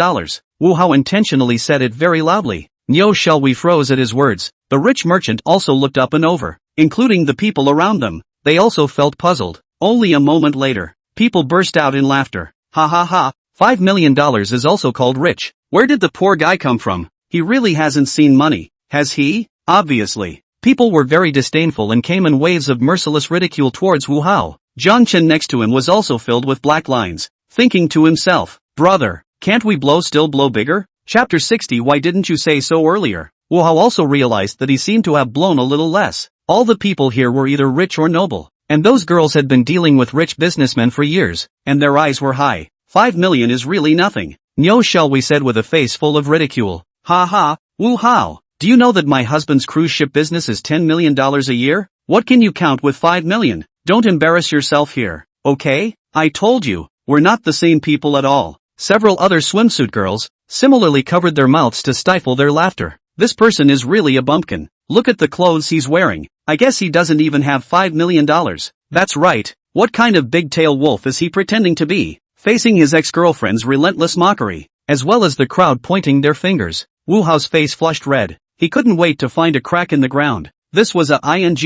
Wu Hao intentionally said it very loudly. No, shall we froze at his words. The rich merchant also looked up and over, including the people around them. They also felt puzzled. Only a moment later, people burst out in laughter. Ha ha ha, $5 million is also called rich. Where did the poor guy come from? He really hasn't seen money, has he? Obviously. People were very disdainful and came in waves of merciless ridicule towards Wu Hao. Jiang Chen next to him was also filled with black lines, thinking to himself, brother, can't we still blow bigger? Chapter 60. Why didn't you say so earlier? Wu Hao also realized that he seemed to have blown a little less. All the people here were either rich or noble, and those girls had been dealing with rich businessmen for years, and their eyes were high. 5 million is really nothing. No, shall we said with a face full of ridicule. Ha ha, Wu Hao, do you know that my husband's cruise ship business is $10 million a year? What can you count with 5 million? Don't embarrass yourself here, okay? I told you, we're not the same people at all. Several other swimsuit girls similarly covered their mouths to stifle their laughter. This person is really a bumpkin. Look at the clothes he's wearing. I guess he doesn't even have $5 million. That's right. What kind of big-tail wolf is he pretending to be? Facing his ex-girlfriend's relentless mockery, as well as the crowd pointing their fingers, Wu Hao's face flushed red. He couldn't wait to find a crack in the ground. This was a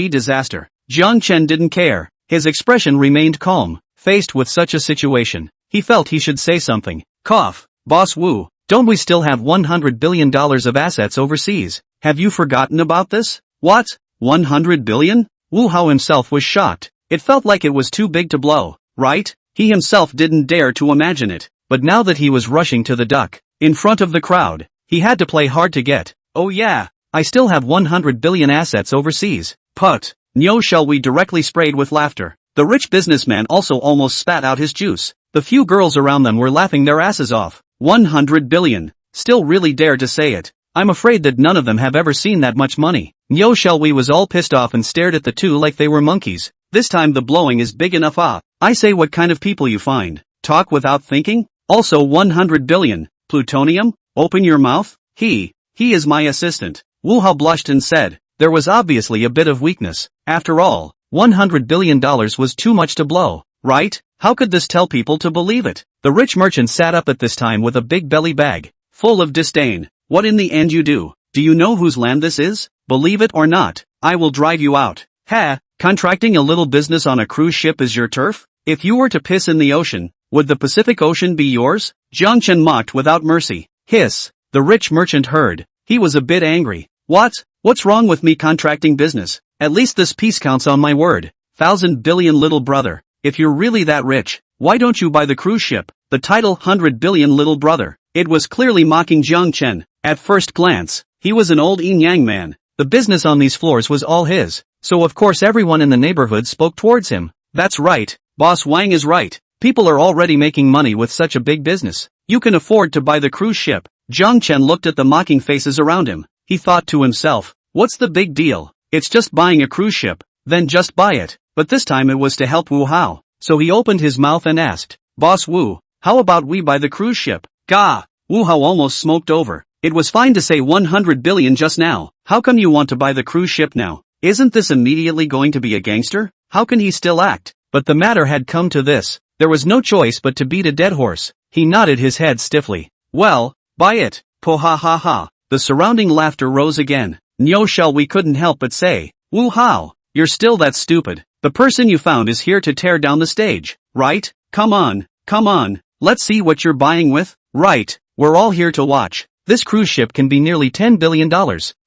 disaster. Jiang Chen didn't care. His expression remained calm. Faced with such a situation, he felt he should say something. Cough. Boss Wu, don't we still have $100 billion of assets overseas? Have you forgotten about this? What? 100 billion? Wu Hao himself was shocked. It felt like it was too big to blow, right? He himself didn't dare to imagine it. But now that he was rushing to the duck, in front of the crowd, he had to play hard to get. Oh yeah, I still have 100 billion assets overseas. Put. No, shall we directly sprayed with laughter. The rich businessman also almost spat out his juice. The few girls around them were laughing their asses off. 100 billion. Still really dare to say it. I'm afraid that none of them have ever seen that much money. No, shall we was all pissed off and stared at the two like they were monkeys. This time the blowing is big enough. I say, what kind of people you find? Talk without thinking? Also 100 billion. Plutonium? Open your mouth? He is my assistant. Wu Hao blushed and said, there was obviously a bit of weakness. After all, $100 billion was too much to blow, right? How could this tell people to believe it? The rich merchant sat up at this time with a big belly bag, full of disdain. What in the end you do? Do you know whose land this is? Believe it or not, I will drive you out. Ha, contracting a little business on a cruise ship is your turf? If you were to piss in the ocean, would the Pacific Ocean be yours? Jiang Chen mocked without mercy. Hiss. The rich merchant heard. He was a bit angry. What's wrong with me contracting business? At least this piece counts on my word. 1,000 billion little brother. If you're really that rich, why don't you buy the cruise ship? The title 100 billion little brother. It was clearly mocking Jiang Chen. At first glance, he was an old yin-yang man. The business on these floors was all his. So of course everyone in the neighborhood spoke towards him. That's right. Boss Wang is right. People are already making money with such a big business. You can afford to buy the cruise ship. Jiang Chen looked at the mocking faces around him. He thought to himself, what's the big deal? It's just buying a cruise ship. Then just buy it. But this time it was to help Wu Hao. So he opened his mouth and asked, Boss Wu, how about we buy the cruise ship? Gah! Wu Hao almost smoked over. It was fine to say 100 billion just now. How come you want to buy the cruise ship now? Isn't this immediately going to be a gangster? How can he still act? But the matter had come to this. There was no choice but to beat a dead horse. He nodded his head stiffly. Well, buy it. Po ha ha ha. The surrounding laughter rose again. No, shall we couldn't help but say, Wu Hao, you're still that stupid. The person you found is here to tear down the stage, right? Come on, let's see what you're buying with. Right, we're all here to watch. This cruise ship can be nearly $10 billion.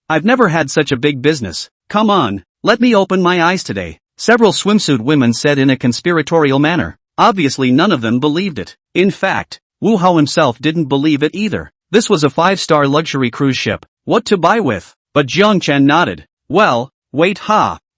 I've never had such a big business. Come on, let me open my eyes today. Several swimsuit women said in a conspiratorial manner. Obviously none of them believed it. In fact, Wu Hao himself didn't believe it either. This was a 5-star luxury cruise ship. What to buy with? But Jiang Chen nodded. Well, wait,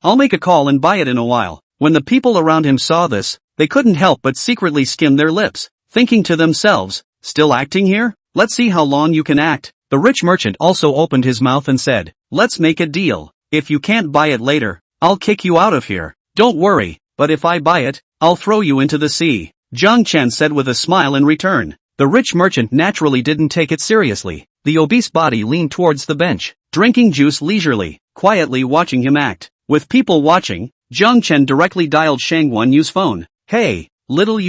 I'll make a call and buy it in a while. When the people around him saw this, they couldn't help but secretly skim their lips, thinking to themselves, still acting here? Let's see how long you can act. The rich merchant also opened his mouth and said, let's make a deal. If you can't buy it later, I'll kick you out of here. Don't worry, but if I buy it, I'll throw you into the sea. Jiang Chen said with a smile in return. The rich merchant naturally didn't take it seriously. The obese body leaned towards the bench, drinking juice leisurely, quietly watching him act. With people watching, Jiang Chen directly dialed Shang Yu's phone. Hey, little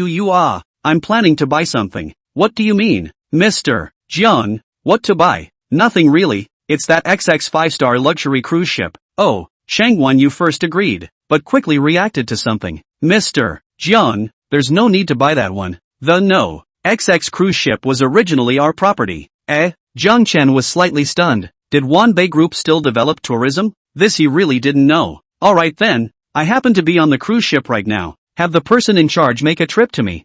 I'm planning to buy something. What do you mean, Mr. Jiang? What to buy? Nothing really, it's that XX 5-star luxury cruise ship. Oh, Shang Yu first agreed, but quickly reacted to something. Mr. Jiang, there's no need to buy that one. No, XX cruise ship was originally our property. Jiang Chen was slightly stunned. Did Wanbei Group still develop tourism? This he really didn't know. Alright then, I happen to be on the cruise ship right now. Have the person in charge make a trip to me.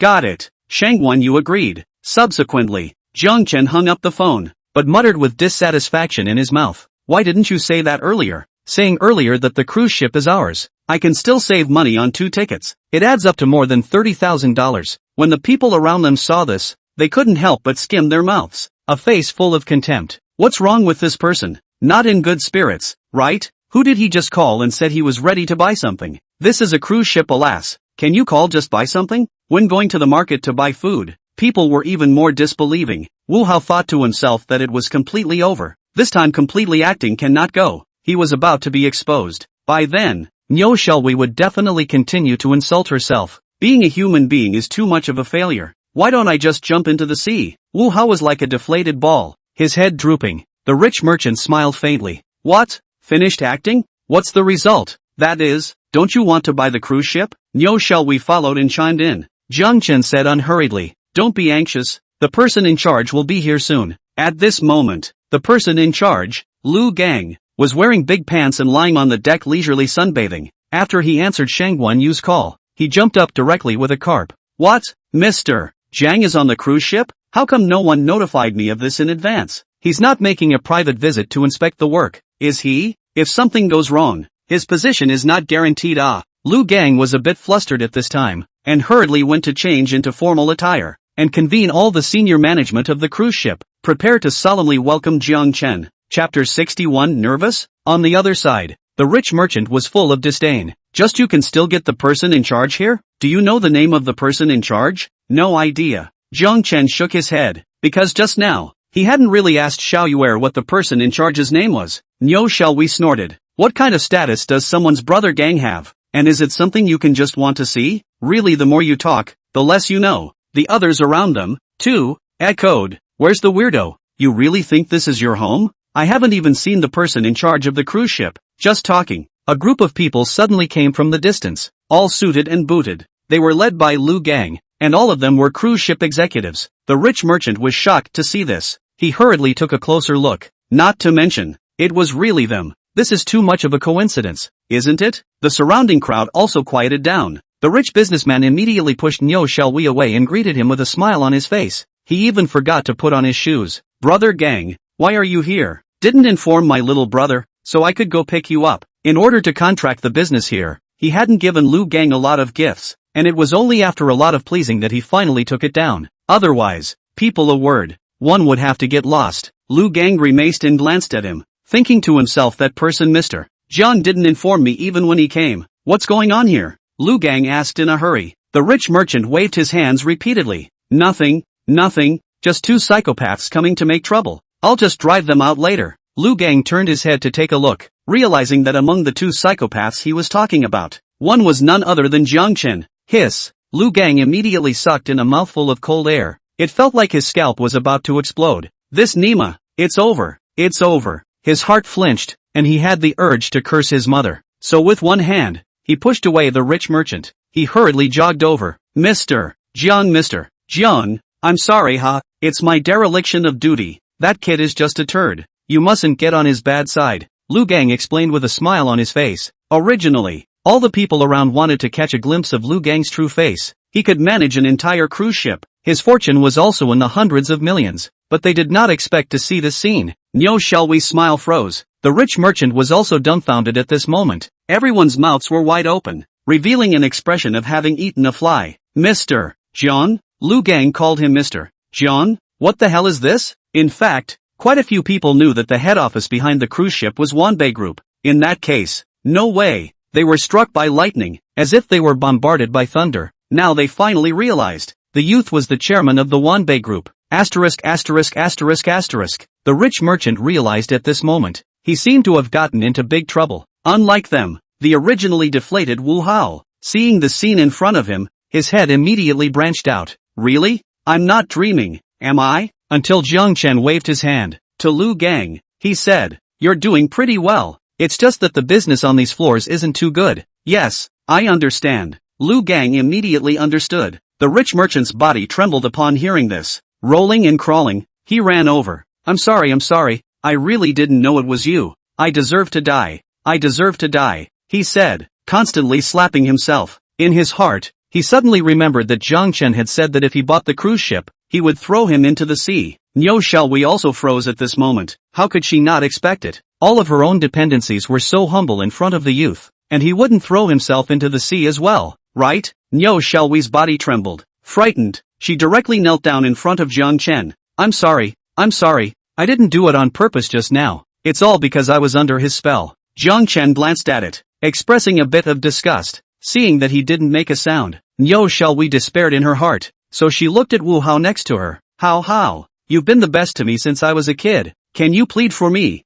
Got it. Shang Yu agreed. Subsequently, Jiang Chen hung up the phone, but muttered with dissatisfaction in his mouth. Why didn't you say that earlier? Saying earlier that the cruise ship is ours. I can still save money on 2 tickets. It adds up to more than $30,000. When the people around them saw this, they couldn't help but skim their mouths, a face full of contempt. What's wrong with this person? Not in good spirits, right? Who did he just call and said he was ready to buy something? This is a cruise ship, alas. Can you call just buy something? When going to the market to buy food, people were even more disbelieving. Wu Hao thought to himself that it was completely over. This time completely acting cannot go. He was about to be exposed. By then, Niu Shelwei would definitely continue to insult herself. Being a human being is too much of a failure. Why don't I just jump into the sea? Wu Hao was like a deflated ball, his head drooping. The rich merchant smiled faintly. What? Finished acting? What's the result? That is, don't you want to buy the cruise ship? Niu Shelwei followed and chimed in. Jiang Chen said unhurriedly. Don't be anxious. The person in charge will be here soon. At this moment, the person in charge, Lu Gang, was wearing big pants and lying on the deck leisurely sunbathing. After he answered Shang Yu's call, he jumped up directly with a carp. What? Mr. Jiang is on the cruise ship? How come no one notified me of this in advance? He's not making a private visit to inspect the work, is he? If something goes wrong, his position is not guaranteed. Lu Gang was a bit flustered at this time, and hurriedly went to change into formal attire, and convene all the senior management of the cruise ship, prepare to solemnly welcome Jiang Chen. Chapter 61. Nervous? On the other side, the rich merchant was full of disdain. Just you can still get the person in charge here? Do you know the name of the person in charge? No idea. Jiang Chen shook his head, because just now, he hadn't really asked Xiao Yuer what the person in charge's name was. Niu Shelwei snorted. What kind of status does someone's brother Gang have? And is it something you can just want to see? Really, the more you talk, the less you know. The others around them, too, echoed. Where's the weirdo? You really think this is your home? I haven't even seen the person in charge of the cruise ship. Just talking. A group of people suddenly came from the distance, all suited and booted. They were led by Lu Gang, and all of them were cruise ship executives. The rich merchant was shocked to see this. He hurriedly took a closer look. Not to mention, it was really them. This is too much of a coincidence, isn't it? The surrounding crowd also quieted down. The rich businessman immediately pushed Niu Shelwei away and greeted him with a smile on his face. He even forgot to put on his shoes. Brother Gang, why are you here? Didn't inform my little brother, so I could go pick you up. In order to contract the business here, he hadn't given Lu Gang a lot of gifts, and it was only after a lot of pleasing that he finally took it down. Otherwise, people a word, one would have to get lost. Lu Gang grimaced and glanced at him, thinking to himself that person Mr. Jiang didn't inform me even when he came. What's going on here? Lu Gang asked in a hurry. The rich merchant waved his hands repeatedly. Nothing, just 2 psychopaths coming to make trouble. I'll just drive them out later. Lu Gang turned his head to take a look, realizing that among the 2 psychopaths he was talking about, one was none other than Jiang Chen. Hiss! Lu Gang immediately sucked in a mouthful of cold air. It felt like his scalp was about to explode. This Nima, it's over. His heart flinched, and he had the urge to curse his mother. So with one hand, he pushed away the rich merchant. He hurriedly jogged over. Mr. Jiang, I'm sorry it's my dereliction of duty. That kid is just a turd. You mustn't get on his bad side, Lu Gang explained with a smile on his face. Originally, all the people around wanted to catch a glimpse of Lu Gang's true face. He could manage an entire cruise ship. His fortune was also in the hundreds of millions. But they did not expect to see this scene. No, shall we smile froze. The rich merchant was also dumbfounded at this moment. Everyone's mouths were wide open, revealing an expression of having eaten a fly. Mr. Jiang? Lu Gang called him Mr. Jiang? What the hell is this? In fact, quite a few people knew that the head office behind the cruise ship was Wanbei Group. In that case, no way. They were struck by lightning, as if they were bombarded by thunder. Now they finally realized. The youth was the chairman of the Wanbei Group. The rich merchant realized at this moment. He seemed to have gotten into big trouble. Unlike them, the originally deflated Wu Hao, seeing the scene in front of him, his head immediately branched out. Really? I'm not dreaming, am I? Until Jiang Chen waved his hand. To Lu Gang, he said, you're doing pretty well. It's just that the business on these floors isn't too good. Yes, I understand. Lu Gang immediately understood. The rich merchant's body trembled upon hearing this. Rolling and crawling, he ran over. I'm sorry, I really didn't know it was you. I deserve to die, he said, constantly slapping himself. In his heart, he suddenly remembered that Jiang Chen had said that if he bought the cruise ship, he would throw him into the sea. No, shall we also froze at this moment. How could she not expect it? All of her own dependencies were so humble in front of the youth, and he wouldn't throw himself into the sea as well, right? No, shall we's body trembled. Frightened, she directly knelt down in front of Jiang Chen. I'm sorry, I didn't do it on purpose just now. It's all because I was under his spell. Jiang Chen glanced at it, expressing a bit of disgust, seeing that he didn't make a sound. No, shall we despaired in her heart, so she looked at Wu Hao next to her. How? You've been the best to me since I was a kid. Can you plead for me?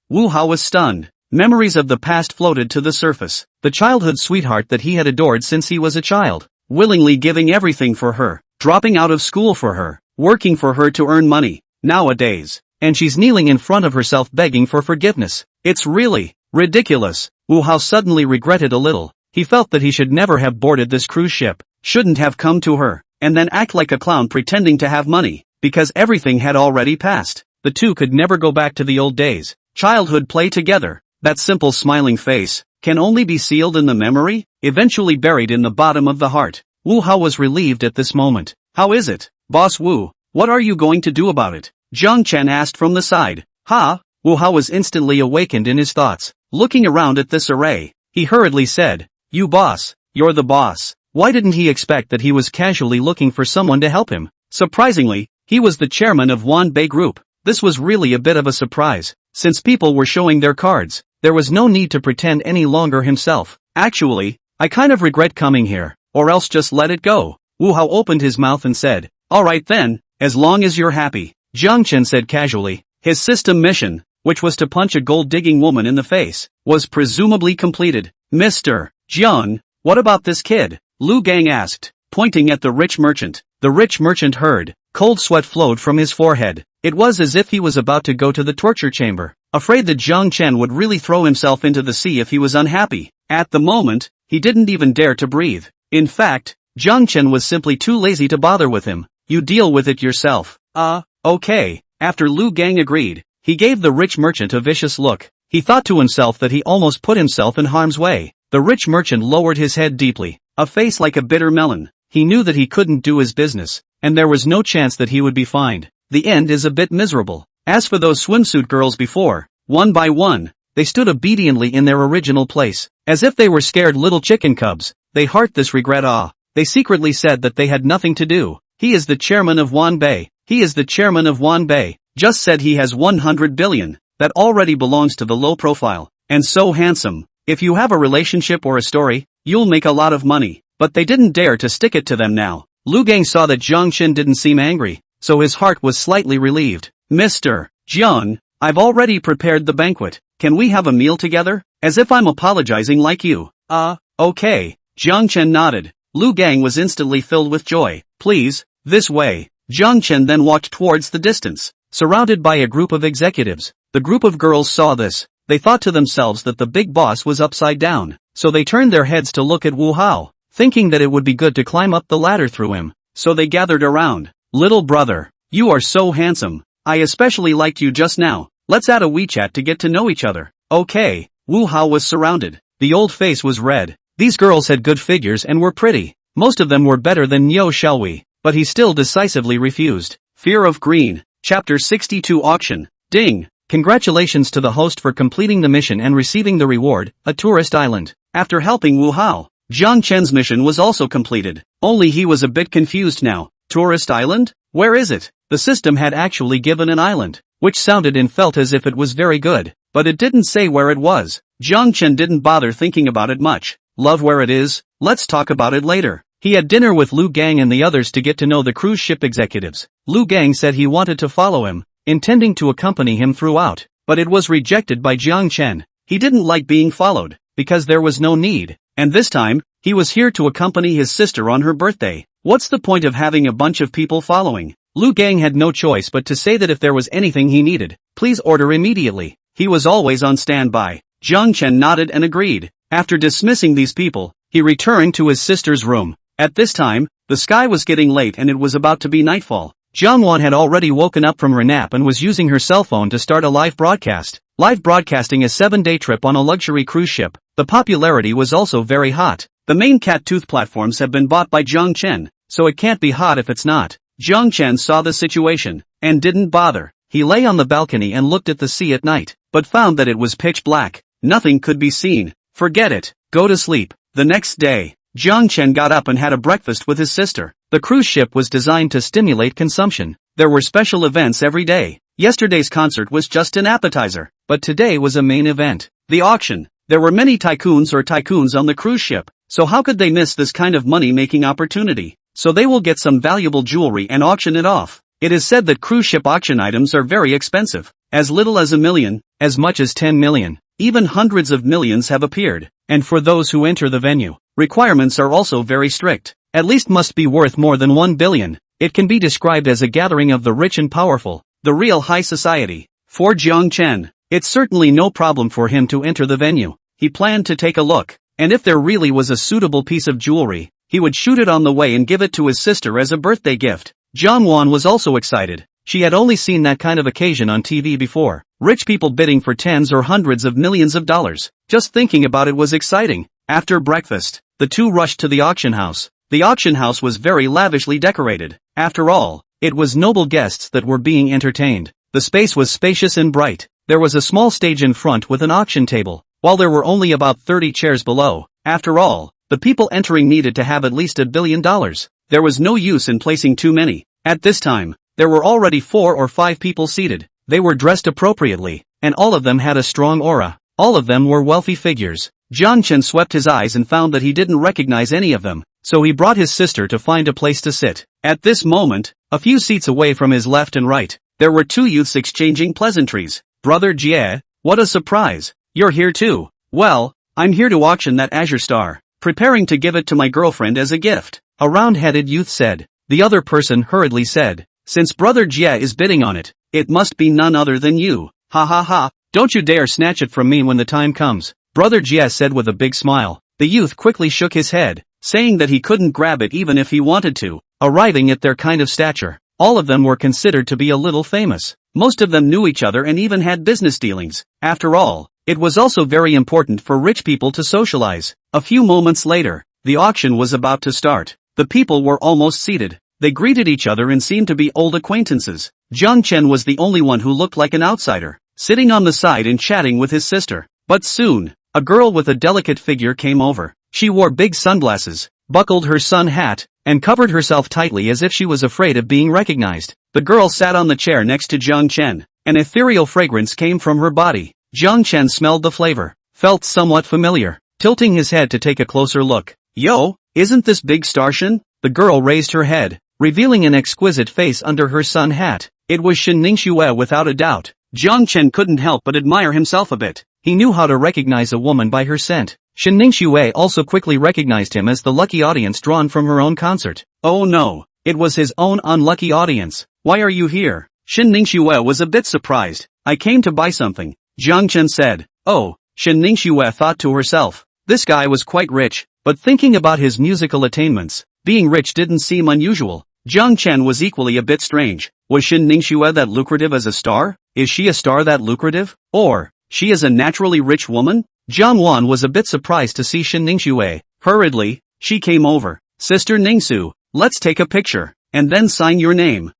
Wu Hao was stunned. Memories of the past floated to the surface. The childhood sweetheart that he had adored since he was a child, willingly giving everything for her, dropping out of school for her, working for her to earn money. Nowadays, and she's kneeling in front of herself begging for forgiveness. It's really ridiculous. Wu Hao suddenly regretted a little. He felt that he should never have boarded this cruise ship, shouldn't have come to her, and then act like a clown pretending to have money, because everything had already passed. The two could never go back to the old days. Childhood play together. That simple smiling face can only be sealed in the memory, eventually buried in the bottom of the heart. Wu Hao was relieved at this moment. How is it, Boss Wu? What are you going to do about it? Jiang Chen asked from the side. Wu Hao was instantly awakened in his thoughts. Looking around at this array, he hurriedly said, You boss, you're the boss. Why didn't he expect that he was casually looking for someone to help him? Surprisingly, he was the chairman of Wanbei Group. This was really a bit of a surprise. Since people were showing their cards, there was no need to pretend any longer himself. Actually, I kind of regret coming here, or else just let it go. Wu Hao opened his mouth and said, Alright then, as long as you're happy. Jiang Chen said casually. His system mission, which was to punch a gold-digging woman in the face, was presumably completed. Mr. Jiang, what about this kid? Lu Gang asked, pointing at the rich merchant. The rich merchant heard. Cold sweat flowed from his forehead. It was as if he was about to go to the torture chamber, afraid that Jiang Chen would really throw himself into the sea if he was unhappy. At the moment, he didn't even dare to breathe. In fact, Jiang Chen was simply too lazy to bother with him. You deal with it yourself. Okay. After Lu Gang agreed, he gave the rich merchant a vicious look. He thought to himself that he almost put himself in harm's way. The rich merchant lowered his head deeply, a face like a bitter melon. He knew that he couldn't do his business, and there was no chance that he would be fined. The end is a bit miserable. As for those swimsuit girls before, one by one, they stood obediently in their original place, as if they were scared little chicken cubs. They heart this regret. They secretly said that they had nothing to do. He is the chairman of Wanbei. Just said he has 100 billion. That already belongs to the low profile. And so handsome. If you have a relationship or a story, you'll make a lot of money. But they didn't dare to stick it to them now. Lu Gang saw that Jiang Chen didn't seem angry, so his heart was slightly relieved. Mr. Jiang, I've already prepared the banquet. Can we have a meal together? As if I'm apologizing like you. Okay. Jiang Chen nodded. Lu Gang was instantly filled with joy. Please, this way. Jiang Chen then walked towards the distance, surrounded by a group of executives. The group of girls saw this. They thought to themselves that the big boss was upside down. so they turned their heads to look at Wu Hao, thinking that it would be good to climb up the ladder through him. So they gathered around. Little brother, you are so handsome. I especially liked you just now. Let's add a WeChat to get to know each other. Okay. Wu Hao was surrounded. The old face was red. These girls had good figures and were pretty. Most of them were better than Nyo shall we? But he still decisively refused. Fear of Green. Chapter 62 Auction. Ding! Congratulations to the host for completing the mission and receiving the reward, a tourist island. After helping Wu Hao, Jiang Chen's mission was also completed. Only he was a bit confused now. Tourist island? Where is it? The system had actually given an island, which sounded and felt as if it was very good, but it didn't say where it was. Jiang Chen didn't bother thinking about it much. Love where it is? Let's talk about it later. He had dinner with Lu Gang and the others to get to know the cruise ship executives. Lu Gang said he wanted to follow him, intending to accompany him throughout, but it was rejected by Jiang Chen. He didn't like being followed, because there was no need, and this time, he was here to accompany his sister on her birthday. What's the point of having a bunch of people following? Lu Gang had no choice but to say that if there was anything he needed, please order immediately. He was always on standby. Jiang Chen nodded and agreed. After dismissing these people, he returned to his sister's room. At this time, the sky was getting late and it was about to be nightfall. Jiang Wan had already woken up from her nap and was using her cell phone to start a live broadcast. Live broadcasting a 7-day trip on a luxury cruise ship. The popularity was also very hot. The main cat tooth platforms have been bought by Jiang Chen, so it can't be hot if it's not. Jiang Chen saw the situation, and didn't bother. He lay on the balcony and looked at the sea at night, but found that it was pitch black. Nothing could be seen. Forget it. Go to sleep. The next day, Jiang Chen got up and had a breakfast with his sister. The cruise ship was designed to stimulate consumption. There were special events every day. Yesterday's concert was just an appetizer, but today was a main event. The auction. There were many tycoons on the cruise ship, so how could they miss this kind of money-making opportunity? So they will get some valuable jewelry and auction it off. It is said that cruise ship auction items are very expensive. As little as $1 million, as much as 10 million. Even hundreds of millions have appeared. And for those who enter the venue, requirements are also very strict. At least must be worth more than 1 billion. It can be described as a gathering of the rich and powerful, the real high society. For Jiang Chen, it's certainly no problem for him to enter the venue. He planned to take a look, and if there really was a suitable piece of jewelry, he would shoot it on the way and give it to his sister as a birthday gift. Jiang Wan was also excited. She had only seen that kind of occasion on TV before. Rich people bidding for tens or hundreds of millions of dollars. Just thinking about it was exciting. After breakfast, the two rushed to the auction house. The auction house was very lavishly decorated. After all, it was noble guests that were being entertained. The space was spacious and bright. There was a small stage in front with an auction table, while there were only about 30 chairs below. After all, the people entering needed to have at least $1 billion. There was no use in placing too many. At this time, there were already 4 or 5 people seated. They were dressed appropriately, and all of them had a strong aura. All of them were wealthy figures. Jiang Chen swept his eyes and found that he didn't recognize any of them, so he brought his sister to find a place to sit. At this moment, a few seats away from his left and right, there were 2 youths exchanging pleasantries. Brother Jie, what a surprise. You're here too. Well, I'm here to auction that Azure Star, preparing to give it to my girlfriend as a gift. A round-headed youth said. The other person hurriedly said, since Brother Jie is bidding on it, it must be none other than you. Ha ha ha, don't you dare snatch it from me when the time comes. Brother Jie said with a big smile. The youth quickly shook his head, saying that he couldn't grab it even if he wanted to. Arriving at their kind of stature, all of them were considered to be a little famous. Most of them knew each other and even had business dealings. After all, it was also very important for rich people to socialize. A few moments later, the auction was about to start. The people were almost seated. They greeted each other and seemed to be old acquaintances. Jiang Chen was the only one who looked like an outsider, sitting on the side and chatting with his sister. But soon, a girl with a delicate figure came over. She wore big sunglasses, buckled her sun hat, and covered herself tightly as if she was afraid of being recognized. The girl sat on the chair next to Jiang Chen. An ethereal fragrance came from her body. Jiang Chen smelled the flavor, felt somewhat familiar, tilting his head to take a closer look. Yo, isn't this Big Star Shen? The girl raised her head, revealing an exquisite face under her sun hat. It was Shen Ningxue without a doubt. Jiang Chen couldn't help but admire himself a bit. He knew how to recognize a woman by her scent. Shen Ningxue also quickly recognized him as the lucky audience drawn from her own concert. Oh no, it was his own unlucky audience. Why are you here? Shen Ningxue was a bit surprised. I came to buy something, Jiang Chen said. Oh, Shen Ningxue thought to herself. This guy was quite rich, but thinking about his musical attainments, being rich didn't seem unusual. Jiang Chen was equally a bit strange. Was Shin Ningxue that lucrative as a star? Is she a star that lucrative? Or, she is a naturally rich woman? Jiang Wan was a bit surprised to see Shin Ningxue. Hurriedly, she came over. Sister Ningxu, let's take a picture, and then sign your name.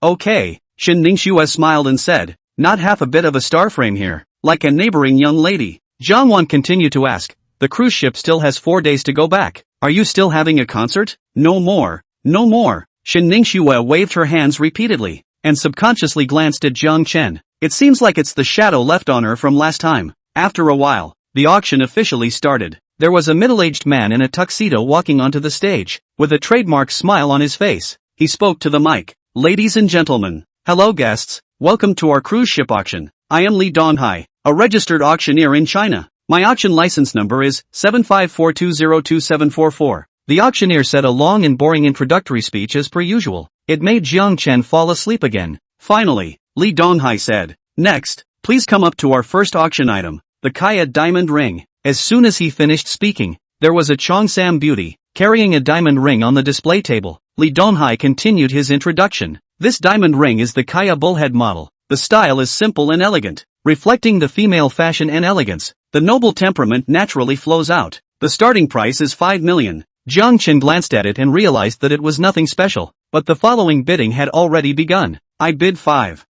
Okay. Shin Ningxue smiled and said, not half a bit of a star frame here, like a neighboring young lady. Jiang Wan continued to ask, the cruise ship still has 4 days to go back. Are you still having a concert? No more. No more. Shin Ningxue waved her hands repeatedly, and subconsciously glanced at Jiang Chen. It seems like it's the shadow left on her from last time. After a while, the auction officially started. There was a middle-aged man in a tuxedo walking onto the stage, with a trademark smile on his face. He spoke to the mic. Ladies and gentlemen, hello guests, welcome to our cruise ship auction. I am Li Donghai, a registered auctioneer in China. My auction license number is 7542027444. The auctioneer said a long and boring introductory speech as per usual. It made Jiang Chen fall asleep again. Finally, Li Donghai said, next, please come up to our first auction item, the Kaya diamond ring. As soon as he finished speaking, there was a Cheongsam beauty, carrying a diamond ring on the display table. Li Donghai continued his introduction. This diamond ring is the Kaya bullhead model. The style is simple and elegant, reflecting the female fashion and elegance. The noble temperament naturally flows out. The starting price is 5 million. Jiang Chen glanced at it and realized that it was nothing special, but the following bidding had already begun. I bid 5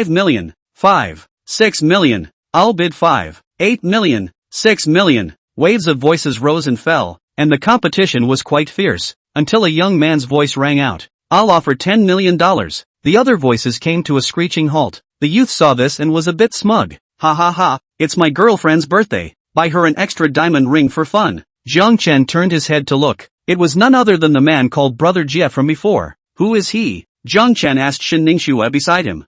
million, 6 million, I'll bid 8 million, 6 million. Waves of voices rose and fell, and the competition was quite fierce, until a young man's voice rang out. I'll offer $10 million. The other voices came to a screeching halt. The youth saw this and was a bit smug. Ha ha ha, it's my girlfriend's birthday. Buy her an extra diamond ring for fun. Jiang Chen turned his head to look. It was none other than the man called Brother Jie from before. Who is he? Jiang Chen asked Shin Ningxue beside him.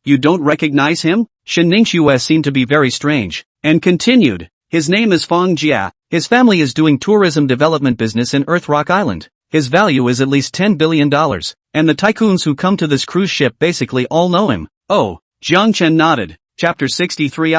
You don't recognize him? Shin Ningxue seemed to be very strange, and continued. His name is Feng Jia. His family is doing tourism development business in Earth Rock Island. His value is at least $10 billion, and the tycoons who come to this cruise ship basically all know him. Oh, Jiang Chen nodded. Chapter 63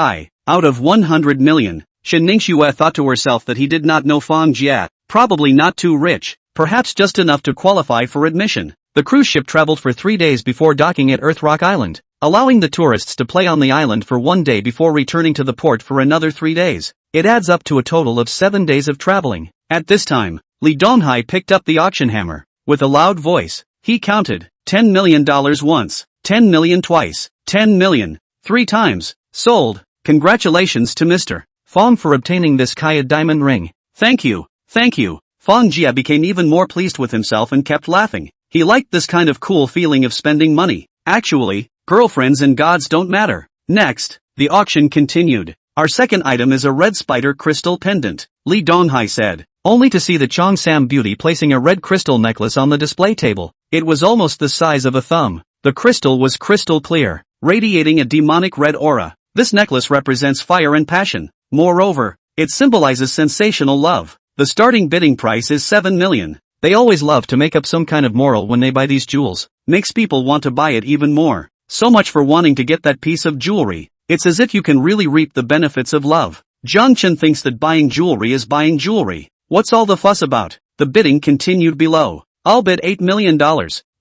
Out of 100 million. Shin Ningxue thought to herself that he did not know Feng Jia, probably not too rich, perhaps just enough to qualify for admission. The cruise ship traveled for 3 days before docking at Earth Rock Island, allowing the tourists to play on the island for 1 day before returning to the port for another 3 days. It adds up to a total of 7 days of traveling. At this time, Li Donghai picked up the auction hammer. With a loud voice, he counted, $10 million once, 10 million twice, 10 million, 3 times, sold. Congratulations to Mr. Feng for obtaining this Kaya diamond ring. Thank you. Feng Jia became even more pleased with himself and kept laughing. He liked this kind of cool feeling of spending money. Actually, girlfriends and gods don't matter. Next, the auction continued. Our second item is a red spider crystal pendant, Li Donghai said, only to see the Cheongsam beauty placing a red crystal necklace on the display table. It was almost the size of a thumb. The crystal was crystal clear, radiating a demonic red aura. This necklace represents fire and passion. Moreover, it symbolizes sensational love. The starting bidding price is 7 million. They always love to make up some kind of moral when they buy these jewels. Makes people want to buy it even more. So much for wanting to get that piece of jewelry. It's as if you can really reap the benefits of love. Jiang Chen thinks that buying jewelry is buying jewelry. What's all the fuss about? The bidding continued below. I'll bid $8 million,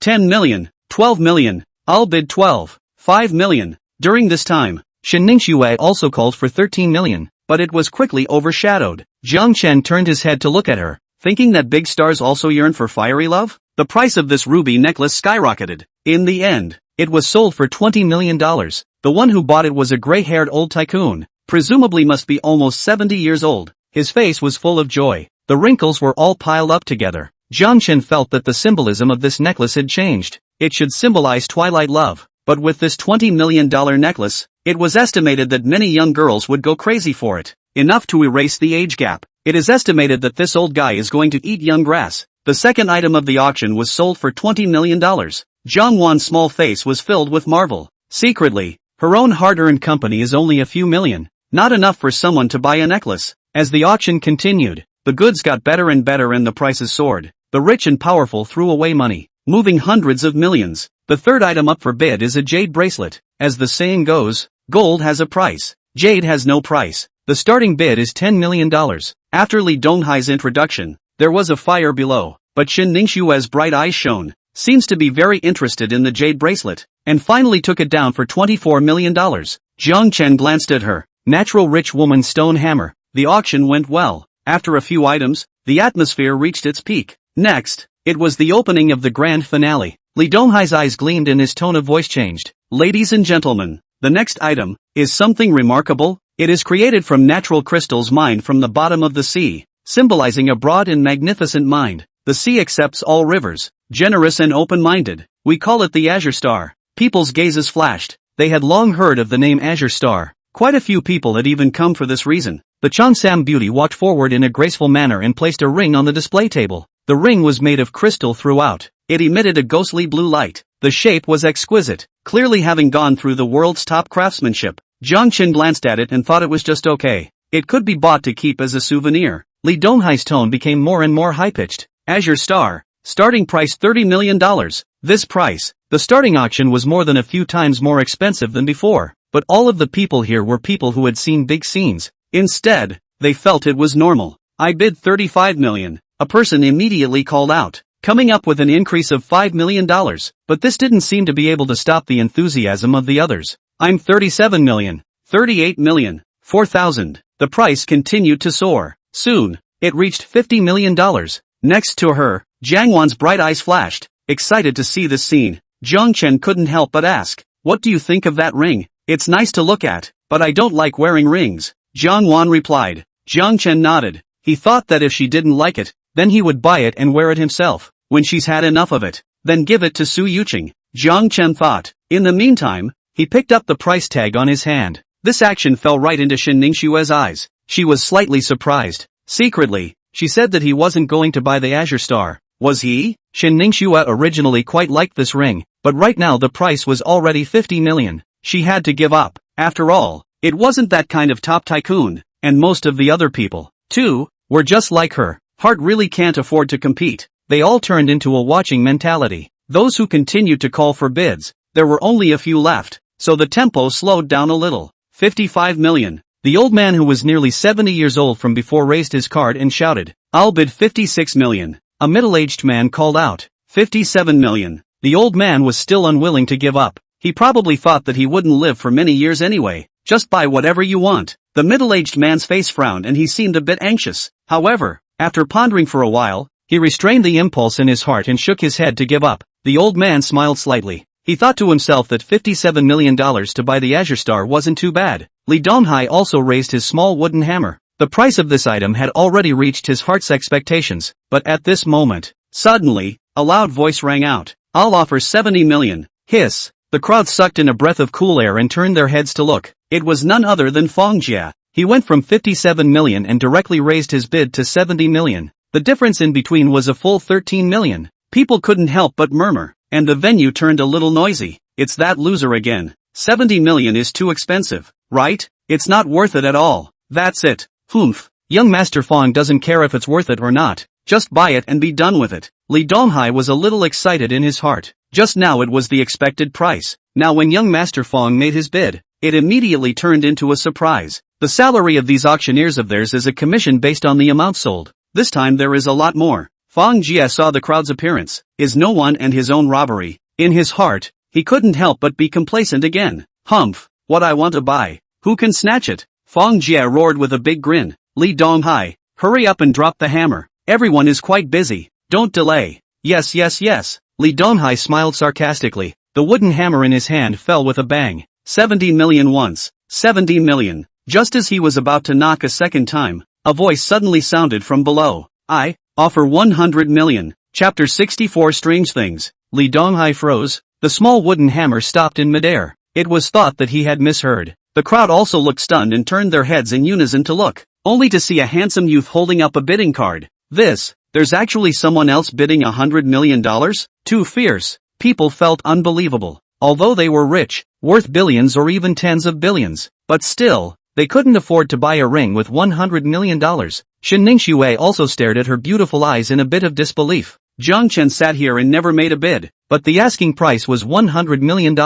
10 million, 12 million. I'll bid 5 million. During this time, Shin Ningxue also called for 13 million, but it was quickly overshadowed. Jiang Chen turned his head to look at her, thinking that big stars also yearn for fiery love. The price of this ruby necklace skyrocketed. In the end, it was sold for $20 million. The one who bought it was a gray-haired old tycoon, presumably must be almost 70 years old. His face was full of joy. The wrinkles were all piled up together. Jiang Chen felt that the symbolism of this necklace had changed. It should symbolize twilight love. But with this $20 million necklace, it was estimated that many young girls would go crazy for it. Enough to erase the age gap. It is estimated that this old guy is going to eat young grass. The second item of the auction was sold for $20 million. Jiang Wan's small face was filled with marvel. Secretly, her own hard-earned company is only a few million. Not enough for someone to buy a necklace. As the auction continued, the goods got better and better and the prices soared. The rich and powerful threw away money, moving hundreds of millions. The third item up for bid is a jade bracelet. As the saying goes, gold has a price. Jade has no price. The starting bid is $10 million. After Li Donghai's introduction, there was a fire below, but Shen Ningxue's bright eyes shone. Seems to be very interested in the jade bracelet, and finally took it down for $24 million. Jiang Chen glanced at her. Natural rich woman stone hammer. The auction went well. After a few items, the atmosphere reached its peak. Next, it was the opening of the grand finale. Li Donghai's eyes gleamed and his tone of voice changed. Ladies and gentlemen, the next item is something remarkable. It is created from natural crystals mined from the bottom of the sea, symbolizing a broad and magnificent mind. The sea accepts all rivers, generous and open-minded. We call it the Azure Star. People's gazes flashed. They had long heard of the name Azure Star. Quite a few people had even come for this reason. The Cheongsam beauty walked forward in a graceful manner and placed a ring on the display table. The ring was made of crystal throughout. It emitted a ghostly blue light. The shape was exquisite, clearly having gone through the world's top craftsmanship. Jiang Chen glanced at it and thought it was just okay. It could be bought to keep as a souvenir. Li Donghai's tone became more and more high-pitched. Azure Star. Starting price $30 million. This price. The starting auction was more than a few times more expensive than before, but all of the people here were people who had seen big scenes. Instead, they felt it was normal. I bid $35 million. A person immediately called out, coming up with an increase of $5 million, but this didn't seem to be able to stop the enthusiasm of the others. I'm $37 million, $38 million, $4,000. The price continued to soar. Soon, it reached $50 million. Next to her, Jiang Wan's bright eyes flashed, excited to see this scene. Jiang Chen couldn't help but ask, what do you think of that ring? It's nice to look at, but I don't like wearing rings. Jiang Wan replied. Jiang Chen nodded. He thought that if she didn't like it, then he would buy it and wear it himself. When she's had enough of it, then give it to Su Yuqing. Jiang Chen thought. In the meantime, he picked up the price tag on his hand. This action fell right into Shen Ningxue's eyes. She was slightly surprised. Secretly, she said that he wasn't going to buy the Azure Star. Was he? Shen Ningxue originally quite liked this ring, but right now the price was already $50 million. She had to give up. After all, it wasn't that kind of top tycoon, and most of the other people, too, were just like her. Heart really can't afford to compete. They all turned into a watching mentality. Those who continued to call for bids, there were only a few left, so the tempo slowed down a little. $55 million. The old man who was nearly 70 years old from before raised his card and shouted, I'll bid $56 million. A middle-aged man called out, $57 million. The old man was still unwilling to give up. He probably thought that he wouldn't live for many years anyway. Just buy whatever you want. The middle-aged man's face frowned and he seemed a bit anxious. However, after pondering for a while, he restrained the impulse in his heart and shook his head to give up. The old man smiled slightly. He thought to himself that $57 million to buy the Azure Star wasn't too bad. Li Donghai also raised his small wooden hammer. The price of this item had already reached his heart's expectations, but at this moment, suddenly, a loud voice rang out. I'll offer $70 million. Hiss. The crowd sucked in a breath of cool air and turned their heads to look. It was none other than Feng Jie. He went from $57 million and directly raised his bid to $70 million. The difference in between was a full $13 million. People couldn't help but murmur, and the venue turned a little noisy. It's that loser again. $70 million is too expensive, right? It's not worth it at all. That's it. Humph. Young Master Feng doesn't care if it's worth it or not. Just buy it and be done with it. Li Donghai was a little excited in his heart. Just now it was the expected price. Now when young Master Feng made his bid, it immediately turned into a surprise. The salary of these auctioneers of theirs is a commission based on the amount sold. This time there is a lot more. Feng Jie saw the crowd's appearance, his no one and his own robbery. In his heart, he couldn't help but be complacent again. Humph, what I want to buy. Who can snatch it? Feng Jie roared with a big grin. Li Donghai, hurry up and drop the hammer. Everyone is quite busy. Don't delay. Yes, yes, yes. Li Donghai smiled sarcastically. The wooden hammer in his hand fell with a bang. 70 million once. 70 million. Just as he was about to knock a second time, a voice suddenly sounded from below. I offer 100 million. Chapter 64 Strange Things. Li Donghai froze. The small wooden hammer stopped in midair. It was thought that he had misheard. The crowd also looked stunned and turned their heads in unison to look, only to see a handsome youth holding up a bidding card. There's actually someone else bidding $100 million? Too fierce. People felt unbelievable. Although they were rich, worth billions or even tens of billions, but still, they couldn't afford to buy a ring with $100 million. Shen Ningxue also stared at her beautiful eyes in a bit of disbelief. Jiang Chen sat here and never made a bid, but the asking price was $100 million.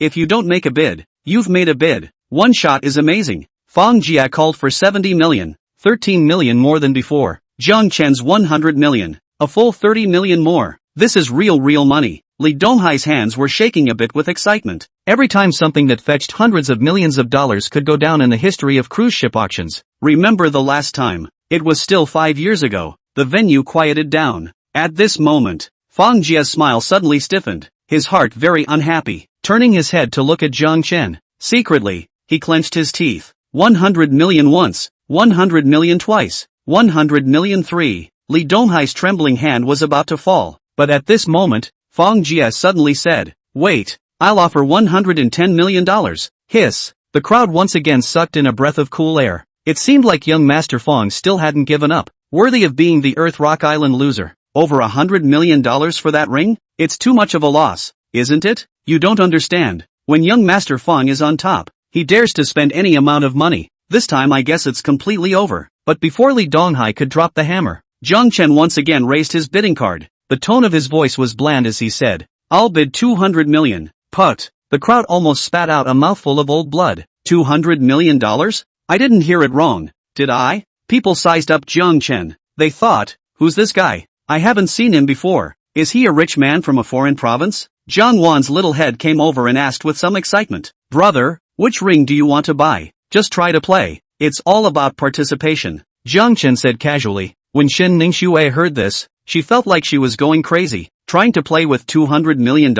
If you don't make a bid, you've made a bid. One shot is amazing. Fang Jia called for 70 million, 13 million more than before. Jiang Chen's 100 million, a full 30 million more. This is real money. Li Donghai's hands were shaking a bit with excitement. Every time something that fetched hundreds of millions of dollars could go down in the history of cruise ship auctions. Remember the last time? It was still 5 years ago. The venue quieted down. At this moment, Fang Jia's smile suddenly stiffened, his heart very unhappy. Turning his head to look at Jiang Chen, secretly, he clenched his teeth. 100 million once, 100 million twice, 100 million three. Li Donghai's trembling hand was about to fall, but at this moment, Fang Jia suddenly said, "Wait, I'll offer $110 million. Hiss. The crowd once again sucked in a breath of cool air. It seemed like young Master Fang still hadn't given up, worthy of being the Earth Rock Island loser. Over $100 million for that ring? It's too much of a loss, isn't it? You don't understand. When young Master Fang is on top, he dares to spend any amount of money. This time I guess it's completely over." But before Li Donghai could drop the hammer, Jiang Chen once again raised his bidding card. The tone of his voice was bland as he said, "I'll bid 200 million. Put." The crowd almost spat out a mouthful of old blood. $200 million? I didn't hear it wrong, did I? People sized up Jiang Chen. They thought, who's this guy? I haven't seen him before. Is he a rich man from a foreign province? Jiang Wan's little head came over and asked with some excitement, "Brother, which ring do you want to buy? Just try to play. It's all about participation." Jiang Chen said casually. When Shen Ningxue heard this, she felt like she was going crazy. Trying to play with $200 million?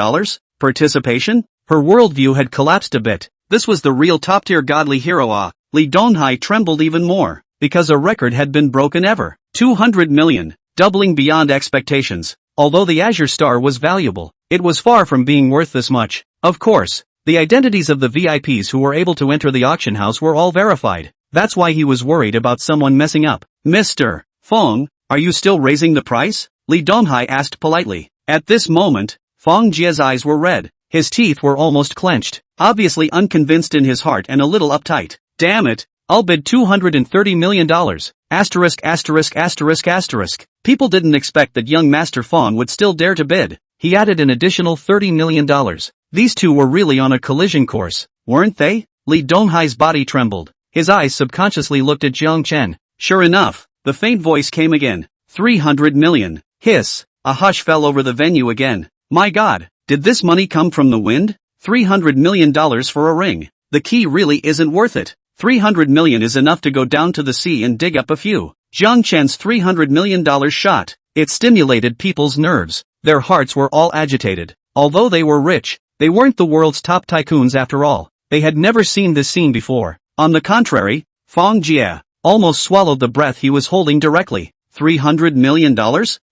Participation? Her worldview had collapsed a bit. This was the real top-tier godly hero. Li Donghai trembled even more, because a record had been broken ever. 200 million, doubling beyond expectations. Although the Azure Star was valuable, it was far from being worth this much. Of course, the identities of the VIPs who were able to enter the auction house were all verified. That's why he was worried about someone messing up. "Mr. Feng, are you still raising the price?" Li Donghai asked politely. At this moment, Fang Jia's eyes were red. His teeth were almost clenched, obviously unconvinced in his heart and a little uptight. "Damn it, I'll bid $230 million. Asterisk asterisk asterisk asterisk." People didn't expect that young Master Fang would still dare to bid. He added an additional $30 million. These two were really on a collision course, weren't they? Li Donghai's body trembled. His eyes subconsciously looked at Jiang Chen. Sure enough, the faint voice came again. 300 million. Hiss. A hush fell over the venue again. My God, did this money come from the wind? $300 million for a ring. The key really isn't worth it. 300 million is enough to go down to the sea and dig up a few. Jiang Chen's $300 million shot. It stimulated people's nerves. Their hearts were all agitated. Although they were rich, they weren't the world's top tycoons after all. They had never seen this scene before. On the contrary, Fang Jia almost swallowed the breath he was holding directly. $300 million?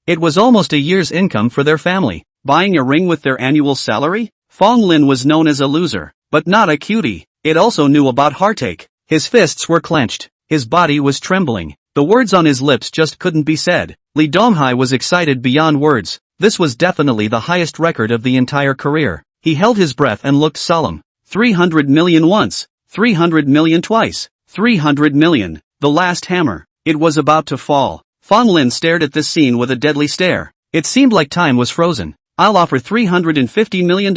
It was almost a year's income for their family. Buying a ring with their annual salary? Fang Lin was known as a loser, but not a cutie. It also knew about heartache. His fists were clenched. His body was trembling. The words on his lips just couldn't be said. Li Donghai was excited beyond words. This was definitely the highest record of the entire career. He held his breath and looked solemn. 300 million once. 300 million twice. 300 million. The last hammer. It was about to fall. Fang Lin stared at this scene with a deadly stare. It seemed like time was frozen. I'll offer $350 million.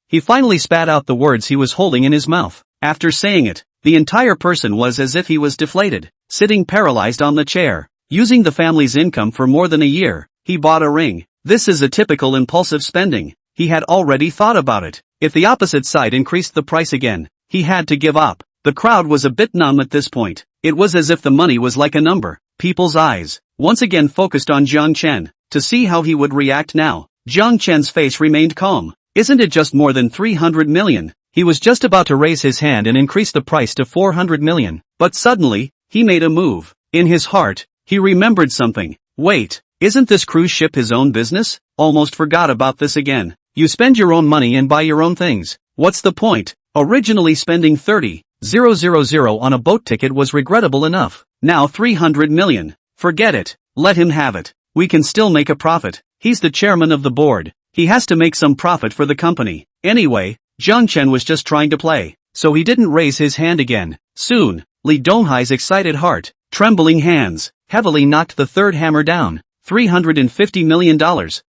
He finally spat out the words he was holding in his mouth. After saying it, the entire person was as if he was deflated, sitting paralyzed on the chair. Using the family's income for more than a year, he bought a ring. This is a typical impulsive spending. He had already thought about it. If the opposite side increased the price again, he had to give up. The crowd was a bit numb at this point. It was as if the money was like a number. People's eyes, once again focused on Jiang Chen, to see how he would react now. Jiang Chen's face remained calm. Isn't it just more than 300 million? He was just about to raise his hand and increase the price to 400 million. But suddenly, he made a move. In his heart, he remembered something. Wait, isn't this cruise ship his own business? Almost forgot about this again. You spend your own money and buy your own things. What's the point? Originally spending 30,000 on a boat ticket was regrettable enough. Now 300 million. Forget it. Let him have it. We can still make a profit. He's the chairman of the board. He has to make some profit for the company. Anyway, Jiang Chen was just trying to play, so he didn't raise his hand again. Soon, Li Donghai's excited heart, trembling hands, heavily knocked the third hammer down. $350 million.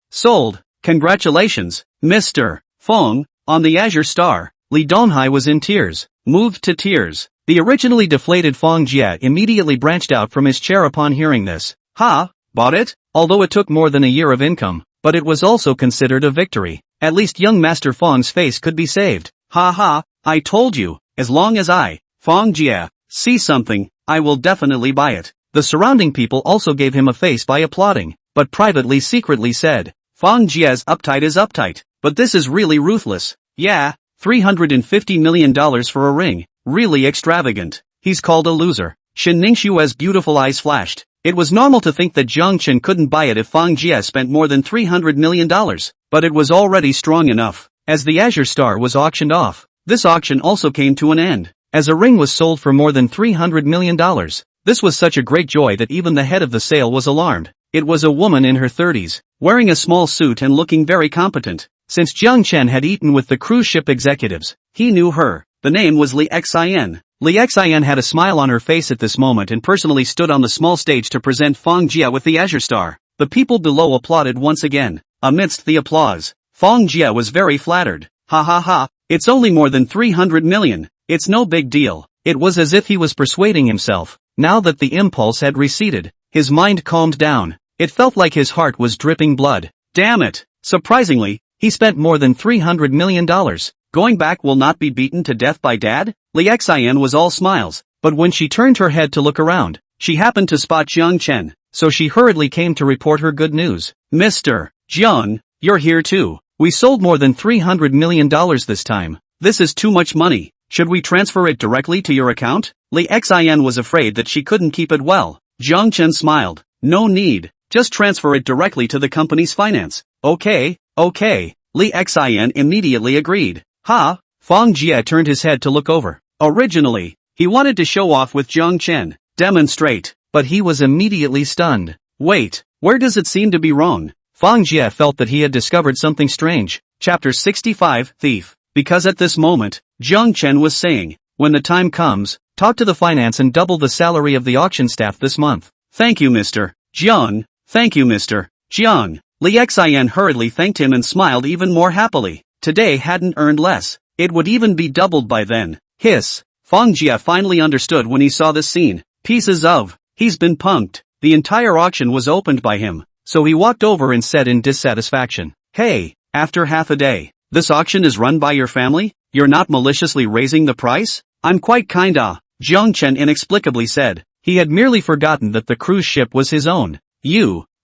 Sold. Congratulations, Mr. Feng, on the Azure Star. Li Donghai was in tears, moved to tears. The originally deflated Feng Jie immediately branched out from his chair upon hearing this. Ha! Bought it? Although it took more than a year of income, but it was also considered a victory. At least young Master Feng's face could be saved. Ha ha, I told you, as long as I, Feng Jie, see something, I will definitely buy it. The surrounding people also gave him a face by applauding, but privately secretly said, Feng Jie's uptight is uptight, but this is really ruthless. Yeah, $350 million for a ring, really extravagant. He's called a loser. Shen Ningxue's beautiful eyes flashed. It was normal to think that Jiang Chen couldn't buy it if Feng Jie spent more than $300 million, but it was already strong enough. As the Azure Star was auctioned off, this auction also came to an end, as a ring was sold for more than $300 million. This was such a great joy that even the head of the sale was alarmed. It was a woman in her 30s, wearing a small suit and looking very competent. Since Jiang Chen had eaten with the cruise ship executives, he knew her. The name was Li Xian. Li Xian had a smile on her face at this moment and personally stood on the small stage to present Feng Jie with the Azure Star. The people below applauded once again. Amidst the applause, Feng Jie was very flattered. Ha ha ha, it's only more than 300 million. It's no big deal. It was as if he was persuading himself. Now that the impulse had receded, his mind calmed down. It felt like his heart was dripping blood. Damn it! Surprisingly, he spent more than $300 million. Going back will not be beaten to death by Dad? Li Xian was all smiles, but when she turned her head to look around, she happened to spot Jiang Chen, so she hurriedly came to report her good news. Mr. Jiang, you're here too. We sold more than $300 million this time. This is too much money. Should we transfer it directly to your account? Li Xian was afraid that she couldn't keep it well. Jiang Chen smiled. No need. Just transfer it directly to the company's finance. Okay. Li Xian immediately agreed. Ha! Feng Jie turned his head to look over. Originally, he wanted to show off with Jiang Chen, demonstrate, but he was immediately stunned. Wait, where does it seem to be wrong? Feng Jie felt that he had discovered something strange. Chapter 65, Thief. Because at this moment, Jiang Chen was saying, when the time comes, talk to the finance and double the salary of the auction staff this month. Thank you, Mr. Jiang. Thank you, Mr. Jiang. Li Xian hurriedly thanked him and smiled even more happily. Today hadn't earned less. It would even be doubled by then. Hiss. Feng Jie finally understood when he saw this scene. Pieces of. He's been punked. The entire auction was opened by him, so he walked over and said in dissatisfaction. Hey, after half a day, this auction is run by your family? You're not maliciously raising the price? I'm quite kinda. Jiang Chen inexplicably said. He had merely forgotten that the cruise ship was his own.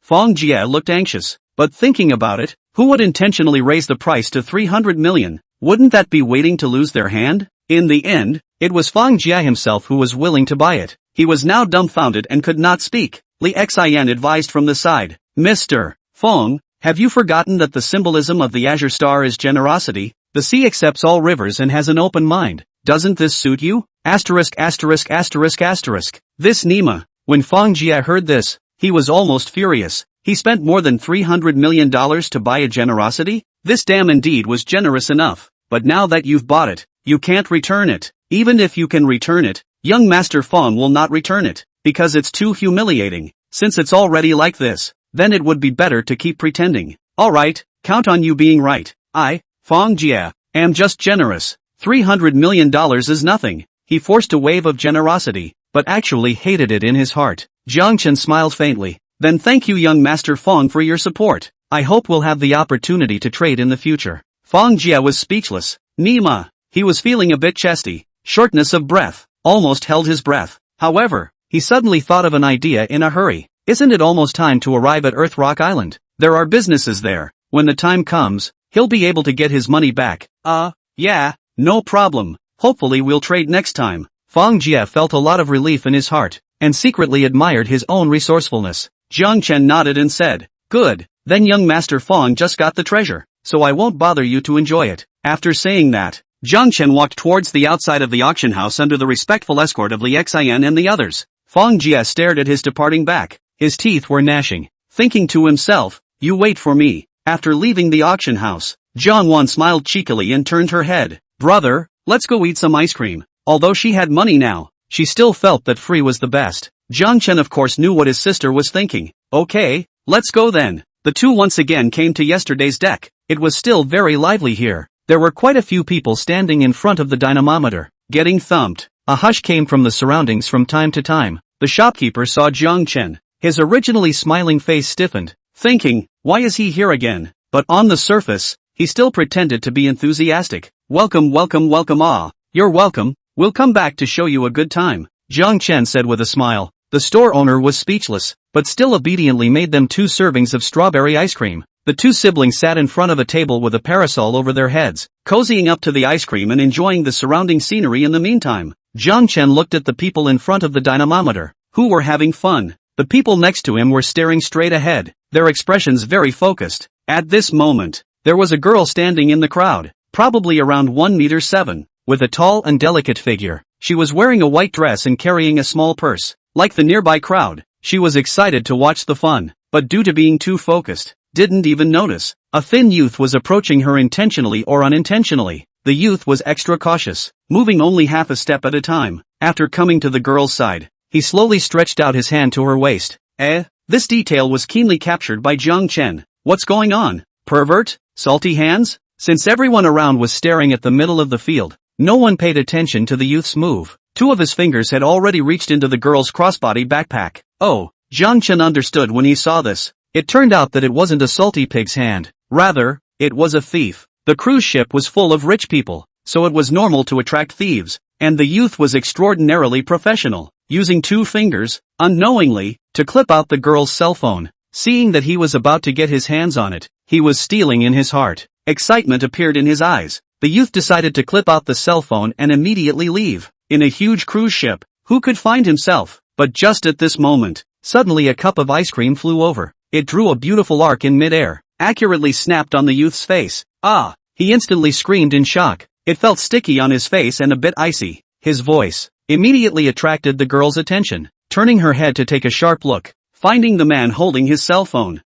Feng Jie looked anxious. But thinking about it, who would intentionally raise the price to 300 million? Wouldn't that be waiting to lose their hand? In the end, it was Feng Jie himself who was willing to buy it. He was now dumbfounded and could not speak. Li Xian advised from the side. Mr. Feng, have you forgotten that the symbolism of the Azure Star is generosity? The sea accepts all rivers and has an open mind. Doesn't this suit you? This Nima. When Feng Jie heard this, he was almost furious. He spent more than $300 million to buy a generosity? This damn indeed was generous enough. But now that you've bought it, you can't return it. Even if you can return it, young Master Feng will not return it, because it's too humiliating. Since it's already like this, then it would be better to keep pretending. Alright, count on you being right. I, Feng Jie, am just generous. $300 million is nothing. He forced a wave of generosity, but actually hated it in his heart. Jiang Chen smiled faintly. Then thank you young Master Feng for your support. I hope we'll have the opportunity to trade in the future. Feng Jie was speechless. Nima. He was feeling a bit chesty. Shortness of breath. Almost held his breath. However, he suddenly thought of an idea in a hurry. Isn't it almost time to arrive at Earth Rock Island? There are businesses there. When the time comes, he'll be able to get his money back. Yeah, no problem. Hopefully we'll trade next time. Feng Jie felt a lot of relief in his heart, and secretly admired his own resourcefulness. Jiang Chen nodded and said, good, then young Master Feng just got the treasure, so I won't bother you to enjoy it. After saying that, Jiang Chen walked towards the outside of the auction house under the respectful escort of Li Xian and the others. Feng Jie stared at his departing back. His teeth were gnashing, thinking to himself, you wait for me. After leaving the auction house, Jiang Wan smiled cheekily and turned her head. Brother, let's go eat some ice cream. Although she had money now, she still felt that free was the best. Jiang Chen of course knew what his sister was thinking. Okay, let's go then. The two once again came to yesterday's deck. It was still very lively here. There were quite a few people standing in front of the dynamometer, getting thumped. A hush came from the surroundings from time to time. The shopkeeper saw Jiang Chen. His originally smiling face stiffened, thinking, why is he here again? But on the surface, he still pretended to be enthusiastic. Welcome, welcome, welcome. Ah, you're welcome. We'll come back to show you a good time, Jiang Chen said with a smile. The store owner was speechless, but still obediently made them 2 servings of strawberry ice cream. The 2 siblings sat in front of a table with a parasol over their heads, cozying up to the ice cream and enjoying the surrounding scenery in the meantime. Jiang Chen looked at the people in front of the dynamometer, who were having fun. The people next to him were staring straight ahead, their expressions very focused. At this moment, there was a girl standing in the crowd, probably around 1.7 meters, with a tall and delicate figure. She was wearing a white dress and carrying a small purse. Like the nearby crowd, she was excited to watch the fun, but due to being too focused, didn't even notice. A thin youth was approaching her intentionally or unintentionally. The youth was extra cautious, moving only half a step at a time. After coming to the girl's side, he slowly stretched out his hand to her waist. This detail was keenly captured by Jiang Chen. What's going on? Pervert? Salty hands? Since everyone around was staring at the middle of the field, no one paid attention to the youth's move. 2 of his fingers had already reached into the girl's crossbody backpack. Oh, Jiang Chen understood when he saw this. It turned out that it wasn't a salty pig's hand. Rather, it was a thief. The cruise ship was full of rich people, so it was normal to attract thieves, and the youth was extraordinarily professional, using 2 fingers, unknowingly, to clip out the girl's cell phone. Seeing that he was about to get his hands on it, he was stealing in his heart. Excitement appeared in his eyes. The youth decided to clip out the cell phone and immediately leave. In a huge cruise ship, who could find himself? But just at this moment, suddenly a cup of ice cream flew over. It drew a beautiful arc in midair, accurately snapped on the youth's face. Ah! He instantly screamed in shock. It felt sticky on his face and a bit icy. His voice immediately attracted the girl's attention. Turning her head to take a sharp look, finding the man holding his cell phone.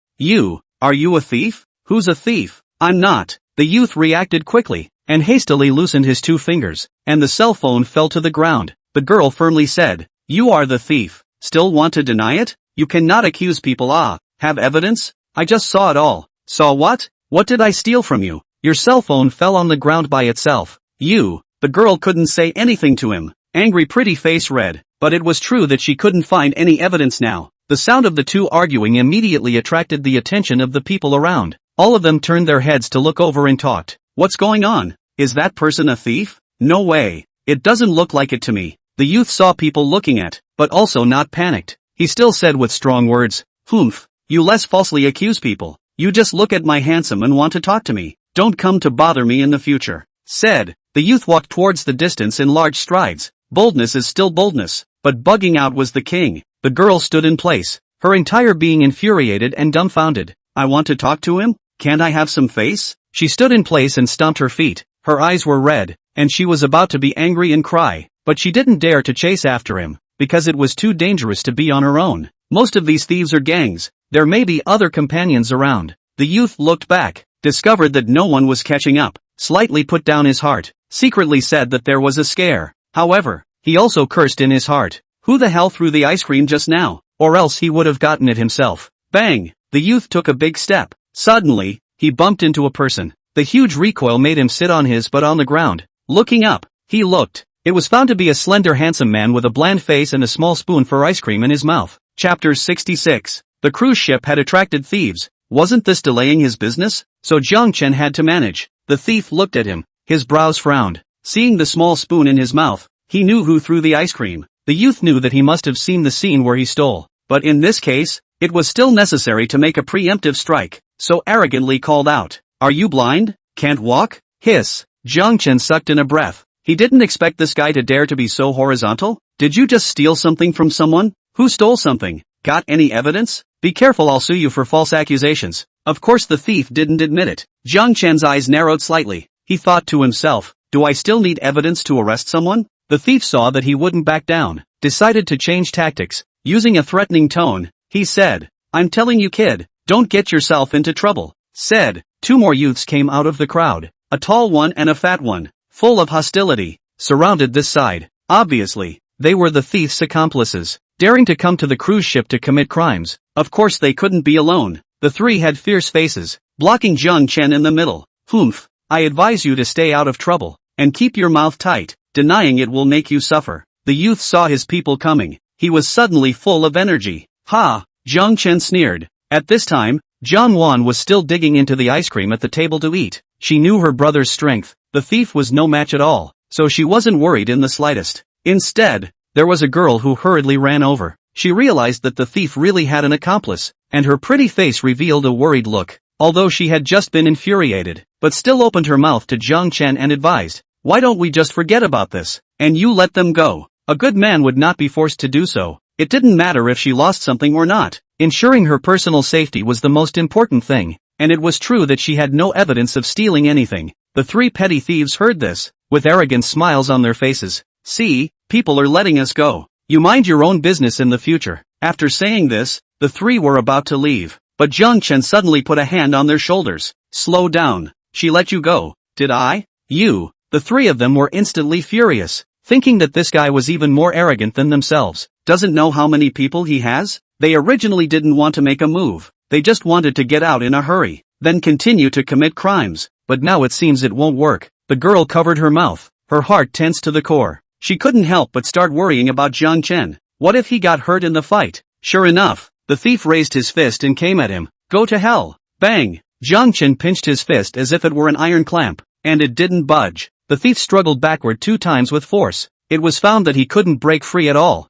Are you a thief? Who's a thief? I'm not. The youth reacted quickly, and hastily loosened his 2 fingers, and the cell phone fell to the ground. The girl firmly said, you are the thief. Still want to deny it? You cannot accuse people. Have evidence? I just saw it all. Saw what? What did I steal from you? Your cell phone fell on the ground by itself. The girl couldn't say anything to him. Angry pretty face red, but it was true that she couldn't find any evidence now. The sound of the 2 arguing immediately attracted the attention of the people around. All of them turned their heads to look over and talked. What's going on? Is that person a thief? No way. It doesn't look like it to me. The youth saw people looking at, but also not panicked. He still said with strong words, Humph, you less falsely accuse people. You just look at my handsome and want to talk to me. Don't come to bother me in the future. Said, the youth walked towards the distance in large strides. Boldness is still boldness, but bugging out was the king. The girl stood in place, her entire being infuriated and dumbfounded. I want to talk to him? Can't I have some face? She stood in place and stomped her feet. Her eyes were red, and she was about to be angry and cry, but she didn't dare to chase after him, because it was too dangerous to be on her own. Most of these thieves are gangs. There may be other companions around. The youth looked back, discovered that no one was catching up, slightly put down his heart, secretly said that there was a scare. However, he also cursed in his heart. Who the hell threw the ice cream just now? Or else he would have gotten it himself. Bang! The youth took a big step. Suddenly, he bumped into a person. The huge recoil made him sit on his butt on the ground. Looking up, he looked. It was found to be a slender handsome man with a bland face and a small spoon for ice cream in his mouth. Chapter 66. The cruise ship had attracted thieves. Wasn't this delaying his business? So Jiang Chen had to manage. The thief looked at him. His brows frowned. Seeing the small spoon in his mouth, he knew who threw the ice cream. The youth knew that he must have seen the scene where he stole. But in this case, it was still necessary to make a preemptive strike, so arrogantly called out. Are you blind? Can't walk? Hiss. Jiang Chen sucked in a breath. He didn't expect this guy to dare to be so horizontal. Did you just steal something from someone? Who stole something? Got any evidence? Be careful, I'll sue you for false accusations. Of course the thief didn't admit it. Jiang Chen's eyes narrowed slightly. He thought to himself, do I still need evidence to arrest someone? The thief saw that he wouldn't back down, decided to change tactics. Using a threatening tone, he said, I'm telling you kid, don't get yourself into trouble. Said, 2 more youths came out of the crowd. A tall one and a fat one, full of hostility, surrounded this side. Obviously, they were the thief's accomplices, daring to come to the cruise ship to commit crimes. Of course they couldn't be alone. The 3 had fierce faces, blocking Jiang Chen in the middle. Humph, I advise you to stay out of trouble, and keep your mouth tight. Denying it will make you suffer. the youth saw his people coming. He was suddenly full of energy. Ha! Jiang Chen sneered. At this time, Jiang Wan was still digging into the ice cream at the table to eat. She knew her brother's strength. The thief was no match at all, so she wasn't worried in the slightest. Instead, there was a girl who hurriedly ran over. She realized that the thief really had an accomplice, and her pretty face revealed a worried look. Although she had just been infuriated, but still opened her mouth to Jiang Chen and advised, "Why don't we just forget about this, and you let them go?" A good man would not be forced to do so. It didn't matter if she lost something or not. Ensuring her personal safety was the most important thing, and it was true that she had no evidence of stealing anything. The three petty thieves heard this, with arrogant smiles on their faces. "See, people are letting us go. You mind your own business in the future." After saying this, the three were about to leave, but Jiang Chen suddenly put a hand on their shoulders. "Slow down. She let you go, did I?" "You." The three of them were instantly furious, thinking that this guy was even more arrogant than themselves. Doesn't know how many people he has? They originally didn't want to make a move. They just wanted to get out in a hurry, then continue to commit crimes. But now it seems it won't work. The girl covered her mouth, her heart tense to the core. She couldn't help but start worrying about Jiang Chen. What if he got hurt in the fight? Sure enough, the thief raised his fist and came at him. "Go to hell." Bang! Jiang Chen pinched his fist as if it were an iron clamp, and it didn't budge. The thief struggled backward 2 times with force. It was found that he couldn't break free at all.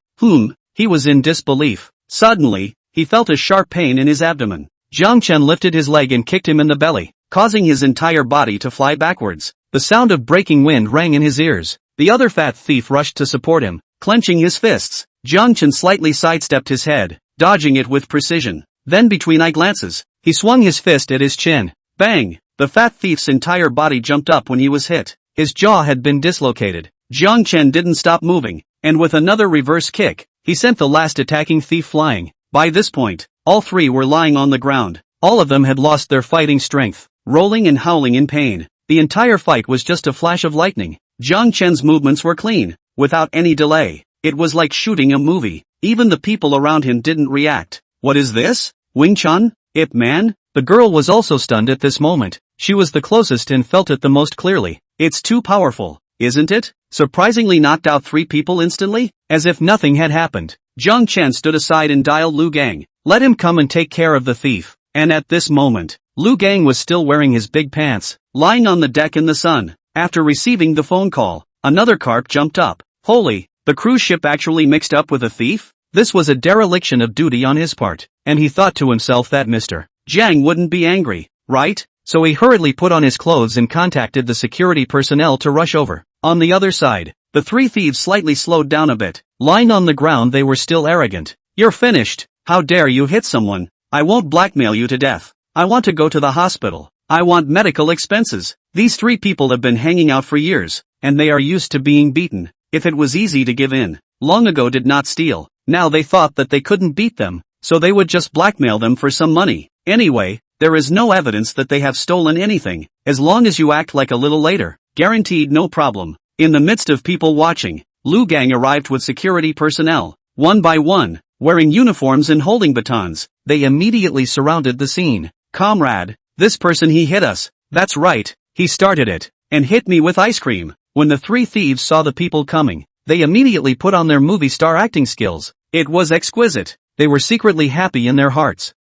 He was in disbelief. Suddenly, he felt a sharp pain in his abdomen. Jiang Chen lifted his leg and kicked him in the belly, causing his entire body to fly backwards. The sound of breaking wind rang in his ears. The other fat thief rushed to support him, clenching his fists. Jiang Chen slightly sidestepped his head, dodging it with precision. Then between eye glances, he swung his fist at his chin. Bang! The fat thief's entire body jumped up when he was hit. His jaw had been dislocated. Jiang Chen didn't stop moving, and with another reverse kick, he sent the last attacking thief flying. By this point, all three were lying on the ground. All of them had lost their fighting strength, rolling and howling in pain. The entire fight was just a flash of lightning. Jiang Chen's movements were clean, without any delay. It was like shooting a movie. Even the people around him didn't react. "What is this? Wing Chun? Ip Man?" The girl was also stunned at this moment. She was the closest and felt it the most clearly. "It's too powerful, isn't it?" Surprisingly knocked out 3 people instantly, as if nothing had happened. Jiang Chen stood aside and dialed Lu Gang. Let him come and take care of the thief. And at this moment, Lu Gang was still wearing his big pants, lying on the deck in the sun. After receiving the phone call, another carp jumped up. Holy, the cruise ship actually mixed up with a thief? This was a dereliction of duty on his part, and he thought to himself that Mr. Jiang wouldn't be angry, right? So he hurriedly put on his clothes and contacted the security personnel to rush over. On the other side, the 3 thieves slightly slowed down a bit. Lying on the ground they were still arrogant. "You're finished. How dare you hit someone? I won't blackmail you to death. I want to go to the hospital. I want medical expenses." These 3 people have been hanging out for years, and they are used to being beaten. If it was easy to give in, long ago did not steal. Now they thought that they couldn't beat them, so they would just blackmail them for some money. Anyway, there is no evidence that they have stolen anything. As long as you act like a little later, guaranteed no problem. In the midst of people watching, Lu Gang arrived with security personnel. One by one, wearing uniforms and holding batons, they immediately surrounded the scene. "Comrade, this person he hit us." "That's right, he started it, and hit me with ice cream." When the 3 thieves saw the people coming, they immediately put on their movie star acting skills. It was exquisite. They were secretly happy in their hearts.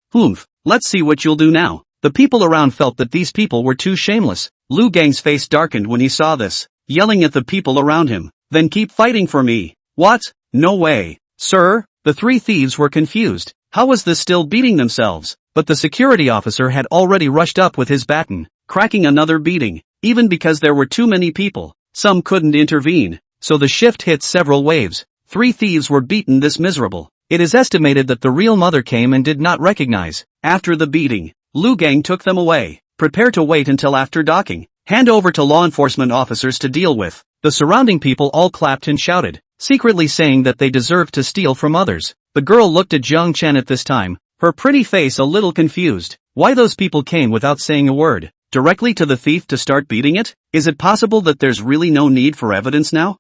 Let's see what you'll do now." The people around felt that these people were too shameless. Lu Gang's face darkened when he saw this, yelling at the people around him. "Then keep fighting for me." "What? No way." "Sir?" The 3 thieves were confused. How was this still beating themselves? But the security officer had already rushed up with his baton, cracking another beating. Even because there were too many people, some couldn't intervene, so the shift hit several waves. 3 thieves were beaten this miserable. It is estimated that the real mother came and did not recognize. After the beating, Lu Gang took them away. "Prepare to wait until after docking. Hand over to law enforcement officers to deal with." The surrounding people all clapped and shouted, secretly saying that they deserved to steal from others. The girl looked at Jiang Chen at this time, her pretty face a little confused. Why those people came without saying a word, directly to the thief to start beating it? Is it possible that there's really no need for evidence now?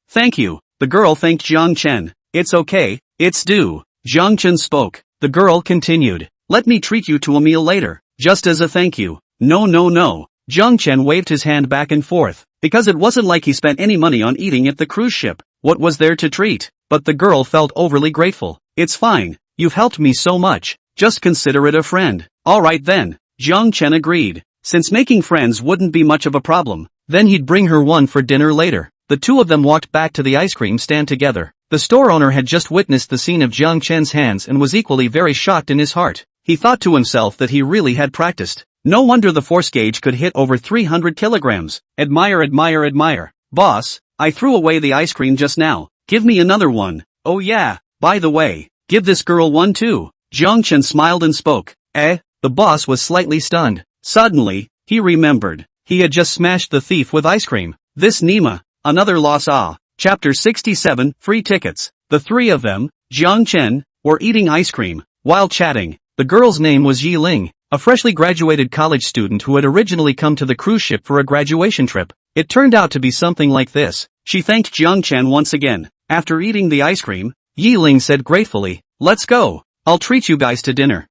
Thank you. The girl thanked Jiang Chen. "It's okay, it's due." Jiang Chen spoke. The girl continued, "Let me treat you to a meal later, just as a thank you." No. Jiang Chen waved his hand back and forth, because it wasn't like he spent any money on eating at the cruise ship. What was there to treat? But the girl felt overly grateful. It's fine. You've helped me so much. Just consider it a friend. Alright then. Jiang Chen agreed. Since making friends wouldn't be much of a problem, then he'd bring her one for dinner later. The two of them walked back to the ice cream stand together. The store owner had just witnessed the scene of Jiang Chen's hands and was equally very shocked in his heart. He thought to himself that he really had practiced. No wonder the force gauge could hit over 300 kilograms. Admire, admire, admire. Boss, I threw away the ice cream just now. Give me another one. Oh yeah, by the way, give this girl one too. Jiang Chen smiled and spoke. The boss was slightly stunned. Suddenly, he remembered. He had just smashed the thief with ice cream. This Nima, another loss. Chapter 67, Free Tickets. The three of them, Jiang Chen, were eating ice cream. While chatting, the girl's name was Yi Ling, a freshly graduated college student who had originally come to the cruise ship for a graduation trip. It turned out to be something like this. She thanked Jiang Chen once again. After eating the ice cream, Yi Ling said gratefully, "Let's go. I'll treat you guys to dinner."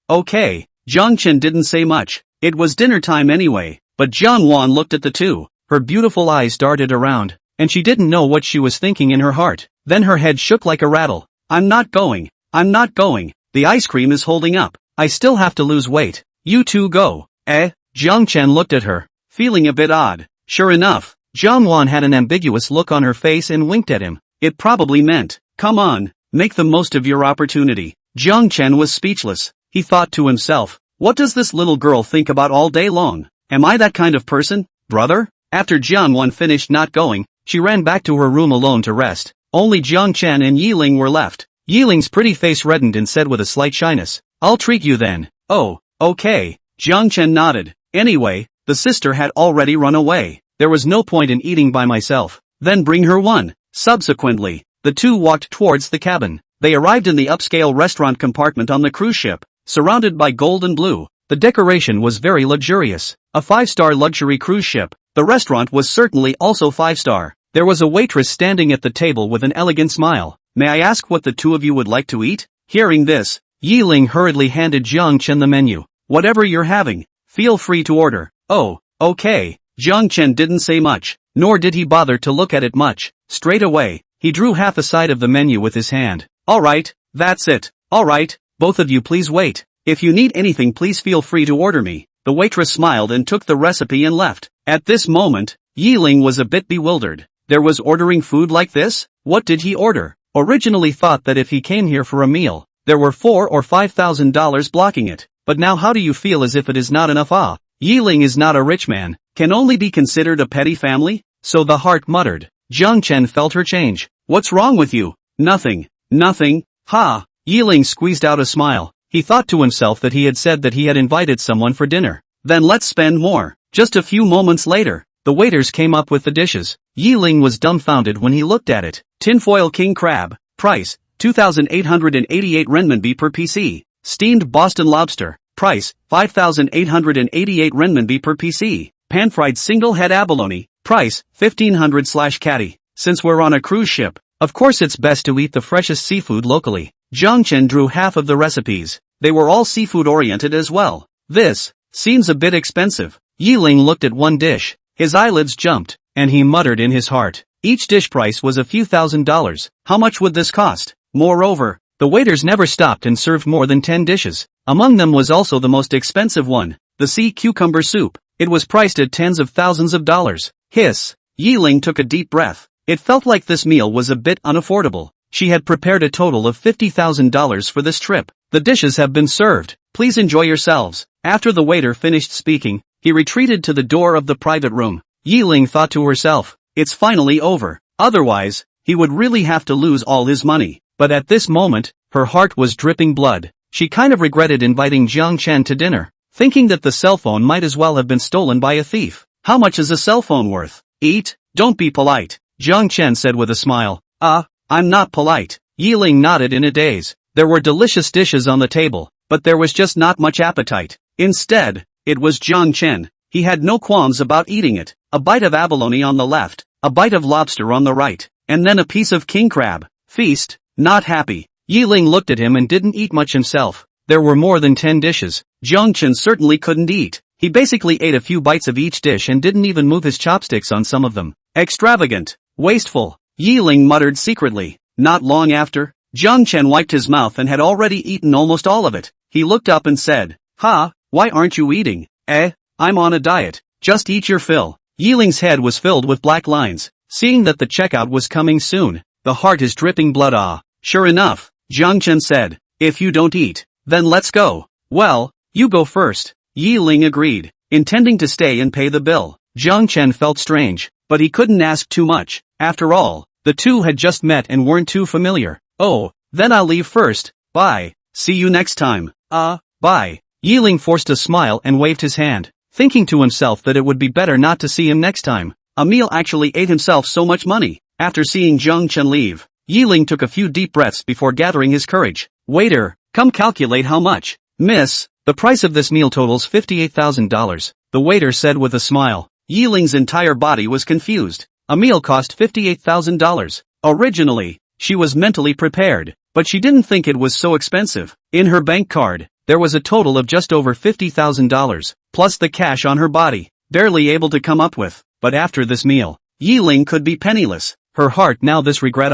Okay. Jiang Chen didn't say much. It was dinner time anyway, but Jiang Wan looked at the two. Her beautiful eyes darted around, and she didn't know what she was thinking in her heart. Then her head shook like a rattle. I'm not going. The ice cream is holding up. I still have to lose weight. You two go. Jiang Chen looked at her, feeling a bit odd. Sure enough, Jiang Wan had an ambiguous look on her face and winked at him. It probably meant, come on, make the most of your opportunity. Jiang Chen was speechless. He thought to himself, what does this little girl think about all day long? Am I that kind of person, brother? After Jiang Wan finished not going, she ran back to her room alone to rest. Only Jiang Chen and Yi Ling were left. Yi Ling's pretty face reddened and said with a slight shyness, I'll treat you then. Oh, okay. Jiang Chen nodded. Anyway, the sister had already run away. There was no point in eating by myself. Then bring her one. Subsequently, the two walked towards the cabin. They arrived in the upscale restaurant compartment on the cruise ship, surrounded by gold and blue. The decoration was very luxurious. A 5-star luxury cruise ship. The restaurant was certainly also 5-star. There was a waitress standing at the table with an elegant smile. May I ask what the two of you would like to eat? Hearing this, Yi Ling hurriedly handed Jiang Chen the menu. Whatever you're having, feel free to order. Oh, okay. Jiang Chen didn't say much, nor did he bother to look at it much. Straight away, he drew half a side of the menu with his hand. Alright, that's it. Alright, both of you please wait. If you need anything please feel free to order me. The waitress smiled and took the recipe and left. At this moment, Yi Ling was a bit bewildered. There was ordering food like this? What did he order? Originally thought that if he came here for a meal, there were $4,000 or $5,000 blocking it. But now how do you feel as if it is not enough? Yi Ling is not a rich man, can only be considered a petty family? So the heart muttered. Jiang Chen felt her change. What's wrong with you? Nothing. Yi Ling squeezed out a smile. He thought to himself that he had said that he had invited someone for dinner. Then let's spend more. Just a few moments later, the waiters came up with the dishes. Yi Ling was dumbfounded when he looked at it. Tinfoil king crab. Price, 2,888 renminbi per PC. Steamed Boston lobster. Price, 5,888 renminbi per PC. Pan-fried single-head abalone. Price, 1,500/catty. Since we're on a cruise ship, of course it's best to eat the freshest seafood locally. Jiang Chen drew half of the recipes. They were all seafood-oriented as well. This seems a bit expensive. Yi Ling looked at one dish. His eyelids jumped, and he muttered in his heart. Each dish price was a few $1,000s. How much would this cost? Moreover, the waiters never stopped and served more than 10 dishes. Among them was also the most expensive one, the sea cucumber soup. It was priced at tens of thousands of dollars. Hiss. Yi Ling took a deep breath. It felt like this meal was a bit unaffordable. She had prepared a total of $50,000 for this trip. The dishes have been served. Please enjoy yourselves. After the waiter finished speaking, he retreated to the door of the private room. Yi Ling thought to herself, it's finally over. Otherwise, he would really have to lose all his money. But at this moment, her heart was dripping blood. She kind of regretted inviting Jiang Chen to dinner, thinking that the cell phone might as well have been stolen by a thief. How much is a cell phone worth? Eat, don't be polite, Jiang Chen said with a smile. I'm not polite. Yi Ling nodded in a daze. There were delicious dishes on the table, but there was just not much appetite. Instead, it was Jiang Chen. He had no qualms about eating it. A bite of abalone on the left, a bite of lobster on the right, and then a piece of king crab. Feast, not happy. Yi Ling looked at him and didn't eat much himself. There were more than 10 dishes. Jiang Chen certainly couldn't eat. He basically ate a few bites of each dish and didn't even move his chopsticks on some of them. Extravagant. Wasteful. Yi Ling muttered secretly. Not long after, Jiang Chen wiped his mouth and had already eaten almost all of it. He looked up and said, "Ha, why aren't you eating?" I'm on a diet. Just eat your fill." Yi Ling's head was filled with black lines. Seeing that the checkout was coming soon, the heart is dripping blood. Sure enough, Jiang Chen said, "If you don't eat, then let's go." "Well, you go first." Yi Ling agreed, intending to stay and pay the bill. Jiang Chen felt strange, but he couldn't ask too much. After all, the two had just met and weren't too familiar. "Oh, then I'll leave first. Bye. See you next time." Bye. Yi Ling forced a smile and waved his hand, thinking to himself that it would be better not to see him next time. Emil actually ate himself so much money. After seeing Jiang Chen leave, Yi Ling took a few deep breaths before gathering his courage. "Waiter, come calculate how much." "Miss, the price of this meal totals $58,000, the waiter said with a smile. Yi Ling's entire body was confused. A meal cost $58,000. Originally, she was mentally prepared, but she didn't think it was so expensive. In her bank card, there was a total of just over $50,000, plus the cash on her body, barely able to come up with. But after this meal, Yi Ling could be penniless. Her heart now this regret.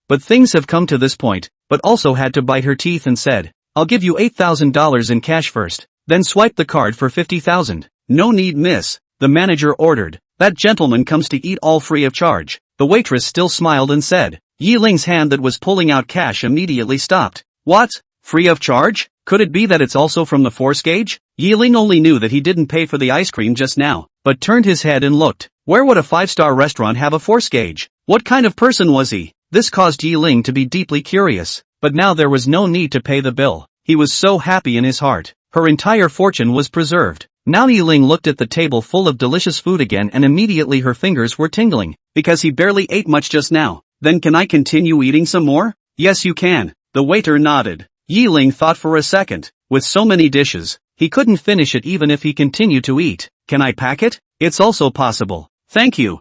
But things have come to this point, but also had to bite her teeth and said, "I'll give you $8,000 in cash first, then swipe the card for $50,000. "No need, miss," the manager ordered. "That gentleman comes to eat all free of charge." The waitress still smiled and said. Yi Ling's hand that was pulling out cash immediately stopped. "What? Free of charge? Could it be that it's also from the force gauge?" Yi Ling only knew that he didn't pay for the ice cream just now, but turned his head and looked. Where would a five-star restaurant have a force gauge? What kind of person was he? This caused Yi Ling to be deeply curious, but now there was no need to pay the bill. He was so happy in his heart. Her entire fortune was preserved. Now Yi Ling looked at the table full of delicious food again and immediately her fingers were tingling, because he barely ate much just now. "Then can I continue eating some more?" "Yes you can." The waiter nodded. Yi Ling thought for a second. With so many dishes, he couldn't finish it even if he continued to eat. "Can I pack it?" "It's also possible." Thank you.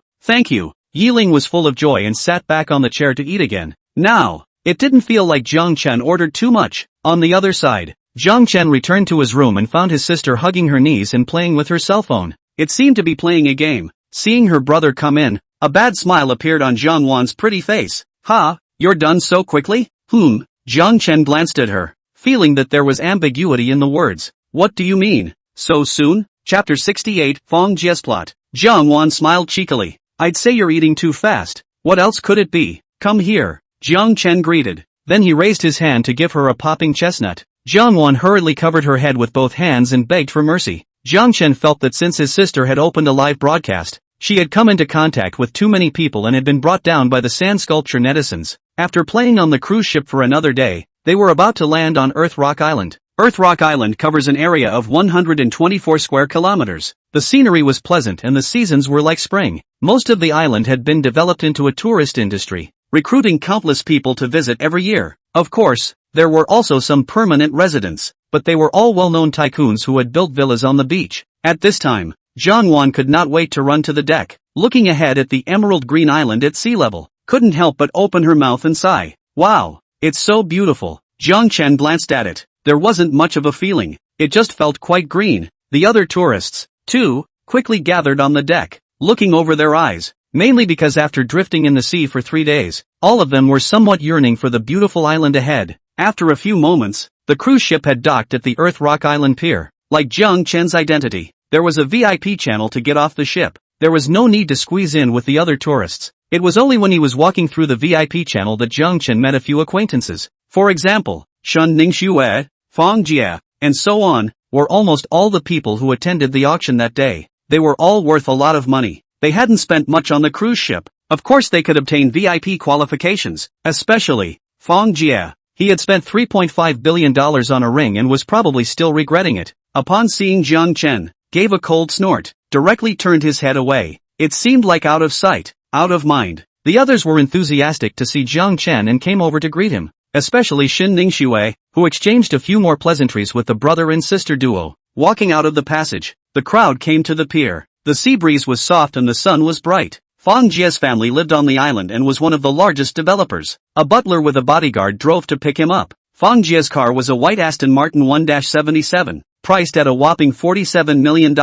Yi Ling was full of joy and sat back on the chair to eat again. Now, it didn't feel like Jiang Chen ordered too much. On the other side, Jiang Chen returned to his room and found his sister hugging her knees and playing with her cell phone. It seemed to be playing a game. Seeing her brother come in, a bad smile appeared on Jiang Wan's pretty face. "Ha, you're done so quickly?" Jiang Chen glanced at her, feeling that there was ambiguity in the words. "What do you mean, so soon?" Chapter 68, Fong Jie's plot. Jiang Wan smiled cheekily. "I'd say you're eating too fast. What else could it be? Come here." Jiang Chen greeted. Then he raised his hand to give her a popping chestnut. Jiang Wan hurriedly covered her head with both hands and begged for mercy. Jiang Chen felt that since his sister had opened a live broadcast, she had come into contact with too many people and had been brought down by the sand sculpture netizens. After playing on the cruise ship for another day, they were about to land on Earth Rock Island. Earth Rock Island covers an area of 124 square kilometers. The scenery was pleasant and the seasons were like spring. Most of the island had been developed into a tourist industry, recruiting countless people to visit every year. Of course, there were also some permanent residents, but they were all well-known tycoons who had built villas on the beach. At this time, Jiang Wan could not wait to run to the deck. Looking ahead at the emerald green island at sea level, couldn't help but open her mouth and sigh. "Wow, it's so beautiful." Jiang Chen glanced at it. There wasn't much of a feeling, it just felt quite green. The other tourists, too, quickly gathered on the deck, looking over their eyes, mainly because after drifting in the sea for 3 days, all of them were somewhat yearning for the beautiful island ahead. After a few moments, the cruise ship had docked at the Earth Rock Island pier. Like Jiang Chen's identity, there was a VIP channel to get off the ship. There was no need to squeeze in with the other tourists. It was only when he was walking through the VIP channel that Jiang Chen met a few acquaintances. For example, Shun Ningxue, Fong Jie, and so on, were almost all the people who attended the auction that day. They were all worth a lot of money. They hadn't spent much on the cruise ship. Of course they could obtain VIP qualifications, especially Fong Jie. He had spent $3.5 billion on a ring and was probably still regretting it. Upon seeing Jiang Chen, gave a cold snort, directly turned his head away. It seemed like out of sight, out of mind. The others were enthusiastic to see Jiang Chen and came over to greet him, especially Xin Ningxue, who exchanged a few more pleasantries with the brother and sister duo. Walking out of the passage, the crowd came to the pier. The sea breeze was soft and the sun was bright. Fong Jie's family lived on the island and was one of the largest developers. A butler with a bodyguard drove to pick him up. Fong Jie's car was a white Aston Martin 1-77, priced at a whopping $47 million,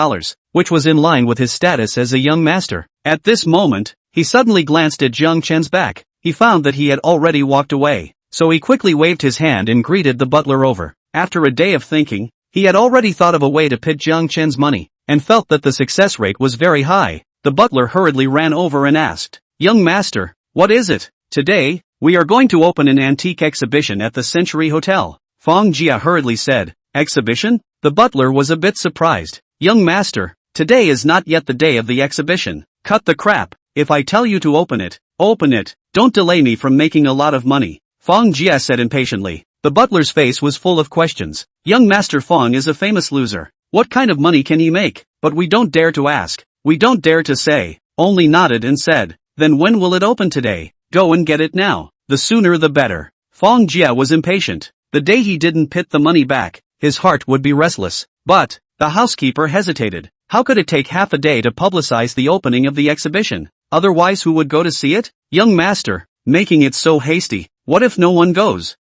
which was in line with his status as a young master. At this moment, he suddenly glanced at Jiang Chen's back. he found that he had already walked away, so he quickly waved his hand and greeted the butler over. After a day of thinking, he had already thought of a way to pit Jiang Chen's money, and felt that the success rate was very high. The butler hurriedly ran over and asked, "Young master, what is it?" "Today, we are going to open an antique exhibition at the Century Hotel," Feng Jia hurriedly said. "Exhibition?" The butler was a bit surprised. "Young master, today is not yet the day of the exhibition." "Cut the crap. If I tell you to open it, open it. Don't delay me from making a lot of money," Feng Jia said impatiently. The butler's face was full of questions. Young Master Feng is a famous loser. What kind of money can he make? But we don't dare to ask. We don't dare to say. Only nodded and said, "Then when will it open today? Go and get it now. The sooner the better." Feng Jia was impatient. The day he didn't pit the money back, his heart would be restless. But the housekeeper hesitated. How could it take half a day to publicize the opening of the exhibition? Otherwise who would go to see it? "Young master, making it so hasty. What if no one goes?"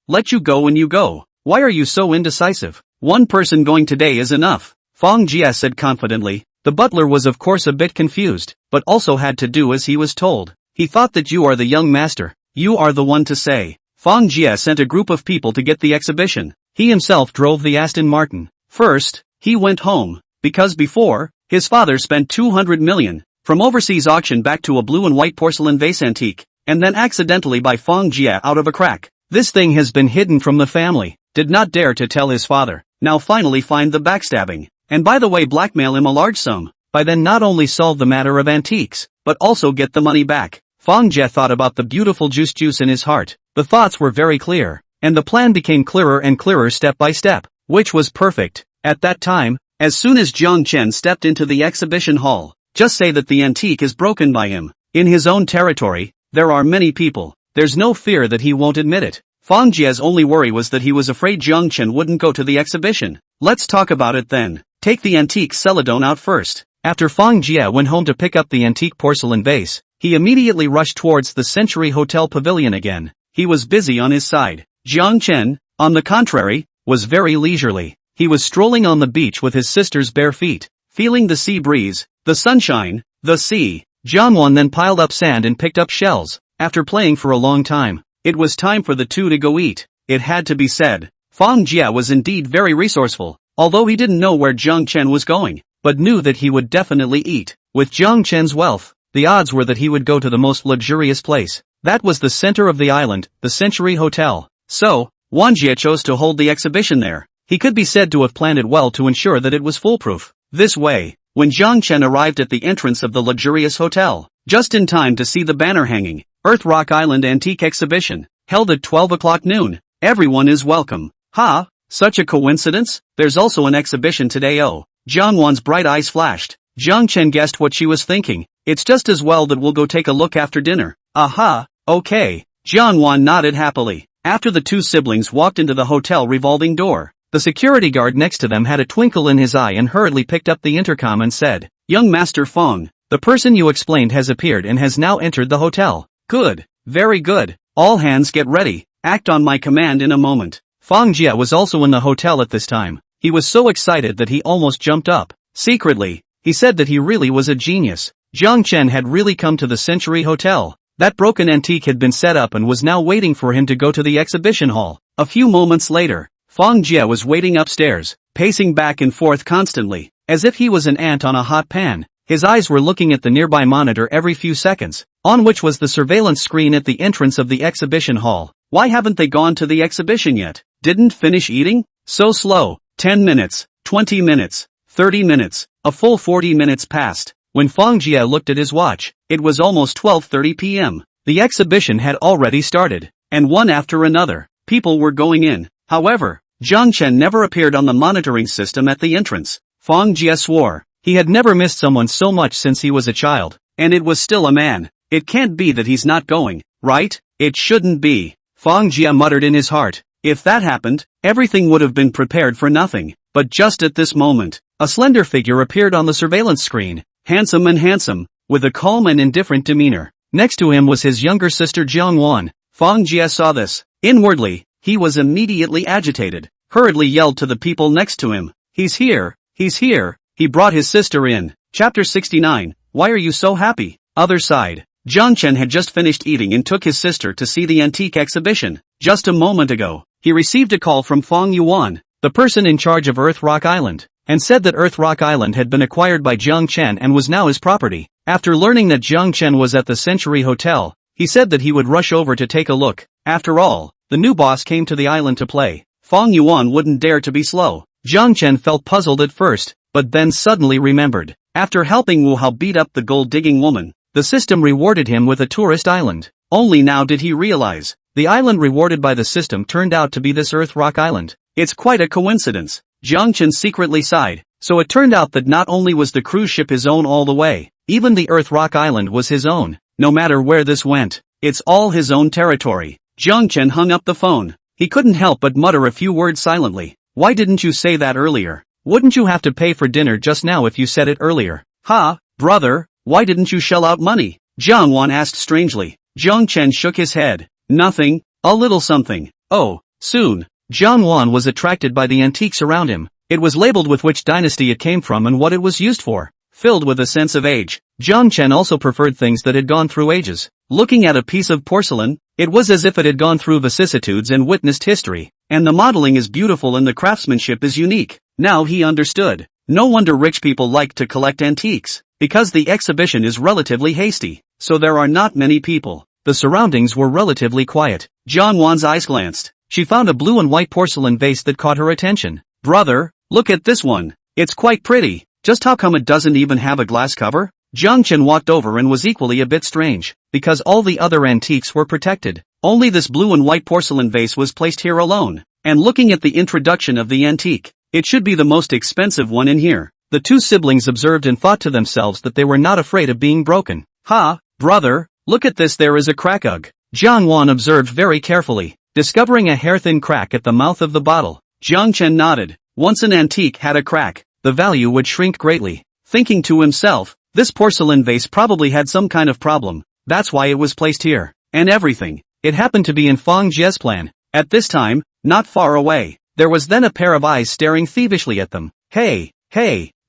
Let you go when you go. Why are you so indecisive? One person going today is enough," Feng Jia said confidently. The butler was of course a bit confused, but also had to do as he was told. "He thought that you are the young master. You are the one to say." Feng Jia sent a group of people to get the exhibition. He himself drove the Aston Martin. First, he went home, because before, his father spent 200 million, from overseas auction back to a blue and white porcelain vase antique, and then accidentally by Feng Jia out of a crack. This thing has been hidden from the family, did not dare to tell his father, now finally find the backstabbing, and by the way blackmail him a large sum, by then not only solve the matter of antiques, but also get the money back. Feng Jia thought about the beautiful juice in his heart. The thoughts were very clear, and the plan became clearer and clearer step by step, which was perfect. At that time, as soon as Jiang Chen stepped into the exhibition hall, just say that the antique is broken by him. In his own territory, there are many people. There's no fear that he won't admit it. Feng Jia's only worry was that he was afraid Jiang Chen wouldn't go to the exhibition. Let's talk about it then. Take the antique celadon out first. After Feng Jia went home to pick up the antique porcelain vase, he immediately rushed towards the Century Hotel pavilion again. He was busy on his side. Jiang Chen, on the contrary, was very leisurely. He was strolling on the beach with his sister's bare feet, feeling the sea breeze, the sunshine, the sea. Jiangwan then piled up sand and picked up shells. After playing for a long time, it was time for the two to go eat. It had to be said. Feng Jia was indeed very resourceful, although he didn't know where Jiang Chen was going, but knew that he would definitely eat. With Jiang Chen's wealth, the odds were that he would go to the most luxurious place. That was the center of the island, the Century Hotel. So, Wang Jia chose to hold the exhibition there. He could be said to have planned it well to ensure that it was foolproof. This way, when Jiang Chen arrived at the entrance of the luxurious hotel, just in time to see the banner hanging, Earth Rock Island Antique Exhibition, held at 12 o'clock noon. Everyone is welcome. Ha! Such a coincidence? There's also an exhibition today. Oh, Jiangwan's bright eyes flashed. Jiang Chen guessed what she was thinking. It's just as well that we'll go take a look after dinner. Aha, okay. Jiangwan nodded happily. After the two siblings walked into the hotel revolving door, the security guard next to them had a twinkle in his eye and hurriedly picked up the intercom and said, "Young Master Feng, the person you explained has appeared and has now entered the hotel." "Good, very good. All hands get ready. Act on my command in a moment." Feng Jia was also in the hotel at this time. He was so excited that he almost jumped up. Secretly, he said that he really was a genius. Jiang Chen had really come to the Century Hotel. That broken antique had been set up and was now waiting for him to go to the exhibition hall. A few moments later, Feng Jia was waiting upstairs, pacing back and forth constantly, as if he was an ant on a hot pan. His eyes were looking at the nearby monitor every few seconds, on which was the surveillance screen at the entrance of the exhibition hall. Why haven't they gone to the exhibition yet? Didn't finish eating? So slow. 10 minutes, 20 minutes, 30 minutes, a full 40 minutes passed. When Feng Jia looked at his watch, it was almost 12:30 p.m. The exhibition had already started, and one after another, people were going in. However, Jiang Chen never appeared on the monitoring system at the entrance. Feng Jia swore. He had never missed someone so much since he was a child, and it was still a man. It can't be that he's not going, right? It shouldn't be. Feng Jia muttered in his heart. If that happened, everything would have been prepared for nothing. But just at this moment, a slender figure appeared on the surveillance screen, handsome, with a calm and indifferent demeanor. Next to him was his younger sister Jiangwan. Feng Jia saw this. Inwardly, he was immediately agitated, hurriedly yelled to the people next to him. He's here, he's here. He brought his sister in. Chapter 69, Why are you so happy? Other side. Jiang Chen had just finished eating and took his sister to see the antique exhibition. Just a moment ago, he received a call from Fang Yuan, the person in charge of Earth Rock Island, and said that Earth Rock Island had been acquired by Jiang Chen and was now his property. After learning that Jiang Chen was at the Century Hotel, he said that he would rush over to take a look. After all, the new boss came to the island to play. Fang Yuan wouldn't dare to be slow. Jiang Chen felt puzzled at first, but then suddenly remembered. After helping Wu Hao beat up the gold-digging woman, the system rewarded him with a tourist island. Only now did he realize, the island rewarded by the system turned out to be this Earth Rock Island. It's quite a coincidence. Jiang Chen secretly sighed. So it turned out that not only was the cruise ship his own all the way, even the Earth Rock Island was his own. No matter where this went, it's all his own territory. Jiang Chen hung up the phone. He couldn't help but mutter a few words silently. Why didn't you say that earlier? Wouldn't you have to pay for dinner just now if you said it earlier? Ha, brother, why didn't you shell out money? Jiang Wan asked strangely. Jiang Chen shook his head. Nothing, a little something. Oh, soon. Jiang Wan was attracted by the antiques around him. It was labeled with which dynasty it came from and what it was used for. Filled with a sense of age, Jiang Chen also preferred things that had gone through ages. Looking at a piece of porcelain, it was as if it had gone through vicissitudes and witnessed history. And the modeling is beautiful and the craftsmanship is unique. Now he understood. No wonder rich people like to collect antiques. Because the exhibition is relatively hasty, so there are not many people. The surroundings were relatively quiet. Jiang Wan's eyes glanced. She found a blue and white porcelain vase that caught her attention. Brother, look at this one. It's quite pretty. Just how come it doesn't even have a glass cover? Jiang Chen walked over and was equally a bit strange, because all the other antiques were protected. Only this blue and white porcelain vase was placed here alone. And looking at the introduction of the antique, it should be the most expensive one in here. The two siblings observed and thought to themselves that they were not afraid of being broken. Ha, brother, look at this, there is a crack. Ugh. Jiang Wan observed very carefully, discovering a hair-thin crack at the mouth of the bottle. Jiang Chen nodded. Once an antique had a crack, the value would shrink greatly. Thinking to himself, this porcelain vase probably had some kind of problem. That's why it was placed here. And everything. It happened to be in Fang Jie's plan. At this time, not far away, there was then a pair of eyes staring thievishly at them. Hey,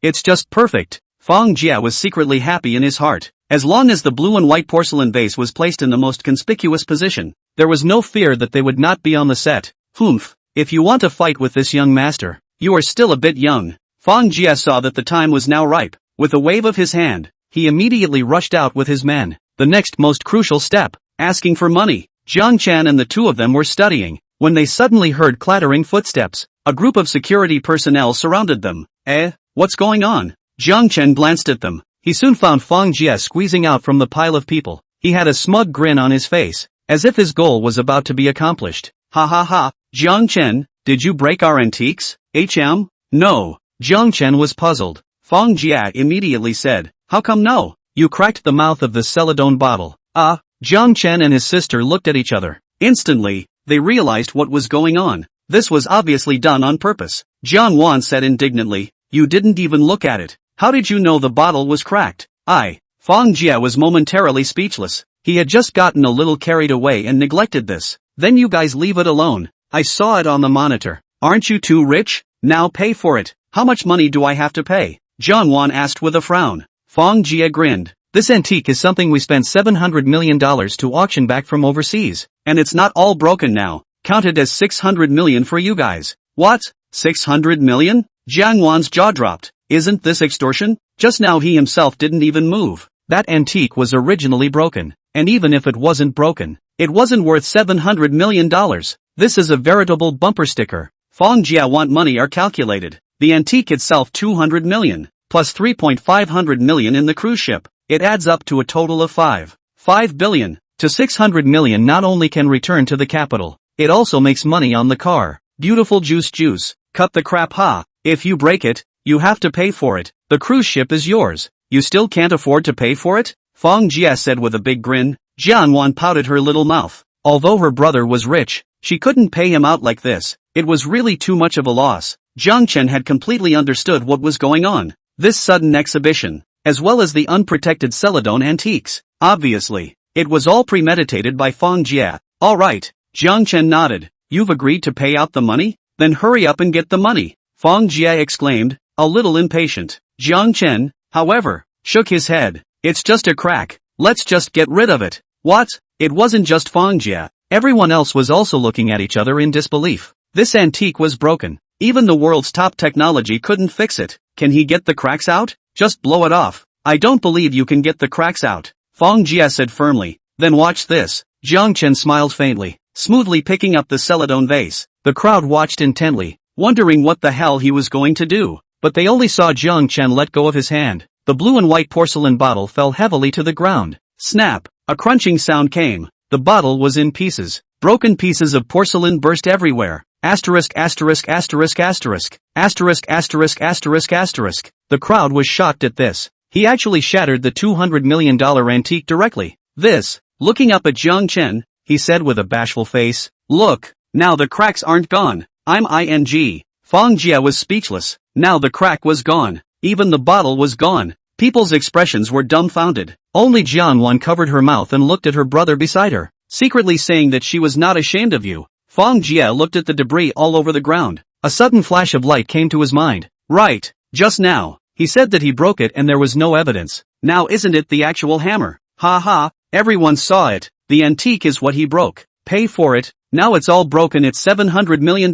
it's just perfect. Fang Jie was secretly happy in his heart. As long as the blue and white porcelain vase was placed in the most conspicuous position, there was no fear that they would not be on the set. Humph, if you want to fight with this young master, you are still a bit young. Fang Jie saw that the time was now ripe. With a wave of his hand, he immediately rushed out with his men. The next most crucial step, asking for money. Jiang Chen and the two of them were studying, when they suddenly heard clattering footsteps. A group of security personnel surrounded them. What's going on? Jiang Chen glanced at them. He soon found Fang Jie squeezing out from the pile of people. He had a smug grin on his face, as if his goal was about to be accomplished. Ha. Jiang Chen, did you break our antiques? No. Jiang Chen was puzzled. Fang Jie immediately said, how come no? You cracked the mouth of the Celadon bottle. Jiang Chen and his sister looked at each other. Instantly, they realized what was going on. This was obviously done on purpose. Jiang Wan said indignantly, you didn't even look at it. How did you know the bottle was cracked? Fang Jie was momentarily speechless. He had just gotten a little carried away and neglected this. Then you guys leave it alone. I saw it on the monitor. Aren't you too rich? Now pay for it. How much money do I have to pay? Jiang Wan asked with a frown. Fang Jie grinned. This antique is something we spent $700 million to auction back from overseas. And it's not all broken now. Counted as 600 million for you guys. What? 600 million? Jiang Wan's jaw dropped. Isn't this extortion? Just now he himself didn't even move. That antique was originally broken. And even if it wasn't broken, it wasn't worth $700 million. This is a veritable bumper sticker. Fang Jie want money are calculated. The antique itself 200 million, plus 3.500 million in the cruise ship. It adds up to a total of 5 billion. To 600 million not only can return to the capital, it also makes money on the car. Beautiful juice. Cut the crap ha. If you break it, you have to pay for it. The cruise ship is yours. You still can't afford to pay for it? Fang Jie said with a big grin. Jiang Wan pouted her little mouth. Although her brother was rich, she couldn't pay him out like this. It was really too much of a loss. Jiang Chen had completely understood what was going on. This sudden exhibition, as well as the unprotected Celadon antiques. Obviously, it was all premeditated by Fang Jie. Alright, Jiang Chen nodded. You've agreed to pay out the money? Then hurry up and get the money. Fang Jie exclaimed, a little impatient. Jiang Chen, however, shook his head. It's just a crack. Let's just get rid of it. What? It wasn't just Fang Jia. Everyone else was also looking at each other in disbelief. This antique was broken. Even the world's top technology couldn't fix it. Can he get the cracks out? Just blow it off. I don't believe you can get the cracks out, Fang Jia said firmly. Then watch this. Jiang Chen smiled faintly, smoothly picking up the celadon vase. The crowd watched intently, wondering what the hell he was going to do. But they only saw Jiang Chen let go of his hand. The blue and white porcelain bottle fell heavily to the ground. Snap! A crunching sound came. The bottle was in pieces. Broken pieces of porcelain burst everywhere. Asterisk asterisk asterisk asterisk. Asterisk asterisk asterisk asterisk. The crowd was shocked at this. He actually shattered the $200 million antique directly. This, looking up at Jiang Chen, he said with a bashful face, "Look, now the cracks aren't gone. I'm ing." Fang Jia was speechless. Now the crack was gone. Even the bottle was gone. People's expressions were dumbfounded. Only Jiang Wan covered her mouth and looked at her brother beside her, secretly saying that she was not ashamed of you. Fang Jia looked at the debris all over the ground. A sudden flash of light came to his mind. Right, just now. He said that he broke it and there was no evidence. Now isn't it the actual hammer? Ha ha, everyone saw it. The antique is what he broke. Pay for it. Now it's all broken. It's $700 million.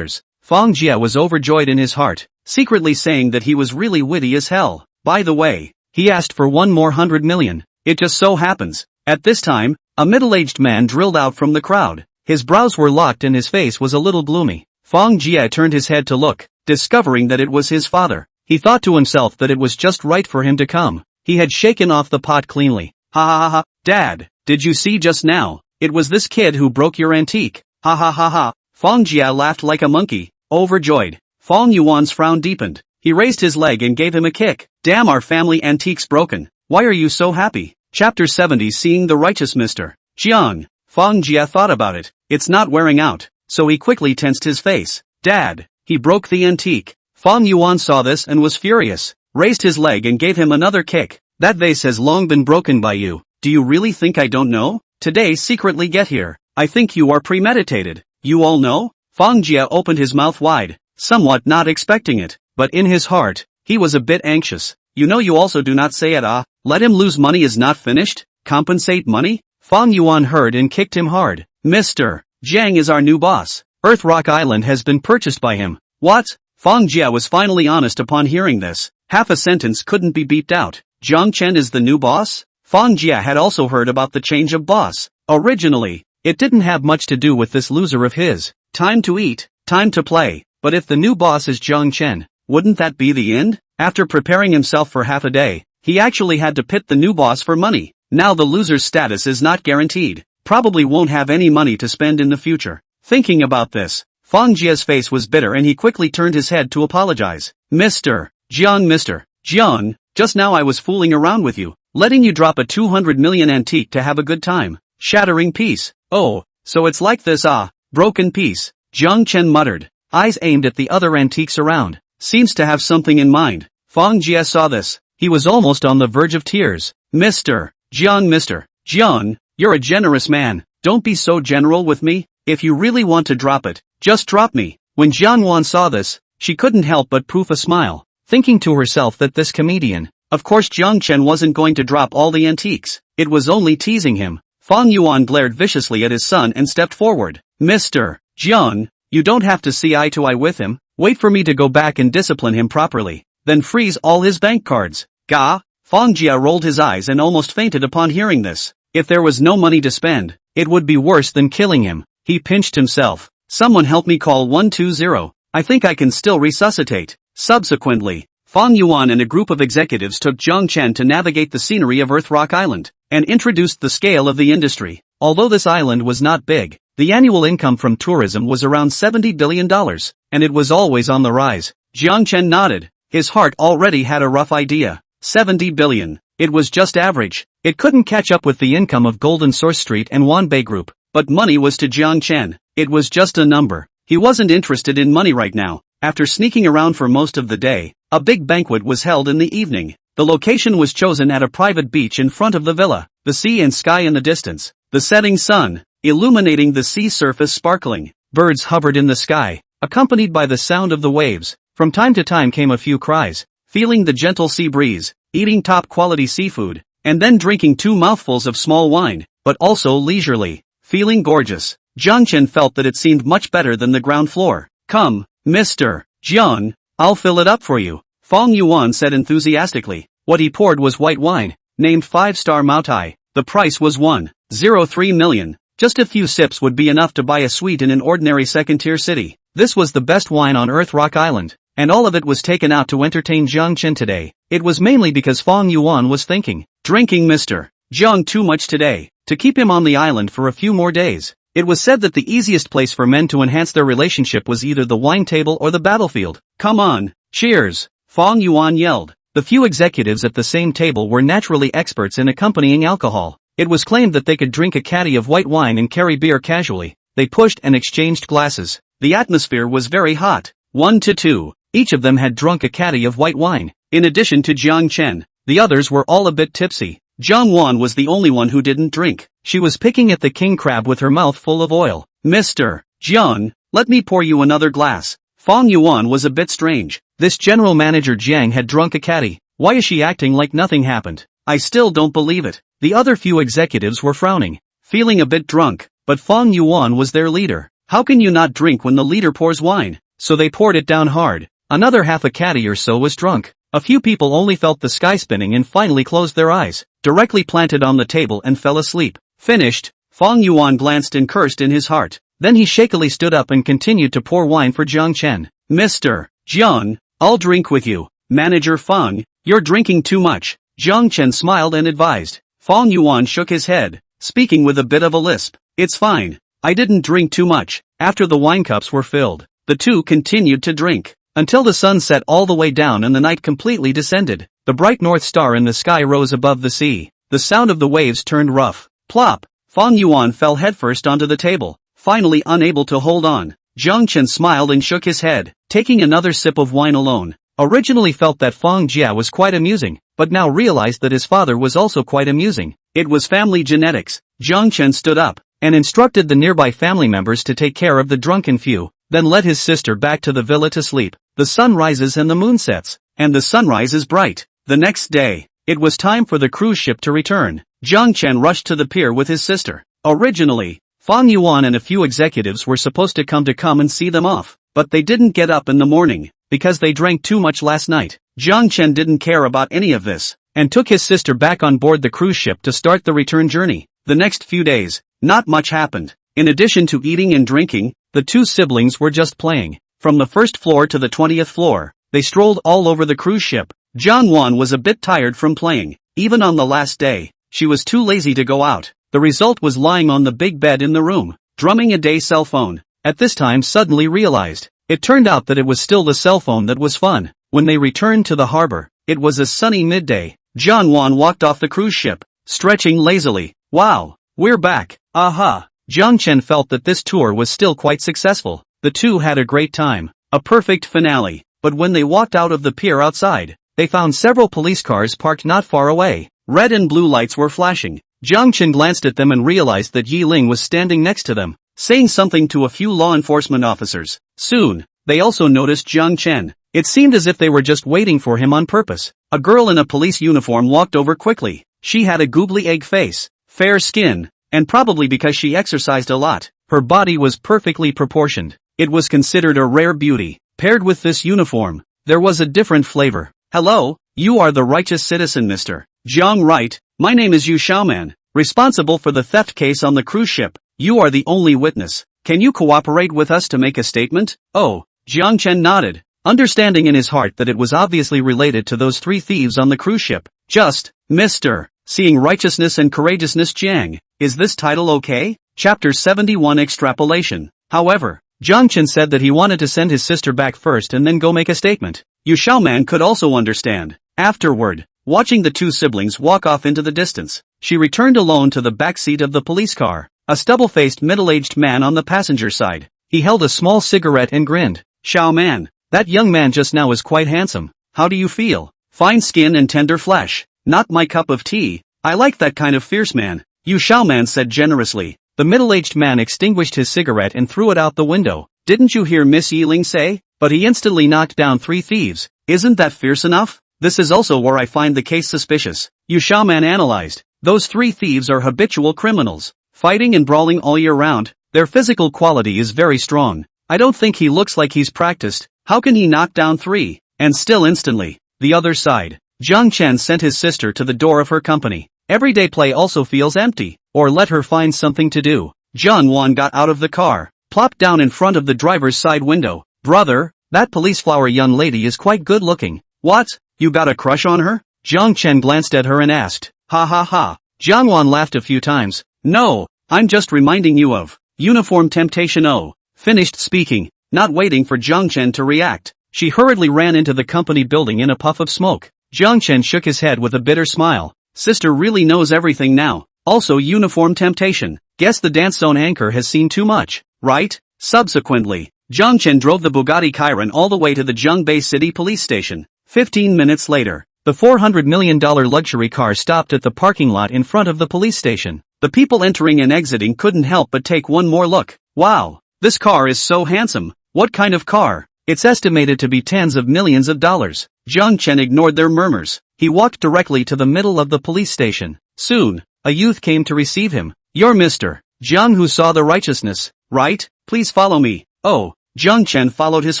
Fang Jia was overjoyed in his heart, secretly saying that he was really witty as hell. By the way, he asked for one more $100 million. It just so happens. At this time, a middle-aged man drilled out from the crowd. His brows were locked and his face was a little gloomy. Fang Jia turned his head to look, discovering that it was his father. He thought to himself that it was just right for him to come. He had shaken off the pot cleanly. Ha ha ha ha, Dad, did you see just now? It was this kid who broke your antique. Ha ha ha ha. Fang Jia laughed like a monkey, overjoyed. Fang Yuan's frown deepened. He raised his leg and gave him a kick. Damn, our family antique's broken. Why are you so happy? Chapter 70 Seeing the Righteous Mr. Jiang. Fang Jia thought about it. It's not wearing out, so he quickly tensed his face. Dad, he broke the antique. Fang Yuan saw this and was furious, raised his leg and gave him another kick. That vase has long been broken by you. Do you really think I don't know? Today secretly get here. I think you are premeditated. You all know? Fang Jia opened his mouth wide, somewhat not expecting it, but in his heart, he was a bit anxious. You know you also do not say it. Let him lose money is not finished? Compensate money? Fang Yuan heard and kicked him hard. Mr. Jiang is our new boss. Earth Rock Island has been purchased by him. What? Fang Jia was finally honest upon hearing this. Half a sentence couldn't be beeped out. Jiang Chen is the new boss? Fang Jia had also heard about the change of boss. Originally, it didn't have much to do with this loser of his. Time to eat, time to play. But if the new boss is Jiang Chen, wouldn't that be the end? After preparing himself for half a day, he actually had to pit the new boss for money. Now the loser's status is not guaranteed. Probably won't have any money to spend in the future. Thinking about this, Fang Jia's face was bitter and he quickly turned his head to apologize. Mr. Jiang, just now I was fooling around with you, letting you drop a 200 million antique to have a good time. Shattering piece. Oh, so it's like this. Broken piece. Jiang Chen muttered, eyes aimed at the other antiques around. Seems to have something in mind. Fang Jia saw this. He was almost on the verge of tears. Mr. Jiang, you're a generous man. Don't be so general with me. If you really want to drop it, just drop me. When Jiang Wan saw this, she couldn't help but poof a smile, thinking to herself that this comedian, of course Jiang Chen wasn't going to drop all the antiques. It was only teasing him. Fang Yuan glared viciously at his son and stepped forward. Mr. Jiang, you don't have to see eye to eye with him. Wait for me to go back and discipline him properly. Then freeze all his bank cards. Gah! Fang Jia rolled his eyes and almost fainted upon hearing this. If there was no money to spend, it would be worse than killing him. He pinched himself. Someone help me call 120. I think I can still resuscitate. Subsequently, Fang Yuan and a group of executives took Jiang Chen to navigate the scenery of Earth Rock Island, and introduced the scale of the industry. Although this island was not big, the annual income from tourism was around $70 billion, and it was always on the rise. Jiang Chen nodded. His heart already had a rough idea. 70 billion. It was just average. It couldn't catch up with the income of Golden Source Street and Wanbei Group. But money was to Jiang Chen. It was just a number. He wasn't interested in money right now. After sneaking around for most of the day, a big banquet was held in the evening. The location was chosen at a private beach in front of the villa. The sea and sky in the distance. The setting sun, illuminating the sea surface sparkling. Birds hovered in the sky, accompanied by the sound of the waves. From time to time came a few cries. Feeling the gentle sea breeze, eating top-quality seafood, and then drinking 2 mouthfuls of small wine, but also leisurely. Feeling gorgeous, Jiang Chen felt that it seemed much better than the ground floor. Come, Mr. Jiang, I'll fill it up for you, Fang Yuan said enthusiastically. What he poured was white wine, named 5-star Maotai. The price was 1.03 million. Just a few sips would be enough to buy a suite in an ordinary second-tier city. This was the best wine on Earth Rock Island, and all of it was taken out to entertain Jiang Chen today. It was mainly because Fang Yuan was thinking, drinking Mr. Jiang too much today, to keep him on the island for a few more days. It was said that the easiest place for men to enhance their relationship was either the wine table or the battlefield. Come on, cheers, Fang Yuan yelled. The few executives at the same table were naturally experts in accompanying alcohol. It was claimed that they could drink a caddy of white wine and carry beer casually. They pushed and exchanged glasses. The atmosphere was very hot. 1 to 2. Each of them had drunk a caddy of white wine. In addition to Jiang Chen, the others were all a bit tipsy. Jiang Wan was the only one who didn't drink. She was picking at the king crab with her mouth full of oil. Mr. Jiang, let me pour you another glass. Fang Yuan was a bit strange. This general manager Jiang had drunk a caddy. Why is she acting like nothing happened? I still don't believe it. The other few executives were frowning, feeling a bit drunk, but Fang Yuan was their leader. How can you not drink when the leader pours wine? So they poured it down hard. Another half a caddy or so was drunk. A few people only felt the sky spinning and finally closed their eyes, directly planted on the table and fell asleep. Finished, Fang Yuan glanced and cursed in his heart. Then he shakily stood up and continued to pour wine for Jiang Chen. Mr. Jiang, I'll drink with you. Manager Fang, you're drinking too much. Jiang Chen smiled and advised. Fang Yuan shook his head, speaking with a bit of a lisp. It's fine. I didn't drink too much. After the wine cups were filled, the two continued to drink, until the sun set all the way down and the night completely descended. The bright North Star in the sky rose above the sea. The sound of the waves turned rough. Plop! Fang Yuan fell headfirst onto the table, finally unable to hold on. Jiang Chen smiled and shook his head, taking another sip of wine alone. Originally felt that Fang Jia was quite amusing, but now realized that his father was also quite amusing. It was family genetics. Jiang Chen stood up, and instructed the nearby family members to take care of the drunken few, then led his sister back to the villa to sleep. The sun rises and the moon sets, and the sunrise is bright. The next day, it was time for the cruise ship to return. Jiang Chen rushed to the pier with his sister. Originally, Fang Yuan and a few executives were supposed to come and see them off, but they didn't get up in the morning, because they drank too much last night. Jiang Chen didn't care about any of this, and took his sister back on board the cruise ship to start the return journey. The next few days, not much happened. In addition to eating and drinking, the two siblings were just playing. From the first floor to the 20th floor, they strolled all over the cruise ship. Jiang Wan was a bit tired from playing. Even on the last day, she was too lazy to go out. The result was lying on the big bed in the room, drumming a day cell phone. At this time suddenly realized, it turned out that it was still the cell phone that was fun. When they returned to the harbor, it was a sunny midday. Jiang Wan walked off the cruise ship, stretching lazily. Wow, we're back. Aha. Jiang Chen felt that this tour was still quite successful. The two had a great time. A perfect finale. But when they walked out of the pier outside, they found several police cars parked not far away. Red and blue lights were flashing. Jiang Chen glanced at them and realized that Yi Ling was standing next to them, saying something to a few law enforcement officers. Soon, they also noticed Jiang Chen. It seemed as if they were just waiting for him on purpose. A girl in a police uniform walked over quickly. She had a googly egg face, fair skin, and probably because she exercised a lot, her body was perfectly proportioned. It was considered a rare beauty. Paired with this uniform, there was a different flavor. Hello, you are the righteous citizen Mr. Jiang, right? My name is Yu Xiaoman, responsible for the theft case on the cruise ship. You are the only witness. Can you cooperate with us to make a statement? Oh, Jiang Chen nodded, understanding in his heart that it was obviously related to those 3 thieves on the cruise ship. Just, Mr. Seeing Righteousness and Courageousness Jiang. Is this title okay? Chapter 71 Extrapolation. However, Jiang Chen said that he wanted to send his sister back first and then go make a statement. Yu Xiaoman could also understand. Afterward, watching the two siblings walk off into the distance, she returned alone to the back seat of the police car. A stubble-faced middle-aged man on the passenger side. He held a small cigarette and grinned. Xiaoman, that young man just now is quite handsome. How do you feel? Fine skin and tender flesh. Not my cup of tea. I like that kind of fierce man, Yu Xiaoman said generously. The middle-aged man extinguished his cigarette and threw it out the window. Didn't you hear Miss Yi Ling say? But he instantly knocked down 3 thieves. Isn't that fierce enough? This is also where I find the case suspicious. Yu Xiaoman analyzed. Those 3 thieves are habitual criminals, fighting and brawling all year round. Their physical quality is very strong. I don't think he looks like he's practiced. How can he knock down 3, and still instantly? The other side. Jiang Chen sent his sister to the door of her company. Everyday play also feels empty, or let her find something to do. Jiang Wan got out of the car, plopped down in front of the driver's side window. Brother, that police flower young lady is quite good looking. What? You got a crush on her? Jiang Chen glanced at her and asked. Ha ha ha. Jiang Wan laughed a few times. No, I'm just reminding you of Uniform Temptation O. Finished speaking, not waiting for Jiang Chen to react. She hurriedly ran into the company building in a puff of smoke. Jiang Chen shook his head with a bitter smile. Sister really knows everything now. Also Uniform Temptation. Guess the dance zone anchor has seen too much, right? Subsequently, Jiang Chen drove the Bugatti Chiron all the way to the Zhongbei City police station. 15 minutes later, the $400 million luxury car stopped at the parking lot in front of the police station. The people entering and exiting couldn't help but take one more look. Wow, this car is so handsome. What kind of car? It's estimated to be tens of millions of dollars. Jiang Chen ignored their murmurs. He walked directly to the middle of the police station. Soon, a youth came to receive him. You're Mr. Jiang who saw the righteousness, right? Please follow me. Oh, Jiang Chen followed his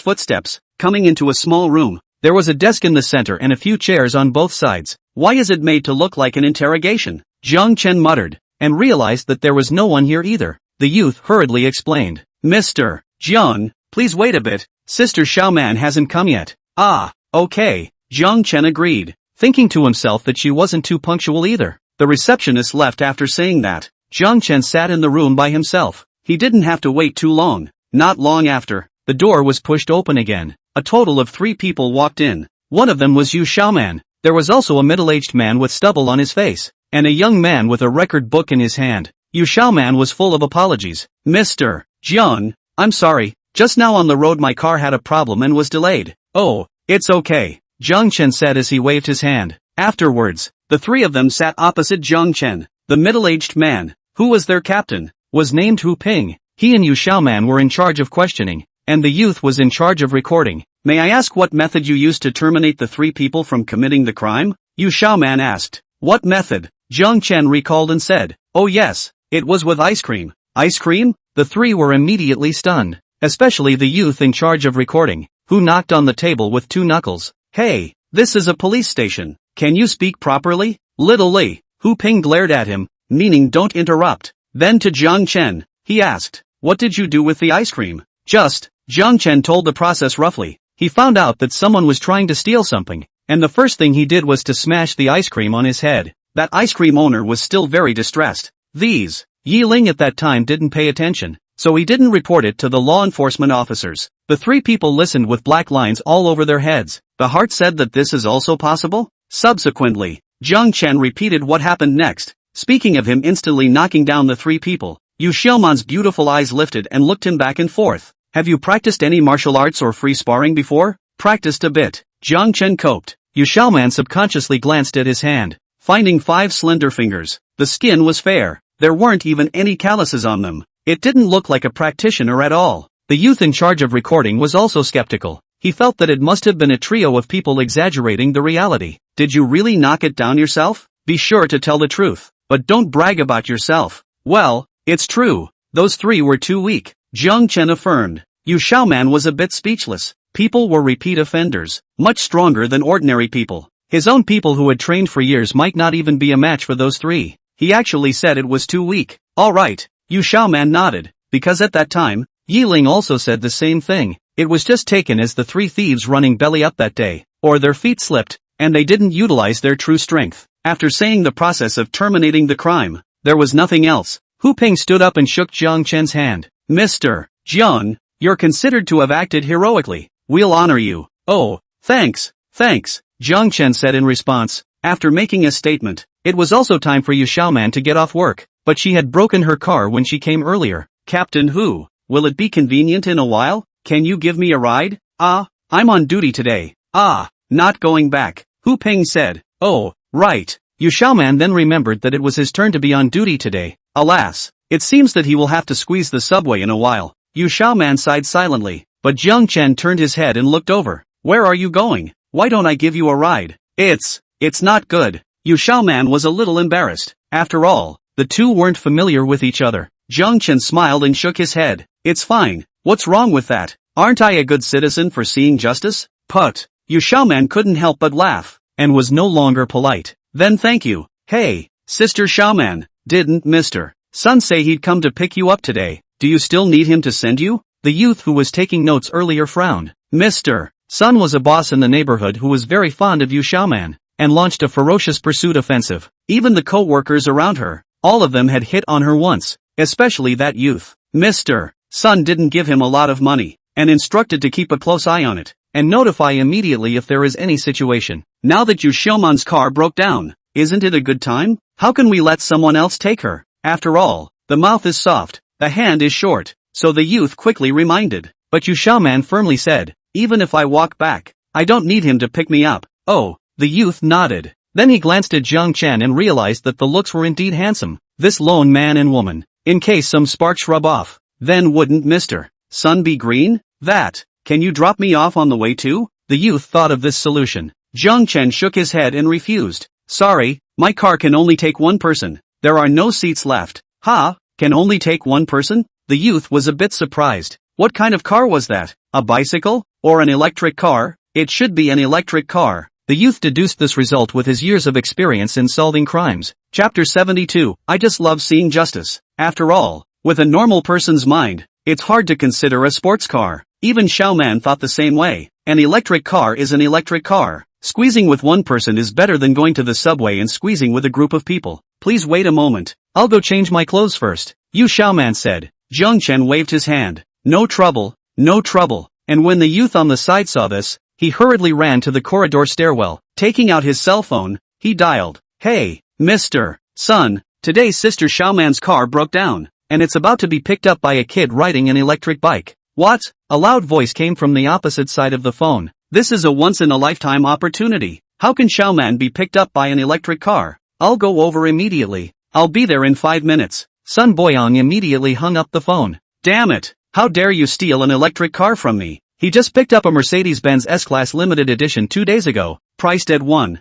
footsteps, coming into a small room. There was a desk in the center and a few chairs on both sides. Why is it made to look like an interrogation? Jiang Chen muttered, and realized that there was no one here either. The youth hurriedly explained. Mr. Jiang, please wait a bit. Sister Xiaoman hasn't come yet. Ah, okay. Jiang Chen agreed, thinking to himself that she wasn't too punctual either. The receptionist left after saying that. Jiang Chen sat in the room by himself. He didn't have to wait too long. Not long after, the door was pushed open again. A total of 3 people walked in. One of them was Yu Xiaoman. There was also a middle-aged man with stubble on his face, and a young man with a record book in his hand. Yu Xiaoman was full of apologies. Mr. Jiang, I'm sorry, just now on the road my car had a problem and was delayed. Oh, it's okay, Jiang Chen said as he waved his hand. Afterwards, the 3 of them sat opposite Jiang Chen. The middle-aged man, who was their captain, was named Hu Ping. He and Yu Xiaoman were in charge of questioning, and the youth was in charge of recording. May I ask what method you used to terminate the 3 people from committing the crime? Yu Xiaoman asked. What method? Jiang Chen recalled and said. Oh yes, it was with ice cream. Ice cream? The 3 were immediately stunned, especially the youth in charge of recording, who knocked on the table with 2 knuckles. Hey, this is a police station. Can you speak properly? Little Li. Hu Ping glared at him, meaning don't interrupt. Then to Jiang Chen, he asked, what did you do with the ice cream? Just, Jiang Chen told the process roughly. He found out that someone was trying to steal something, and the first thing he did was to smash the ice cream on his head. That ice cream owner was still very distressed. Yi Ling at that time didn't pay attention, so he didn't report it to the law enforcement officers. The 3 people listened with black lines all over their heads. The heart said that this is also possible? Subsequently, Jiang Chen repeated what happened next, speaking of him instantly knocking down the 3 people. Yu Xiaoman's beautiful eyes lifted and looked him back and forth. Have you practiced any martial arts or free sparring before? Practiced a bit. Jiang Chen coped. Yu Xiaoman subconsciously glanced at his hand, finding 5 slender fingers. The skin was fair. There weren't even any calluses on them. It didn't look like a practitioner at all. The youth in charge of recording was also skeptical. He felt that it must have been a trio of people exaggerating the reality. Did you really knock it down yourself? Be sure to tell the truth, but don't brag about yourself. Well, it's true. Those 3 were too weak, Jiang Chen affirmed. Yu Xiaoman was a bit speechless. People were repeat offenders, much stronger than ordinary people. His own people who had trained for years might not even be a match for those 3. He actually said it was too weak. All right, Yu Xiaoman nodded, because at that time, Yi Ling also said the same thing. It was just taken as the 3 thieves running belly up that day, or their feet slipped, and they didn't utilize their true strength. After saying the process of terminating the crime, there was nothing else. Hu Ping stood up and shook Jiang Chen's hand. Mr. Jiang, you're considered to have acted heroically. We'll honor you. Oh, thanks, Jiang Chen said in response. After making a statement, it was also time for Yu Xiaoman to get off work, but she had broken her car when she came earlier. Captain Hu, will it be convenient in a while? Can you give me a ride? I'm on duty today. Not going back, Hu Ping said. Oh, right. Yu Xiaoman then remembered that it was his turn to be on duty today. Alas, it seems that he will have to squeeze the subway in a while. Yu Xiaoman sighed silently, but Jiang Chen turned his head and looked over. Where are you going? Why don't I give you a ride? It's not good. Yu Xiaoman was a little embarrassed. After all, the two weren't familiar with each other. Jiang Chen smiled and shook his head. It's fine. What's wrong with that? Aren't I a good citizen for seeing justice? Put. Yu Xiaoman couldn't help but laugh, and was no longer polite. Then thank you. Hey, Sister Xiaoman, didn't Mr. Sun say he'd come to pick you up today? Do you still need him to send you? The youth who was taking notes earlier frowned. Mr. Sun was a boss in the neighborhood who was very fond of Yu Xiaoman, and launched a ferocious pursuit offensive. Even the co-workers around her, all of them had hit on her once, especially that youth. Mr. Sun didn't give him a lot of money, and instructed to keep a close eye on it, and notify immediately if there is any situation. Now that Yu Xiaoman's car broke down, isn't it a good time? How can we let someone else take her? After all, the mouth is soft, the hand is short, so the youth quickly reminded. But Yu Xiaoman firmly said, even if I walk back, I don't need him to pick me up. Oh, the youth nodded. Then he glanced at Jiang Chen and realized that the looks were indeed handsome. This lone man and woman, in case some sparks rub off, then wouldn't Mr. Sun be green? Can you drop me off on the way too? The youth thought of this solution. Jiang Chen shook his head and refused. Sorry, my car can only take one person. There are no seats left. Can only take one person? The youth was a bit surprised. What kind of car was that? A bicycle? Or an electric car? It should be an electric car. The youth deduced this result with his years of experience in solving crimes. Chapter 72. I just love seeing justice. After all, with a normal person's mind, it's hard to consider a sports car. Even Xiaoman thought the same way. An electric car is an electric car. Squeezing with one person is better than going to the subway and squeezing with a group of people. Please wait a moment. I'll go change my clothes first. Yu Xiaoman said. Jiang Chen waved his hand. No trouble, no trouble. And when the youth on the side saw this, he hurriedly ran to the corridor stairwell. Taking out his cell phone, he dialed. Hey, Mr. Sun, today Sister Xiaoman's car broke down, and it's about to be picked up by a kid riding an electric bike. What? A loud voice came from the opposite side of the phone. This is a once-in-a-lifetime opportunity. How can Xiaoman be picked up by an electric car? I'll go over immediately. I'll be there in 5 minutes. Sun Boyong immediately hung up the phone. Damn it! How dare you steal an electric car from me? He just picked up a Mercedes-Benz S-Class limited edition 2 days ago, priced at $1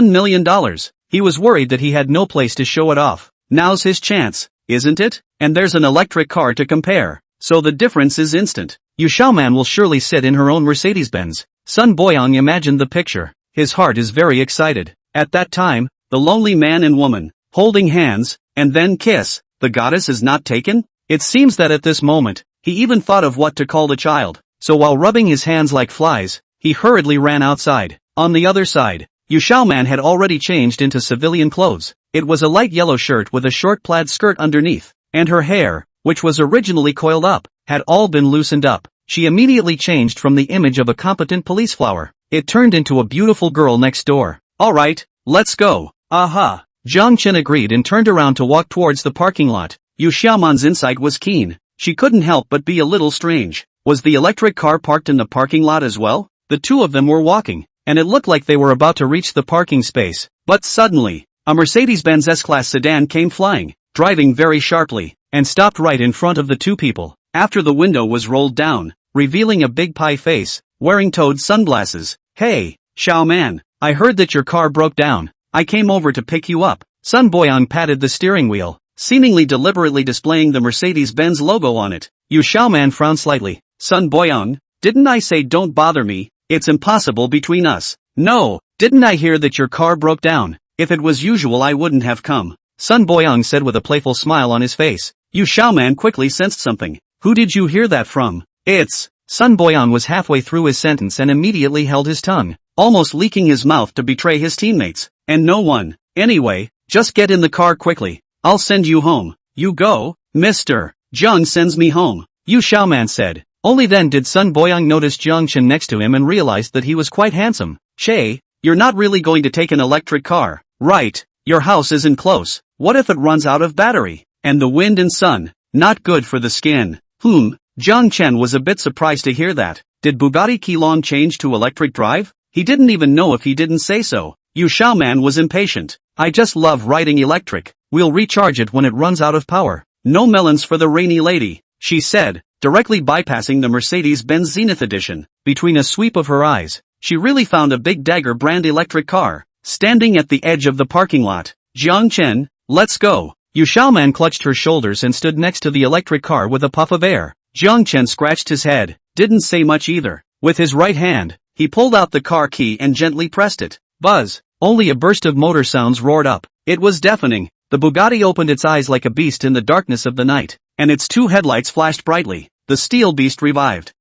million. He was worried that he had no place to show it off. Now's his chance, isn't it? And there's an electric car to compare, so the difference is instant. Yu Xiaoman will surely sit in her own Mercedes-Benz. Sun Boyong imagined the picture. His heart is very excited. At that time, the lonely man and woman, holding hands, and then kiss. The goddess is not taken? It seems that at this moment, he even thought of what to call the child. So while rubbing his hands like flies, he hurriedly ran outside. On the other side, Yu Xiaoman had already changed into civilian clothes. It was a light yellow shirt with a short plaid skirt underneath, and her hair, which was originally coiled up, had all been loosened up. She immediately changed from the image of a competent police flower. It turned into a beautiful girl next door. Alright, let's go. Aha. Jiang Chen agreed and turned around to walk towards the parking lot. Yu Xiaoman's insight was keen. She couldn't help but be a little strange. Was the electric car parked in the parking lot as well? The two of them were walking, and it looked like they were about to reach the parking space. But suddenly, a Mercedes-Benz S-Class sedan came flying, driving very sharply, and stopped right in front of the two people. After the window was rolled down, revealing a big pie face, wearing toad sunglasses. Hey, Xiaoman, I heard that your car broke down. I came over to pick you up. Sun Boyong patted the steering wheel, seemingly deliberately displaying the Mercedes-Benz logo on it. Yu Xiaoman frowned slightly. Sun Boyong, didn't I say don't bother me? It's impossible between us. No, didn't I hear that your car broke down? If it was usual I wouldn't have come. Sun Boyong said with a playful smile on his face. Yu Xiaoman quickly sensed something. Who did you hear that from? It's... Sun Boyong was halfway through his sentence and immediately held his tongue, almost leaking his mouth to betray his teammates. And no one. Anyway, just get in the car quickly. I'll send you home. You go, Mr. Jiang sends me home, Yu Xiaoman said. Only then did Sun Boyong notice Jiang Chen next to him and realized that he was quite handsome. Che, you're not really going to take an electric car, right? Your house isn't close. What if it runs out of battery? And the wind and sun, not good for the skin. Jiang Chen was a bit surprised to hear that. Did Bugatti Chiron change to electric drive? He didn't even know if he didn't say so. Yu Xiaoman was impatient. I just love riding electric. We'll recharge it when it runs out of power. No melons for the rainy lady, she said, directly bypassing the Mercedes-Benz Zenith Edition. Between a sweep of her eyes, she really found a big Dagger brand electric car. standing at the edge of the parking lot. Jiang Chen, let's go. Yu Xiaoman clutched her shoulders and stood next to the electric car with a puff of air. Jiang Chen scratched his head, didn't say much either. With his right hand, he pulled out the car key and gently pressed it. Buzz! Only a burst of motor sounds roared up. It was deafening. The Bugatti opened its eyes like a beast in the darkness of the night, and its two headlights flashed brightly. The steel beast revived.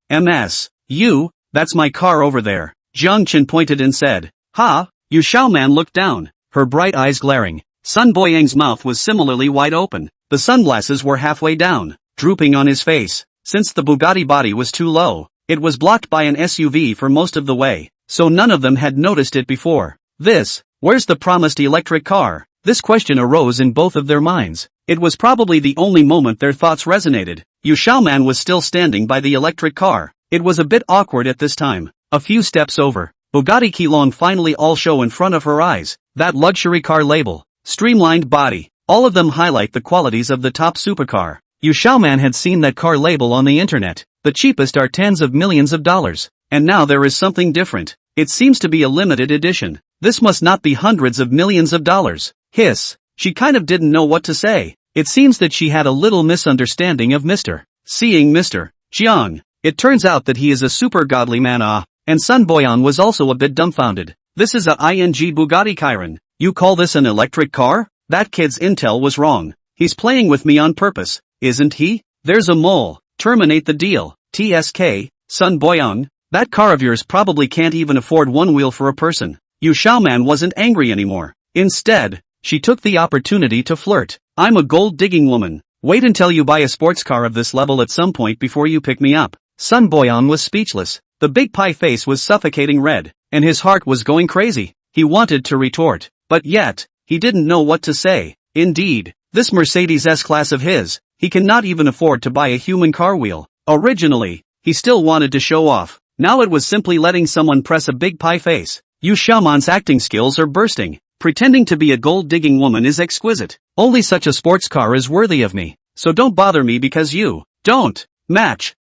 You, that's my car over there. Jiang Chen pointed and said. Ha! Yu Xiaoman looked down, her bright eyes glaring. Sun Boyang's mouth was similarly wide open. The sunglasses were halfway down, drooping on his face. Since the Bugatti body was too low, it was blocked by an SUV for most of the way, so none of them had noticed it before. Where's the promised electric car? This question arose in both of their minds. It was probably the only moment their thoughts resonated. Yu Xiaoman was still standing by the electric car. It was a bit awkward at this time. A few steps over, Bugatti Chiron finally all show in front of her eyes. That luxury car label, streamlined body, all of them highlight the qualities of the top supercar. Yu Xiaoman had seen that car label on the internet. The cheapest are tens of millions of dollars. And now there is something different. It seems to be a limited edition. This must not be hundreds of millions of dollars. Hiss. She kind of didn't know what to say. It seems that she had a little misunderstanding of Mr. Seeing Mr. Jiang. It turns out that he is a super godly man. And Sun Boyan was also a bit dumbfounded. This is a Bugatti Chiron. You call this an electric car? That kid's intel was wrong. He's playing with me on purpose, isn't he? There's a mole. Terminate the deal. TSK, Sun Boyan. That car of yours probably can't even afford one wheel for a person. Yu Xiaoman wasn't angry anymore. Instead, she took the opportunity to flirt. I'm a gold-digging woman. Wait until you buy a sports car of this level at some point before you pick me up. Sun Boyan was speechless. The big pie face was suffocating red, and his heart was going crazy. He wanted to retort, but yet, he didn't know what to say. Indeed, this Mercedes S-Class of his, he cannot even afford to buy a human car wheel. Originally, he still wanted to show off. Now it was simply letting someone press a big pie face. Yu Xiaoman's acting skills are bursting. Pretending to be a gold-digging woman is exquisite. Only such a sports car is worthy of me. So don't bother me because you don't match.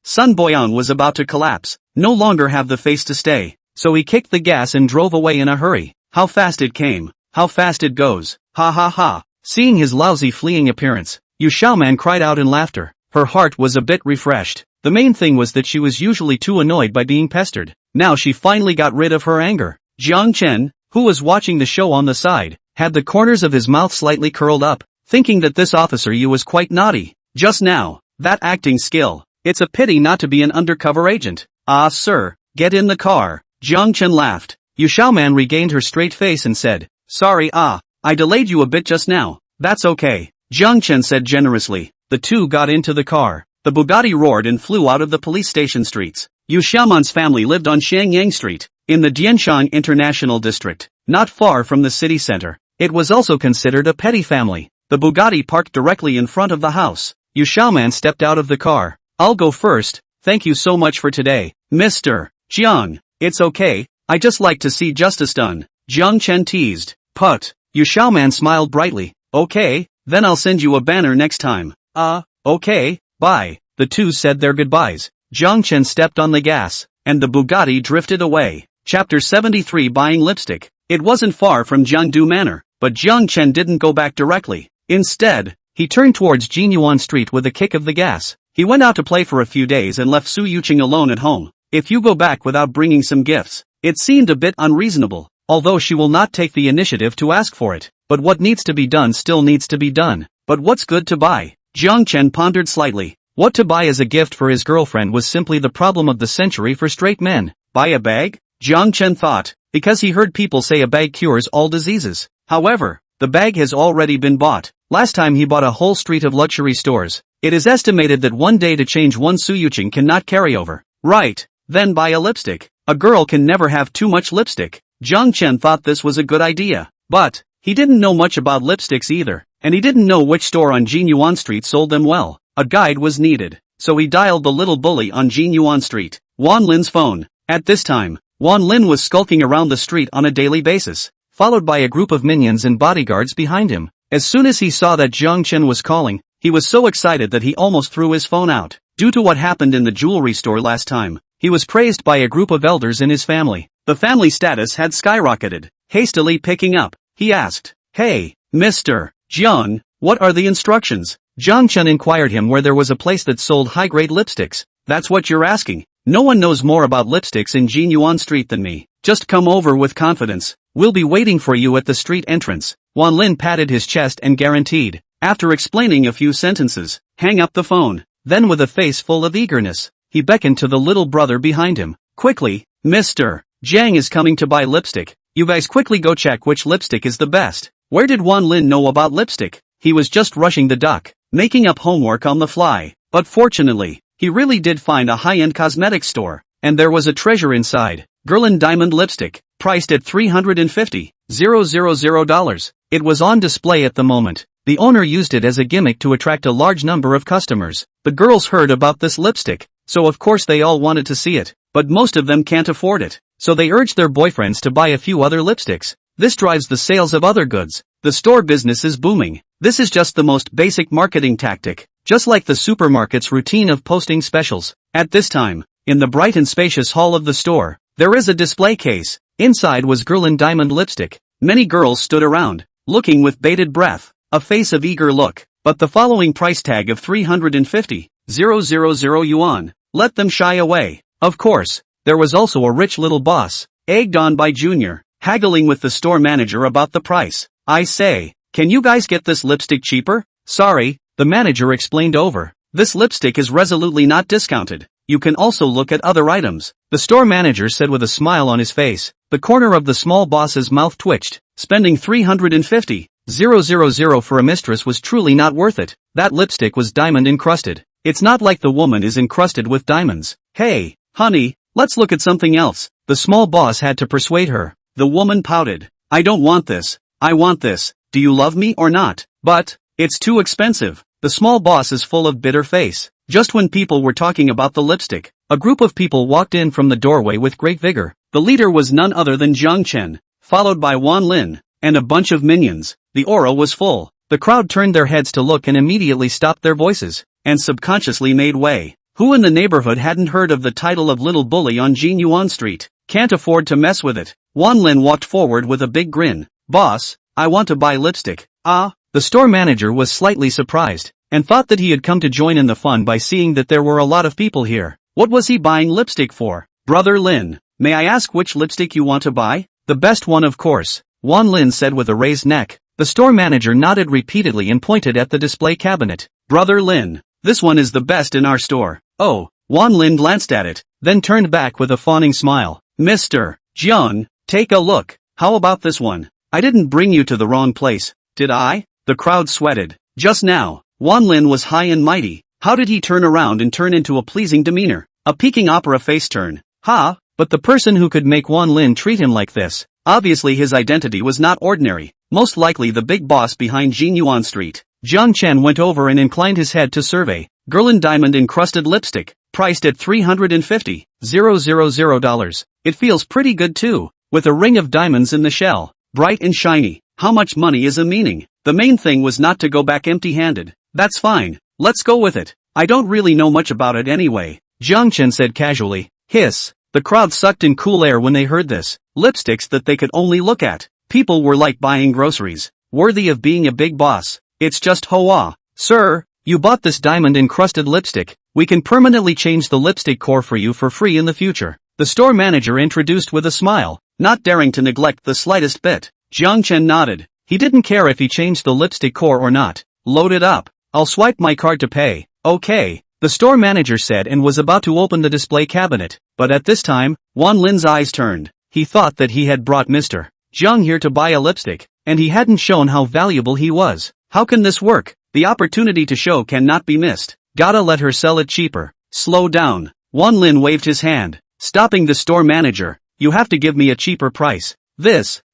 Sun Boyan was about to collapse, no longer have the face to stay. So he kicked the gas and drove away in a hurry. How fast it came. How fast it goes. Ha ha ha. Seeing his lousy fleeing appearance, Yu Xiaoman cried out in laughter. Her heart was a bit refreshed. The main thing was that she was usually too annoyed by being pestered. Now she finally got rid of her anger. Jiang Chen, who was watching the show on the side, had the corners of his mouth slightly curled up, thinking that this officer Yu was quite naughty. Just now, that acting skill. It's a pity not to be an undercover agent. Sir, get in the car. Jiang Chen laughed. Yu Xiaoman regained her straight face and said, sorry, I delayed you a bit just now. That's okay. Jiang Chen said generously. The two got into the car. The Bugatti roared and flew out of the police station streets. Yu Xiaoman's family lived on Xiangyang Street, in the Dianshan International District, not far from the city center. It was also considered a petty family. The Bugatti parked directly in front of the house. Yu Xiaoman stepped out of the car. I'll go first, thank you so much for today, Mr. Jiang. It's okay, I just like to see justice done. Jiang Chen teased. Put. Yu Xiaoman smiled brightly. Okay, then I'll send you a banner next time. Okay, bye. The two said their goodbyes. Jiang Chen stepped on the gas, and the Bugatti drifted away. Chapter 73 Buying Lipstick. It wasn't far from Jiangdu Manor, but Jiang Chen didn't go back directly. Instead, he turned towards Jinyuan Street with a kick of the gas. He went out to play for a few days and left Su Yuqing alone at home. If you go back without bringing some gifts, it seemed a bit unreasonable, although she will not take the initiative to ask for it. But what needs to be done still needs to be done. But what's good to buy? Jiang Chen pondered slightly. What to buy as a gift for his girlfriend was simply the problem of the century for straight men. Buy a bag? Jiang Chen thought, because he heard people say a bag cures all diseases. However, the bag has already been bought. Last time he bought a whole street of luxury stores. It is estimated that one day to change one Su Yuqing cannot carry over. Right, then buy a lipstick. A girl can never have too much lipstick. Jiang Chen thought this was a good idea. But, he didn't know much about lipsticks either, and he didn't know which store on Jinyuan Street sold them well. A guide was needed, so he dialed the little bully on Jinyuan Street. Wan Lin's phone. At this time, Wan Lin was skulking around the street on a daily basis, followed by a group of minions and bodyguards behind him. As soon as he saw that Jiang Chen was calling, he was so excited that he almost threw his phone out. Due to what happened in the jewelry store last time, he was praised by a group of elders in his family. The family status had skyrocketed. Hastily picking up, he asked, "Hey, Mr. Jiang, what are the instructions?" Jiang Chen inquired him where there was a place that sold high-grade lipsticks. "That's what you're asking? No one knows more about lipsticks in Jinyuan Street than me. Just come over with confidence. We'll be waiting for you at the street entrance." Wan Lin patted his chest and guaranteed, after explaining a few sentences, "Hang up the phone." Then with a face full of eagerness, he beckoned to the little brother behind him. "Quickly, Mr. Jiang is coming to buy lipstick. You guys quickly go check which lipstick is the best." Where did Wan Lin know about lipstick? He was just rushing the duck, making up homework on the fly. But fortunately, he really did find a high-end cosmetics store, and there was a treasure inside. Guerlain Diamond Lipstick, priced at $350,000. It was on display at the moment. The owner used it as a gimmick to attract a large number of customers. The girls heard about this lipstick, so of course they all wanted to see it, but most of them can't afford it. So they urged their boyfriends to buy a few other lipsticks. This drives the sales of other goods. The store business is booming. This is just the most basic marketing tactic, just like the supermarket's routine of posting specials. At this time, in the bright and spacious hall of the store, there is a display case. Inside was Guerlain Diamond Lipstick. Many girls stood around, looking with bated breath, a face of eager look. But the following price tag of 350,000 yuan let them shy away. Of course, there was also a rich little boss, egged on by Junior, haggling with the store manager about the price. "I say, can you guys get this lipstick cheaper?" "Sorry," the manager explained over. "This lipstick is resolutely not discounted. You can also look at other items," the store manager said with a smile on his face. The corner of the small boss's mouth twitched. Spending 350,000 for a mistress was truly not worth it. That lipstick was diamond encrusted. It's not like the woman is encrusted with diamonds. "Hey, honey, let's look at something else," the small boss had to persuade her. The woman pouted. "I don't want this. I want this. Do you love me or not?" "But, it's too expensive." The small boss is full of bitter face. Just when people were talking about the lipstick, a group of people walked in from the doorway with great vigor. The leader was none other than Jiang Chen, followed by Wan Lin, and a bunch of minions. The aura was full. The crowd turned their heads to look and immediately stopped their voices, and subconsciously made way. Who in the neighborhood hadn't heard of the title of Little Bully on Jinyuan Street? Can't afford to mess with it. Wan Lin walked forward with a big grin. "Boss, I want to buy lipstick." "Ah?" The store manager was slightly surprised, and thought that he had come to join in the fun by seeing that there were a lot of people here. What was he buying lipstick for? "Brother Lin, may I ask which lipstick you want to buy?" "The best one, of course," Wan Lin said with a raised neck. The store manager nodded repeatedly and pointed at the display cabinet. "Brother Lin, this one is the best in our store." "Oh." Wan Lin glanced at it, then turned back with a fawning smile. "Mr. Jiang, take a look. How about this one? I didn't bring you to the wrong place, did I?" The crowd sweated. Just now, Wan Lin was high and mighty. How did he turn around and turn into a pleasing demeanor? A peaking opera face turn. Ha! But the person who could make Wan Lin treat him like this, obviously his identity was not ordinary, most likely the big boss behind Jinyuan Street. Jiang Chen went over and inclined his head to survey. Guerlain Diamond Encrusted Lipstick, priced at $350,000. It feels pretty good too, with a ring of diamonds in the shell, bright and shiny. How much money is a meaning? The main thing was not to go back empty-handed. "That's fine, let's go with it. I don't really know much about it anyway," Jiang Chen said casually. Hiss. The crowd sucked in cool air when they heard this. Lipsticks that they could only look at. People were like buying groceries, worthy of being a big boss. "It's just hoa." "Sir, you bought this diamond-encrusted lipstick. We can permanently change the lipstick core for you for free in the future," the store manager introduced with a smile, not daring to neglect the slightest bit. Jiang Chen nodded. He didn't care if he changed the lipstick core or not. "Load it up. I'll swipe my card to pay." "Okay," the store manager said and was about to open the display cabinet. But at this time, Wan Lin's eyes turned. He thought that he had brought Mr. Jiang here to buy a lipstick, and he hadn't shown how valuable he was. How can this work? The opportunity to show cannot be missed. Gotta let her sell it cheaper. "Slow down." Wan Lin waved his hand, stopping the store manager. "You have to give me a cheaper price."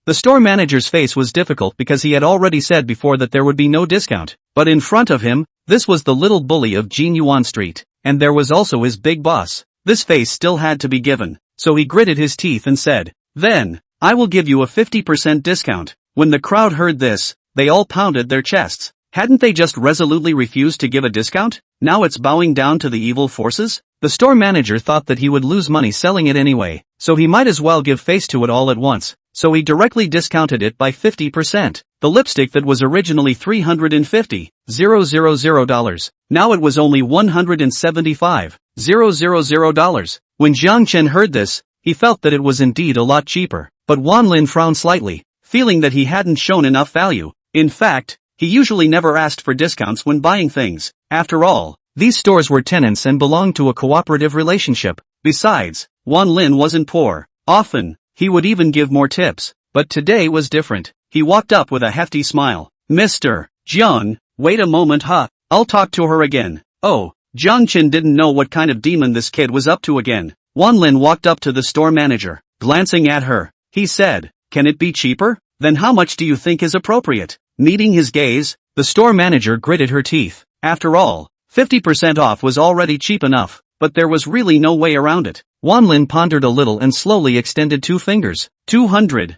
The store manager's face was difficult because he had already said before that there would be no discount. But in front of him, this was the little bully of Jinyuan Street, and there was also his big boss. This face still had to be given, so he gritted his teeth and said, "Then, I will give you a 50% discount." When the crowd heard this, they all pounded their chests. Hadn't they just resolutely refused to give a discount? Now it's bowing down to the evil forces? The store manager thought that he would lose money selling it anyway, so he might as well give face to it all at once. so he directly discounted it by 50%. The lipstick that was originally $350,000, now it was only $175,000. When Jiang Chen heard this, he felt that it was indeed a lot cheaper. But Wan Lin frowned slightly, feeling that he hadn't shown enough value. In fact, he usually never asked for discounts when buying things. After all, these stores were tenants and belonged to a cooperative relationship. Besides, Wan Lin wasn't poor. Often, he would even give more tips. But today was different. He walked up with a hefty smile. Mr. Jiang, wait a moment I'll talk to her again. Oh, Jiang Chen didn't know what kind of demon this kid was up to again. Wan Lin walked up to the store manager. Glancing at her, he said, can it be cheaper? Then how much do you think is appropriate? Meeting his gaze, the store manager gritted her teeth. After all, 50% off was already cheap enough, but there was really no way around it. Wan Lin pondered a little and slowly extended 2 fingers. 200.